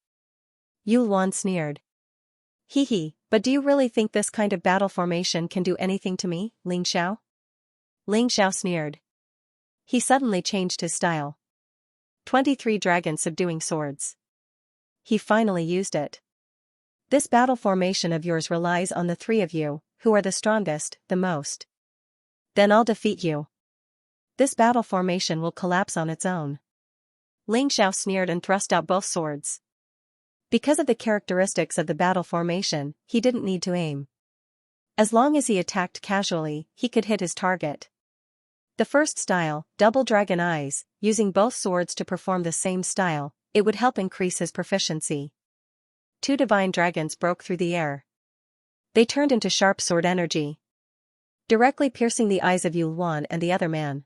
Yuan sneered. Hee, but do you really think this kind of battle formation can do anything to me, Ling Xiao? Ling Xiao sneered. He suddenly changed his style. 23 Dragon Subduing Swords. He finally used it. This battle formation of yours relies on the three of you, who are the strongest, the most. Then I'll defeat you. This battle formation will collapse on its own. Ling Xiao sneered and thrust out both swords. Because of the characteristics of the battle formation, he didn't need to aim. As long as he attacked casually, he could hit his target. The first style, Double Dragon Eyes, using both swords to perform the same style, it would help increase his proficiency. Two divine dragons broke through the air. They turned into sharp sword energy, directly piercing the eyes of Yuan and the other man.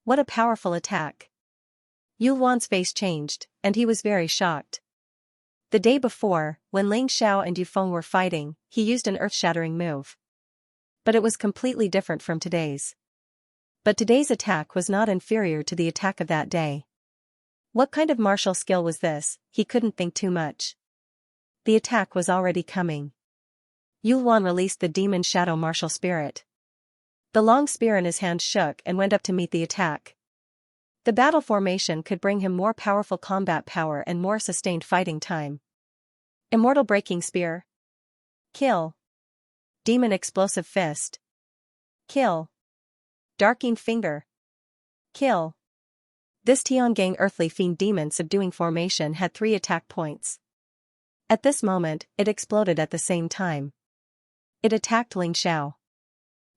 What a powerful attack! Yuan's face changed, and he was very shocked. The day before, when Ling Xiao and Yufeng were fighting, he used an earth-shattering move. But it was completely different from today's. But today's attack was not inferior to the attack of that day. What kind of martial skill was this? He couldn't think too much. The attack was already coming. Yuan released the demon shadow martial spirit. The long spear in his hand shook and went up to meet the attack. The battle formation could bring him more powerful combat power and more sustained fighting time. Immortal Breaking Spear. Kill. Demon Explosive Fist. Kill. Darking Finger. Kill. This Tiangang Earthly Fiend Demon Subduing formation had 3 attack points. At this moment, it exploded at the same time. It attacked Ling Xiao.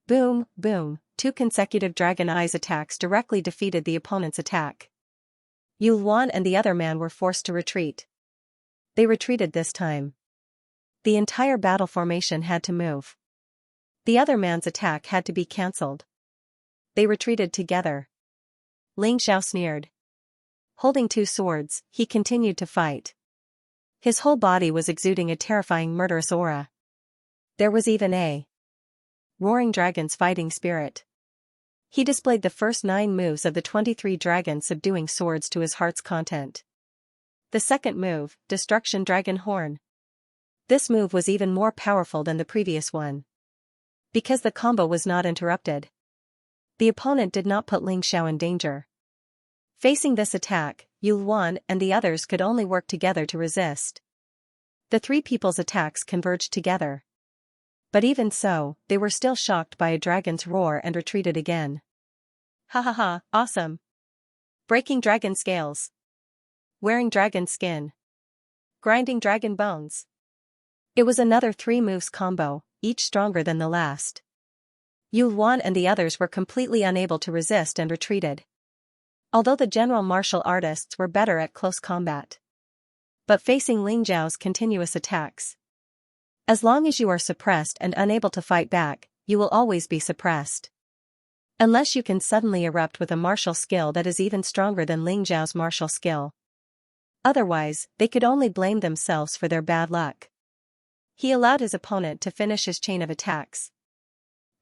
Boom, boom, 2 consecutive Dragon Eyes attacks directly defeated the opponent's attack. Yuan and the other man were forced to retreat. They retreated this time. The entire battle formation had to move. The other man's attack had to be cancelled. They retreated together. Ling Xiao sneered. Holding 2 swords, he continued to fight. His whole body was exuding a terrifying murderous aura. There was even a roaring dragon's fighting spirit. He displayed the first 9 moves of the 23 dragon subduing swords to his heart's content. The second move, Destruction Dragon Horn. This move was even more powerful than the previous one. Because the combo was not interrupted, the opponent did not put Ling Xiao in danger. Facing this attack, Yulwan and the others could only work together to resist. The 3 people's attacks converged together. But even so, they were still shocked by a dragon's roar and retreated again. Ha ha ha, awesome! Breaking dragon scales. Wearing dragon skin. Grinding dragon bones. It was another 3 moves combo, each stronger than the last. Yulwan and the others were completely unable to resist and retreated. Although the general martial artists were better at close combat. But facing Ling Zhao's continuous attacks. As long as you are suppressed and unable to fight back, you will always be suppressed. Unless you can suddenly erupt with a martial skill that is even stronger than Ling Zhao's martial skill. Otherwise, they could only blame themselves for their bad luck. He allowed his opponent to finish his chain of attacks.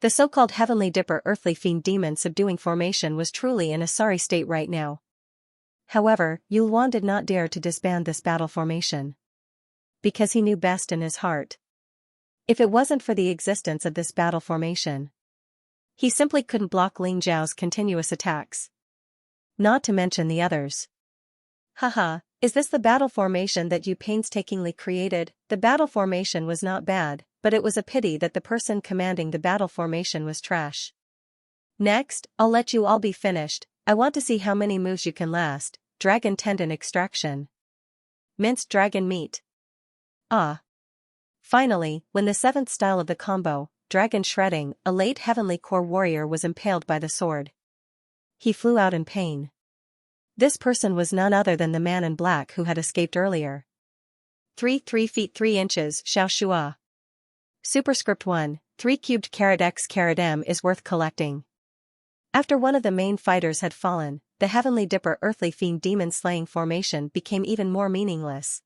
The so-called Heavenly Dipper Earthly Fiend Demon subduing formation was truly in a sorry state right now. However, Yulwan did not dare to disband this battle formation. Because he knew best in his heart. If it wasn't for the existence of this battle formation, he simply couldn't block Ling Zhao's continuous attacks. Not to mention the others. Haha, is this the battle formation that you painstakingly created? The battle formation was not bad, but it was a pity that the person commanding the battle formation was trash. Next, I'll let you all be finished. I want to see how many moves you can last. Dragon Tendon Extraction. Minced dragon meat. Ah. Finally, when the 7th style of the combo, Dragon Shredding, a late Heavenly Core warrior was impaled by the sword. He flew out in pain. This person was none other than the man in black who had escaped earlier. 3 feet 3 inches, Xiaoxia. Superscript 1, 3 cubed carat x carat m is worth collecting. After one of the main fighters had fallen, the Heavenly Dipper Earthly Fiend Demon Slaying formation became even more meaningless.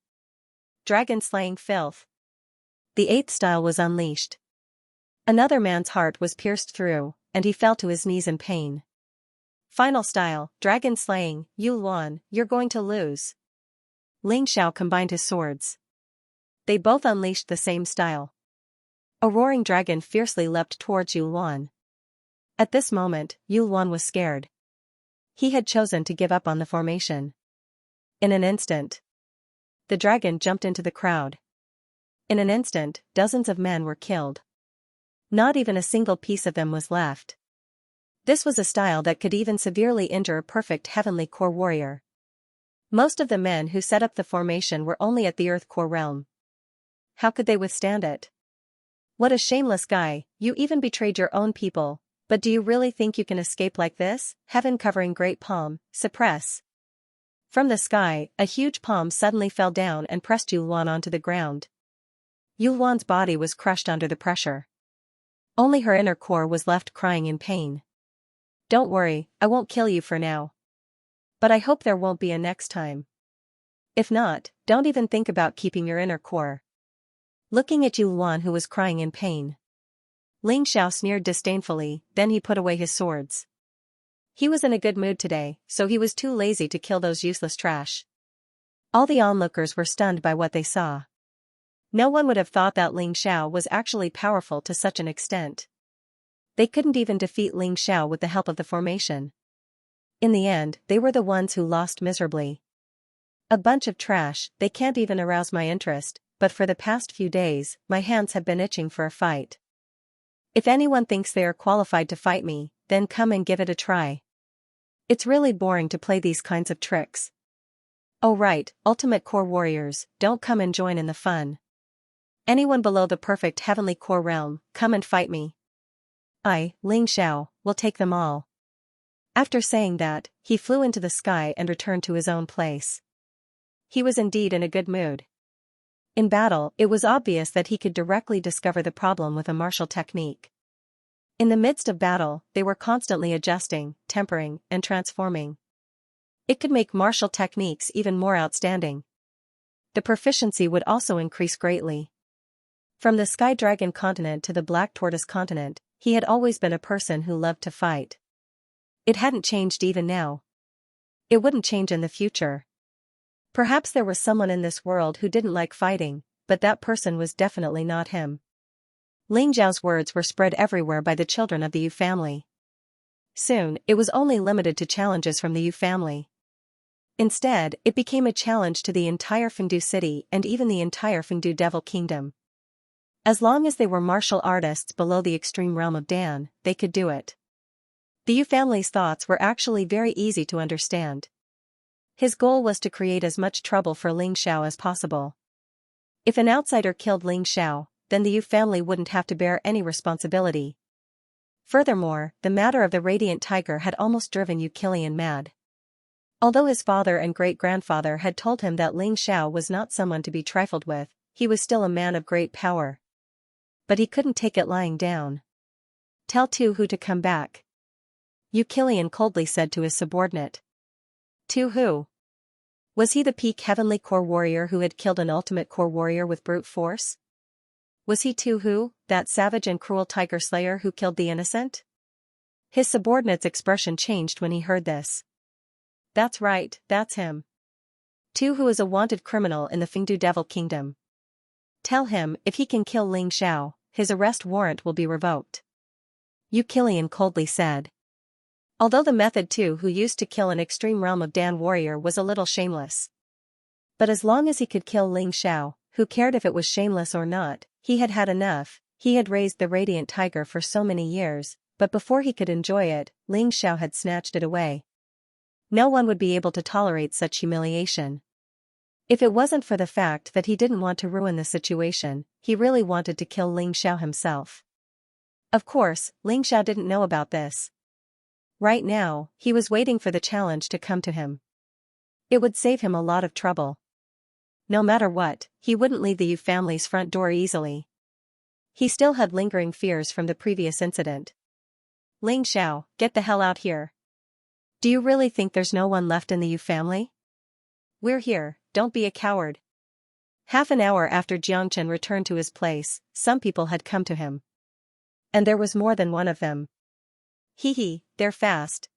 Dragon Slaying Filth. The 8th style was unleashed. Another man's heart was pierced through, and he fell to his knees in pain. Final style, Dragon Slaying. Yulwan, you're going to lose. Ling Xiao combined his swords. They both unleashed the same style. A roaring dragon fiercely leapt towards Yulwan. At this moment, Yulwan was scared. He had chosen to give up on the formation. In an instant, the dragon jumped into the crowd. In an instant, dozens of men were killed. Not even a single piece of them was left. This was a style that could even severely injure a perfect Heavenly Core warrior. Most of the men who set up the formation were only at the Earth Core realm. How could they withstand it? What a shameless guy, you even betrayed your own people, but do you really think you can escape like this? Heaven covering great palm, suppress. From the sky, a huge palm suddenly fell down and pressed Yulwan onto the ground. Yulwan's body was crushed under the pressure. Only her inner core was left crying in pain. Don't worry, I won't kill you for now. But I hope there won't be a next time. If not, don't even think about keeping your inner core. Looking at Yulwan who was crying in pain, Ling Xiao sneered disdainfully, then he put away his swords. He was in a good mood today, so he was too lazy to kill those useless trash. All the onlookers were stunned by what they saw. No one would have thought that Ling Xiao was actually powerful to such an extent. They couldn't even defeat Ling Xiao with the help of the formation. In the end, they were the ones who lost miserably. A bunch of trash, they can't even arouse my interest, but for the past few days, my hands have been itching for a fight. If anyone thinks they are qualified to fight me, then come and give it a try. It's really boring to play these kinds of tricks. Oh right, Ultimate Core Warriors, don't come and join in the fun. Anyone below the perfect Heavenly Core realm, come and fight me. I, Ling Xiao, will take them all. After saying that, he flew into the sky and returned to his own place. He was indeed in a good mood. In battle, it was obvious that he could directly discover the problem with a martial technique. In the midst of battle, they were constantly adjusting, tempering, and transforming. It could make martial techniques even more outstanding. The proficiency would also increase greatly. From the Sky Dragon continent to the Black Tortoise continent, he had always been a person who loved to fight. It hadn't changed even now. It wouldn't change in the future. Perhaps there was someone in this world who didn't like fighting, but that person was definitely not him. Ling Zhao's words were spread everywhere by the children of the Yu family. Soon, it was only limited to challenges from the Yu family. Instead, it became a challenge to the entire Fengdu city and even the entire Fengdu Devil Kingdom. As long as they were martial artists below the extreme realm of Dan, they could do it. The Yu family's thoughts were actually very easy to understand. His goal was to create as much trouble for Ling Xiao as possible. If an outsider killed Ling Xiao, then the Yu family wouldn't have to bear any responsibility. Furthermore, the matter of the Radiant Tiger had almost driven Yu Qilian mad. Although his father and great-grandfather had told him that Ling Xiao was not someone to be trifled with, he was still a man of great power. But he couldn't take it lying down. Tell Tu Hu to come back. Yu Qilian coldly said to his subordinate. Tu Hu? Was he the peak heavenly core warrior who had killed an ultimate core warrior with brute force? Was he Tu Hu, that savage and cruel tiger slayer who killed the innocent? His subordinate's expression changed when he heard this. That's right, that's him. Tu Hu is a wanted criminal in the Fengdu Devil Kingdom. Tell him, if he can kill Ling Xiao, his arrest warrant will be revoked. Yu Qilian coldly said. Although the method Tu Hu used to kill an extreme realm of Dan warrior was a little shameless. But as long as he could kill Ling Xiao, who cared if it was shameless or not, he had had enough. He had raised the Radiant Tiger for so many years, but before he could enjoy it, Ling Xiao had snatched it away. No one would be able to tolerate such humiliation. If it wasn't for the fact that he didn't want to ruin the situation, he really wanted to kill Ling Xiao himself. Of course, Ling Xiao didn't know about this. Right now, he was waiting for the challenge to come to him. It would save him a lot of trouble. No matter what, he wouldn't leave the Yu family's front door easily. He still had lingering fears from the previous incident. Ling Xiao, get the hell out here. Do you really think there's no one left in the Yu family? We're here, don't be a coward. Half an hour after Jiangchen returned to his place, some people had come to him. And there was more than one of them. Hee, they're fast.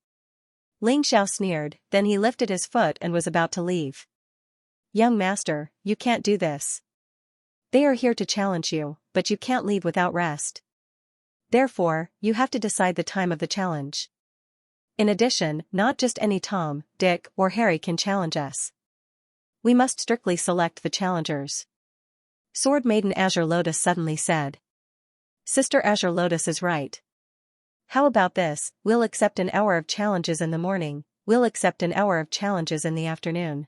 Ling Xiao sneered, then he lifted his foot and was about to leave. Young master, you can't do this. They are here to challenge you, but you can't leave without rest. Therefore, you have to decide the time of the challenge. In addition, not just any Tom, Dick, or Harry can challenge us. We must strictly select the challengers. Sword Maiden Azure Lotus suddenly said. Sister Azure Lotus is right. How about this, we'll accept an hour of challenges in the morning, we'll accept an hour of challenges in the afternoon.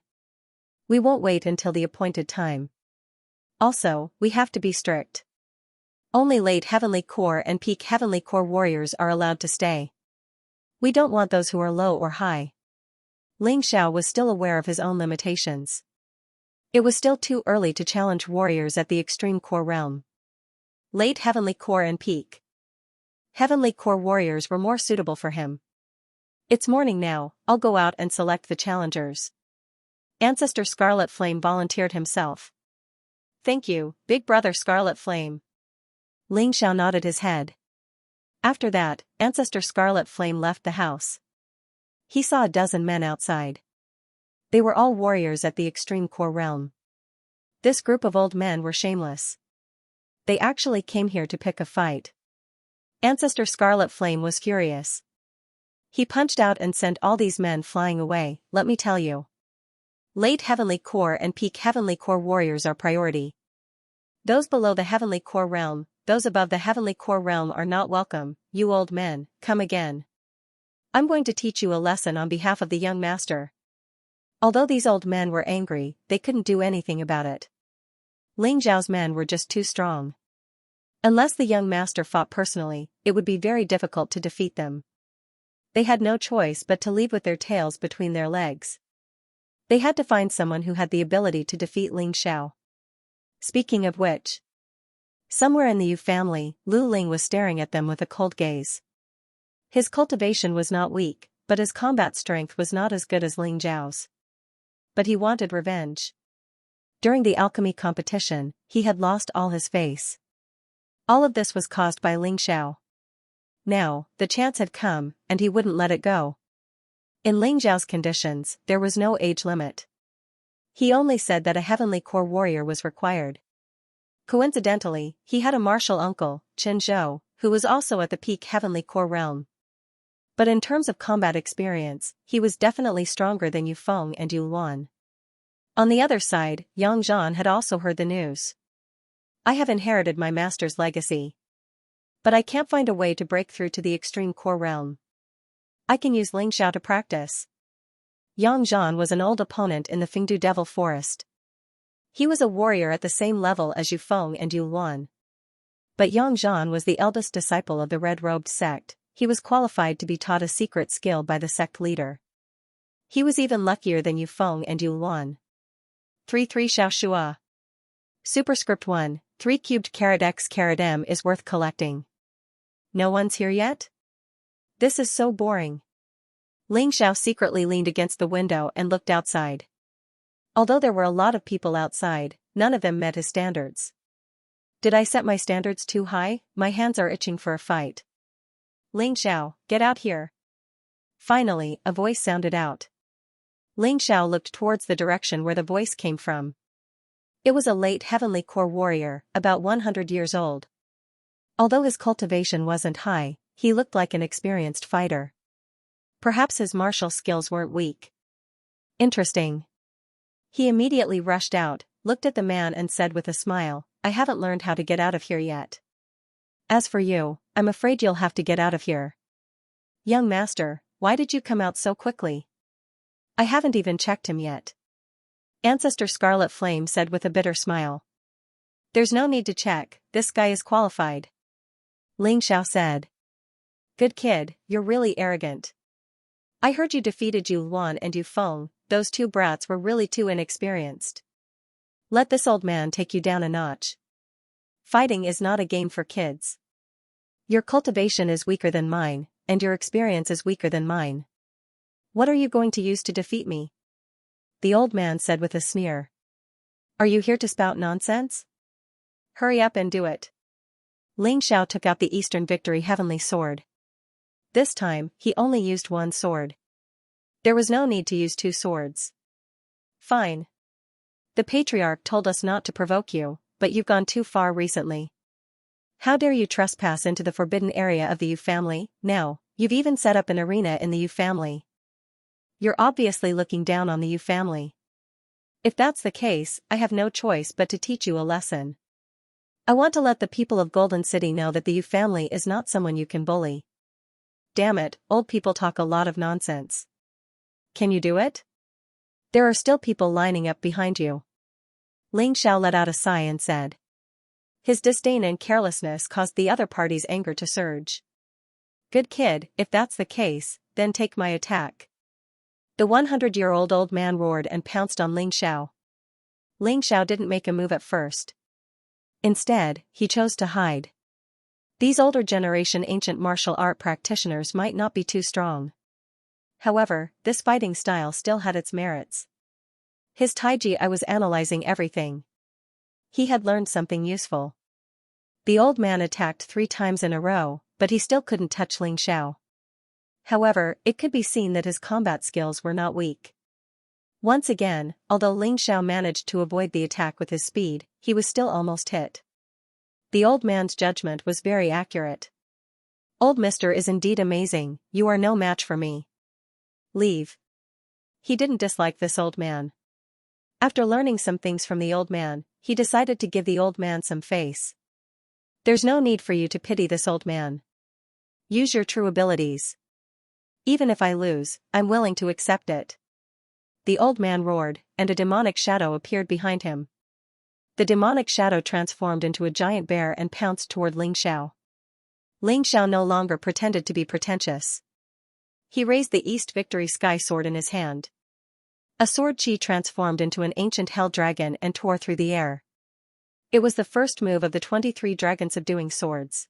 We won't wait until the appointed time. Also, we have to be strict. Only late Heavenly Core and peak Heavenly Core warriors are allowed to stay. We don't want those who are low or high. Ling Xiao was still aware of his own limitations. It was still too early to challenge warriors at the extreme core realm. Late Heavenly Core and peak Heavenly Core warriors were more suitable for him. It's morning now, I'll go out and select the challengers. Ancestor Scarlet Flame volunteered himself. Thank you, Big Brother Scarlet Flame. Ling Xiao nodded his head. After that, Ancestor Scarlet Flame left the house. He saw a dozen men outside. They were all warriors at the extreme core realm. This group of old men were shameless. They actually came here to pick a fight. Ancestor Scarlet Flame was furious. He punched out and sent all these men flying away, let me tell you. Late Heavenly Core and peak Heavenly Core warriors are priority. Those below the Heavenly Core realm, those above the Heavenly Core realm are not welcome. You old men, come again. I'm going to teach you a lesson on behalf of the young master. Although these old men were angry, they couldn't do anything about it. Ling Zhao's men were just too strong. Unless the young master fought personally, it would be very difficult to defeat them. They had no choice but to leave with their tails between their legs. They had to find someone who had the ability to defeat Ling Xiao. Speaking of which, somewhere in the Yu family, Lu Ling was staring at them with a cold gaze. His cultivation was not weak, but his combat strength was not as good as Ling Zhao's. But he wanted revenge. During the alchemy competition, he had lost all his face. All of this was caused by Ling Xiao. Now, the chance had come, and he wouldn't let it go. In Ling Xiao's conditions, there was no age limit. He only said that a heavenly core warrior was required. Coincidentally, he had a martial uncle, Qin Zhou, who was also at the peak heavenly core realm. But in terms of combat experience, he was definitely stronger than Yu Feng and Yu Luan. On the other side, Yang Zhan had also heard the news. I have inherited my master's legacy. But I can't find a way to break through to the extreme core realm. I can use Ling Xiao to practice. Yang Zhan was an old opponent in the Fengdu Devil Forest. He was a warrior at the same level as Yu Feng and Yu Luan. But Yang Zhan was the eldest disciple of the red-robed sect. He was qualified to be taught a secret skill by the sect leader. He was even luckier than Yu Feng and Yu Luan. 3-3 Xiao Shua. Superscript 1, 3 cubed carat x carat m is worth collecting. No one's here yet? This is so boring. Ling Xiao secretly leaned against the window and looked outside. Although there were a lot of people outside, none of them met his standards. Did I set my standards too high? My hands are itching for a fight. Ling Xiao, get out here. Finally, a voice sounded out. Ling Xiao looked towards the direction where the voice came from. It was a late heavenly core warrior, about 100 years old. Although his cultivation wasn't high, he looked like an experienced fighter. Perhaps his martial skills weren't weak. Interesting. He immediately rushed out, looked at the man and said with a smile, I haven't learned how to get out of here yet. As for you, I'm afraid you'll have to get out of here. Young master, why did you come out so quickly? I haven't even checked him yet. Ancestor Scarlet Flame said with a bitter smile. There's no need to check, this guy is qualified. Ling Xiao said. Good kid, you're really arrogant. I heard you defeated Yu Luan and Yu Feng, those two brats were really too inexperienced. Let this old man take you down a notch. Fighting is not a game for kids. Your cultivation is weaker than mine, and your experience is weaker than mine. What are you going to use to defeat me? The old man said with a sneer. Are you here to spout nonsense? Hurry up and do it. Ling Xiao took out the Eastern Victory Heavenly Sword. This time, he only used one sword. There was no need to use two swords. Fine. The Patriarch told us not to provoke you, but you've gone too far recently. How dare you trespass into the forbidden area of the Yu family? Now, you've even set up an arena in the Yu family. You're obviously looking down on the Yu family. If that's the case, I have no choice but to teach you a lesson. I want to let the people of Golden City know that the Yu family is not someone you can bully. Damn it, old people talk a lot of nonsense. Can you do it? There are still people lining up behind you. Ling Xiao let out a sigh and said. His disdain and carelessness caused the other party's anger to surge. Good kid, if that's the case, then take my attack. The 100-year-old old man roared and pounced on Ling Xiao. Ling Xiao didn't make a move at first. Instead, he chose to hide. These older generation ancient martial art practitioners might not be too strong. However, this fighting style still had its merits. His Taiji I was analyzing everything. He had learned something useful. The old man attacked 3 times in a row, but he still couldn't touch Ling Xiao. However, it could be seen that his combat skills were not weak. Once again, although Ling Xiao managed to avoid the attack with his speed, he was still almost hit. The old man's judgment was very accurate. Old Mister is indeed amazing, you are no match for me. Leave. He didn't dislike this old man. After learning some things from the old man, he decided to give the old man some face. There's no need for you to pity this old man. Use your true abilities. Even if I lose, I'm willing to accept it. The old man roared, and a demonic shadow appeared behind him. The demonic shadow transformed into a giant bear and pounced toward Ling Xiao. Ling Xiao no longer pretended to be pretentious. He raised the East Victory Sky Sword in his hand. A sword chi transformed into an ancient hell dragon and tore through the air. It was the first move of the 23 dragon subduing swords.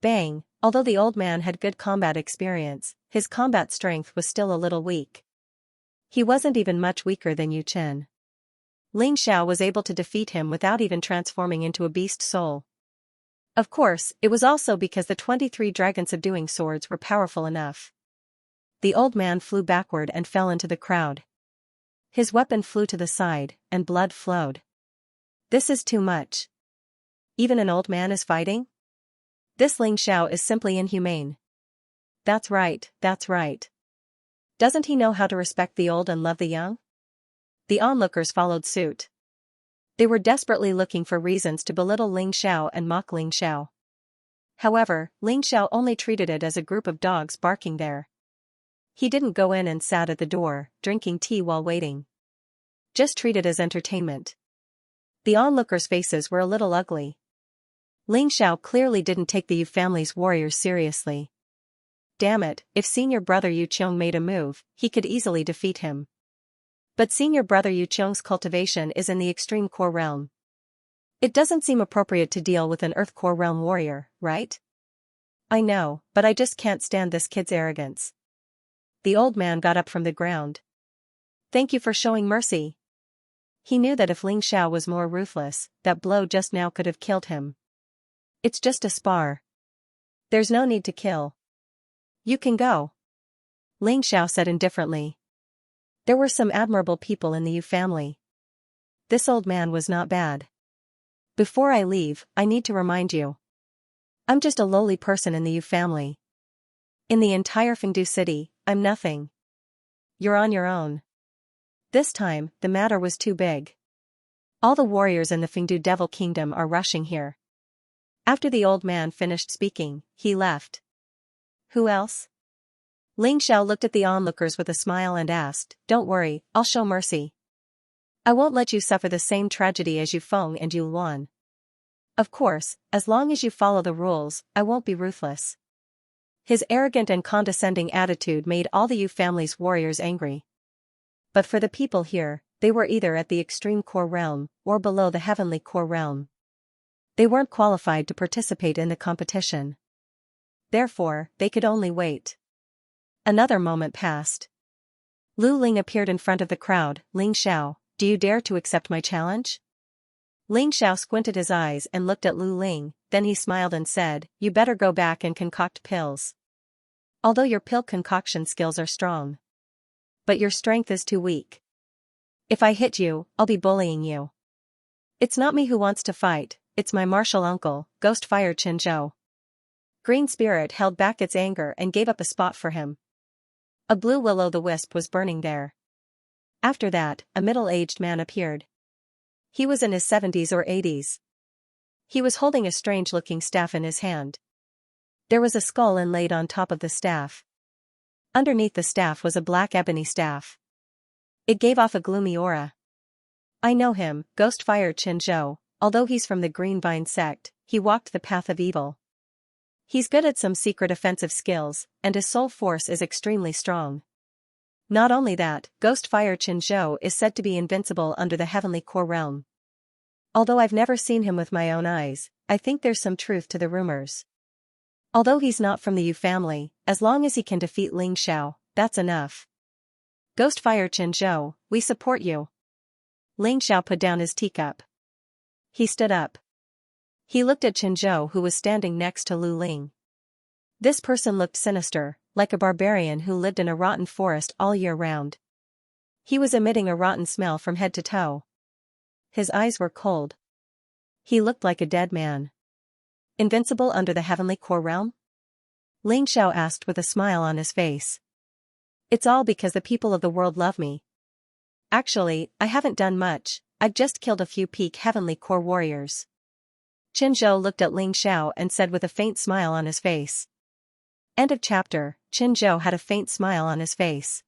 Bang! Although the old man had good combat experience, his combat strength was still a little weak. He wasn't even much weaker than Yu Chen. Ling Xiao was able to defeat him without even transforming into a beast soul. Of course, it was also because the 23 dragon subduing swords were powerful enough. The old man flew backward and fell into the crowd. His weapon flew to the side, and blood flowed. This is too much. Even an old man is fighting? This Ling Xiao is simply inhumane. That's right, that's right. Doesn't he know how to respect the old and love the young? The onlookers followed suit. They were desperately looking for reasons to belittle Ling Xiao and mock Ling Xiao. However, Ling Xiao only treated it as a group of dogs barking there. He didn't go in and sat at the door, drinking tea while waiting. Just treat it as entertainment. The onlookers' faces were a little ugly. Ling Xiao clearly didn't take the Yu family's warriors seriously. Damn it, if senior brother Yu Qiong made a move, he could easily defeat him. But senior brother Yu Qiong's cultivation is in the extreme core realm. It doesn't seem appropriate to deal with an earth core realm warrior, right? I know, but I just can't stand this kid's arrogance. The old man got up from the ground. Thank you for showing mercy. He knew that if Ling Xiao was more ruthless, that blow just now could have killed him. It's just a spar. There's no need to kill. You can go. Ling Xiao said indifferently. There were some admirable people in the Yu family. This old man was not bad. Before I leave, I need to remind you. I'm just a lowly person in the Yu family. In the entire Fengdu city, I'm nothing. You're on your own. This time, the matter was too big. All the warriors in the Fengdu Devil Kingdom are rushing here. After the old man finished speaking, he left. Who else? Ling Xiao looked at the onlookers with a smile and asked, Don't worry, I'll show mercy. I won't let you suffer the same tragedy as Yu Feng and Yu Luan. Of course, as long as you follow the rules, I won't be ruthless. His arrogant and condescending attitude made all the Yu family's warriors angry. But for the people here, they were either at the extreme core realm, or below the heavenly core realm. They weren't qualified to participate in the competition. Therefore, they could only wait. Another moment passed. Lu Ling appeared in front of the crowd. Ling Xiao, do you dare to accept my challenge? Ling Xiao squinted his eyes and looked at Lu Ling, then he smiled and said, You better go back and concoct pills. Although your pill concoction skills are strong. But your strength is too weak. If I hit you, I'll be bullying you. It's not me who wants to fight, it's my martial uncle, Ghost Fire Qinzhou. Green Spirit held back its anger and gave up a spot for him. A blue will-o'-the-wisp was burning there. After that, a middle-aged man appeared. He was in his 70s or 80s. He was holding a strange-looking staff in his hand. There was a skull inlaid on top of the staff. Underneath the staff was a black ebony staff. It gave off a gloomy aura. I know him, Ghost Fire Qinzhou, although he's from the Green Vine sect, he walked the path of evil. He's good at some secret offensive skills, and his soul force is extremely strong. Not only that, Ghost Fire Qinzhou is said to be invincible under the heavenly core realm. Although I've never seen him with my own eyes, I think there's some truth to the rumors. Although he's not from the Yu family, as long as he can defeat Ling Xiao, that's enough. Ghost Fire Qinzhou, we support you. Ling Xiao put down his teacup. He stood up. He looked at Qinzhou who was standing next to Lu Ling. This person looked sinister, like a barbarian who lived in a rotten forest all year round. He was emitting a rotten smell from head to toe. His eyes were cold. He looked like a dead man. Invincible under the heavenly core realm? Ling Xiao asked with a smile on his face. It's all because the people of the world love me. Actually, I haven't done much, I've just killed a few peak heavenly core warriors. Qinzhou looked at Ling Xiao and said with a faint smile on his face. End of chapter. Qinzhou had a faint smile on his face.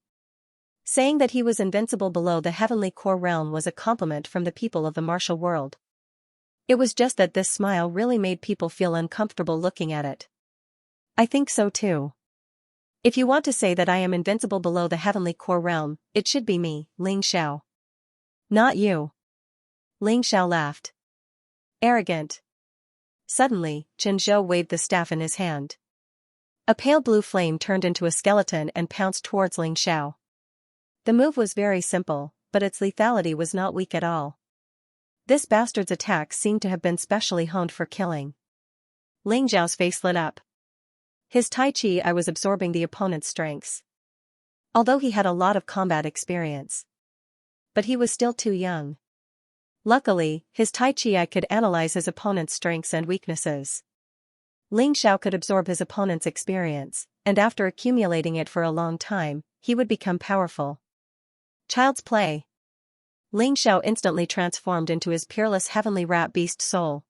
Saying that he was invincible below the heavenly core realm was a compliment from the people of the martial world. It was just that this smile really made people feel uncomfortable looking at it. I think so too. If you want to say that I am invincible below the heavenly core realm, it should be me, Ling Xiao. Not you. Ling Xiao laughed. Arrogant. Suddenly, Qinzhou waved the staff in his hand. A pale blue flame turned into a skeleton and pounced towards Ling Xiao. The move was very simple, but its lethality was not weak at all. This bastard's attack seemed to have been specially honed for killing. Ling Zhao's face lit up. His Tai Chi I was absorbing the opponent's strengths. Although he had a lot of combat experience. But he was still too young. Luckily, his Tai Chi I could analyze his opponent's strengths and weaknesses. Ling Xiao could absorb his opponent's experience, and after accumulating it for a long time, he would become powerful. Child's play. Ling Xiao instantly transformed into his peerless heavenly rat beast soul.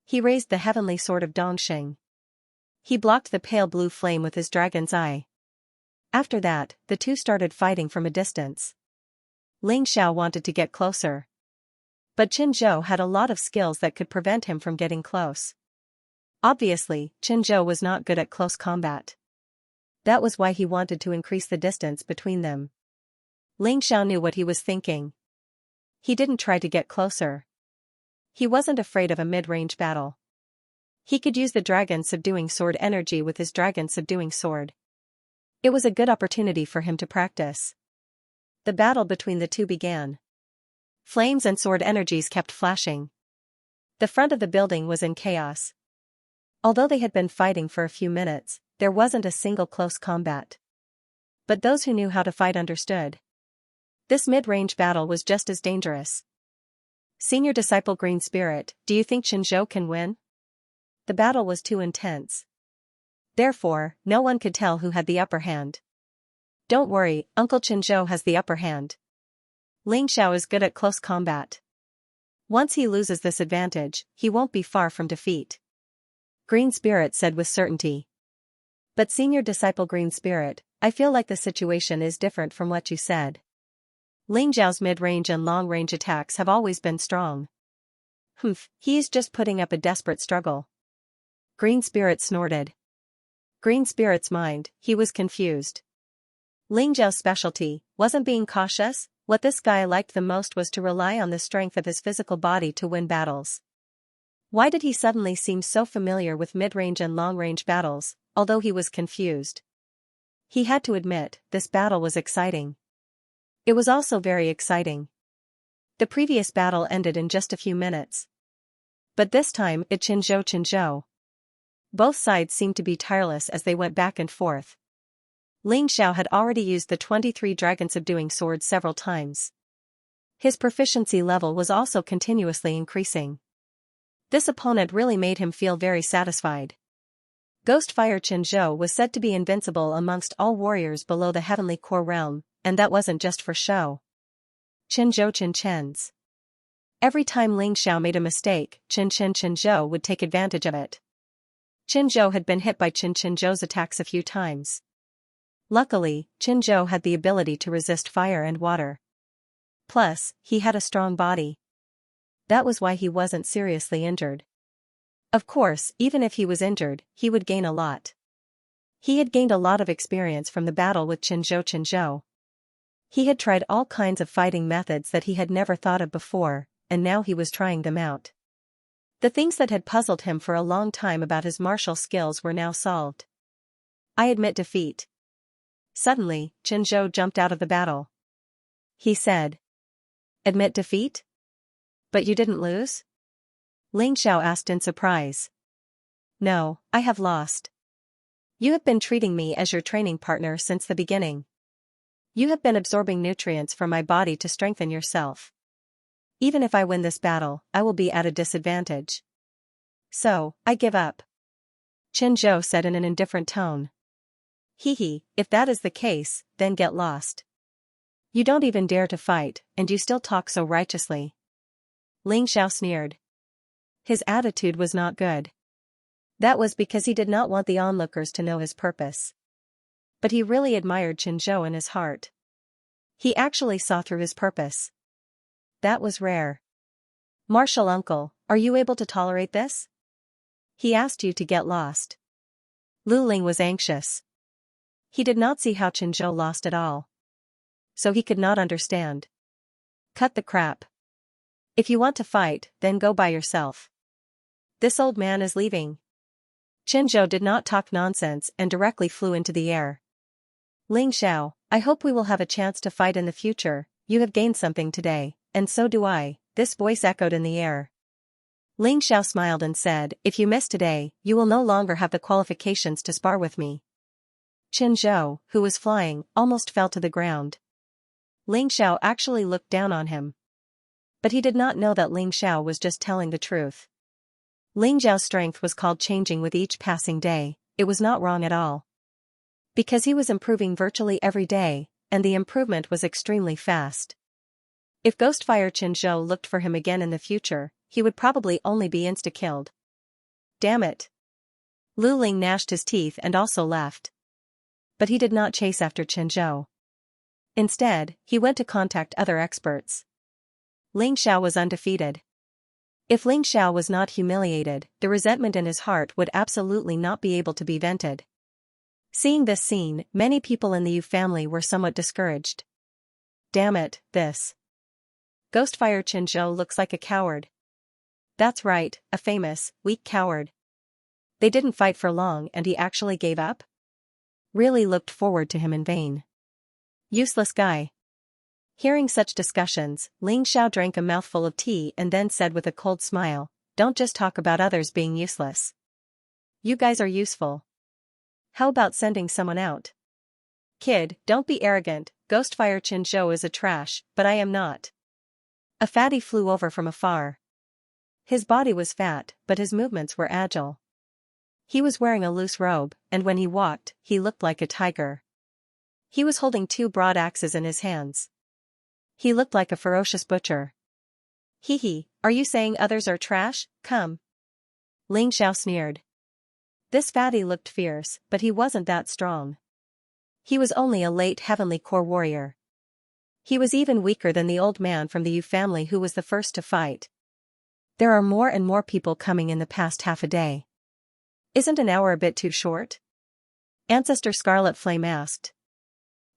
He raised the heavenly sword of Dongxing. He blocked the pale blue flame with his dragon's eye. After that, the two started fighting from a distance. Ling Xiao wanted to get closer. But Qin Zhou had a lot of skills that could prevent him from getting close. Obviously, Qin Zhou was not good at close combat. That was why he wanted to increase the distance between them. Ling Xiao knew what he was thinking. He didn't try to get closer. He wasn't afraid of a mid-range battle. He could use the dragon subduing sword energy with his dragon subduing sword. It was a good opportunity for him to practice. The battle between the two began. Flames and sword energies kept flashing. The front of the building was in chaos. Although they had been fighting for a few minutes, there wasn't a single close combat. But those who knew how to fight understood. This mid-range battle was just as dangerous. Senior Disciple Green Spirit, do you think Qin Zhou can win? The battle was too intense. Therefore, no one could tell who had the upper hand. Don't worry, Uncle Qin Zhou has the upper hand. Ling Xiao is good at close combat. Once he loses this advantage, he won't be far from defeat. Green Spirit said with certainty. But Senior Disciple Green Spirit, I feel like the situation is different from what you said. Ling Zhao's mid-range and long-range attacks have always been strong. He is just putting up a desperate struggle. Green Spirit snorted. Green Spirit's mind, he was confused. Ling Zhao's specialty wasn't being cautious. What this guy liked the most was to rely on the strength of his physical body to win battles. Why did he suddenly seem so familiar with mid-range and long-range battles, although he was confused? He had to admit, this battle was exciting. It was also very exciting. The previous battle ended in just a few minutes. But this time, Qin Zhou. Both sides seemed to be tireless as they went back and forth. Ling Xiao had already used the 23 dragon subduing sword several times. His proficiency level was also continuously increasing. This opponent really made him feel very satisfied. Ghostfire Qin Zhou was said to be invincible amongst all warriors below the heavenly core realm, and that wasn't just for show. Qin Zhou's. Every time Ling Xiao made a mistake, Qin Zhou would take advantage of it. Qin Zhou had been hit by Qin Zhou's attacks a few times. Luckily, Qin Zhou had the ability to resist fire and water. Plus, he had a strong body. That was why he wasn't seriously injured. Of course, even if he was injured, he would gain a lot. He had gained a lot of experience from the battle with Qin Zhou. He had tried all kinds of fighting methods that he had never thought of before, and now he was trying them out. The things that had puzzled him for a long time about his martial skills were now solved. I admit defeat. Suddenly, Qin Zhou jumped out of the battle. He said. Admit defeat? But you didn't lose? Ling Xiao asked in surprise. No, I have lost. You have been treating me as your training partner since the beginning. You have been absorbing nutrients from my body to strengthen yourself. Even if I win this battle, I will be at a disadvantage. So, I give up. Qin Zhou said in an indifferent tone. If that is the case, then get lost. You don't even dare to fight, and you still talk so righteously. Ling Xiao sneered. His attitude was not good. That was because he did not want the onlookers to know his purpose. But he really admired Qin Zhou in his heart. He actually saw through his purpose. That was rare. Martial uncle, are you able to tolerate this? He asked you to get lost. Lu Ling was anxious. He did not see how Qin Zhou lost at all. So he could not understand. Cut the crap. If you want to fight, then go by yourself. This old man is leaving. Qin Zhou did not talk nonsense and directly flew into the air. Ling Xiao, I hope we will have a chance to fight in the future. You have gained something today, and so do I, this voice echoed in the air. Ling Xiao smiled and said, "If you miss today, you will no longer have the qualifications to spar with me." Qin Zhou, who was flying, almost fell to the ground. Ling Xiao actually looked down on him. But he did not know that Ling Xiao was just telling the truth. Ling Xiao's strength was called changing with each passing day. It was not wrong at all. Because he was improving virtually every day, and the improvement was extremely fast. If Ghostfire Qin Zhou looked for him again in the future, he would probably only be insta-killed. Damn it. Lu Ling gnashed his teeth and also left. But he did not chase after Qin Zhou. Instead, he went to contact other experts. Ling Xiao was undefeated. If Ling Xiao was not humiliated, the resentment in his heart would absolutely not be able to be vented. Seeing this scene, many people in the Yu family were somewhat discouraged. Damn it, this Ghostfire Qin Zhou looks like a coward. That's right, a famous, weak coward. They didn't fight for long and he actually gave up? Really looked forward to him in vain. Useless guy. Hearing such discussions, Ling Xiao drank a mouthful of tea and then said with a cold smile, "Don't just talk about others being useless. You guys are useful. How about sending someone out?" "Kid, don't be arrogant, Ghostfire Qin Zhou is a trash, but I am not." A fatty flew over from afar. His body was fat, but his movements were agile. He was wearing a loose robe, and when he walked, he looked like a tiger. He was holding 2 broad axes in his hands. He looked like a ferocious butcher. "Hee hee, are you saying others are trash? Come." Ling Xiao sneered. This fatty looked fierce, but he wasn't that strong. He was only a late heavenly core warrior. He was even weaker than the old man from the Yu family who was the first to fight. There are more and more people coming in the past half a day. Isn't an hour a bit too short? Ancestor Scarlet Flame asked.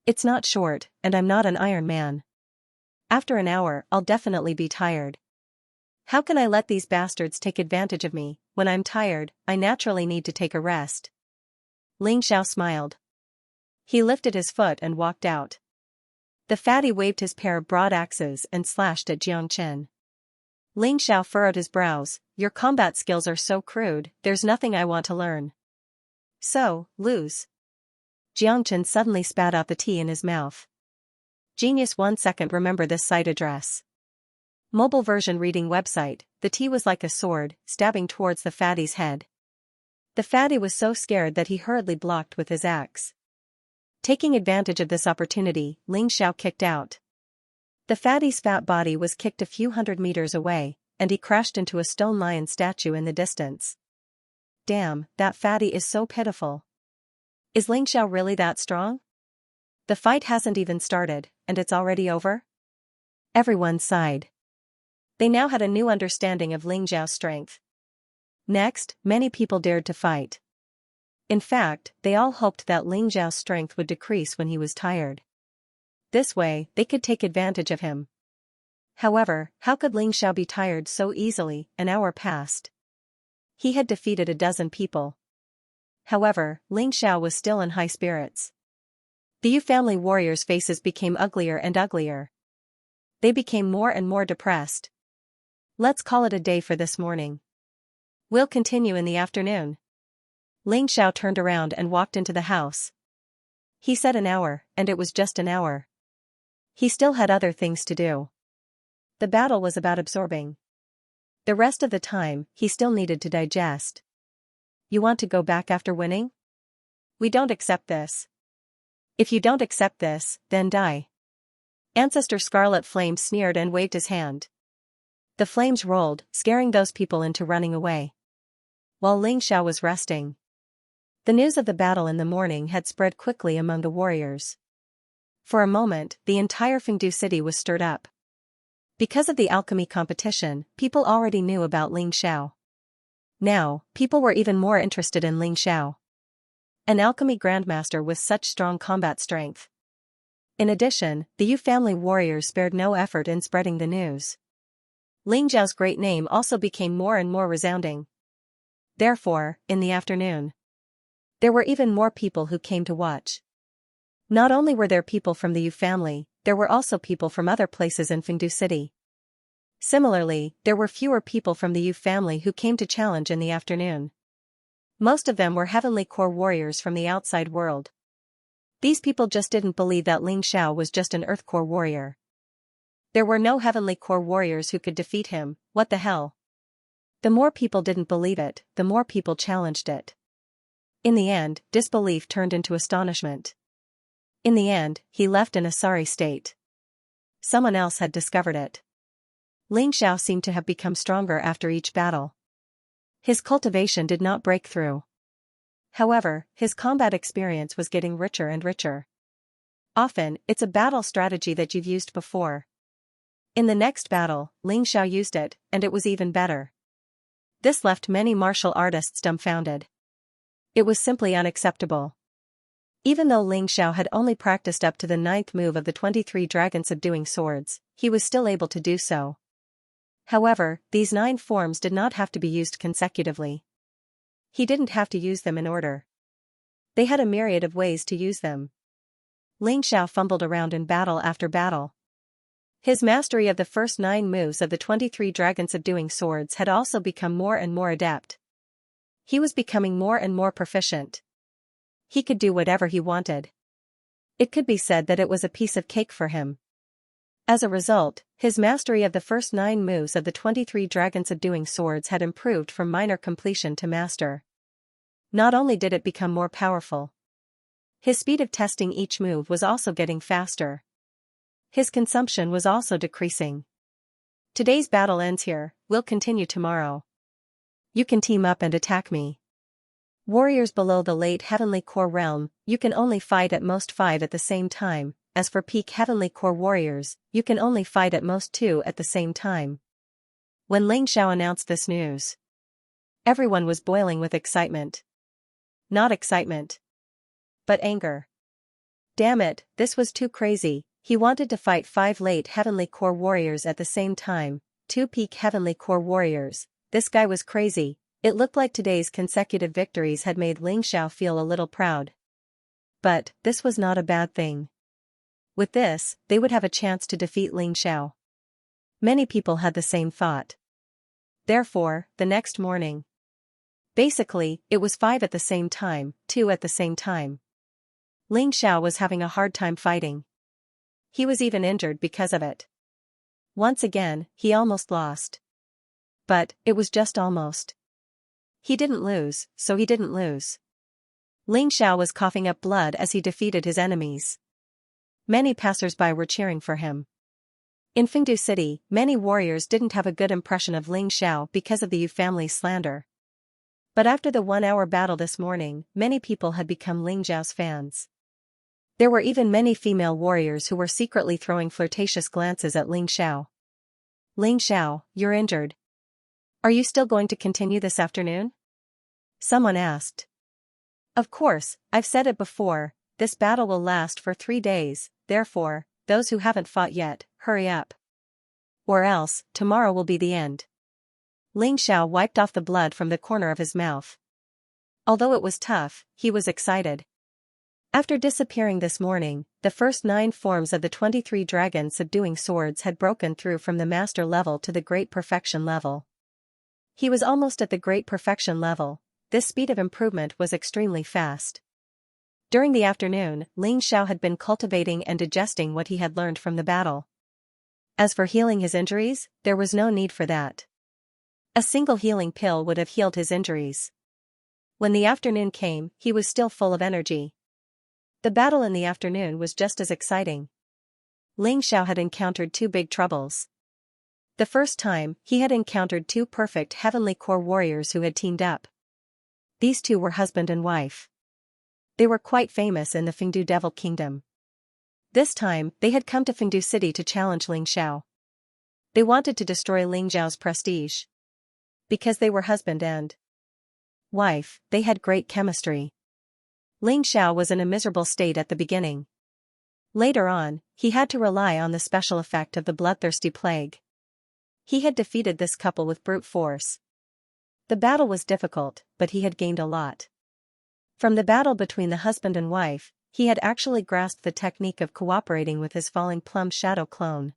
It's not short, and I'm not an Iron Man. After an hour, I'll definitely be tired. How can I let these bastards take advantage of me? When I'm tired, I naturally need to take a rest. Ling Xiao smiled. He lifted his foot and walked out. The fatty waved his pair of broad axes and slashed at Jiangchen. Ling Xiao furrowed his brows. Your combat skills are so crude, there's nothing I want to learn. So, lose. Jiangchen suddenly spat out the tea in his mouth. Genius 1 second remember this site address. Mobile version reading website, the tea was like a sword, stabbing towards the fatty's head. The fatty was so scared that he hurriedly blocked with his axe. Taking advantage of this opportunity, Ling Xiao kicked out. The fatty's fat body was kicked a few hundred meters away, and he crashed into a stone lion statue in the distance. Damn, that fatty is so pitiful. Is Ling Xiao really that strong? The fight hasn't even started, and it's already over? Everyone sighed. They now had a new understanding of Ling Xiao's strength. Next, many people dared to fight. In fact, they all hoped that Ling Xiao's strength would decrease when he was tired. This way, they could take advantage of him. However, how could Ling Xiao be tired so easily? An hour passed. He had defeated a dozen people. However, Ling Xiao was still in high spirits. The Yu family warriors' faces became uglier and uglier. They became more and more depressed. Let's call it a day for this morning. We'll continue in the afternoon. Ling Xiao turned around and walked into the house. He said an hour, and it was just an hour. He still had other things to do. The battle was about absorbing. The rest of the time, he still needed to digest. You want to go back after winning? We don't accept this. If you don't accept this, then die. Ancestor Scarlet Flame sneered and waved his hand. The flames rolled, scaring those people into running away. While Ling Xiao was resting. The news of the battle in the morning had spread quickly among the warriors. For a moment, the entire Fengdu city was stirred up. Because of the alchemy competition, people already knew about Ling Xiao. Now, people were even more interested in Ling Xiao. An alchemy grandmaster with such strong combat strength. In addition, the Yu family warriors spared no effort in spreading the news. Ling Xiao's great name also became more and more resounding. Therefore, in the afternoon, there were even more people who came to watch. Not only were there people from the Yu family, there were also people from other places in Fengdu City. Similarly, there were fewer people from the Yu family who came to challenge in the afternoon. Most of them were heavenly core warriors from the outside world. These people just didn't believe that Ling Xiao was just an earth core warrior. There were no heavenly core warriors who could defeat him. What the hell? The more people didn't believe it, the more people challenged it. In the end, disbelief turned into astonishment. In the end, he left in a sorry state. Someone else had discovered it. Ling Xiao seemed to have become stronger after each battle. His cultivation did not break through. However, his combat experience was getting richer and richer. Often, it's a battle strategy that you've used before. In the next battle, Ling Xiao used it, and it was even better. This left many martial artists dumbfounded. It was simply unacceptable. Even though Ling Xiao had only practiced up to the 9th move of the 23 dragon subduing swords, he was still able to do so. However, these 9 forms did not have to be used consecutively. He didn't have to use them in order. They had a myriad of ways to use them. Ling Xiao fumbled around in battle after battle. His mastery of the first 9 moves of the 23 dragon subduing swords had also become more and more adept. He was becoming more and more proficient. He could do whatever he wanted. It could be said that it was a piece of cake for him. As a result, his mastery of the first 9 moves of the 23 dragon subduing swords had improved from minor completion to master. Not only did it become more powerful, his speed of testing each move was also getting faster. His consumption was also decreasing. Today's battle ends here, we'll continue tomorrow. You can team up and attack me. Warriors below the late heavenly core realm, you can only fight at most 5 at the same time. As for peak heavenly core warriors, you can only fight at most 2 at the same time. When Ling Xiao announced this news, everyone was boiling with excitement. Not excitement, but anger. Damn it, this was too crazy. He wanted to fight 5 late heavenly core warriors at the same time, 2 peak heavenly core warriors. This guy was crazy. It looked like today's consecutive victories had made Ling Xiao feel a little proud. But, this was not a bad thing. With this, they would have a chance to defeat Ling Xiao. Many people had the same thought. Therefore, the next morning. Basically, it was 5 at the same time, 2 at the same time. Ling Xiao was having a hard time fighting. He was even injured because of it. Once again, he almost lost. But, it was just almost. He didn't lose, so he didn't lose. Ling Xiao was coughing up blood as he defeated his enemies. Many passers-by were cheering for him. In Fengdu City, many warriors didn't have a good impression of Ling Xiao because of the Yu family's slander. But after the 1-hour battle this morning, many people had become Ling Xiao's fans. There were even many female warriors who were secretly throwing flirtatious glances at Ling Xiao. Ling Xiao, you're injured. Are you still going to continue this afternoon? Someone asked. Of course, I've said it before, this battle will last for 3 days, therefore, those who haven't fought yet, hurry up. Or else, tomorrow will be the end. Ling Xiao wiped off the blood from the corner of his mouth. Although it was tough, he was excited. After disappearing this morning, the first 9 forms of the 23 dragon subduing swords had broken through from the master level to the great perfection level. He was almost at the great perfection level. This speed of improvement was extremely fast. During the afternoon, Ling Xiao had been cultivating and digesting what he had learned from the battle. As for healing his injuries, there was no need for that. A single healing pill would have healed his injuries. When the afternoon came, he was still full of energy. The battle in the afternoon was just as exciting. Ling Xiao had encountered 2 big troubles. The first time, he had encountered 2 perfect heavenly core warriors who had teamed up. These 2 were husband and wife. They were quite famous in the Fengdu Devil Kingdom. This time, they had come to Fengdu City to challenge Ling Xiao. They wanted to destroy Ling Xiao's prestige. Because they were husband and wife, they had great chemistry. Ling Xiao was in a miserable state at the beginning. Later on, he had to rely on the special effect of the bloodthirsty plague. He had defeated this couple with brute force. The battle was difficult, but he had gained a lot. From the battle between the husband and wife, he had actually grasped the technique of cooperating with his falling plum shadow clone.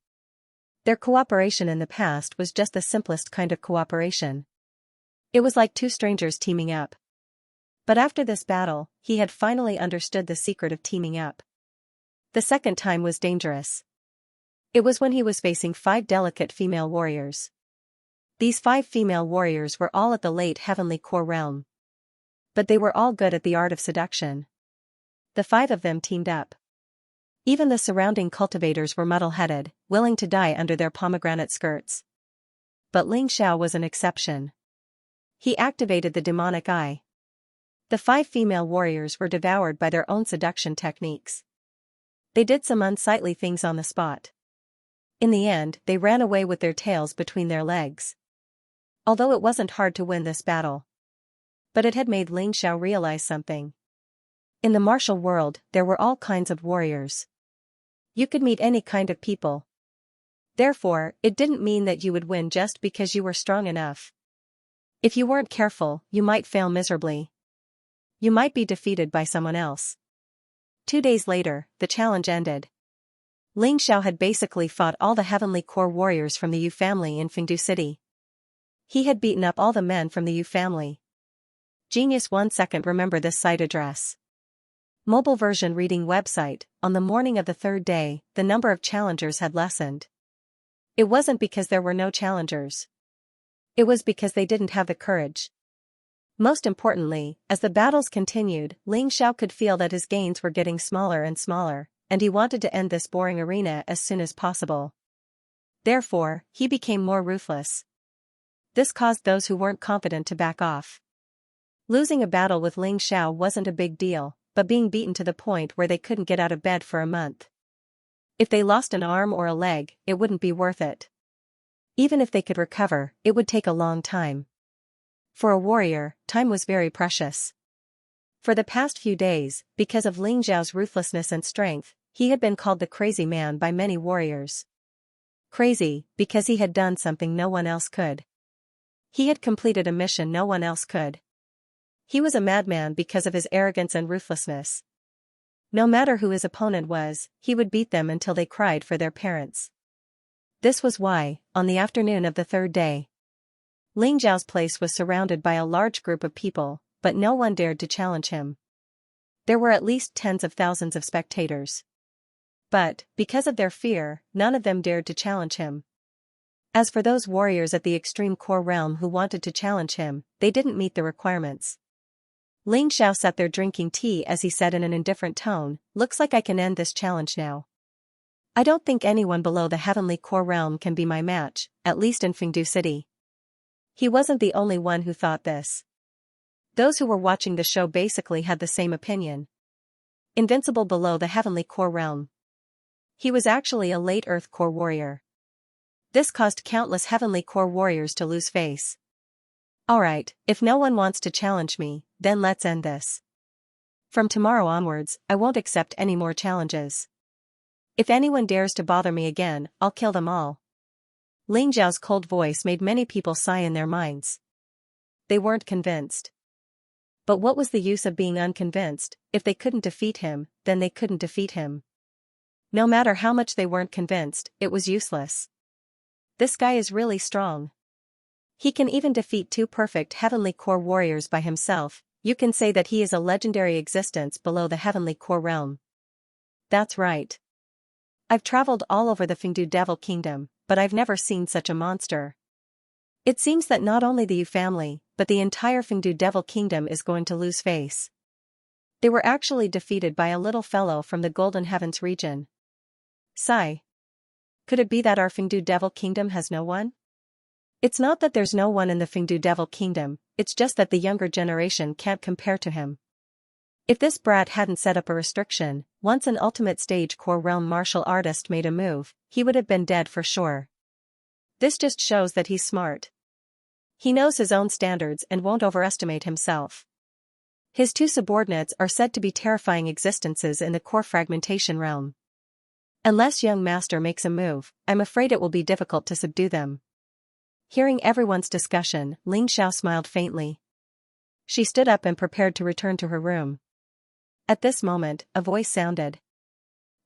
Their cooperation in the past was just the simplest kind of cooperation. It was like two strangers teaming up. But after this battle, he had finally understood the secret of teaming up. The second time was dangerous. It was when he was facing 5 delicate female warriors. These 5 female warriors were all at the late heavenly core realm. But they were all good at the art of seduction. The 5 of them teamed up. Even the surrounding cultivators were muddle-headed, willing to die under their pomegranate skirts. But Xianxia was an exception. He activated the demonic eye. The 5 female warriors were devoured by their own seduction techniques. They did some unsightly things on the spot. In the end, they ran away with their tails between their legs. Although it wasn't hard to win this battle. But it had made Xianxia realize something. In the martial world, there were all kinds of warriors. You could meet any kind of people. Therefore, it didn't mean that you would win just because you were strong enough. If you weren't careful, you might fail miserably. You might be defeated by someone else. 2 days later, the challenge ended. Xianxia had basically fought all the heavenly core warriors from the Yu family in Fengdu City. He had beaten up all the men from the Yu family. Genius 1 second. Remember this site address. Mobile version reading website. On the morning of the 3rd day, the number of challengers had lessened. It wasn't because there were no challengers. It was because they didn't have the courage. Most importantly, as the battles continued, Xianxia could feel that his gains were getting smaller and smaller, and he wanted to end this boring arena as soon as possible. Therefore, he became more ruthless. This caused those who weren't confident to back off. Losing a battle with Xianxia wasn't a big deal, but being beaten to the point where they couldn't get out of bed for a month. If they lost an arm or a leg, it wouldn't be worth it. Even if they could recover, it would take a long time. For a warrior, time was very precious. For the past few days, because of Xiao's ruthlessness and strength, he had been called the crazy man by many warriors. Crazy, because he had done something no one else could. He had completed a mission no one else could. He was a madman because of his arrogance and ruthlessness. No matter who his opponent was, he would beat them until they cried for their parents. This was why, on the afternoon of the 3rd day, Xiao's place was surrounded by a large group of people, but no one dared to challenge him. There were at least tens of thousands of spectators. But, because of their fear, none of them dared to challenge him. As for those warriors at the extreme core realm who wanted to challenge him, they didn't meet the requirements. Xiao sat there drinking tea as he said in an indifferent tone, "Looks like I can end this challenge now. I don't think anyone below the heavenly core realm can be my match, at least in Fengdu City." He wasn't the only one who thought this. Those who were watching the show basically had the same opinion. Invincible below the heavenly core realm. He was actually a late Earth core warrior. This caused countless heavenly core warriors to lose face. Alright, if no one wants to challenge me, then let's end this. From tomorrow onwards, I won't accept any more challenges. If anyone dares to bother me again, I'll kill them all. Xiao's cold voice made many people sigh in their minds. They weren't convinced. But what was the use of being unconvinced? If they couldn't defeat him, then they couldn't defeat him. No matter how much they weren't convinced, it was useless. This guy is really strong. He can even defeat 2 perfect heavenly core warriors by himself. You can say that he is a legendary existence below the heavenly core realm. That's right. I've traveled all over the Fengdu Devil Kingdom, but I've never seen such a monster. It seems that not only the Yu family, but the entire Fengdu Devil Kingdom is going to lose face. They were actually defeated by a little fellow from the Golden Heavens region. Sigh. Could it be that our Fengdu Devil Kingdom has no one? It's not that there's no one in the Fengdu Devil Kingdom, it's just that the younger generation can't compare to him. If this brat hadn't set up a restriction, once an ultimate stage core realm martial artist made a move, he would have been dead for sure. This just shows that he's smart. He knows his own standards and won't overestimate himself. His 2 subordinates are said to be terrifying existences in the core fragmentation realm. Unless young master makes a move, I'm afraid it will be difficult to subdue them. Hearing everyone's discussion, Xiao smiled faintly. She stood up and prepared to return to her room. At this moment, a voice sounded.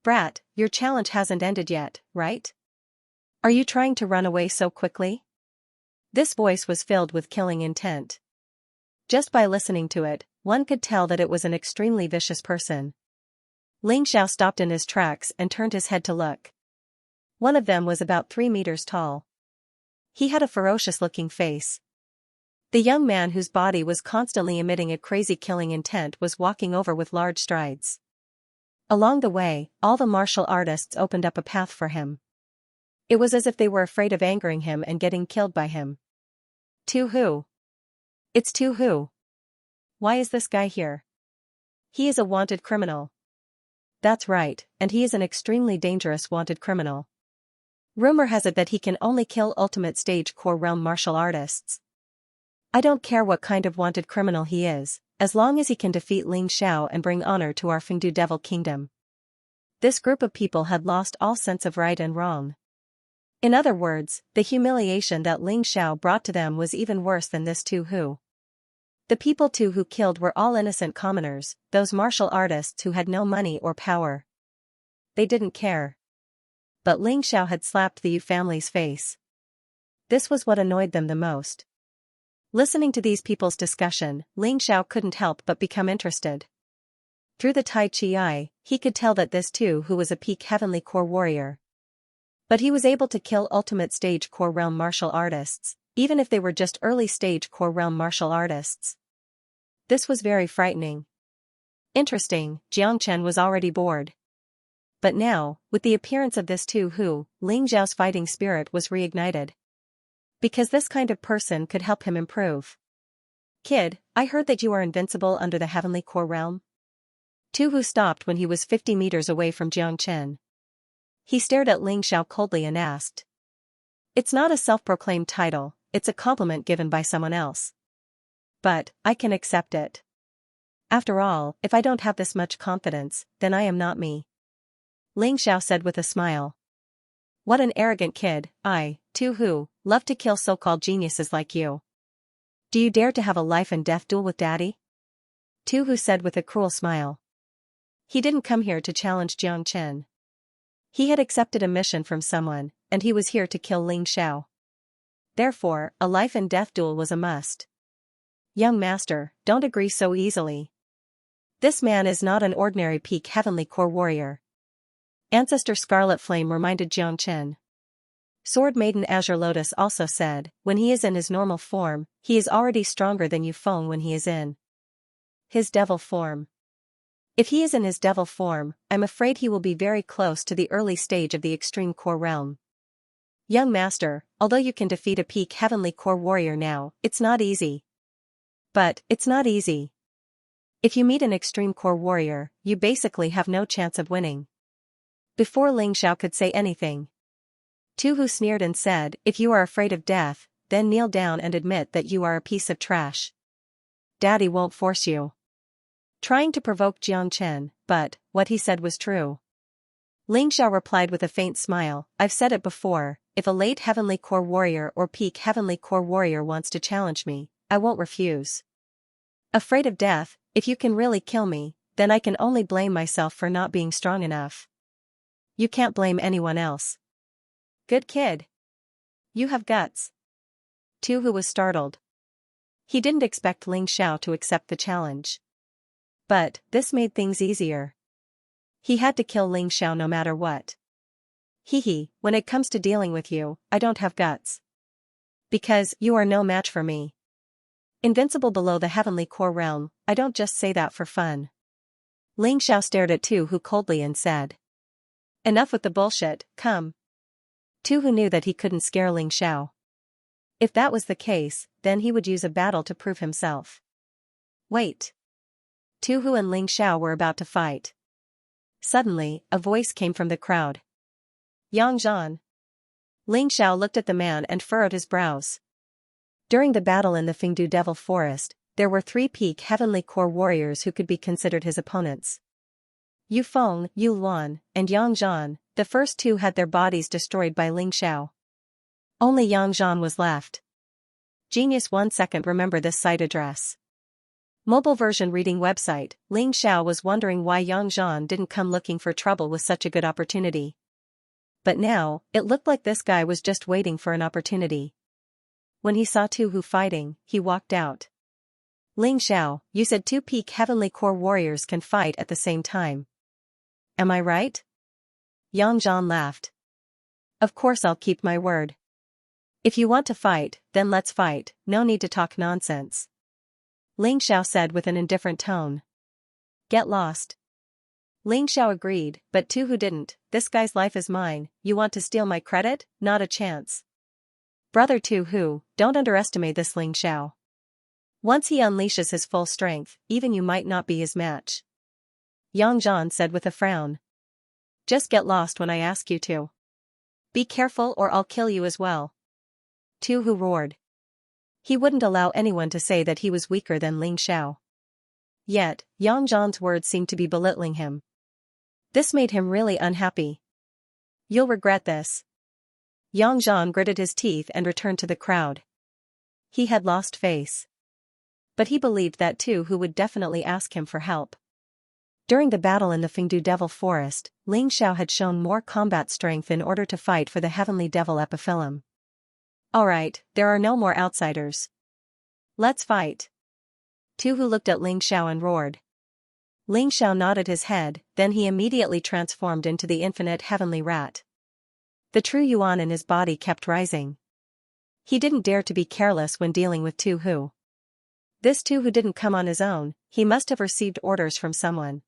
"Brat, your challenge hasn't ended yet, right? Are you trying to run away so quickly? This voice was filled with killing intent. Just by listening to it, one could tell that it was an extremely vicious person. Ling Xiao stopped in his tracks and turned his head to look. One of them was about 3 meters tall. He had a ferocious-looking face. The young man whose body was constantly emitting a crazy killing intent was walking over with large strides. Along the way, all the martial artists opened up a path for him. It was as if they were afraid of angering him and getting killed by him. Tu Hu. It's Tu Hu. Why is this guy here? He is a wanted criminal. That's right, and he is an extremely dangerous wanted criminal. Rumor has it that he can only kill ultimate stage core realm martial artists. I don't care what kind of wanted criminal he is, as long as he can defeat Ling Xiao and bring honor to our Fengdu Devil Kingdom. This group of people had lost all sense of right and wrong. In other words, the humiliation that Ling Xiao brought to them was even worse than this Tu Hu. The people Tu Hu killed were all innocent commoners, those martial artists who had no money or power. They didn't care. But Ling Xiao had slapped the Yu family's face. This was what annoyed them the most. Listening to these people's discussion, Ling Xiao couldn't help but become interested. Through the Tai Chi eye, he could tell that this Tu Hu was a peak heavenly core warrior. But he was able to kill ultimate stage core realm martial artists, even if they were just early stage core realm martial artists. This was very frightening. Interesting, Xianxia was already bored. But now, with the appearance of this Tu Hu, Ling Xiao's fighting spirit was reignited. Because this kind of person could help him improve. Kid, I heard that you are invincible under the heavenly core realm. Tu Hu stopped when he was 50 meters away from Xianxia. He stared at Ling Xiao coldly and asked. It's not a self-proclaimed title, it's a compliment given by someone else. But, I can accept it. After all, if I don't have this much confidence, then I am not me. Ling Xiao said with a smile. What an arrogant kid, I, Tu Hu, love to kill so-called geniuses like you. Do you dare to have a life and death duel with Daddy? Tu Hu said with a cruel smile. He didn't come here to challenge Xianxia. He had accepted a mission from someone, and he was here to kill Ling Xiao. Therefore, a life and death duel was a must. Young master, don't agree so easily. This man is not an ordinary peak heavenly core warrior. Ancestor Scarlet Flame reminded Xianxia. Sword Maiden Azure Lotus also said, when he is in his normal form, he is already stronger than Yufeng when he is in his devil form. If he is in his devil form, I'm afraid he will be very close to the early stage of the extreme core realm. Young master, although you can defeat a peak heavenly core warrior now, it's not easy. But, it's not easy. If you meet an extreme core warrior, you basically have no chance of winning. Before Ling Xiao could say anything, Tu Hu sneered and said, if you are afraid of death, then kneel down and admit that you are a piece of trash. Daddy won't force you. Trying to provoke Xianxia, but, what he said was true. Ling Xiao replied with a faint smile, I've said it before, if a late heavenly core warrior or peak heavenly core warrior wants to challenge me, I won't refuse. Afraid of death, if you can really kill me, then I can only blame myself for not being strong enough. You can't blame anyone else. Good kid. You have guts. Tu Hu was startled. He didn't expect Ling Xiao to accept the challenge. But, this made things easier. He had to kill Ling Xiao no matter what. Hee, when it comes to dealing with you, I don't have guts. Because, you are no match for me. Invincible below the heavenly core realm, I don't just say that for fun. Ling Xiao stared at Tu Hu coldly and said. Enough with the bullshit, come. Tu Hu knew that he couldn't scare Ling Xiao. If that was the case, then he would use a battle to prove himself. Wait. Tu Hu and Ling Xiao were about to fight. Suddenly, a voice came from the crowd. Yang Zhan. Ling Xiao looked at the man and furrowed his brows. During the battle in the Fengdu Devil Forest, there were 3 peak heavenly core warriors who could be considered his opponents. Yufeng, Yu Luan, and Yang Zhan, the first 2 had their bodies destroyed by Ling Xiao. Only Yang Zhan was left. Genius 1 second remember this site address. Mobile version reading website, Ling Xiao was wondering why Yang Zhan didn't come looking for trouble with such a good opportunity. But now, it looked like this guy was just waiting for an opportunity. When he saw Tu Hu fighting, he walked out. Ling Xiao, you said 2 peak Heavenly Core warriors can fight at the same time. Am I right? Yang Zhan laughed. Of course I'll keep my word. If you want to fight, then let's fight, no need to talk nonsense. Ling Xiao said with an indifferent tone. Get lost. Ling Xiao agreed, but Tu Hu didn't. This guy's life is mine, you want to steal my credit? Not a chance. Brother Tu Hu, don't underestimate this Ling Xiao. Once he unleashes his full strength, even you might not be his match. Yang Zhan said with a frown. Just get lost when I ask you to. Be careful or I'll kill you as well. Tu Hu roared. He wouldn't allow anyone to say that he was weaker than Ling Xiao. Yet, Yang Zhan's words seemed to be belittling him. This made him really unhappy. You'll regret this. Yang Zhan gritted his teeth and returned to the crowd. He had lost face. But he believed that Tu Hu would definitely ask him for help. During the battle in the Fengdu Devil Forest, Ling Xiao had shown more combat strength in order to fight for the Heavenly Devil Epiphyllum. Alright, there are no more outsiders. Let's fight. Tu Hu looked at Ling Xiao and roared. Ling Xiao nodded his head, then he immediately transformed into the infinite heavenly rat. The true yuan in his body kept rising. He didn't dare to be careless when dealing with Tu Hu. This Tu Hu didn't come on his own, he must have received orders from someone.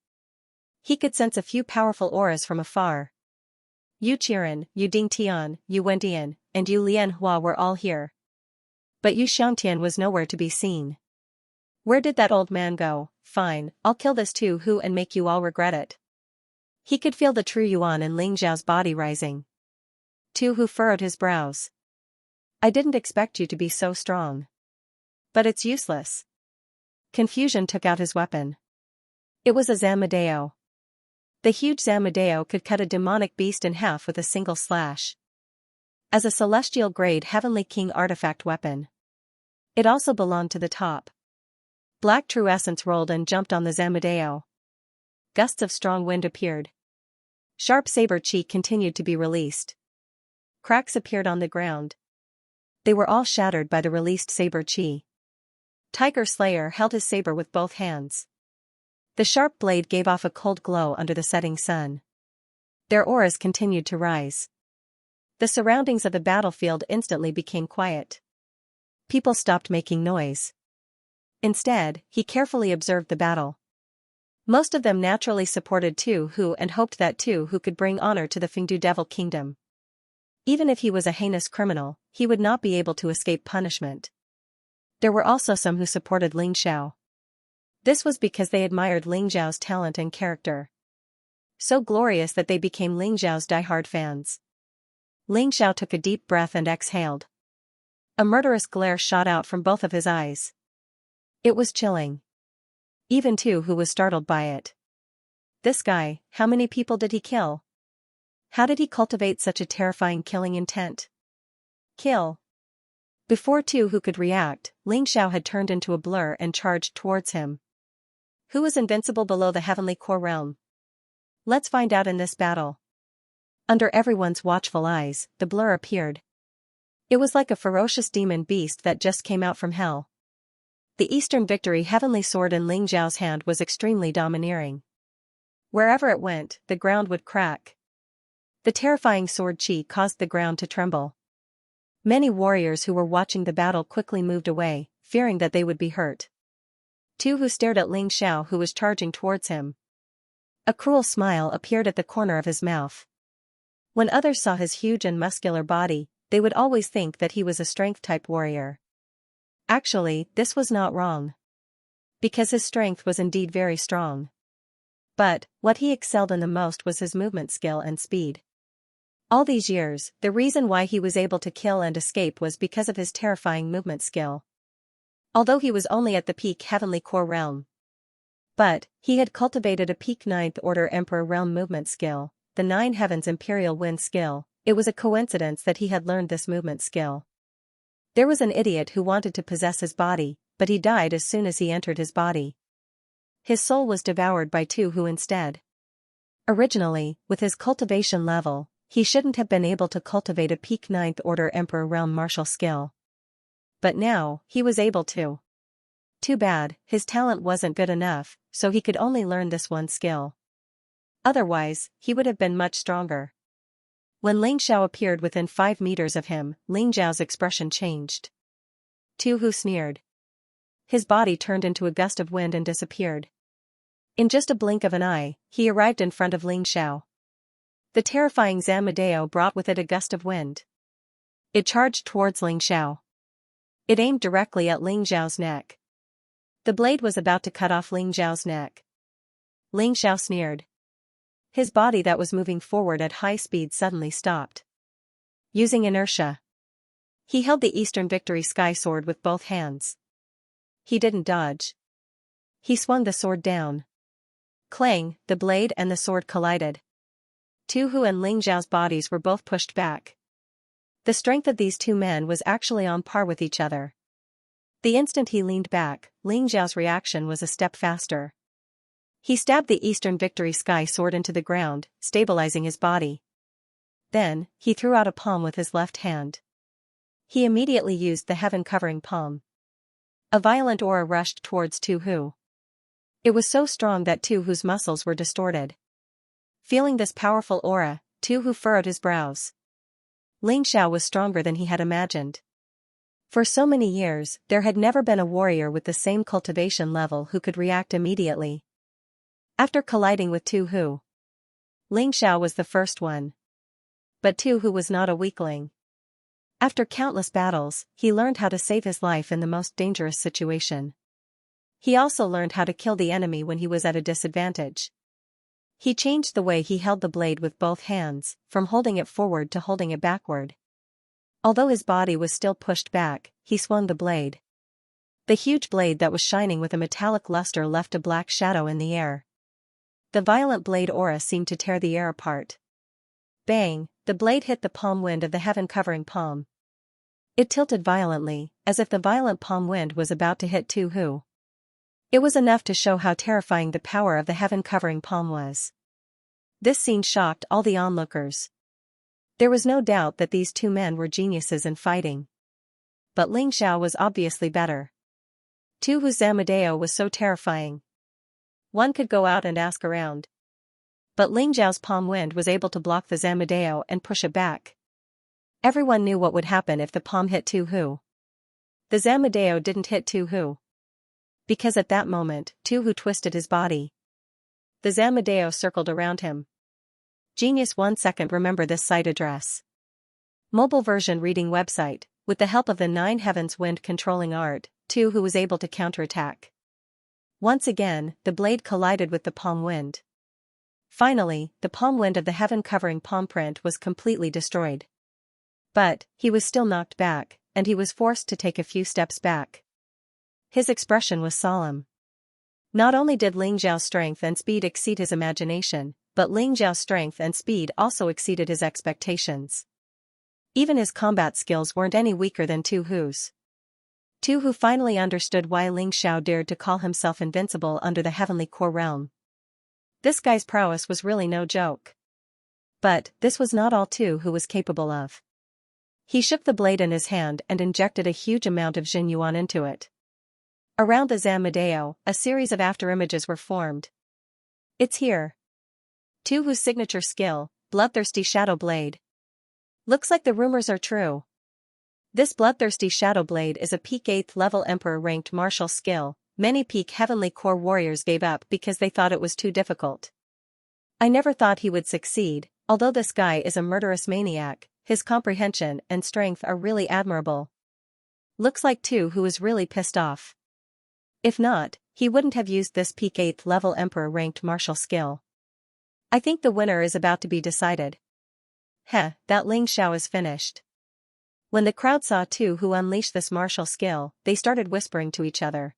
He could sense a few powerful auras from afar. Yu Qiren, Yu Dingtian, Yu Wendian, and Yu Lianhua were all here. But Yu Xiangtian was nowhere to be seen. Where did that old man go? Fine, I'll kill this Tu Hu and make you all regret it. He could feel the true yuan in Ling Xiao's body rising. Tu Hu furrowed his brows. I didn't expect you to be so strong. But it's useless. Confusion took out his weapon. It was a Zamadeo. The huge Zamadeo could cut a demonic beast in half with a single slash. As a celestial-grade Heavenly King artifact weapon. It also belonged to the top. Black true essence rolled and jumped on the Zamadeo. Gusts of strong wind appeared. Sharp saber chi continued to be released. Cracks appeared on the ground. They were all shattered by the released saber chi. Tiger Slayer held his saber with both hands. The sharp blade gave off a cold glow under the setting sun. Their auras continued to rise. The surroundings of the battlefield instantly became quiet. People stopped making noise. Instead, he carefully observed the battle. Most of them naturally supported Tu Hu and hoped that Tu Hu could bring honor to the Fengdu Devil Kingdom. Even if he was a heinous criminal, he would not be able to escape punishment. There were also some who supported Ling Xiao. This was because they admired Ling Xiao's talent and character. So glorious that they became Ling Xiao's diehard fans. Ling Xiao took a deep breath and exhaled. A murderous glare shot out from both of his eyes. It was chilling. Even Tu Hu was startled by it. This guy, how many people did he kill? How did he cultivate such a terrifying killing intent? Kill. Before Tu Hu could react, Ling Xiao had turned into a blur and charged towards him. Who was invincible below the Heavenly Core realm? Let's find out in this battle. Under everyone's watchful eyes, the blur appeared. It was like a ferocious demon beast that just came out from hell. The Eastern Victory Heavenly Sword in Ling Xiao's hand was extremely domineering. Wherever it went, the ground would crack. The terrifying sword chi caused the ground to tremble. Many warriors who were watching the battle quickly moved away, fearing that they would be hurt. Tu Hu stared at Ling Xiao who was charging towards him. A cruel smile appeared at the corner of his mouth. When others saw his huge and muscular body, they would always think that he was a strength-type warrior. Actually, this was not wrong. Because his strength was indeed very strong. But, what he excelled in the most was his movement skill and speed. All these years, the reason why he was able to kill and escape was because of his terrifying movement skill. Although he was only at the peak Heavenly Core realm. But, he had cultivated a peak 9th Order Emperor realm movement skill, the 9 Heavens Imperial Wind skill. It was a coincidence that he had learned this movement skill. There was an idiot who wanted to possess his body, but he died as soon as he entered his body. His soul was devoured by Tu Hu instead. Originally, with his cultivation level, He shouldn't have been able to cultivate a peak Ninth Order Emperor realm martial skill. But now, he was able to. Too bad, his talent wasn't good enough, so he could only learn this one skill. Otherwise, he would have been much stronger. When Ling Xiao appeared within 5 meters of him, Ling Zhao's expression changed. Tu Hu sneered. His body turned into a gust of wind and disappeared. In just a blink of an eye, he arrived in front of Ling Xiao. The terrifying Zamadeo brought with it a gust of wind. It charged towards Ling Xiao. It aimed directly at Ling Zhao's neck. The blade was about to cut off Ling Zhao's neck. Ling Xiao sneered. His body that was moving forward at high speed suddenly stopped. Using inertia, he held the Eastern Victory Sky Sword with both hands. He didn't dodge. He swung the sword down. Clang, the blade and the sword collided. Tu Hu and Ling Zhao's bodies were both pushed back. The strength of these two men was actually on par with each other. The instant he leaned back, Ling Zhao's reaction was a step faster. He stabbed the Eastern Victory Sky Sword into the ground, stabilizing his body. Then, he threw out a palm with his left hand. He immediately used the heaven-covering palm. A violent aura rushed towards Tu Hu. It was so strong that Tu Hu's muscles were distorted. Feeling this powerful aura, Tu Hu furrowed his brows. Ling Xiao was stronger than he had imagined. For so many years, there had never been a warrior with the same cultivation level who could react immediately. After colliding with Tu Hu, Ling Xiao was the first one. But Tu Hu was not a weakling. After countless battles, he learned how to save his life in the most dangerous situation. He also learned how to kill the enemy when he was at a disadvantage. He changed the way he held the blade with both hands, from holding it forward to holding it backward. Although his body was still pushed back, he swung the blade. The huge blade that was shining with a metallic luster left a black shadow in the air. The violent blade aura seemed to tear the air apart. Bang, the blade hit the palm wind of the heaven-covering palm. It tilted violently, as if the violent palm wind was about to hit Tu Hu. It was enough to show how terrifying the power of the heaven-covering palm was. This scene shocked all the onlookers. There was no doubt that these two men were geniuses in fighting. But Ling Xiao was obviously better. Tu Hu's Zamadeo was so terrifying. One could go out and ask around. But Ling Zhao's palm wind was able to block the Zamadeo and push it back. Everyone knew what would happen if the palm hit Tu Hu. The Zamadeo didn't hit Tu Hu. Because at that moment, Tu Hu twisted his body. The Zamadeo circled around him. Genius 1 second. Remember this site address. Mobile version reading website. With the help of the 9 heavens wind controlling art, Tu Hu was able to counterattack. Once again, the blade collided with the palm wind. Finally, the palm wind of the heaven-covering palm print was completely destroyed. But, he was still knocked back, and he was forced to take a few steps back. His expression was solemn. Not only did Ling Zhao's strength and speed exceed his imagination, but Ling Zhao's strength and speed also exceeded his expectations. Even his combat skills weren't any weaker than Tu Hu's. Tu Hu finally understood why Ling Xiao dared to call himself invincible under the heavenly core realm. This guy's prowess was really no joke. But, this was not all Tu Hu was capable of. He shook the blade in his hand and injected a huge amount of Jin Yuan into it. Around the Zamadeo, a series of afterimages were formed. It's here. Tu Hu's signature skill, Bloodthirsty Shadow Blade. Looks like the rumors are true. This Bloodthirsty Shadow Blade is a peak 8th level Emperor ranked martial skill. Many peak Heavenly Core warriors gave up because they thought it was too difficult. I never thought he would succeed. Although this guy is a murderous maniac, his comprehension and strength are really admirable. Looks like Tu Hu is really pissed off. If not, he wouldn't have used this peak 8th level Emperor ranked martial skill. I think the winner is about to be decided. Heh, that Ling Xiao is finished. When the crowd saw Tu Hu unleash this martial skill, they started whispering to each other.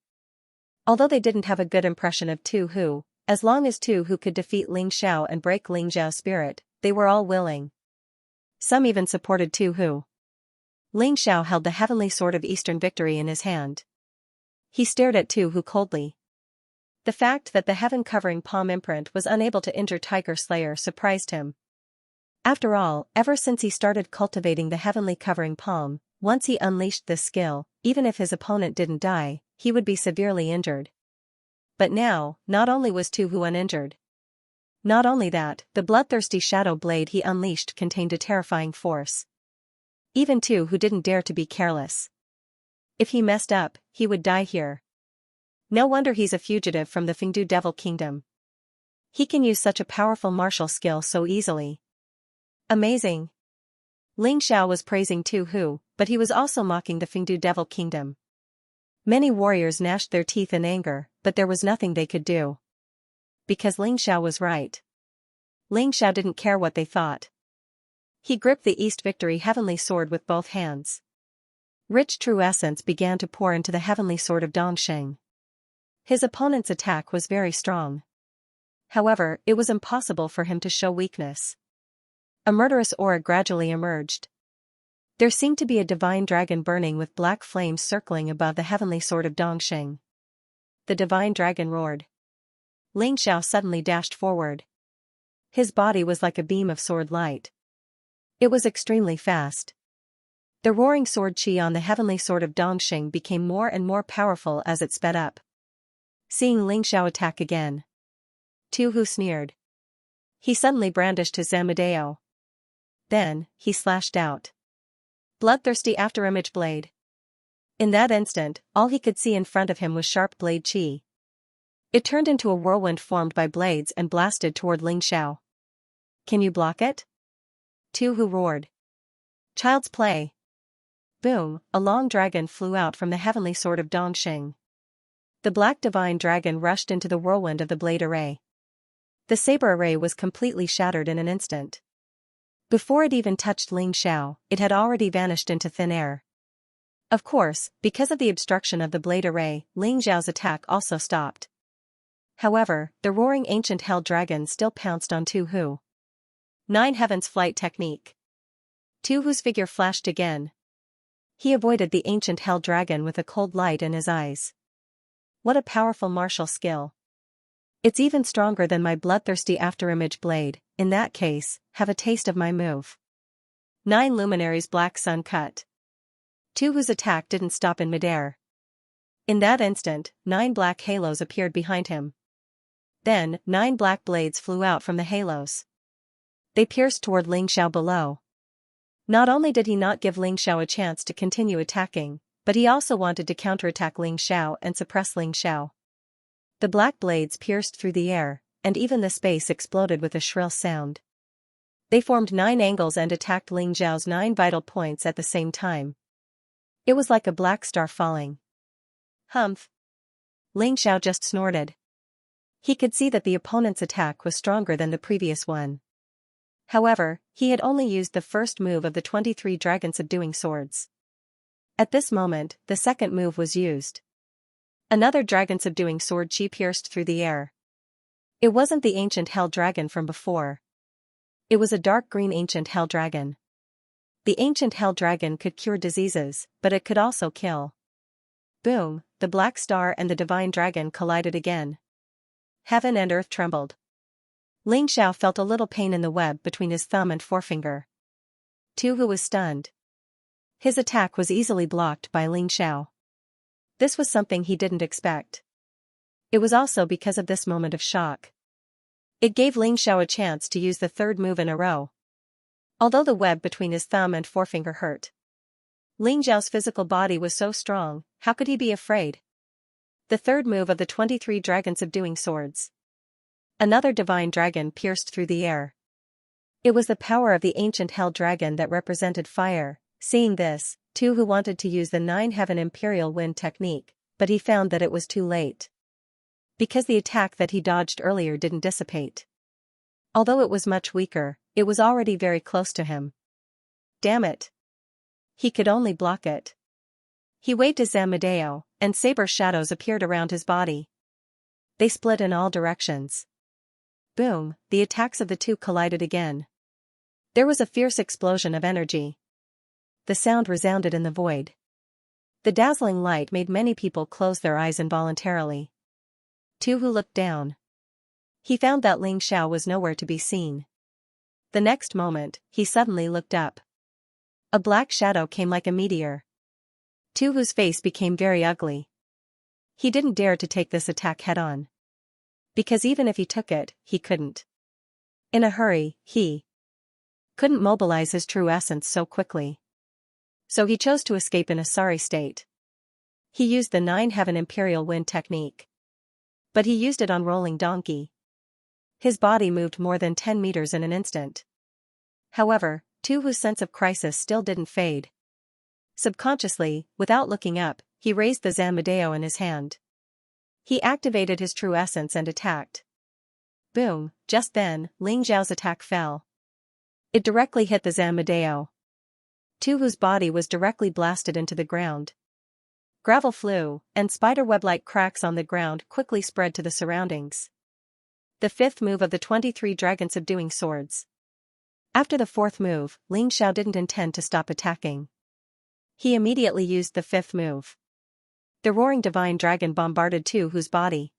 Although they didn't have a good impression of Tu Hu, as long as Tu Hu could defeat Ling Xiao and break Ling Zhao's spirit, they were all willing. Some even supported Tu Hu. Ling Xiao held the heavenly sword of Eastern Victory in his hand. He stared at Tu Hu coldly. The fact that the heaven-covering palm imprint was unable to injure Tiger Slayer surprised him. After all, ever since he started cultivating the heavenly covering palm, once he unleashed this skill, even if his opponent didn't die, he would be severely injured. But now, not only was Tu Hu uninjured. Not only that, the bloodthirsty shadow blade he unleashed contained a terrifying force. Even Tu Hu didn't dare to be careless. If he messed up, he would die here. No wonder he's a fugitive from the Fengdu Devil Kingdom. He can use such a powerful martial skill so easily. Amazing. Ling Xiao was praising Tu Hu, but he was also mocking the Fengdu Devil Kingdom. Many warriors gnashed their teeth in anger, but there was nothing they could do. Because Ling Xiao was right. Ling Xiao didn't care what they thought. He gripped the East Victory Heavenly Sword with both hands. Rich true essence began to pour into the Heavenly Sword of Dongsheng. His opponent's attack was very strong. However, it was impossible for him to show weakness. A murderous aura gradually emerged. There seemed to be a divine dragon burning with black flames circling above the Heavenly Sword of Dongsheng. The divine dragon roared. Ling Xiao suddenly dashed forward. His body was like a beam of sword light. It was extremely fast. The roaring sword qi on the Heavenly Sword of Dongsheng became more and more powerful as it sped up. Seeing Ling Xiao attack again, Tu Hu sneered. He suddenly brandished his Zamadeo. Then, he slashed out. Bloodthirsty afterimage blade. In that instant, all he could see in front of him was sharp blade qi. It turned into a whirlwind formed by blades and blasted toward Ling Xiao. Can you block it? Tu Hu roared. Child's play. Boom, a long dragon flew out from the Heavenly Sword of Dongsheng. The black divine dragon rushed into the whirlwind of the blade array. The saber array was completely shattered in an instant. Before it even touched Ling Xiao, it had already vanished into thin air. Of course, because of the obstruction of the blade array, Ling Xiao's attack also stopped. However, the roaring ancient hell dragon still pounced on Tu Hu. 9 Heavens Flight Technique. Tu Hu's figure flashed again. He avoided the ancient hell dragon with a cold light in his eyes. What a powerful martial skill. It's even stronger than my bloodthirsty afterimage blade. In that case, have a taste of my move. 9 Luminaries Black Sun Cut. Tu Hu's attack didn't stop in midair. In that instant, 9 black halos appeared behind him. Then, 9 black blades flew out from the halos. They pierced toward Ling Xiao below. Not only did he not give Ling Xiao a chance to continue attacking, but he also wanted to counterattack Ling Xiao and suppress Ling Xiao. The black blades pierced through the air, and even the space exploded with a shrill sound. They formed 9 angles and attacked Ling Xiao's 9 vital points at the same time. It was like a black star falling. Humph! Ling Xiao just snorted. He could see that the opponent's attack was stronger than the previous one. However, he had only used the first move of the 23 dragon subduing swords. At this moment, the second move was used. Another dragon subduing sword qi pierced through the air. It wasn't the ancient hell dragon from before. It was a dark green ancient hell dragon. The ancient hell dragon could cure diseases, but it could also kill. Boom, the black star and the divine dragon collided again. Heaven and earth trembled. Ling Xiao felt a little pain in the web between his thumb and forefinger. Tu Hu was stunned. His attack was easily blocked by Ling Xiao. This was something he didn't expect. It was also because of this moment of shock. It gave Ling Xiao a chance to use the third move in a row. Although the web between his thumb and forefinger hurt, Ling Xiao's physical body was so strong, how could he be afraid? The third move of the 23 dragon subduing swords. Another divine dragon pierced through the air. It was the power of the ancient hell dragon that represented fire. Seeing this, Tu Hu wanted to use the 9 Heaven Imperial Wind technique, but he found that it was too late. Because the attack that he dodged earlier didn't dissipate. Although it was much weaker, it was already very close to him. Damn it! He could only block it. He waved his Zamadeo, and saber shadows appeared around his body. They split in all directions. Boom, the attacks of the two collided again. There was a fierce explosion of energy. The sound resounded in the void. The dazzling light made many people close their eyes involuntarily. Tu Hu looked down. He found that Ling Xiao was nowhere to be seen. The next moment, he suddenly looked up. A black shadow came like a meteor. Tu Hu's face became very ugly. He didn't dare to take this attack head-on. Because even if he took it, he couldn't. In a hurry, he couldn't mobilize his true essence so quickly. So he chose to escape in a sorry state. He used the 9-heaven imperial wind technique. But he used it on rolling donkey. His body moved more than 10 meters in an instant. However, Tu Hu's sense of crisis still didn't fade. Subconsciously, without looking up, he raised the Zanmadeo in his hand. He activated his true essence and attacked. Boom, just then, Ling Xiao's attack fell. It directly hit the Zanmadeo. Tu Hu's body was directly blasted into the ground. Gravel flew, and spiderweb-like cracks on the ground quickly spread to the surroundings. The fifth move of the 23 dragon subduing swords. After the fourth move, Ling Xiao didn't intend to stop attacking. He immediately used the fifth move. The roaring divine dragon bombarded Tu Hu's body.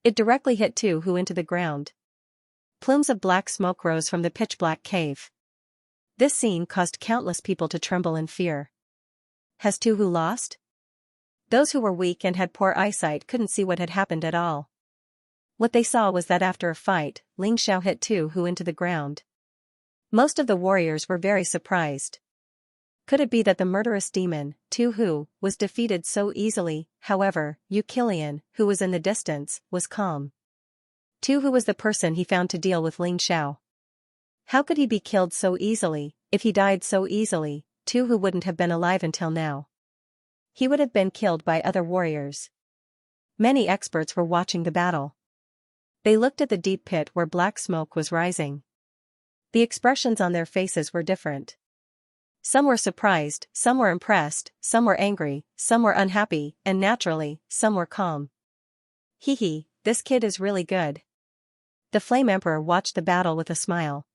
It directly hit Tu Hu into the ground. Plumes of black smoke rose from the pitch-black cave. This scene caused countless people to tremble in fear. Has Tu Hu lost? Those who were weak and had poor eyesight couldn't see what had happened at all. What they saw was that after a fight, Ling Xiao hit Tu Hu into the ground. Most of the warriors were very surprised. Could it be that the murderous demon, Tu Hu, was defeated so easily? However, Yu Qilian, who was in the distance, was calm. Tu Hu was the person he found to deal with Ling Xiao. How could he be killed so easily? If he died so easily, Tu Hu wouldn't have been alive until now. He would have been killed by other warriors. Many experts were watching the battle. They looked at the deep pit where black smoke was rising. The expressions on their faces were different. Some were surprised, some were impressed, some were angry, some were unhappy, and naturally, some were calm. Hee, this kid is really good. The Flame Emperor watched the battle with a smile.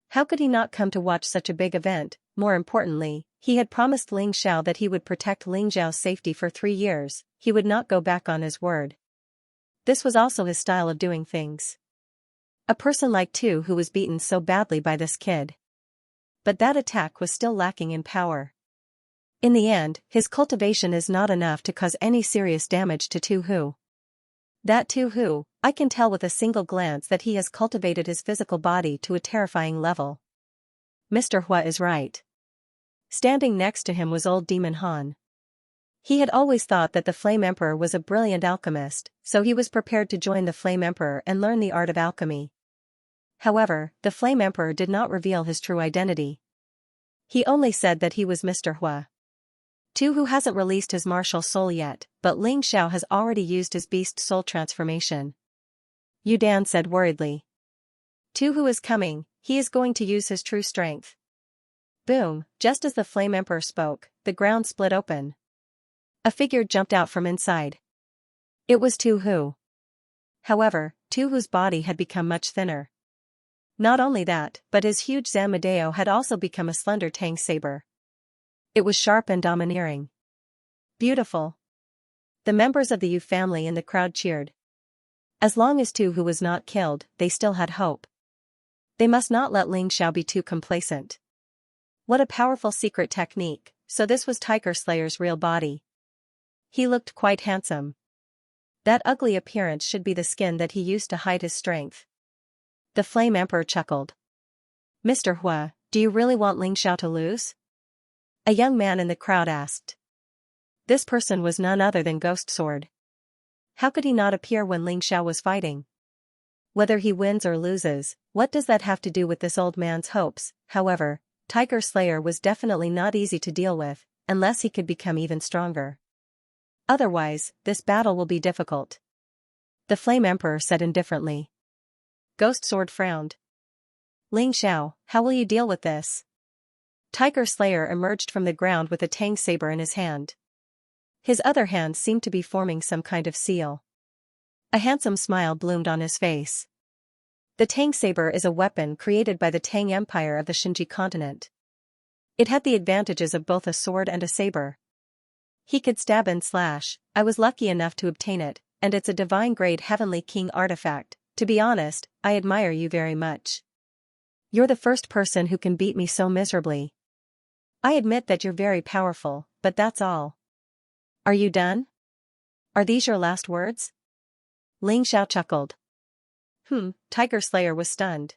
How could he not come to watch such a big event? More importantly, he had promised Ling Xiao that he would protect Ling Xiao's safety for 3 years, he would not go back on his word. This was also his style of doing things. A person like Tu Hu was beaten so badly by this kid. But that attack was still lacking in power. In the end, his cultivation is not enough to cause any serious damage to Tu Hu. That Tu Hu, I can tell with a single glance that he has cultivated his physical body to a terrifying level. Mr. Hua is right. Standing next to him was old Demon Han. He had always thought that the Flame Emperor was a brilliant alchemist, so he was prepared to join the Flame Emperor and learn the art of alchemy. However, the Flame Emperor did not reveal his true identity. He only said that he was Mr. Hua. Tu Hu hasn't released his martial soul yet, but Ling Xiao has already used his beast soul transformation. Yu Dan said worriedly. Tu Hu is coming, he is going to use his true strength. Boom, just as the Flame Emperor spoke, the ground split open. A figure jumped out from inside. It was Tu Hu. However, Tu Hu's body had become much thinner. Not only that, but his huge Zanmadeo had also become a slender Tang saber. It was sharp and domineering. Beautiful. The members of the Yu family in the crowd cheered. As long as Tu Hu was not killed, they still had hope. They must not let Ling Xiao be too complacent. What a powerful secret technique, so this was Tiger Slayer's real body. He looked quite handsome. That ugly appearance should be the skin that he used to hide his strength. The Flame Emperor chuckled. Mr. Hua, do you really want Ling Xiao to lose? A young man in the crowd asked. This person was none other than Ghost Sword. How could he not appear when Ling Xiao was fighting? Whether he wins or loses, what does that have to do with this old man's hopes? However, Tiger Slayer was definitely not easy to deal with, unless he could become even stronger. Otherwise, this battle will be difficult. The Flame Emperor said indifferently. Ghost Sword frowned. Ling Xiao, how will you deal with this? Tiger Slayer emerged from the ground with a Tang saber in his hand. His other hand seemed to be forming some kind of seal. A handsome smile bloomed on his face. The Tang saber is a weapon created by the Tang Empire of the Xinji continent. It had the advantages of both a sword and a saber. He could stab and slash. I was lucky enough to obtain it, and it's a divine grade Heavenly King artifact. To be honest, I admire you very much. You're the first person who can beat me so miserably. I admit that you're very powerful, but that's all. Are you done? Are these your last words? Ling Xiao chuckled. Tiger Slayer was stunned.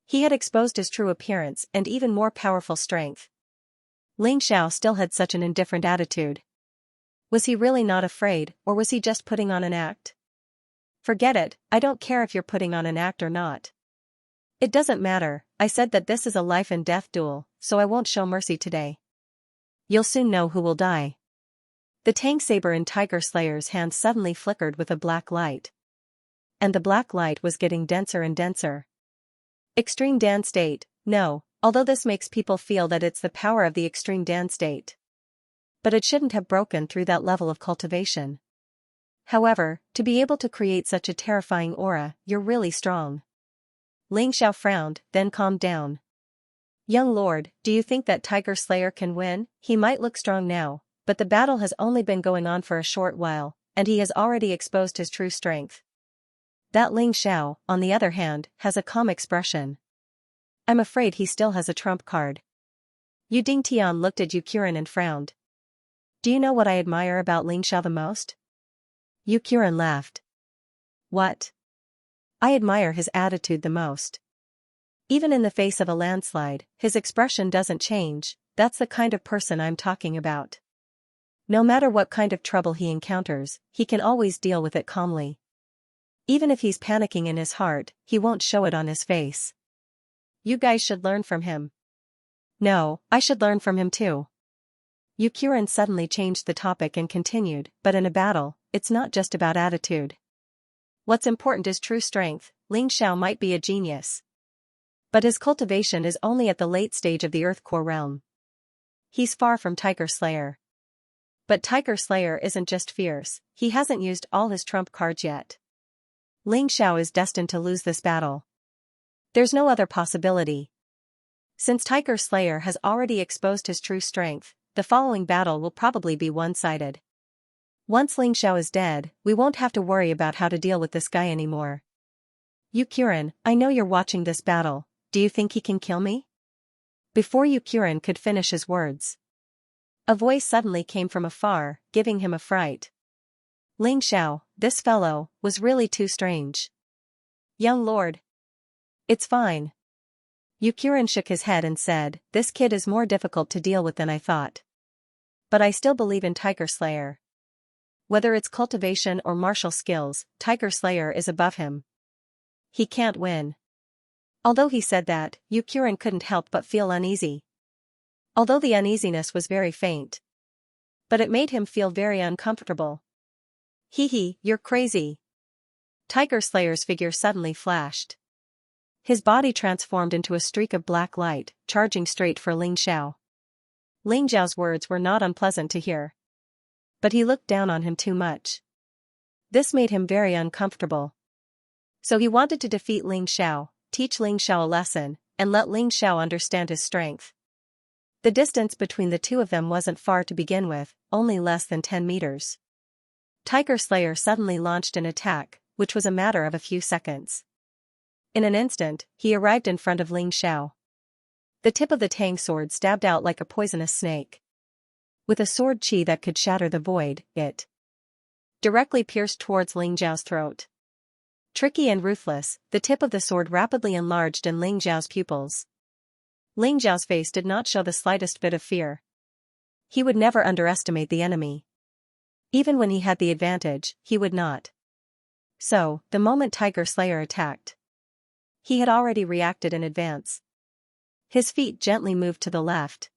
He had exposed his true appearance and even more powerful strength. Ling Xiao still had such an indifferent attitude. Was he really not afraid, or was he just putting on an act? Forget it, I don't care if you're putting on an act or not. It doesn't matter, I said that this is a life and death duel, so I won't show mercy today. You'll soon know who will die. The Tang saber in Tiger Slayer's hand suddenly flickered with a black light. And the black light was getting denser and denser. Extreme Dan state, no, although this makes people feel that it's the power of the extreme Dan state. But it shouldn't have broken through that level of cultivation. However, to be able to create such a terrifying aura, you're really strong. Ling Xiao frowned, then calmed down. Young lord, do you think that Tiger Slayer can win? He might look strong now, but the battle has only been going on for a short while, and he has already exposed his true strength. That Ling Xiao, on the other hand, has a calm expression. I'm afraid he still has a trump card. Yu Dingtian looked at Yu Qiren and frowned. Do you know what I admire about Ling Xiao the most? Yu Qiren laughed. What? I admire his attitude the most. Even in the face of a landslide, his expression doesn't change. That's the kind of person I'm talking about. No matter what kind of trouble he encounters, he can always deal with it calmly. Even if he's panicking in his heart, he won't show it on his face. You guys should learn from him. No, I should learn from him too. Yu Qiren suddenly changed the topic and continued, but in a battle, it's not just about attitude. What's important is true strength. Ling Xiao might be a genius, but his cultivation is only at the late stage of the Earth Core realm. He's far from Tiger Slayer. But Tiger Slayer isn't just fierce, he hasn't used all his trump cards yet. Ling Xiao is destined to lose this battle. There's no other possibility. Since Tiger Slayer has already exposed his true strength, the following battle will probably be one-sided. Once Ling Xiao is dead, we won't have to worry about how to deal with this guy anymore. Yu Qiren, I know you're watching this battle, do you think he can kill me? Before Yu Qiren could finish his words, a voice suddenly came from afar, giving him a fright. Ling Xiao, this fellow, was really too strange. Young lord. It's fine. Yu Qiren shook his head and said, this kid is more difficult to deal with than I thought. But I still believe in Tiger Slayer. Whether it's cultivation or martial skills, Tiger Slayer is above him. He can't win. Although he said that, Yu Qiren couldn't help but feel uneasy. Although the uneasiness was very faint. But it made him feel very uncomfortable. Hee, you're crazy. Tiger Slayer's figure suddenly flashed. His body transformed into a streak of black light, charging straight for Ling Xiao. Ling Xiao's words were not unpleasant to hear. But he looked down on him too much. This made him very uncomfortable. So he wanted to defeat Ling Xiao, teach Ling Xiao a lesson, and let Ling Xiao understand his strength. The distance between the two of them wasn't far to begin with, only less than 10 meters. Tiger Slayer suddenly launched an attack, which was a matter of a few seconds. In an instant, he arrived in front of Ling Xiao. The tip of the Tang sword stabbed out like a poisonous snake. With a sword chi that could shatter the void, it directly pierced towards Ling Xiao's throat. Tricky and ruthless, the tip of the sword rapidly enlarged in Ling Xiao's pupils. Ling Xiao's face did not show the slightest bit of fear. He would never underestimate the enemy. Even when he had the advantage, he would not. So, the moment Tiger Slayer attacked, he had already reacted in advance. His feet gently moved to the left.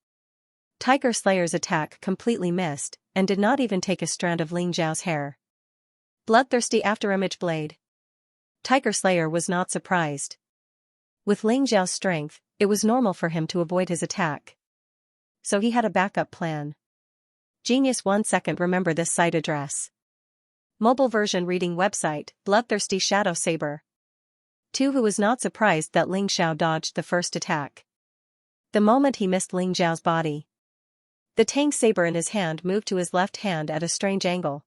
Tiger Slayer's attack completely missed, and did not even take a strand of Ling Xiao's hair. Bloodthirsty afterimage blade. Tiger Slayer was not surprised. With Ling Xiao's strength, it was normal for him to avoid his attack. So he had a backup plan. Genius 1 second. Remember this site address. Mobile version reading website, Bloodthirsty Shadow Saber. 2. Who was not surprised that Ling Xiao dodged the first attack. The moment he missed Ling Xiao's body, the Tang saber in his hand moved to his left hand at a strange angle.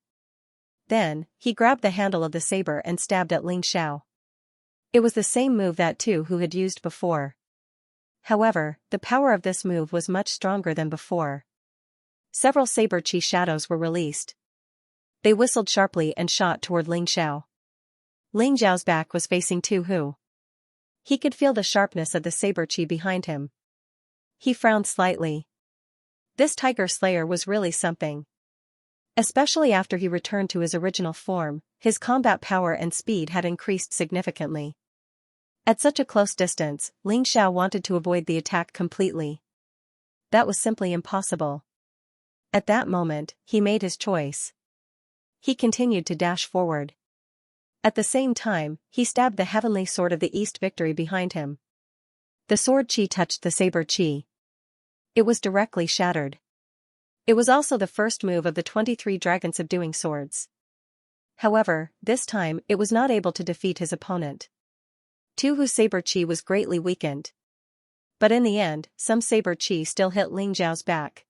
Then, he grabbed the handle of the saber and stabbed at Ling Xiao. It was the same move that 2 who had used before. However, the power of this move was much stronger than before. Several saber chi shadows were released. They whistled sharply and shot toward Ling Xiao. Ling Xiao's back was facing Tu Hu. He could feel the sharpness of the saber chi behind him. He frowned slightly. This tiger slayer was really something. Especially after he returned to his original form, his combat power and speed had increased significantly. At such a close distance, Ling Xiao wanted to avoid the attack completely. That was simply impossible. At that moment, he made his choice. He continued to dash forward. At the same time, he stabbed the heavenly sword of the East Victory behind him. The sword chi touched the saber chi. It was directly shattered. It was also the first move of the 23 dragon subduing swords. However, this time it was not able to defeat his opponent. Tu Hu's saber chi was greatly weakened. But in the end, some saber chi still hit Ling Xiao's back.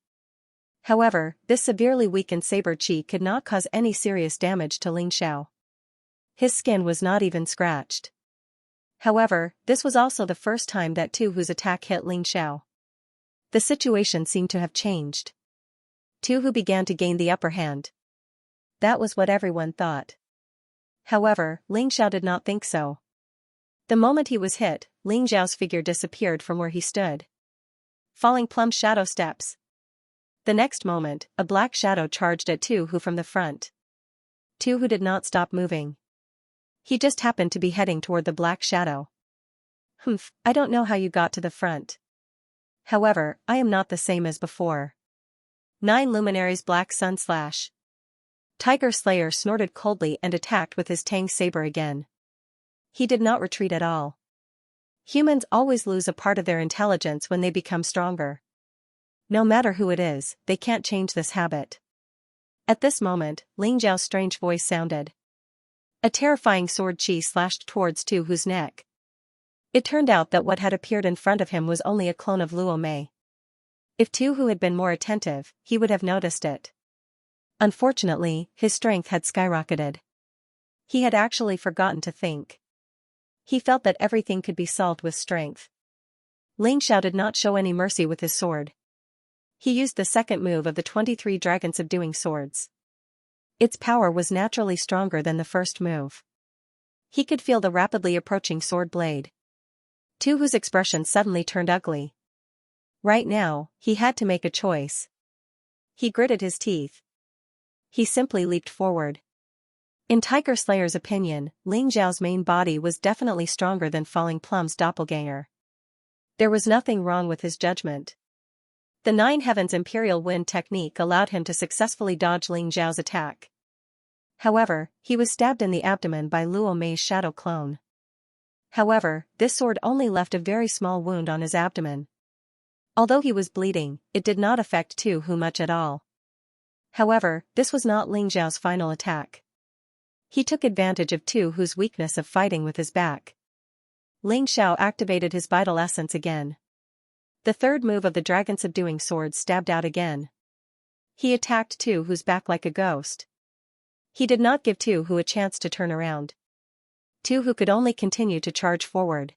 However, this severely weakened saber chi could not cause any serious damage to Ling Xiao. His skin was not even scratched. However, this was also the first time that Tu Hu's attack hit Ling Xiao. The situation seemed to have changed. Tu Hu began to gain the upper hand. That was what everyone thought. However, Ling Xiao did not think so. The moment he was hit, Ling Xiao's figure disappeared from where he stood. Falling plum shadow steps. The next moment, a black shadow charged at Tu Hu from the front. Tu Hu did not stop moving. He just happened to be heading toward the black shadow. Humph, I don't know how you got to the front. However, I am not the same as before. 9 Luminaries Black Sun Slash. Tiger Slayer snorted coldly and attacked with his Tang saber again. He did not retreat at all. Humans always lose a part of their intelligence when they become stronger. No matter who it is, they can't change this habit. At this moment, Ling Xiao's strange voice sounded. A terrifying sword chi slashed towards Tu Hu's neck. It turned out that what had appeared in front of him was only a clone of Luo Mei. If Tu Hu had been more attentive, he would have noticed it. Unfortunately, his strength had skyrocketed. He had actually forgotten to think. He felt that everything could be solved with strength. Ling Xiao did not show any mercy with his sword. He used the second move of the 23 dragon subduing swords. Its power was naturally stronger than the first move. He could feel the rapidly approaching sword blade. Tu Hu's expression suddenly turned ugly. Right now, he had to make a choice. He gritted his teeth. He simply leaped forward. In Tiger Slayer's opinion, Ling Xiao's main body was definitely stronger than Falling Plum's doppelganger. There was nothing wrong with his judgment. The 9 Heavens Imperial Wind technique allowed him to successfully dodge Ling Xiao's attack. However, he was stabbed in the abdomen by Luo Mei's shadow clone. However, this sword only left a very small wound on his abdomen. Although he was bleeding, it did not affect Tu Hu much at all. However, this was not Ling Xiao's final attack. He took advantage of Tu Hu's weakness of fighting with his back. Ling Xiao activated his vital essence again. The third move of the dragon subduing sword stabbed out again. He attacked Tu Hu's back like a ghost. He did not give Tu Hu a chance to turn around. Tu Hu could only continue to charge forward.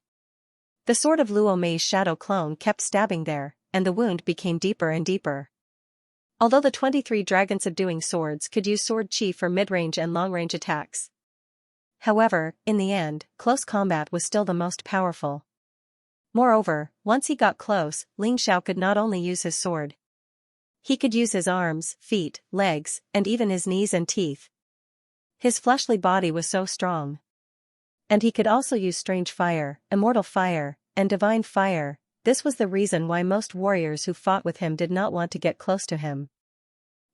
The sword of Luo Mei's shadow clone kept stabbing there, and the wound became deeper and deeper. Although the 23 dragon subduing swords could use sword chi for mid-range and long-range attacks. However, in the end, close combat was still the most powerful. Moreover, once he got close, Ling Xiao could not only use his sword. He could use his arms, feet, legs, and even his knees and teeth. His fleshly body was so strong. And he could also use strange fire, immortal fire, and divine fire. This was the reason why most warriors who fought with him did not want to get close to him.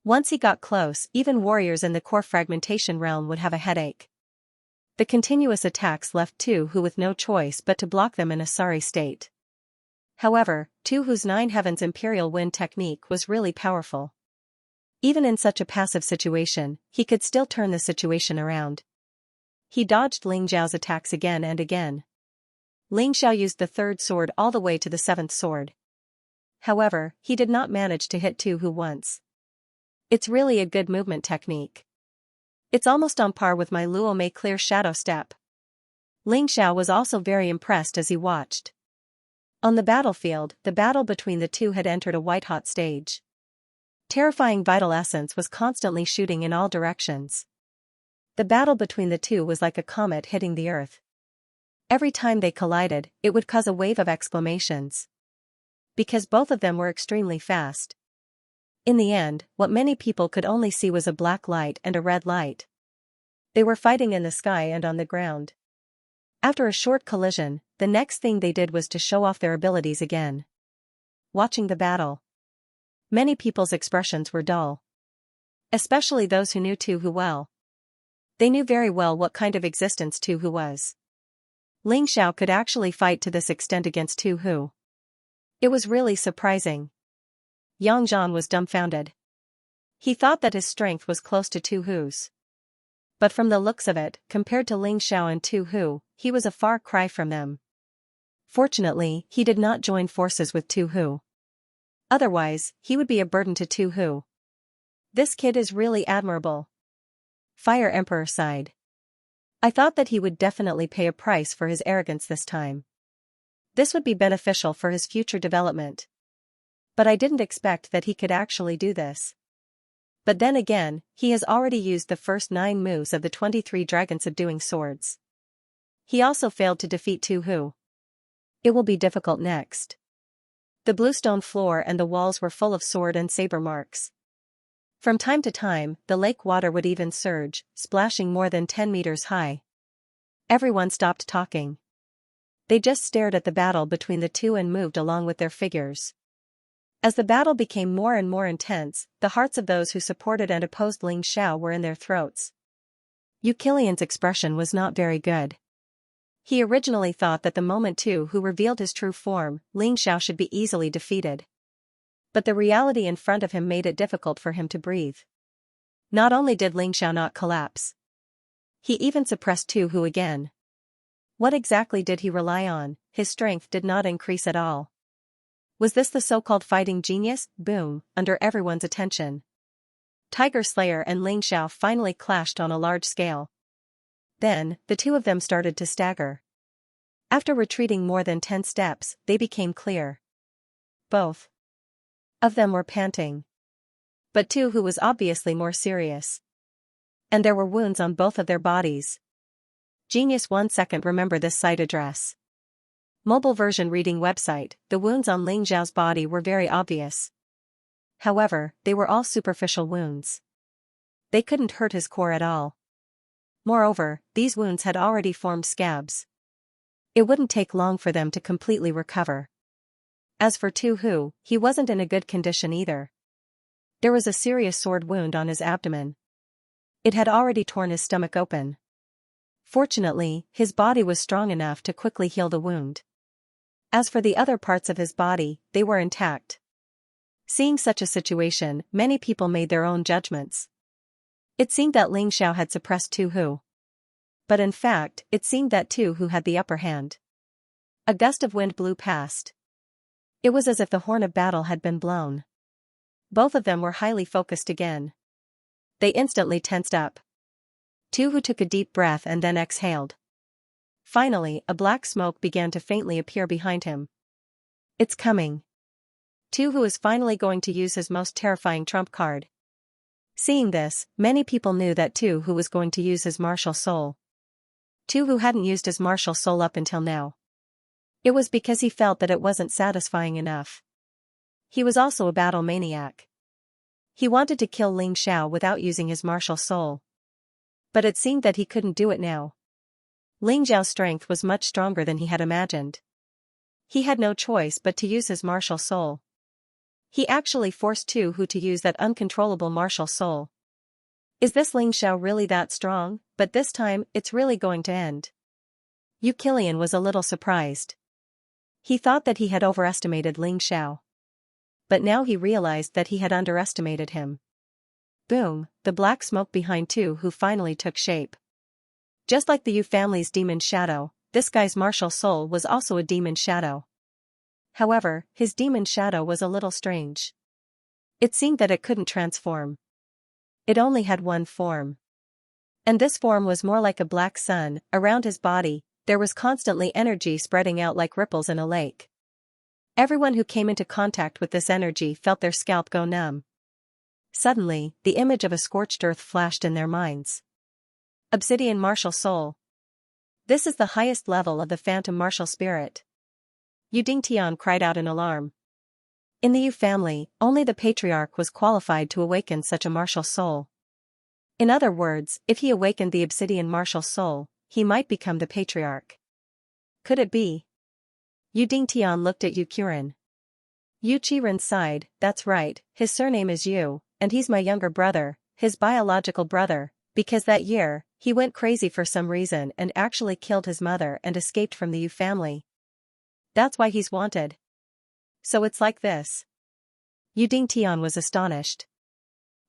Once he got close, even warriors in the core fragmentation realm would have a headache. The continuous attacks left Tu Hu with no choice but to block them in a sorry state. However, Tu Hu's 9 Heavens Imperial Wind technique was really powerful. Even in such a passive situation, he could still turn the situation around. He dodged Ling Xiao's attacks again and again. Ling Xiao used the third sword all the way to the 7th sword. However, he did not manage to hit Tu Hu once. It's really a good movement technique. It's almost on par with my Luo Mei clear shadow step. Ling Xiao was also very impressed as he watched. On the battlefield, the battle between the two had entered a white-hot stage. Terrifying vital essence was constantly shooting in all directions. The battle between the two was like a comet hitting the earth. Every time they collided, it would cause a wave of exclamations. Because both of them were extremely fast. In the end, what many people could only see was a black light and a red light. They were fighting in the sky and on the ground. After a short collision, the next thing they did was to show off their abilities again. Watching the battle, many people's expressions were dull. Especially those who knew Tu Hu well. They knew very well what kind of existence Tu Hu was. Ling Xiao could actually fight to this extent against Tu Hu. It was really surprising. Yang Zhan was dumbfounded. He thought that his strength was close to Tu Hu's. But from the looks of it, compared to Ling Xiao and Tu Hu, he was a far cry from them. Fortunately, he did not join forces with Tu Hu. Otherwise, he would be a burden to Tu Hu. This kid is really admirable. Fire Emperor sighed. I thought that he would definitely pay a price for his arrogance this time. This would be beneficial for his future development. But I didn't expect that he could actually do this. But then again, he has already used the first 9 moves of the 23 dragon subduing swords. He also failed to defeat Tu Hu. It will be difficult next. The bluestone floor and the walls were full of sword and saber marks. From time to time, the lake water would even surge, splashing more than 10 meters high. Everyone stopped talking. They just stared at the battle between the two and moved along with their figures. As the battle became more and more intense, the hearts of those who supported and opposed Ling Xiao were in their throats. Yu Qilian's expression was not very good. He originally thought that the moment Tu Hu revealed his true form, Ling Xiao should be easily defeated. But the reality in front of him made it difficult for him to breathe. Not only did Ling Xiao not collapse, he even suppressed Tu Hu again. What exactly did he rely on? His strength did not increase at all. Was this the so-called fighting genius? Boom, under everyone's attention. Tiger Slayer and Ling Xiao finally clashed on a large scale. Then, the two of them started to stagger. After retreating more than 10 steps, they became clear. Both of them were panting. But Tu Hu was obviously more serious. And there were wounds on both of their bodies. Genius 1 second. Remember this site address. Mobile version reading website. The wounds on Ling Xiao's body were very obvious. However, they were all superficial wounds. They couldn't hurt his core at all. Moreover, these wounds had already formed scabs. It wouldn't take long for them to completely recover. As for Tu Hu, he wasn't in a good condition either. There was a serious sword wound on his abdomen. It had already torn his stomach open. Fortunately, his body was strong enough to quickly heal the wound. As for the other parts of his body, they were intact. Seeing such a situation, many people made their own judgments. It seemed that Ling Xiao had suppressed Tu Hu. But in fact, it seemed that Tu Hu had the upper hand. A gust of wind blew past. It was as if the horn of battle had been blown. Both of them were highly focused again. They instantly tensed up. Tu Hu took a deep breath and then exhaled. Finally, a black smoke began to faintly appear behind him. It's coming. Tu Hu is finally going to use his most terrifying trump card. Seeing this, many people knew that Tu Hu was going to use his martial soul. Tu Hu hadn't used his martial soul up until now. It was because he felt that it wasn't satisfying enough. He was also a battle maniac. He wanted to kill Ling Xiao without using his martial soul. But it seemed that he couldn't do it now. Ling Xiao's strength was much stronger than he had imagined. He had no choice but to use his martial soul. He actually forced Tu Hu to use that uncontrollable martial soul. Is this Ling Xiao really that strong? But this time, it's really going to end. Yu Qilian was a little surprised. He thought that he had overestimated Ling Xiao. But now he realized that he had underestimated him. Boom, the black smoke behind Tu Hu finally took shape. Just like the Yu family's demon shadow, this guy's martial soul was also a demon shadow. However, his demon shadow was a little strange. It seemed that it couldn't transform. It only had one form. And this form was more like a black sun. Around his body, there was constantly energy spreading out like ripples in a lake. Everyone who came into contact with this energy felt their scalp go numb. Suddenly, the image of a scorched earth flashed in their minds. Obsidian martial soul. This is the highest level of the phantom martial spirit. Yu Dingtian cried out in alarm. In the Yu family, only the patriarch was qualified to awaken such a martial soul. In other words, if he awakened the obsidian martial soul, he might become the patriarch. Could it be? Yu Dingtian looked at Yu Qiren. Yu Qiren sighed, that's right, his surname is Yu, and he's my younger brother, his biological brother, because that year, he went crazy for some reason and actually killed his mother and escaped from the Yu family. That's why he's wanted. So it's like this. Yu Dingtian was astonished.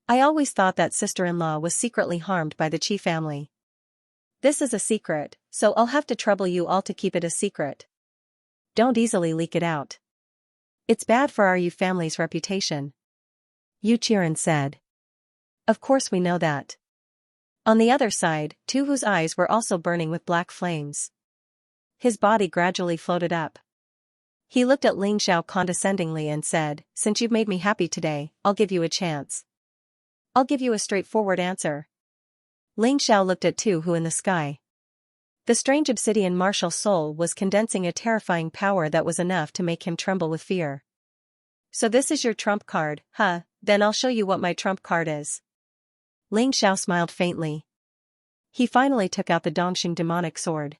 I always thought that sister-in-law was secretly harmed by the Qi family. This is a secret, so I'll have to trouble you all to keep it a secret. Don't easily leak it out. It's bad for our Yu family's reputation. Yu Qiren said. Of course we know that. On the other side, Tu Hu's eyes were also burning with black flames. His body gradually floated up. He looked at Ling Xiao condescendingly and said, since you've made me happy today, I'll give you a chance. I'll give you a straightforward answer. Ling Xiao looked at Tu Hu in the sky. The strange obsidian martial soul was condensing a terrifying power that was enough to make him tremble with fear. So this is your trump card, huh? Then I'll show you what my trump card is. Ling Xiao smiled faintly. He finally took out the Dongxing demonic sword.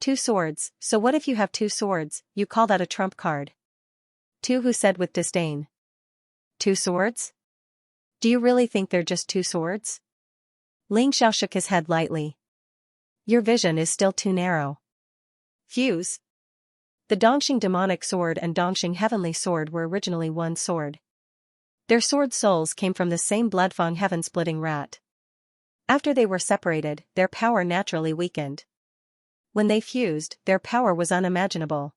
2 swords, so what if you have 2 swords, you call that a trump card? Tu Hu said with disdain. 2 swords? Do you really think they're just 2 swords? Ling Xiao shook his head lightly. Your vision is still too narrow. Fuse. The Dongxing demonic sword and Dongxing heavenly sword were originally one sword. Their sword souls came from the same Bloodfang heaven-splitting rat. After they were separated, their power naturally weakened. When they fused, their power was unimaginable.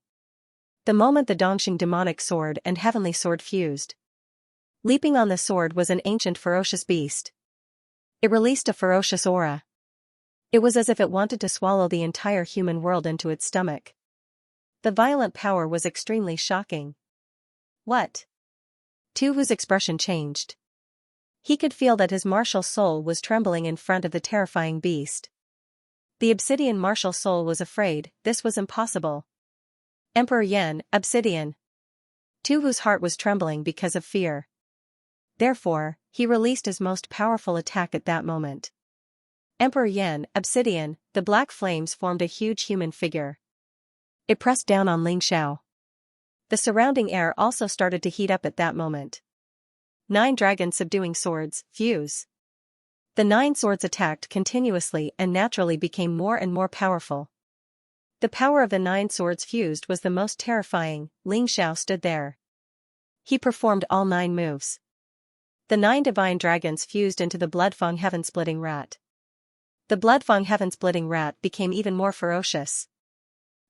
The moment the Dongxing demonic sword and heavenly sword fused. Leaping on the sword was an ancient ferocious beast. It released a ferocious aura. It was as if it wanted to swallow the entire human world into its stomach. The violent power was extremely shocking. What? Tu Hu's expression changed. He could feel that his martial soul was trembling in front of the terrifying beast. The obsidian martial soul was afraid, this was impossible. Emperor Yan, obsidian. Tu Hu's heart was trembling because of fear. Therefore, he released his most powerful attack at that moment. Emperor Yan, obsidian, the black flames formed a huge human figure. It pressed down on Ling Xiao. The surrounding air also started to heat up at that moment. 9 dragons subduing swords, fuse. The 9 swords attacked continuously and naturally became more and more powerful. The power of the 9 swords fused was the most terrifying. Ling Xiao stood there. He performed all 9 moves. The 9 divine dragons fused into the Bloodfang heaven-splitting rat. The Bloodfang heaven-splitting rat became even more ferocious.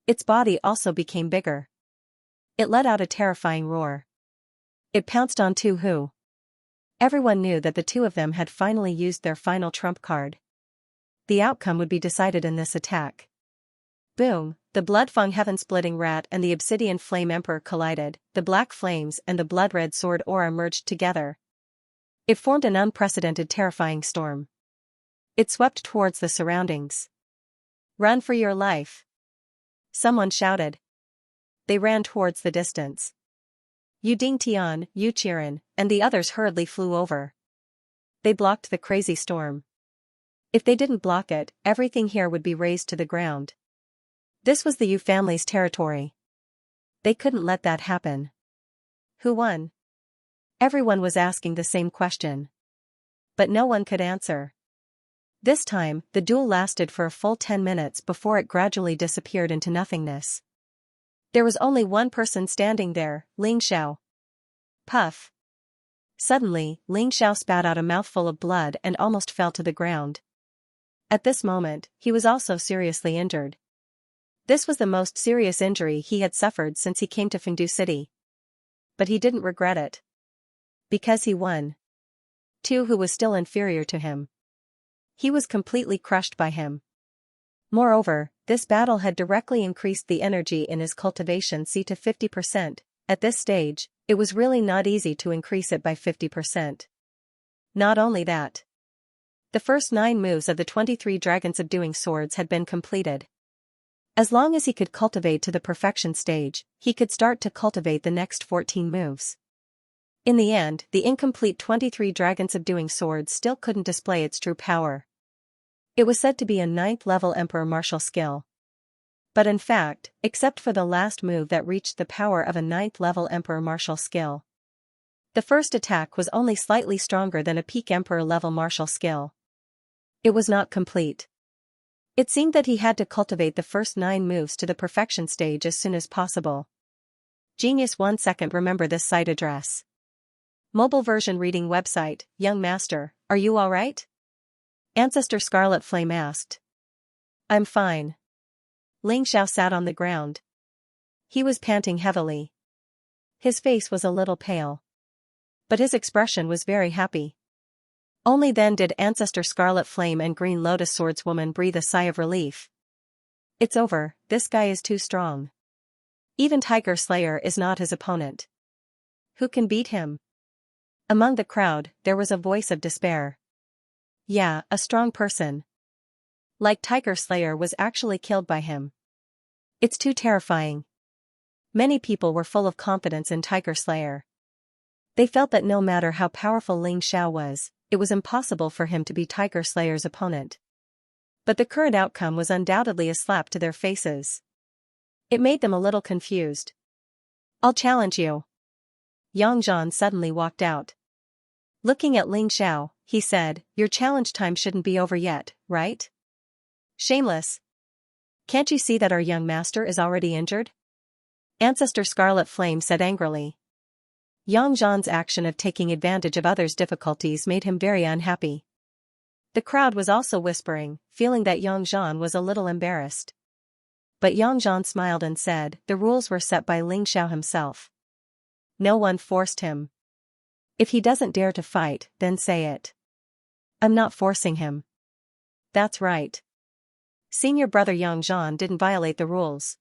Its body also became bigger. It let out a terrifying roar. It pounced on Tu Hu. Everyone knew that the 2 of them had finally used their final trump card. The outcome would be decided in this attack. Boom, the Bloodfang heaven-splitting rat and the obsidian flame emperor collided, the black flames and the blood-red sword aura merged together. It formed an unprecedented terrifying storm. It swept towards the surroundings. Run for your life! Someone shouted. They ran towards the distance. Yu Dingtian, Yu Qiren, and the others hurriedly flew over. They blocked the crazy storm. If they didn't block it, everything here would be razed to the ground. This was the Yu family's territory. They couldn't let that happen. Who won? Everyone was asking the same question. But no one could answer. This time, the duel lasted for a full 10 minutes before it gradually disappeared into nothingness. There was only one person standing there, Ling Xiao. Puff. Suddenly, Ling Xiao spat out a mouthful of blood and almost fell to the ground. At this moment, he was also seriously injured. This was the most serious injury he had suffered since he came to Fengdu City. But he didn't regret it. Because he won. Tu Hu was still inferior to him. He was completely crushed by him. Moreover, this battle had directly increased the energy in his cultivation C to 50%. At this stage, it was really not easy to increase it by 50%. Not only that. The first 9 moves of the 23 dragon subduing swords had been completed. As long as he could cultivate to the perfection stage, he could start to cultivate the next 14 moves. In the end, the incomplete 23 dragon subduing swords still couldn't display its true power. It was said to be a 9th level emperor martial skill. But in fact, except for the last move that reached the power of a 9th level emperor martial skill, the first attack was only slightly stronger than a peak emperor level martial skill. It was not complete. It seemed that he had to cultivate the first 9 moves to the perfection stage as soon as possible. Genius. 1 second. Remember this site address. Mobile version reading website. Young Master, are you alright? Ancestor Scarlet Flame asked. I'm fine. Ling Xiao sat on the ground. He was panting heavily. His face was a little pale. But his expression was very happy. Only then did Ancestor Scarlet Flame and Green Lotus Swordswoman breathe a sigh of relief. It's over, this guy is too strong. Even Tiger Slayer is not his opponent. Who can beat him? Among the crowd, there was a voice of despair. Yeah, a strong person. Like Tiger Slayer was actually killed by him. It's too terrifying. Many people were full of confidence in Tiger Slayer. They felt that no matter how powerful Ling Xiao was, it was impossible for him to be Tiger Slayer's opponent. But the current outcome was undoubtedly a slap to their faces. It made them a little confused. I'll challenge you. Yang Zhan suddenly walked out. Looking at Ling Xiao, he said, your challenge time shouldn't be over yet, right? Shameless. Can't you see that our young master is already injured? Ancestor Scarlet Flame said angrily. Yang Zhan's action of taking advantage of others' difficulties made him very unhappy. The crowd was also whispering, feeling that Yang Zhan was a little embarrassed. But Yang Zhan smiled and said, the rules were set by Ling Xiao himself. No one forced him. If he doesn't dare to fight, then say it. I'm not forcing him. That's right. Senior brother Yang Zhan didn't violate the rules.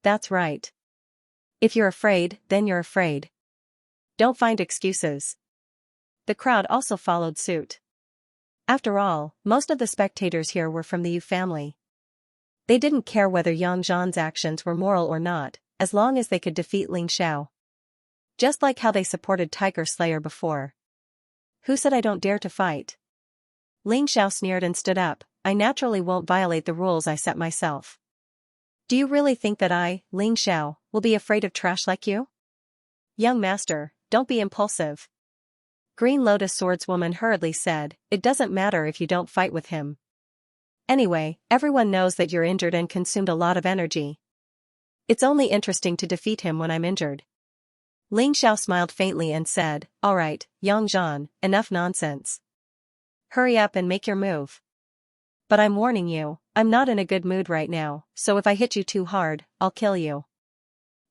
That's right. If you're afraid, then you're afraid. Don't find excuses. The crowd also followed suit. After all, most of the spectators here were from the Yu family. They didn't care whether Yang Zhan's actions were moral or not, as long as they could defeat Ling Xiao. Just like how they supported Tiger Slayer before. Who said I don't dare to fight? Ling Xiao sneered and stood up. I naturally won't violate the rules I set myself. Do you really think that I, Ling Xiao, will be afraid of trash like you? Young master, don't be impulsive. Green Lotus Swordswoman hurriedly said, it doesn't matter if you don't fight with him. Anyway, everyone knows that you're injured and consumed a lot of energy. It's only interesting to defeat him when I'm injured. Ling Xiao smiled faintly and said, alright, Yang Zhan, enough nonsense. Hurry up and make your move. But I'm warning you, I'm not in a good mood right now, so if I hit you too hard, I'll kill you.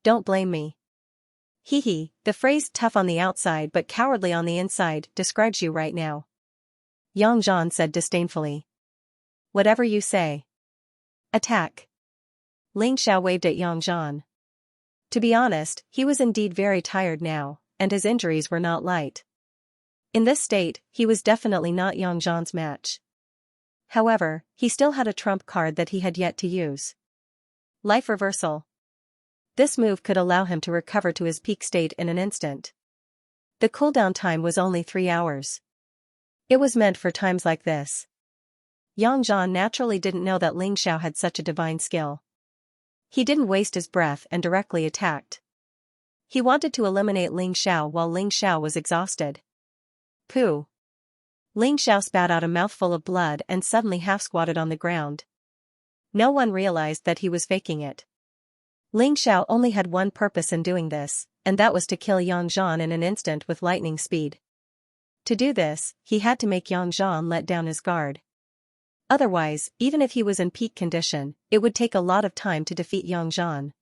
Don't blame me. Hee hee, the phrase tough on the outside but cowardly on the inside describes you right now. Yang Zhan said disdainfully. Whatever you say. Attack. Ling Xiao waved at Yang Zhan. To be honest, he was indeed very tired now, and his injuries were not light. In this state, he was definitely not Yang Zhan's match. However, he still had a trump card that he had yet to use. Life Reversal. This move could allow him to recover to his peak state in an instant. The cooldown time was only 3 hours. It was meant for times like this. Yang Zhan naturally didn't know that Ling Xiao had such a divine skill. He didn't waste his breath and directly attacked. He wanted to eliminate Ling Xiao while Ling Xiao was exhausted. Pooh. Ling Xiao spat out a mouthful of blood and suddenly half-squatted on the ground. No one realized that he was faking it. Ling Xiao only had one purpose in doing this, and that was to kill Yang Zhan in an instant with lightning speed. To do this, he had to make Yang Zhan let down his guard. Otherwise, even if he was in peak condition, it would take a lot of time to defeat Yang Zhan.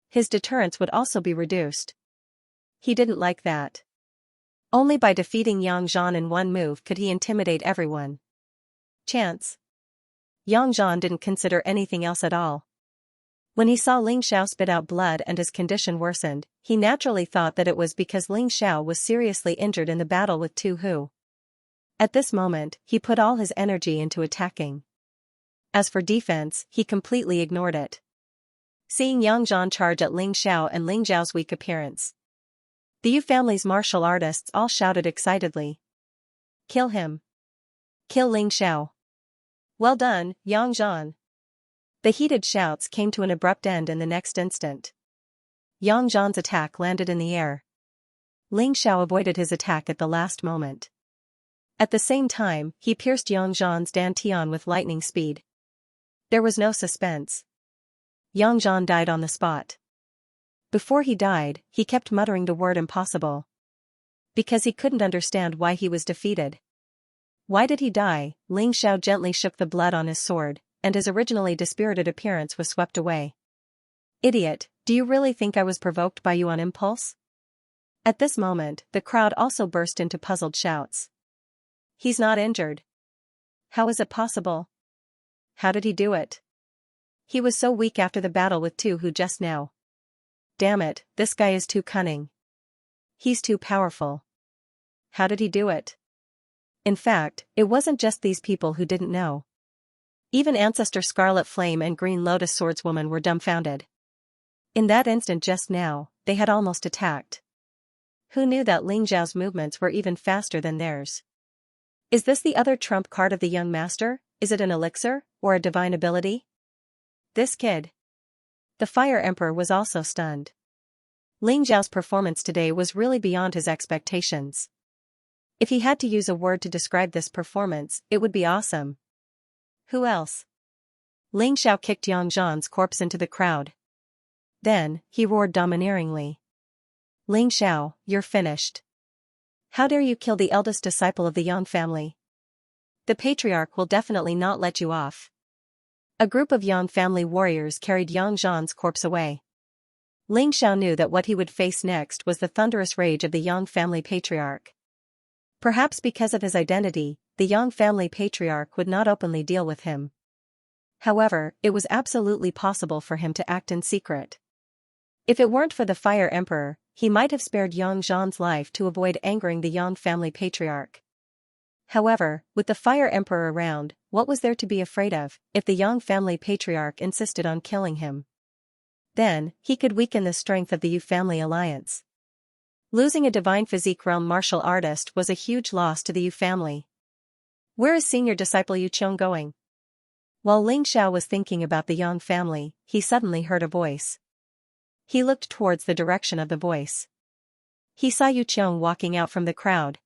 His deterrence would also be reduced. He didn't like that. Only by defeating Yang Zhan in one move could he intimidate everyone. Chance. Yang Zhan didn't consider anything else at all. When he saw Ling Xiao spit out blood and his condition worsened, he naturally thought that it was because Ling Xiao was seriously injured in the battle with Tu Hu. At this moment, he put all his energy into attacking. As for defense, he completely ignored it. Seeing Yang Zhan charge at Ling Xiao and Ling Xiao's weak appearance, the Yu family's martial artists all shouted excitedly. Kill him! Kill Ling Xiao! Well done, Yang Zhan! The heated shouts came to an abrupt end in the next instant. Yang Zhan's attack landed in the air. Ling Xiao avoided his attack at the last moment. At the same time, he pierced Yang Zhan's dantian with lightning speed. There was no suspense. Yang Zhan died on the spot. Before he died, he kept muttering the word impossible. Because he couldn't understand why he was defeated. Why did he die? Ling Xiao gently shook the blood on his sword, and his originally dispirited appearance was swept away. Idiot, do you really think I was provoked by you on impulse? At this moment, the crowd also burst into puzzled shouts. He's not injured. How is it possible? How did he do it? He was so weak after the battle with Tu Hu just now. Damn it, this guy is too cunning. He's too powerful. How did he do it? In fact, it wasn't just these people who didn't know. Even Ancestor Scarlet Flame and Green Lotus Swordswoman were dumbfounded. In that instant just now, they had almost attacked. Who knew that Ling Xiao's movements were even faster than theirs? Is this the other trump card of the young master? Is it an elixir, or a divine ability? This kid. The Fire Emperor was also stunned. Ling Xiao's performance today was really beyond his expectations. If he had to use a word to describe this performance, it would be awesome. Who else? Ling Xiao kicked Yang Zhan's corpse into the crowd. Then, he roared domineeringly. Ling Xiao, you're finished. How dare you kill the eldest disciple of the Yang family? The patriarch will definitely not let you off. A group of Yang family warriors carried Yang Zhan's corpse away. Ling Xiao knew that what he would face next was the thunderous rage of the Yang family patriarch. Perhaps because of his identity, the Yang family patriarch would not openly deal with him. However, it was absolutely possible for him to act in secret. If it weren't for the Fire Emperor, he might have spared Yang Zhan's life to avoid angering the Yang family patriarch. However, with the Fire Emperor around, what was there to be afraid of, if the Yang family patriarch insisted on killing him? Then, he could weaken the strength of the Yu family alliance. Losing a Divine Physique realm martial artist was a huge loss to the Yu family. Where is senior disciple Yu Qiong going? While Ling Xiao was thinking about the Yang family, he suddenly heard a voice. He looked towards the direction of the voice. He saw Yu Qiong walking out from the crowd.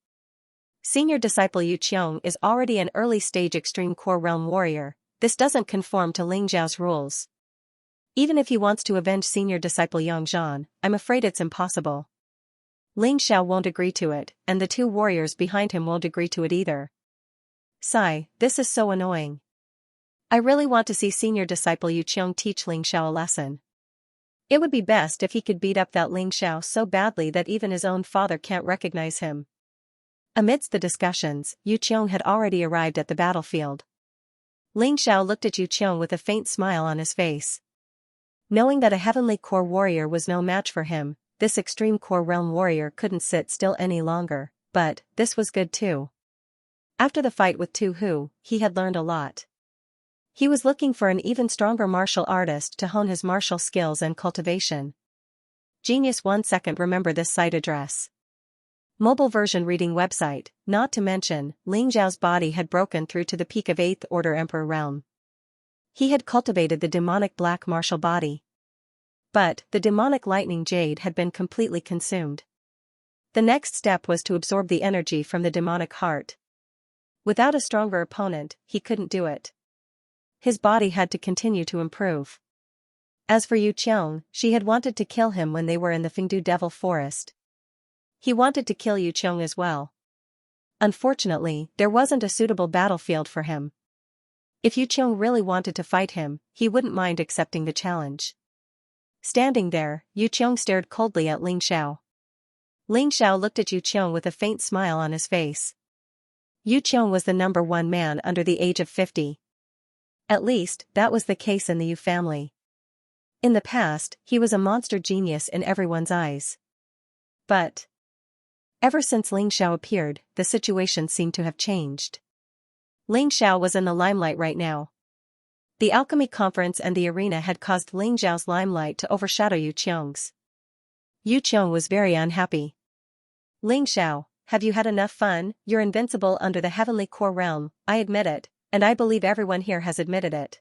Senior disciple Yu Qiong is already an early-stage extreme core realm warrior. This doesn't conform to Ling Xiao's rules. Even if he wants to avenge senior disciple Yang Zhan, I'm afraid it's impossible. Ling Xiao won't agree to it, and the two warriors behind him won't agree to it either. Sigh, this is so annoying. I really want to see senior disciple Yu Qiong teach Ling Xiao a lesson. It would be best if he could beat up that Ling Xiao so badly that even his own father can't recognize him. Amidst the discussions, Yu Qiong had already arrived at the battlefield. Ling Xiao looked at Yu Qiong with a faint smile on his face. Knowing that a heavenly core warrior was no match for him, this extreme core realm warrior couldn't sit still any longer, but this was good too. After the fight with Tu Hu, he had learned a lot. He was looking for an even stronger martial artist to hone his martial skills and cultivation. Genius 1 second. Remember this site address. Mobile version reading website. Not to mention, Ling Xiao's body had broken through to the peak of 8th Order Emperor realm. He had cultivated the demonic black martial body. But, the demonic lightning jade had been completely consumed. The next step was to absorb the energy from the demonic heart. Without a stronger opponent, he couldn't do it. His body had to continue to improve. As for Yu Qiong, she had wanted to kill him when they were in the Fengdu Devil Forest. He wanted to kill Yu Qiong as well. Unfortunately, there wasn't a suitable battlefield for him. If Yu Qiong really wanted to fight him, he wouldn't mind accepting the challenge. Standing there, Yu Qiong stared coldly at Ling Xiao. Ling Xiao looked at Yu Qiong with a faint smile on his face. Yu Qiong was the #1 man under the age of 50. At least, that was the case in the Yu family. In the past, he was a monster genius in everyone's eyes. But ever since Ling Xiao appeared, the situation seemed to have changed. Ling Xiao was in the limelight right now. The alchemy conference and the arena had caused Ling Xiao's limelight to overshadow Yu Qiong's. Yu Qiong was very unhappy. Ling Xiao, have you had enough fun? You're invincible under the heavenly core realm, I admit it, and I believe everyone here has admitted it.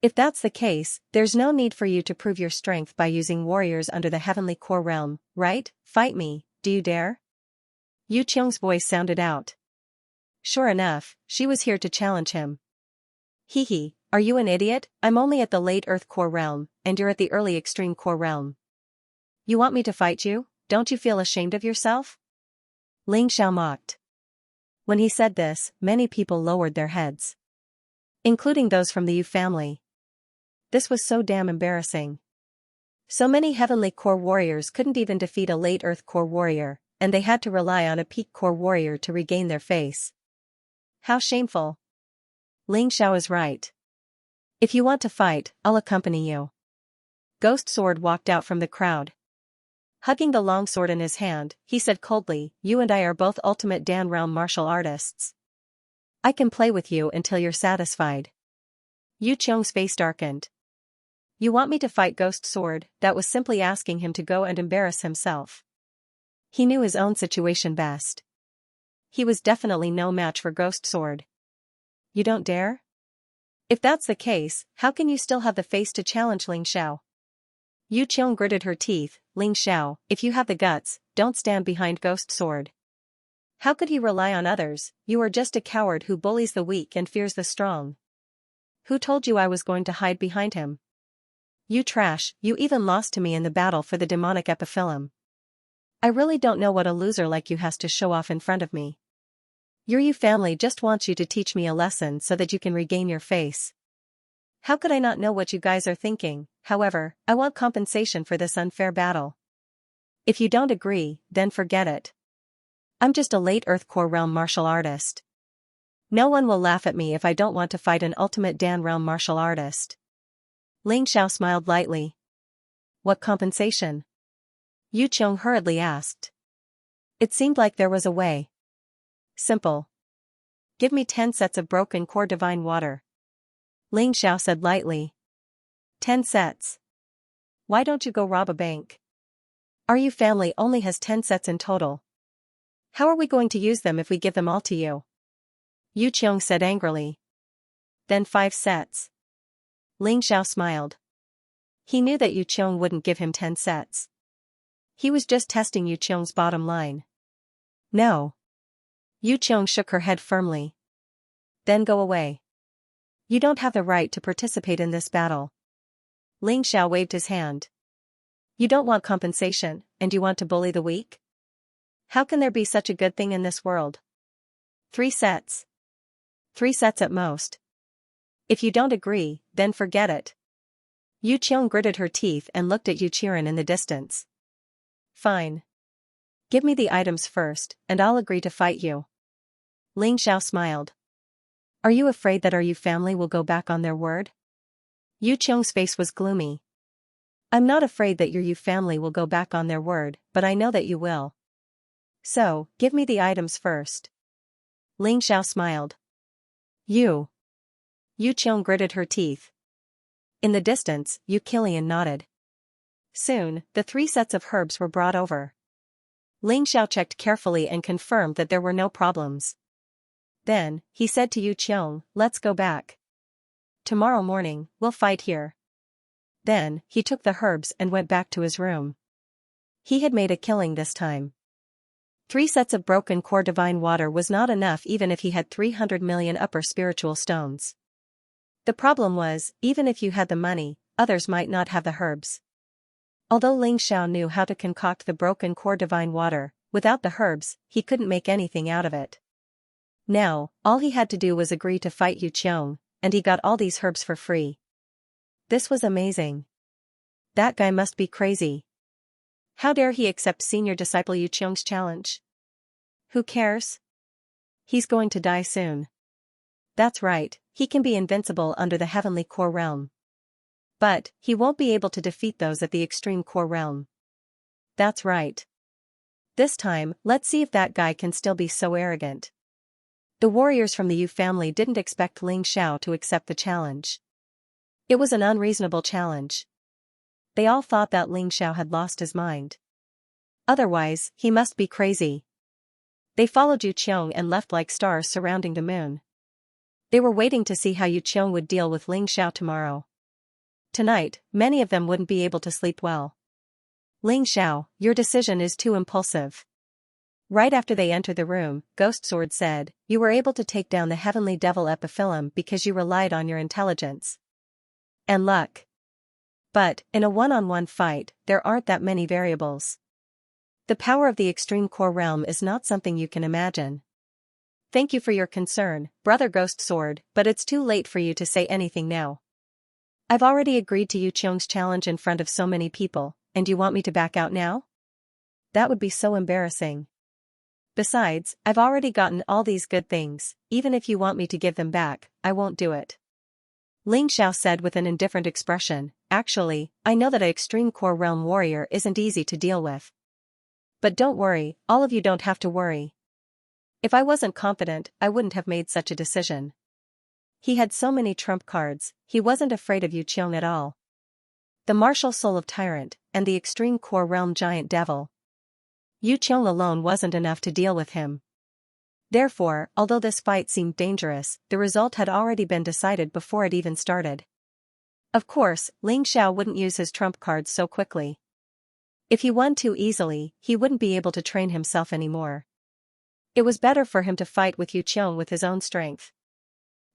If that's the case, there's no need for you to prove your strength by using warriors under the heavenly core realm, right? Fight me, do you dare? Yu Qiong's voice sounded out. Sure enough, she was here to challenge him. Hee, are you an idiot? I'm only at the late Earth core realm, and you're at the early extreme core realm. You want me to fight you? Don't you feel ashamed of yourself? Ling Xiao mocked. When he said this, many people lowered their heads. Including those from the Yu family. This was so damn embarrassing. So many heavenly core warriors couldn't even defeat a late Earth core warrior, and they had to rely on a peak core warrior to regain their face. How shameful. Ling Xiao is right. If you want to fight, I'll accompany you. Ghost Sword walked out from the crowd. Hugging the long sword in his hand, he said coldly, you and I are both ultimate Dan realm martial artists. I can play with you until you're satisfied. Yu Qiong's face darkened. You want me to fight Ghost Sword? That was simply asking him to go and embarrass himself. He knew his own situation best. He was definitely no match for Ghost Sword. You don't dare? If that's the case, how can you still have the face to challenge Ling Xiao? Yu Qiong gritted her teeth, Ling Xiao, if you have the guts, don't stand behind Ghost Sword. How could he rely on others? You are just a coward who bullies the weak and fears the strong. Who told you I was going to hide behind him? You trash, you even lost to me in the battle for the demonic epiphyllum. I really don't know what a loser like you has to show off in front of me. Your Yu family just wants you to teach me a lesson so that you can regain your face. How could I not know what you guys are thinking? However, I want compensation for this unfair battle. If you don't agree, then forget it. I'm just a late Earth core realm martial artist. No one will laugh at me if I don't want to fight an ultimate Dan realm martial artist. Ling Xiao smiled lightly. What compensation? Yu Qiong hurriedly asked. It seemed like there was a way. Simple. Give me 10 sets of broken core divine water. Ling Xiao said lightly. 10 sets. Why don't you go rob a bank? Our Yu family only has 10 sets in total. How are we going to use them if we give them all to you? Yu Qiong said angrily. Then 5 sets. Ling Xiao smiled. He knew that Yu Qiong wouldn't give him 10 sets. He was just testing Yu Qiong's bottom line. No. Yu Qiong shook her head firmly. Then go away. You don't have the right to participate in this battle. Ling Xiao waved his hand. You don't want compensation, and you want to bully the weak? How can there be such a good thing in this world? 3 sets. 3 sets at most. If you don't agree, then forget it. Yu Qiong gritted her teeth and looked at Yu Qiren in the distance. Fine. Give me the items first, and I'll agree to fight you. Ling Xiao smiled. Are you afraid that our Yu family will go back on their word? Yu Qiong's face was gloomy. I'm not afraid that your Yu family will go back on their word, but I know that you will. So, give me the items first. Ling Xiao smiled. You. Yu Qiong gritted her teeth. In the distance, Yu Qilian nodded. Soon, the 3 sets of herbs were brought over. Ling Xiao checked carefully and confirmed that there were no problems. Then, he said to Yu Qiong, let's go back. Tomorrow morning, we'll fight here. Then, he took the herbs and went back to his room. He had made a killing this time. 3 sets of broken core divine water was not enough even if he had 300 million upper spiritual stones. The problem was, even if you had the money, others might not have the herbs. Although Ling Xiao knew how to concoct the broken core divine water, without the herbs, he couldn't make anything out of it. Now, all he had to do was agree to fight Yu Qiong, and he got all these herbs for free. This was amazing. That guy must be crazy. How dare he accept senior disciple Yu Qiong's challenge? Who cares? He's going to die soon. That's right, he can be invincible under the heavenly core realm. But, he won't be able to defeat those at the extreme core realm. That's right. This time, let's see if that guy can still be so arrogant. The warriors from the Yu family didn't expect Ling Xiao to accept the challenge. It was an unreasonable challenge. They all thought that Ling Xiao had lost his mind. Otherwise, he must be crazy. They followed Yu Qiong and left like stars surrounding the moon. They were waiting to see how Yu Qiong would deal with Ling Xiao tomorrow. Tonight, many of them wouldn't be able to sleep well. Ling Xiao, your decision is too impulsive. Right after they entered the room, Ghost Sword said, you were able to take down the heavenly devil epiphyllum because you relied on your intelligence and luck. But, in a one-on-one fight, there aren't that many variables. The power of the extreme core realm is not something you can imagine. Thank you for your concern, Brother Ghost Sword, but it's too late for you to say anything now. I've already agreed to Yu Qiong's challenge in front of so many people, and you want me to back out now? That would be so embarrassing. Besides, I've already gotten all these good things, even if you want me to give them back, I won't do it. Ling Xiao said with an indifferent expression, actually, I know that an extreme core realm warrior isn't easy to deal with. But don't worry, all of you don't have to worry. If I wasn't confident, I wouldn't have made such a decision. He had so many trump cards, he wasn't afraid of Yu Qiong at all. The martial soul of Tyrant, and the extreme core realm giant devil. Yu Qiong alone wasn't enough to deal with him. Therefore, although this fight seemed dangerous, the result had already been decided before it even started. Of course, Ling Xiao wouldn't use his trump cards so quickly. If he won too easily, he wouldn't be able to train himself anymore. It was better for him to fight with Yu Qiong with his own strength.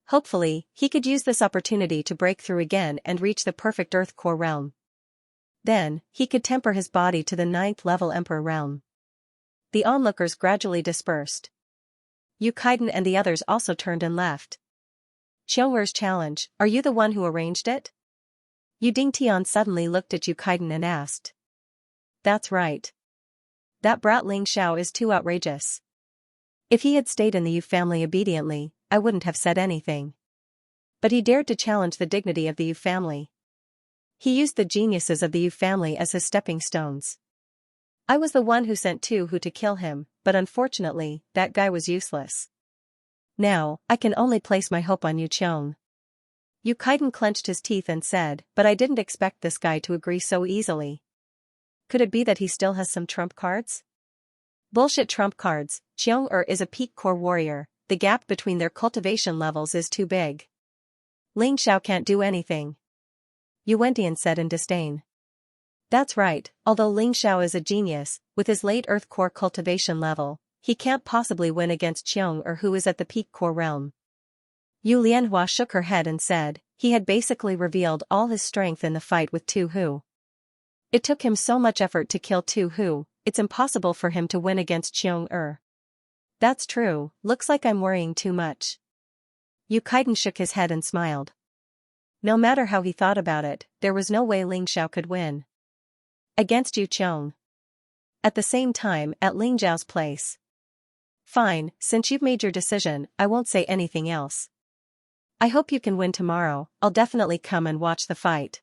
Hopefully, he could use this opportunity to break through again and reach the perfect Earth core realm. Then, he could temper his body to the 9th level Emperor realm. The onlookers gradually dispersed. Yu Kaiden and the others also turned and left. Qiong'er's challenge, are you the one who arranged it? Yu Dingtian suddenly looked at Yu Kaiden and asked. That's right. That brat Ling Xiao is too outrageous. If he had stayed in the Yu family obediently, I wouldn't have said anything. But he dared to challenge the dignity of the Yu family. He used the geniuses of the Yu family as his stepping stones. I was the one who sent Tu Hu to kill him, but unfortunately, that guy was useless. Now, I can only place my hope on Yu Qiong. Yu Kaiden clenched his teeth and said, but I didn't expect this guy to agree so easily. Could it be that he still has some trump cards? Bullshit trump cards, Qiong'er is a peak core warrior, the gap between their cultivation levels is too big. Ling Xiao can't do anything. Yu Wentian said in disdain. That's right, although Ling Xiao is a genius, with his late Earth core cultivation level, he can't possibly win against Qiong'er who is at the peak core realm. Yu Lianhua shook her head and said, he had basically revealed all his strength in the fight with Tu Hu. It took him so much effort to kill Tu Hu, it's impossible for him to win against Qiong'er. That's true, looks like I'm worrying too much. Yu Kaiden shook his head and smiled. No matter how he thought about it, there was no way Ling Xiao could win against Yu Qiong. At the same time, at Ling Zhao's place. Fine, since you've made your decision, I won't say anything else. I hope you can win tomorrow, I'll definitely come and watch the fight.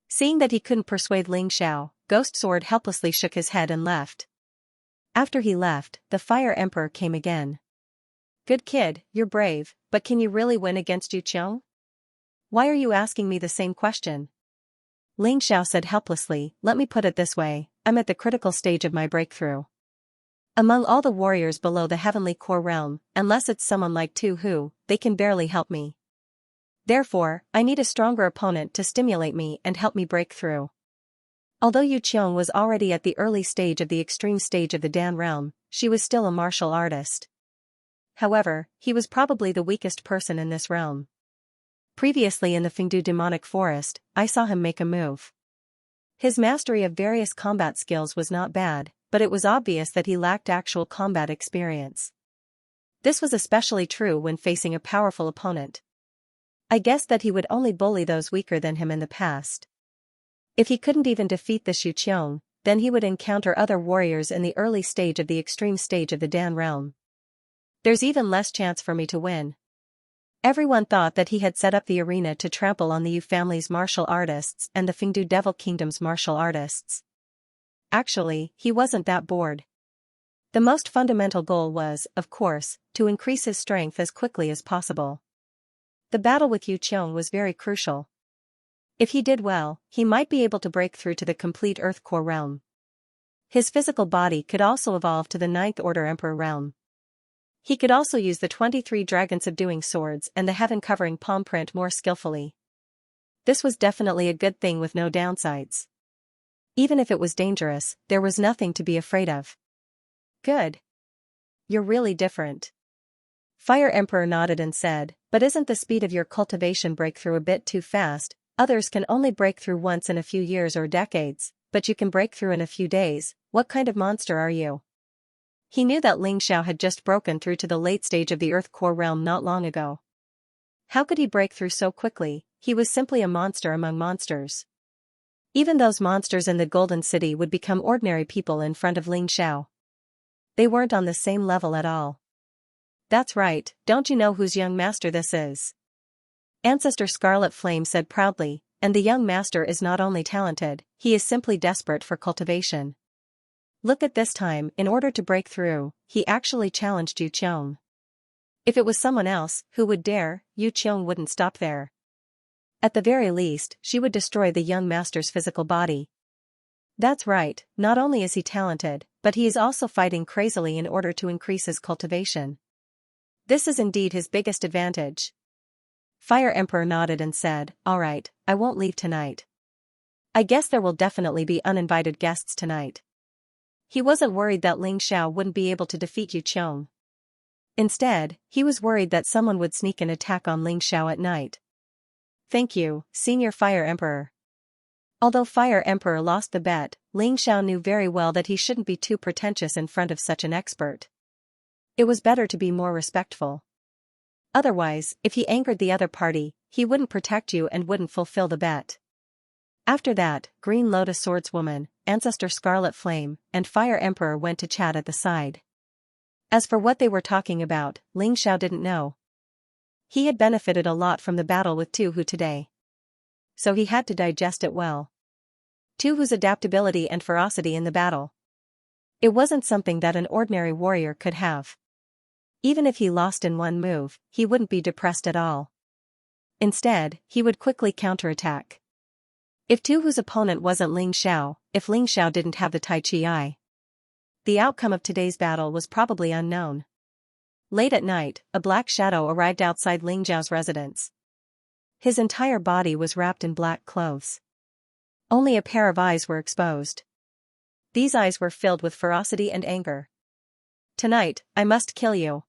Seeing that he couldn't persuade Ling Xiao, Ghost Sword helplessly shook his head and left. After he left, the Fire Emperor came again. Good kid, you're brave, but can you really win against Yu Qiong? Why are you asking me the same question? Ling Xiao said helplessly, let me put it this way, I'm at the critical stage of my breakthrough. Among all the warriors below the heavenly core realm, unless it's someone like Tu Hu, they can barely help me. Therefore, I need a stronger opponent to stimulate me and help me break through. Although Yu Qiong was already at the early stage of the extreme stage of the Dan realm, she was still a martial artist. However, he was probably the weakest person in this realm. Previously in the Fengdu demonic forest, I saw him make a move. His mastery of various combat skills was not bad, but it was obvious that he lacked actual combat experience. This was especially true when facing a powerful opponent. I guessed that he would only bully those weaker than him in the past. If he couldn't even defeat this Yu Qiong, then he would encounter other warriors in the early stage of the extreme stage of the Dan realm. There's even less chance for me to win. Everyone thought that he had set up the arena to trample on the Yu family's martial artists and the Fengdu Devil Kingdom's martial artists. Actually, he wasn't that bored. The most fundamental goal was, of course, to increase his strength as quickly as possible. The battle with Yu Qiong was very crucial. If he did well, he might be able to break through to the complete Earth Core realm. His physical body could also evolve to the Ninth Order Emperor realm. He could also use the 23 dragon subduing swords and the heaven-covering palm print more skillfully. This was definitely a good thing with no downsides. Even if it was dangerous, there was nothing to be afraid of. Good. You're really different. Fire Emperor nodded and said, but isn't the speed of your cultivation breakthrough a bit too fast? Others can only break through once in a few years or decades, but you can break through in a few days. What kind of monster are you? He knew that Ling Xiao had just broken through to the late stage of the Earth Core realm not long ago. How could he break through so quickly? He was simply a monster among monsters. Even those monsters in the Golden City would become ordinary people in front of Ling Xiao. They weren't on the same level at all. That's right, don't you know whose young master this is? Ancestor Scarlet Flame said proudly, and the young master is not only talented, he is simply desperate for cultivation. Look at this time, in order to break through, he actually challenged Yu Qiong. If it was someone else, who would dare, Yu Qiong wouldn't stop there. At the very least, she would destroy the young master's physical body. That's right, not only is he talented, but he is also fighting crazily in order to increase his cultivation. This is indeed his biggest advantage. Fire Emperor nodded and said, alright, I won't leave tonight. I guess there will definitely be uninvited guests tonight. He wasn't worried that Ling Xiao wouldn't be able to defeat Yu Qiong. Instead, he was worried that someone would sneak an attack on Ling Xiao at night. Thank you, Senior Fire Emperor. Although Fire Emperor lost the bet, Ling Xiao knew very well that he shouldn't be too pretentious in front of such an expert. It was better to be more respectful. Otherwise, if he angered the other party, he wouldn't protect you and wouldn't fulfill the bet. After that, Green Lotus Swordswoman, Ancestor Scarlet Flame, and Fire Emperor went to chat at the side. As for what they were talking about, Ling Xiao didn't know. He had benefited a lot from the battle with Tu Hu today. So he had to digest it well. Tu Hu's adaptability and ferocity in the battle. It wasn't something that an ordinary warrior could have. Even if he lost in one move, he wouldn't be depressed at all. Instead, he would quickly counterattack. If Tu Hu's opponent wasn't Ling Xiao, if Ling Xiao didn't have the Tai Chi Eye, the outcome of today's battle was probably unknown. Late at night, a black shadow arrived outside Ling Xiao's residence. His entire body was wrapped in black clothes. Only a pair of eyes were exposed. These eyes were filled with ferocity and anger. Tonight, I must kill you.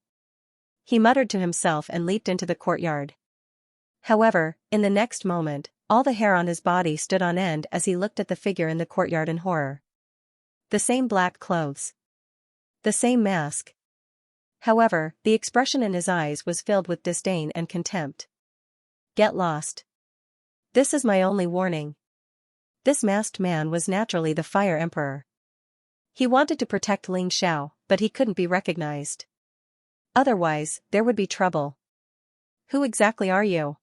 He muttered to himself and leaped into the courtyard. However, in the next moment, all the hair on his body stood on end as he looked at the figure in the courtyard in horror. The same black clothes. The same mask. However, the expression in his eyes was filled with disdain and contempt. Get lost. This is my only warning. This masked man was naturally the Fire Emperor. He wanted to protect Ling Xiao, but he couldn't be recognized. Otherwise, there would be trouble. Who exactly are you?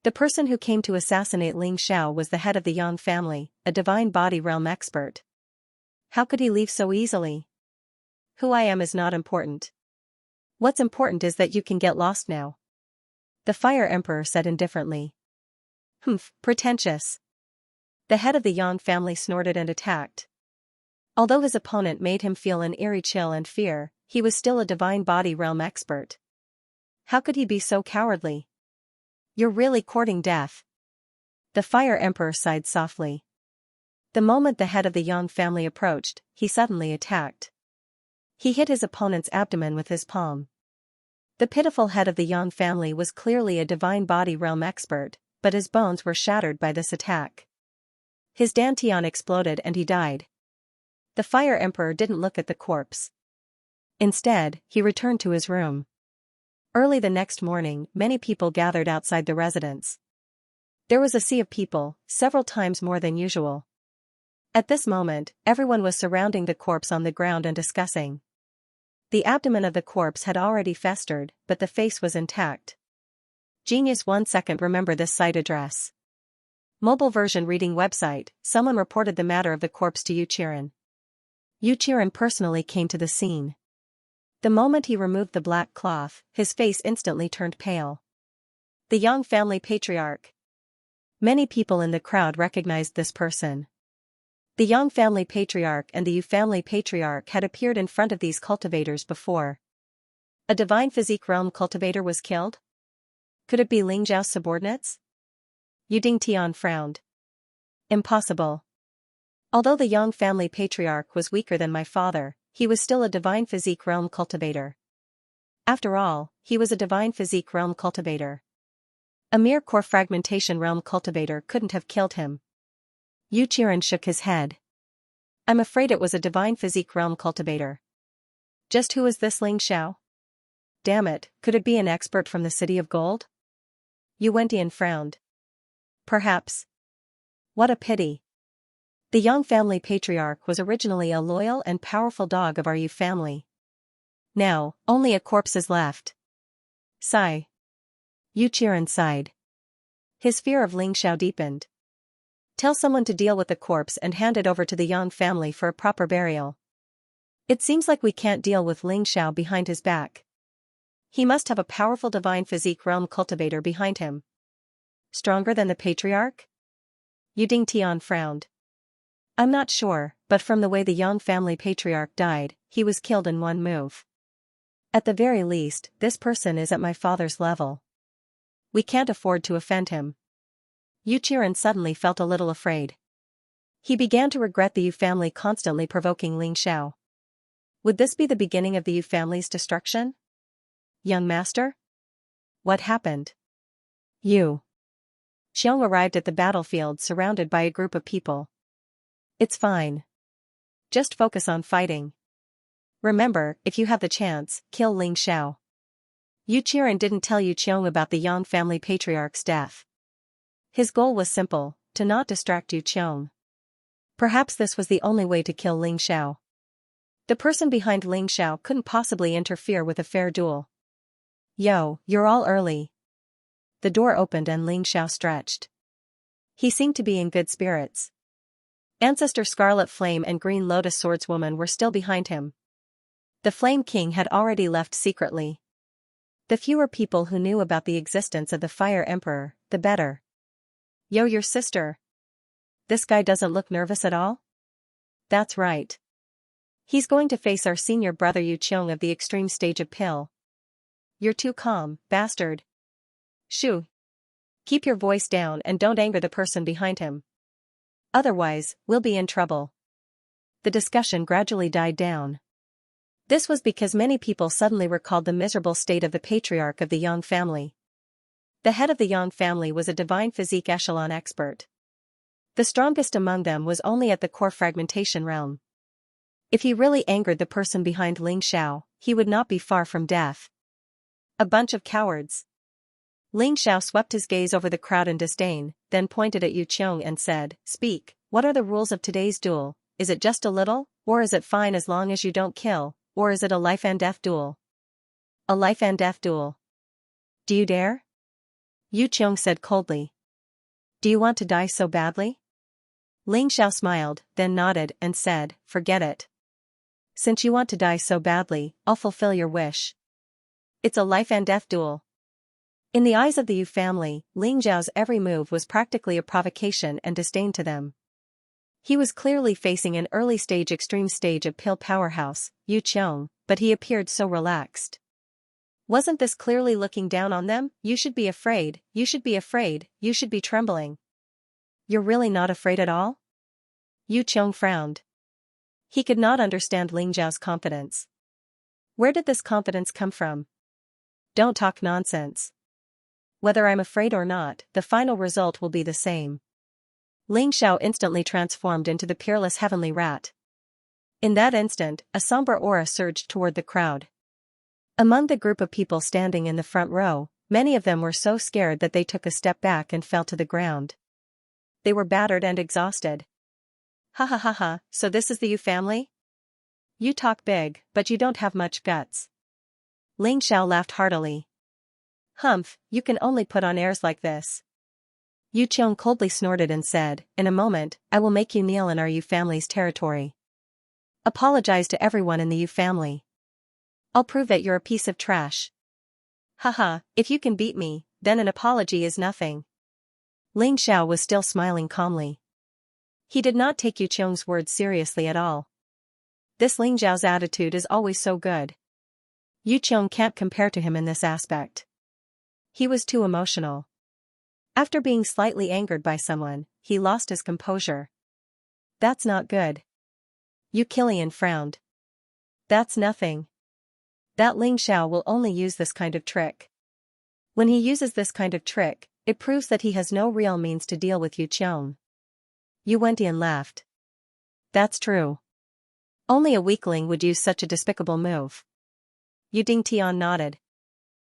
The person who came to assassinate Ling Xiao was the head of the Yang family, a divine body realm expert. How could he leave so easily? Who I am is not important. What's important is that you can get lost now. The Fire Emperor said indifferently. Humph, pretentious. The head of the Yang family snorted and attacked. Although his opponent made him feel an eerie chill and fear, he was still a divine body realm expert. How could he be so cowardly? You're really courting death. The Fire Emperor sighed softly. The moment the head of the Yang family approached, he suddenly attacked. He hit his opponent's abdomen with his palm. The pitiful head of the Yang family was clearly a divine body realm expert, but his bones were shattered by this attack. His dantian exploded and he died. The Fire Emperor didn't look at the corpse. Instead, he returned to his room. Early the next morning, many people gathered outside the residence. There was a sea of people, several times more than usual. At this moment, everyone was surrounding the corpse on the ground and discussing. The abdomen of the corpse had already festered, but the face was intact. Genius 1 second remember this site address. Mobile version reading website, someone reported the matter of the corpse to Yuchiren. Yuchiren personally came to the scene. The moment he removed the black cloth, his face instantly turned pale. The Yang family patriarch. Many people in the crowd recognized this person. The Yang family patriarch and the Yu family patriarch had appeared in front of these cultivators before. A divine physique realm cultivator was killed? Could it be Ling Zhao's subordinates? Yu Dingtian frowned. Impossible. Although the Yang family patriarch was weaker than my father, he was still a divine physique realm cultivator. After all, he was a divine physique realm cultivator. A mere core fragmentation realm cultivator couldn't have killed him. Yuchiren shook his head. I'm afraid it was a divine physique realm cultivator. Just who is this Ling Xiao? Damn it, could it be an expert from the City of Gold? Yu Wentian frowned. Perhaps. What a pity. The Yang family patriarch was originally a loyal and powerful dog of our Yu family. Now, only a corpse is left. Sigh. Yuchiren sighed. His fear of Ling Xiao deepened. Tell someone to deal with the corpse and hand it over to the Yang family for a proper burial. It seems like we can't deal with Ling Xiao behind his back. He must have a powerful divine physique realm cultivator behind him. Stronger than the patriarch? Yu Dingtian frowned. I'm not sure, but from the way the Yang family patriarch died, he was killed in one move. At the very least, this person is at my father's level. We can't afford to offend him. Yuchiren suddenly felt a little afraid. He began to regret the Yu family constantly provoking Ling Xiao. Would this be the beginning of the Yu family's destruction? Young master? What happened? You. Xiong arrived at the battlefield surrounded by a group of people. It's fine. Just focus on fighting. Remember, if you have the chance, kill Ling Xiao. Yuchiren didn't tell Yu Qiong about the Yang family patriarch's death. His goal was simple, to not distract Yu Qiong. Perhaps this was the only way to kill Ling Xiao. The person behind Ling Xiao couldn't possibly interfere with a fair duel. Yo, you're all early. The door opened and Ling Xiao stretched. He seemed to be in good spirits. Ancestor Scarlet Flame and Green Lotus Swordswoman were still behind him. The Flame King had already left secretly. The fewer people who knew about the existence of the Fire Emperor, the better. Yo, your sister. This guy doesn't look nervous at all? That's right. He's going to face our senior brother Yu Qiong of the extreme stage of Pill. You're too calm, bastard. Shoo. Keep your voice down and don't anger the person behind him. Otherwise, we'll be in trouble. The discussion gradually died down. This was because many people suddenly recalled the miserable state of the patriarch of the Yang family. The head of the Yang family was a divine physique echelon expert. The strongest among them was only at the core fragmentation realm. If he really angered the person behind Ling Xiao, he would not be far from death. A bunch of cowards. Ling Xiao swept his gaze over the crowd in disdain, then pointed at Yu Qiong and said, Speak, what are the rules of today's duel? Is it just a little, or is it fine as long as you don't kill, or is it a life and death duel? A life and death duel. Do you dare? Yu Qiong said coldly. Do you want to die so badly? Ling Xiao smiled, then nodded and said, Forget it. Since you want to die so badly, I'll fulfill your wish. It's a life and death duel. In the eyes of the Yu family, Ling Zhao's every move was practically a provocation and disdain to them. He was clearly facing an early-stage extreme stage of Pill powerhouse, Yu Qiong, but he appeared so relaxed. Wasn't this clearly looking down on them? You should be afraid, you should be afraid, you should be trembling. You're really not afraid at all? Yu Qiong frowned. He could not understand Ling Zhao's confidence. Where did this confidence come from? Don't talk nonsense. Whether I'm afraid or not, the final result will be the same. Ling Xiao instantly transformed into the peerless heavenly rat. In that instant, a somber aura surged toward the crowd. Among the group of people standing in the front row, many of them were so scared that they took a step back and fell to the ground. They were battered and exhausted. Ha ha ha ha, so this is the Yu family? You talk big, but you don't have much guts. Ling Xiao laughed heartily. Humph, you can only put on airs like this. Yu Qiong coldly snorted and said, in a moment, I will make you kneel in our Yu family's territory. Apologize to everyone in the Yu family. I'll prove that you're a piece of trash. Haha, if you can beat me, then an apology is nothing. Ling Xiao was still smiling calmly. He did not take Yu Qiong's words seriously at all. This Ling Xiao's attitude is always so good. Yu Qiong can't compare to him in this aspect. He was too emotional. After being slightly angered by someone, he lost his composure. That's not good. Yu Qilian frowned. That's nothing. That Ling Xiao will only use this kind of trick. When he uses this kind of trick, it proves that he has no real means to deal with Yu Qiong. Yu Wentian laughed. That's true. Only a weakling would use such a despicable move. Yu Dingtian nodded.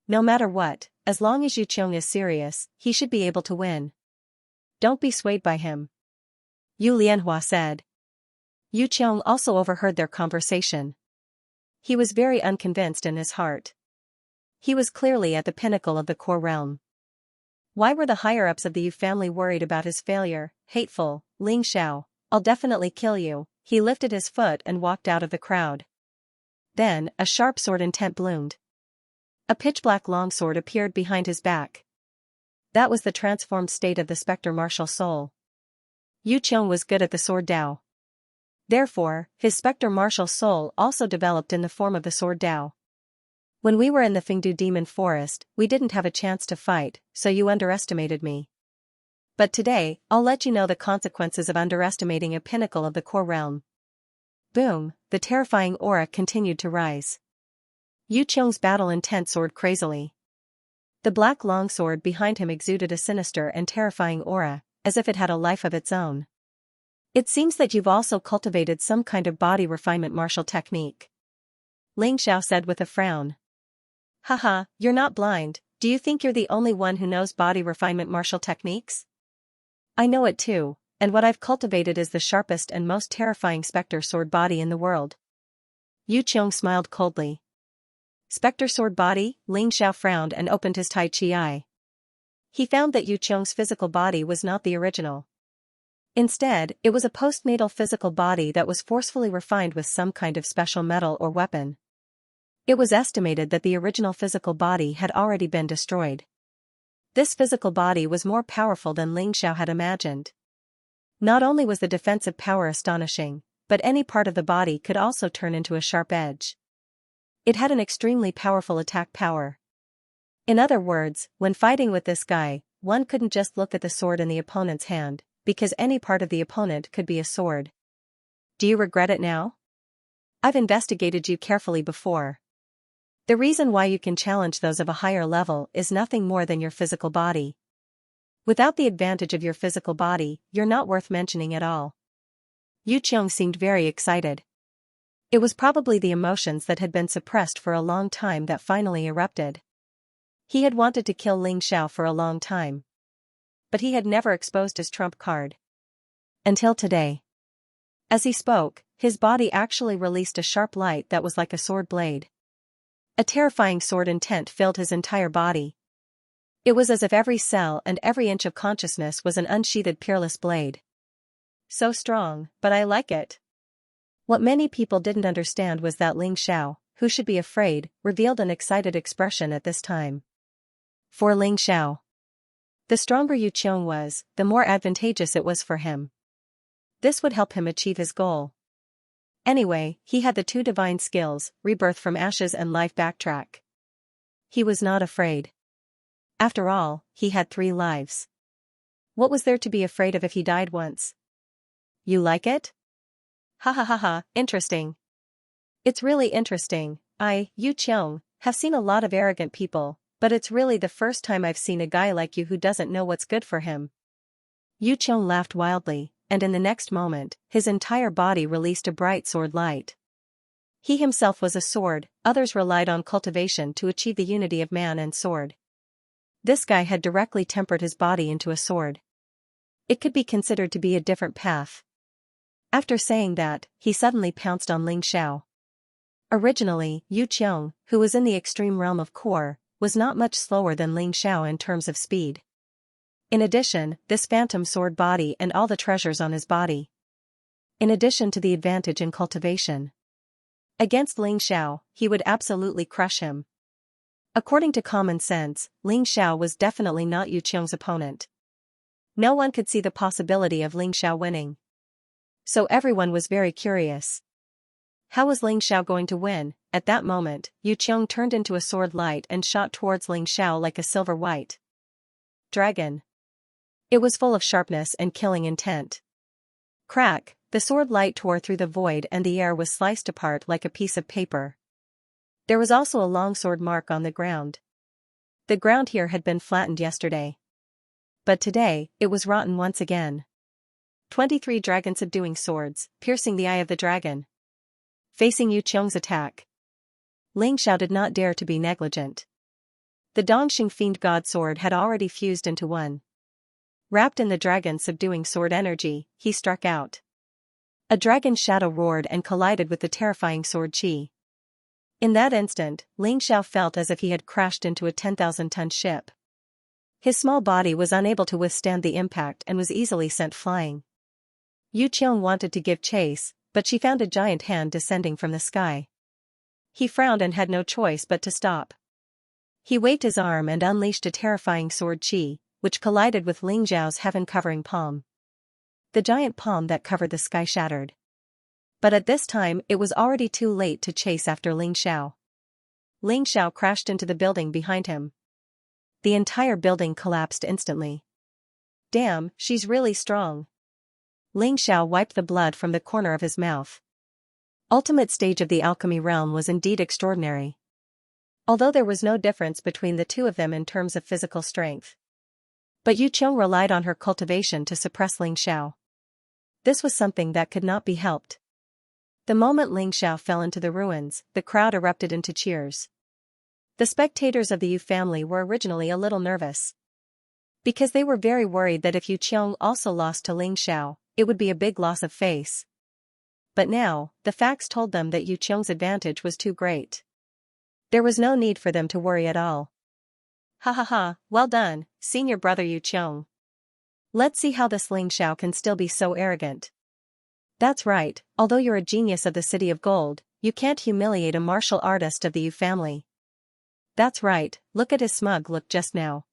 No matter what, as long as Yu Qiong is serious, he should be able to win. Don't be swayed by him. Yu Lianhua said. Yu Qiong also overheard their conversation. He was very unconvinced in his heart. He was clearly at the pinnacle of the core realm. Why were the higher-ups of the Yu family worried about his failure? Hateful, Ling Xiao, I'll definitely kill you. He lifted his foot and walked out of the crowd. Then, a sharp sword intent bloomed. A pitch-black longsword appeared behind his back. That was the transformed state of the spectre martial soul. Yu Qiong was good at the sword Dao. Therefore, his spectre martial soul also developed in the form of the sword Dao. When we were in the Fengdu Demon Forest, we didn't have a chance to fight, so you underestimated me. But today, I'll let you know the consequences of underestimating a pinnacle of the core realm. Boom, the terrifying aura continued to rise. Yu Qiong's battle intent soared crazily. The black longsword behind him exuded a sinister and terrifying aura, as if it had a life of its own. It seems that you've also cultivated some kind of body refinement martial technique. Ling Xiao said with a frown. Haha, you're not blind, do you think you're the only one who knows body refinement martial techniques? I know it too, and what I've cultivated is the sharpest and most terrifying spectre sword body in the world. Yu Qiong smiled coldly. Spectre sword body? Ling Xiao frowned and opened his Tai Chi eye. He found that Yu Qiong's physical body was not the original. Instead, it was a postnatal physical body that was forcefully refined with some kind of special metal or weapon. It was estimated that the original physical body had already been destroyed. This physical body was more powerful than Ling Xiao had imagined. Not only was the defensive power astonishing, but any part of the body could also turn into a sharp edge. It had an extremely powerful attack power. In other words, when fighting with this guy, one couldn't just look at the sword in the opponent's hand, because any part of the opponent could be a sword. Do you regret it now? I've investigated you carefully before. The reason why you can challenge those of a higher level is nothing more than your physical body. Without the advantage of your physical body, you're not worth mentioning at all. Yu Qiong seemed very excited. It was probably the emotions that had been suppressed for a long time that finally erupted. He had wanted to kill Ling Xiao for a long time. But he had never exposed his trump card. Until today. As he spoke, his body actually released a sharp light that was like a sword blade. A terrifying sword intent filled his entire body. It was as if every cell and every inch of consciousness was an unsheathed peerless blade. So strong, but I like it. What many people didn't understand was that Ling Xiao, who should be afraid, revealed an excited expression at this time. For Ling Xiao. The stronger Yu Qiong was, the more advantageous it was for him. This would help him achieve his goal. Anyway, he had the two divine skills, rebirth from ashes and life backtrack. He was not afraid. After all, he had 3 lives. What was there to be afraid of if he died once? You like it? Ha ha ha ha, interesting. It's really interesting. Yu Qiong, have seen a lot of arrogant people, but it's really the first time I've seen a guy like you who doesn't know what's good for him. Yu Qiong laughed wildly, and in the next moment, his entire body released a bright sword light. He himself was a sword, others relied on cultivation to achieve the unity of man and sword. This guy had directly tempered his body into a sword. It could be considered to be a different path. After saying that, he suddenly pounced on Ling Xiao. Originally, Yu Qiong, who was in the extreme realm of core, was not much slower than Ling Xiao in terms of speed. In addition, this phantom sword body and all the treasures on his body. In addition to the advantage in cultivation. Against Ling Xiao, he would absolutely crush him. According to common sense, Ling Xiao was definitely not Yu Qiong's opponent. No one could see the possibility of Ling Xiao winning. So everyone was very curious. How was Ling Xiao going to win? At that moment, Yu Qiong turned into a sword light and shot towards Ling Xiao like a silver white dragon. It was full of sharpness and killing intent. Crack, the sword light tore through the void and the air was sliced apart like a piece of paper. There was also a long sword mark on the ground. The ground here had been flattened yesterday. But today, it was rotten once again. 23 dragon subduing swords, piercing the eye of the dragon. Facing Yu Qiong's attack. Ling Xiao did not dare to be negligent. The Dongxing Fiend God Sword had already fused into one. Wrapped in the dragon's subduing sword energy, he struck out. A dragon shadow roared and collided with the terrifying sword chi. In that instant, Ling Xiao felt as if he had crashed into a 10,000-ton ship. His small body was unable to withstand the impact and was easily sent flying. Yu Qiong wanted to give chase, but she found a giant hand descending from the sky. He frowned and had no choice but to stop. He waved his arm and unleashed a terrifying sword chi, which collided with Ling Xiao's heaven-covering palm. The giant palm that covered the sky shattered. But at this time it was already too late to chase after Ling Xiao. Ling Xiao crashed into the building behind him. The entire building collapsed instantly. Damn, she's really strong. Ling Xiao wiped the blood from the corner of his mouth. Ultimate stage of the alchemy realm was indeed extraordinary. Although there was no difference between the two of them in terms of physical strength. But Yu Qiong relied on her cultivation to suppress Ling Xiao. This was something that could not be helped. The moment Ling Xiao fell into the ruins, the crowd erupted into cheers. The spectators of the Yu family were originally a little nervous. Because they were very worried that if Yu Qiong also lost to Ling Xiao, it would be a big loss of face. But now, the facts told them that Yu Qiong's advantage was too great. There was no need for them to worry at all. Ha ha ha, well done, senior brother Yu Qiong. Let's see how this Ling Xiao can still be so arrogant. That's right, although you're a genius of the City of Gold, you can't humiliate a martial artist of the Yu family. That's right, look at his smug look just now.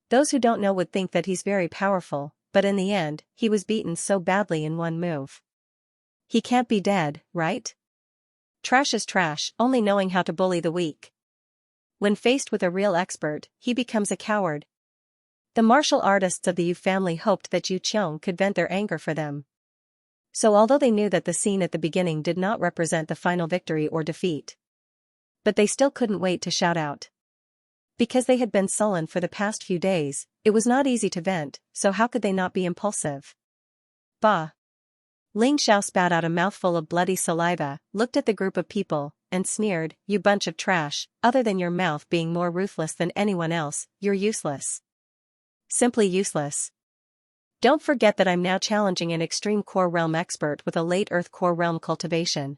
Those who don't know would think that he's very powerful, but in the end, he was beaten so badly in one move. He can't be dead, right? Trash is trash, only knowing how to bully the weak. When faced with a real expert, he becomes a coward. The martial artists of the Yu family hoped that Yu Qiong could vent their anger for them. So although they knew that the scene at the beginning did not represent the final victory or defeat, but they still couldn't wait to shout out. Because they had been sullen for the past few days, it was not easy to vent, so how could they not be impulsive? Bah! Ling Xiao spat out a mouthful of bloody saliva, looked at the group of people, and sneered, "You bunch of trash, other than your mouth being more ruthless than anyone else, you're useless. Simply useless. Don't forget that I'm now challenging an extreme core realm expert with a late earth core realm cultivation.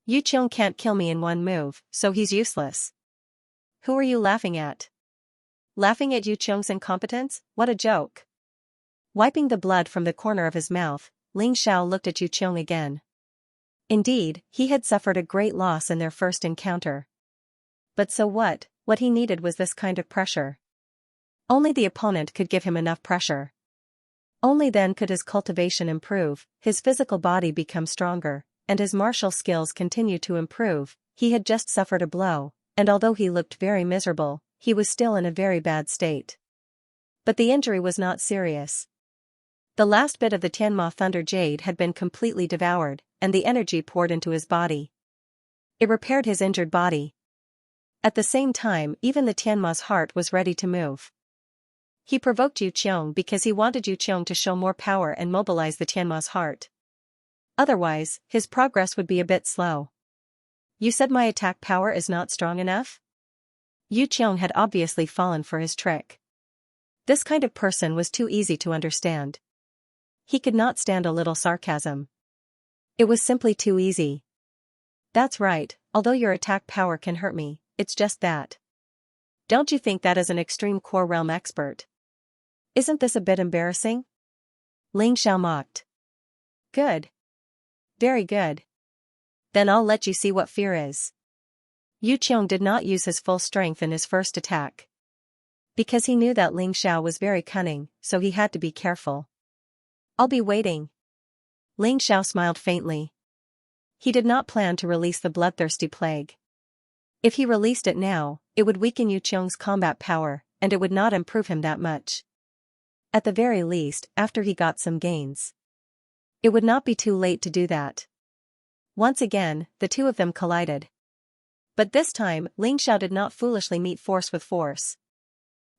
Yu Qiong can't kill me in one move, so he's useless. Who are you laughing at? Laughing at Yu Qiong's incompetence? What a joke." Wiping the blood from the corner of his mouth, Ling Xiao looked at Yu Qiong again. Indeed, he had suffered a great loss in their first encounter. But so what he needed was this kind of pressure. Only the opponent could give him enough pressure. Only then could his cultivation improve, his physical body become stronger, and his martial skills continue to improve. He had just suffered a blow, and although he looked very miserable, he was still in a very bad state. But the injury was not serious. The last bit of the Tianma Thunder Jade had been completely devoured, and the energy poured into his body. It repaired his injured body. At the same time, even the Tianma's heart was ready to move. He provoked Yu Qiong because he wanted Yu Qiong to show more power and mobilize the Tianma's heart. Otherwise, his progress would be a bit slow. You said my attack power is not strong enough? Yu Qiong had obviously fallen for his trick. This kind of person was too easy to understand. He could not stand a little sarcasm. It was simply too easy. That's right, although your attack power can hurt me, it's just that. Don't you think that is an extreme core realm expert? Isn't this a bit embarrassing? Ling Xiao mocked. Good. Very good. Then I'll let you see what fear is. Yu Qiong did not use his full strength in his first attack. Because he knew that Ling Xiao was very cunning, so he had to be careful. I'll be waiting. Ling Xiao smiled faintly. He did not plan to release the bloodthirsty plague. If he released it now, it would weaken Yu Qiong's combat power, and it would not improve him that much. At the very least, after he got some gains. It would not be too late to do that. Once again, the two of them collided. But this time, Ling Xiao did not foolishly meet force with force.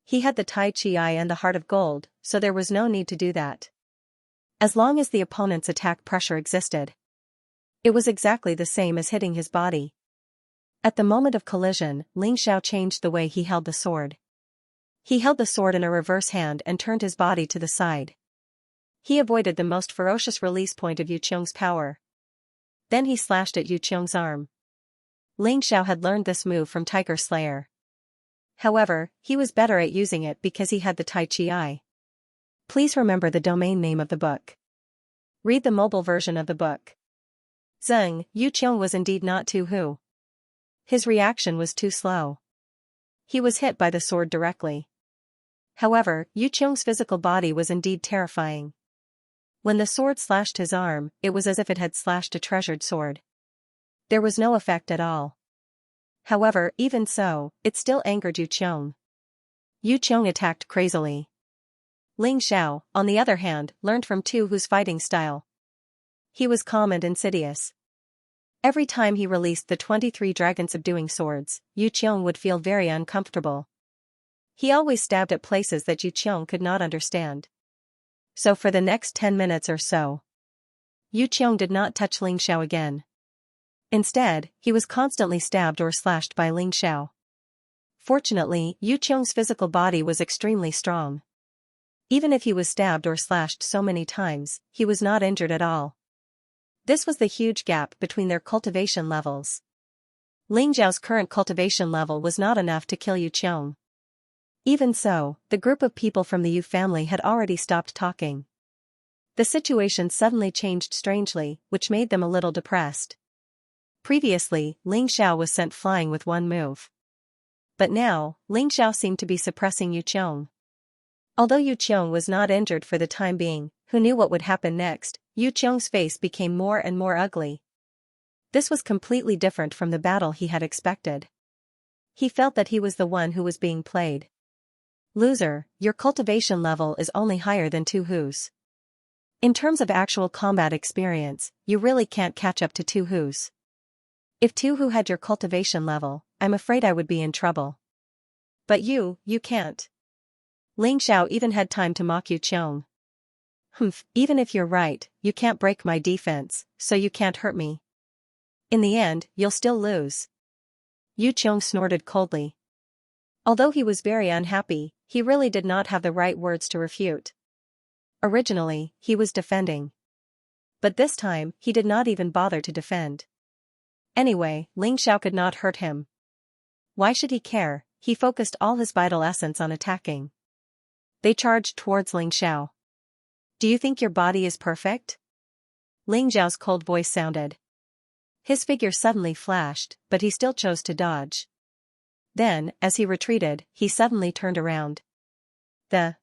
He had the Tai Chi Eye and the Heart of Gold, so there was no need to do that. As long as the opponent's attack pressure existed, it was exactly the same as hitting his body. At the moment of collision, Ling Xiao changed the way he held the sword. He held the sword in a reverse hand and turned his body to the side. He avoided the most ferocious release point of Yu Qiong's power. Then he slashed at Yu Qiong's arm. Ling Xiao had learned this move from Tiger Slayer. However, he was better at using it because he had the Tai Chi Eye. Please remember the domain name of the book. Read the mobile version of the book. Zeng, Yu Qiong was indeed not too who. His reaction was too slow. He was hit by the sword directly. However, Yu Qiong's physical body was indeed terrifying. When the sword slashed his arm, it was as if it had slashed a treasured sword. There was no effect at all. However, even so, it still angered Yu Qiong. Yu Qiong attacked crazily. Ling Xiao, on the other hand, learned from Tu Hu's fighting style. He was calm and insidious. Every time he released the 23 dragon-subduing swords, Yu Qiong would feel very uncomfortable. He always stabbed at places that Yu Qiong could not understand. So for the next 10 minutes or so, Yu Qiong did not touch Ling Xiao again. Instead, he was constantly stabbed or slashed by Ling Xiao. Fortunately, Yu Qiong's physical body was extremely strong. Even if he was stabbed or slashed so many times, he was not injured at all. This was the huge gap between their cultivation levels. Ling Xiao's current cultivation level was not enough to kill Yu Qiong. Even so, the group of people from the Yu family had already stopped talking. The situation suddenly changed strangely, which made them a little depressed. Previously, Ling Xiao was sent flying with one move. But now, Ling Xiao seemed to be suppressing Yu Qiong. Although Yu Qiong was not injured for the time being, who knew what would happen next, Yu Qiong's face became more and more ugly. This was completely different from the battle he had expected. He felt that he was the one who was being played. Loser, your cultivation level is only higher than Tu Hu's. In terms of actual combat experience, you really can't catch up to Tu Hu's. If Tu Hu had your cultivation level, I'm afraid I would be in trouble. But you can't. Ling Xiao even had time to mock Yu Qiong. Even if you're right, you can't break my defense, so you can't hurt me. In the end, you'll still lose. Yu Qiong snorted coldly. Although he was very unhappy, he really did not have the right words to refute. Originally, he was defending. But this time, he did not even bother to defend. Anyway, Ling Xiao could not hurt him. Why should he care? He focused all his vital essence on attacking. They charged towards Ling Xiao. Do you think your body is perfect? Ling Xiao's cold voice sounded. His figure suddenly flashed, but he still chose to dodge. Then, as he retreated, he suddenly turned around. The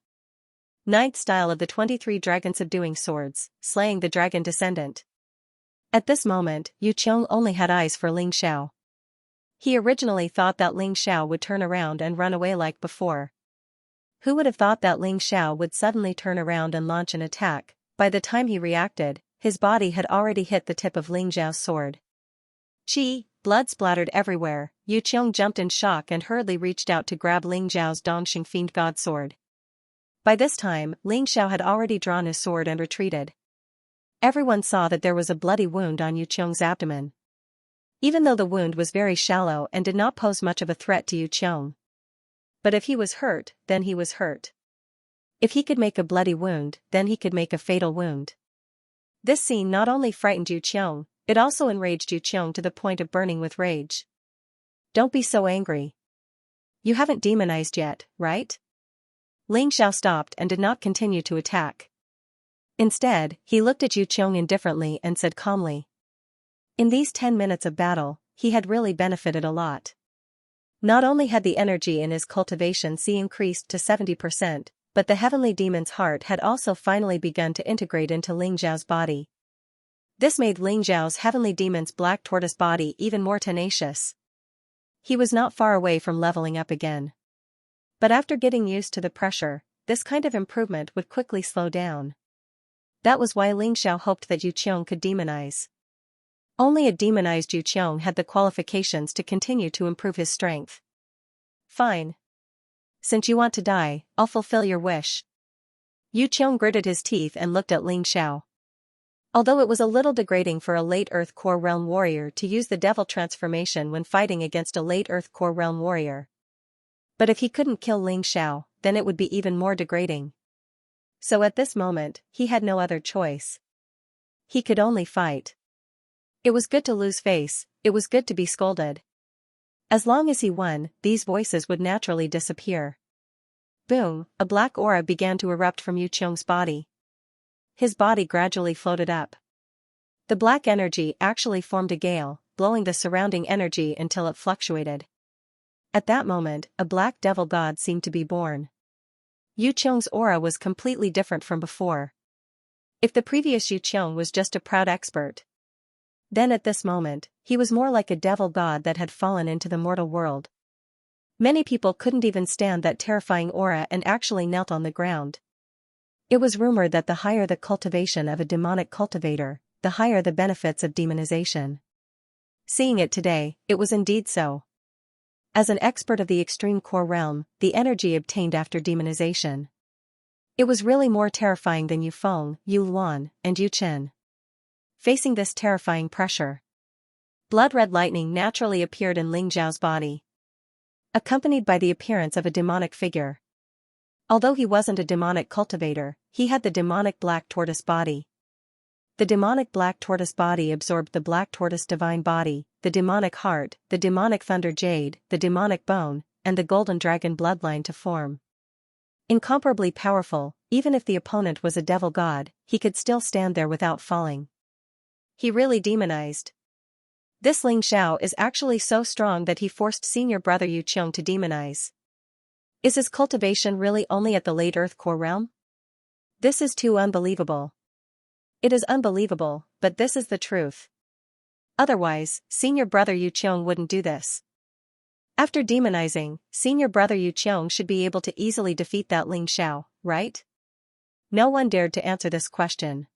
ninth style of the 23 dragon-subduing swords, slaying the dragon descendant. At this moment, Yu Qiong only had eyes for Ling Xiao. He originally thought that Ling Xiao would turn around and run away like before. Who would have thought that Ling Xiao would suddenly turn around and launch an attack? By the time he reacted, his body had already hit the tip of Ling Xiao's sword. Chi, blood splattered everywhere. Yu Qiong jumped in shock and hurriedly reached out to grab Ling Xiao's Dongxing Fiend God sword. By this time, Ling Xiao had already drawn his sword and retreated. Everyone saw that there was a bloody wound on Yu Qiong's abdomen. Even though the wound was very shallow and did not pose much of a threat to Yu Qiong. But if he was hurt, then he was hurt. If he could make a bloody wound, then he could make a fatal wound. This scene not only frightened Yu Qiong, it also enraged Yu Qiong to the point of burning with rage. Don't be so angry. You haven't demonized yet, right? Ling Xiao stopped and did not continue to attack. Instead, he looked at Yu Qiong indifferently and said calmly. In these 10 minutes of battle, he had really benefited a lot. Not only had the energy in his cultivation increased to 70%, but the heavenly demon's heart had also finally begun to integrate into Ling Xiao's body. This made Ling Xiao's heavenly demon's black tortoise body even more tenacious. He was not far away from leveling up again. But after getting used to the pressure, this kind of improvement would quickly slow down. That was why Ling Xiao hoped that Yu Qiong could demonize. Only a demonized Yu Qiong had the qualifications to continue to improve his strength. Fine. Since you want to die, I'll fulfill your wish. Yu Qiong gritted his teeth and looked at Ling Xiao. Although it was a little degrading for a late Earth Core Realm warrior to use the devil transformation when fighting against a late Earth Core Realm warrior. But if he couldn't kill Ling Xiao, then it would be even more degrading. So at this moment, he had no other choice. He could only fight. It was good to lose face, it was good to be scolded. As long as he won, these voices would naturally disappear. Boom, a black aura began to erupt from Yu Qiong's body. His body gradually floated up. The black energy actually formed a gale, blowing the surrounding energy until it fluctuated. At that moment, a black devil god seemed to be born. Yu Qiong's aura was completely different from before. If the previous Yu Qiong was just a proud expert, then at this moment, he was more like a devil god that had fallen into the mortal world. Many people couldn't even stand that terrifying aura and actually knelt on the ground. It was rumored that the higher the cultivation of a demonic cultivator, the higher the benefits of demonization. Seeing it today, it was indeed so. As an expert of the extreme core realm, the energy obtained after demonization. It was really more terrifying than Yu Feng, Yu Luan, and Yu Chen. Facing this terrifying pressure, blood-red lightning naturally appeared in Ling Xiao's body, accompanied by the appearance of a demonic figure. Although he wasn't a demonic cultivator, he had the demonic black tortoise body. The demonic black tortoise body absorbed the black tortoise divine body, the demonic heart, the demonic thunder jade, the demonic bone, and the golden dragon bloodline to form. Incomparably powerful, even if the opponent was a devil god, he could still stand there without falling. He really demonized. This Ling Xiao is actually so strong that he forced senior brother Yu Qiong to demonize. Is his cultivation really only at the late Earth Core realm? This is too unbelievable. It is unbelievable, but this is the truth. Otherwise, senior brother Yu Qiong wouldn't do this. After demonizing, senior brother Yu Qiong should be able to easily defeat that Ling Xiao, right? No one dared to answer this question,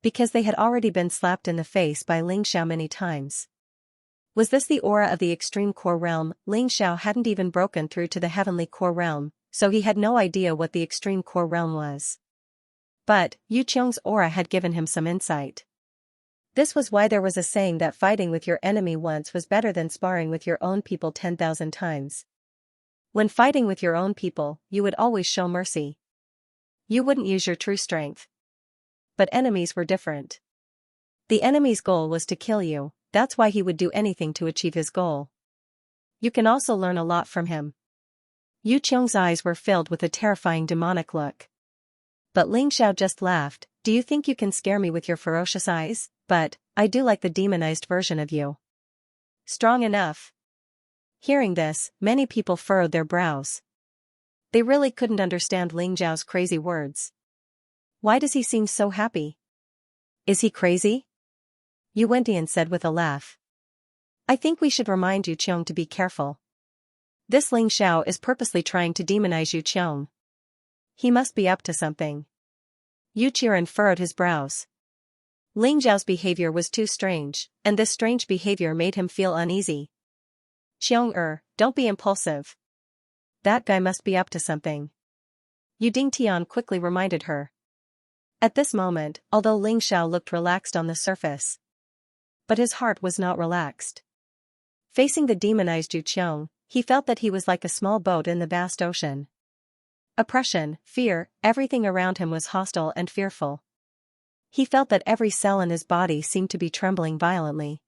because they had already been slapped in the face by Ling Xiao many times. Was this the aura of the extreme core realm? Ling Xiao hadn't even broken through to the heavenly core realm, so he had no idea what the extreme core realm was. But, Yu Qiong's aura had given him some insight. This was why there was a saying that fighting with your enemy once was better than sparring with your own people 10,000 times. When fighting with your own people, you would always show mercy. You wouldn't use your true strength. But enemies were different. The enemy's goal was to kill you, that's why he would do anything to achieve his goal. You can also learn a lot from him. Yu Qiong's eyes were filled with a terrifying demonic look. But Ling Xiao just laughed. Do you think you can scare me with your ferocious eyes? But, I do like the demonized version of you. Strong enough. Hearing this, many people furrowed their brows. They really couldn't understand Ling Xiao's crazy words. Why does he seem so happy? Is he crazy? Yu Wentian said with a laugh. I think we should remind Yu Qiong to be careful. This Ling Xiao is purposely trying to demonize Yu Qiong. He must be up to something. Yu Qiren furrowed his brows. Ling Xiao's behavior was too strange, and this strange behavior made him feel uneasy. Qiong don't be impulsive. That guy must be up to something. Yu Dingtian quickly reminded her. At this moment, although Ling Xiao looked relaxed on the surface, but his heart was not relaxed. Facing the demonized Yu Qiong, he felt that he was like a small boat in the vast ocean. Oppression, fear, everything around him was hostile and fearful. He felt that every cell in his body seemed to be trembling violently.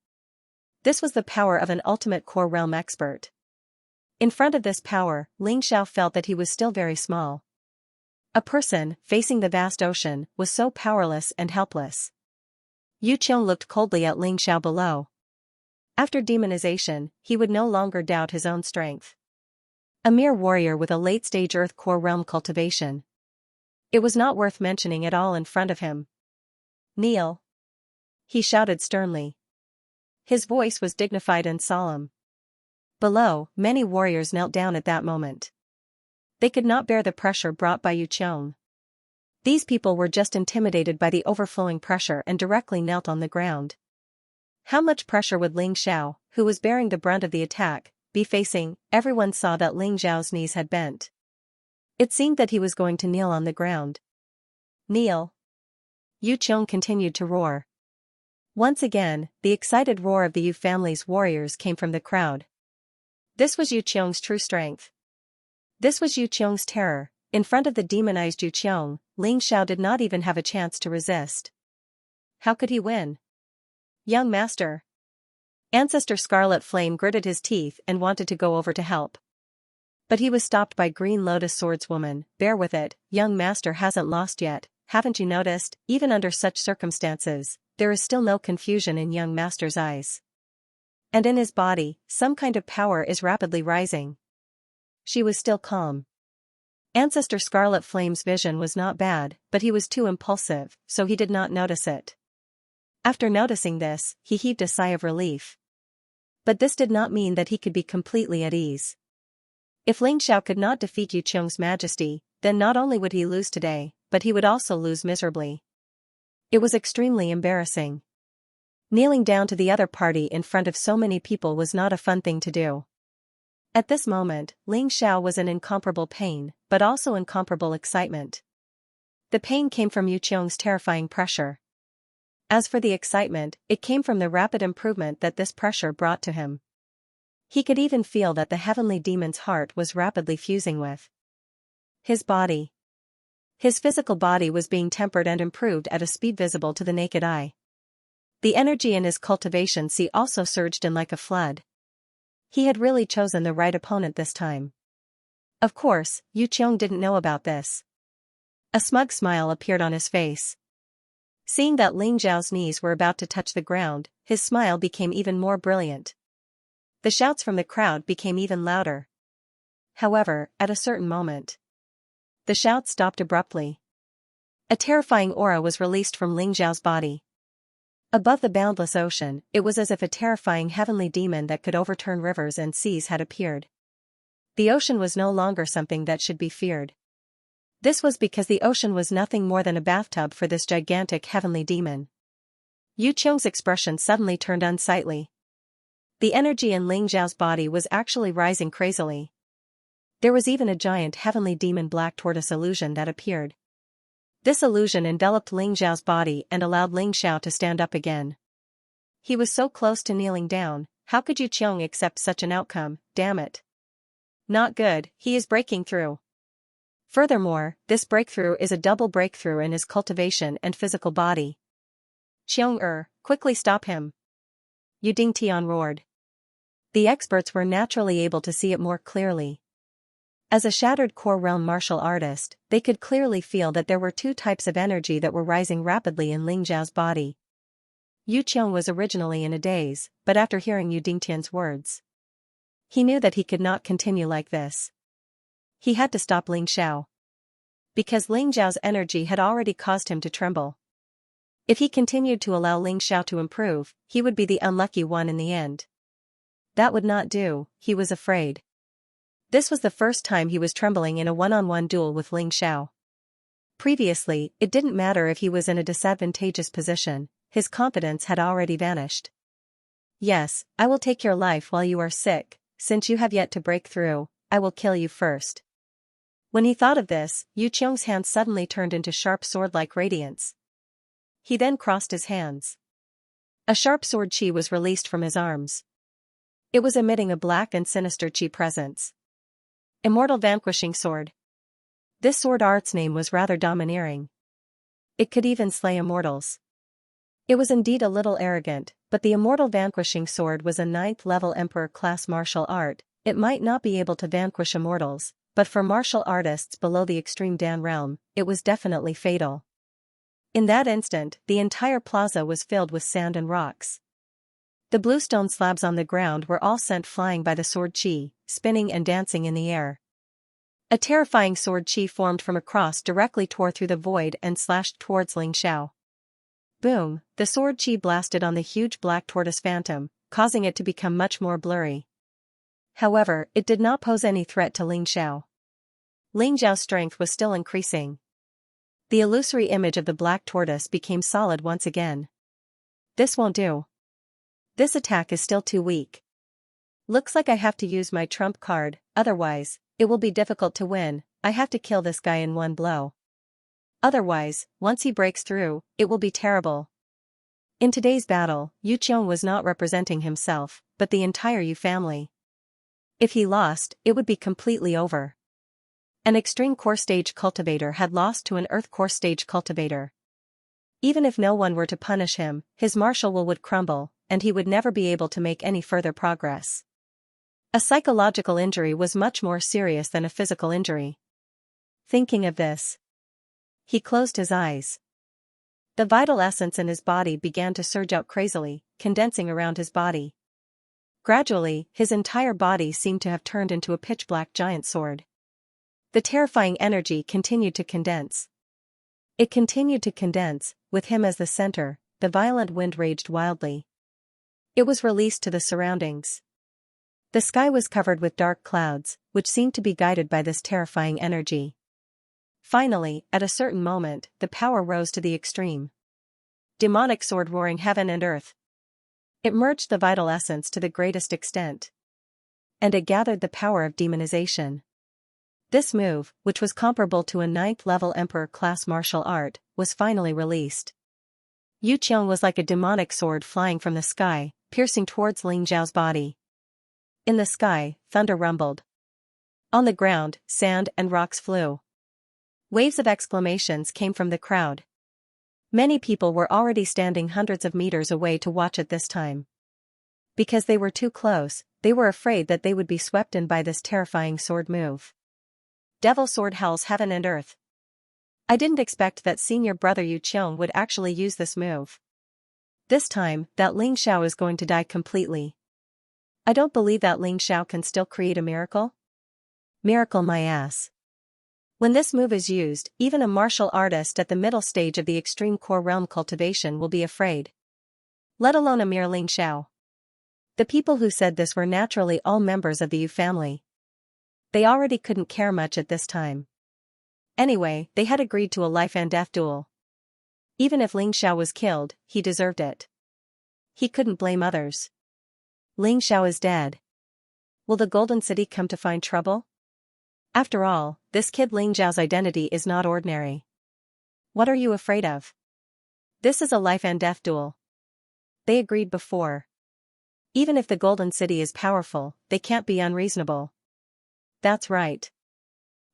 This was the power of an ultimate core realm expert. In front of this power, Ling Xiao felt that he was still very small. A person, facing the vast ocean, was so powerless and helpless. Yu Qiong looked coldly at Ling Xiao below. After demonization, he would no longer doubt his own strength. A mere warrior with a late-stage Earth Core Realm cultivation. It was not worth mentioning at all in front of him. "Kneel!" he shouted sternly. His voice was dignified and solemn. Below, many warriors knelt down at that moment. They could not bear the pressure brought by Yu Qiong. These people were just intimidated by the overflowing pressure and directly knelt on the ground. How much pressure would Ling Xiao, who was bearing the brunt of the attack, be facing? Everyone saw that Ling Xiao's knees had bent. It seemed that he was going to kneel on the ground. "Kneel!" Yu Qiong continued to roar. Once again, the excited roar of the Yu family's warriors came from the crowd. This was Yu Qiong's true strength. This was Yu Qiong's terror. In front of the demonized Yu Qiong, Ling Xiao did not even have a chance to resist. How could he win? "Young master." Ancestor Scarlet Flame gritted his teeth and wanted to go over to help. But he was stopped by Green Lotus Swordswoman. "Bear with it, young master hasn't lost yet, haven't you noticed? Even under such circumstances, there is still no confusion in young master's eyes. And in his body, some kind of power is rapidly rising." She was still calm. Ancestor Scarlet Flame's vision was not bad, but he was too impulsive, so he did not notice it. After noticing this, he heaved a sigh of relief. But this did not mean that he could be completely at ease. If Ling Xiao could not defeat Yu Qiong's majesty, then not only would he lose today, but he would also lose miserably. It was extremely embarrassing. Kneeling down to the other party in front of so many people was not a fun thing to do. At this moment, Ling Xiao was in incomparable pain, but also incomparable excitement. The pain came from Yu Qiong's terrifying pressure. As for the excitement, it came from the rapid improvement that this pressure brought to him. He could even feel that the heavenly demon's heart was rapidly fusing with his body. His physical body was being tempered and improved at a speed visible to the naked eye. The energy in his cultivation sea also surged in like a flood. He had really chosen the right opponent this time. Of course, Yu Qiong didn't know about this. A smug smile appeared on his face. Seeing that Ling Xiao's knees were about to touch the ground, his smile became even more brilliant. The shouts from the crowd became even louder. However, at a certain moment, the shouts stopped abruptly. A terrifying aura was released from Ling Xiao's body. Above the boundless ocean, it was as if a terrifying heavenly demon that could overturn rivers and seas had appeared. The ocean was no longer something that should be feared. This was because the ocean was nothing more than a bathtub for this gigantic heavenly demon. Yu Qiong's expression suddenly turned unsightly. The energy in Ling Xiao's body was actually rising crazily. There was even a giant heavenly demon black tortoise illusion that appeared. This illusion enveloped Ling Xiao's body and allowed Ling Xiao to stand up again. He was so close to kneeling down. How could Yu Qiong accept such an outcome? Damn it. Not good, he is breaking through. Furthermore, this breakthrough is a double breakthrough in his cultivation and physical body. Qiong quickly stop him. Yu Dingtian roared. The experts were naturally able to see it more clearly. As a shattered core realm martial artist, they could clearly feel that there were two types of energy that were rising rapidly in Ling Xiao's body. Yu Qiong was originally in a daze, but after hearing Yu Dingtian's words, he knew that he could not continue like this. He had to stop Ling Xiao. Because Ling Xiao's energy had already caused him to tremble. If he continued to allow Ling Xiao to improve, he would be the unlucky one in the end. That would not do, he was afraid. This was the first time he was trembling in a one-on-one duel with Ling Xiao. Previously, it didn't matter if he was in a disadvantageous position, his confidence had already vanished. Yes, I will take your life while you are sick, since you have yet to break through, I will kill you first. When he thought of this, Yu Qiong's hands suddenly turned into sharp sword-like radiance. He then crossed his hands. A sharp sword chi was released from his arms. It was emitting a black and sinister chi presence. Immortal Vanquishing Sword. This sword art's name was rather domineering. It could even slay immortals. It was indeed a little arrogant, but the Immortal Vanquishing Sword was a 9th-level Emperor-class martial art, It might not be able to vanquish immortals, but for martial artists below the extreme Dan realm, it was definitely fatal. In that instant, the entire plaza was filled with sand and rocks. The bluestone slabs on the ground were all sent flying by the sword chi, spinning and dancing in the air. A terrifying sword chi formed from across directly tore through the void and slashed towards Ling Xiao. Boom, the sword chi blasted on the huge black tortoise phantom, causing it to become much more blurry. However, it did not pose any threat to Ling Xiao. Ling Xiao's strength was still increasing. The illusory image of the black tortoise became solid once again. This won't do. This attack is still too weak. Looks like I have to use my trump card, otherwise, it will be difficult to win. I have to kill this guy in one blow. Otherwise, once he breaks through, it will be terrible. In today's battle, Yu Qiong was not representing himself, but the entire Yu family. If he lost, it would be completely over. An extreme core stage cultivator had lost to an earth core stage cultivator. Even if no one were to punish him, his martial will would crumble, and he would never be able to make any further progress. A psychological injury was much more serious than a physical injury. Thinking of this, he closed his eyes. The vital essence in his body began to surge out crazily, condensing around his body. Gradually, his entire body seemed to have turned into a pitch-black giant sword. The terrifying energy continued to condense. It continued to condense, with him as the center. The violent wind raged wildly. It was released to the surroundings. The sky was covered with dark clouds, which seemed to be guided by this terrifying energy. Finally, at a certain moment, the power rose to the extreme. Demonic sword roaring heaven and earth. It merged the vital essence to the greatest extent. And it gathered the power of demonization. This move, which was comparable to a 9th-level emperor-class martial art, was finally released. Yu Qiong was like a demonic sword flying from the sky, piercing towards Ling Xiao's body. In the sky, thunder rumbled. On the ground, sand and rocks flew. Waves of exclamations came from the crowd. Many people were already standing hundreds of meters away to watch at this time. Because they were too close, they were afraid that they would be swept in by this terrifying sword move. Devil sword howls heaven and earth. I didn't expect that senior brother Yu Qiong would actually use this move. This time, that Ling Xiao is going to die completely. I don't believe that Ling Xiao can still create a miracle. Miracle my ass. When this move is used, even a martial artist at the middle stage of the extreme core realm cultivation will be afraid. Let alone a mere Ling Xiao. The people who said this were naturally all members of the Yu family. They already couldn't care much at this time. Anyway, they had agreed to a life and death duel. Even if Ling Xiao was killed, he deserved it. He couldn't blame others. Ling Xiao is dead. Will the Golden City come to find trouble? After all, this kid Ling Xiao's identity is not ordinary. What are you afraid of? This is a life and death duel. They agreed before. Even if the Golden City is powerful, they can't be unreasonable. That's right.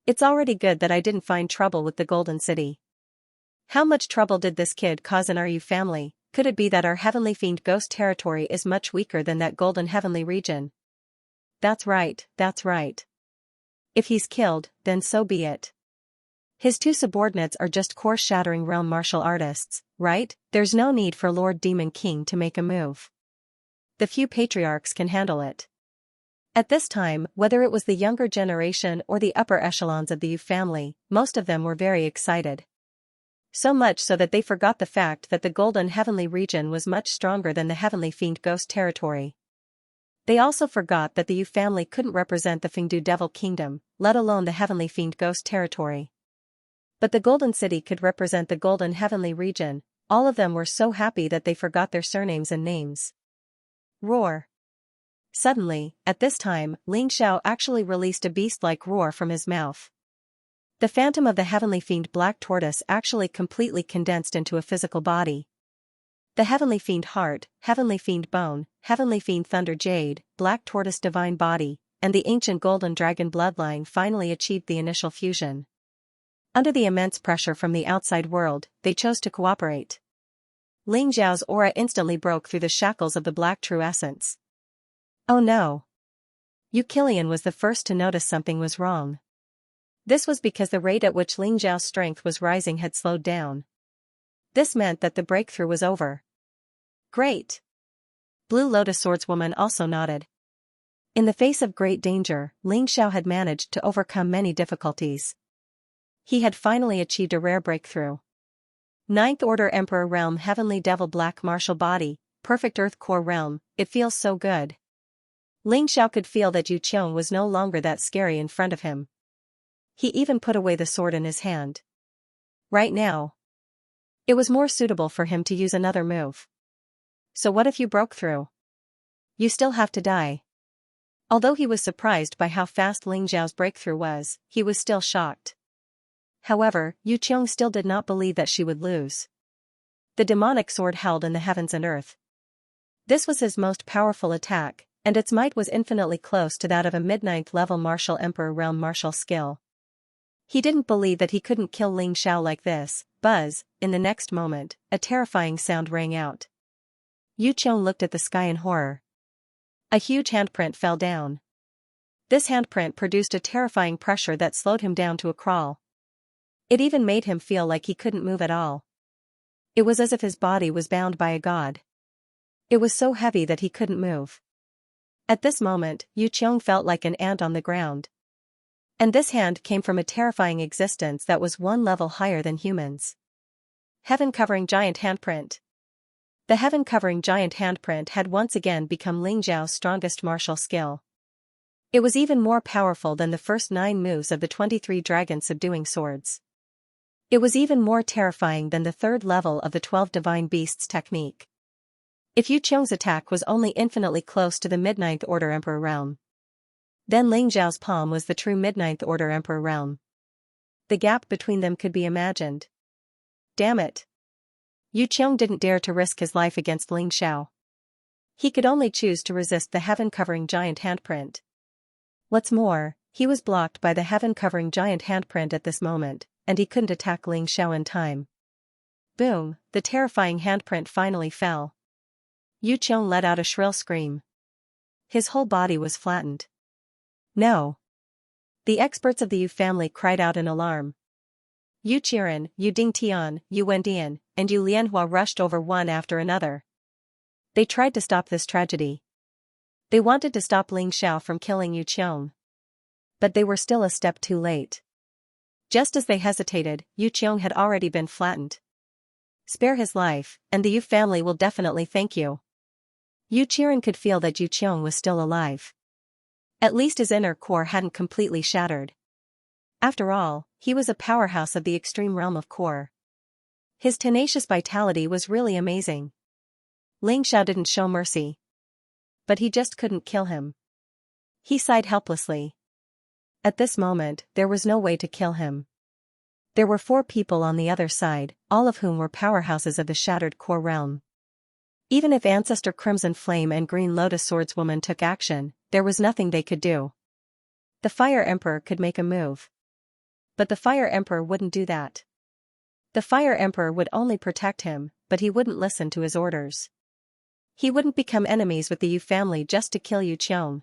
It's already good that I didn't find trouble with the Golden City. How much trouble did this kid cause in our Yu family? Could it be that our Heavenly Fiend Ghost territory is much weaker than that Golden Heavenly region? That's right, that's right. If he's killed, then so be it. His two subordinates are just course-shattering realm martial artists, right? There's no need for Lord Demon King to make a move. The few patriarchs can handle it. At this time, whether it was the younger generation or the upper echelons of the Yu family, most of them were very excited. So much so that they forgot the fact that the Golden Heavenly region was much stronger than the Heavenly Fiend Ghost territory. They also forgot that the Yu family couldn't represent the Fengdu Devil Kingdom, let alone the Heavenly Fiend Ghost territory. But the Golden City could represent the Golden Heavenly region. All of them were so happy that they forgot their surnames and names. Roar. Suddenly, at this time, Ling Xiao actually released a beast-like roar from his mouth. The phantom of the Heavenly Fiend Black Tortoise actually completely condensed into a physical body. The Heavenly Fiend Heart, Heavenly Fiend Bone, Heavenly Fiend Thunder Jade, Black Tortoise Divine Body, and the ancient Golden Dragon bloodline finally achieved the initial fusion. Under the immense pressure from the outside world, they chose to cooperate. Ling Xiao's aura instantly broke through the shackles of the Black True Essence. Oh no! Yu Qilian was the first to notice something was wrong. This was because the rate at which Ling Zhao's strength was rising had slowed down. This meant that the breakthrough was over. Great! Blue Lotus Swordswoman also nodded. In the face of great danger, Ling Xiao had managed to overcome many difficulties. He had finally achieved a rare breakthrough. Ninth Order Emperor Realm Heavenly Devil Black Martial Body, Perfect Earth Core Realm, it feels so good. Ling Xiao could feel that Yu Qiong was no longer that scary in front of him. He even put away the sword in his hand. Right now, it was more suitable for him to use another move. So what if you broke through? You still have to die. Although he was surprised by how fast Ling Zhao's breakthrough was, he was still shocked. However, Yu Qiong still did not believe that she would lose. The demonic sword held in the heavens and earth. This was his most powerful attack, and its might was infinitely close to that of a mid-ninth level martial emperor realm martial skill. He didn't believe that he couldn't kill Ling Xiao like this. Buzz, in the next moment, a terrifying sound rang out. Yu Qiong looked at the sky in horror. A huge handprint fell down. This handprint produced a terrifying pressure that slowed him down to a crawl. It even made him feel like he couldn't move at all. It was as if his body was bound by a god. It was so heavy that he couldn't move. At this moment, Yu Qiong felt like an ant on the ground. And this hand came from a terrifying existence that was one level higher than humans. Heaven-covering giant handprint. The heaven-covering giant handprint had once again become Ling Zhao's strongest martial skill. It was even more powerful than the first 9 moves of the 23 dragon subduing swords. It was even more terrifying than the 3rd level of the 12 divine beasts technique. If Yu Qiong's attack was only infinitely close to the mid-ninth order emperor realm, then Ling Zhao's palm was the true mid-ninth order emperor realm. The gap between them could be imagined. Damn it! Yu Qiong didn't dare to risk his life against Ling Xiao. He could only choose to resist the heaven-covering giant handprint. What's more, he was blocked by the heaven-covering giant handprint at this moment, and he couldn't attack Ling Xiao in time. Boom, the terrifying handprint finally fell. Yu Qiong let out a shrill scream. His whole body was flattened. No! The experts of the Yu family cried out in alarm. Yu Qiren, Yu Dingtian, Yu Wendian, and Yu Lianhua rushed over one after another. They tried to stop this tragedy. They wanted to stop Ling Xiao from killing Yu Qiong. But they were still a step too late. Just as they hesitated, Yu Qiong had already been flattened. Spare his life, and the Yu family will definitely thank you. Yu Qiren could feel that Yu Qiong was still alive. At least his inner core hadn't completely shattered. After all, he was a powerhouse of the extreme realm of core. His tenacious vitality was really amazing. Ling Xiao didn't show mercy. But he just couldn't kill him. He sighed helplessly. At this moment, there was no way to kill him. There were 4 people on the other side, all of whom were powerhouses of the shattered core realm. Even if Ancestor Crimson Flame and Green Lotus Swordswoman took action, there was nothing they could do. The Fire Emperor could make a move. But the Fire Emperor wouldn't do that. The Fire Emperor would only protect him, but he wouldn't listen to his orders. He wouldn't become enemies with the Yu family just to kill Yu Qiong.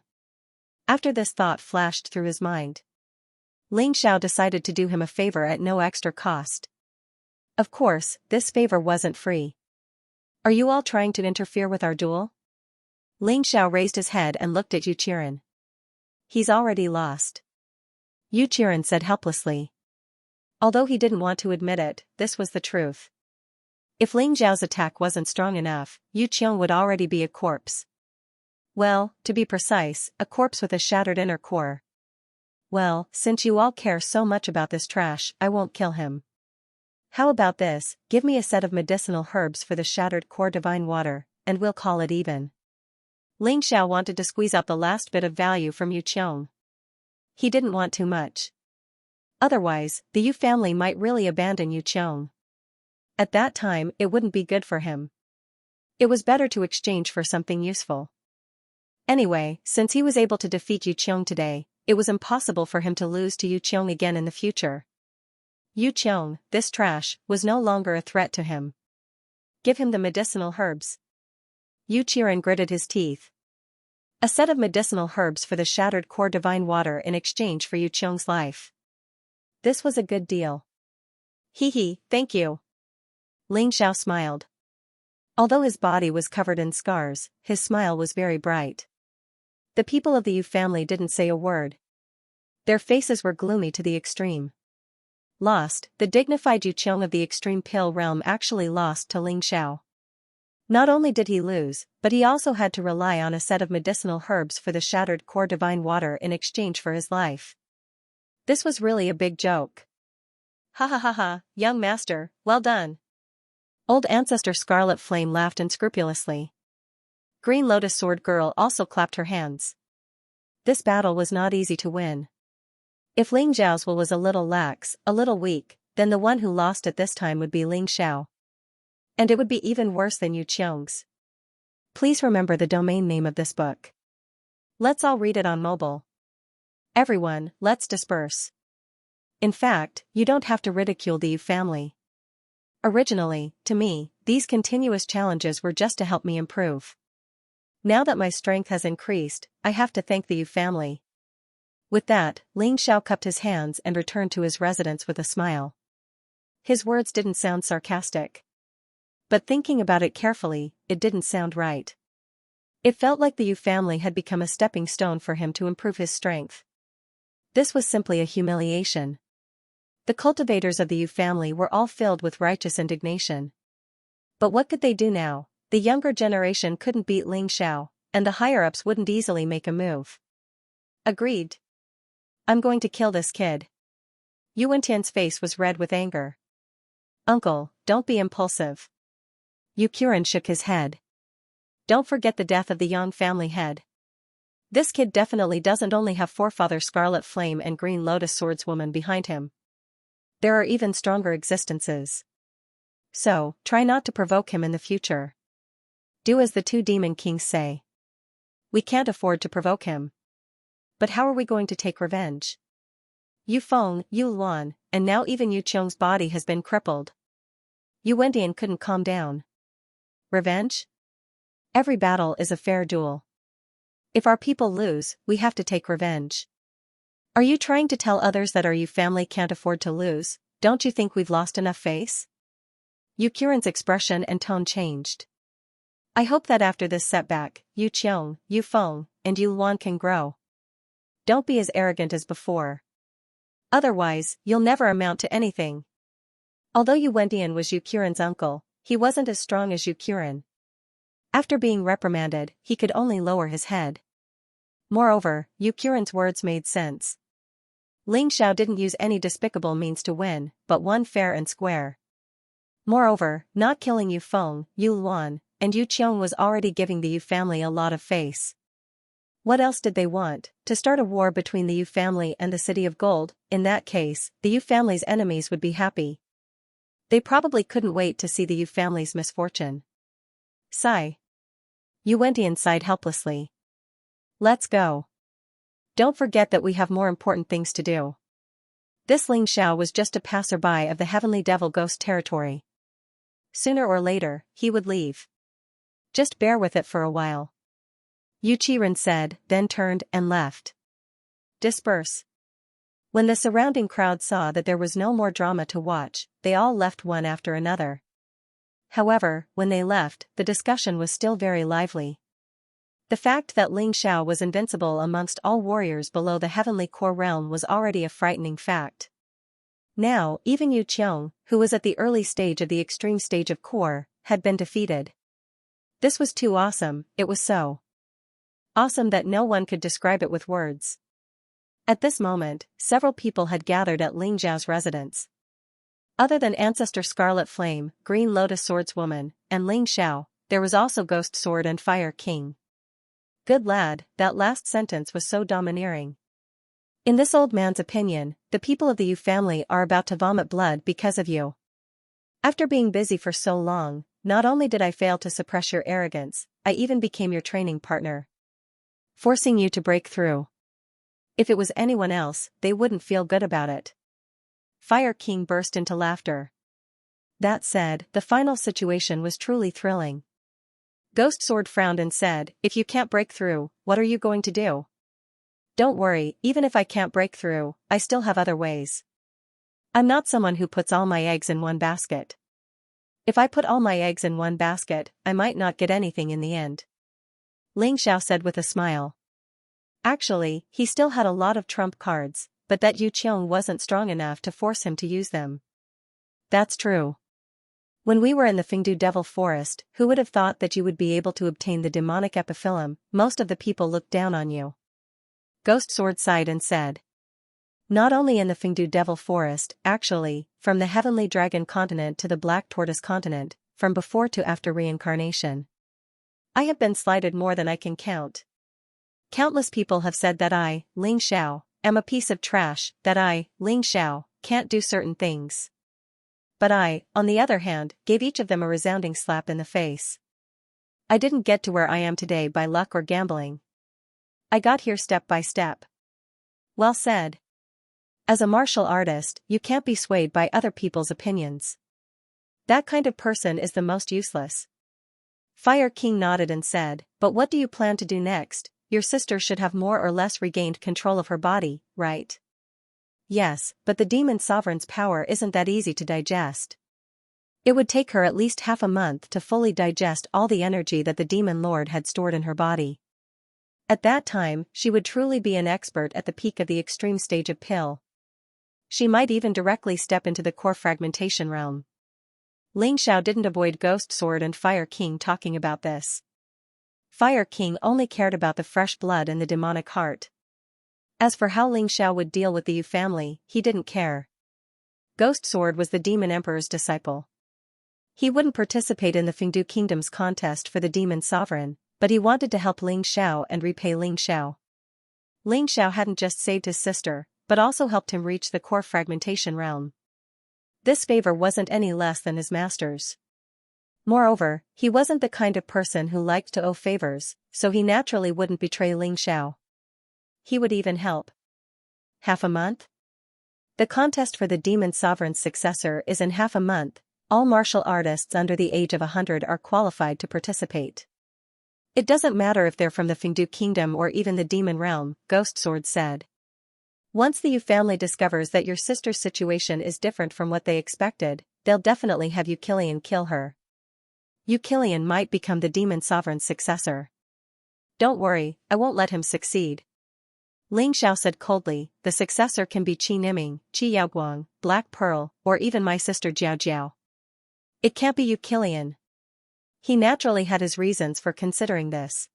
After this thought flashed through his mind, Ling Xiao decided to do him a favor at no extra cost. Of course, this favor wasn't free. Are you all trying to interfere with our duel? Ling Xiao raised his head and looked at Yu Qiren. He's already lost. Yu Qiren said helplessly. Although he didn't want to admit it, this was the truth. If Ling Xiao's attack wasn't strong enough, Yu Qiong would already be a corpse. Well, to be precise, a corpse with a shattered inner core. Well, since you all care so much about this trash, I won't kill him. How about this, give me a set of medicinal herbs for the shattered core divine water, and we'll call it even. Ling Xiao wanted to squeeze out the last bit of value from Yu Qiong. He didn't want too much. Otherwise, the Yu family might really abandon Yu Qiong. At that time, it wouldn't be good for him. It was better to exchange for something useful. Anyway, since he was able to defeat Yu Qiong today, it was impossible for him to lose to Yu Qiong again in the future. Yu Qiong, this trash, was no longer a threat to him. Give him the medicinal herbs. Yu Qiren gritted his teeth. A set of medicinal herbs for the shattered core divine water in exchange for Yu Qiong's life. This was a good deal. Hee, thank you. Ling Xiao smiled. Although his body was covered in scars, his smile was very bright. The people of the Yu family didn't say a word. Their faces were gloomy to the extreme. Lost, the dignified Yu Qiong of the extreme pill realm actually lost to Ling Xiao. Not only did he lose, but he also had to rely on a set of medicinal herbs for the shattered core divine water in exchange for his life. This was really a big joke. Ha, young master, well done. Old Ancestor Scarlet Flame laughed unscrupulously. Green Lotus Sword Girl also clapped her hands. This battle was not easy to win. If Ling Xiao's will was a little lax, a little weak, then the one who lost at this time would be Ling Xiao. And it would be even worse than Yu Qiong's. Please remember the domain name of this book. Let's all read it on mobile. Everyone, let's disperse. In fact, you don't have to ridicule the Yu family. Originally, to me, these continuous challenges were just to help me improve. Now that my strength has increased, I have to thank the Yu family. With that, Ling Xiao cupped his hands and returned to his residence with a smile. His words didn't sound sarcastic. But thinking about it carefully, it didn't sound right. It felt like the Yu family had become a stepping stone for him to improve his strength. This was simply a humiliation. The cultivators of the Yu family were all filled with righteous indignation. But what could they do now? The younger generation couldn't beat Ling Xiao, and the higher-ups wouldn't easily make a move. Agreed. I'm going to kill this kid. Yu Wentian's face was red with anger. Uncle, don't be impulsive. Yu Qiren shook his head. Don't forget the death of the Yang family head. This kid definitely doesn't only have forefather Scarlet Flame and Green Lotus Swordswoman behind him. There are even stronger existences. So, try not to provoke him in the future. Do as the two demon kings say. We can't afford to provoke him. But how are we going to take revenge? Yu Feng, Yu Luan, and now even Yu Qiong's body has been crippled. Yu Wendian couldn't calm down. Revenge? Every battle is a fair duel. If our people lose, we have to take revenge. Are you trying to tell others that our Yu family can't afford to lose? Don't you think we've lost enough face? Yu Qiren's expression and tone changed. I hope that after this setback, Yu Qiong, Yu Feng, and Yu Luan can grow. Don't be as arrogant as before. Otherwise, you'll never amount to anything. Although Yu Wendian was Yu Qiren's uncle, he wasn't as strong as Yu Qiren. After being reprimanded, he could only lower his head. Moreover, Yu Qiren's words made sense. Ling Xiao didn't use any despicable means to win, but won fair and square. Moreover, not killing Yu Feng, Yu Luan, and Yu Qiong was already giving the Yu family a lot of face. What else did they want? To start a war between the Yu family and the City of Gold? In that case, the Yu family's enemies would be happy. They probably couldn't wait to see the Yu family's misfortune. Sigh. Yu Wendian sighed helplessly. Let's go. Don't forget that we have more important things to do. This Ling Xiao was just a passerby of the Heavenly Devil Ghost territory. Sooner or later, he would leave. Just bear with it for a while. Yu Qiren said, then turned and left. Disperse. When the surrounding crowd saw that there was no more drama to watch, they all left one after another. However, when they left, the discussion was still very lively. The fact that Ling Xiao was invincible amongst all warriors below the Heavenly Core realm was already a frightening fact. Now, even Yu Qiong, who was at the early stage of the extreme stage of Core, had been defeated. This was too awesome, it was so awesome that no one could describe it with words. At this moment, several people had gathered at Ling Xiao's residence. Other than Ancestor Scarlet Flame, Green Lotus Swordswoman, and Ling Xiao, there was also Ghost Sword and Fire King. Good lad, that last sentence was so domineering. In this old man's opinion, the people of the Yu family are about to vomit blood because of you. After being busy for so long, not only did I fail to suppress your arrogance, I even became your training partner, forcing you to break through. If it was anyone else, they wouldn't feel good about it. Fire King burst into laughter. That said, the final situation was truly thrilling. Ghost Sword frowned and said, if you can't break through, what are you going to do? Don't worry, even if I can't break through, I still have other ways. I'm not someone who puts all my eggs in one basket. If I put all my eggs in one basket, I might not get anything in the end. Ling Xiao said with a smile. Actually, he still had a lot of trump cards, but that Yu Qiong wasn't strong enough to force him to use them. That's true. When we were in the Fengdu Devil Forest, who would have thought that you would be able to obtain the demonic epiphyllum? Most of the people looked down on you. Ghost Sword sighed and said. Not only in the Fengdu Devil Forest, actually, from the Heavenly Dragon continent to the Black Tortoise continent, from before to after reincarnation. I have been slighted more than I can count. Countless people have said that I, Ling Xiao, am a piece of trash, that I, Ling Xiao, can't do certain things. But I, on the other hand, gave each of them a resounding slap in the face. I didn't get to where I am today by luck or gambling. I got here step by step. Well said. As a martial artist, you can't be swayed by other people's opinions. That kind of person is the most useless. Fire King nodded and said, but what do you plan to do next? Your sister should have more or less regained control of her body, right? Yes, but the demon sovereign's power isn't that easy to digest. It would take her at least half a month to fully digest all the energy that the demon lord had stored in her body. At that time, she would truly be an expert at the peak of the extreme stage of pill. She might even directly step into the core fragmentation realm. Ling Xiao didn't avoid Ghost Sword and Fire King talking about this. Fire King only cared about the fresh blood and the demonic heart. As for how Ling Xiao would deal with the Yu family, he didn't care. Ghost Sword was the Demon Emperor's disciple. He wouldn't participate in the Fengdu Kingdom's contest for the Demon Sovereign, but he wanted to help Ling Xiao and repay Ling Xiao. Ling Xiao hadn't just saved his sister, but also helped him reach the core fragmentation realm. This favor wasn't any less than his master's. Moreover, he wasn't the kind of person who liked to owe favors, so he naturally wouldn't betray Ling Xiao. He would even help. Half a month? The contest for the Demon Sovereign's successor is in half a month. All martial artists under the age of 100 are qualified to participate. It doesn't matter if they're from the Fengdu Kingdom or even the Demon Realm, Ghost Sword said. Once the Yu family discovers that your sister's situation is different from what they expected, they'll definitely have Yu kill her. Yu might become the Demon Sovereign's successor. Don't worry, I won't let him succeed. Ling Xiao said coldly, the successor can be Qi Niming, Qi Yaoguang, Black Pearl, or even my sister Jiao Jiao. It can't be Yu. He naturally had his reasons for considering this.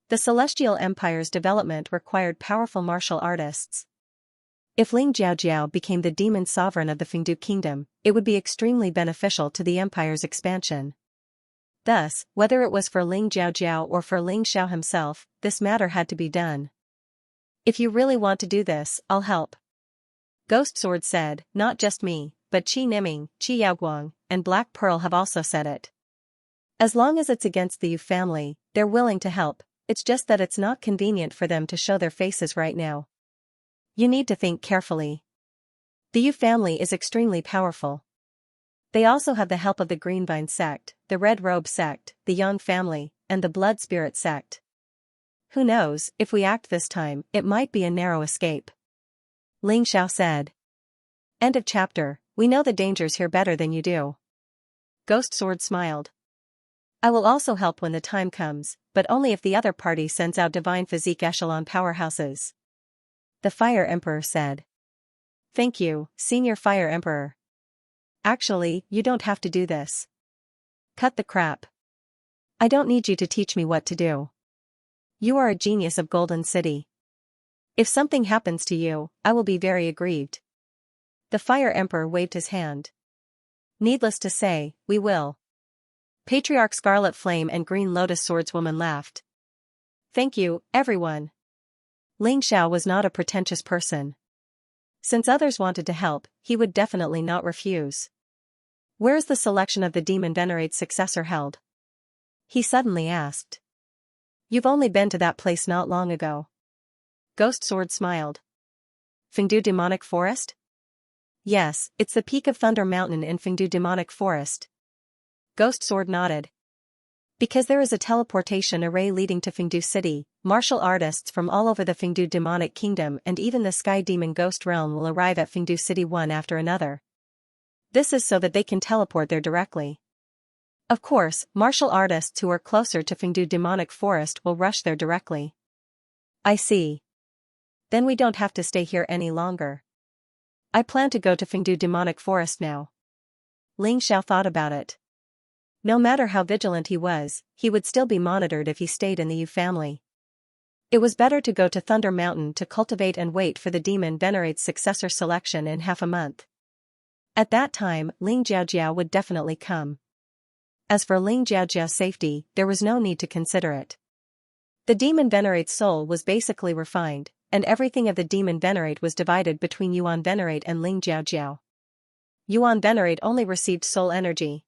The Celestial Empire's development required powerful martial artists. If Ling Jiaojiao became the demon sovereign of the Fengdu Kingdom, it would be extremely beneficial to the empire's expansion. Thus, whether it was for Ling Jiaojiao or for Ling Xiao himself, this matter had to be done. If you really want to do this, I'll help. Ghost Sword said, not just me, but Qi Niming, Qi Yaoguang, and Black Pearl have also said it. As long as it's against the Yu family, they're willing to help, it's just that it's not convenient for them to show their faces right now. You need to think carefully. The Yu family is extremely powerful. They also have the help of the Greenvine sect, the Red Robe sect, the Yang family, and the Blood Spirit sect. Who knows, if we act this time, it might be a narrow escape. Ling Xiao said. End of chapter. We know the dangers here better than you do. Ghost Sword smiled. I will also help when the time comes, but only if the other party sends out divine physique echelon powerhouses. The Fire Emperor said. Thank you, Senior Fire Emperor. Actually, you don't have to do this. Cut the crap. I don't need you to teach me what to do. You are a genius of Golden City. If something happens to you, I will be very aggrieved. The Fire Emperor waved his hand. Needless to say, we will. Patriarch Scarlet Flame and Green Lotus Swordswoman laughed. Thank you, everyone. Ling Xiao was not a pretentious person. Since others wanted to help, he would definitely not refuse. Where is the selection of the Demon Venerate's successor held? He suddenly asked. You've only been to that place not long ago. Ghost Sword smiled. Fengdu Demonic Forest? Yes, it's the peak of Thunder Mountain in Fengdu Demonic Forest. Ghost Sword nodded. Because there is a teleportation array leading to Fengdu City, martial artists from all over the Fengdu demonic kingdom and even the Sky Demon Ghost realm will arrive at Fengdu City one after another. This is so that they can teleport there directly. Of course, martial artists who are closer to Fengdu demonic forest will rush there directly. I see. Then we don't have to stay here any longer. I plan to go to Fengdu demonic forest now. Ling Xiao thought about it. No matter how vigilant he was, he would still be monitored if he stayed in the Yu family. It was better to go to Thunder Mountain to cultivate and wait for the demon venerate's successor selection in half a month. At that time, Ling Jiaojiao would definitely come. As for Ling Jiaojiao's safety, there was no need to consider it. The demon venerate's soul was basically refined, and everything of the demon venerate was divided between Yuan Venerate and Ling Jiaojiao. Yuan Venerate only received soul energy.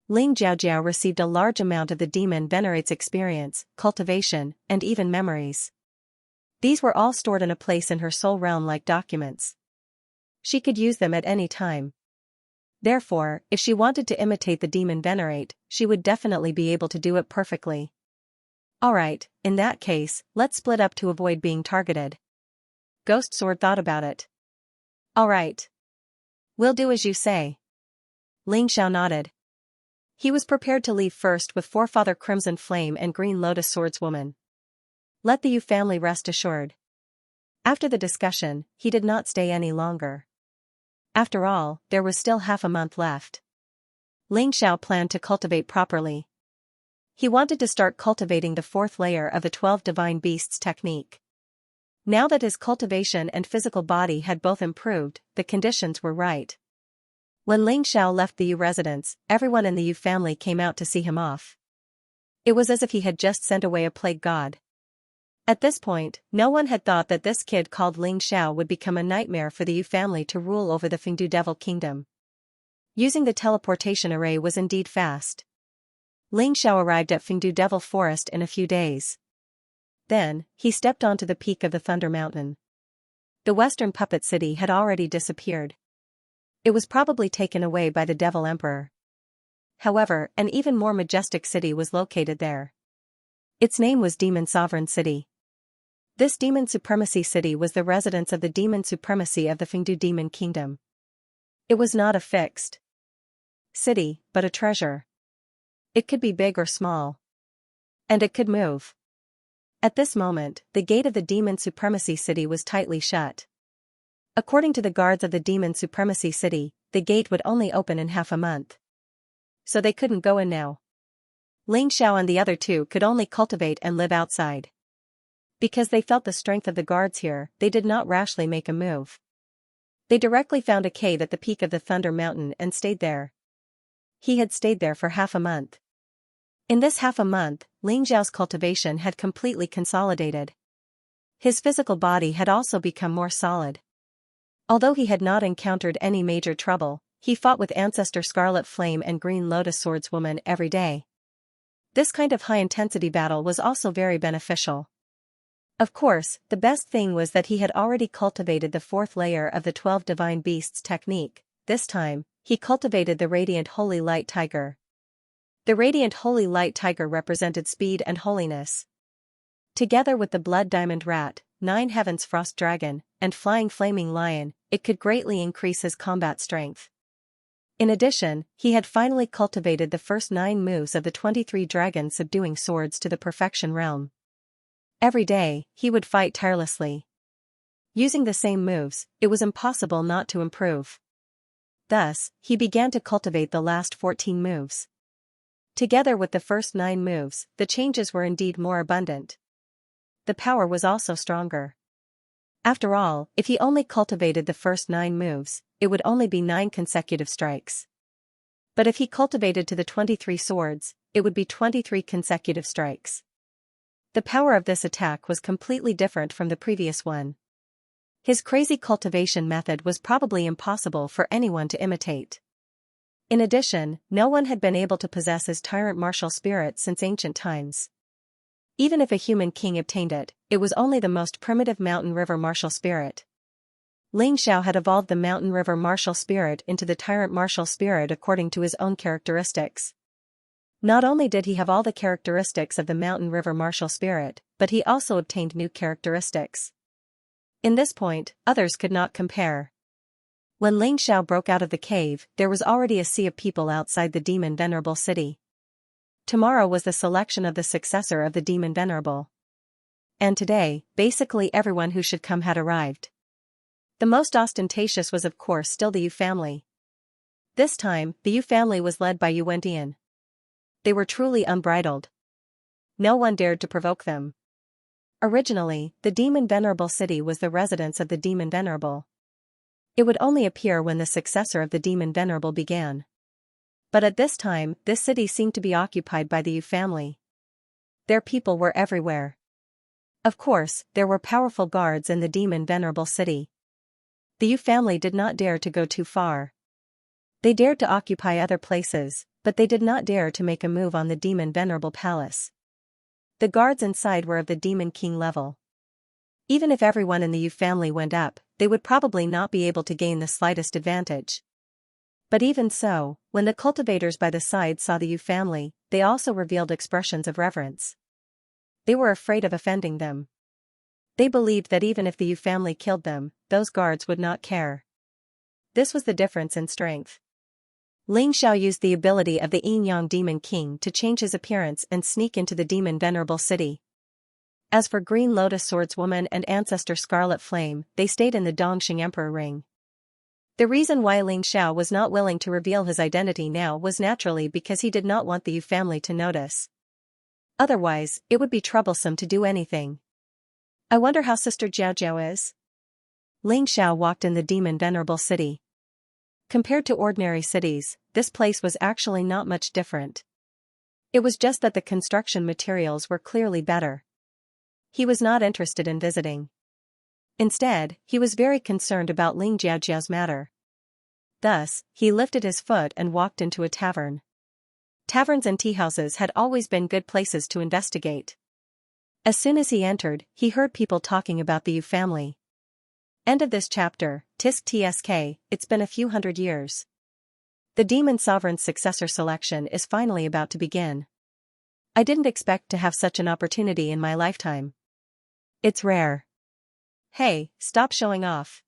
Ling Jiaojiao received a large amount of the demon venerate's experience, cultivation, and even memories. These were all stored in a place in her soul realm like documents. She could use them at any time. Therefore, if she wanted to imitate the demon venerate, she would definitely be able to do it perfectly. Alright, in that case, let's split up to avoid being targeted. Ghost Sword thought about it. Alright. We'll do as you say. Ling Xiao nodded. He was prepared to leave first with Forefather Crimson Flame and Green Lotus Swordswoman. Let the Yu family rest assured. After the discussion, he did not stay any longer. After all, there was still half a month left. Ling Xiao planned to cultivate properly. He wanted to start cultivating the fourth layer of the 12 Divine Beasts technique. Now that his cultivation and physical body had both improved, the conditions were right. When Ling Xiao left the Yu residence, everyone in the Yu family came out to see him off. It was as if he had just sent away a plague god. At this point, no one had thought that this kid called Ling Xiao would become a nightmare for the Yu family to rule over the Fengdu Devil Kingdom. Using the teleportation array was indeed fast. Ling Xiao arrived at Fengdu Devil Forest in a few days. Then, he stepped onto the peak of the Thunder Mountain. The western puppet city had already disappeared. It was probably taken away by the Devil Emperor. However, an even more majestic city was located there. Its name was Demon Sovereign City. This Demon Supremacy City was the residence of the Demon Supremacy of the Fengdu Demon Kingdom. It was not a fixed city, but a treasure. It could be big or small. And it could move. At this moment, the gate of the Demon Supremacy City was tightly shut. According to the guards of the Demon Supremacy City, the gate would only open in half a month. So they couldn't go in now. Ling Xiao and the other two could only cultivate and live outside. Because they felt the strength of the guards here, they did not rashly make a move. They directly found a cave at the peak of the Thunder Mountain and stayed there. He had stayed there for half a month. In this half a month, Ling Xiao's cultivation had completely consolidated. His physical body had also become more solid. Although he had not encountered any major trouble, he fought with Ancestor Scarlet Flame and Green Lotus Swordswoman every day. This kind of high-intensity battle was also very beneficial. Of course, the best thing was that he had already cultivated the fourth layer of the 12 Divine Beasts technique. This time, he cultivated the Radiant Holy Light Tiger. The Radiant Holy Light Tiger represented speed and holiness. Together with the Blood Diamond Rat, Nine Heavens Frost Dragon, and Flying Flaming Lion, it could greatly increase his combat strength. In addition, he had finally cultivated the first 9 moves of the 23 Dragon Subduing Swords to the Perfection Realm. Every day, he would fight tirelessly. Using the same moves, it was impossible not to improve. Thus, he began to cultivate the last 14 moves. Together with the first 9 moves, the changes were indeed more abundant. The power was also stronger. After all, if he only cultivated the first 9 moves, it would only be 9 consecutive strikes. But if he cultivated to the 23 swords, it would be 23 consecutive strikes. The power of this attack was completely different from the previous one. His crazy cultivation method was probably impossible for anyone to imitate. In addition, no one had been able to possess his Tyrant martial spirit since ancient times. Even if a human king obtained it, it was only the most primitive mountain river martial spirit. Ling Xiao had evolved the mountain river martial spirit into the Tyrant martial spirit according to his own characteristics. Not only did he have all the characteristics of the mountain river martial spirit, but he also obtained new characteristics. In this point, others could not compare. When Xianxia broke out of the cave, there was already a sea of people outside the demon venerable city. Tomorrow was the selection of the successor of the demon venerable. And today, basically everyone who should come had arrived. The most ostentatious was of course still the Yu family. This time, the Yu family was led by Yu Wendian. They were truly unbridled. No one dared to provoke them. Originally, the demon venerable city was the residence of the demon venerable. It would only appear when the successor of the demon venerable began. But at this time, this city seemed to be occupied by the Yu family. Their people were everywhere. Of course, there were powerful guards in the demon venerable city. The Yu family did not dare to go too far. They dared to occupy other places, but they did not dare to make a move on the demon venerable palace. The guards inside were of the demon king level. Even if everyone in the Yu family went up, they would probably not be able to gain the slightest advantage. But even so, when the cultivators by the side saw the Yu family, they also revealed expressions of reverence. They were afraid of offending them. They believed that even if the Yu family killed them, those guards would not care. This was the difference in strength. Xianxia used the ability of the Yin-Yang Demon King to change his appearance and sneak into the demon venerable city. As for Green Lotus Swordswoman and Ancestor Scarlet Flame, they stayed in the Dongxing Emperor Ring. The reason why Xianxia was not willing to reveal his identity now was naturally because he did not want the Yu family to notice. Otherwise, it would be troublesome to do anything. I wonder how Sister Xiaojiao is? Xianxia walked in the demon venerable city. Compared to ordinary cities, this place was actually not much different. It was just that the construction materials were clearly better. He was not interested in visiting. Instead, he was very concerned about Ling Jiaojiao's matter. Thus, he lifted his foot and walked into a tavern. Taverns and teahouses had always been good places to investigate. As soon as he entered, he heard people talking about the Yu family. End of this chapter. Tisk tsk, it's been a few hundred years. The demon sovereign's successor selection is finally about to begin. I didn't expect to have such an opportunity in my lifetime. It's rare. Hey, stop showing off.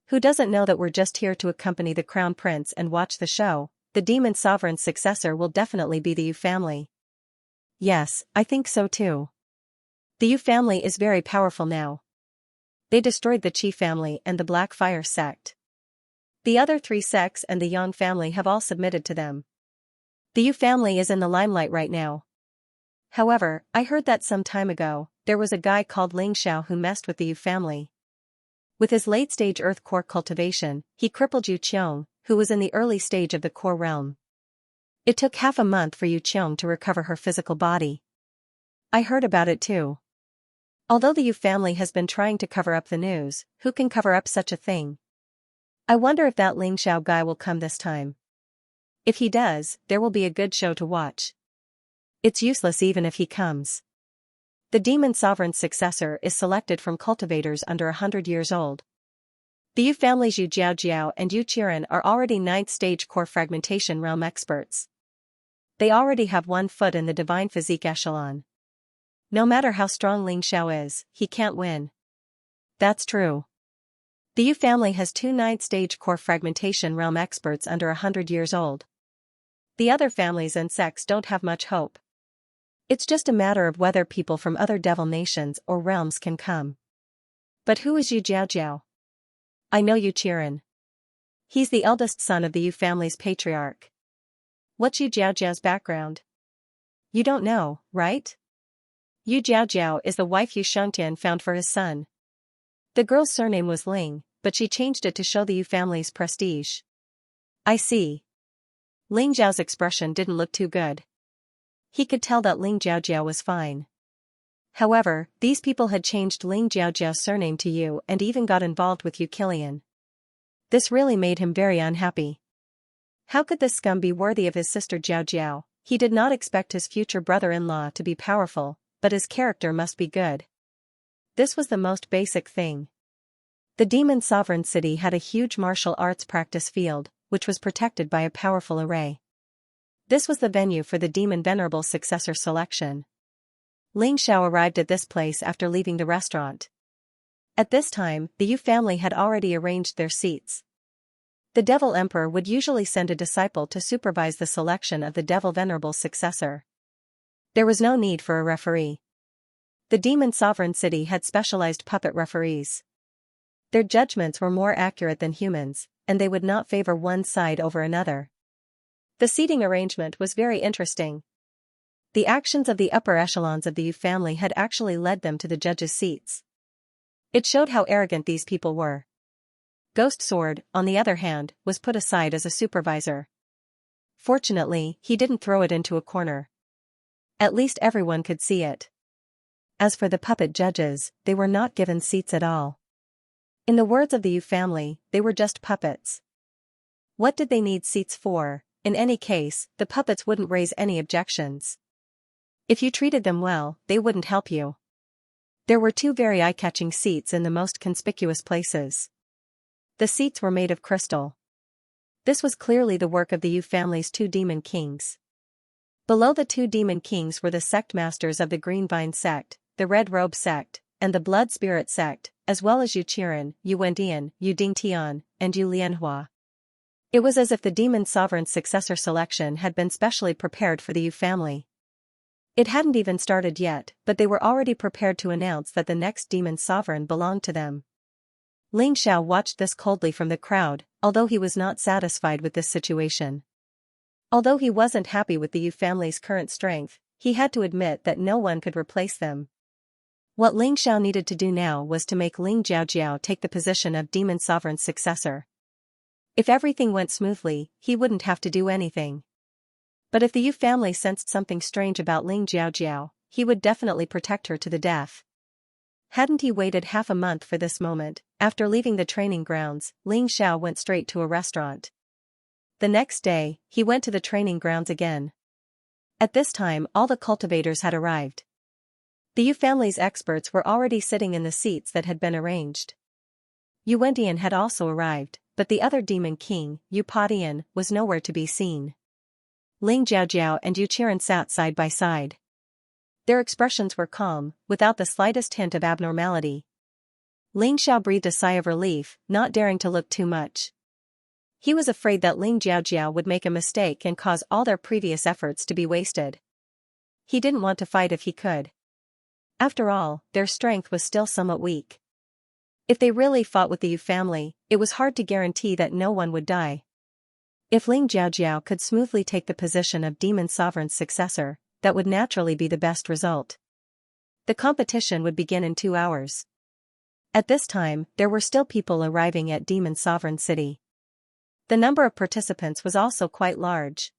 Who doesn't know that we're just here to accompany the crown prince and watch the show? The demon sovereign's successor will definitely be the Yu family. Yes, I think so too. The Yu family is very powerful now. They destroyed the Qi family and the Black Fire sect. The other three sects and the Yang family have all submitted to them. The Yu family is in the limelight right now. However, I heard that some time ago, there was a guy called Xianxia who messed with the Yu family. With his late-stage earth core cultivation, he crippled Yu Qiong, who was in the early stage of the core realm. It took half a month for Yu Qiong to recover her physical body. I heard about it too. Although the Yu family has been trying to cover up the news, who can cover up such a thing? I wonder if that Xianxia guy will come this time. If he does, there will be a good show to watch. It's useless even if he comes. The demon sovereign's successor is selected from cultivators under 100 years old. The Yu family's Yu Jiaojiao and Yu Qiren are already 9th stage core fragmentation realm experts. They already have 1 foot in the divine physique echelon. No matter how strong Xianxia is, he can't win. That's true. The Yu family has 2 9th stage core fragmentation realm experts under 100 years old. The other families and sects don't have much hope. It's just a matter of whether people from other devil nations or realms can come. But who is Yu Jiaojiao? I know Yu Qiren. He's the eldest son of the Yu family's patriarch. What's Yu Jiaojiao's background? You don't know, right? Yu Jiaojiao is the wife Yu Xianxia found for his son. The girl's surname was Ling, but she changed it to show the Yu family's prestige. I see. Ling Zhao's expression didn't look too good. He could tell that Ling Jiaojiao was fine. However, these people had changed Ling Jiaojiao's surname to Yu and even got involved with Yu Qilian. This really made him very unhappy. How could this scum be worthy of his sister Jiaojiao? He did not expect his future brother-in-law to be powerful, but his character must be good. This was the most basic thing. The demon sovereign city had a huge martial arts practice field, which was protected by a powerful array. This was the venue for the demon venerable successor selection. Ling Xiao arrived at this place after leaving the restaurant. At this time, the Yu family had already arranged their seats. The Devil Emperor would usually send a disciple to supervise the selection of the Devil Venerable successor. There was no need for a referee. The Demon Sovereign City had specialized puppet referees. Their judgments were more accurate than humans, and they would not favor one side over another. The seating arrangement was very interesting. The actions of the upper echelons of the Yu family had actually led them to the judges' seats. It showed how arrogant these people were. Ghost Sword, on the other hand, was put aside as a supervisor. Fortunately, he didn't throw it into a corner. At least everyone could see it. As for the puppet judges, they were not given seats at all. In the words of the Yu family, they were just puppets. What did they need seats for? In any case, the puppets wouldn't raise any objections. If you treated them well, they wouldn't help you. There were two very eye-catching seats in the most conspicuous places. The seats were made of crystal. This was clearly the work of the Yu family's two demon kings. Below the two demon kings were the sect masters of the Green Vine sect, the Red Robe sect, and the Blood Spirit sect, as well as Yu Qiren, Yu Wendian, Yu Dingtian, and Yu Lianhua. It was as if the demon sovereign successor selection had been specially prepared for the Yu family. It hadn't even started yet, but they were already prepared to announce that the next demon sovereign belonged to them. Ling Xiao watched this coldly from the crowd, although he was not satisfied with this situation. Although he wasn't happy with the Yu family's current strength, he had to admit that no one could replace them. What Ling Xiao needed to do now was to make Ling Jiaojiao take the position of demon sovereign's successor. If everything went smoothly, he wouldn't have to do anything. But if the Yu family sensed something strange about Ling Jiaojiao, he would definitely protect her to the death. Hadn't he waited half a month for this moment? After leaving the training grounds, Ling Xiao went straight to a restaurant. The next day, he went to the training grounds again. At this time, all the cultivators had arrived. The Yu family's experts were already sitting in the seats that had been arranged. Yu Wendian had also arrived, but the other demon king, Yu Padian, was nowhere to be seen. Ling Jiaojiao and Yu Qiren sat side by side. Their expressions were calm, without the slightest hint of abnormality. Ling Xiao breathed a sigh of relief, not daring to look too much. He was afraid that Ling Jiaojiao would make a mistake and cause all their previous efforts to be wasted. He didn't want to fight if he could. After all, their strength was still somewhat weak. If they really fought with the Yu family, it was hard to guarantee that no one would die. If Ling Jiaojiao could smoothly take the position of demon sovereign's successor, that would naturally be the best result. The competition would begin in 2 hours. At this time, there were still people arriving at Demon Sovereign City. The number of participants was also quite large.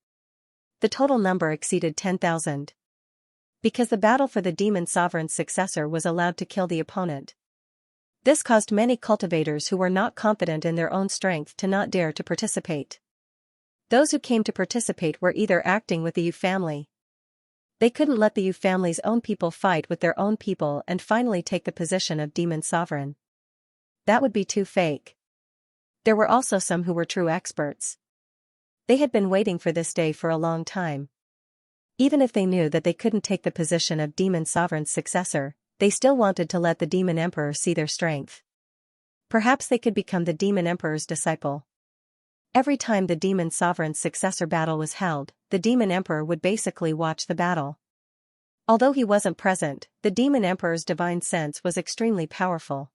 The total number exceeded 10,000. Because the battle for the Demon Sovereign's successor was allowed to kill the opponent. This caused many cultivators who were not confident in their own strength to not dare to participate. Those who came to participate were either acting with the Yu family. They couldn't let the Yu family's own people fight with their own people and finally take the position of demon sovereign. That would be too fake. There were also some who were true experts. They had been waiting for this day for a long time. Even if they knew that they couldn't take the position of demon sovereign's successor, they still wanted to let the demon emperor see their strength. Perhaps they could become the demon emperor's disciple. Every time the demon sovereign's successor battle was held, the demon emperor would basically watch the battle. Although he wasn't present, the demon emperor's divine sense was extremely powerful.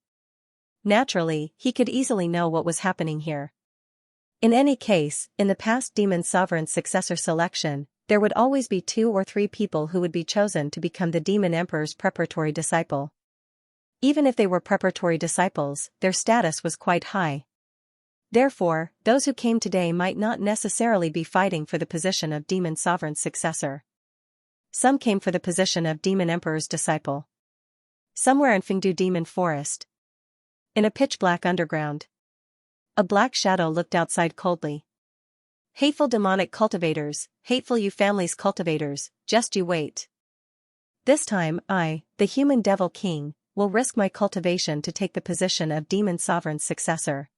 Naturally, he could easily know what was happening here. In any case, in the past demon sovereign's successor selection, there would always be 2 or 3 people who would be chosen to become the demon emperor's preparatory disciple. Even if they were preparatory disciples, their status was quite high. Therefore, those who came today might not necessarily be fighting for the position of demon sovereign's successor. Some came for the position of demon emperor's disciple. Somewhere in Fengdu Demon Forest, in a pitch-black underground, a black shadow looked outside coldly. Hateful demonic cultivators, hateful Yu family's cultivators, just you wait. This time I, the human devil king, will risk my cultivation to take the position of demon sovereign's successor.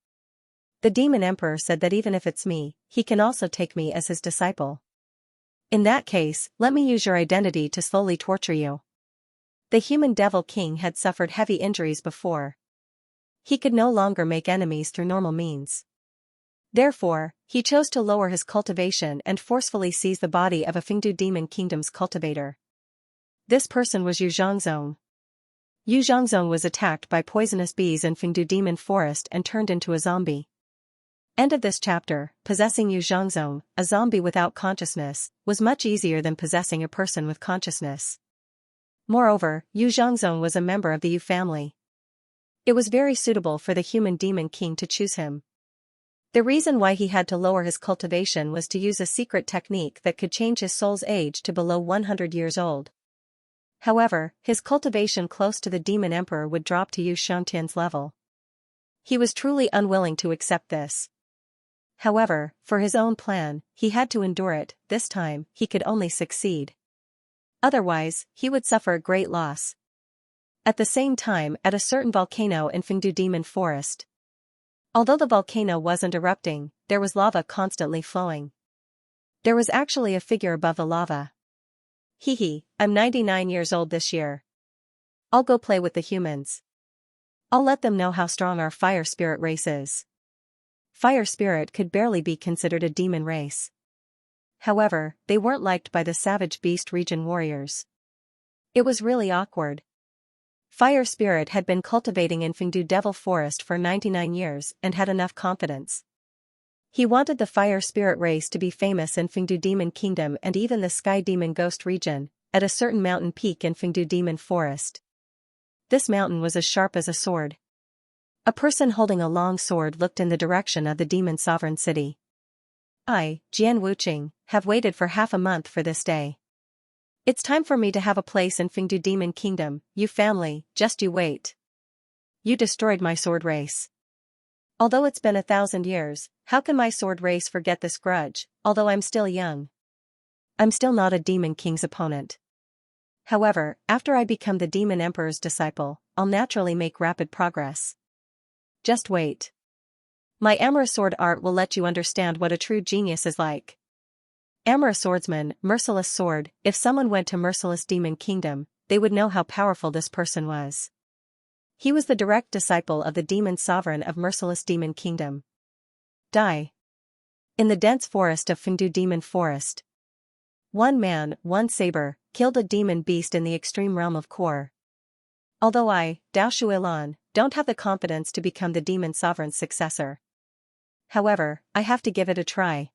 The demon emperor said that even if it's me, he can also take me as his disciple. In that case, let me use your identity to slowly torture you. The human devil king had suffered heavy injuries before. He could no longer make enemies through normal means. Therefore, he chose to lower his cultivation and forcefully seize the body of a Fengdu Demon Kingdom's cultivator. This person was Yu Zhangzong. Yu Zhangzong was attacked by poisonous bees in Fengdu Demon Forest and turned into a zombie. End of this chapter. Possessing Yu Zhangzong, a zombie without consciousness, was much easier than possessing a person with consciousness. Moreover, Yu Zhangzong was a member of the Yu family. It was very suitable for the human demon king to choose him. The reason why he had to lower his cultivation was to use a secret technique that could change his soul's age to below 100 years old. However, his cultivation close to the demon emperor would drop to Yu Xianxia's level. He was truly unwilling to accept this. However, for his own plan, he had to endure it. This time, he could only succeed. Otherwise, he would suffer a great loss. At the same time, at a certain volcano in Fengdu Demon Forest. Although the volcano wasn't erupting, there was lava constantly flowing. There was actually a figure above the lava. Hee, I'm 99 years old this year. I'll go play with the humans. I'll let them know how strong our fire spirit race is. Fire spirit could barely be considered a demon race. However, they weren't liked by the savage beast region warriors. It was really awkward. Fire spirit had been cultivating in Fengdu Devil Forest for 99 years and had enough confidence. He wanted the fire spirit race to be famous in Fengdu Demon Kingdom and even the Sky Demon Ghost region, at a certain mountain peak in Fengdu Demon Forest. This mountain was as sharp as a sword. A person holding a long sword looked in the direction of the demon sovereign city. I, Jian Wuqing, have waited for half a month for this day. It's time for me to have a place in Fengdu Demon Kingdom. You family, just you wait. You destroyed my sword race. Although it's been 1,000 years, how can my sword race forget this grudge, although I'm still young? I'm still not a demon king's opponent. However, after I become the demon emperor's disciple, I'll naturally make rapid progress. Just wait. My Amara sword art will let you understand what a true genius is like. Amara swordsman, merciless sword. If someone went to Merciless Demon Kingdom, they would know how powerful this person was. He was the direct disciple of the demon sovereign of Merciless Demon Kingdom. Die. In the dense forest of Fengdu Demon Forest. One man, one saber, killed a demon beast in the extreme realm of Core. Although I, Dao Shuilan, don't have the confidence to become the demon sovereign's successor. However, I have to give it a try.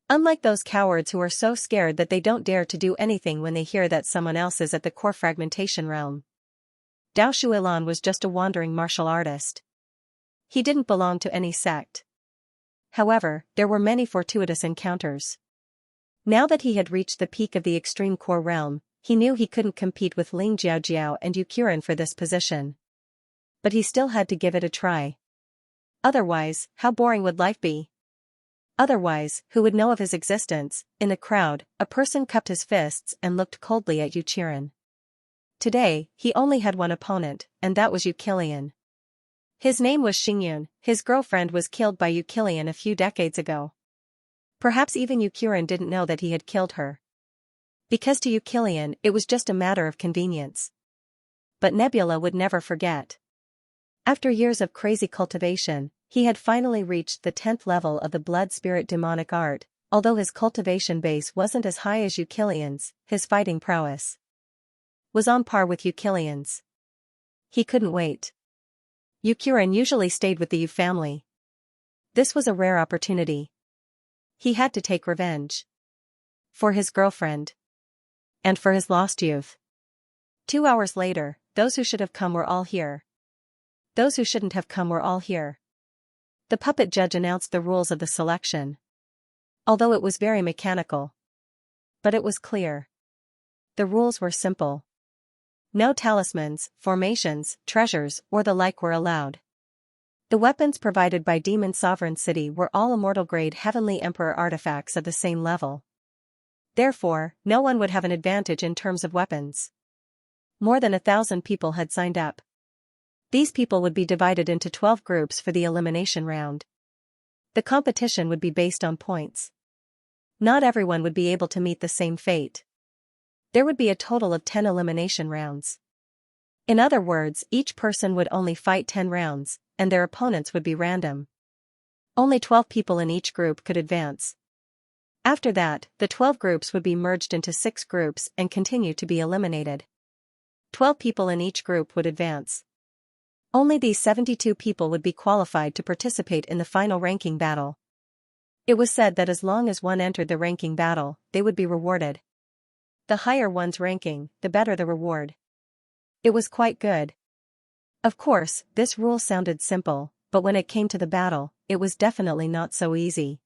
Unlike those cowards who are so scared that they don't dare to do anything when they hear that someone else is at the core fragmentation realm. Dao Shuilan was just a wandering martial artist. He didn't belong to any sect. However, there were many fortuitous encounters. Now that he had reached the peak of the extreme core realm, he knew he couldn't compete with Ling Jiaojiao and Yukirin for this position. But he still had to give it a try. Otherwise, how boring would life be? Otherwise, who would know of his existence? In the crowd, a person cupped his fists and looked coldly at Yukirin. Today, he only had one opponent, and that was Yukirin. His name was Xingyun. His girlfriend was killed by Yukirin a few decades ago. Perhaps even Yukirin didn't know that he had killed her. Because to Yukirin, it was just a matter of convenience. But Nebula would never forget. After years of crazy cultivation, he had finally reached the 10th level of the blood spirit demonic art. Although his cultivation base wasn't as high as Yukirin's, his fighting prowess was on par with Yukirin's. He couldn't wait. Yukirin usually stayed with the Yu family. This was a rare opportunity. He had to take revenge. For his girlfriend. And for his lost youth. 2 hours later, those who should have come were all here. Those who shouldn't have come were all here. The puppet judge announced the rules of the selection. Although it was very mechanical. But it was clear. The rules were simple. No talismans, formations, treasures, or the like were allowed. The weapons provided by Demon Sovereign City were all immortal-grade Heavenly Emperor artifacts of the same level. Therefore, no one would have an advantage in terms of weapons. More than 1,000 people had signed up. These people would be divided into 12 groups for the elimination round. The competition would be based on points. Not everyone would be able to meet the same fate. There would be a total of 10 elimination rounds. In other words, each person would only fight 10 rounds, and their opponents would be random. Only 12 people in each group could advance. After that, the 12 groups would be merged into 6 groups and continue to be eliminated. 12 people in each group would advance. Only these 72 people would be qualified to participate in the final ranking battle. It was said that as long as one entered the ranking battle, they would be rewarded. The higher one's ranking, the better the reward. It was quite good. Of course, this rule sounded simple, but when it came to the battle, it was definitely not so easy.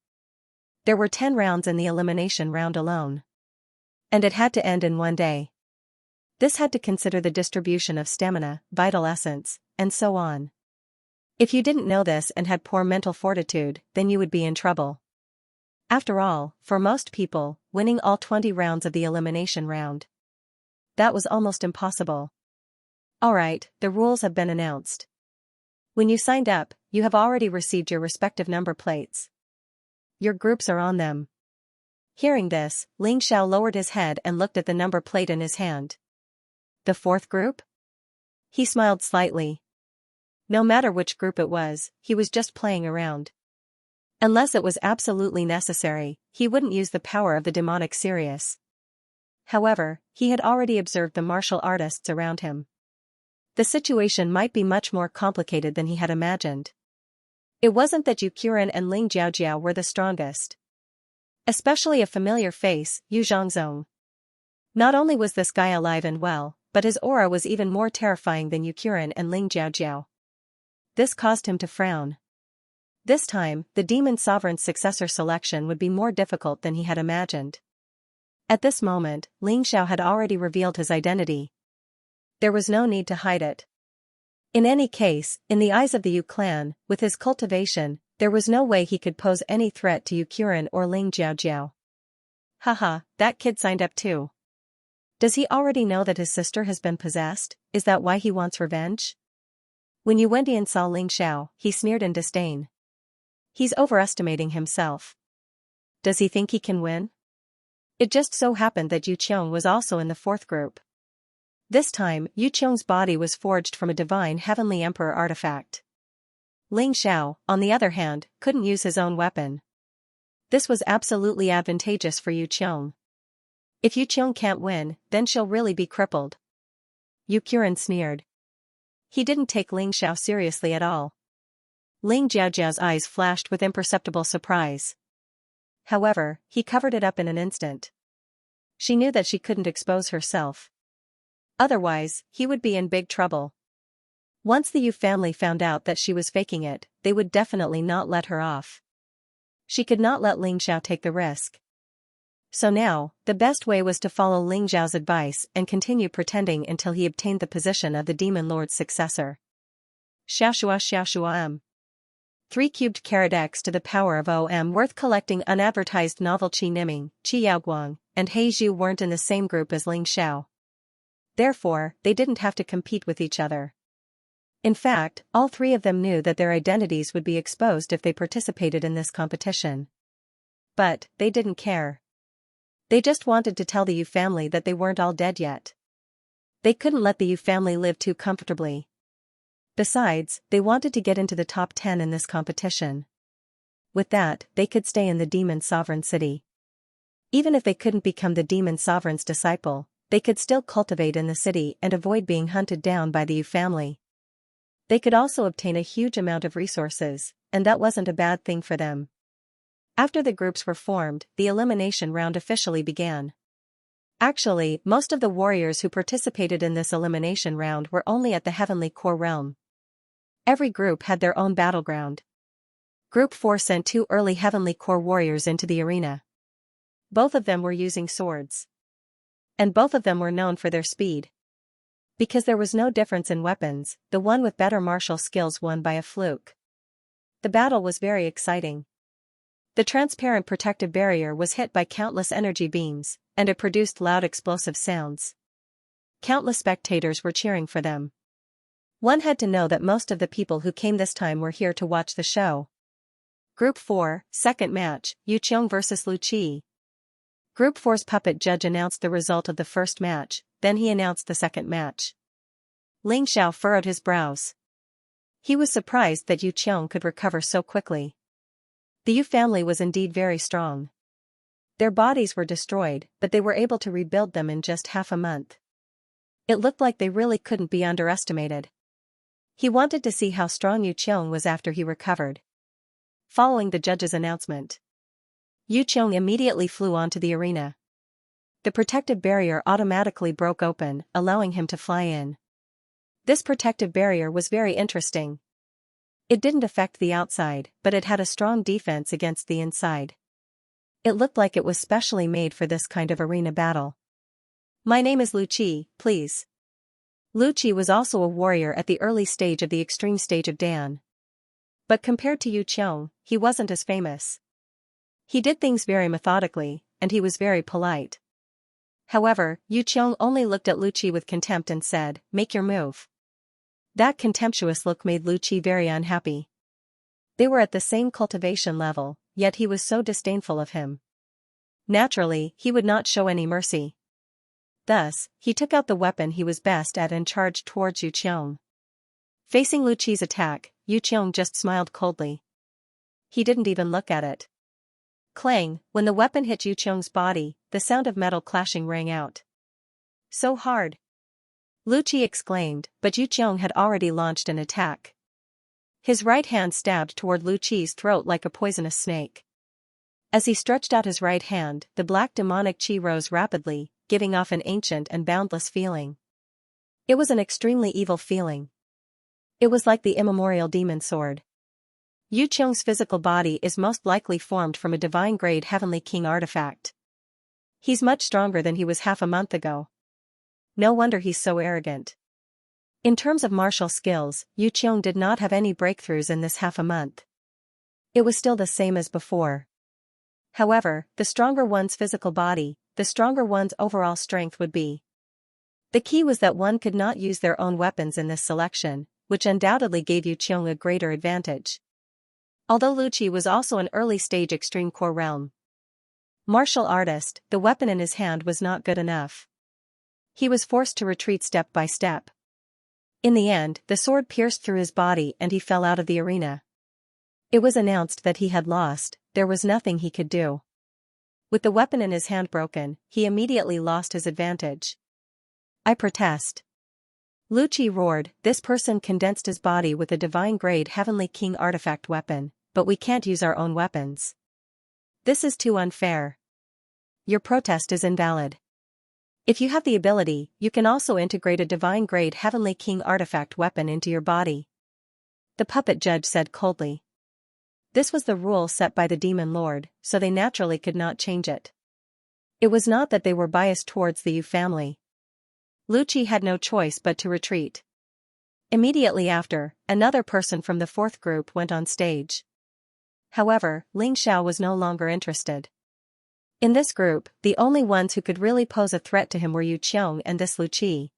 There were 10 rounds in the elimination round alone. And it had to end in one day. This had to consider the distribution of stamina, vital essence, and so on. If you didn't know this and had poor mental fortitude, then you would be in trouble. After all, for most people, winning all 20 rounds of the elimination round. That was almost impossible. Alright, the rules have been announced. When you signed up, you have already received your respective number plates. Your groups are on them. Hearing this, Xianxia lowered his head and looked at the number plate in his hand. The 4th group? He smiled slightly. No matter which group it was, he was just playing around. Unless it was absolutely necessary, he wouldn't use the power of the demonic Sirius. However, he had already observed the martial artists around him. The situation might be much more complicated than he had imagined. It wasn't that Xianxia and Ling Jiaojiao were the strongest. Especially a familiar face, Yu Zhongzong. Not only was this guy alive and well, but his aura was even more terrifying than Xianxia and Ling Jiaojiao. This caused him to frown. This time, the Demon Sovereign's successor selection would be more difficult than he had imagined. At this moment, Xianxia had already revealed his identity. There was no need to hide it. In any case, in the eyes of the Yu clan, with his cultivation, there was no way he could pose any threat to Xianxia or Ling Jiaojiao. Haha, that kid signed up too. Does he already know that his sister has been possessed? Is that why he wants revenge? When Yu Wendian saw Xianxia, he sneered in disdain. He's overestimating himself. Does he think he can win? It just so happened that Yu Qiong was also in the 4th group. This time, Yu Qiong's body was forged from a divine heavenly emperor artifact. Xianxia, on the other hand, couldn't use his own weapon. This was absolutely advantageous for Yu Qiong. If Yu Qiong can't win, then she'll really be crippled. Xianxia sneered. He didn't take Xianxia seriously at all. Ling Jiaojiao's eyes flashed with imperceptible surprise. However, he covered it up in an instant. She knew that she couldn't expose herself. Otherwise, he would be in big trouble. Once the Yu family found out that she was faking it, they would definitely not let her off. She could not let Xianxia take the risk. So now, the best way was to follow Xiao's advice and continue pretending until he obtained the position of the Demon Lord's successor. Xiaoshua M. 3 cubed carat x to the power of OM worth collecting. Unadvertised novel. Qi Niming, Qi Yaoguang, and He Zhu weren't in the same group as Xianxia. Therefore, they didn't have to compete with each other. In fact, all 3 of them knew that their identities would be exposed if they participated in this competition. But, they didn't care. They just wanted to tell the Yu family that they weren't all dead yet. They couldn't let the Yu family live too comfortably. Besides, they wanted to get into the top 10 in this competition. With that, they could stay in the Demon Sovereign city. Even if they couldn't become the Demon Sovereign's disciple, they could still cultivate in the city and avoid being hunted down by the Yu family. They could also obtain a huge amount of resources, and that wasn't a bad thing for them. After the groups were formed, the elimination round officially began. Actually, most of the warriors who participated in this elimination round were only at the Heavenly Core realm. Every group had their own battleground. Group 4 sent 2 early Heavenly Core warriors into the arena. Both of them were using swords. And both of them were known for their speed. Because there was no difference in weapons, the one with better martial skills won by a fluke. The battle was very exciting. The transparent protective barrier was hit by countless energy beams, and it produced loud explosive sounds. Countless spectators were cheering for them. One had to know that most of the people who came this time were here to watch the show. Group 4, second match, Yu Qiong vs Lu Qi. Group 4's puppet judge announced the result of the first match, then he announced the second match. Ling Xiao furrowed his brows. He was surprised that Yu Qiong could recover so quickly. The Yu family was indeed very strong. Their bodies were destroyed, but they were able to rebuild them in just half a month. It looked like they really couldn't be underestimated. He wanted to see how strong Yu Qiong was after he recovered. Following the judge's announcement, Yu Qiong immediately flew onto the arena. The protective barrier automatically broke open, allowing him to fly in. This protective barrier was very interesting. It didn't affect the outside, but it had a strong defense against the inside. It looked like it was specially made for this kind of arena battle. My name is Lu Qi, please. Lu Qi was also a warrior at the early stage of the extreme stage of Dan. But compared to Yu Qiong, he wasn't as famous. He did things very methodically, and he was very polite. However, Yu Qiong only looked at Lu Qi with contempt and said, "Make your move." That contemptuous look made Lu Qi very unhappy. They were at the same cultivation level, yet he was so disdainful of him. Naturally, he would not show any mercy. Thus, he took out the weapon he was best at and charged towards Yu Qiong. Facing Lu Qi's attack, Yu Qiong just smiled coldly. He didn't even look at it. Clang, when the weapon hit Yu Qiong's body, the sound of metal clashing rang out. So hard! Lu Qi exclaimed, but Yu Qiong had already launched an attack. His right hand stabbed toward Lu Qi's throat like a poisonous snake. As he stretched out his right hand, the black demonic qi rose rapidly, giving off an ancient and boundless feeling. It was an extremely evil feeling. It was like the immemorial demon sword. Yu Qiong's physical body is most likely formed from a divine-grade heavenly king artifact. He's much stronger than he was half a month ago. No wonder he's so arrogant. In terms of martial skills, Yu Qiong did not have any breakthroughs in this half a month. It was still the same as before. However, the stronger one's physical body, the stronger one's overall strength would be. The key was that one could not use their own weapons in this selection, which undoubtedly gave Yu Qiong a greater advantage. Although Lu Qi was also an early-stage extreme core realm martial artist, the weapon in his hand was not good enough. He was forced to retreat step by step. In the end, the sword pierced through his body and he fell out of the arena. It was announced that he had lost, there was nothing he could do. With the weapon in his hand broken, he immediately lost his advantage. I protest. Lu Qi roared, this person condensed his body with a divine-grade heavenly king artifact weapon, but we can't use our own weapons. This is too unfair. Your protest is invalid. If you have the ability, you can also integrate a divine-grade heavenly king artifact weapon into your body. The puppet judge said coldly. This was the rule set by the demon lord, so they naturally could not change it. It was not that they were biased towards the Yu family. Lu Qi had no choice but to retreat. Immediately after, another person from the fourth group went on stage. However, Ling Xiao was no longer interested. In this group, the only ones who could really pose a threat to him were Yu Qiong and this Lu Qi.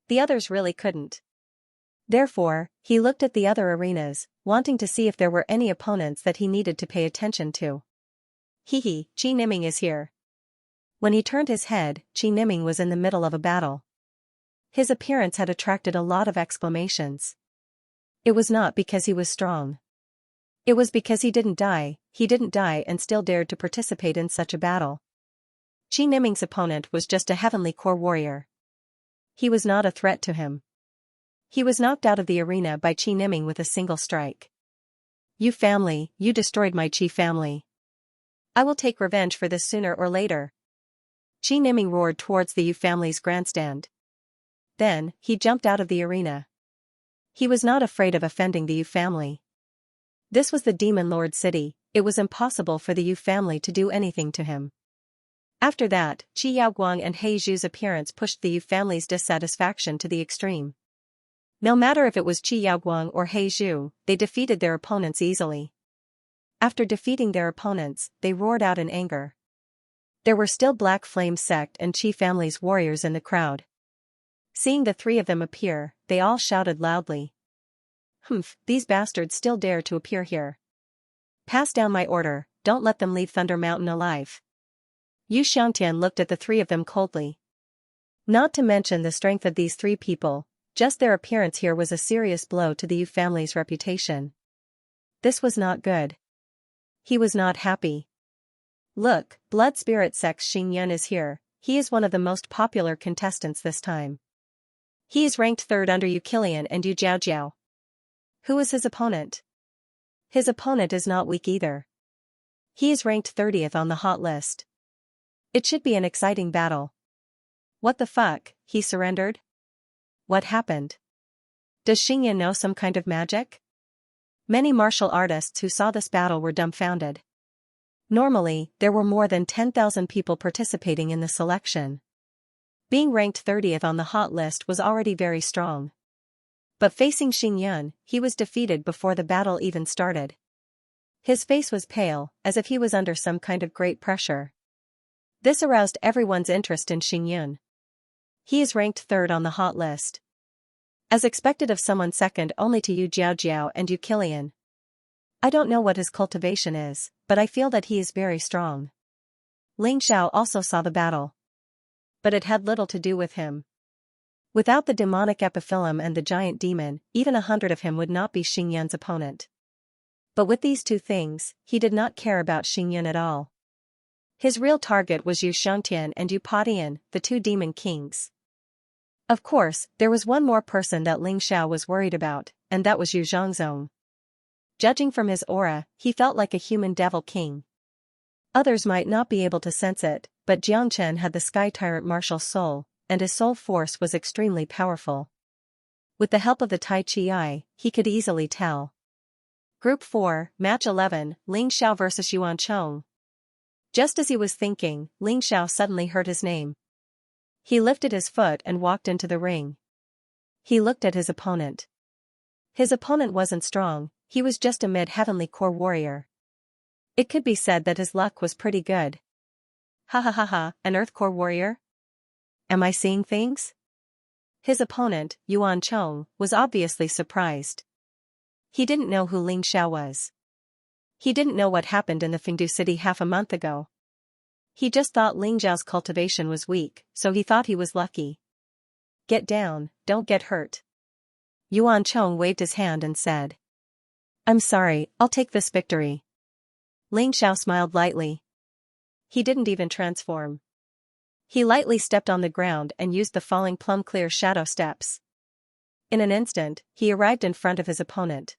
The others really couldn't. Therefore, he looked at the other arenas, wanting to see if there were any opponents that he needed to pay attention to. Qi Niming is here. When he turned his head, Qi Niming was in the middle of a battle. His appearance had attracted a lot of exclamations. It was not because he was strong. It was because he didn't die and still dared to participate in such a battle. Qi Niming's opponent was just a heavenly core warrior. He was not a threat to him. He was knocked out of the arena by Qi Niming with a single strike. You family, you destroyed my Qi family. I will take revenge for this sooner or later. Qi Niming roared towards the Yu family's grandstand. Then, he jumped out of the arena. He was not afraid of offending the Yu family. This was the Demon Lord City, it was impossible for the Yu family to do anything to him. After that, Qi Yaoguang and He Zhu's appearance pushed the Yu family's dissatisfaction to the extreme. No matter if it was Qi Yaoguang or He Zhu, they defeated their opponents easily. After defeating their opponents, they roared out in anger. There were still Black Flame Sect and Qi family's warriors in the crowd. Seeing the three of them appear, they all shouted loudly. Humph, these bastards still dare to appear here. Pass down my order, don't let them leave Thunder Mountain alive. Xianxia looked at the three of them coldly. Not to mention the strength of these three people, just their appearance here was a serious blow to the Yu family's reputation. This was not good. He was not happy. Look, Blood Spirit Sex Xinyan is here. He is one of the most popular contestants this time. He is ranked 3rd under Yu Qilian and Yu Jiaojiao. Who is his opponent? His opponent is not weak either. He is ranked 30th on the hot list. It should be an exciting battle. What the fuck, he surrendered? What happened? Does Xingyan know some kind of magic? Many martial artists who saw this battle were dumbfounded. Normally, there were more than 10,000 people participating in the selection. Being ranked 30th on the hot list was already very strong. But facing Xingyan, he was defeated before the battle even started. His face was pale, as if he was under some kind of great pressure. This aroused everyone's interest in Xingyan. He is ranked 3rd on the hot list. As expected of someone second only to Yu Jiaojiao and Yu Qilian. I don't know what his cultivation is, but I feel that he is very strong. Ling Xiao also saw the battle. But it had little to do with him. Without the demonic epiphyllum and the giant demon, even 100 of him would not be Xingyan's opponent. But with these two things, he did not care about Xingyan at all. His real target was Yu Shangtian and Yu Patian, the two demon kings. Of course, there was one more person that Ling Xiao was worried about, and that was Yu Zhongzong. Judging from his aura, he felt like a human devil king. Others might not be able to sense it, but Jiangchen had the Sky Tyrant martial soul, and his soul force was extremely powerful. With the help of the Tai Chi Eye, he could easily tell. Group 4, Match 11, Ling Xiao vs Yuan Chong. Just as he was thinking, Ling Xiao suddenly heard his name. He lifted his foot and walked into the ring. He looked at his opponent. His opponent wasn't strong, he was just a mid-heavenly core warrior. It could be said that his luck was pretty good. Ha ha ha ha, an earth core warrior? Am I seeing things? His opponent, Yuan Chong, was obviously surprised. He didn't know who Ling Xiao was. He didn't know what happened in the Fengdu city half a month ago. He just thought Ling Xiao's cultivation was weak, so he thought he was lucky. Get down, don't get hurt. Yuan Chong waved his hand and said. I'm sorry, I'll take this victory. Ling Xiao smiled lightly. He didn't even transform. He lightly stepped on the ground and used the falling plum-clear shadow steps. In an instant, he arrived in front of his opponent.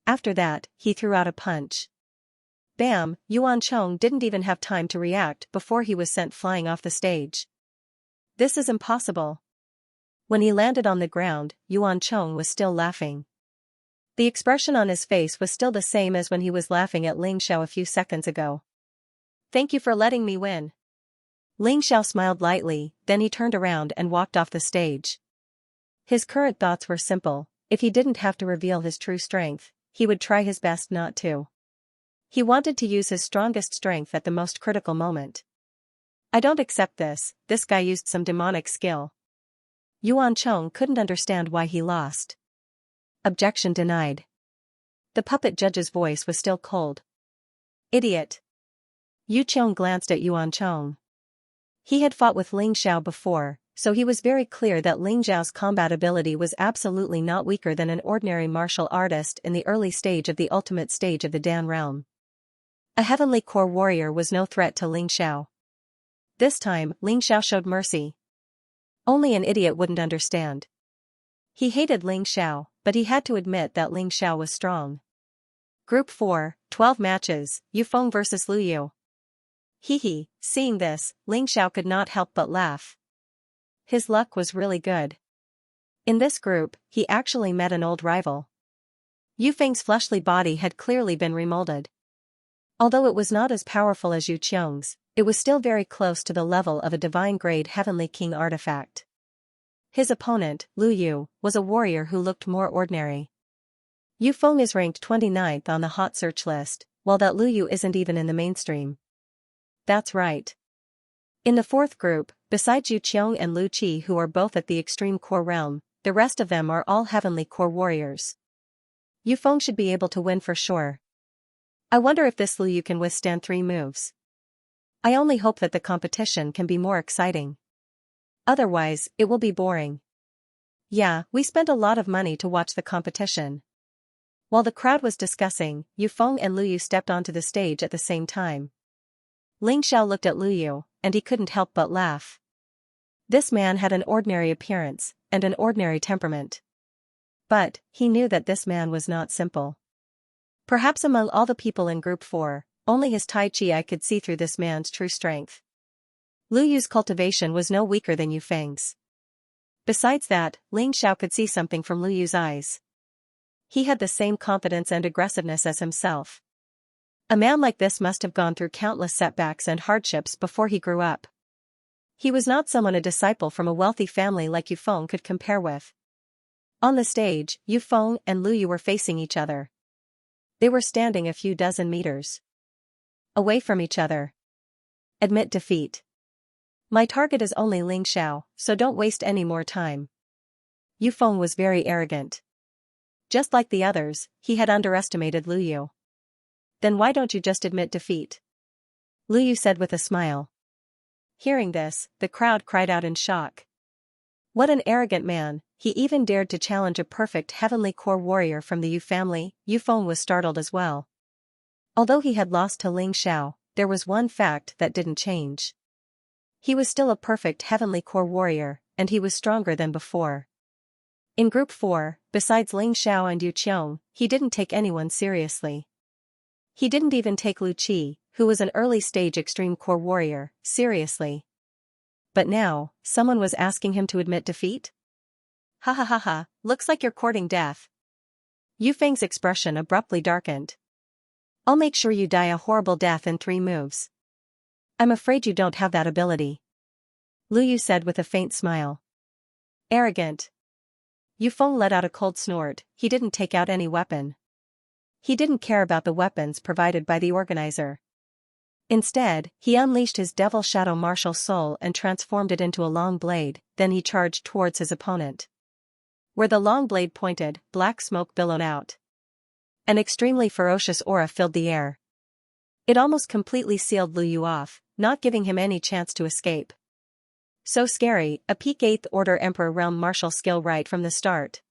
After that, he threw out a punch. Bam! Yuan Chong didn't even have time to react before he was sent flying off the stage. This is impossible. When he landed on the ground, Yuan Chong was still laughing. The expression on his face was still the same as when he was laughing at Ling Xiao a few seconds ago. Thank you for letting me win. Ling Xiao smiled lightly, then he turned around and walked off the stage. His current thoughts were simple: if he didn't have to reveal his true strength, he would try his best not to. He wanted to use his strongest strength at the most critical moment. I don't accept this guy used some demonic skill. Yuan Chong couldn't understand why he lost. Objection denied. The puppet judge's voice was still cold. Idiot. Yu Chong glanced at Yuan Chong. He had fought with Ling Xiao before, so he was very clear that Ling Xiao's combat ability was absolutely not weaker than an ordinary martial artist in the early stage of the ultimate stage of the Dan realm. A heavenly core warrior was no threat to Ling Xiao. This time, Ling Xiao showed mercy. Only an idiot wouldn't understand. He hated Ling Xiao, but he had to admit that Ling Xiao was strong. Group 4, 12 matches, Yu Feng vs Lu Yu. Hee. Seeing this, Ling Xiao could not help but laugh. His luck was really good. In this group, he actually met an old rival. Yu Feng's fleshly body had clearly been remolded. Although it was not as powerful as Yu Qiong's, it was still very close to the level of a divine-grade Heavenly King artifact. His opponent, Lu Yu, was a warrior who looked more ordinary. Yu Feng is ranked 29th on the hot search list, while that Lu Yu isn't even in the mainstream. That's right. In the fourth group, besides Yu Qiong and Lu Qi, who are both at the extreme core realm, the rest of them are all heavenly core warriors. Yu Feng should be able to win for sure. I wonder if this Lu Yu can withstand 3 moves. I only hope that the competition can be more exciting. Otherwise, it will be boring. Yeah, we spent a lot of money to watch the competition. While the crowd was discussing, Yufeng and Luyu stepped onto the stage at the same time. Ling Xiao looked at Luyu, and he couldn't help but laugh. This man had an ordinary appearance, and an ordinary temperament. But, he knew that this man was not simple. Perhaps among all the people in Group 4, only his Tai Chi eye could see through this man's true strength. Luyu's cultivation was no weaker than Yufeng's. Besides that, Ling Xiao could see something from Luyu's eyes. He had the same confidence and aggressiveness as himself. A man like this must have gone through countless setbacks and hardships before he grew up. He was not someone a disciple from a wealthy family like Yufeng could compare with. On the stage, Yufeng and Luyu were facing each other. They were standing a few dozen meters away from each other. Admit defeat. My target is only Ling Xiao, so don't waste any more time. Yufeng was very arrogant. Just like the others, he had underestimated Luyu. Then why don't you just admit defeat? Luyu said with a smile. Hearing this, the crowd cried out in shock. What an arrogant man, he even dared to challenge a perfect heavenly core warrior from the Yu family. Yufeng was startled as well. Although he had lost to Ling Xiao, there was one fact that didn't change. He was still a perfect heavenly core warrior, and he was stronger than before. In Group 4, besides Ling Xiao and Yu Qiong, he didn't take anyone seriously. He didn't even take Lu Qi, who was an early-stage extreme core warrior, seriously. But now, someone was asking him to admit defeat? Ha ha ha ha, looks like you're courting death. Yufeng's expression abruptly darkened. I'll make sure you die a horrible death in 3 moves. I'm afraid you don't have that ability. Luyu said with a faint smile. Arrogant. Yufeng let out a cold snort. He didn't take out any weapon. He didn't care about the weapons provided by the organizer. Instead, he unleashed his devil shadow martial soul and transformed it into a long blade, then he charged towards his opponent. Where the long blade pointed, black smoke billowed out. An extremely ferocious aura filled the air. It almost completely sealed Luyu off, not giving him any chance to escape. So scary, a peak 8th order Emperor realm martial skill right from the start.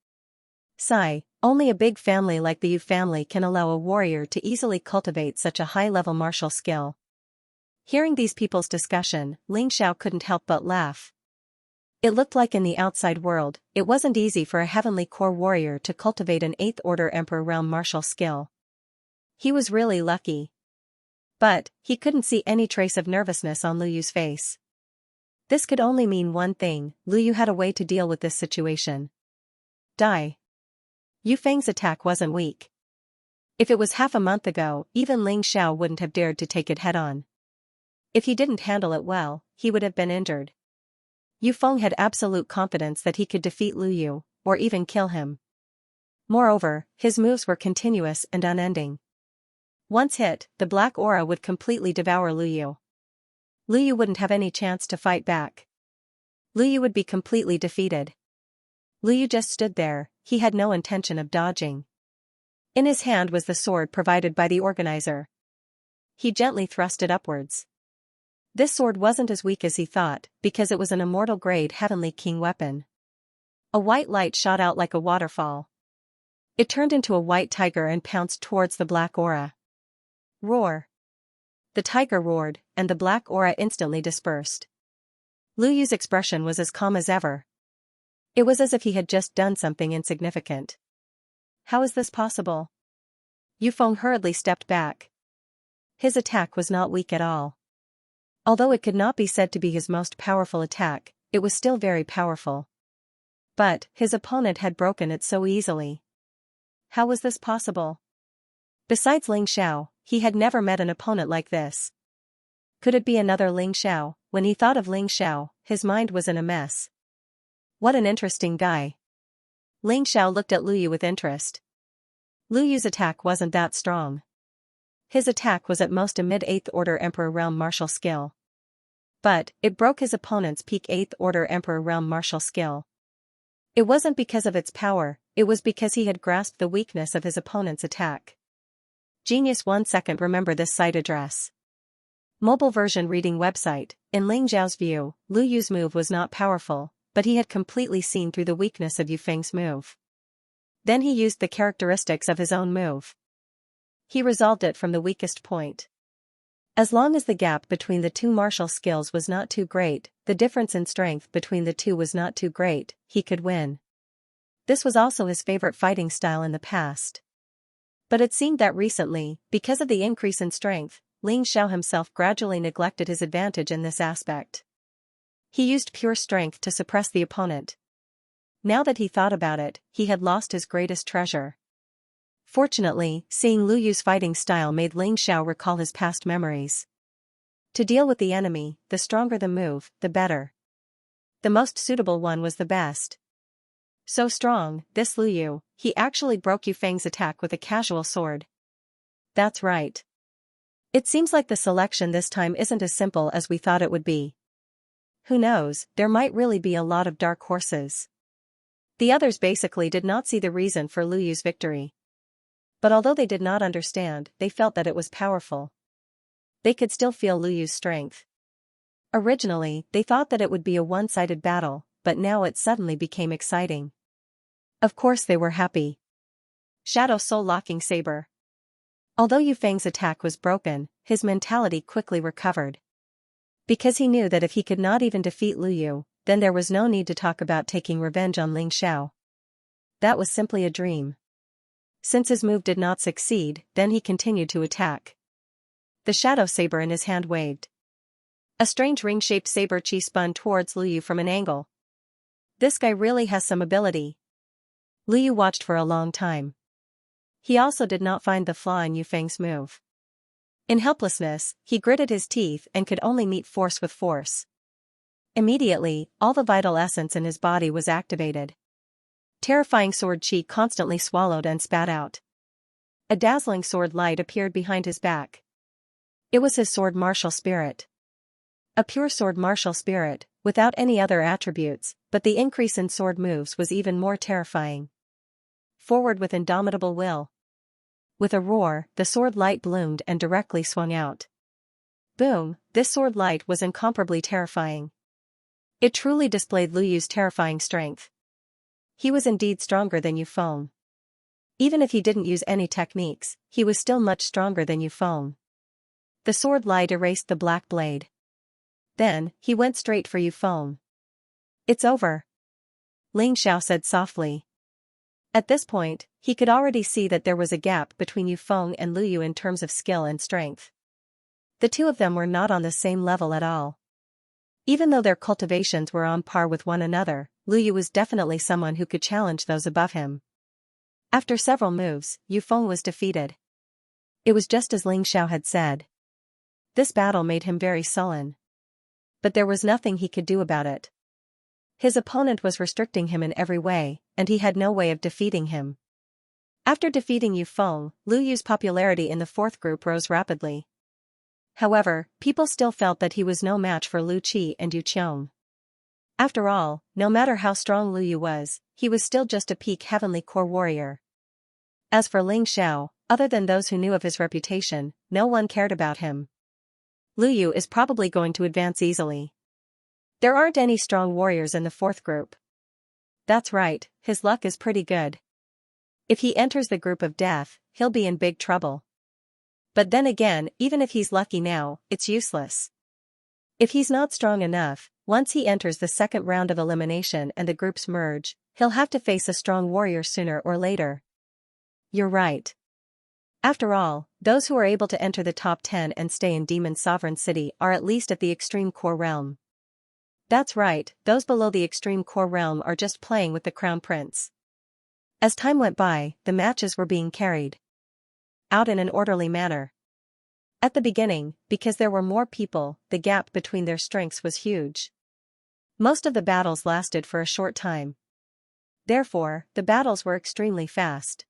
Sigh, only a big family like the Yu family can allow a warrior to easily cultivate such a high-level martial skill. Hearing these people's discussion, Ling Xiao couldn't help but laugh. It looked like in the outside world, it wasn't easy for a heavenly core warrior to cultivate an 8th order Emperor realm martial skill. He was really lucky. But, he couldn't see any trace of nervousness on Luyu's face. This could only mean one thing, Luyu had a way to deal with this situation. Die. Yufeng's attack wasn't weak. If it was half a month ago, even Ling Xiao wouldn't have dared to take it head-on. If he didn't handle it well, he would have been injured. Yufeng had absolute confidence that he could defeat Luyu, or even kill him. Moreover, his moves were continuous and unending. Once hit, the black aura would completely devour Luyu. Luyu wouldn't have any chance to fight back. Luyu would be completely defeated. Luyu just stood there, he had no intention of dodging. In his hand was the sword provided by the organizer. He gently thrust it upwards. This sword wasn't as weak as he thought, because it was an immortal-grade heavenly king weapon. A white light shot out like a waterfall. It turned into a white tiger and pounced towards the black aura. Roar! The tiger roared, and the black aura instantly dispersed. Luyu's expression was as calm as ever. It was as if he had just done something insignificant. How is this possible? Yufeng hurriedly stepped back. His attack was not weak at all. Although it could not be said to be his most powerful attack, it was still very powerful. But, his opponent had broken it so easily. How was this possible? Besides Ling Xiao, he had never met an opponent like this. Could it be another Ling Xiao? When he thought of Ling Xiao, his mind was in a mess. What an interesting guy. Ling Xiao looked at Luyu with interest. Luyu's attack wasn't that strong. His attack was at most a mid-8th order Emperor realm martial skill. But, it broke his opponent's peak 8th order Emperor realm martial skill. It wasn't because of its power, it was because he had grasped the weakness of his opponent's attack. Genius. 1 second. Remember this site address. Mobile version reading website. In Ling Zhao's view, Lu Yu's move was not powerful, but he had completely seen through the weakness of Yu Feng's move. Then he used the characteristics of his own move. He resolved it from the weakest point. As long as the gap between the two martial skills was not too great, the difference in strength between the two was not too great, he could win. This was also his favorite fighting style in the past. But it seemed that recently, because of the increase in strength, Ling Xiao himself gradually neglected his advantage in this aspect. He used pure strength to suppress the opponent. Now that he thought about it, he had lost his greatest treasure. Fortunately, seeing Lu Yu's fighting style made Ling Xiao recall his past memories. To deal with the enemy, the stronger the move, the better. The most suitable one was the best. So strong, this Lu Yu, he actually broke Yu Feng's attack with a casual sword. That's right. It seems like the selection this time isn't as simple as we thought it would be. Who knows, there might really be a lot of dark horses. The others basically did not see the reason for Lu Yu's victory. But although they did not understand, they felt that it was powerful. They could still feel Lu Yu's strength. Originally, they thought that it would be a one-sided battle, but now it suddenly became exciting. Of course they were happy. Shadow Soul Locking Saber. Although Yu Feng's attack was broken, his mentality quickly recovered. Because he knew that if he could not even defeat Lu Yu, then there was no need to talk about taking revenge on Ling Xiao. That was simply a dream. Since his move did not succeed, then he continued to attack. The shadow saber in his hand waved. A strange ring-shaped saber chi spun towards Lu Yu from an angle. This guy really has some ability. Lu Yu watched for a long time. He also did not find the flaw in Yu Feng's move. In helplessness, he gritted his teeth and could only meet force with force. Immediately, all the vital essence in his body was activated. Terrifying sword chi constantly swallowed and spat out. A dazzling sword light appeared behind his back. It was his sword martial spirit. A pure sword martial spirit, without any other attributes, but the increase in sword moves was even more terrifying. Forward with indomitable will. With a roar, the sword light bloomed and directly swung out. Boom, this sword light was incomparably terrifying. It truly displayed Lu Yu's terrifying strength. He was indeed stronger than Yu Feng. Even if he didn't use any techniques, he was still much stronger than Yu Feng. The sword light erased the black blade. Then, he went straight for Yu Feng. It's over. Ling Xiao said softly. At this point, he could already see that there was a gap between Yu Feng and Lu Yu in terms of skill and strength. The two of them were not on the same level at all. Even though their cultivations were on par with one another, Lu Yu was definitely someone who could challenge those above him. After several moves, Yu Feng was defeated. It was just as Ling Xiao had said. This battle made him very sullen. But there was nothing he could do about it. His opponent was restricting him in every way, and he had no way of defeating him. After defeating Yu Feng, Lu Yu's popularity in the fourth group rose rapidly. However, people still felt that he was no match for Lu Qi and Yu Qiong. After all, no matter how strong Lu Yu was, he was still just a peak heavenly core warrior. As for Ling Xiao, other than those who knew of his reputation, no one cared about him. Lu Yu is probably going to advance easily. There aren't any strong warriors in the fourth group. That's right, his luck is pretty good. If he enters the group of death, he'll be in big trouble. But then again, even if he's lucky now, it's useless. If he's not strong enough, once he enters the second round of elimination and the groups merge, he'll have to face a strong warrior sooner or later. You're right. After all, those who are able to enter the top 10 and stay in Demon Sovereign City are at least at the extreme core realm. That's right, those below the extreme core realm are just playing with the Crown Prince. As time went by, the matches were being carried out in an orderly manner. At the beginning, because there were more people, the gap between their strengths was huge. Most of the battles lasted for a short time. Therefore, the battles were extremely fast.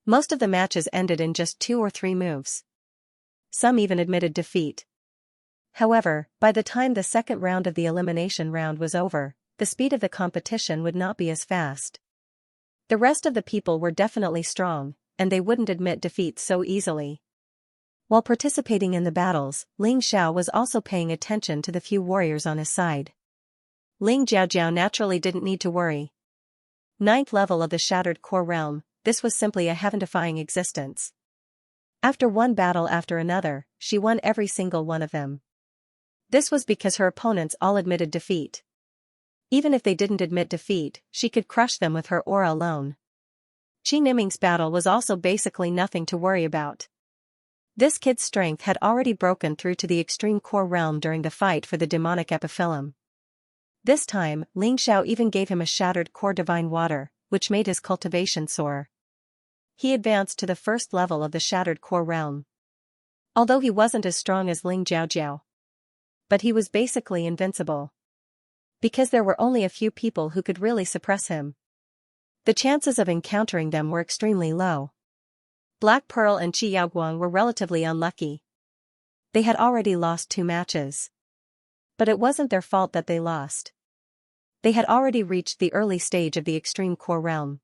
Most of the matches ended in just 2 or 3 moves. Some even admitted defeat. However, by the time the second round of the elimination round was over, the speed of the competition would not be as fast. The rest of the people were definitely strong, and they wouldn't admit defeat so easily. While participating in the battles, Ling Xiao was also paying attention to the few warriors on his side. Ling Jiaojiao naturally didn't need to worry. Ninth level of the Shattered Core Realm, this was simply a heaven-defying existence. After one battle after another, she won every single one of them. This was because her opponents all admitted defeat. Even if they didn't admit defeat, she could crush them with her aura alone. Qi Niming's battle was also basically nothing to worry about. This kid's strength had already broken through to the extreme core realm during the fight for the demonic epiphyllum. This time, Ling Xiao even gave him a shattered core divine water, which made his cultivation soar. He advanced to the first level of the shattered core realm. Although he wasn't as strong as Ling Jiaojiao, but he was basically invincible. Because there were only a few people who could really suppress him. The chances of encountering them were extremely low. Black Pearl and Qi Yaoguang were relatively unlucky. They had already lost 2 matches. But it wasn't their fault that they lost. They had already reached the early stage of the extreme core realm.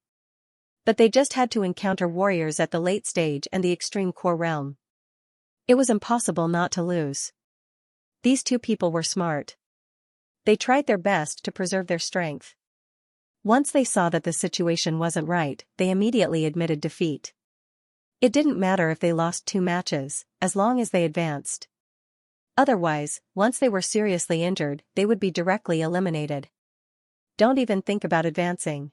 But they just had to encounter warriors at the late stage and the extreme core realm. It was impossible not to lose. These 2 people were smart. They tried their best to preserve their strength. Once they saw that the situation wasn't right, they immediately admitted defeat. It didn't matter if they lost 2 matches, as long as they advanced. Otherwise, once they were seriously injured, they would be directly eliminated. Don't even think about advancing.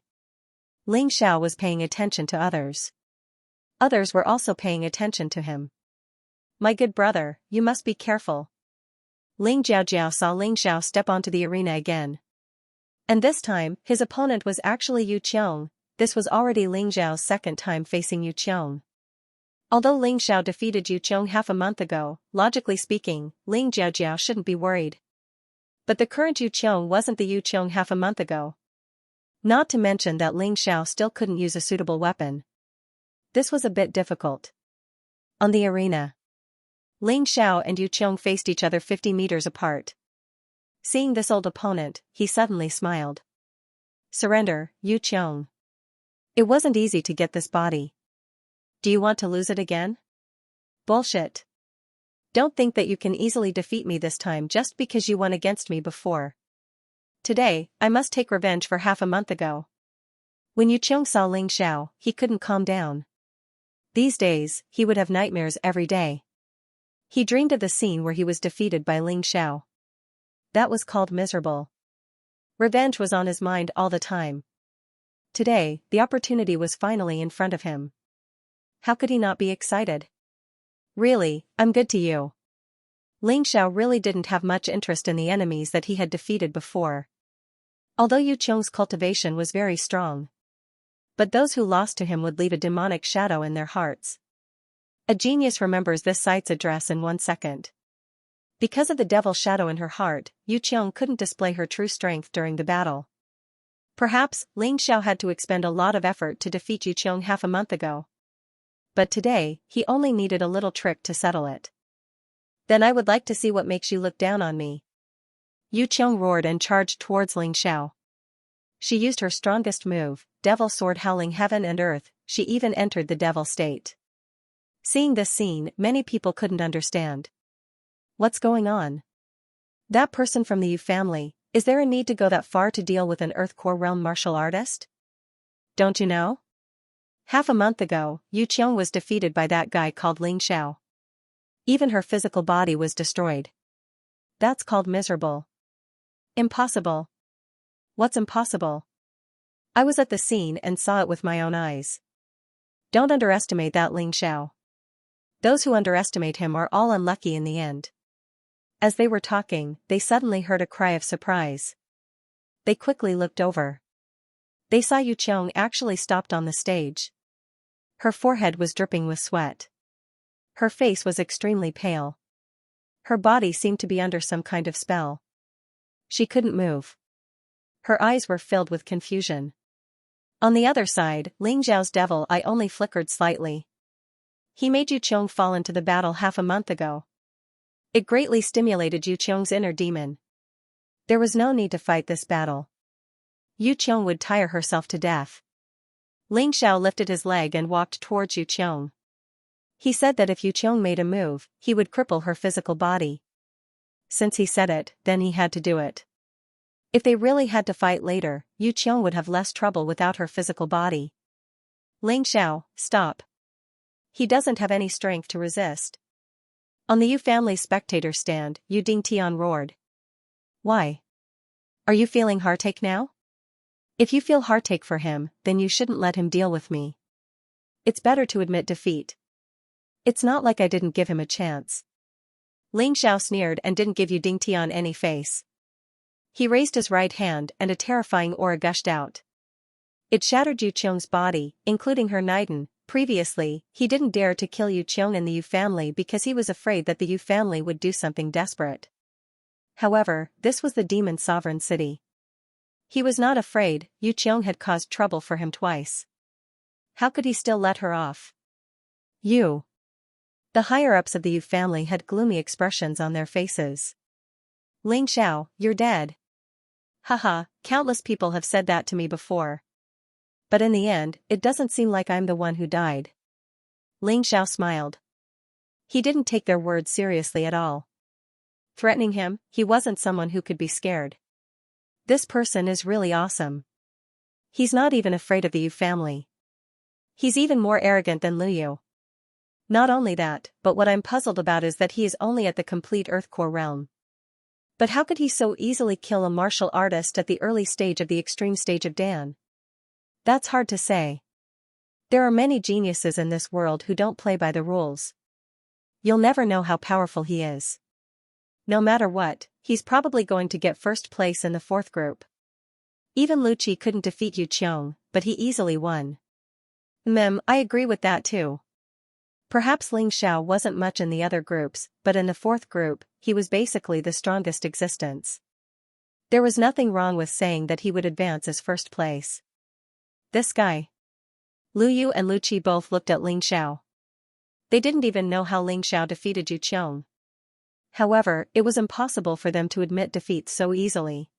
Ling Xiao was paying attention to others. Others were also paying attention to him. My good brother, you must be careful. Ling Jiaojiao saw Ling Xiao step onto the arena again. And this time, his opponent was actually Yu Qiong. This was already Ling Xiao's second time facing Yu Qiong. Although Ling Xiao defeated Yu Qiong half a month ago, logically speaking, Ling Jiaojiao shouldn't be worried. But the current Yu Qiong wasn't the Yu Qiong half a month ago. Not to mention that Ling Xiao still couldn't use a suitable weapon. This was a bit difficult. On the arena, Ling Xiao and Yu Qiong faced each other 50 meters apart. Seeing this old opponent, he suddenly smiled. Surrender, Yu Qiong. It wasn't easy to get this body. Do you want to lose it again? Bullshit. Don't think that you can easily defeat me this time just because you won against me before. Today, I must take revenge for half a month ago. When Yu Qiong saw Ling Xiao, he couldn't calm down. These days, he would have nightmares every day. He dreamed of the scene where he was defeated by Ling Xiao. That was called miserable. Revenge was on his mind all the time. Today, the opportunity was finally in front of him. How could he not be excited? Really, I'm good to you. Ling Xiao really didn't have much interest in the enemies that he had defeated before. Although Yu Qiong's cultivation was very strong. But those who lost to him would leave a demonic shadow in their hearts. A genius remembers this site's address in 1 second. Because of the devil shadow in her heart, Yu Qiong couldn't display her true strength during the battle. Perhaps, Ling Xiao had to expend a lot of effort to defeat Yu Qiong half a month ago. But today, he only needed a little trick to settle it. Then I would like to see what makes you look down on me. Yu Qiong roared and charged towards Ling Xiao. She used her strongest move, Devil Sword, howling heaven and earth. She even entered the devil state. Seeing this scene, many people couldn't understand. What's going on? That person from the Yu family, is there a need to go that far to deal with an Earth Core Realm martial artist? Don't you know? Half a month ago, Yu Qiong was defeated by that guy called Ling Xiao. Even her physical body was destroyed. That's called miserable. Impossible. What's impossible? I was at the scene and saw it with my own eyes. Don't underestimate that Ling Xiao. Those who underestimate him are all unlucky in the end. As they were talking, they suddenly heard a cry of surprise. They quickly looked over. They saw Yu Qiong actually stopped on the stage. Her forehead was dripping with sweat. Her face was extremely pale. Her body seemed to be under some kind of spell. She couldn't move. Her eyes were filled with confusion. On the other side, Ling Xiao's devil eye only flickered slightly. He made Yu Qiong fall into the battle half a month ago. It greatly stimulated Yu Qiong's inner demon. There was no need to fight this battle. Yu Qiong would tire herself to death. Ling Xiao lifted his leg and walked towards Yu Qiong. He said that if Yu Qiong made a move, he would cripple her physical body. Since he said it, then he had to do it. If they really had to fight later, Yu Qiong would have less trouble without her physical body. Ling Xiao, stop. He doesn't have any strength to resist. On the Yu family's spectator stand, Yu Dingtian roared. Why? Are you feeling heartache now? If you feel heartache for him, then you shouldn't let him deal with me. It's better to admit defeat. It's not like I didn't give him a chance. Ling Xiao sneered and didn't give Yu Dingtian any face. He raised his right hand and a terrifying aura gushed out. It shattered Yu Qiong's body, including her Naiden. Previously, he didn't dare to kill Yu Qiong and the Yu family because he was afraid that the Yu family would do something desperate. However, this was the demon sovereign city. He was not afraid. Yu Qiong had caused trouble for him twice. How could he still let her off? You. The higher-ups of the Yu family had gloomy expressions on their faces. Ling Xiao, you're dead. Haha, countless people have said that to me before. But in the end, it doesn't seem like I'm the one who died. Ling Xiao smiled. He didn't take their words seriously at all. Threatening him, he wasn't someone who could be scared. This person is really awesome. He's not even afraid of the Yu family. He's even more arrogant than Liu Yu. Not only that, but what I'm puzzled about is that he is only at the complete Earth Core realm. But how could he so easily kill a martial artist at the early stage of the extreme stage of Dan? That's hard to say. There are many geniuses in this world who don't play by the rules. You'll never know how powerful he is. No matter what, he's probably going to get first place in the fourth group. Even Lu Qi couldn't defeat Yu Qiong, but he easily won. I agree with that too. Perhaps Ling Xiao wasn't much in the other groups, but in the fourth group, he was basically the strongest existence. There was nothing wrong with saying that he would advance as first place. This guy. Lu Yu and Lu Qi both looked at Ling Xiao. They didn't even know how Ling Xiao defeated Yu Qiong. However, it was impossible for them to admit defeat so easily.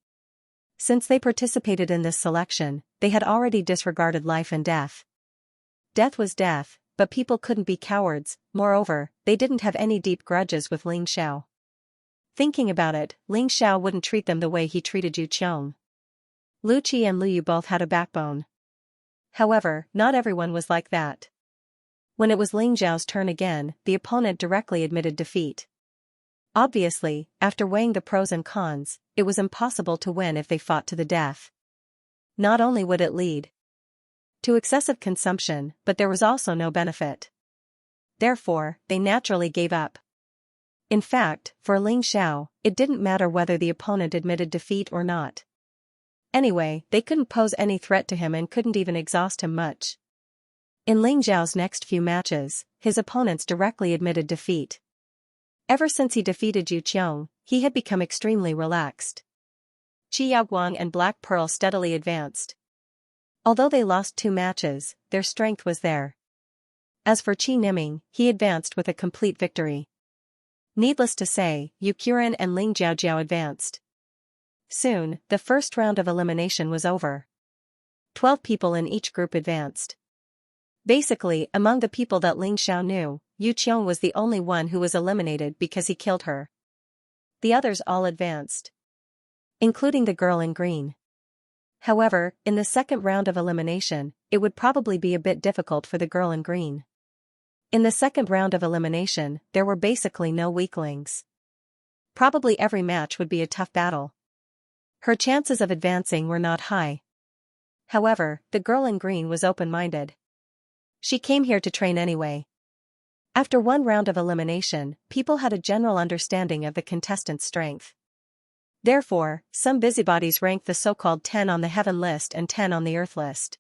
Since they participated in this selection, they had already disregarded life and death. Death was death, but people couldn't be cowards. Moreover, they didn't have any deep grudges with Ling Xiao. Thinking about it, Ling Xiao wouldn't treat them the way he treated Yu Qiong. Lu Qi and Lu Yu both had a backbone. However, not everyone was like that. When it was Ling Xiao's turn again, the opponent directly admitted defeat. Obviously, after weighing the pros and cons, it was impossible to win if they fought to the death. Not only would it lead to excessive consumption, but there was also no benefit. Therefore, they naturally gave up. In fact, for Ling Xiao, it didn't matter whether the opponent admitted defeat or not. Anyway, they couldn't pose any threat to him and couldn't even exhaust him much. In Ling Xiao's next few matches, his opponents directly admitted defeat. Ever since he defeated Yu Qiong, he had become extremely relaxed. Qi Yaoguang and Black Pearl steadily advanced. Although they lost 2 matches, their strength was there. As for Qi Niming, he advanced with a complete victory. Needless to say, Yu Qiren and Ling Jiaojiao advanced. Soon, the first round of elimination was over. 12 people in each group advanced. Basically, among the people that Ling Xiao knew, Yu Qiong was the only one who was eliminated because he killed her. The others all advanced, including the girl in green. However, in the second round of elimination, it would probably be a bit difficult for the girl in green. In the second round of elimination, there were basically no weaklings. Probably every match would be a tough battle. Her chances of advancing were not high. However, the girl in green was open-minded. She came here to train anyway. After one round of elimination, people had a general understanding of the contestant's strength. Therefore, some busybodies ranked the so-called 10 on the heaven list and 10 on the earth list.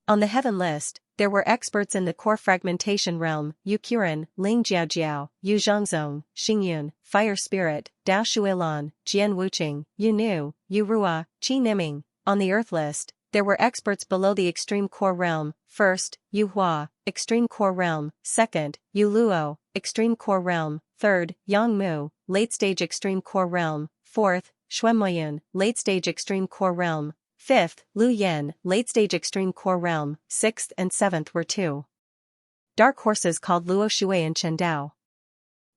On the heaven list, there were experts in the core fragmentation realm: Yu Qiren, Ling Jiaojiao, Yu Zhongzong, Xingyun, Fire Spirit, Dao Shuilan, Jian Wuqing, Yu Nu, Yu Rua, Qi Niming. On the earth list, there were experts below the extreme core realm: first, Yu Hua, extreme core realm; second, Yu Luo, extreme core realm; third, Yang Mu, late stage extreme core realm; fourth, Xuanmoyun, late stage extreme core realm; fifth, Lu Yen, late stage extreme core realm; sixth and seventh were 2. dark horses called Luo Shui and Chen Dao.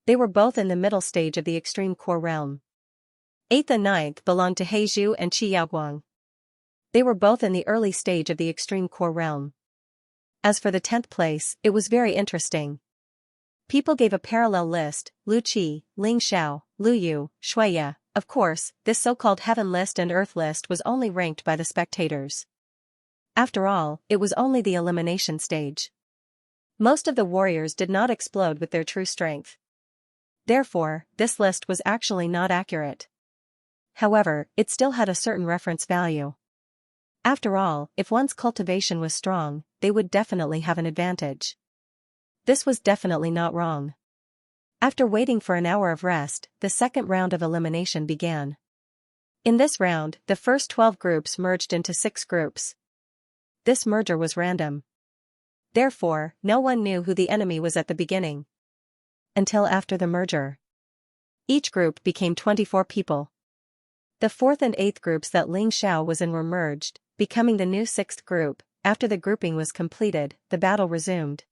They were both in the middle stage of the extreme core realm. 8th and 9th belonged to He Zhu and Qi Yaoguang. They were both in the early stage of the extreme core realm. As for the 10th place, it was very interesting. People gave a parallel list: Lu Qi, Ling Xiao, Lu Yu, Shuiya. Of course, this so-called heaven list and earth list was only ranked by the spectators. After all, it was only the elimination stage. Most of the warriors did not explode with their true strength. Therefore, this list was actually not accurate. However, it still had a certain reference value. After all, if one's cultivation was strong, they would definitely have an advantage. This was definitely not wrong. After waiting for an hour of rest, the second round of elimination began. In this round, the first 12 groups merged into 6 groups. This merger was random. Therefore, no one knew who the enemy was at the beginning. Until after the merger. Each group became 24 people. The 4th and 8th groups that Ling Xiao was in were merged, becoming the new 6th group. After the grouping was completed, the battle resumed.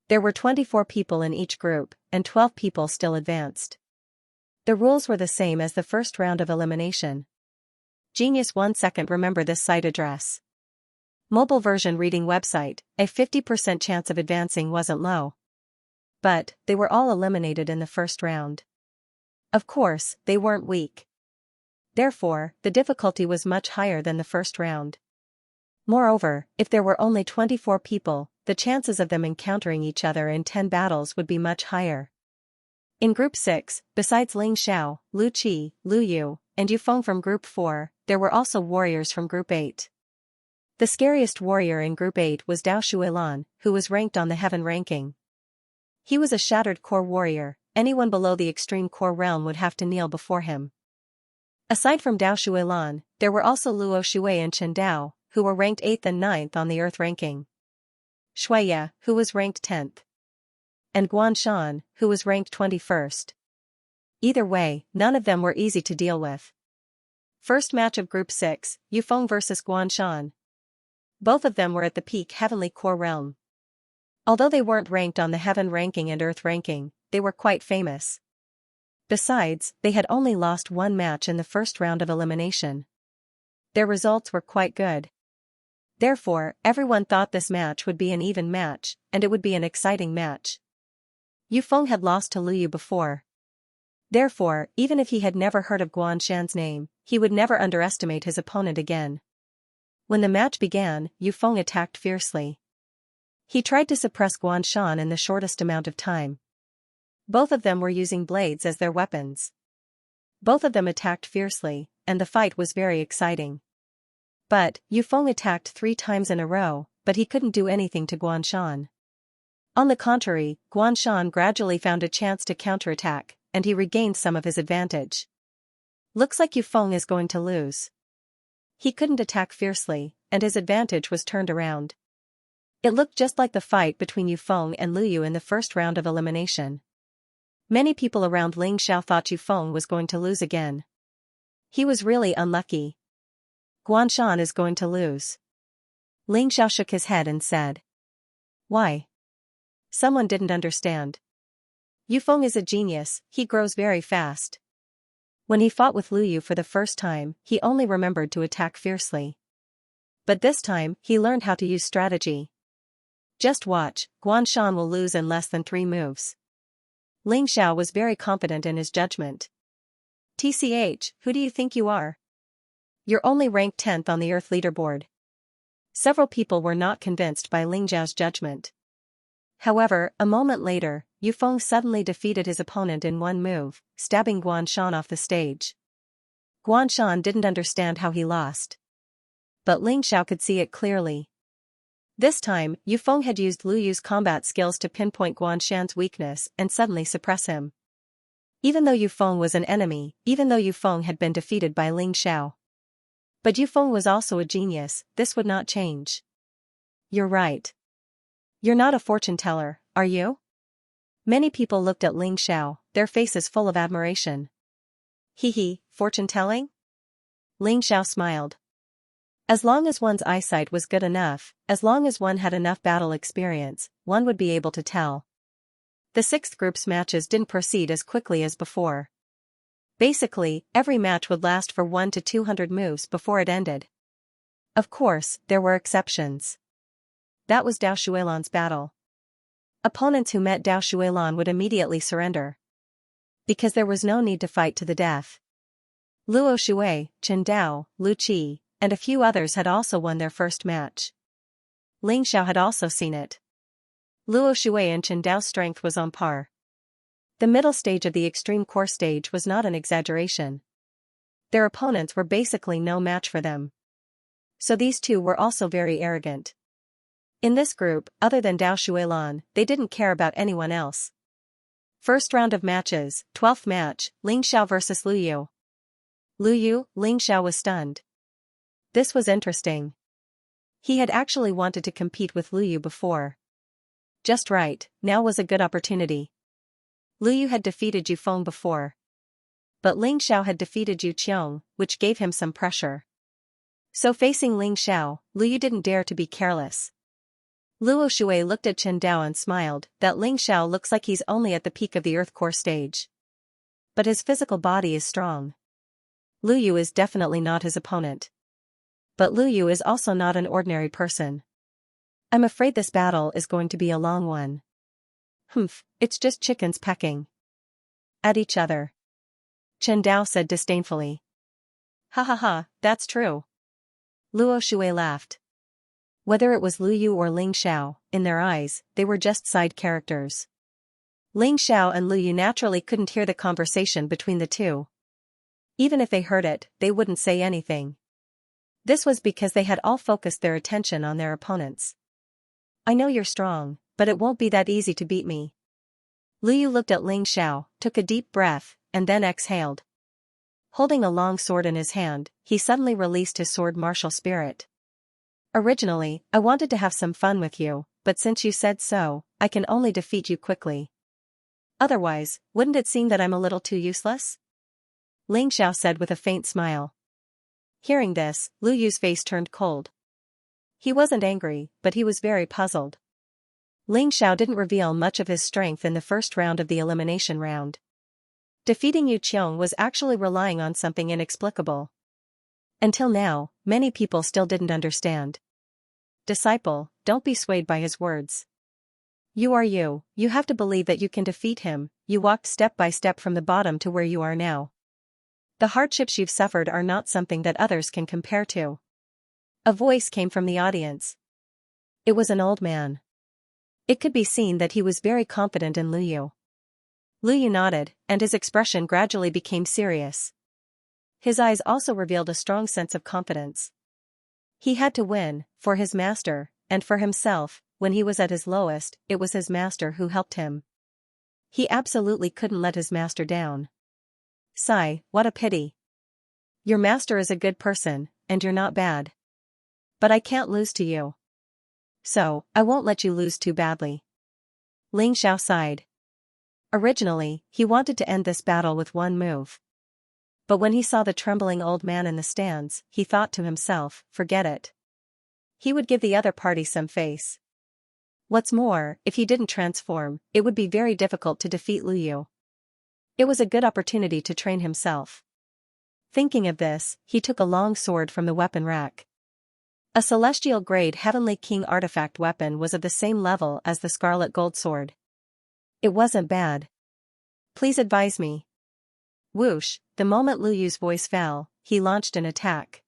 There were 24 people in each group, and 12 people still advanced. The rules were the same as the first round of elimination. Genius 1 second. Remember this site address. Mobile version reading website. A 50% chance of advancing wasn't low. But, they were all eliminated in the first round. Of course, they weren't weak. Therefore, the difficulty was much higher than the first round. Moreover, if there were only 24 people, the chances of them encountering each other in 10 battles would be much higher. In Group 6, besides Ling Xiao, Lu Qi, Lu Yu, and Yufeng from Group 4, there were also warriors from Group 8. The scariest warrior in Group 8 was Dao Shuilan, who was ranked on the heaven ranking. He was a shattered core warrior. Anyone below the extreme core realm would have to kneel before him. Aside from Dao Shuilan, there were also Luo Shui and Chen Dao, who were ranked 8th and 9th on the earth ranking. Shuiya, who was ranked 10th. And Guanshan, who was ranked 21st. Either way, none of them were easy to deal with. First match of Group 6, Yufeng vs Guanshan. Both of them were at the peak heavenly core realm. Although they weren't ranked on the heaven ranking and earth ranking, they were quite famous. Besides, they had only lost one match in the first round of elimination. Their results were quite good. Therefore, everyone thought this match would be an even match, and it would be an exciting match. Yufeng had lost to Lu Yu before. Therefore, even if he had never heard of Guanshan's name, he would never underestimate his opponent again. When the match began, Yufeng attacked fiercely. He tried to suppress Guanshan in the shortest amount of time. Both of them were using blades as their weapons. Both of them attacked fiercely, and the fight was very exciting. But, Yufeng attacked 3 times in a row, but he couldn't do anything to Guanshan. On the contrary, Guanshan gradually found a chance to counterattack, and he regained some of his advantage. Looks like Yufeng is going to lose. He couldn't attack fiercely, and his advantage was turned around. It looked just like the fight between Yufeng and Lu Yu in the first round of elimination. Many people around Ling Xiao thought Yufeng was going to lose again. He was really unlucky. Guanshan is going to lose. Ling Xiao shook his head and said. Why? Someone didn't understand. Yufeng is a genius, he grows very fast. When he fought with Lu Yu for the first time, he only remembered to attack fiercely. But this time, he learned how to use strategy. Just watch, Guanshan will lose in less than 3 moves. Ling Xiao was very confident in his judgment. TCH, who do you think you are? You're only ranked 10th on the Earth leaderboard. Several people were not convinced by Ling Xiao's judgment. However, a moment later, Yufeng suddenly defeated his opponent in 1 move, stabbing Guanshan off the stage. Guanshan didn't understand how he lost. But Ling Xiao could see it clearly. This time, Yufeng had used Lu Yu's combat skills to pinpoint Guanshan's weakness and suddenly suppress him. Even though Yufeng was an enemy, even though Yufeng had been defeated by Ling Xiao. But Yufeng was also a genius, this would not change. You're right. You're not a fortune teller, are you? Many people looked at Ling Xiao, their faces full of admiration. Fortune telling? Ling Xiao smiled. As long as one's eyesight was good enough, as long as one had enough battle experience, one would be able to tell. The sixth group's matches didn't proceed as quickly as before. Basically, every match would last for 1 to 200 moves before it ended. Of course, there were exceptions. That was Dao Shuilan's battle. Opponents who met Dao Shuilan would immediately surrender, because there was no need to fight to the death. Luo Shui, Chen Dao, Lu Qi, and a few others had also won their first match. Ling Xiao had also seen it. Luo Shui and Chen Dao's strength was on par. The middle stage of the extreme core stage was not an exaggeration. Their opponents were basically no match for them. So these two were also very arrogant. In this group, other than Dao Shuilan, they didn't care about anyone else. First round of matches, 12th match, Ling Xiao vs Lu Yu. Lu Yu, Ling Xiao was stunned. This was interesting. He had actually wanted to compete with Lu Yu before. Just right, now was a good opportunity. Lu Yu had defeated Yu Feng before. But Ling Xiao had defeated Yu Qiong, which gave him some pressure. So facing Ling Xiao, Lu Yu didn't dare to be careless. Luo Shui looked at Chen Dao and smiled, that Ling Xiao looks like he's only at the peak of the Earth core stage. But his physical body is strong. Lu Yu is definitely not his opponent. But Lu Yu is also not an ordinary person. I'm afraid this battle is going to be a long one. It's just chickens pecking at each other. Chen Dao said disdainfully. Ha ha ha, that's true. Luo Shui laughed. Whether it was Lu Yu or Ling Xiao, in their eyes, they were just side characters. Ling Xiao and Lu Yu naturally couldn't hear the conversation between the two. Even if they heard it, they wouldn't say anything. This was because they had all focused their attention on their opponents. I know you're strong, but it won't be that easy to beat me. Lu Yu looked at Ling Xiao, took a deep breath, and then exhaled. Holding a long sword in his hand, he suddenly released his sword martial spirit. Originally, I wanted to have some fun with you, but since you said so, I can only defeat you quickly. Otherwise, wouldn't it seem that I'm a little too useless? Ling Xiao said with a faint smile. Hearing this, Lu Yu's face turned cold. He wasn't angry, but he was very puzzled. Ling Xiao didn't reveal much of his strength in the first round of the elimination round. Defeating Yu Qiong was actually relying on something inexplicable. Until now, many people still didn't understand. Disciple, don't be swayed by his words. You are you have to believe that you can defeat him. You walked step by step from the bottom to where you are now. The hardships you've suffered are not something that others can compare to. A voice came from the audience. It was an old man. It could be seen that he was very confident in Lu Yu. Lu Yu nodded, and his expression gradually became serious. His eyes also revealed a strong sense of confidence. He had to win, for his master, and for himself. When he was at his lowest, it was his master who helped him. He absolutely couldn't let his master down. Sigh, what a pity. Your master is a good person, and you're not bad. But I can't lose to you. So, I won't let you lose too badly. Ling Xiao sighed. Originally, he wanted to end this battle with one move. But when he saw the trembling old man in the stands, he thought to himself, forget it. He would give the other party some face. What's more, if he didn't transform, it would be very difficult to defeat Lu Yu. It was a good opportunity to train himself. Thinking of this, he took a long sword from the weapon rack. A celestial grade Heavenly King artifact weapon was of the same level as the Scarlet Gold Sword. It wasn't bad. Please advise me. Whoosh, the moment Lu Yu's voice fell, he launched an attack.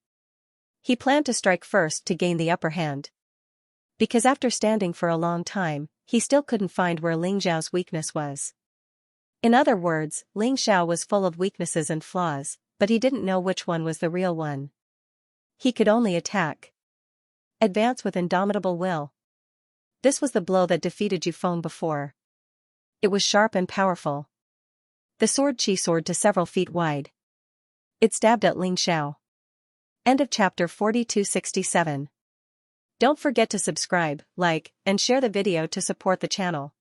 He planned to strike first to gain the upper hand. Because after standing for a long time, he still couldn't find where Ling Xiao's weakness was. In other words, Ling Xiao was full of weaknesses and flaws, but he didn't know which one was the real one. He could only attack. Advance with indomitable will. This was the blow that defeated Yu Feng before. It was sharp and powerful. The sword Qi soared to several feet wide. It stabbed at Ling Xiao. End of chapter 4267. Don't forget to subscribe, like, and share the video to support the channel.